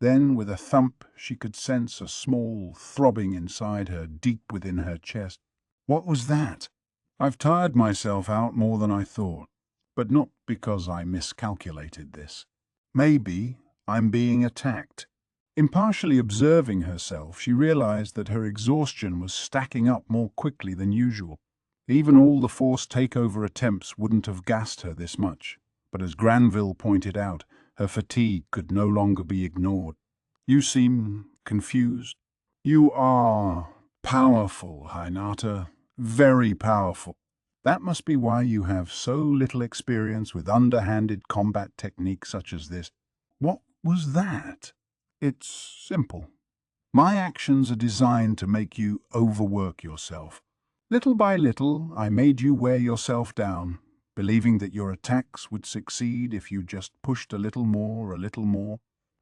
[SPEAKER 1] Then, with a thump, she could sense a small throbbing inside her, deep within her chest. What was that? I've tired myself out more than I thought, but not because I miscalculated this. Maybe I'm being attacked. Impartially observing herself, she realized that her exhaustion was stacking up more quickly than usual. Even all the forced takeover attempts wouldn't have gassed her this much, but as Granville pointed out, her fatigue could no longer be ignored. You seem confused. You are powerful, Hinata, very powerful. That must be why you have so little experience with underhanded combat techniques such as this. What was that? It's simple. My actions are designed to make you overwork yourself. Little by little, I made you wear yourself down, believing that your attacks would succeed if you just pushed a little more, a little more.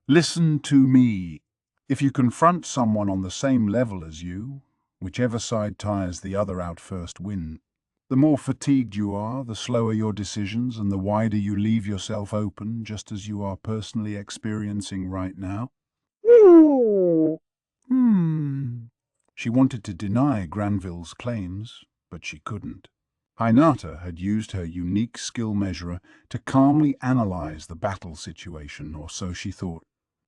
[SPEAKER 1] Listen to me. If you confront someone on the same level as you, whichever side tires the other out first wins. The more fatigued you are, the slower your decisions and the wider you leave yourself open, just as you are personally experiencing right now. She wanted to deny Granville's claims, but she couldn't. Hinata had used her unique skill measurer to calmly analyze the battle situation, or so she thought.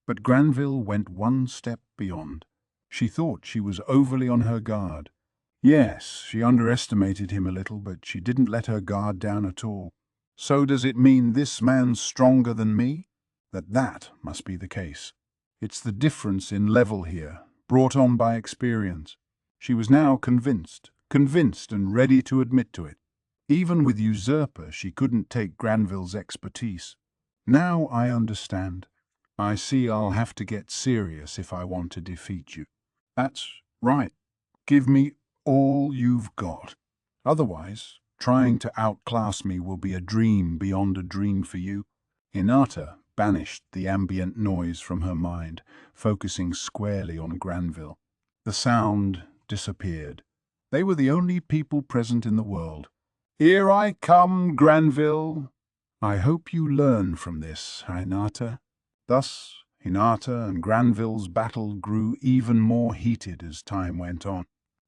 [SPEAKER 1] But Granville went one step beyond. She thought she was overly on her guard. Yes, she underestimated him a little, but she didn't let her guard down at all. So does it mean this man's stronger than me? That must be the case. It's the difference in level here, brought on by experience. She was now convinced and ready to admit to it. Even with Usurper, she couldn't take Granville's expertise. Now I understand. I see I'll have to get serious if I want to defeat you. That's right. Give me all you've got. Otherwise, trying to outclass me will be a dream beyond a dream for you. Hinata banished the ambient noise from her mind, focusing squarely on Granville. The sound disappeared. They were the only people present in the world. Here I come, Granville. I hope you learn from this, Hinata. Thus, Hinata and Granville's battle grew even more heated as time went on.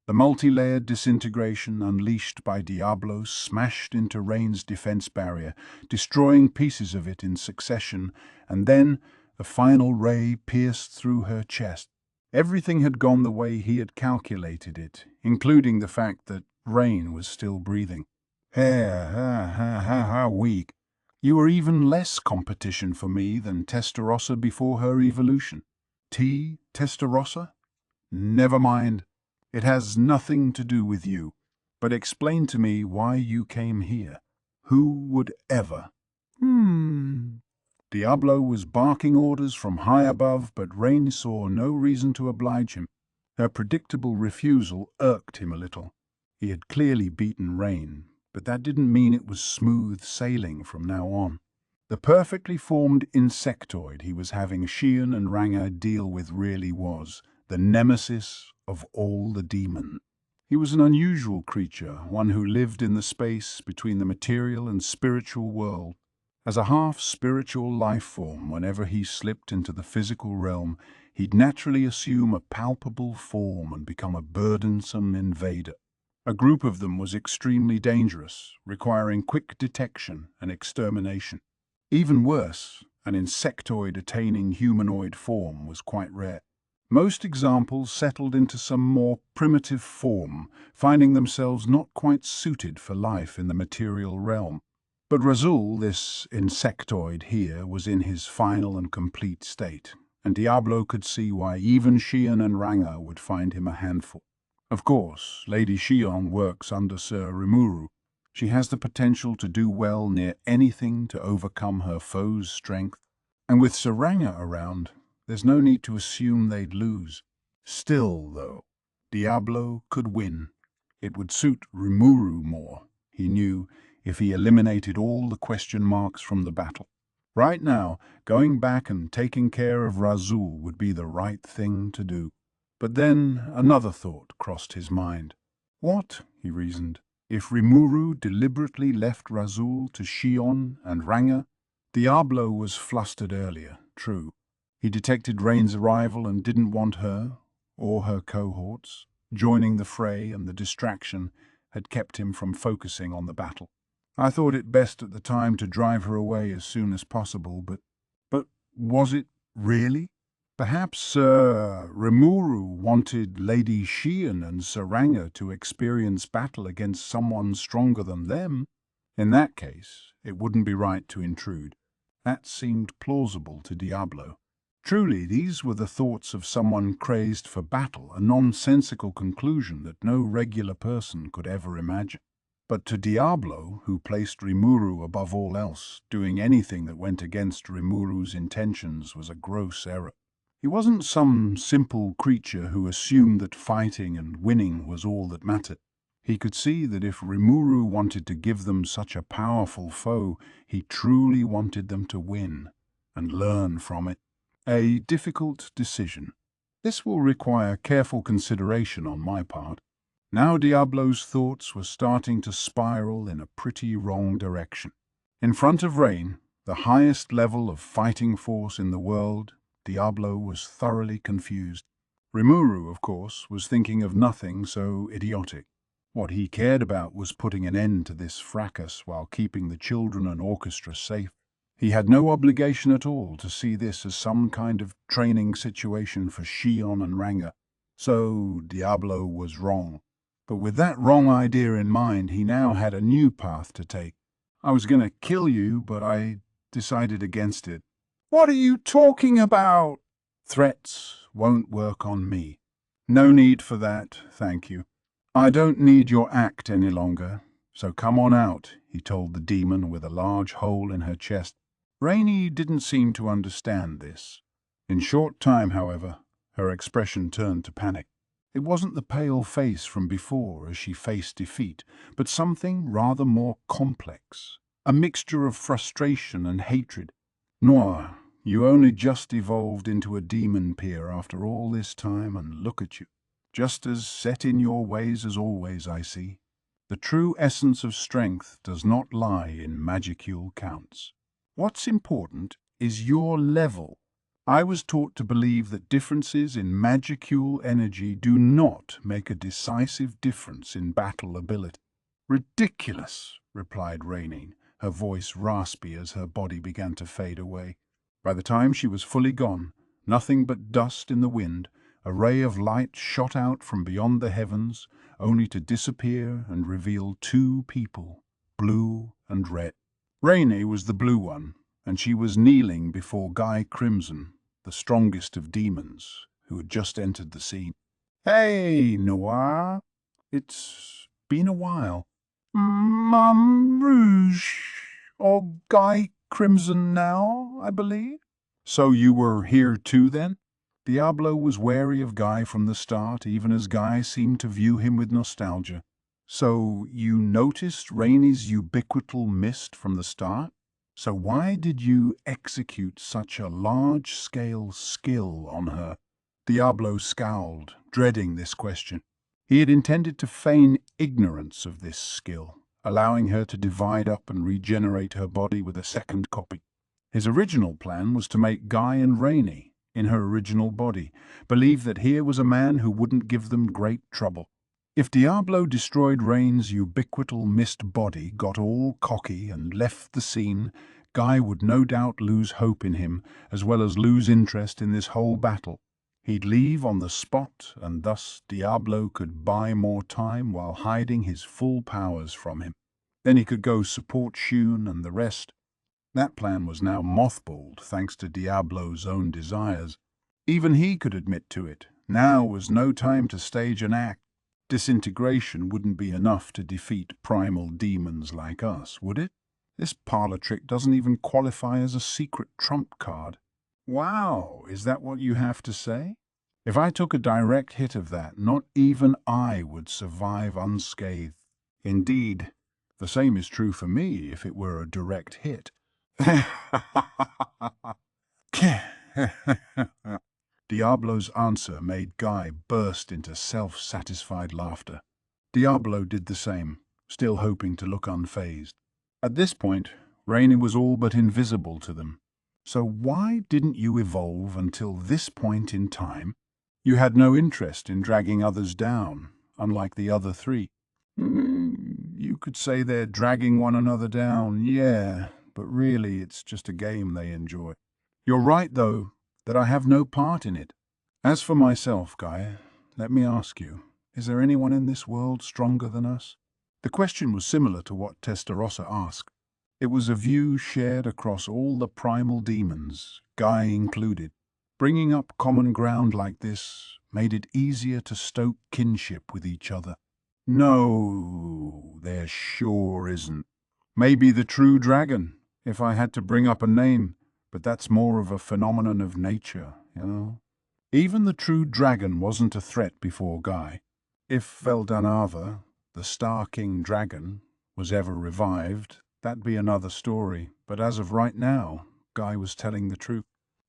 [SPEAKER 1] The multi-layered disintegration unleashed by Diablo smashed into Rain's defense barrier, destroying pieces of it in succession, and then the final ray pierced through her chest. Everything had gone the way he had calculated it, including the fact that Rain was still breathing. How weak. You were even less competition for me than Testarossa before her evolution. Testarossa? Never mind. It has nothing to do with you. But explain to me why you came here. Who would ever? Diablo was barking orders from high above, but Rain saw no reason to oblige him. Her predictable refusal irked him a little. He had clearly beaten Rain, but that didn't mean it was smooth sailing from now on. The perfectly formed insectoid he was having Shion and Ranga deal with really was the nemesis of all the demons. He was an unusual creature, one who lived in the space between the material and spiritual world. As a half-spiritual life form, whenever he slipped into the physical realm, he'd naturally assume a palpable form and become a burdensome invader. A group of them was extremely dangerous, requiring quick detection and extermination. Even worse, an insectoid attaining humanoid form was quite rare. Most examples settled into some more primitive form, finding themselves not quite suited for life in the material realm. But Razul, this insectoid here, was in his final and complete state, and Diablo could see why even Shion and Ranga would find him a handful. Of course, Lady Shion works under Sir Rimuru. She has the potential to do well near anything to overcome her foe's strength, and with Sir Ranga around, there's no need to assume they'd lose. Still, though, Diablo could win. It would suit Rimuru more, he knew, if he eliminated all the question marks from the battle. Right now, going back and taking care of Razul would be the right thing to do. But then another thought crossed his mind. What, he reasoned, if Rimuru deliberately left Razul to Shion and Ranga? Diablo was flustered earlier, true. He detected Rain's arrival and didn't want her, or her cohorts, joining the fray, and the distraction had kept him from focusing on the battle. I thought it best at the time to drive her away as soon as possible, but was it really? Perhaps Rimuru wanted Lady Shion and Sir Ranga to experience battle against someone stronger than them. In that case, it wouldn't be right to intrude. That seemed plausible to Diablo. Truly, these were the thoughts of someone crazed for battle, a nonsensical conclusion that no regular person could ever imagine. But to Diablo, who placed Rimuru above all else, doing anything that went against Rimuru's intentions was a gross error. He wasn't some simple creature who assumed that fighting and winning was all that mattered. He could see that if Rimuru wanted to give them such a powerful foe, he truly wanted them to win and learn from it. A difficult decision. This will require careful consideration on my part. Now Diablo's thoughts were starting to spiral in a pretty wrong direction. In front of Rain, the highest level of fighting force in the world, Diablo was thoroughly confused. Rimuru, of course, was thinking of nothing so idiotic. What he cared about was putting an end to this fracas while keeping the children and orchestra safe. He had no obligation at all to see this as some kind of training situation for Shion and Ranga. So Diablo was wrong. But with that wrong idea in mind, he now had a new path to take. I was going to kill you, but I decided against it.
[SPEAKER 3] What are you talking about?
[SPEAKER 1] Threats won't work on me. No need for that, thank you. I don't need your act any longer, so come on out, he told the demon with a large hole in her chest. Rainey didn't seem to understand this. In short time, however, her expression turned to panic. It wasn't the pale face from before as she faced defeat, but something rather more complex, a mixture of frustration and hatred. Noir, you only just evolved into a demon peer after all this time, and look at you. Just as set in your ways as always, I see. The true essence of strength does not lie in magicule counts. What's important is your level. I was taught to believe that differences in magicule energy do not make a decisive difference in battle ability. Ridiculous, replied Rainey, her voice raspy as her body began to fade away. By the time she was fully gone, nothing but dust in the wind, a ray of light shot out from beyond the heavens, only to disappear and reveal two people, blue and red. Rainey was the blue one, and she was kneeling before Guy Crimson, the strongest of demons, who had just entered the scene. Hey, Noir. It's been a while. Mum Rouge, or Guy Crimson now, I believe. So you were here too, then? Diablo was wary of Guy from the start, even as Guy seemed to view him with nostalgia. So you noticed Rainey's ubiquital mist from the start? So why did you execute such a large-scale skill on her? Diablo scowled, dreading this question. He had intended to feign ignorance of this skill, allowing her to divide up and regenerate her body with a second copy. His original plan was to make Guy and Rainey, in her original body, believe that here was a man who wouldn't give them great trouble. If Diablo destroyed Rain's ubiquital mist body, got all cocky, and left the scene, Guy would no doubt lose hope in him, as well as lose interest in this whole battle. He'd leave on the spot, and thus Diablo could buy more time while hiding his full powers from him. Then he could go support Shun and the rest. That plan was now mothballed, thanks to Diablo's own desires. Even he could admit to it. Now was no time to stage an act. Disintegration wouldn't be enough to defeat primal demons like us, would it? This parlor trick doesn't even qualify as a secret trump card. Wow, is that what you have to say? If I took a direct hit of that, not even I would survive unscathed. Indeed, the same is true for me if it were a direct hit. Diablo's answer made Guy burst into self-satisfied laughter. Diablo did the same, still hoping to look unfazed. At this point, Rainey was all but invisible to them. So why didn't you evolve until this point in time? You had no interest in dragging others down, unlike the other three. You could say they're dragging one another down, yeah, but really it's just a game they enjoy. You're right, though, that I have no part in it. As for myself, Guy, let me ask you, is there anyone in this world stronger than us? The question was similar to what Testarossa asked. It was a view shared across all the primal demons, Guy included. Bringing up common ground like this made it easier to stoke kinship with each other. No, there sure isn't. Maybe the true dragon, if I had to bring up a name, but that's more of a phenomenon of nature, you know. Even the true dragon wasn't a threat before Guy. If Veldanava, the Star King dragon, was ever revived, that'd be another story, but as of right now, Guy was telling the truth.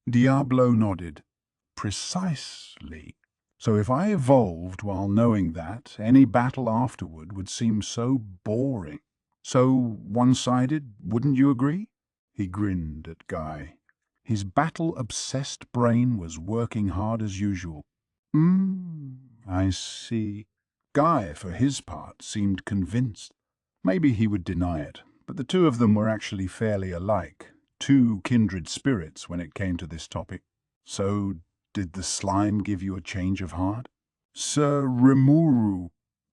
[SPEAKER 1] Diablo nodded. Precisely. So if I evolved while knowing that, any battle afterward would seem so boring. So one-sided, wouldn't you agree? He grinned at Guy. His battle-obsessed brain was working hard as usual. I see. Guy, for his part, seemed convinced. Maybe he would deny it, but the two of them were actually fairly alike, two kindred spirits when it came to this topic. So, did the slime give you a change of heart? Sir Rimuru,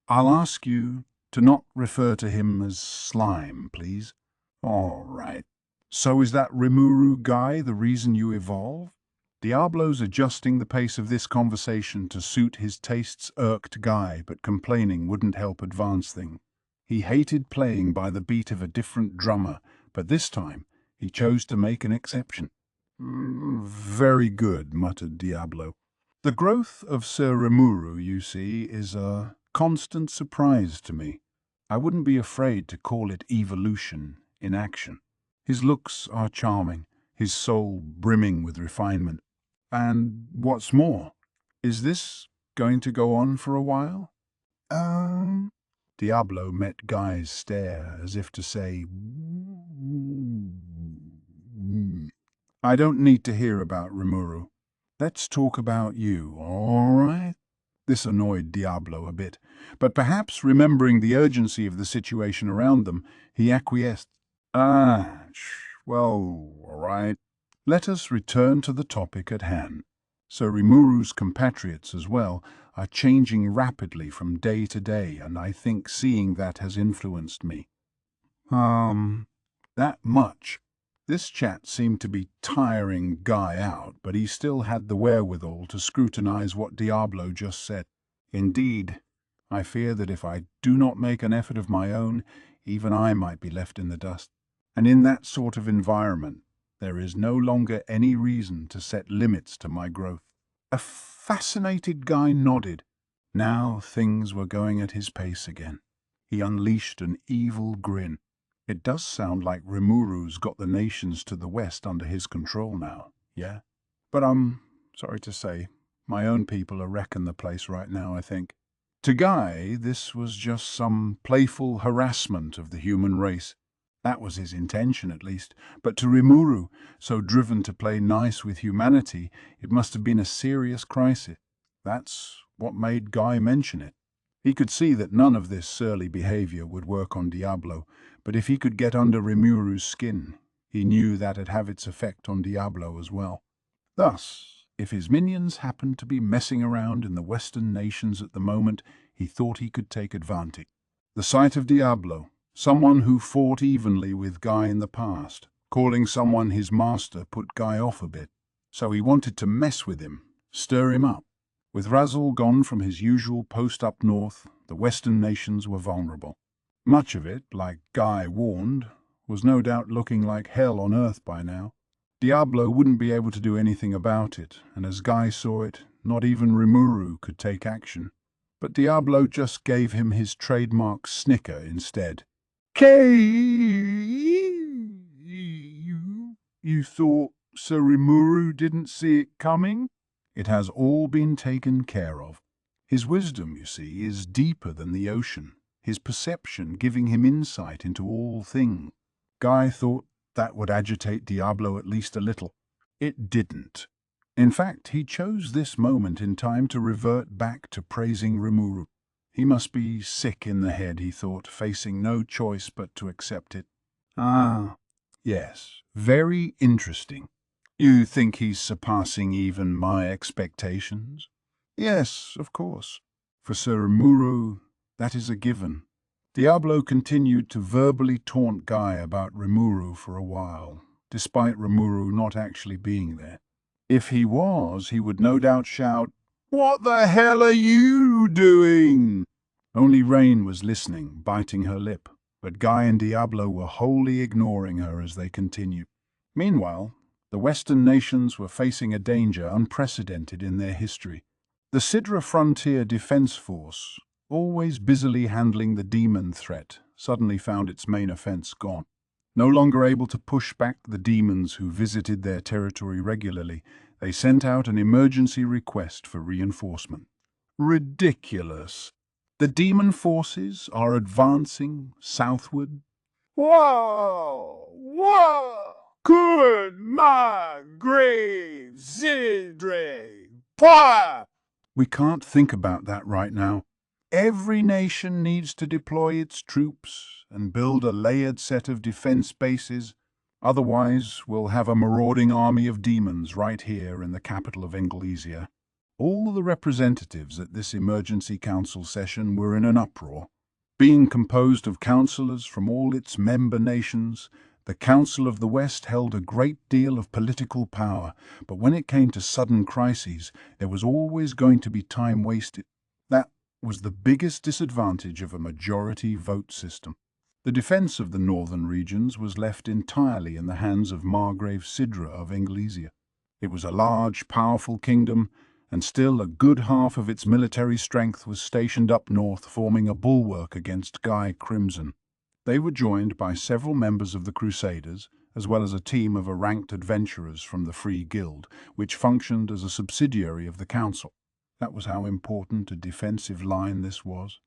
[SPEAKER 1] I'll ask you to not refer to him as slime, please. All right. So is that Rimuru guy the reason you evolved? Diablo's adjusting the pace of this conversation to suit his tastes irked Guy, but complaining wouldn't help advance things. He hated playing by the beat of a different drummer, but this time he chose to make an exception. Very good, muttered Diablo. The growth of Sir Rimuru, you see, is a constant surprise to me. I wouldn't be afraid to call it evolution in action. His looks are charming, his soul brimming with refinement. And what's more, is this going to go on for a while? Diablo met Guy's stare as if to say, I don't need to hear about Rimuru. Let's talk about you, all right? This annoyed Diablo a bit, but perhaps remembering the urgency of the situation around them, he acquiesced. Well, all right. Let us return to the topic at hand. Sir Rimuru's compatriots as well are changing rapidly from day to day, and I think seeing that has influenced me. That much. This chat seemed to be tiring Guy out, but he still had the wherewithal to scrutinize what Diablo just said. Indeed, I fear that if I do not make an effort of my own, even I might be left in the dust. And in that sort of environment, there is no longer any reason to set limits to my growth. A fascinated Guy nodded. Now things were going at his pace again. He unleashed an evil grin. It does sound like Rimuru's got the nations to the west under his control now, yeah? But I'm sorry to say, my own people are wrecking the place right now, I think. To Guy, this was just some playful harassment of the human race. That was his intention, at least. But to Rimuru, so driven to play nice with humanity, it must have been a serious crisis. That's what made Guy mention it. He could see that none of this surly behavior would work on Diablo, but if he could get under Rimuru's skin, he knew that'd have its effect on Diablo as well. Thus, if his minions happened to be messing around in the Western nations at the moment, he thought he could take advantage. The sight of Diablo, someone who fought evenly with Guy in the past, calling someone his master, put Guy off a bit. So he wanted to mess with him, stir him up. With Razzle gone from his usual post up north, the Western nations were vulnerable. Much of it, like Guy warned, was no doubt looking like hell on earth by now. Diablo wouldn't be able to do anything about it, and as Guy saw it, not even Rimuru could take action. But Diablo just gave him his trademark snicker instead. You thought Sir Rimuru didn't see it coming? It has all been taken care of. His wisdom, you see, is deeper than the ocean, his perception giving him insight into all things. Guy thought that would agitate Diablo at least a little. It didn't. In fact, he chose this moment in time to revert back to praising Rimuru. He must be sick in the head, he thought, facing no choice but to accept it. Yes, very interesting. You think he's surpassing even my expectations? Yes, of course. For Sir Rimuru, that is a given. Diablo continued to verbally taunt Guy about Rimuru for a while, despite Rimuru not actually being there. If he was, he would no doubt shout, "What the hell are you doing?" Only Rain was listening, biting her lip, but Guy and Diablo were wholly ignoring her as they continued. Meanwhile, the Western nations were facing a danger unprecedented in their history. The Sidra Frontier Defense Force, always busily handling the demon threat, suddenly found its main offense gone. No longer able to push back the demons who visited their territory regularly, they sent out an emergency request for reinforcement. Ridiculous. The demon forces are advancing southward.
[SPEAKER 3] Whoa! Whoa! Good my grave, Zidre! Pah!
[SPEAKER 1] We can't think about that right now. Every nation needs to deploy its troops and build a layered set of defense bases. Otherwise, we'll have a marauding army of demons right here in the capital of Englesia. All the representatives at this emergency council session were in an uproar. Being composed of councillors from all its member nations, The Council of the West held a great deal of political power, but when it came to sudden crises, there was always going to be time wasted. That was the biggest disadvantage of a majority vote system. The defense of the northern regions was left entirely in the hands of Margrave Sidra of Englesia. It was a large, powerful kingdom, and still a good half of its military strength was stationed up north, forming a bulwark against Guy Crimson. They were joined by several members of the Crusaders, as well as a team of ranked adventurers from the Free Guild, which functioned as a subsidiary of the Council. That was how important a defensive line this was.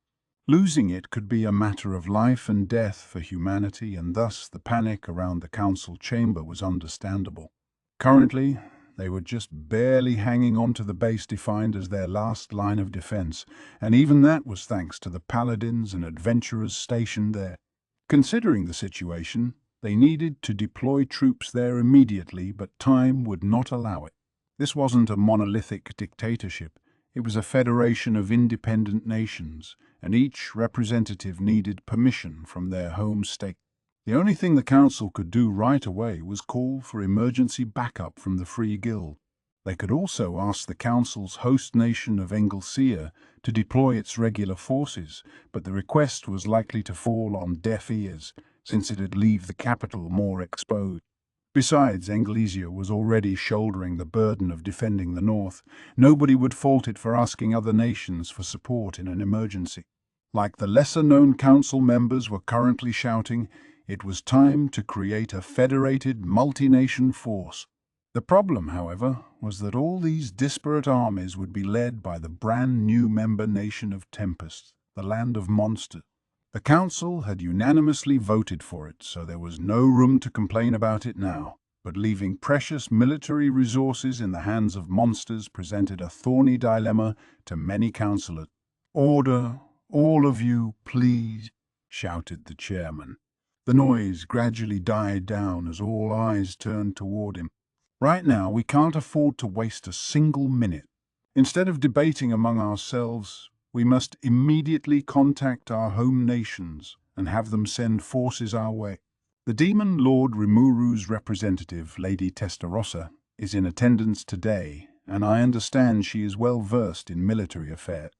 [SPEAKER 1] Losing it could be a matter of life and death for humanity, and thus the panic around the Council chamber was understandable. Currently, they were just barely hanging on to the base defined as their last line of defense, and even that was thanks to the paladins and adventurers stationed there. Considering the situation, they needed to deploy troops there immediately, but time would not allow it. This wasn't a monolithic dictatorship. It was a federation of independent nations, and each representative needed permission from their home state. The only thing the Council could do right away was call for emergency backup from the Free Guild. They could also ask the Council's host nation of Englesia to deploy its regular forces, but the request was likely to fall on deaf ears, since it'd leave the capital more exposed. Besides, Englesia was already shouldering the burden of defending the north. Nobody would fault it for asking other nations for support in an emergency. Like the lesser-known council members were currently shouting, it was time to create a federated multi-nation force. The problem, however, was that all these disparate armies would be led by the brand-new member nation of Tempest, the land of monsters. The Council had unanimously voted for it, so there was no room to complain about it now. But leaving precious military resources in the hands of monsters presented a thorny dilemma to many councillors. "Order, all of you, please," shouted the chairman. The noise gradually died down as all eyes turned toward him. "Right now, we can't afford to waste a single minute. Instead of debating among ourselves, we must immediately contact our home nations and have them send forces our way. The Demon Lord Rimuru's representative, Lady Testarossa, is in attendance today, and I understand she is well versed in military affairs.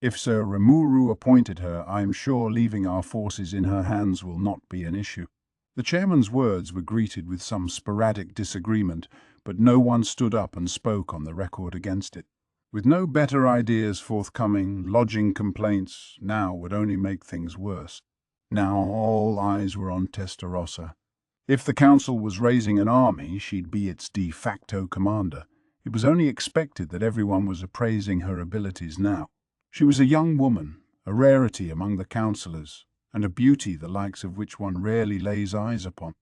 [SPEAKER 1] If Sir Rimuru appointed her, I am sure leaving our forces in her hands will not be an issue." The chairman's words were greeted with some sporadic disagreement, but no one stood up and spoke on the record against it. With no better ideas forthcoming, lodging complaints now would only make things worse. Now all eyes were on Testarossa. If the council was raising an army, she'd be its de facto commander. It was only expected that everyone was appraising her abilities now. She was a young woman, a rarity among the councillors, and a beauty the likes of which one rarely lays eyes upon.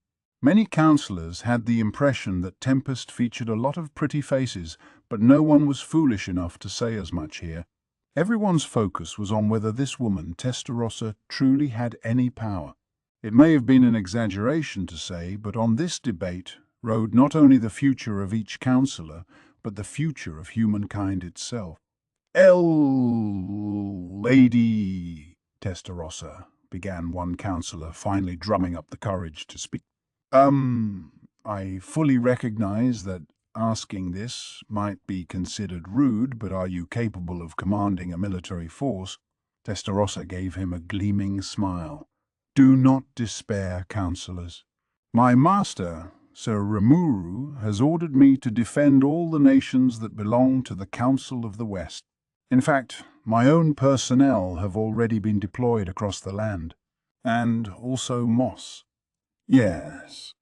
[SPEAKER 1] Many councillors had the impression that Tempest featured a lot of pretty faces, but no one was foolish enough to say as much here. Everyone's focus was on whether this woman, Testarossa, truly had any power. It may have been an exaggeration to say, but on this debate rode not only the future of each councillor, but the future of humankind itself. "Lady Testarossa," began one councillor, finally drumming up the courage to speak. I fully recognize that asking this might be considered rude, but are you capable of commanding a military force?" Testarossa gave him a gleaming smile. "Do not despair, councillors. My master, Sir Rimuru, has ordered me to defend all the nations that belong to the Council of the West. In fact, my own personnel have already been deployed across the land. And also Moss. Yes.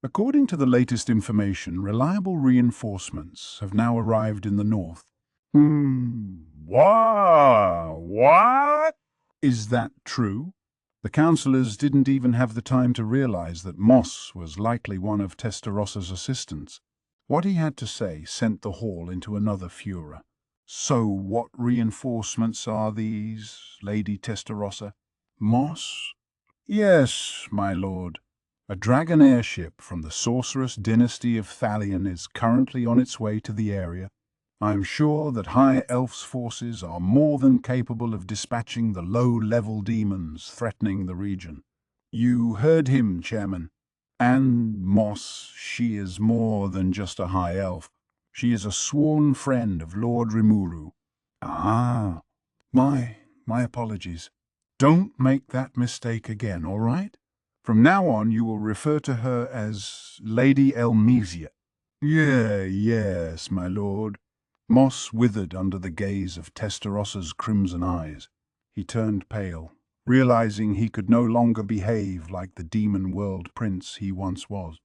[SPEAKER 1] According to the latest information, reliable reinforcements have now arrived in the north." What? Is that true? The councillors didn't even have the time to realize that Moss was likely one of Testarossa's assistants. What he had to say sent the hall into another furor. "So what reinforcements are these, Lady Testarossa?" "Moss?" "Yes, my lord. A dragon airship from the sorceress dynasty of Thalion is currently on its way to the area. I am sure that High Elf's forces are more than capable of dispatching the low-level demons threatening the region." "You heard him, Chairman. And Moss, she is more than just a high elf. She is a sworn friend of Lord Rimuru. Ah, my apologies. Don't make that mistake again, all right? From now on, you will refer to her as Lady Elmesia. Yes, my lord. Moss withered under the gaze of Testaross's crimson eyes. He turned pale, realizing he could no longer behave like the demon world prince he once was.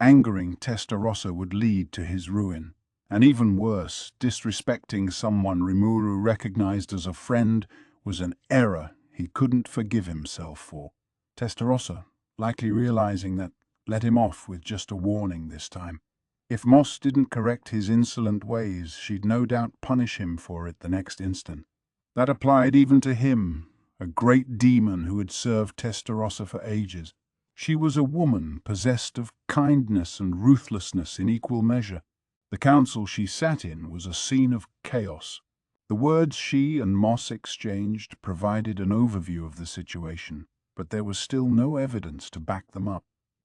[SPEAKER 1] Angering Testarossa would lead to his ruin, and even worse, disrespecting someone Rimuru recognized as a friend was an error he couldn't forgive himself for. Testarossa, likely realizing that, let him off with just a warning this time. If Moss didn't correct his insolent ways, she'd no doubt punish him for it the next instant. That applied even to him, a great demon who had served Testarossa for ages. She was a woman possessed of kindness and ruthlessness in equal measure. The council she sat in was a scene of chaos. The words she and Moss exchanged provided an overview of the situation, but there was still no evidence to back them up.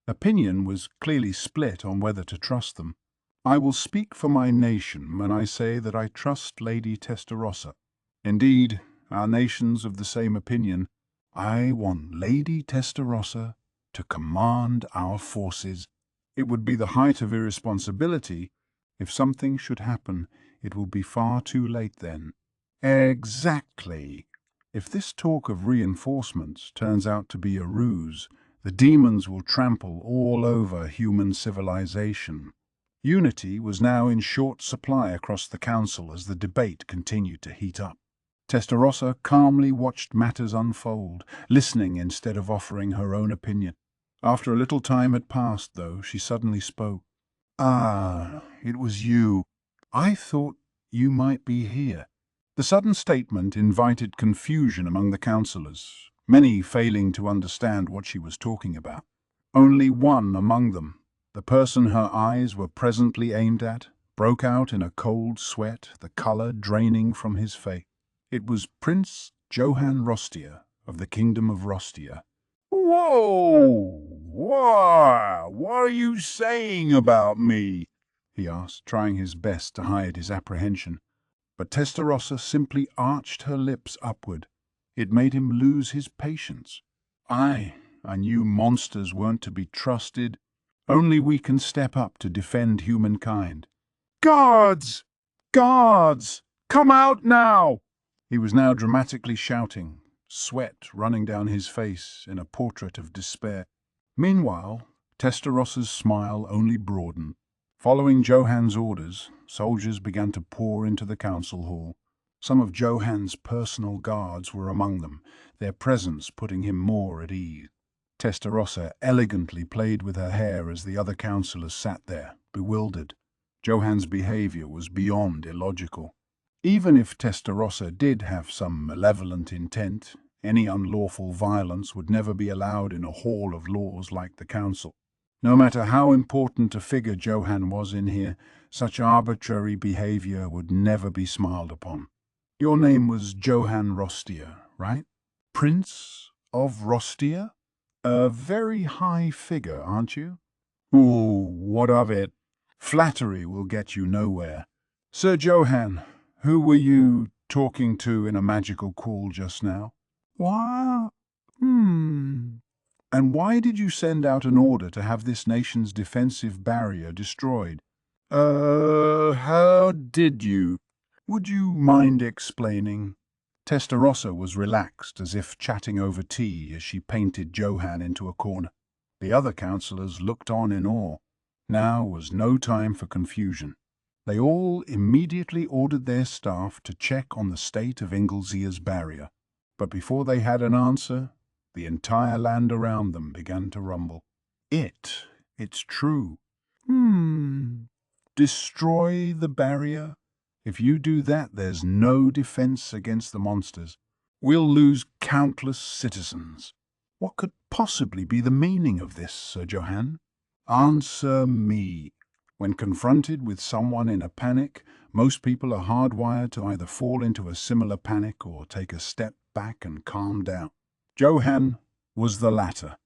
[SPEAKER 1] Opinion was clearly split on whether to trust them. I will speak for my nation when I say that I trust Lady Testarossa. Indeed, our nation's of the same opinion. I want Lady Testarossa to command our forces. It would be the height of irresponsibility. If something should happen, it will be far too late then. Exactly. If this talk of reinforcements turns out to be a ruse, the demons will trample all over human civilization. Unity was now in short supply across the council as the debate continued to heat up. Testarossa calmly watched matters unfold, listening instead of offering her own opinion. After a little time had passed, though, she suddenly spoke. Ah, it was you. I thought you might be here. The sudden statement invited confusion among the councillors, many failing to understand what she was talking about. Only one among them, the person her eyes were presently aimed at, broke out in a cold sweat, the colour draining from his face. It was Prince Johann Rostia of the Kingdom of Rostia. "Whoa! What are you saying about me?" he asked, trying his best to hide his apprehension. But Testarossa simply arched her lips upward. It made him lose his patience. I knew monsters weren't to be trusted. Only we can step up to defend humankind. Guards! Guards! Come out now! He was now dramatically shouting, sweat running down his face in a portrait of despair. Meanwhile, Testarossa's smile only broadened. Following Johann's orders, soldiers began to pour into the council hall. Some of Johann's personal guards were among them, their presence putting him more at ease. Testarossa elegantly played with her hair as the other councillors sat there, bewildered. Johann's behavior was beyond illogical. Even if Testarossa did have some malevolent intent, any unlawful violence would never be allowed in a hall of laws like the council. No matter how important a figure Johann was in here, such arbitrary behavior would never be smiled upon. Your name was Johann Rostia, right? Prince of Rostia? A very high figure, aren't you? Oh, what of it? Flattery will get you nowhere. Sir Johann, who were you talking to in a magical call just now? What? And why did you send out an order to have this nation's defensive barrier destroyed? How did you? Would you mind explaining? Testarossa was relaxed, as if chatting over tea, as she painted Johann into a corner. The other councillors looked on in awe. Now was no time for confusion. They all immediately ordered their staff to check on the state of Ingleseer's barrier. But before they had an answer, the entire land around them began to rumble. It's true. Destroy the barrier? If you do that, there's no defense against the monsters. We'll lose countless citizens. What could possibly be the meaning of this, Sir Johann? Answer me. When confronted with someone in a panic, most people are hardwired to either fall into a similar panic or take a step back and calm down. Johann was the latter.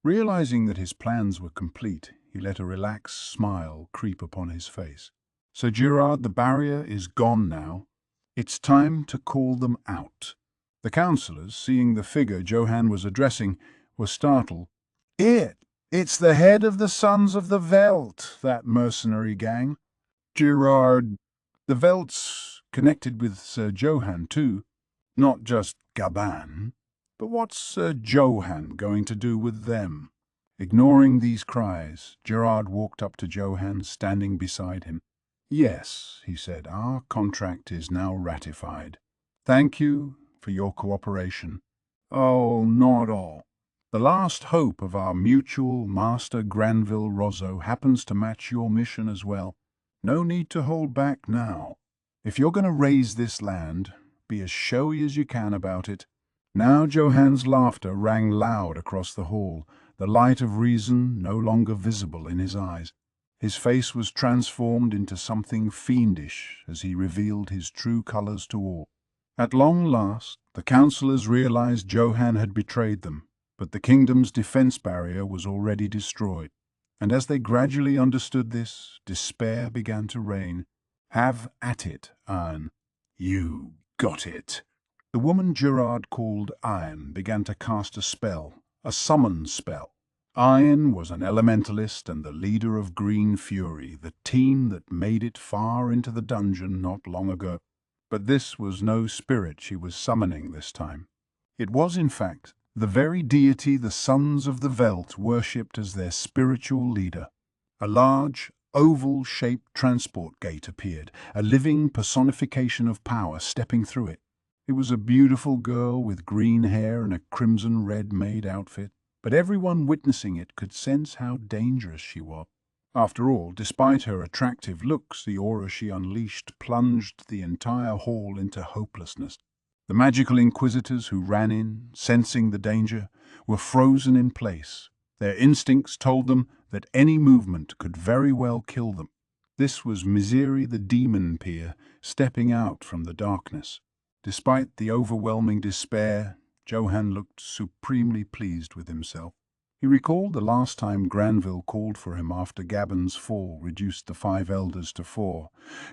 [SPEAKER 1] Realizing that his plans were complete, he let a relaxed smile creep upon his face. "So, Gerard, the barrier is gone now. It's time to call them out." The councillors, seeing the figure Johann was addressing, were startled. It's the head of the Sons of the Veld, that mercenary gang. Gerard, the Veld's connected with Sir Johann too, not just Gaban. But what's Sir Johann going to do with them? Ignoring these cries, Gerard walked up to Johann, standing beside him. "Yes," he said, "our contract is now ratified. Thank you for your cooperation." "Oh, not all. The last hope of our mutual master Granville Rosso happens to match your mission as well. No need to hold back now. If you're going to raise this land, be as showy as you can about it." Now Johann's laughter rang loud across the hall, the light of reason no longer visible in his eyes. His face was transformed into something fiendish as he revealed his true colors to all. At long last, the councillors realized Johann had betrayed them, but the kingdom's defense barrier was already destroyed. And as they gradually understood this, despair began to reign. "Have at it, Iron. You got it." The woman Gerard called Iron began to cast a spell, a summon spell. Iron was an elementalist and the leader of Green Fury, the team that made it far into the dungeon not long ago. But this was no spirit she was summoning this time. It was, in fact, the very deity the Sons of the Veld worshipped as their spiritual leader. A large, oval-shaped transport gate appeared, a living personification of power stepping through it. It was a beautiful girl with green hair and a crimson-red maid outfit, but everyone witnessing it could sense how dangerous she was. After all, despite her attractive looks, the aura she unleashed plunged the entire hall into hopelessness. The magical inquisitors who ran in, sensing the danger, were frozen in place. Their instincts told them that any movement could very well kill them. This was Miseri the Demon Peer stepping out from the darkness. Despite the overwhelming despair, Johann looked supremely pleased with himself. He recalled the last time Granville called for him after Gaben's fall reduced the 5 elders to 4.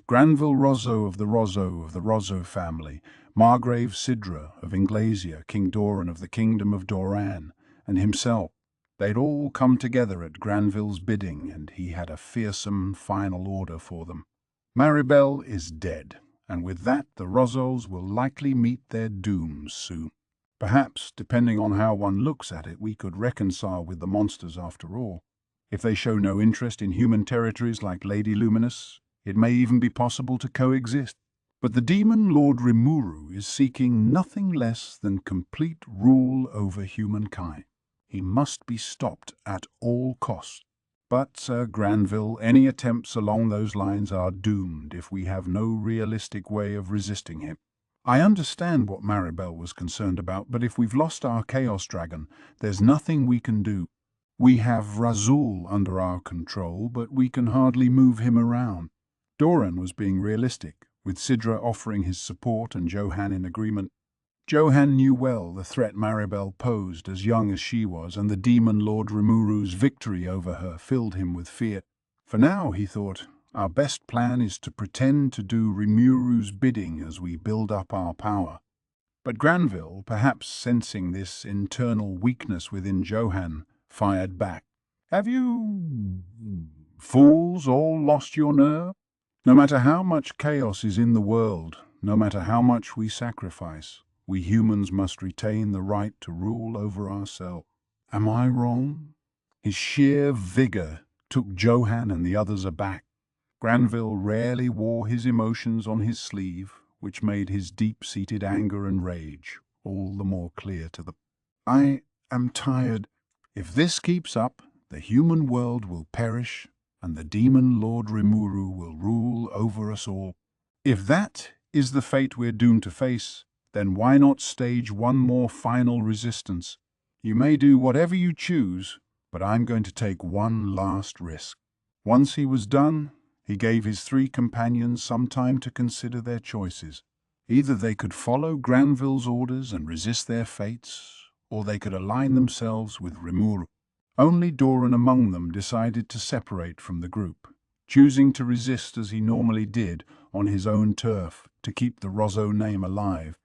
[SPEAKER 1] Granville Rosso of the Rosso family, Margrave Sidra of Inglasia, King Doran of the Kingdom of Doran, and himself. They'd all come together at Granville's bidding, and he had a fearsome final order for them. Maribel is dead, and with that the Rossos will likely meet their dooms soon. Perhaps, depending on how one looks at it, we could reconcile with the monsters after all. If they show no interest in human territories like Lady Luminous, it may even be possible to coexist. But the demon Lord Rimuru is seeking nothing less than complete rule over humankind. He must be stopped at all costs. But, Sir Granville, any attempts along those lines are doomed if we have no realistic way of resisting him. I understand what Maribel was concerned about, but if we've lost our Chaos Dragon, there's nothing we can do. We have Razul under our control, but we can hardly move him around. Doran was being realistic, with Sidra offering his support and Johann in agreement. Johann knew well the threat Maribel posed as young as she was, and the demon Lord Rimuru's victory over her filled him with fear. For now, he thought, our best plan is to pretend to do Rimuru's bidding as we build up our power. But Granville, perhaps sensing this internal weakness within Johann, fired back. "Have you fools all lost your nerve? No matter how much chaos is in the world, no matter how much we sacrifice, we humans must retain the right to rule over ourselves. Am I wrong?" His sheer vigor took Johann and the others aback. Granville rarely wore his emotions on his sleeve, which made his deep-seated anger and rage all the more clear to them. "I am tired. If this keeps up, the human world will perish, and the demon Lord Rimuru will rule over us all. If that is the fate we're doomed to face, then why not stage one more final resistance? You may do whatever you choose, but I'm going to take one last risk." Once he was done, he gave his 3 companions some time to consider their choices. Either they could follow Granville's orders and resist their fates, or they could align themselves with Rimuru. Only Doran among them decided to separate from the group, choosing to resist as he normally did on his own turf to keep the Rosso name alive.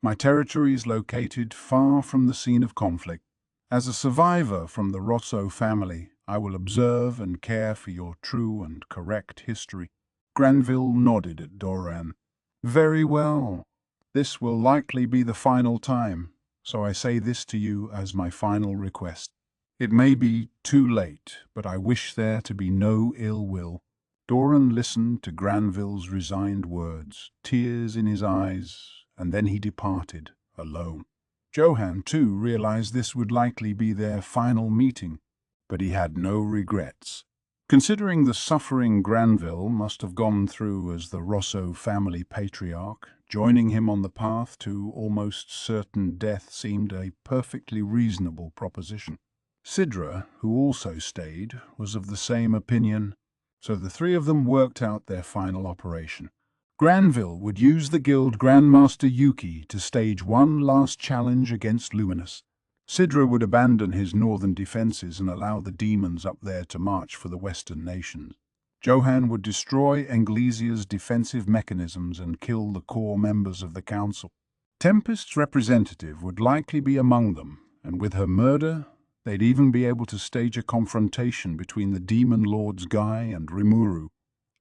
[SPEAKER 1] My territory is located far from the scene of conflict. As a survivor from the Rosso family, I will observe and care for your true and correct history. Granville nodded at Doran. Very well. This will likely be the final time, so I say this to you as my final request. It may be too late, but I wish there to be no ill will. Doran listened to Granville's resigned words, tears in his eyes, and then he departed, alone. Johann, too, realized this would likely be their final meeting, but he had no regrets. Considering the suffering Granville must have gone through as the Rosso family patriarch, joining him on the path to almost certain death seemed a perfectly reasonable proposition. Sidra, who also stayed, was of the same opinion, so the three of them worked out their final operation. Granville would use the guild Grandmaster Yuki to stage one last challenge against Luminous. Sidra would abandon his northern defenses and allow the demons up there to march for the western nations. Johann would destroy Anglesia's defensive mechanisms and kill the core members of the council. Tempest's representative would likely be among them, and with her murder, they'd even be able to stage a confrontation between the demon lords Guy and Rimuru.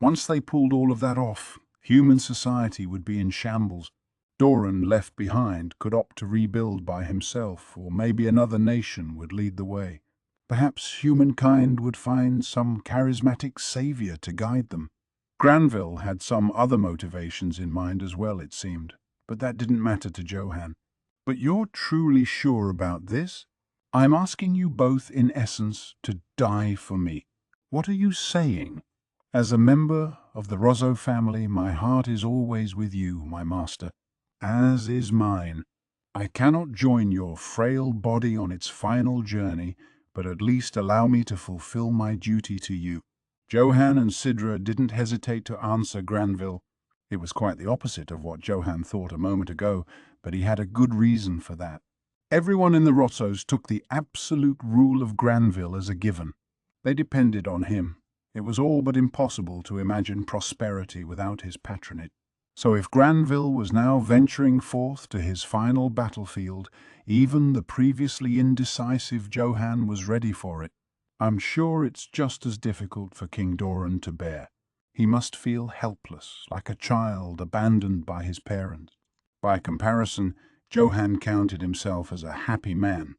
[SPEAKER 1] Once they pulled all of that off, human society would be in shambles. Doran, left behind, could opt to rebuild by himself, or maybe another nation would lead the way. Perhaps humankind would find some charismatic savior to guide them. Granville had some other motivations in mind as well, it seemed, but that didn't matter to Johann. But you're truly sure about this? I'm asking you both, in essence, to die for me. What are you saying? As a member of the Rosso family, my heart is always with you, my master, as is mine. I cannot join your frail body on its final journey, but at least allow me to fulfill my duty to you. Johann and Sidra didn't hesitate to answer Granville. It was quite the opposite of what Johann thought a moment ago, but he had a good reason for that. Everyone in the Rossos took the absolute rule of Granville as a given. They depended on him. It was all but impossible to imagine prosperity without his patronage. So if Granville was now venturing forth to his final battlefield, even the previously indecisive Johann was ready for it. I'm sure it's just as difficult for King Doran to bear. He must feel helpless, like a child abandoned by his parents. By comparison, Johann counted himself as a happy man.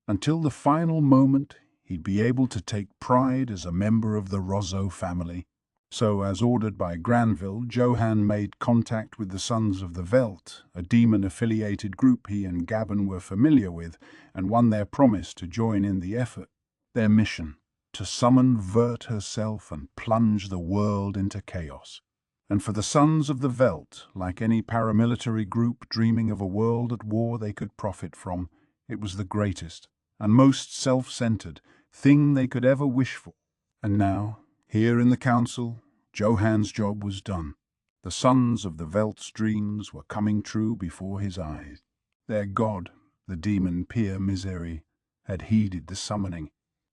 [SPEAKER 1] Until the final moment, he'd be able to take pride as a member of the Rosso family. So, as ordered by Granville, Johann made contact with the Sons of the Veld, a demon-affiliated group he and Gabon were familiar with, and won their promise to join in the effort. Their mission, to summon Vert herself and plunge the world into chaos. And for the Sons of the Veld, like any paramilitary group dreaming of a world at war they could profit from, it was the greatest and most self-centered thing they could ever wish for. And now, here in the council, Johann's job was done. The Sons of the Veld's dreams were coming true before his eyes. Their god, the demon Peer Misery, had heeded the summoning.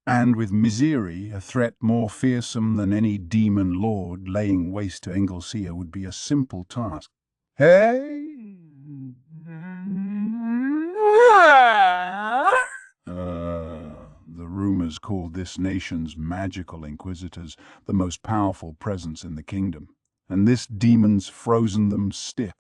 [SPEAKER 1] And with Misery, a threat more fearsome than any demon lord, laying waste to Anglesea would be a simple task. Hey! The rumors called this nation's magical inquisitors the most powerful presence in the kingdom, and this demon's frozen them stiff.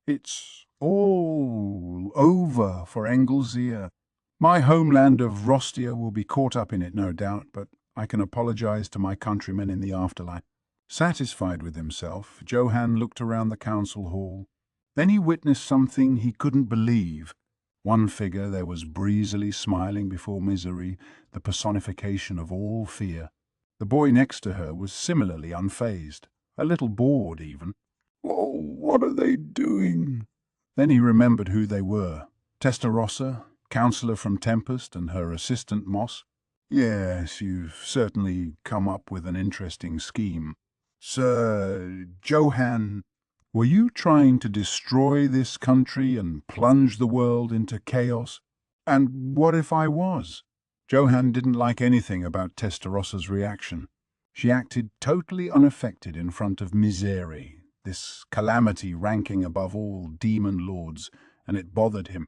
[SPEAKER 1] It's all over for Anglesea. My homeland of Rostia will be caught up in it, no doubt, but I can apologize to my countrymen in the afterlife. Satisfied with himself, Johann looked around the council hall. Then he witnessed something he couldn't believe. One figure there was breezily smiling before Misery, the personification of all fear. The boy next to her was similarly unfazed, a little bored even. Oh, what are they doing? Then he remembered who they were. Testarossa, counsellor from Tempest, and her assistant Moss. Yes, you've certainly come up with an interesting scheme. Sir Johann, were you trying to destroy this country and plunge the world into chaos? And what if I was? Johann didn't like anything about Testarosa's reaction. She acted totally unaffected in front of Misery, this calamity ranking above all demon lords, and it bothered him.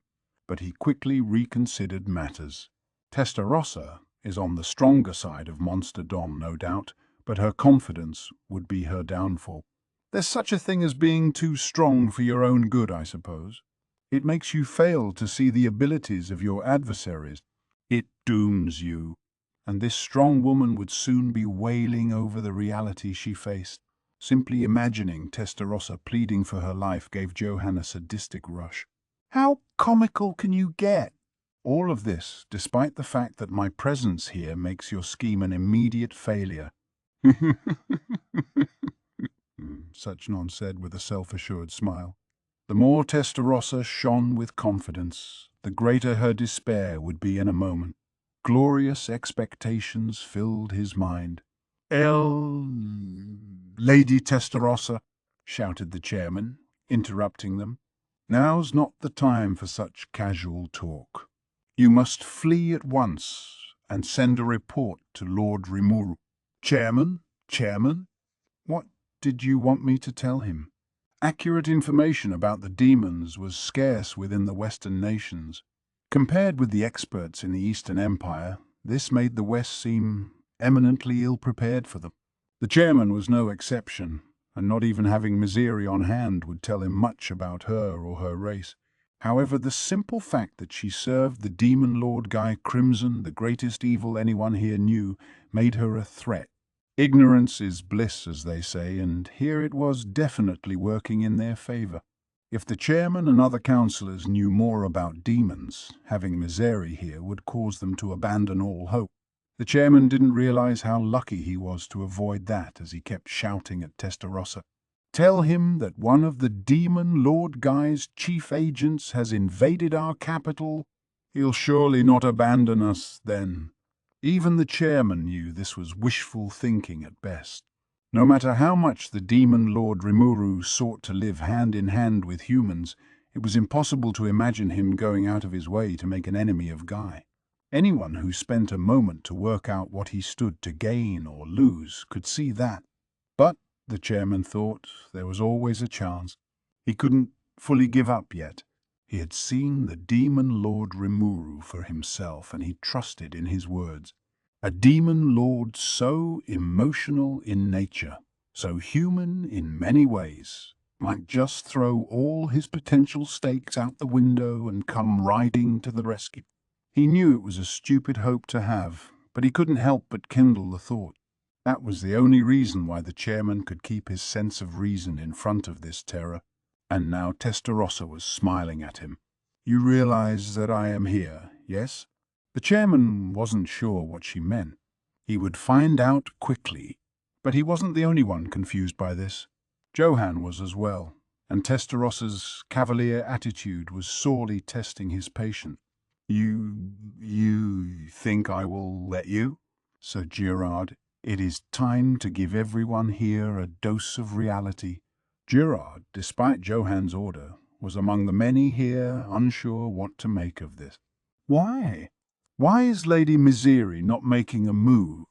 [SPEAKER 1] But he quickly reconsidered matters. Testarossa is on the stronger side of Monsterdom, no doubt, but her confidence would be her downfall. There's such a thing as being too strong for your own good, I suppose. It makes you fail to see the abilities of your adversaries. It dooms you. And this strong woman would soon be wailing over the reality she faced. Simply imagining Testarossa pleading for her life gave Johann a sadistic rush. How comical can you get? All of this, despite the fact that my presence here makes your scheme an immediate failure. Suchnon said with a self-assured smile. The more Testarossa shone with confidence, the greater her despair would be in a moment. Glorious expectations filled his mind. Lady Testarossa, shouted the chairman, interrupting them. Now's not the time for such casual talk. You must flee at once and send a report to Lord Rimuru. Chairman? What did you want me to tell him? Accurate information about the demons was scarce within the Western nations. Compared with the experts in the Eastern Empire, this made the West seem eminently ill-prepared for them. The chairman was no exception, and not even having Misery on hand would tell him much about her or her race. However, the simple fact that she served the demon lord Guy Crimson, the greatest evil anyone here knew, made her a threat. Ignorance is bliss, as they say, and here it was definitely working in their favor. If the chairman and other councillors knew more about demons, having Misery here would cause them to abandon all hope. The chairman didn't realize how lucky he was to avoid that as he kept shouting at Testarossa. Tell him that one of the demon Lord Guy's chief agents has invaded our capital. He'll surely not abandon us then. Even the chairman knew this was wishful thinking at best. No matter how much the demon Lord Rimuru sought to live hand in hand with humans, it was impossible to imagine him going out of his way to make an enemy of Guy. Anyone who spent a moment to work out what he stood to gain or lose could see that. But, the chairman thought, there was always a chance. He couldn't fully give up yet. He had seen the demon Lord Rimuru for himself, and he trusted in his words. A demon lord so emotional in nature, so human in many ways, might just throw all his potential stakes out the window and come riding to the rescue. He knew it was a stupid hope to have, but he couldn't help but kindle the thought. That was the only reason why the chairman could keep his sense of reason in front of this terror. And now Testarossa was smiling at him. You realize that I am here, yes? The chairman wasn't sure what she meant. He would find out quickly. But he wasn't the only one confused by this. Johann was as well, and Testarossa's cavalier attitude was sorely testing his patience. You think I will let you? Sir Gerard, it is time to give everyone here a dose of reality. Gerard, despite Johann's order, was among the many here unsure what to make of this. Why? Why is Lady Misery not making a move?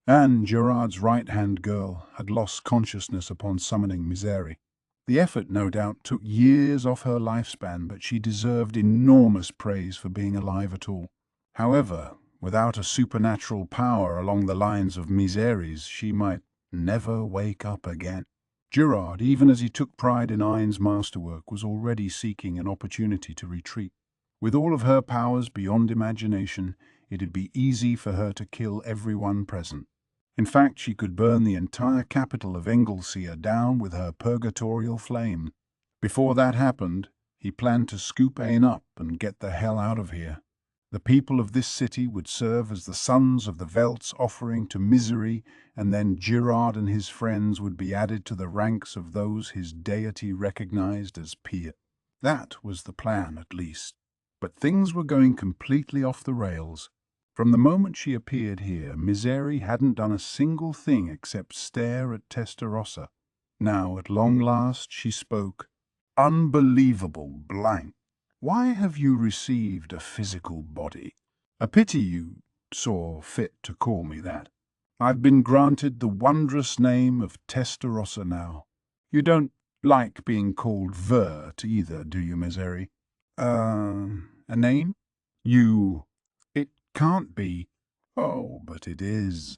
[SPEAKER 1] Anne, Gerard's right-hand girl, had lost consciousness upon summoning Misery. The effort, no doubt, took years off her lifespan, but she deserved enormous praise for being alive at all. However, without a supernatural power along the lines of Misery's, she might never wake up again. Gerard, even as he took pride in Ain's masterwork, was already seeking an opportunity to retreat. With all of her powers beyond imagination, it'd be easy for her to kill everyone present. In fact, she could burn the entire capital of Anglesea down with her purgatorial flame. Before that happened, he planned to scoop Ain up and get the hell out of here. The people of this city would serve as the sons of the Velt's offering to Misery, and then Gerard and his friends would be added to the ranks of those his deity recognized as peer. That was the plan, at least. But things were going completely off the rails. From the moment she appeared here, Misery hadn't done a single thing except stare at Testarossa. Now, at long last, she spoke. Unbelievable blank. Why have you received a physical body? A pity you saw fit to call me that. I've been granted the wondrous name of Testarossa now. You don't like being called Vert either, do you, Misery? A name? You. It can't be. Oh, but it is.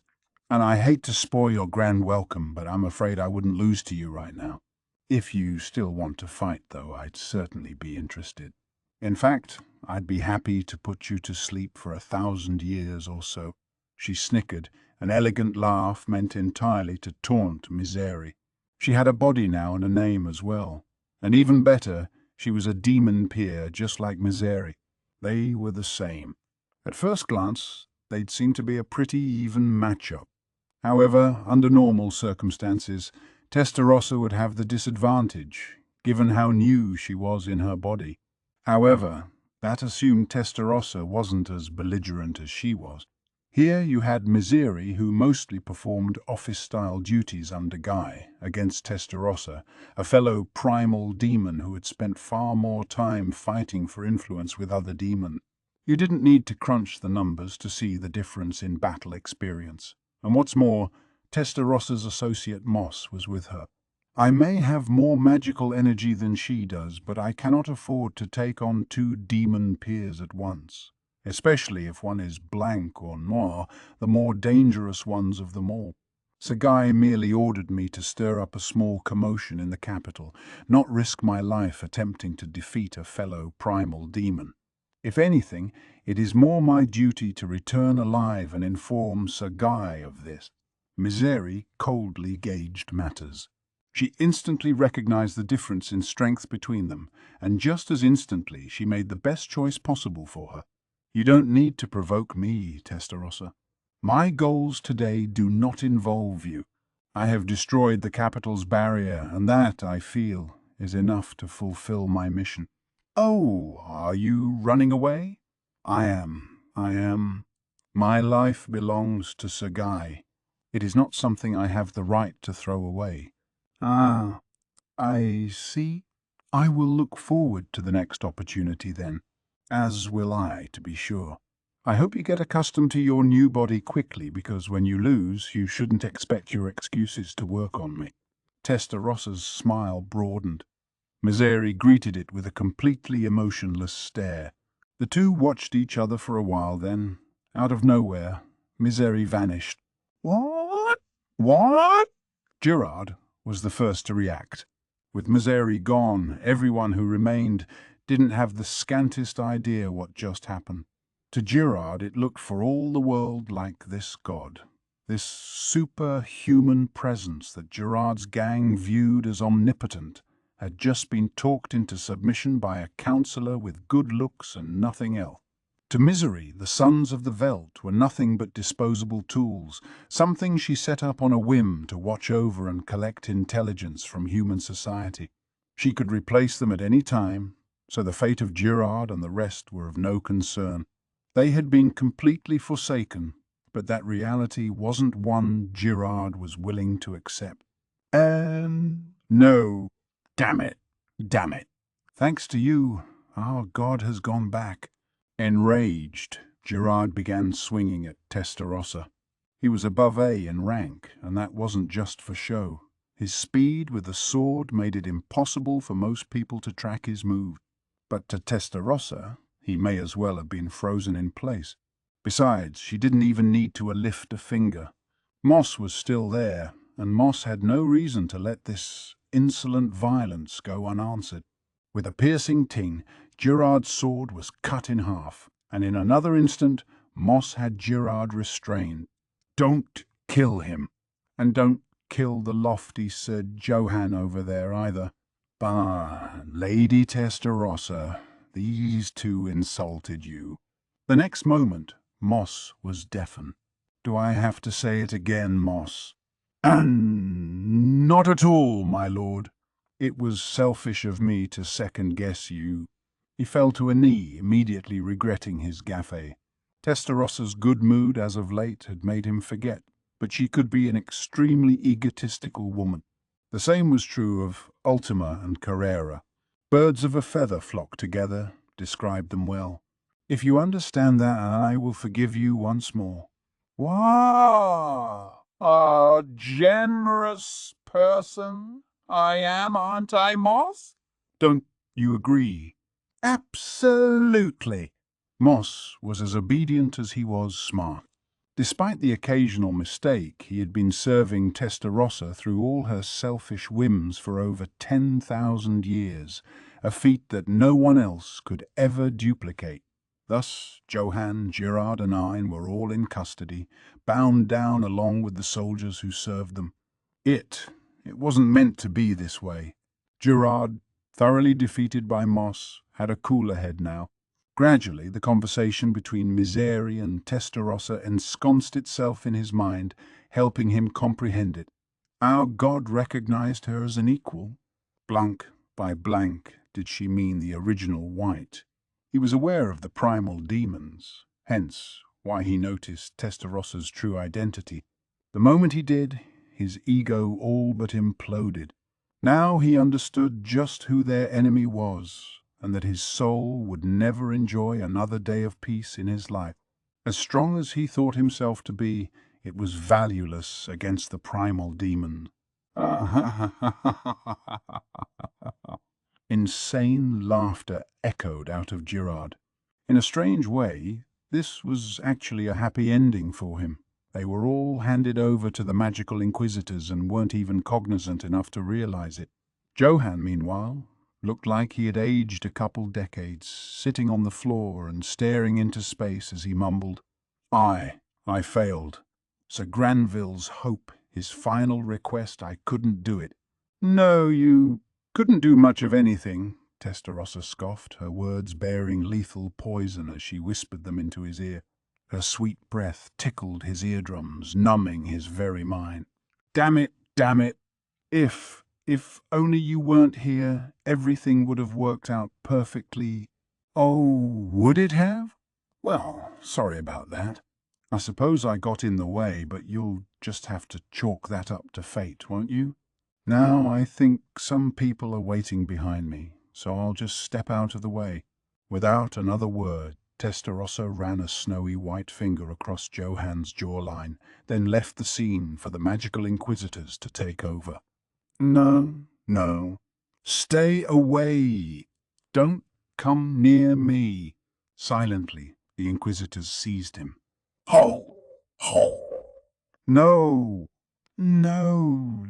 [SPEAKER 1] And I hate to spoil your grand welcome, but I'm afraid I wouldn't lose to you right now. If you still want to fight, though, I'd certainly be interested. In fact, I'd be happy to put you to sleep for 1,000 years or so. She snickered, an elegant laugh meant entirely to taunt Misery. She had a body now and a name as well. And even better, she was a demon peer just like Misery. They were the same. At first glance, they'd seem to be a pretty even match-up. However, under normal circumstances, Testarossa would have the disadvantage, given how new she was in her body. However, that assumed Testarossa wasn't as belligerent as she was. Here you had Misery, who mostly performed office-style duties under Guy, against Testarossa, a fellow primal demon who had spent far more time fighting for influence with other demons. You didn't need to crunch the numbers to see the difference in battle experience. And what's more, Testarossa's associate Moss was with her. I may have more magical energy than she does, but I cannot afford to take on 2 demon peers at once, especially if one is blank or noir, the more dangerous ones of them all. Sir Guy merely ordered me to stir up a small commotion in the capital, not risk my life attempting to defeat a fellow primal demon. If anything, it is more my duty to return alive and inform Sir Guy of this. Misery coldly gauged matters. She instantly recognized the difference in strength between them, and just as instantly she made the best choice possible for her. You don't need to provoke me, Testarossa. My goals today do not involve you. I have destroyed the capital's barrier, and that, I feel, is enough to fulfill my mission. Oh, are you running away? I am. My life belongs to Sir Guy. It is not something I have the right to throw away. Ah, I see. I will look forward to the next opportunity then. As will I, to be sure. I hope you get accustomed to your new body quickly, because when you lose, you shouldn't expect your excuses to work on me. Testarossa's smile broadened. Misery greeted it with a completely emotionless stare. The two watched each other for a while, then, out of nowhere, Misery vanished. What? What? Gerard was the first to react. With Misery gone, everyone who remained didn't have the scantest idea what just happened. To Gerard, it looked for all the world like this god, this superhuman presence that Gerard's gang viewed as omnipotent, had just been talked into submission by a counselor with good looks and nothing else. To Misery, the sons of the Veld were nothing but disposable tools, something she set up on a whim to watch over and collect intelligence from human society. She could replace them at any time, so the fate of Gerard and the rest were of no concern. They had been completely forsaken, but that reality wasn't one Gerard was willing to accept. No. Damn it. Damn it. Thanks to you, our god has gone back. Enraged, Gerard began swinging at Testarossa. He was above A in rank, and that wasn't just for show. His speed with the sword made it impossible for most people to track his move. But to Testarossa, he may as well have been frozen in place. Besides, she didn't even need to lift a finger. Moss was still there, and Moss had no reason to let this insolent violence go unanswered. With a piercing ting, Gerard's sword was cut in half, and in another instant, Moss had Gerard restrained. Don't kill him, and don't kill the lofty Sir Johann over there either. Bah, Lady Testarossa, these two insulted you. The next moment, Moss was deafened. Do I have to say it again, Moss? Not at all, my lord. It was selfish of me to second-guess you. He fell to a knee, immediately regretting his gaffe. Testarossa's good mood as of late had made him forget, but she could be an extremely egotistical woman. The same was true of Ultima and Carrera. Birds of a feather flock together described them well. If you understand that, I will forgive you once more.
[SPEAKER 3] Wow, a generous person I am, aren't I, Moss?
[SPEAKER 1] Don't you agree?
[SPEAKER 3] Absolutely.
[SPEAKER 1] Moss was as obedient as he was smart. Despite the occasional mistake, he had been serving Testarossa through all her selfish whims for over 10,000 years, a feat that no one else could ever duplicate. Thus, Johann, Girard, and I were all in custody, bound down along with the soldiers who served them. It wasn't meant to be this way. Girard, thoroughly defeated by Moss, had a cooler head now. Gradually, the conversation between Misery and Testarossa ensconced itself in his mind, helping him comprehend it. Our god recognized her as an equal. Blank by blank did she mean the original white. He was aware of the primal demons, hence why he noticed Testarossa's true identity. The moment he did, his ego all but imploded. Now he understood just who their enemy was, and that his soul would never enjoy another day of peace in his life. As strong as he thought himself to be, it was valueless against the primal demon. Insane laughter echoed out of Girard. In a strange way, this was actually a happy ending for him. They were all handed over to the magical inquisitors and weren't even cognizant enough to realize it. Johann, meanwhile, looked like he had aged a couple decades, sitting on the floor and staring into space as he mumbled, I failed. Sir Granville's hope, his final request, I couldn't do it. No, you couldn't do much of anything, Testarossa scoffed, her words bearing lethal poison as she whispered them into his ear. Her sweet breath tickled his eardrums, numbing his very mind. Damn it, damn it. If only you weren't here, everything would have worked out perfectly. Oh, would it have? Well, sorry about that. I suppose I got in the way, but you'll just have to chalk that up to fate, won't you? Now I think some people are waiting behind me, so I'll just step out of the way. Without another word, Testarossa ran a snowy white finger across Johann's jawline, then left the scene for the magical inquisitors to take over. No, no. Stay away. Don't come near me. Silently, the inquisitors seized him.
[SPEAKER 3] Ho! Ho!
[SPEAKER 1] No, no,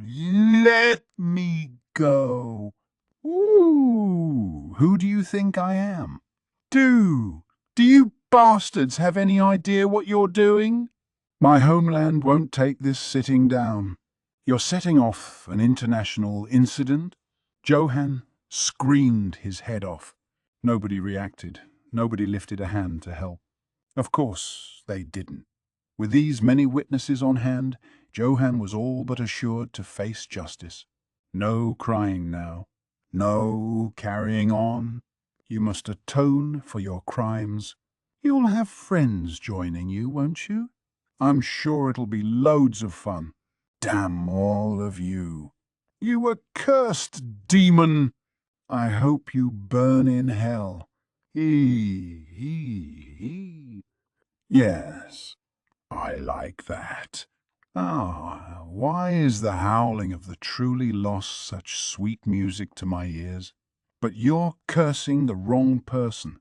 [SPEAKER 1] let me go. Ooh, who do you think I am? Do you bastards have any idea what you're doing? My homeland won't take this sitting down. You're setting off an international incident? Johann screamed his head off. Nobody reacted. Nobody lifted a hand to help. Of course, they didn't. With these many witnesses on hand, Johann was all but assured to face justice. No crying now. No carrying on. You must atone for your crimes. You'll have friends joining you, won't you? I'm sure it'll be loads of fun. Damn all of you. You accursed demon! I hope you burn in hell. He. Yes, I like that. Ah, why is the howling of the truly lost such sweet music to my ears? But you're cursing the wrong person.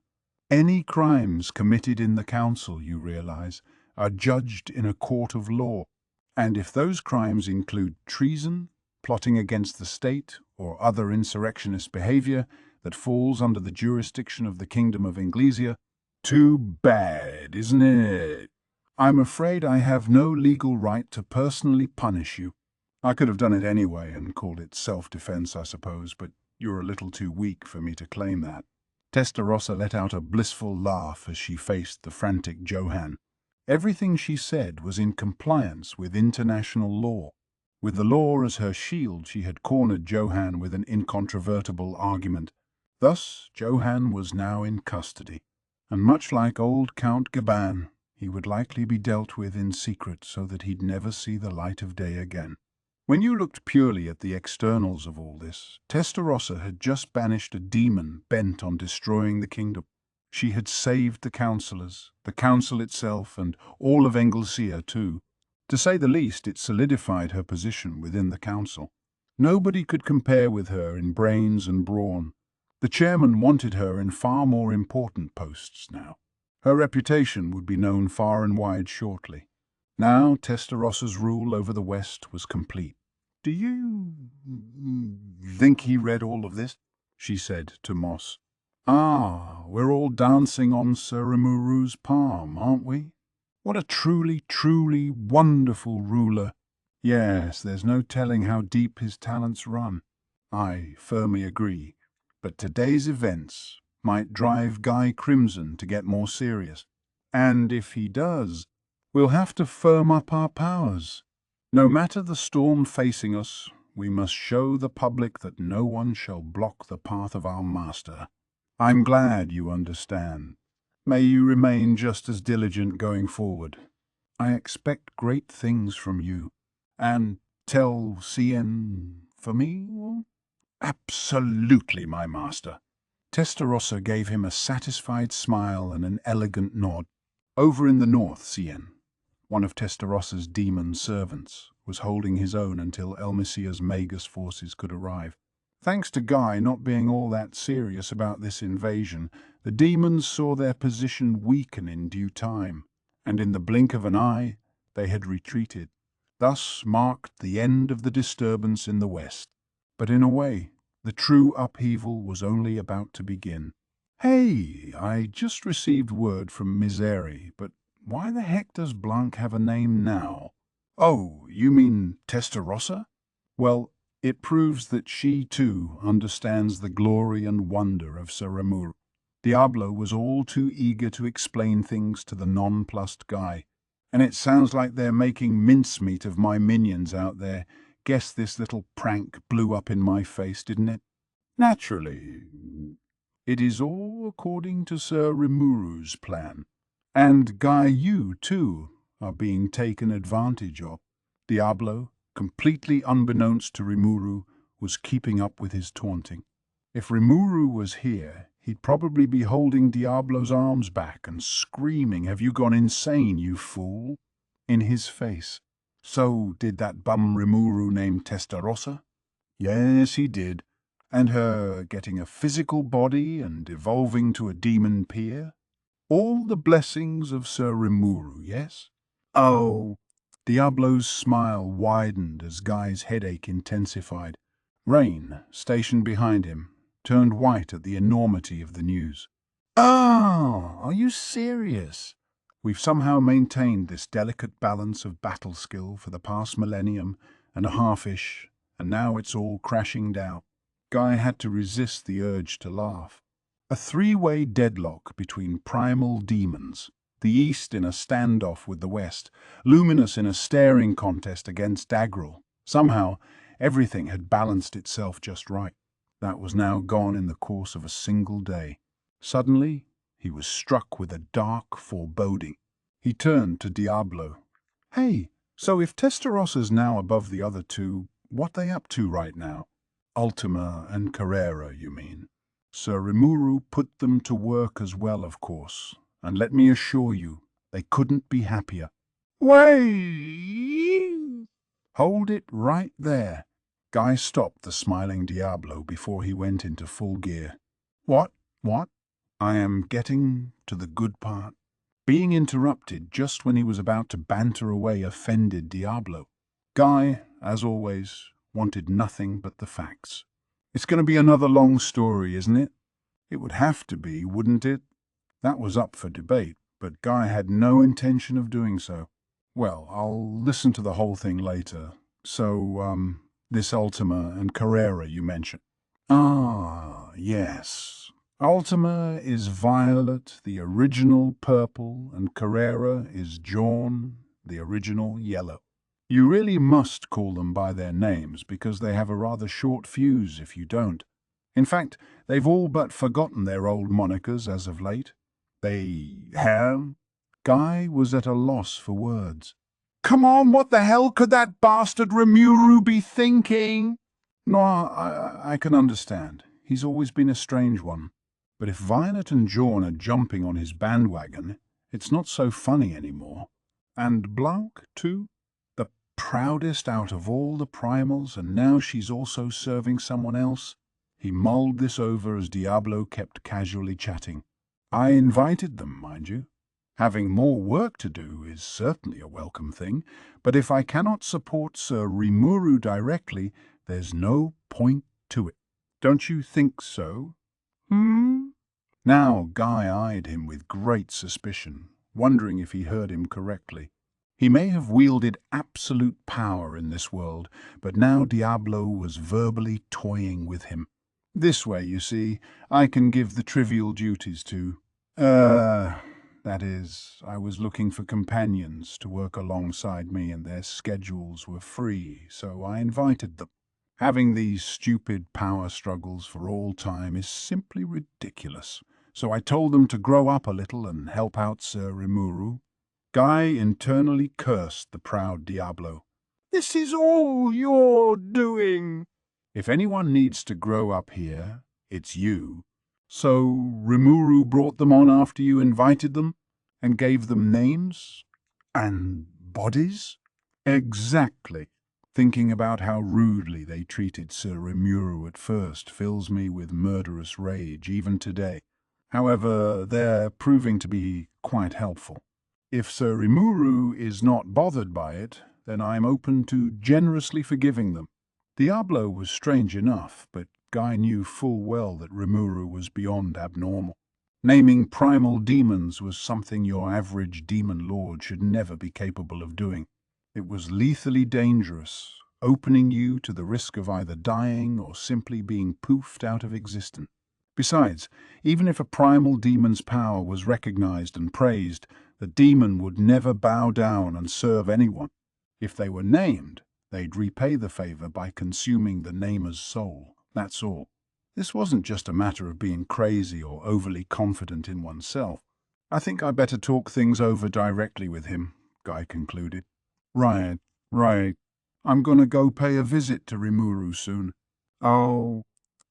[SPEAKER 1] Any crimes committed in the council, you realize, are judged in a court of law. And if those crimes include treason, plotting against the state, or other insurrectionist behavior that falls under the jurisdiction of the Kingdom of Inglesia, too bad, isn't it? I'm afraid I have no legal right to personally punish you. I could have done it anyway and called it self-defense, I suppose, but you're a little too weak for me to claim that. Testarossa let out a blissful laugh as she faced the frantic Johann. Everything she said was in compliance with international law. With the law as her shield, she had cornered Johann with an incontrovertible argument. Thus, Johann was now in custody, and much like old Count Gaban, he would likely be dealt with in secret so that he'd never see the light of day again. When you looked purely at the externals of all this, Testarossa had just banished a demon bent on destroying the kingdom. She had saved the councillors, the council itself, and all of Anglesea too. To say the least, it solidified her position within the council. Nobody could compare with her in brains and brawn. The chairman wanted her in far more important posts now. Her reputation would be known far and wide shortly. Now Testaross's rule over the West was complete. "Do you think he read all of this?" she said to Moss. "Ah, we're all dancing on Sir Rimuru's palm, aren't we? What a truly, truly wonderful ruler. Yes, there's no telling how deep his talents run." "I firmly agree. But today's events might drive Guy Crimson to get more serious. And if he does, we'll have to firm up our powers. No matter the storm facing us, we must show the public that no one shall block the path of our master. I'm glad you understand. May you remain just as diligent going forward. I expect great things from you. And tell CN for me?" "Absolutely, my master." Testarossa gave him a satisfied smile and an elegant nod. Over in the north, CN, one of Testarossa's demon servants, was holding his own until Elmisia's Magus forces could arrive. Thanks to Guy not being all that serious about this invasion, the demons saw their position weaken in due time, and in the blink of an eye they had retreated. Thus marked the end of the disturbance in the west. But in a way, the true upheaval was only about to begin. "Hey, I just received word from Misery, but why the heck does Blanc have a name now?" "Oh, you mean Testarossa? Well, it proves that she too understands the glory and wonder of Sir Rimuru." Diablo was all too eager to explain things to the nonplussed Guy. "And it sounds like they're making mincemeat of my minions out there. Guess this little prank blew up in my face, didn't it?" "Naturally. It is all according to Sir Rimuru's plan. And Guy, you, too, are being taken advantage of." Diablo, completely unbeknownst to Rimuru, was keeping up with his taunting. If Rimuru was here, he'd probably be holding Diablo's arms back and screaming, "Have you gone insane, you fool?" in his face. So did that bum Rimuru named Testarossa? Yes, he did. And her getting a physical body and evolving to a demon peer? All the blessings of Sir Rimuru, yes? Oh. Diablo's smile widened as Guy's headache intensified. Rain, stationed behind him, turned white at the enormity of the news. "Oh, are you serious?" "We've somehow maintained this delicate balance of battle skill for the past millennium and a half-ish, and now it's all crashing down." Guy had to resist the urge to laugh. A three-way deadlock between primal demons, the East in a standoff with the West, Luminous in a staring contest against Dagrel. Somehow, everything had balanced itself just right. That was now gone in the course of a single day. Suddenly, he was struck with a dark foreboding. He turned to Diablo. "Hey, so if Testarossa's now above the other two, what they up to right now?" "Ultima and Carrera, you mean?" "Sir Rimuru put them to work as well, of course, and let me assure you, they couldn't be happier." "Wait!" "Hold it right there." Guy stopped the smiling Diablo before he went into full gear. What? "I am getting to the good part." Being interrupted just when he was about to banter away offended Diablo. Guy, as always, wanted nothing but the facts. "It's going to be another long story, isn't it?" "It would have to be, wouldn't it?" That was up for debate, but Guy had no intention of doing so. "Well, I'll listen to the whole thing later. So, this Ultima and Carrera you mentioned." "Ah, yes. Ultima is violet, the original purple, and Carrera is Jaune, the original yellow. You really must call them by their names because they have a rather short fuse if you don't. In fact, they've all but forgotten their old monikers as of late." "They have?" Guy was at a loss for words. "Come on, what the hell could that bastard Rimuru be thinking?" "No, I can understand. He's always been a strange one. But if Violet and Jorn are jumping on his bandwagon, it's not so funny anymore. And Blanc, too? The proudest out of all the primals, and now she's also serving someone else? He mulled this over as Diablo kept casually chatting. I invited them, mind you. Having more work to do is certainly a welcome thing, but if I cannot support Sir Rimuru directly, there's no point to it. Don't you think so? Now Guy eyed him with great suspicion, wondering if he heard him correctly. He may have wielded absolute power in this world, but now Diablo was verbally toying with him. This way, you see, I can give the trivial duties to... that is, I was looking for companions to work alongside me and their schedules were free, so I invited them. Having these stupid power struggles for all time is simply ridiculous, so I told them to grow up a little and help out Sir Rimuru. Guy internally cursed the proud Diablo.
[SPEAKER 3] This is all you're doing.
[SPEAKER 1] If anyone needs to grow up here, it's you. So Rimuru brought them on after you invited them and gave them names and bodies? Exactly. Thinking about how rudely they treated Sir Rimuru at first fills me with murderous rage even today. However, they're proving to be quite helpful. If Sir Rimuru is not bothered by it, then I'm open to generously forgiving them. Diablo was strange enough, but Guy knew full well that Rimuru was beyond abnormal. Naming primal demons was something your average demon lord should never be capable of doing. It was lethally dangerous, opening you to the risk of either dying or simply being poofed out of existence. Besides, even if a primal demon's power was recognized and praised, the demon would never bow down and serve anyone. If they were named, they'd repay the favor by consuming the namer's soul. That's all. This wasn't just a matter of being crazy or overly confident in oneself. I think I better talk things over directly with him, Guy concluded. Right. I'm gonna go pay a visit to Rimuru soon. Oh,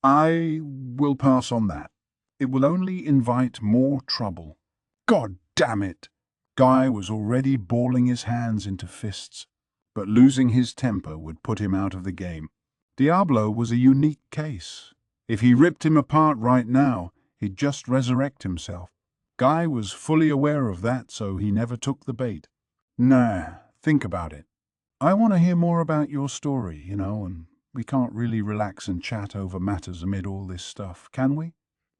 [SPEAKER 1] I will pass on that. It will only invite more trouble. God damn it! Guy was already balling his hands into fists, but losing his temper would put him out of the game. Diablo was a unique case. If he ripped him apart right now, he'd just resurrect himself. Guy was fully aware of that, so he never took the bait. Nah, think about it. I want to hear more about your story, and we can't really relax and chat over matters amid all this stuff, can we?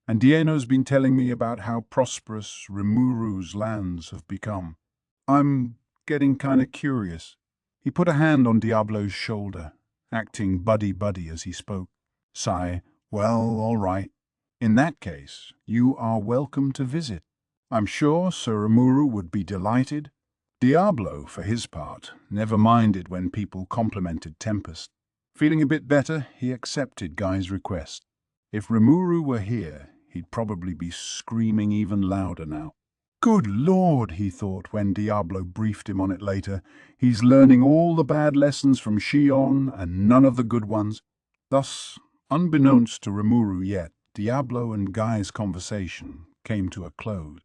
[SPEAKER 1] And Dieno's been telling me about how prosperous Rimuru's lands have become. I'm getting kind of curious. He put a hand on Diablo's shoulder, acting buddy-buddy as he spoke. Sigh, well, all right. In that case, you are welcome to visit. I'm sure Sir Rimuru would be delighted. Diablo, for his part, never minded when people complimented Tempest. Feeling a bit better, he accepted Guy's request. If Rimuru were here, he'd probably be screaming even louder now. Good Lord, he thought when Diablo briefed him on it later. He's learning all the bad lessons from Shion and none of the good ones. Thus, unbeknownst to Rimuru yet, Diablo and Guy's conversation came to a close.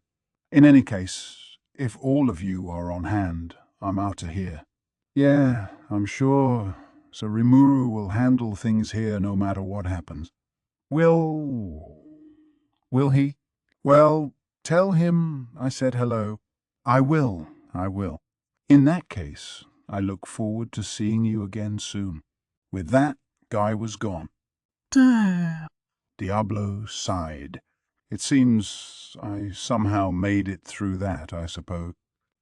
[SPEAKER 1] In any case, if all of you are on hand, I'm out of here. Yeah, I'm sure Sir Rimuru will handle things here no matter what happens. Will he? Well, tell him I said hello. I will. In that case, I look forward to seeing you again soon. With that, Guy was gone. Damn. Diablo sighed. It seems I somehow made it through that, I suppose.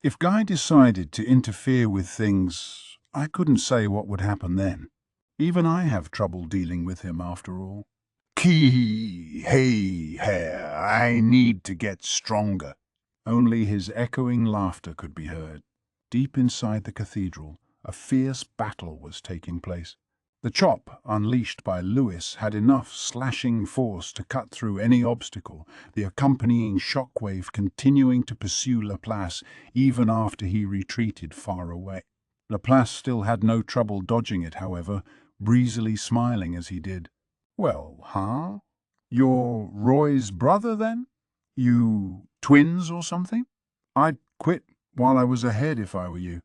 [SPEAKER 1] If Guy decided to interfere with things, I couldn't say what would happen then. Even I have trouble dealing with him after all. Hey, I need to get stronger. Only his echoing laughter could be heard. Deep inside the cathedral, a fierce battle was taking place. The chop unleashed by Lewis had enough slashing force to cut through any obstacle, the accompanying shockwave continuing to pursue Laplace even after he retreated far away. Laplace still had no trouble dodging it, however, breezily smiling as he did. Well, huh? You're Roy's brother, then? You twins or something? I'd quit while I was ahead if I were you.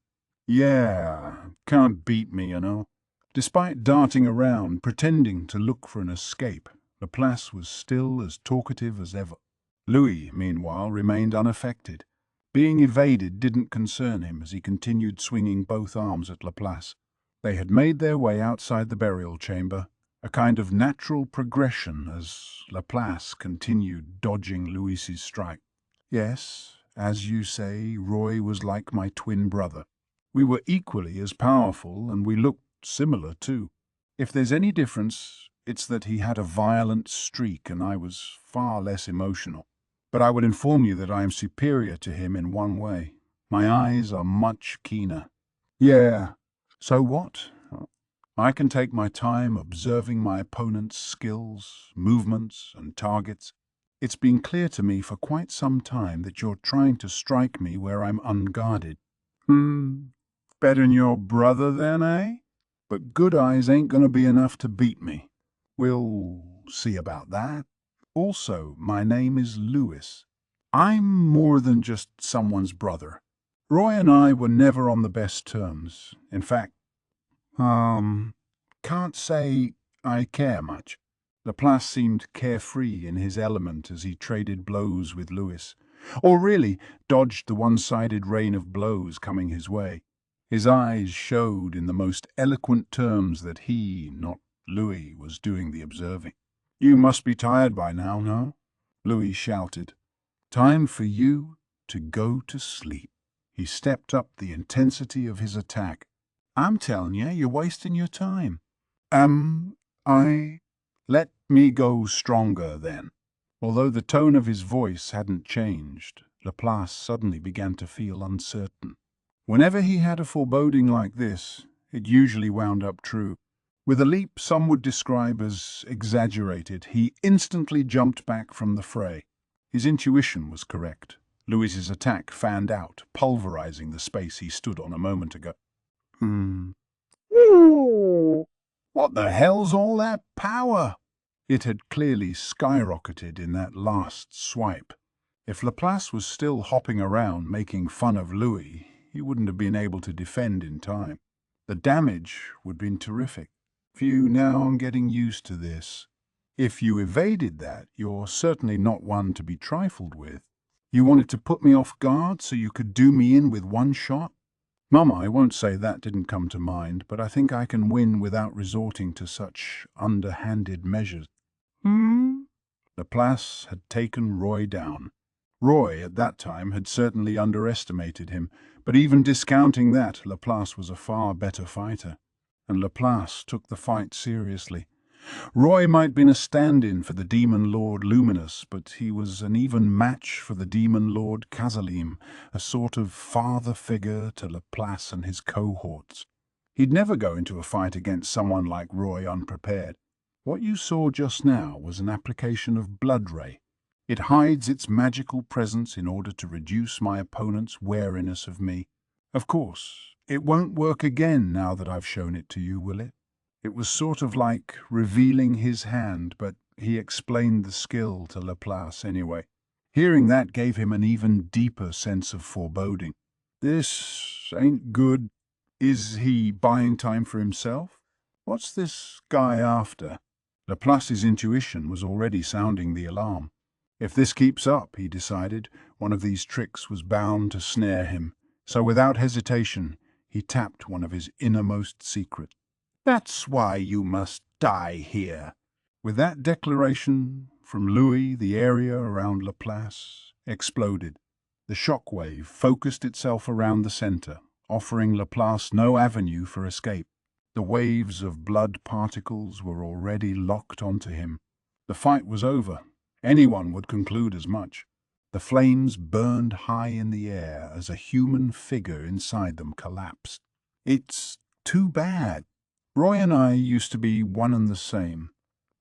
[SPEAKER 1] Yeah, can't beat me, you know. Despite darting around, pretending to look for an escape, Laplace was still as talkative as ever. Louis, meanwhile, remained unaffected. Being evaded didn't concern him as he continued swinging both arms at Laplace. They had made their way outside the burial chamber, a kind of natural progression as Laplace continued dodging Louis's strike. Yes, as you say, Roy was like my twin brother. We were equally as powerful, and we looked similar too. If there's any difference, it's that he had a violent streak and I was far less emotional. But I would inform you that I am superior to him in one way. My eyes are much keener. Yeah, so what? I can take my time observing my opponent's skills, movements, and targets. It's been clear to me for quite some time that you're trying to strike me where I'm unguarded. Better'n your brother then, eh? But good eyes ain't gonna be enough to beat me. We'll see about that. Also, my name is Louis. I'm more than just someone's brother. Roy and I were never on the best terms. In fact, can't say I care much. Laplace seemed carefree in his element as he traded blows with Louis, or really dodged the one-sided rain of blows coming his way. His eyes showed in the most eloquent terms that he, not Louis, was doing the observing. You must be tired by now, no? Louis shouted. Time for you to go to sleep. He stepped up the intensity of his attack. I'm telling you, you're wasting your time. I... Let me go stronger, then. Although the tone of his voice hadn't changed, Laplace suddenly began to feel uncertain. Whenever he had a foreboding like this, it usually wound up true. With a leap some would describe as exaggerated, he instantly jumped back from the fray. His intuition was correct. Louis's attack fanned out, pulverizing the space he stood on a moment ago. What the hell's all that power? It had clearly skyrocketed in that last swipe. If Laplace was still hopping around making fun of Louis, he wouldn't have been able to defend in time. The damage would have been terrific. Phew, now I'm getting used to this. If you evaded that, you're certainly not one to be trifled with. You wanted to put me off guard so you could do me in with one shot? Mama, I won't say that didn't come to mind, but I think I can win without resorting to such underhanded measures. Laplace had taken Roy down. Roy, at that time, had certainly underestimated him, but even discounting that, Laplace was a far better fighter. And Laplace took the fight seriously. Roy might have been a stand-in for the Demon Lord Luminous, but he was an even match for the Demon Lord Kazalim, a sort of father figure to Laplace and his cohorts. He'd never go into a fight against someone like Roy unprepared. What you saw just now was an application of Blood Ray. It hides its magical presence in order to reduce my opponent's wariness of me. Of course, it won't work again now that I've shown it to you, will it? It was sort of like revealing his hand, but he explained the skill to Laplace anyway. Hearing that gave him an even deeper sense of foreboding. This ain't good. Is he buying time for himself? What's this guy after? Laplace's intuition was already sounding the alarm. If this keeps up, he decided, one of these tricks was bound to snare him. So without hesitation, he tapped one of his innermost secrets. That's why you must die here. With that declaration from Louis, the area around Laplace exploded. The shockwave focused itself around the center, offering Laplace no avenue for escape. The waves of blood particles were already locked onto him. The fight was over. Anyone would conclude as much. The flames burned high in the air as a human figure inside them collapsed. It's too bad. Roy and I used to be one and the same.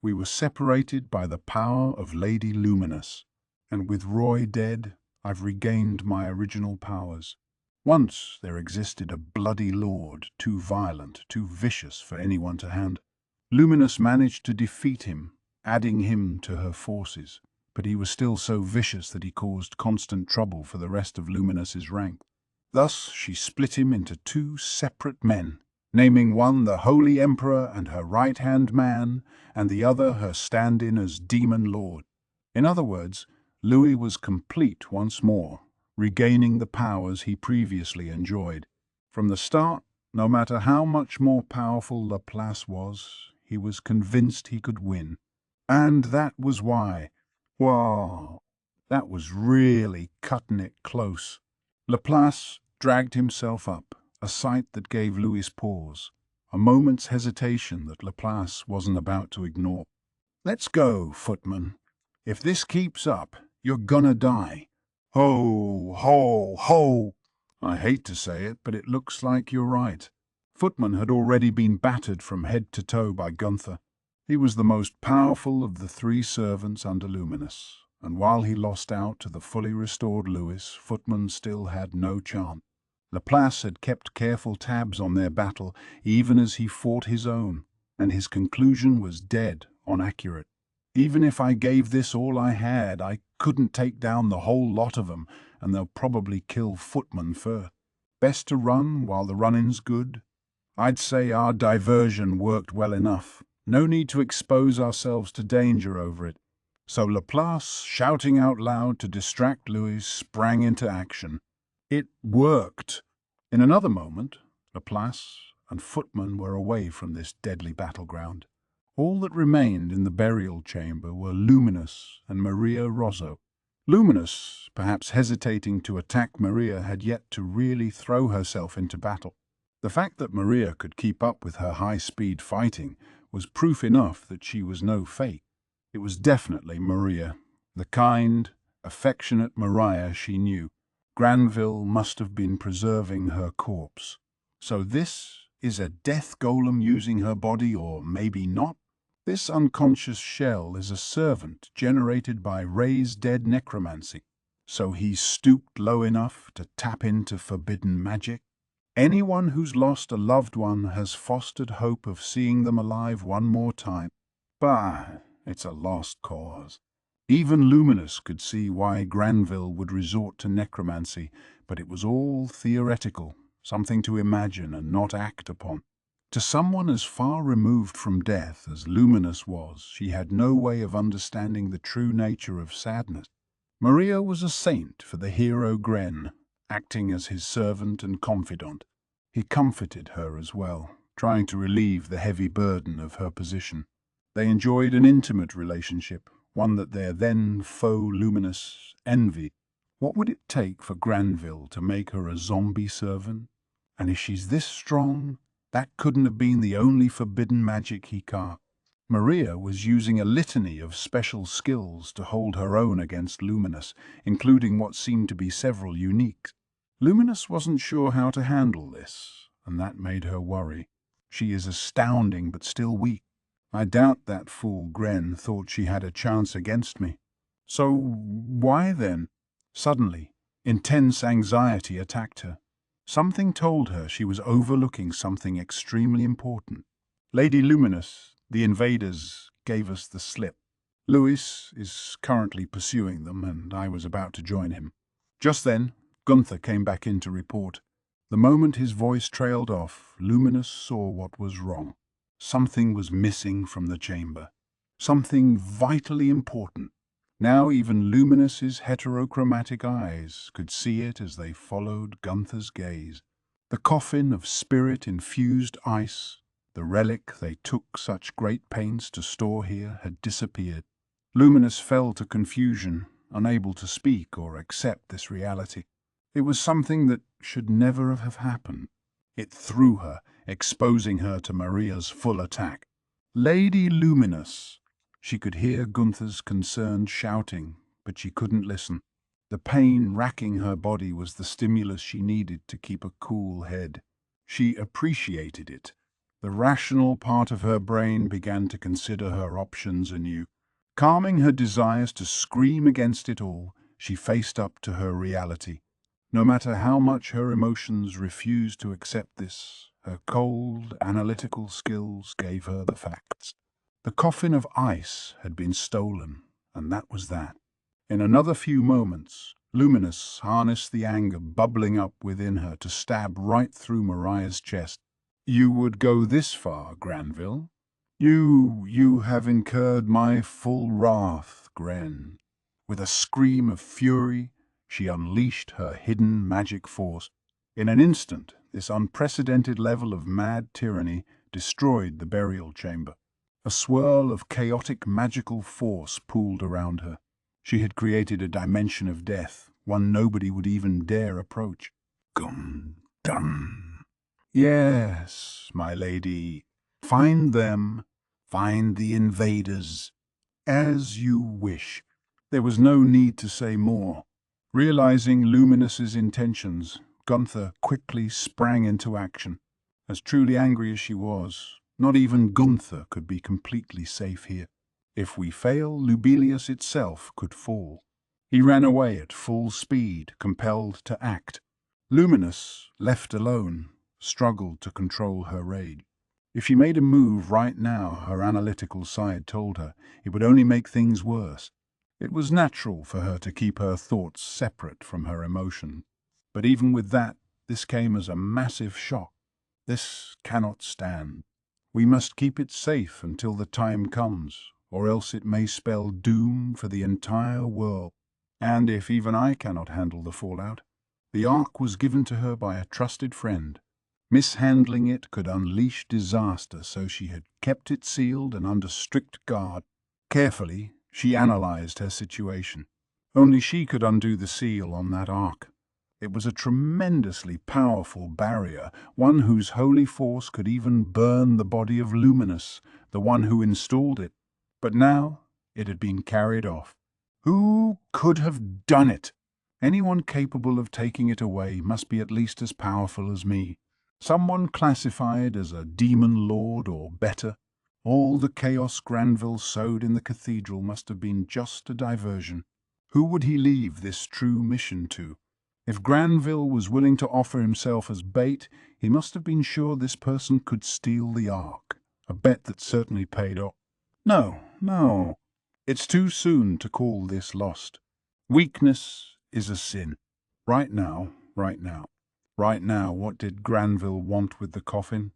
[SPEAKER 1] We were separated by the power of Lady Luminous, and with Roy dead, I've regained my original powers. Once there existed a bloody lord, too violent, too vicious for anyone to handle. Luminous managed to defeat him, adding him to her forces, but he was still so vicious that he caused constant trouble for the rest of Luminous's rank. Thus she split him into two separate men, naming one the Holy Emperor and her right-hand man, and the other her stand-in as Demon Lord. In other words, Louis was complete once more, regaining the powers he previously enjoyed. From the start, no matter how much more powerful Laplace was, he was convinced he could win. And that was why. Wow, that was really cutting it close. Laplace dragged himself up, a sight that gave Louis pause, a moment's hesitation that Laplace wasn't about to ignore. "Let's go, footman. If this keeps up, you're gonna die." "Ho, ho, ho!" "I hate to say it, but it looks like you're right." Footman had already been battered from head to toe by Gunther. He was the most powerful of the three servants under Luminous, and while he lost out to the fully restored Louis, Footman still had no chance. Laplace had kept careful tabs on their battle even as he fought his own, and his conclusion was dead on accurate. "Even if I gave this all I had, I couldn't take down the whole lot of 'em, and they'll probably kill Footman first. Best to run while the running's good." I'd say our diversion worked well enough. No need to expose ourselves to danger over it. So Laplace, shouting out loud to distract Louis, sprang into action. It worked. In another moment, Laplace and Footman were away from this deadly battleground. All that remained in the burial chamber were Luminous and Maria Rosso. Luminous, perhaps hesitating to attack Maria, had yet to really throw herself into battle. The fact that Maria could keep up with her high-speed fighting was proof enough that she was no fake. It was definitely Maria, the kind, affectionate Maria she knew. Granville must have been preserving her corpse. So this is a death golem using her body, or maybe not? This unconscious shell is a servant generated by raised dead necromancy. So he stooped low enough to tap into forbidden magic? Anyone who's lost a loved one has fostered hope of seeing them alive one more time. But it's a lost cause. Even Luminous could see why Granville would resort to necromancy, but it was all theoretical, something to imagine and not act upon. To someone as far removed from death as Luminous was, she had no way of understanding the true nature of sadness. Maria was a saint for the hero Gren, acting as his servant and confidant. He comforted her as well, trying to relieve the heavy burden of her position. They enjoyed an intimate relationship, one that their then foe Luminous envied. What would it take for Granville to make her a zombie servant? And if she's this strong, that couldn't have been the only forbidden magic he cast. Maria was using a litany of special skills to hold her own against Luminous, including what seemed to be several uniques. Luminous wasn't sure how to handle this, and that made her worry. She is astounding but still weak. I doubt that fool Gren thought she had a chance against me. So why then? Suddenly, intense anxiety attacked her. Something told her she was overlooking something extremely important. "Lady Luminous, the invaders gave us the slip. Louis is currently pursuing them, and I was about to join him." Just then, Gunther came back in to report. The moment his voice trailed off, Luminous saw what was wrong. Something was missing from the chamber. Something vitally important. Now even Luminous's heterochromatic eyes could see it as they followed Gunther's gaze. The coffin of spirit-infused ice, the relic they took such great pains to store here, had disappeared. Luminous fell to confusion, unable to speak or accept this reality. It was something that should never have happened. It threw her, exposing her to Maria's full attack. "Lady Luminous!" She could hear Gunther's concerned shouting, but she couldn't listen. The pain racking her body was the stimulus she needed to keep a cool head. She appreciated it. The rational part of her brain began to consider her options anew. Calming her desires to scream against it all, she faced up to her reality. No matter how much her emotions refused to accept this, her cold, analytical skills gave her the facts. The coffin of ice had been stolen, and that was that. In another few moments, Luminous harnessed the anger bubbling up within her to stab right through Mariah's chest. "You would go this far, Granville? You have incurred my full wrath, Gren." With a scream of fury, she unleashed her hidden magic force. In an instant, this unprecedented level of mad tyranny destroyed the burial chamber. A swirl of chaotic magical force pooled around her. She had created a dimension of death, one nobody would even dare approach. Gum, dum. Yes, my lady. Find them. Find the invaders. As you wish. There was no need to say more. Realizing Luminous's intentions, Gunther quickly sprang into action. As truly angry as she was, not even Gunther could be completely safe here. If we fail, Lubelius itself could fall. He ran away at full speed, compelled to act. Luminous, left alone, struggled to control her rage. If she made a move right now, her analytical side told her, it would only make things worse. It was natural for her to keep her thoughts separate from her emotion. But even with that, this came as a massive shock. This cannot stand. We must keep it safe until the time comes, or else it may spell doom for the entire world. And if even I cannot handle the fallout, the Ark was given to her by a trusted friend. Mishandling it could unleash disaster, so she had kept it sealed and under strict guard. Carefully, she analyzed her situation. Only she could undo the seal on that Ark. It was a tremendously powerful barrier, one whose holy force could even burn the body of Luminous, the one who installed it. But now it had been carried off. Who could have done it? Anyone capable of taking it away must be at least as powerful as me. Someone classified as a demon lord or better. All the chaos Granville sowed in the cathedral must have been just a diversion. Who would he leave this true mission to? If Granville was willing to offer himself as bait, he must have been sure this person could steal the Ark, a bet that certainly paid off. No. It's too soon to call this lost. Weakness is a sin. Right now, what did Granville want with the coffin?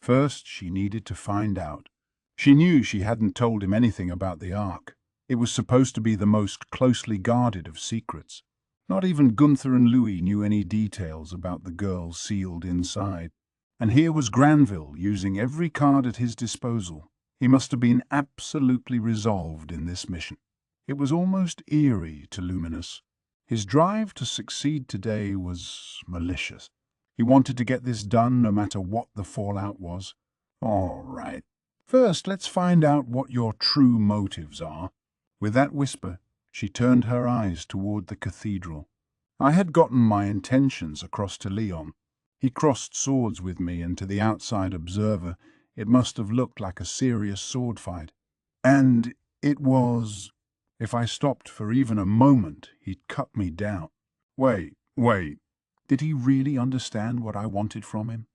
[SPEAKER 1] First, she needed to find out. She knew she hadn't told him anything about the Ark. It was supposed to be the most closely guarded of secrets. Not even Gunther and Louis knew any details about the girl sealed inside. And here was Granville using every card at his disposal. He must have been absolutely resolved in this mission. It was almost eerie to Luminous. His drive to succeed today was malicious. He wanted to get this done no matter what the fallout was. All right. First, let's find out what your true motives are. With that whisper, she turned her eyes toward the cathedral. I had gotten my intentions across to Leon. He crossed swords with me, and to the outside observer, it must have looked like a serious sword fight. And it was. If I stopped for even a moment, he'd cut me down. Wait. Did he really understand what I wanted from him?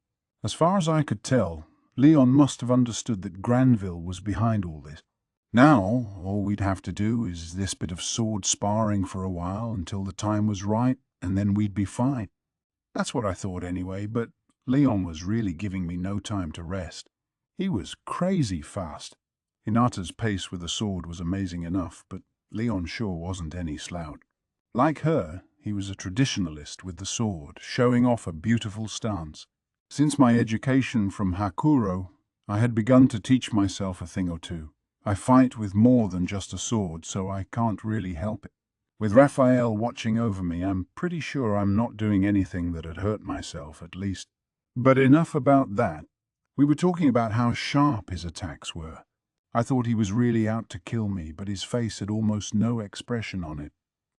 [SPEAKER 1] As far as I could tell, Leon must have understood that Granville was behind all this. Now, all we'd have to do is this bit of sword sparring for a while until the time was right, and then we'd be fine. That's what I thought anyway, but Leon was really giving me no time to rest. He was crazy fast. Hinata's pace with the sword was amazing enough, but Leon sure wasn't any slouch. Like her, he was a traditionalist with the sword, showing off a beautiful stance. Since my education from Hakuro, I had begun to teach myself a thing or two. I fight with more than just a sword, so I can't really help it. With Raphael watching over me, I'm pretty sure I'm not doing anything that'd hurt myself, at least. But enough about that. We were talking about how sharp his attacks were. I thought he was really out to kill me, but his face had almost no expression on it.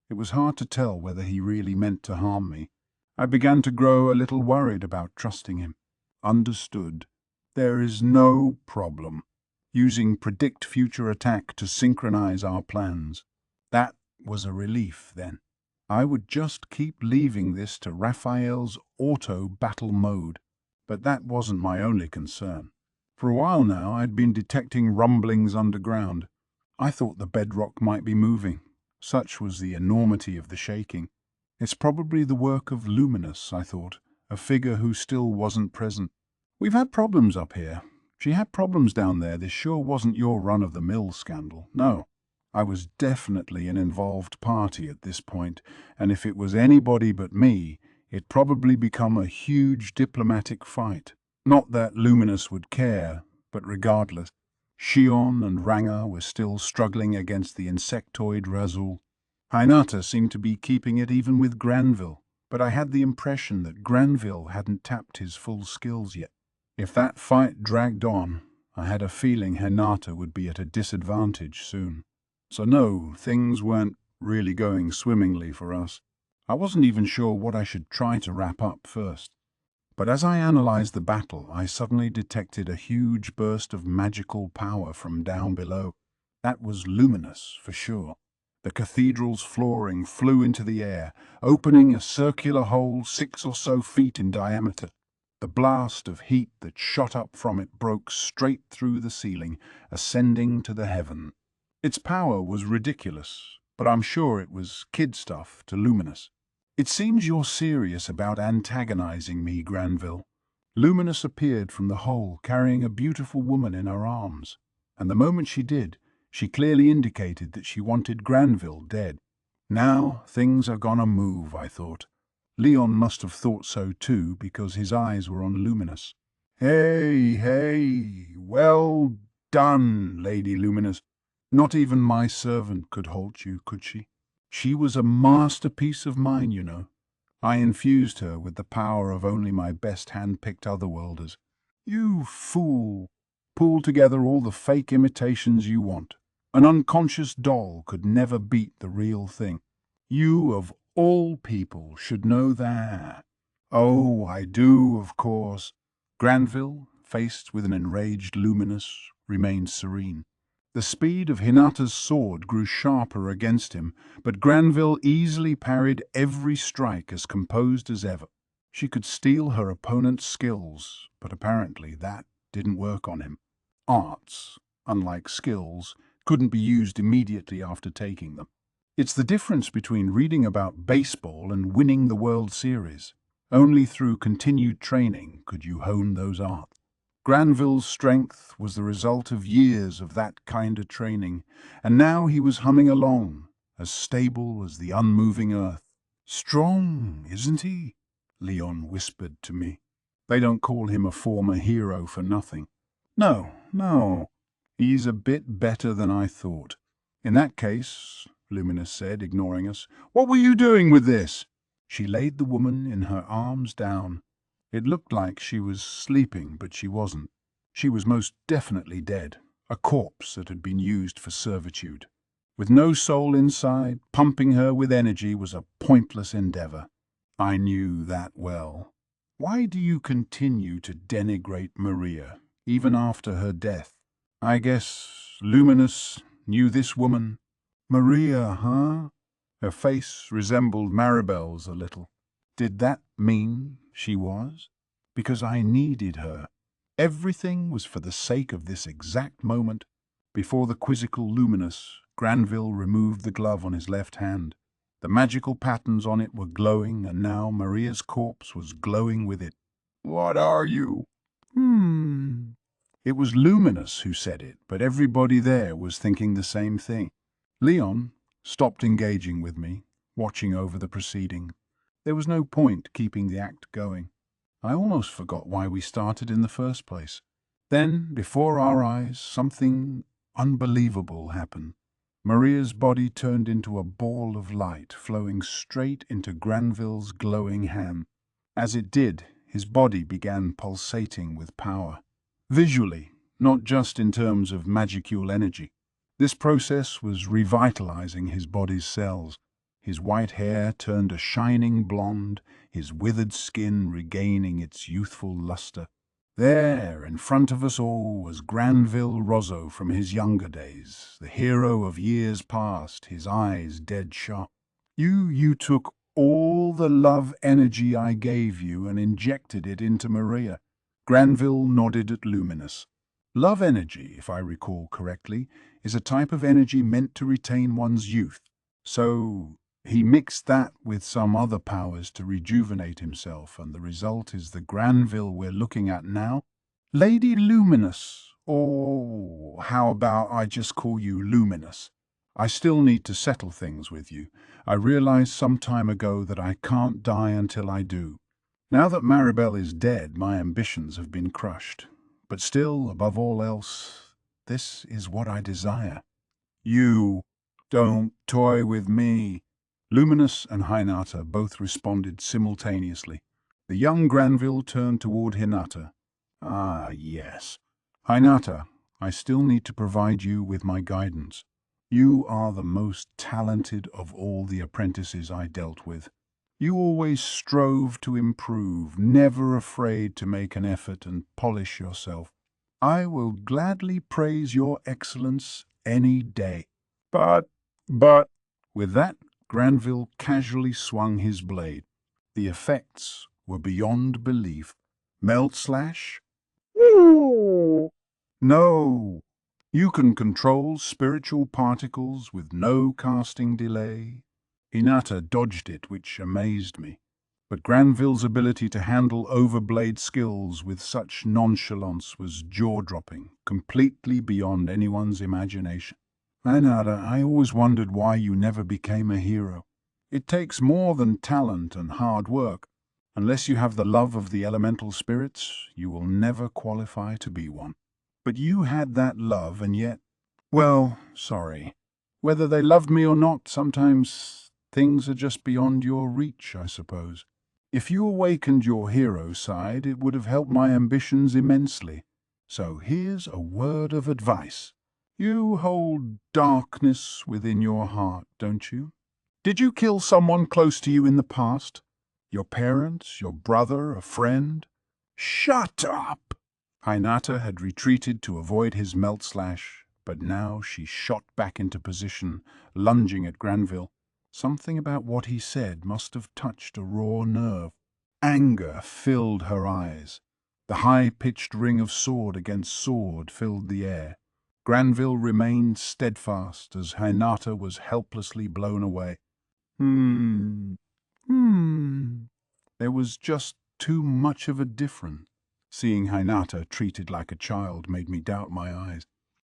[SPEAKER 1] It was hard to tell whether he really meant to harm me. I began to grow a little worried about trusting him. Understood. There is no problem. Using predict future attack to synchronize our plans. That was a relief then. I would just keep leaving this to Raphael's auto battle mode. But that wasn't my only concern. For a while now, I'd been detecting rumblings underground. I thought the bedrock might be moving. Such was the enormity of the shaking. It's probably the work of Luminous, I thought, a figure who still wasn't present. We've had problems up here. She had problems down there. This sure wasn't your run-of-the-mill scandal. No. I was definitely an involved party at this point, and if it was anybody but me, it'd probably become a huge diplomatic fight. Not that Luminous would care, but regardless, Shion and Ranga were still struggling against the insectoid Razul. Hinata seemed to be keeping it even with Granville, but I had the impression that Granville hadn't tapped his full skills yet. If that fight dragged on, I had a feeling Hinata would be at a disadvantage soon. So no, things weren't really going swimmingly for us. I wasn't even sure what I should try to wrap up first. But as I analyzed the battle, I suddenly detected a huge burst of magical power from down below. That was Luminous, for sure. The cathedral's flooring flew into the air, opening a circular hole 6 or so feet in diameter. The blast of heat that shot up from it broke straight through the ceiling, ascending to the heaven. Its power was ridiculous, but I'm sure it was kid stuff to Luminous. It seems you're serious about antagonizing me, Granville. Luminous appeared from the hole carrying a beautiful woman in her arms, and the moment she did, she clearly indicated that she wanted Granville dead. Now things are gonna move, I thought. Leon must have thought so too, because his eyes were on Luminous. Hey, well done, Lady Luminous. Not even my servant could halt you, could she? She was a masterpiece of mine, you know. I infused her with the power of only my best hand-picked otherworlders. You fool! Pull together all the fake imitations you want. An unconscious doll could never beat the real thing. You, of all people, should know that. Oh, I do, of course. Granville, faced with an enraged Luminous, remained serene. The speed of Hinata's sword grew sharper against him, but Granville easily parried every strike as composed as ever. She could steal her opponent's skills, but apparently that didn't work on him. Arts, unlike skills, couldn't be used immediately after taking them. It's the difference between reading about baseball and winning the World Series. Only through continued training could you hone those arts. Granville's strength was the result of years of that kind of training, and now he was humming along, as stable as the unmoving earth. Strong, isn't he? Leon whispered to me. They don't call him a former hero for nothing. No, he's a bit better than I thought. In that case, Luminous said, ignoring us, what were you doing with this? She laid the woman in her arms down. It looked like she was sleeping, but she wasn't. She was most definitely dead, a corpse that had been used for servitude. With no soul inside, pumping her with energy was a pointless endeavor. I knew that well. Why do you continue to denigrate Maria, even after her death? I guess Luminous knew this woman. Maria, huh? Her face resembled Maribel's a little. Did that mean she was? Because I needed her. Everything was for the sake of this exact moment. Before the quizzical Luminous, Granville removed the glove on his left hand. The magical patterns on it were glowing, and now Maria's corpse was glowing with it. What are you? It was Luminous who said it, but everybody there was thinking the same thing. Leon stopped engaging with me, watching over the proceeding. There was no point keeping the act going. I almost forgot why we started in the first place. Then, before our eyes, something unbelievable happened. Maria's body turned into a ball of light flowing straight into Granville's glowing hand. As it did, his body began pulsating with power. Visually, not just in terms of magicule energy. This process was revitalizing his body's cells. His white hair turned a shining blonde, his withered skin regaining its youthful luster. There, in front of us all, was Granville Rosso from his younger days, the hero of years past, his eyes dead sharp. You took all the love energy I gave you and injected it into Maria. Granville nodded at Luminous. Love energy, if I recall correctly, is a type of energy meant to retain one's youth. So he mixed that with some other powers to rejuvenate himself, and the result is the Granville we're looking at now. Lady Luminous, or how about I just call you Luminous? I still need to settle things with you. I realized some time ago that I can't die until I do. Now that Maribel is dead, my ambitions have been crushed. But still, above all else, this is what I desire. You don't toy with me. Luminous and Hinata both responded simultaneously. The young Granville turned toward Hinata. Ah, yes. Hinata, I still need to provide you with my guidance. You are the most talented of all the apprentices I dealt with. You always strove to improve, never afraid to make an effort and polish yourself. I will gladly praise your excellence any day. But... With that, Granville casually swung his blade. The effects were beyond belief. Melt slash? No. You can control spiritual particles with no casting delay. Hinata dodged it, which amazed me. But Granville's ability to handle overblade skills with such nonchalance was jaw-dropping, completely beyond anyone's imagination. Hinata, I always wondered why you never became a hero. It takes more than talent and hard work. Unless you have the love of the elemental spirits, you will never qualify to be one. But you had that love, and yet... Well, sorry. Whether they loved me or not, sometimes things are just beyond your reach, I suppose. If you awakened your hero side, it would have helped my ambitions immensely. So here's a word of advice. You hold darkness within your heart, don't you? Did you kill someone close to you in the past? Your parents, your brother, a friend? Shut up! Hinata had retreated to avoid his melt slash, but now she shot back into position, lunging at Granville. Something about what he said must have touched a raw nerve. Anger filled her eyes. The high-pitched ring of sword against sword filled the air. Granville remained steadfast as Hinata was helplessly blown away. There was just too much of a difference. Seeing Hinata treated like a child made me doubt my eyes.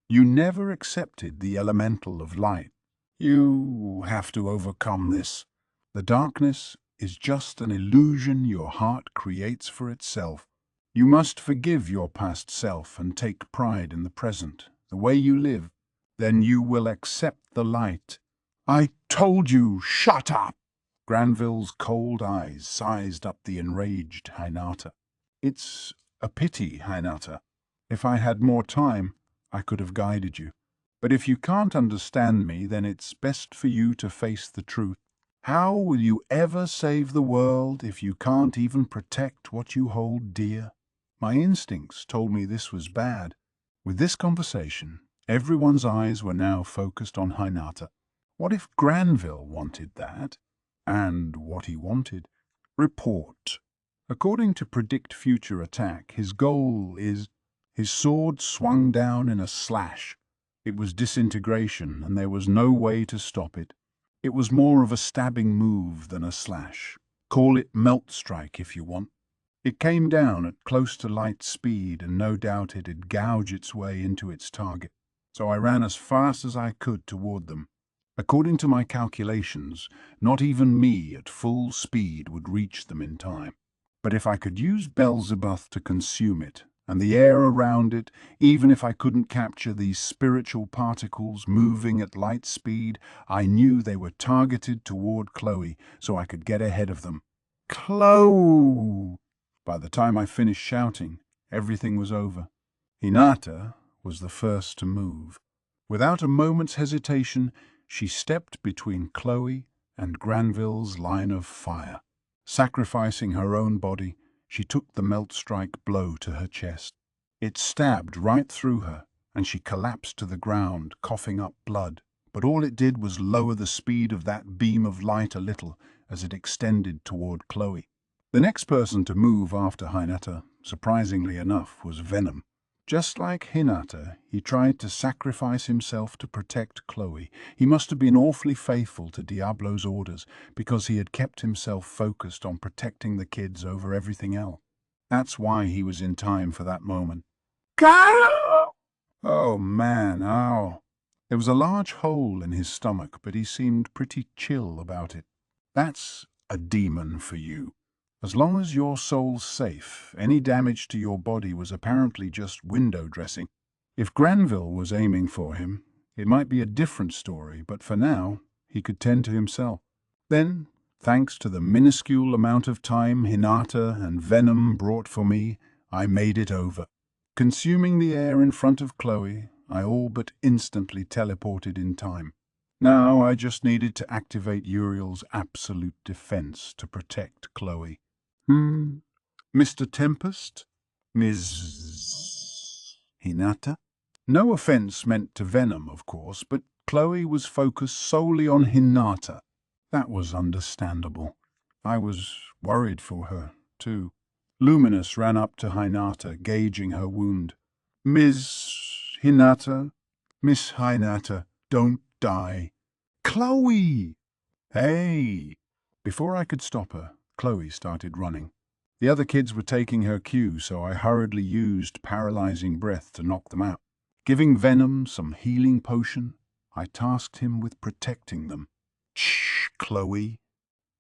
[SPEAKER 1] You never accepted the elemental of light. You have to overcome this. The darkness is just an illusion your heart creates for itself. You must forgive your past self and take pride in the present, the way you live. Then you will accept the light. I told you, shut up! Granville's cold eyes sized up the enraged Hinata. It's a pity, Hinata. If I had more time, I could have guided you. But if you can't understand me, then it's best for you to face the truth. How will you ever save the world if you can't even protect what you hold dear? My instincts told me this was bad. With this conversation, everyone's eyes were now focused on Hinata. What if Granville wanted that? And what he wanted? Report. According to Predict Future Attack, his goal is... His sword swung down in a slash. It was disintegration, and there was no way to stop it. It was more of a stabbing move than a slash. Call it melt strike if you want. It came down at close to light speed, and no doubt it'd gouge its way into its target. So I ran as fast as I could toward them. According to my calculations, not even me at full speed would reach them in time. But if I could use Beelzebub to consume it, and the air around it, even if I couldn't capture these spiritual particles moving at light speed, I knew they were targeted toward Chloe, so I could get ahead of them. Chloe! By the time I finished shouting, everything was over. Hinata was the first to move. Without a moment's hesitation, she stepped between Chloe and Granville's line of fire. Sacrificing her own body, she took the melt strike blow to her chest. It stabbed right through her, and she collapsed to the ground, coughing up blood. But all it did was lower the speed of that beam of light a little as it extended toward Chloe. The next person to move after Hinata, surprisingly enough, was Venom. Just like Hinata, he tried to sacrifice himself to protect Chloe. He must have been awfully faithful to Diablo's orders because he had kept himself focused on protecting the kids over everything else. That's why he was in time for that moment. Oh man, ow. There was a large hole in his stomach, but he seemed pretty chill about it. That's a demon for you. As long as your soul's safe, any damage to your body was apparently just window dressing. If Granville was aiming for him, it might be a different story, but for now, he could tend to himself. Then, thanks to the minuscule amount of time Hinata and Venom brought for me, I made it over. Consuming the air in front of Chloe, I all but instantly teleported in time. Now I just needed to activate Uriel's absolute defense to protect Chloe. Mr. Tempest? Ms. Hinata? No offense meant to Venom, of course, but Chloe was focused solely on Hinata. That was understandable. I was worried for her, too. Luminous ran up to Hinata, gauging her wound. Ms. Hinata? Miss Hinata, don't die. Chloe! Hey! Before I could stop her, Chloe started running. The other kids were taking her cue, so I hurriedly used paralyzing breath to knock them out. Giving Venom some healing potion, I tasked him with protecting them. Shh, Chloe.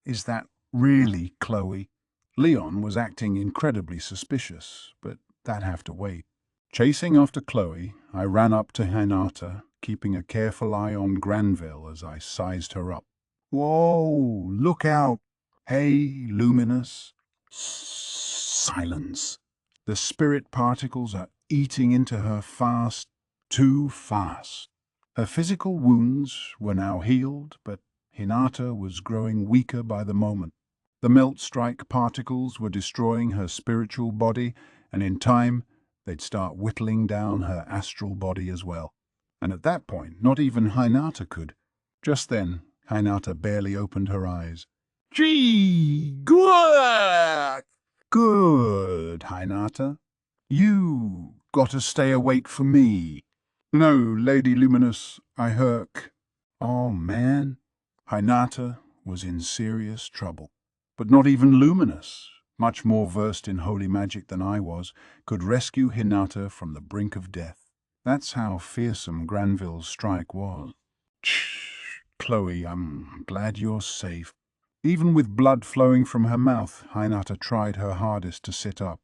[SPEAKER 1] Is that really Chloe? Leon was acting incredibly suspicious, but that'd have to wait. Chasing after Chloe, I ran up to Hinata, keeping a careful eye on Granville as I sized her up. Whoa, look out! Hey, Luminous. Silence. The spirit particles are eating into her fast, too fast. Her physical wounds were now healed, but Hinata was growing weaker by the moment. The melt strike particles were destroying her spiritual body, and in time, they'd start whittling down her astral body as well. And at that point, not even Hinata could. Just then, Hinata barely opened her eyes. Gee, good! Good, Hinata. You gotta stay awake for me. No, Lady Luminous, I hurt. Oh, man. Hinata was in serious trouble. But not even Luminous, much more versed in holy magic than I was, could rescue Hinata from the brink of death. That's how fearsome Granville's strike was. Shh, Chloe, I'm glad you're safe. Even with blood flowing from her mouth, Hinata tried her hardest to sit up.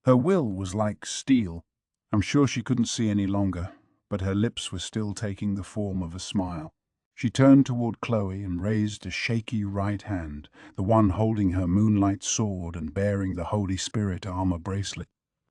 [SPEAKER 1] Her will was like steel. I'm sure she couldn't see any longer, but her lips were still taking the form of a smile. She turned toward Chloe and raised a shaky right hand, the one holding her moonlight sword and bearing the Holy Spirit armor bracelet.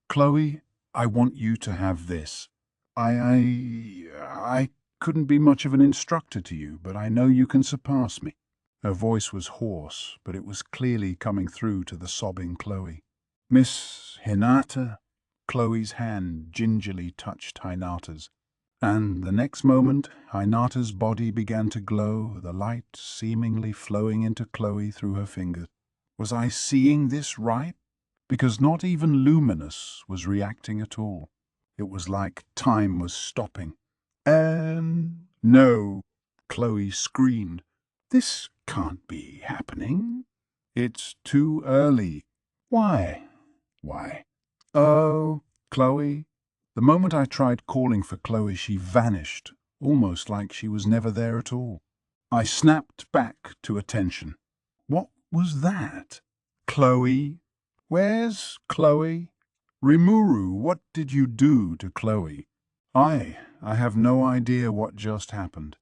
[SPEAKER 1] Chloe, I want you to have this. I couldn't be much of an instructor to you, but I know you can surpass me. Her voice was hoarse, but it was clearly coming through to the sobbing Chloe. Miss Hinata? Chloe's hand gingerly touched Hinata's. And the next moment, Hinata's body began to glow, the light seemingly flowing into Chloe through her fingers. Was I seeing this right? Because not even Luminous was reacting at all. It was like time was stopping. No, Chloe screamed. This can't be happening. It's too early. Why? Oh, Chloe. The moment I tried calling for Chloe, she vanished, almost like she was never there at all. I snapped back to attention. What was that? Chloe? Where's Chloe? Rimuru, what did you do to Chloe? I have no idea what just happened.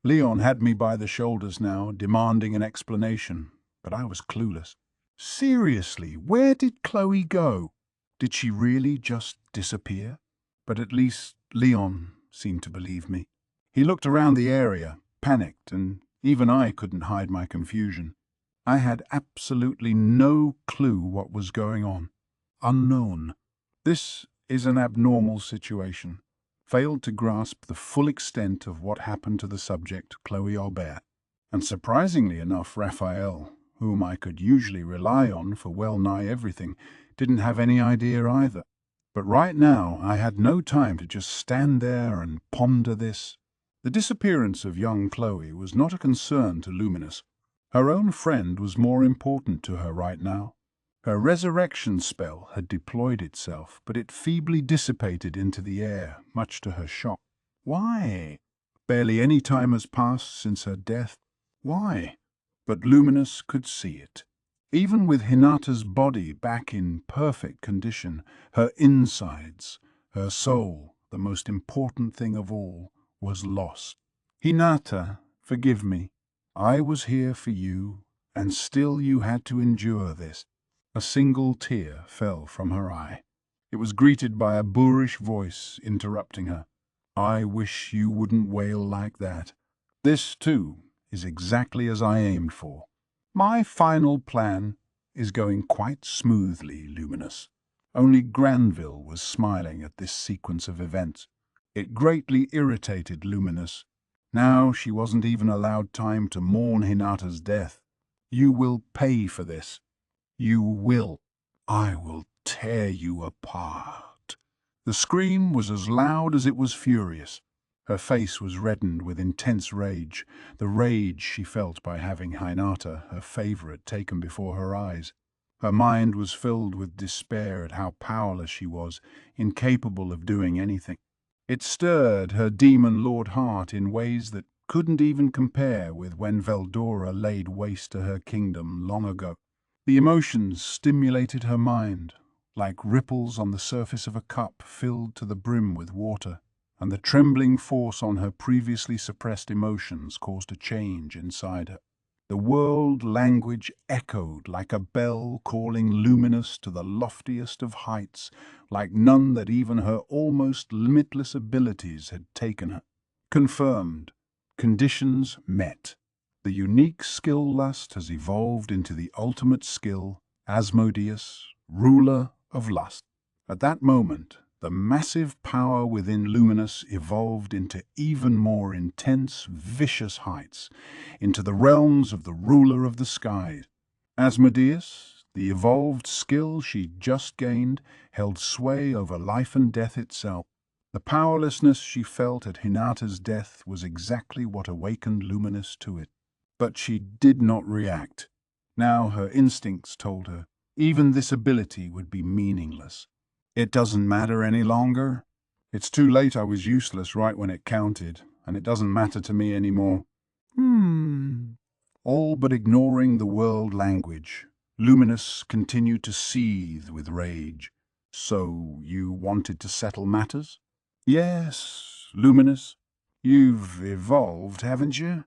[SPEAKER 1] Leon had me by the shoulders now, demanding an explanation, but I was clueless. Seriously, where did Chloe go? Did she really just disappear? But at least Leon seemed to believe me. He looked around the area, panicked, and even I couldn't hide my confusion. I had absolutely no clue what was going on. Unknown. This is an abnormal situation. Failed to grasp the full extent of what happened to the subject, Chloe Aubert. And surprisingly enough, Raphael, whom I could usually rely on for well-nigh everything, didn't have any idea either. But right now I had no time to just stand there and ponder this. The disappearance of young Chloe was not a concern to Luminous. Her own friend was more important to her right now. Her resurrection spell had deployed itself, but it feebly dissipated into the air, much to her shock. Why? Barely any time has passed since her death. Why? But Luminous could see it. Even with Hinata's body back in perfect condition, her insides, her soul, the most important thing of all, was lost. Hinata, forgive me. I was here for you, and still you had to endure this. A single tear fell from her eye. It was greeted by a boorish voice interrupting her. I wish you wouldn't wail like that. This, too, is exactly as I aimed for. My final plan is going quite smoothly, Luminous. Only Granville was smiling at this sequence of events. It greatly irritated Luminous. Now she wasn't even allowed time to mourn Hinata's death. You will pay for this. You will. I will tear you apart. The scream was as loud as it was furious. Her face was reddened with intense rage, the rage she felt by having Hinata, her favorite, taken before her eyes. Her mind was filled with despair at how powerless she was, incapable of doing anything. It stirred her demon lord heart in ways that couldn't even compare with when Veldora laid waste to her kingdom long ago. The emotions stimulated her mind, like ripples on the surface of a cup filled to the brim with water, and the trembling force on her previously suppressed emotions caused a change inside her. The world language echoed like a bell calling Luminous to the loftiest of heights, like none that even her almost limitless abilities had taken her. Confirmed. Conditions met. The unique skill lust has evolved into the ultimate skill, Asmodeus, ruler of lust. At that moment, the massive power within Luminous evolved into even more intense, vicious heights, into the realms of the ruler of the skies. Asmodeus, the evolved skill she'd just gained, held sway over life and death itself. The powerlessness she felt at Hinata's death was exactly what awakened Luminous to it. But she did not react. Now her instincts told her even this ability would be meaningless. It doesn't matter any longer. It's too late. I was useless right when it counted, and it doesn't matter to me anymore. All but ignoring the world language, Luminous continued to seethe with rage. So you wanted to settle matters? Yes, Luminous. You've evolved, haven't you?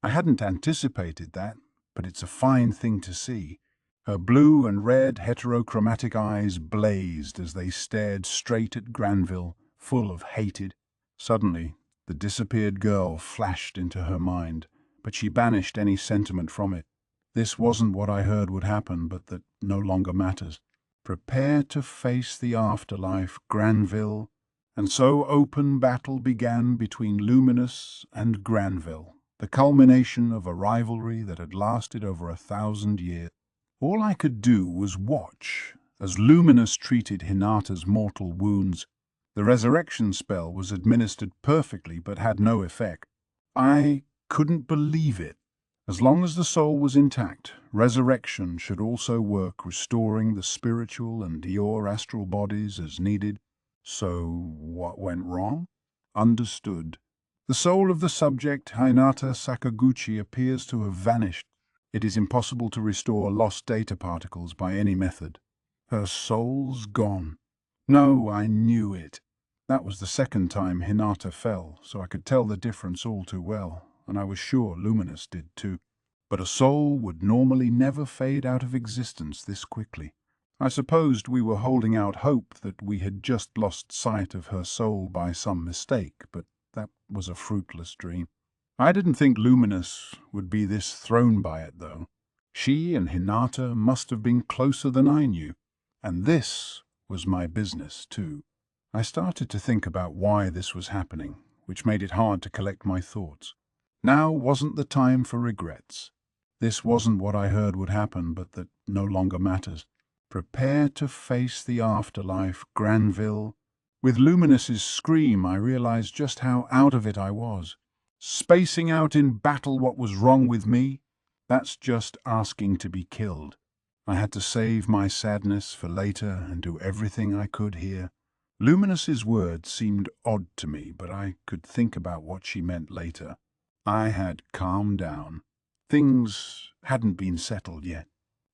[SPEAKER 1] I hadn't anticipated that, but it's a fine thing to see. Her blue and red heterochromatic eyes blazed as they stared straight at Granville, full of hatred. Suddenly, the disappeared girl flashed into her mind, but she banished any sentiment from it. This wasn't what I heard would happen, but that no longer matters. Prepare to face the afterlife, Granville. And so open battle began between Luminous and Granville, the culmination of a rivalry that had lasted over 1,000 years. All I could do was watch as Luminous treated Hinata's mortal wounds. The resurrection spell was administered perfectly but had no effect. I couldn't believe it. As long as the soul was intact, resurrection should also work, restoring the spiritual and your astral bodies as needed. So what went wrong? Understood. The soul of the subject, Hinata Sakaguchi, appears to have vanished. It is impossible to restore lost data particles by any method. Her soul's gone. No, I knew it. That was the second time Hinata fell, so I could tell the difference all too well, and I was sure Luminous did too. But a soul would normally never fade out of existence this quickly. I supposed we were holding out hope that we had just lost sight of her soul by some mistake, but that was a fruitless dream. I didn't think Luminous would be this thrown by it, though. She and Hinata must have been closer than I knew, and this was my business, too. I started to think about why this was happening, which made it hard to collect my thoughts. Now wasn't the time for regrets. This wasn't what I heard would happen, but that no longer matters. Prepare to face the afterlife, Granville. With Luminous's scream, I realized just how out of it I was. Spacing out in battle what was wrong with me? That's just asking to be killed. I had to save my sadness for later and do everything I could here. Luminous's words seemed odd to me, but I could think about what she meant later. I had calmed down. Things hadn't been settled yet.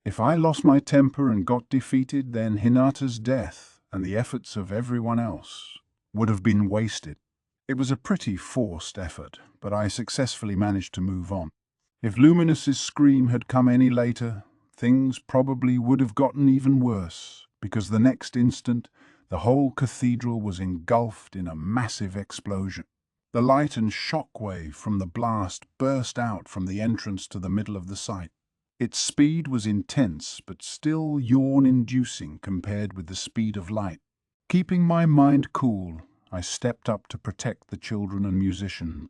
[SPEAKER 1] If I lost my temper and got defeated, then Hinata's death and the efforts of everyone else would have been wasted. It was a pretty forced effort, but I successfully managed to move on. If Luminous's scream had come any later, things probably would have gotten even worse, because the next instant, the whole cathedral was engulfed in a massive explosion. The light and shock wave from the blast burst out from the entrance to the middle of the site. Its speed was intense, but still yawn-inducing compared with the speed of light. Keeping my mind cool, I stepped up to protect the children and musician.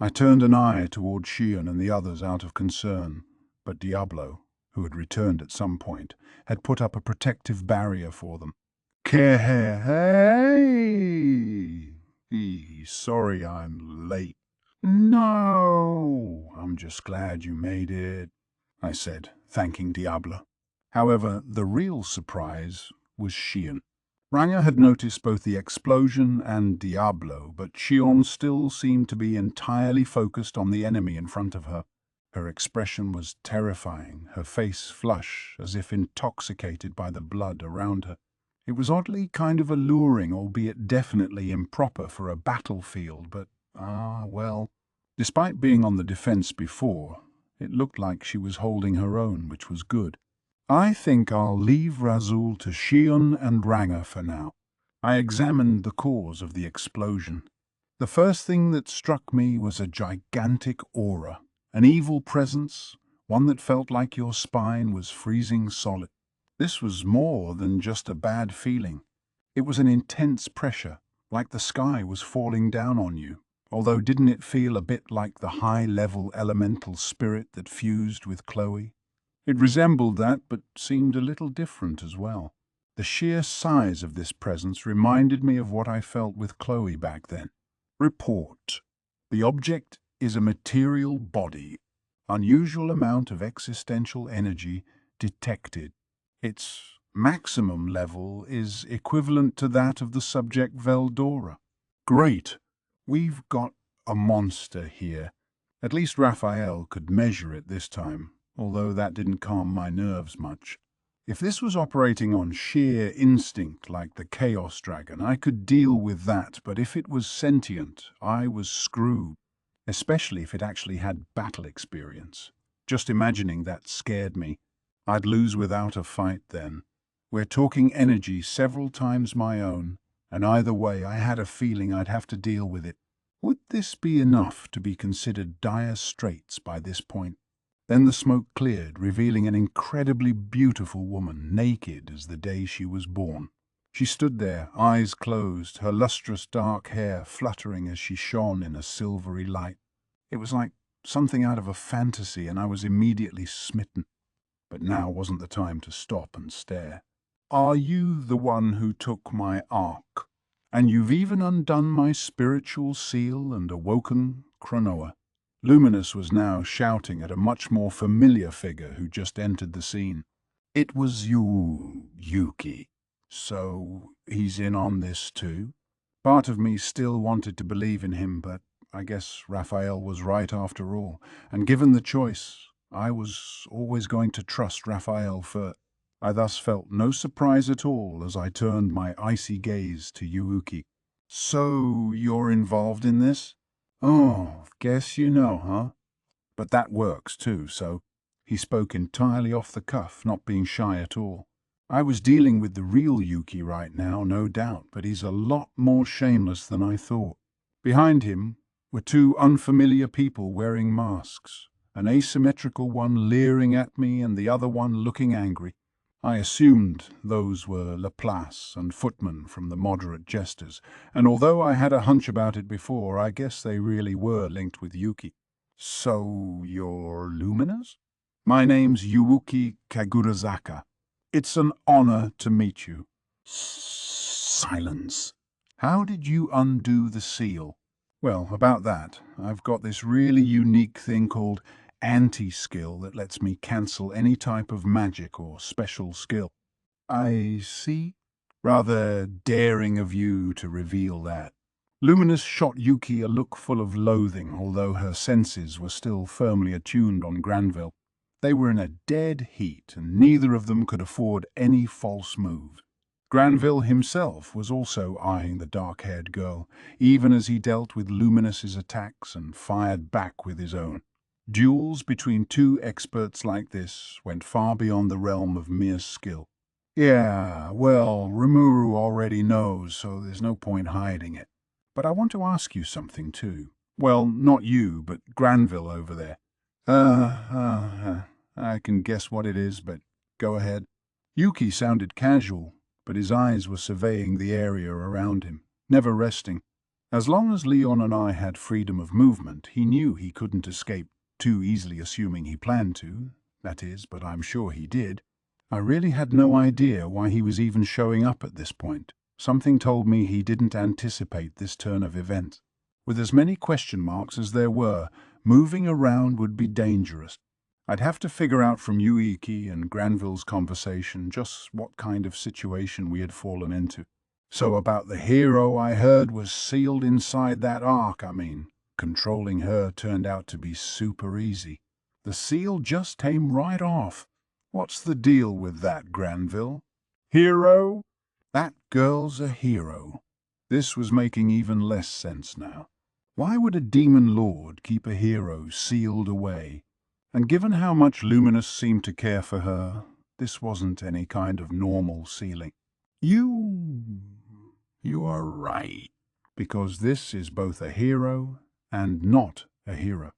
[SPEAKER 1] I turned an eye toward Shion and the others out of concern, but Diablo, who had returned at some point, had put up a protective barrier for them. Hey, sorry I'm late. No, I'm just glad you made it, I said, thanking Diablo. However, the real surprise was Shion. Ranga had noticed both the explosion and Diablo, but Shion still seemed to be entirely focused on the enemy in front of her. Her expression was terrifying, her face flush, as if intoxicated by the blood around her. It was oddly kind of alluring, albeit definitely improper for a battlefield, but, well. Despite being on the defense before, it looked like she was holding her own, which was good. I think I'll leave Razul to Shion and Ranga for now. I examined the cause of the explosion. The first thing that struck me was a gigantic aura, an evil presence, one that felt like your spine was freezing solid. This was more than just a bad feeling. It was an intense pressure, like the sky was falling down on you, although didn't it feel a bit like the high-level elemental spirit that fused with Chloe? It resembled that, but seemed a little different as well. The sheer size of this presence reminded me of what I felt with Chloe back then. Report. The object is a material body. Unusual amount of existential energy detected. Its maximum level is equivalent to that of the subject Veldora. Great. We've got a monster here. At least Raphael could measure it this time, although that didn't calm my nerves much. If this was operating on sheer instinct like the Chaos Dragon, I could deal with that, but if it was sentient, I was screwed, especially if it actually had battle experience. Just imagining that scared me. I'd lose without a fight then. We're talking energy several times my own, and either way I had a feeling I'd have to deal with it. Would this be enough to be considered dire straits by this point? Then the smoke cleared, revealing an incredibly beautiful woman, naked as the day she was born. She stood there, eyes closed, her lustrous dark hair fluttering as she shone in a silvery light. It was like something out of a fantasy, and I was immediately smitten. But now wasn't the time to stop and stare. Are you the one who took my ark? And you've even undone my spiritual seal and awoken Chronoa? Luminous was now shouting at a much more familiar figure who just entered the scene. It was you, Yuki. So he's in on this too? Part of me still wanted to believe in him, but I guess Raphael was right after all, and given the choice, I was always going to trust Raphael first. I thus felt no surprise at all as I turned my icy gaze to Yuuki. So you're involved in this? Oh, guess you know, huh? But that works too, so he spoke entirely off the cuff, not being shy at all. I was dealing with the real Yuki right now, no doubt, but he's a lot more shameless than I thought. Behind him were two unfamiliar people wearing masks, an asymmetrical one leering at me and the other one looking angry. I assumed those were Laplace and Footman from the Moderate Jesters, and although I had a hunch about it before, I guess they really were linked with Yuki. So you're Luminous? My name's Yuuki Kagurazaka. It's an honor to meet you. Silence. How did you undo the seal? Well, about that, I've got this really unique thing called anti-skill that lets me cancel any type of magic or special skill. I see. Rather daring of you to reveal that. Luminous shot Yuki a look full of loathing, although her senses were still firmly attuned on Granville. They were in a dead heat, and neither of them could afford any false move. Granville himself was also eyeing the dark-haired girl, even as he dealt with Luminous's attacks and fired back with his own. Duels between two experts like this went far beyond the realm of mere skill. Yeah, well, Rimuru already knows, so there's no point hiding it. But I want to ask you something, too. Well, not you, but Granville over there. I can guess what it is, but go ahead. Yuki sounded casual, but his eyes were surveying the area around him, never resting. As long as Leon and I had freedom of movement, he knew he couldn't escape too easily, assuming he planned to. That is, but I'm sure he did. I really had no idea why he was even showing up at this point. Something told me he didn't anticipate this turn of events. With as many question marks as there were, moving around would be dangerous. I'd have to figure out from Yuiki and Granville's conversation just what kind of situation we had fallen into. So about the hero I heard was sealed inside that ark, controlling her turned out to be super easy. The seal just came right off. What's the deal with that, Granville? Hero? That girl's a hero. This was making even less sense now. Why would a demon lord keep a hero sealed away? And given how much Luminous seemed to care for her, this wasn't any kind of normal sealing. You are right, because this is both a hero and not a hero.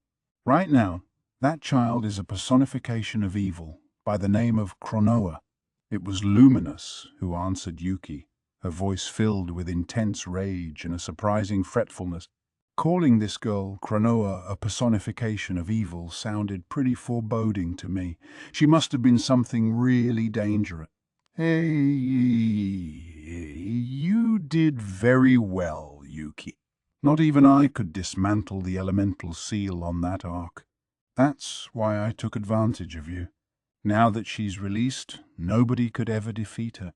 [SPEAKER 1] Right now, that child is a personification of evil by the name of Cronoa. It was Luminous who answered Yuki, her voice filled with intense rage and a surprising fretfulness. Calling this girl, Cronoa, a personification of evil sounded pretty foreboding to me. She must have been something really dangerous. Hey, you did very well, Yuki. Not even I could dismantle the elemental seal on that ark. That's why I took advantage of you. Now that she's released, nobody could ever defeat her.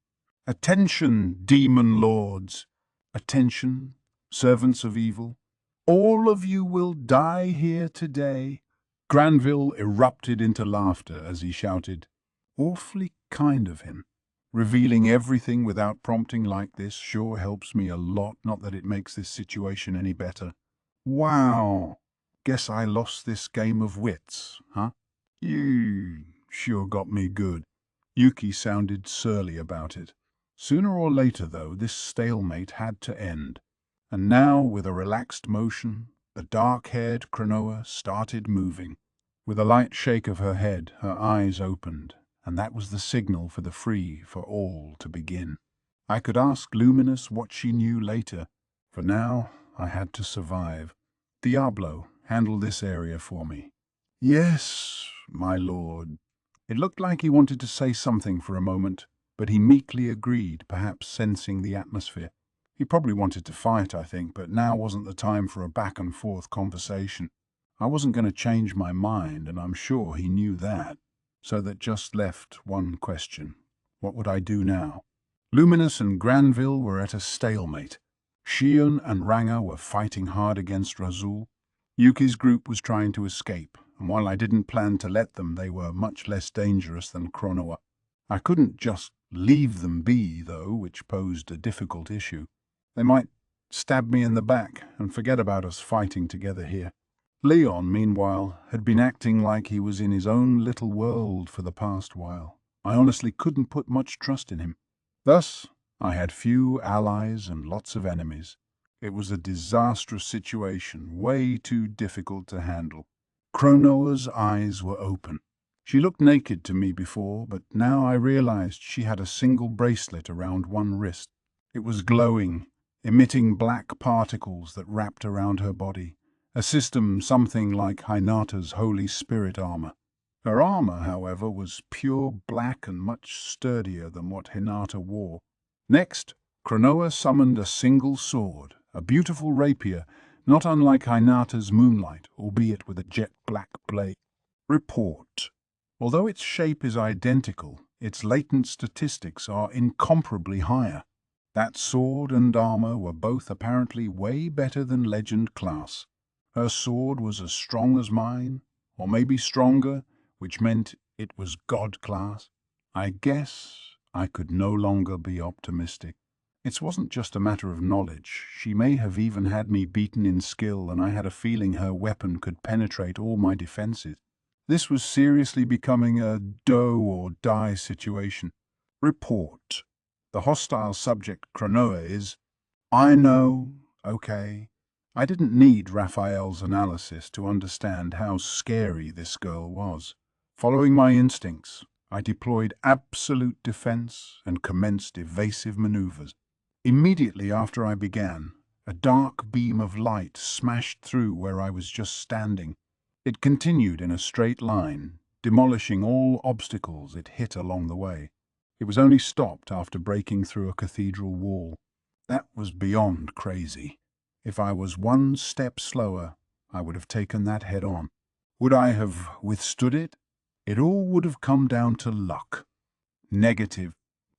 [SPEAKER 1] Attention, demon lords! Attention, servants of evil! All of you will die here today. Granville erupted into laughter as he shouted, "Awfully kind of him. Revealing everything without prompting like this sure helps me a lot, not that it makes this situation any better. Wow, guess I lost this game of wits, huh? You sure got me good." Yuki sounded surly about it. Sooner or later, though, this stalemate had to end. And now, with a relaxed motion, the dark-haired Cronoa started moving. With a light shake of her head, her eyes opened, and that was the signal for the free for all to begin. I could ask Luminous what she knew later. For now, I had to survive. Diablo, handle this area for me. Yes, my lord. It looked like he wanted to say something for a moment, but he meekly agreed, perhaps sensing the atmosphere. He probably wanted to fight, I think, but now wasn't the time for a back-and-forth conversation. I wasn't going to change my mind, and I'm sure he knew that. So that just left one question. What would I do now? Luminous and Granville were at a stalemate. Shion and Ranga were fighting hard against Razul. Yuki's group was trying to escape, and while I didn't plan to let them, they were much less dangerous than Cronoa. I couldn't just leave them be, though, which posed a difficult issue. They might stab me in the back and forget about us fighting together here. Leon, meanwhile, had been acting like he was in his own little world for the past while. I honestly couldn't put much trust in him. Thus, I had few allies and lots of enemies. It was a disastrous situation, way too difficult to handle. Cronoa's eyes were open. She looked naked to me before, but now I realized she had a single bracelet around one wrist. It was glowing, emitting black particles that wrapped around her body, a system something like Hinata's Holy Spirit armor. Her armor, however, was pure black and much sturdier than what Hinata wore. Next, Cronoa summoned a single sword, a beautiful rapier, not unlike Hinata's moonlight, albeit with a jet-black blade. Report. Although its shape is identical, its latent statistics are incomparably higher. That sword and armor were both apparently way better than legend class. Her sword was as strong as mine, or maybe stronger, which meant it was God class. I guess I could no longer be optimistic. It wasn't just a matter of knowledge. She may have even had me beaten in skill, and I had a feeling her weapon could penetrate all my defenses. This was seriously becoming a do or die situation. Report. The hostile subject, Cronoa, is... I know, okay. I didn't need Raphael's analysis to understand how scary this girl was. Following my instincts, I deployed absolute defense and commenced evasive maneuvers. Immediately after I began, a dark beam of light smashed through where I was just standing. It continued in a straight line, demolishing all obstacles it hit along the way. It was only stopped after breaking through a cathedral wall. That was beyond crazy. If I was one step slower, I would have taken that head on. Would I have withstood it? It all would have come down to luck. Negative.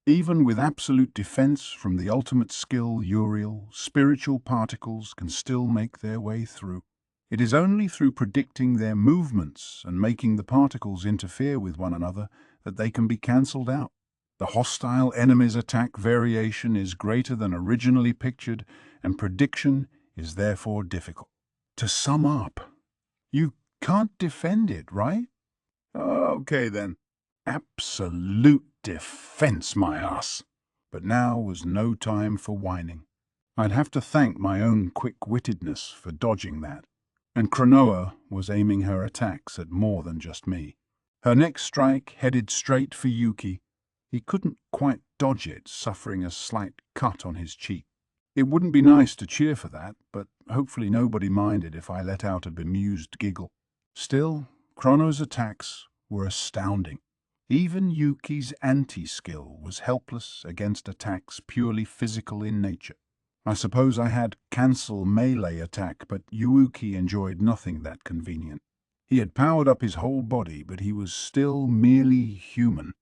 [SPEAKER 1] Even with absolute defense from the ultimate skill Uriel, spiritual particles can still make their way through. It is only through predicting their movements and making the particles interfere with one another that they can be cancelled out. The hostile enemy's attack variation is greater than originally pictured, and prediction is therefore difficult. To sum up, you can't defend it, right? Okay then. Absolute defense, my ass. But now was no time for whining. I'd have to thank my own quick-wittedness for dodging that. And Cronoa was aiming her attacks at more than just me. Her next strike headed straight for Yuki. He couldn't quite dodge it, suffering a slight cut on his cheek. It wouldn't be nice to cheer for that, but hopefully nobody minded if I let out a bemused giggle. Still, Crono's attacks were astounding. Even Yuki's anti-skill was helpless against attacks purely physical in nature. I suppose I had cancel melee attack, but Yuki enjoyed nothing that convenient. He had powered up his whole body, but he was still merely human.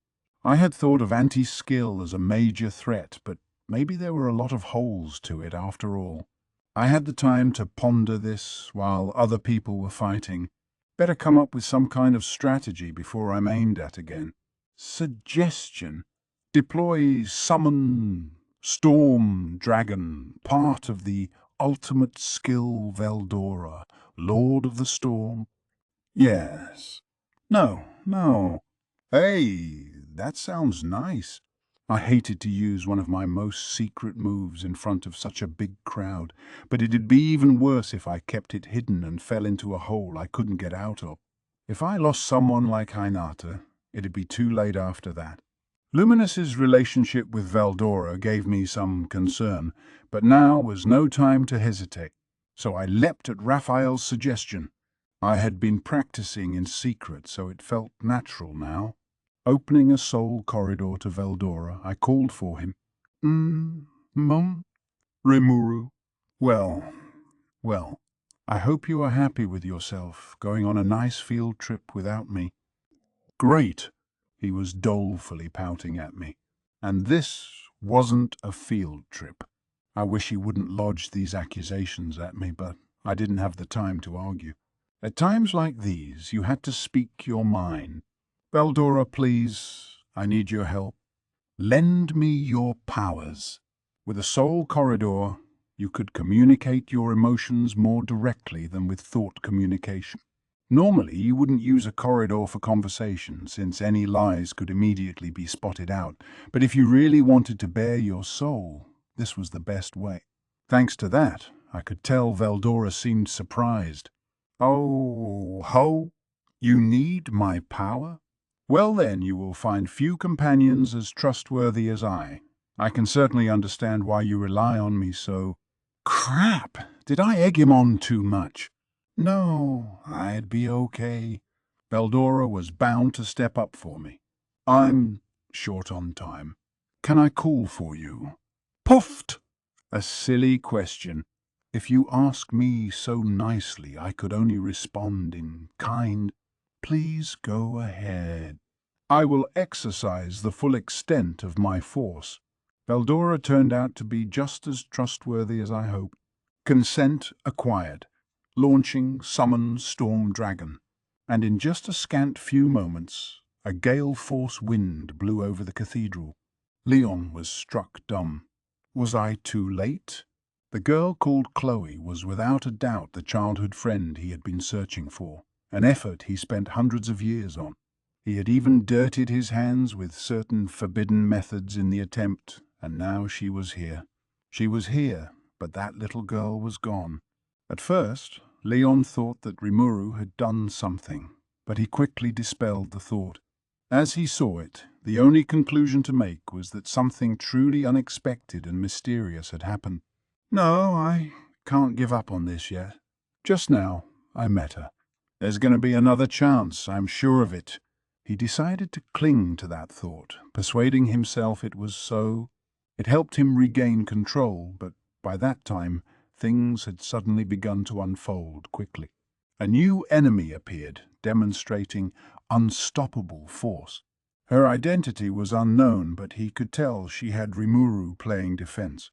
[SPEAKER 1] I had thought of anti-skill as a major threat, but maybe there were a lot of holes to it after all. I had the time to ponder this while other people were fighting. Better come up with some kind of strategy before I'm aimed at again. Suggestion. Deploy Summon Storm Dragon, part of the ultimate skill Veldora, Lord of the Storm. Yes. No. Hey, that sounds nice. I hated to use one of my most secret moves in front of such a big crowd, but it'd be even worse if I kept it hidden and fell into a hole I couldn't get out of. If I lost someone like Hinata, it'd be too late after that. Luminous's relationship with Veldora gave me some concern, but now was no time to hesitate, so I leapt at Raphael's suggestion. I had been practicing in secret, so it felt natural now. Opening a soul corridor to Veldora, I called for him. Mum? Rimuru. Well, I hope you are happy with yourself, going on a nice field trip without me. Great. He was dolefully pouting at me. And this wasn't a field trip. I wish he wouldn't lodge these accusations at me, but I didn't have the time to argue. At times like these, you had to speak your mind. Veldora, please, I need your help. Lend me your powers. With a soul corridor, you could communicate your emotions more directly than with thought communication. Normally, you wouldn't use a corridor for conversation, since any lies could immediately be spotted out, but if you really wanted to bare your soul, this was the best way. Thanks to that, I could tell Veldora seemed surprised. Oh, ho! You need my power? Well then, you will find few companions as trustworthy as I. I can certainly understand why you rely on me so... Crap! Did I egg him on too much? No, I'd be okay. Veldora was bound to step up for me. I'm short on time. Can I call for you? Puffed! A silly question. If you ask me so nicely, I could only respond in kind. Please go ahead. I will exercise the full extent of my force. Veldora turned out to be just as trustworthy as I hoped. Consent acquired. Launching Summon Storm Dragon. And in just a scant few moments, a gale-force wind blew over the cathedral. Leon was struck dumb. Was I too late? The girl called Chloe was without a doubt the childhood friend he had been searching for, an effort he spent hundreds of years on. He had even dirtied his hands with certain forbidden methods in the attempt, and now she was here. She was here, but that little girl was gone. At first, Leon thought that Rimuru had done something, but he quickly dispelled the thought. As he saw it, the only conclusion to make was that something truly unexpected and mysterious had happened. No, I can't give up on this yet. Just now, I met her. There's going to be another chance, I'm sure of it. He decided to cling to that thought, persuading himself it was so. It helped him regain control, but by that time, things had suddenly begun to unfold quickly. A new enemy appeared, demonstrating unstoppable force. Her identity was unknown, but he could tell she had Rimuru playing defense.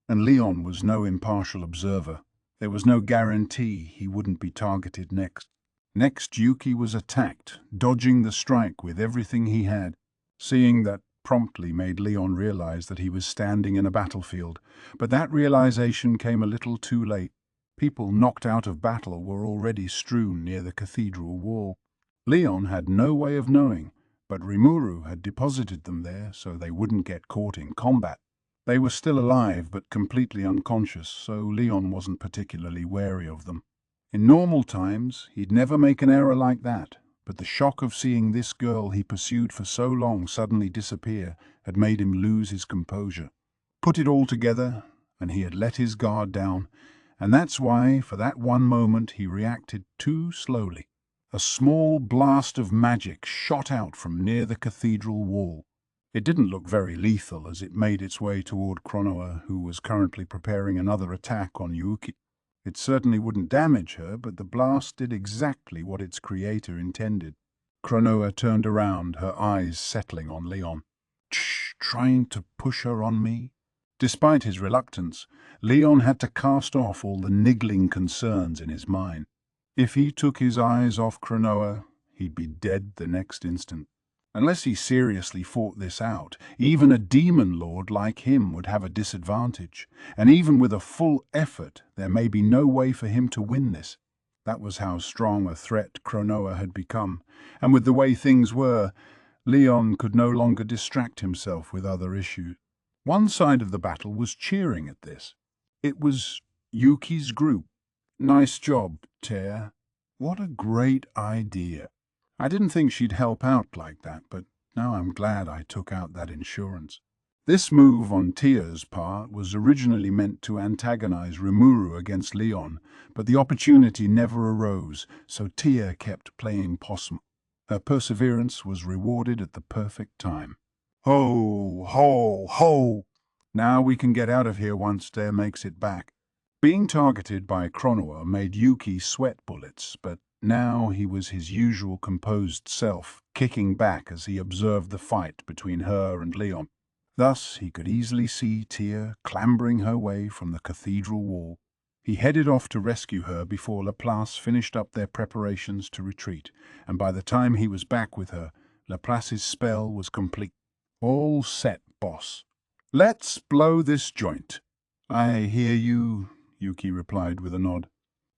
[SPEAKER 1] And Leon was no impartial observer. There was no guarantee he wouldn't be targeted next. Next, Yuki was attacked, dodging the strike with everything he had. Seeing that promptly made Leon realize that he was standing in a battlefield, but that realization came a little too late. People knocked out of battle were already strewn near the cathedral wall. Leon had no way of knowing, but Rimuru had deposited them there so they wouldn't get caught in combat. They were still alive but completely unconscious, so Leon wasn't particularly wary of them. In normal times, he'd never make an error like that, but the shock of seeing this girl he pursued for so long suddenly disappear had made him lose his composure. Put it all together, and he had let his guard down, and that's why, for that one moment, he reacted too slowly. A small blast of magic shot out from near the cathedral wall. It didn't look very lethal as it made its way toward Cronoa, who was currently preparing another attack on Yuki. It certainly wouldn't damage her, but the blast did exactly what its creator intended. Cronoa turned around, her eyes settling on Leon. Trying to push her on me? Despite his reluctance, Leon had to cast off all the niggling concerns in his mind. If he took his eyes off Cronoa, he'd be dead the next instant. Unless he seriously fought this out, even a demon lord like him would have a disadvantage, and even with a full effort, there may be no way for him to win this. That was how strong a threat Cronoa had become, and with the way things were, Leon could no longer distract himself with other issues. One side of the battle was cheering at this. It was Yuki's group. Nice job, Tear. What a great idea. I didn't think she'd help out like that, but now I'm glad I took out that insurance. This move on Tia's part was originally meant to antagonize Rimuru against Leon, but the opportunity never arose, so Tia kept playing possum. Her perseverance was rewarded at the perfect time. Ho, ho, ho! Now we can get out of here once Dare makes it back. Being targeted by Cronoa made Yuki sweat bullets, but now he was his usual composed self, kicking back as he observed the fight between her and Leon. Thus he could easily see Tia clambering her way from the cathedral wall. He headed off to rescue her before Laplace finished up their preparations to retreat, and by the time he was back with her, Laplace's spell was complete. All set, boss. Let's blow this joint. I hear you, Yuki replied with a nod.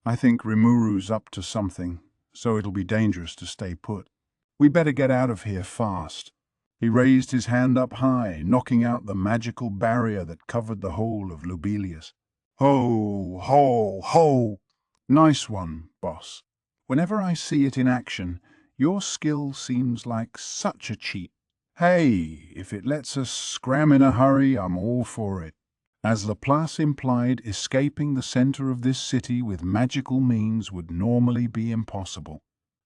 [SPEAKER 1] I think Rimuru's up to something, so it'll be dangerous to stay put. We better get out of here fast. He raised his hand up high, knocking out the magical barrier that covered the whole of Lobelius. Ho, ho, ho! Nice one, boss. Whenever I see it in action, your skill seems like such a cheat. Hey, if it lets us scram in a hurry, I'm all for it. As Laplace implied, escaping the center of this city with magical means would normally be impossible.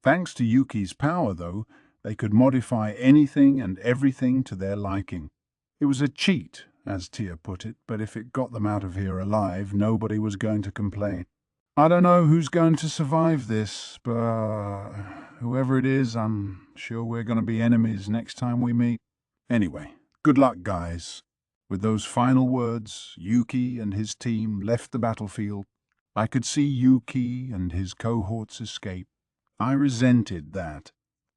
[SPEAKER 1] Thanks to Yuki's power, though, they could modify anything and everything to their liking. It was a cheat, as Tia put it, but if it got them out of here alive, nobody was going to complain. I don't know who's going to survive this, but whoever it is, I'm sure we're going to be enemies next time we meet. Anyway, good luck, guys. With those final words, Yuki and his team left the battlefield. I could see Yuki and his cohorts escape. I resented that,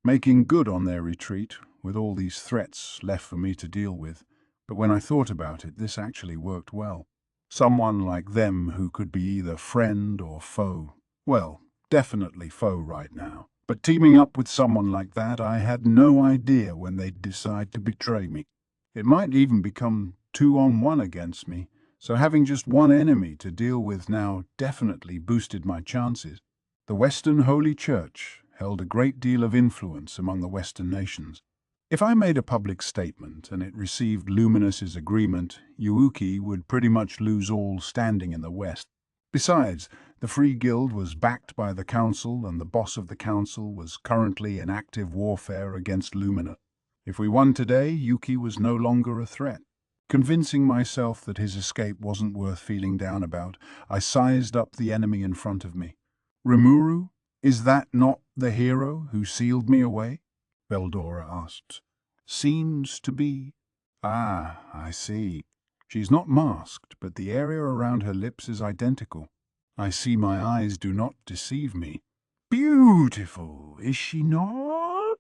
[SPEAKER 1] making good on their retreat, with all these threats left for me to deal with. But when I thought about it, this actually worked well. Someone like them who could be either friend or foe. Well, definitely foe right now. But teaming up with someone like that, I had no idea when they'd decide to betray me. It might even become 2-on-1 against me, so having just one enemy to deal with now definitely boosted my chances. The Western Holy Church held a great deal of influence among the Western nations. If I made a public statement and it received Luminous's agreement, Yuki would pretty much lose all standing in the West. Besides, the Free Guild was backed by the Council, and the boss of the Council was currently in active warfare against Lumina. If we won today, Yuki was no longer a threat. Convincing myself that his escape wasn't worth feeling down about, I sized up the enemy in front of me. Rimuru, is that not the hero who sealed me away? Veldora asked. Seems to be. Ah, I see. She's not masked, but the area around her lips is identical. I see my eyes do not deceive me. Beautiful, is she not?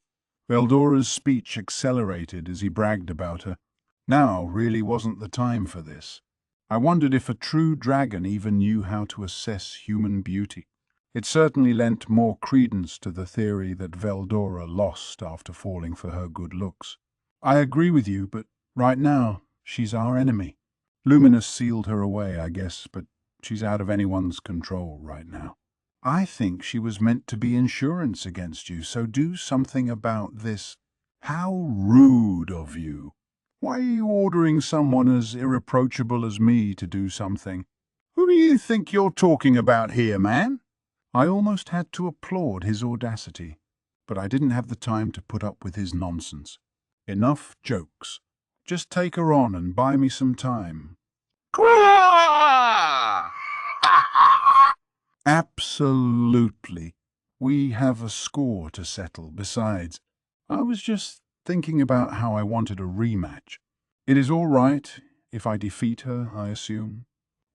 [SPEAKER 1] Veldora's speech accelerated as he bragged about her. Now really wasn't the time for this. I wondered if a true dragon even knew how to assess human beauty. It certainly lent more credence to the theory that Veldora lost after falling for her good looks. I agree with you, but right now, she's our enemy. Luminous sealed her away, I guess, but she's out of anyone's control right now. I think she was meant to be insurance against you, so do something about this. How rude of you. Why are you ordering someone as irreproachable as me to do something? Who do you think you're talking about here, man? I almost had to applaud his audacity, but I didn't have the time to put up with his nonsense. Enough jokes. Just take her on and buy me some time. Absolutely. We have a score to settle. Besides, I was just thinking about how I wanted a rematch. It is all right if I defeat her, I assume.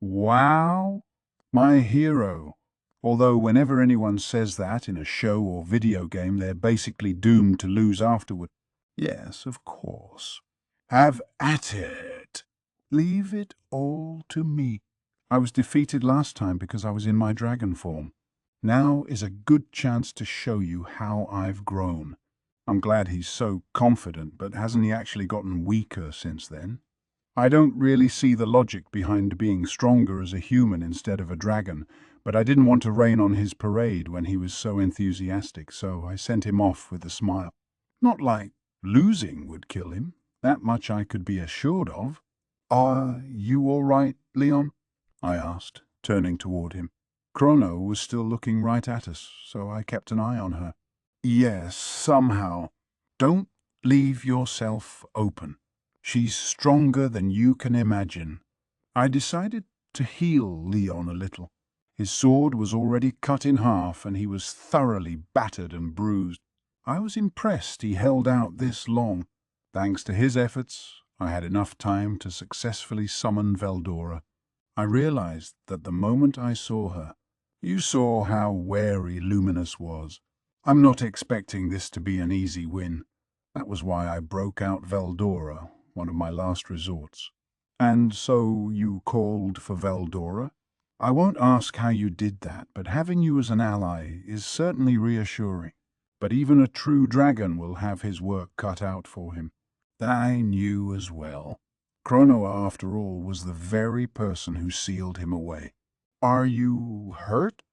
[SPEAKER 1] Wow, my hero. Although whenever anyone says that in a show or video game, they're basically doomed to lose afterward. Yes, of course. Have at it. Leave it all to me. I was defeated last time because I was in my dragon form. Now is a good chance to show you how I've grown. I'm glad he's so confident, but hasn't he actually gotten weaker since then? I don't really see the logic behind being stronger as a human instead of a dragon, but I didn't want to rain on his parade when he was so enthusiastic, so I sent him off with a smile. Not like losing would kill him, that much I could be assured of. Are you all right, Leon? I asked, turning toward him. Chrono was still looking right at us, so I kept an eye on her. Yes, somehow. Don't leave yourself open. She's stronger than you can imagine. I decided to heal Leon a little. His sword was already cut in half, and he was thoroughly battered and bruised. I was impressed he held out this long. Thanks to his efforts, I had enough time to successfully summon Veldora. I realized that the moment I saw her, you saw how wary Luminous was. I'm not expecting this to be an easy win. That was why I broke out Veldora, one of my last resorts. And so you called for Veldora? I won't ask how you did that, but having you as an ally is certainly reassuring. But even a true dragon will have his work cut out for him. I knew as well. Chrono, after all, was the very person who sealed him away. Are you hurt?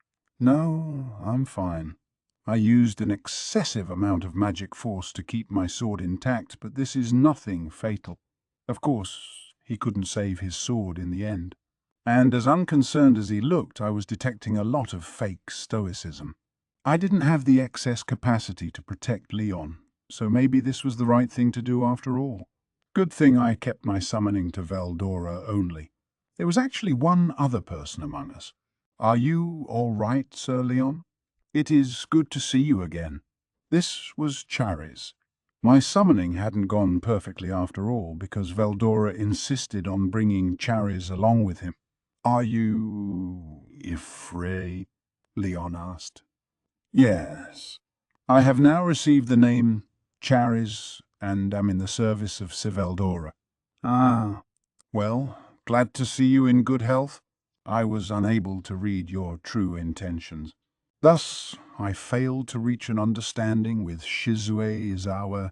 [SPEAKER 1] No, I'm fine. I used an excessive amount of magic force to keep my sword intact, but this is nothing fatal. Of course, he couldn't save his sword in the end. And as unconcerned as he looked, I was detecting a lot of fake stoicism. I didn't have the excess capacity to protect Leon, so maybe this was the right thing to do after all. Good thing I kept my summoning to Veldora only. There was actually one other person among us. Are you all right, Sir Leon? It is good to see you again. This was Charis. My summoning hadn't gone perfectly after all, because Veldora insisted on bringing Charis along with him. Are you afraid? Leon asked. Yes. I have now received the name Charis and am in the service of Veldora. Ah, well, glad to see you in good health. I was unable to read your true intentions. Thus, I failed to reach an understanding with Shizue Izawa.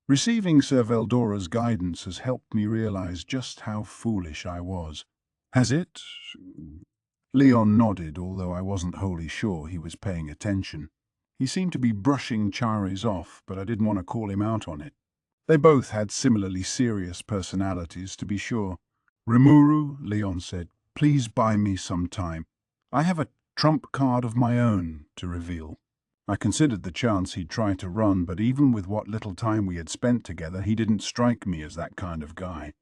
[SPEAKER 1] Receiving Sir Veldora's guidance has helped me realize just how foolish I was. Has it? Leon nodded, although I wasn't wholly sure he was paying attention. He seemed to be brushing Charis off, but I didn't want to call him out on it. They both had similarly serious personalities, to be sure. Rimuru, Leon said, please buy me some time. I have a trump card of my own to reveal. I considered the chance he'd try to run, but even with what little time we had spent together, he didn't strike me as that kind of guy.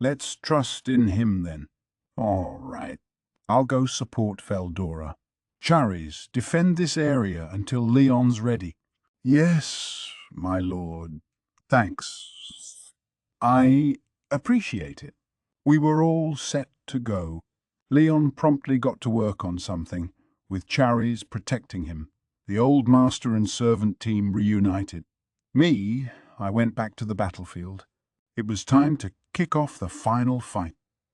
[SPEAKER 1] Let's trust in him, then. All right. I'll go support Veldora. Charis, defend this area until Leon's ready. Yes, my lord. Thanks. I appreciate it. We were all set to go. Leon promptly got to work on something, with Charis protecting him. The old master and servant team reunited. I went back to the battlefield. It was time to kick off the final fight.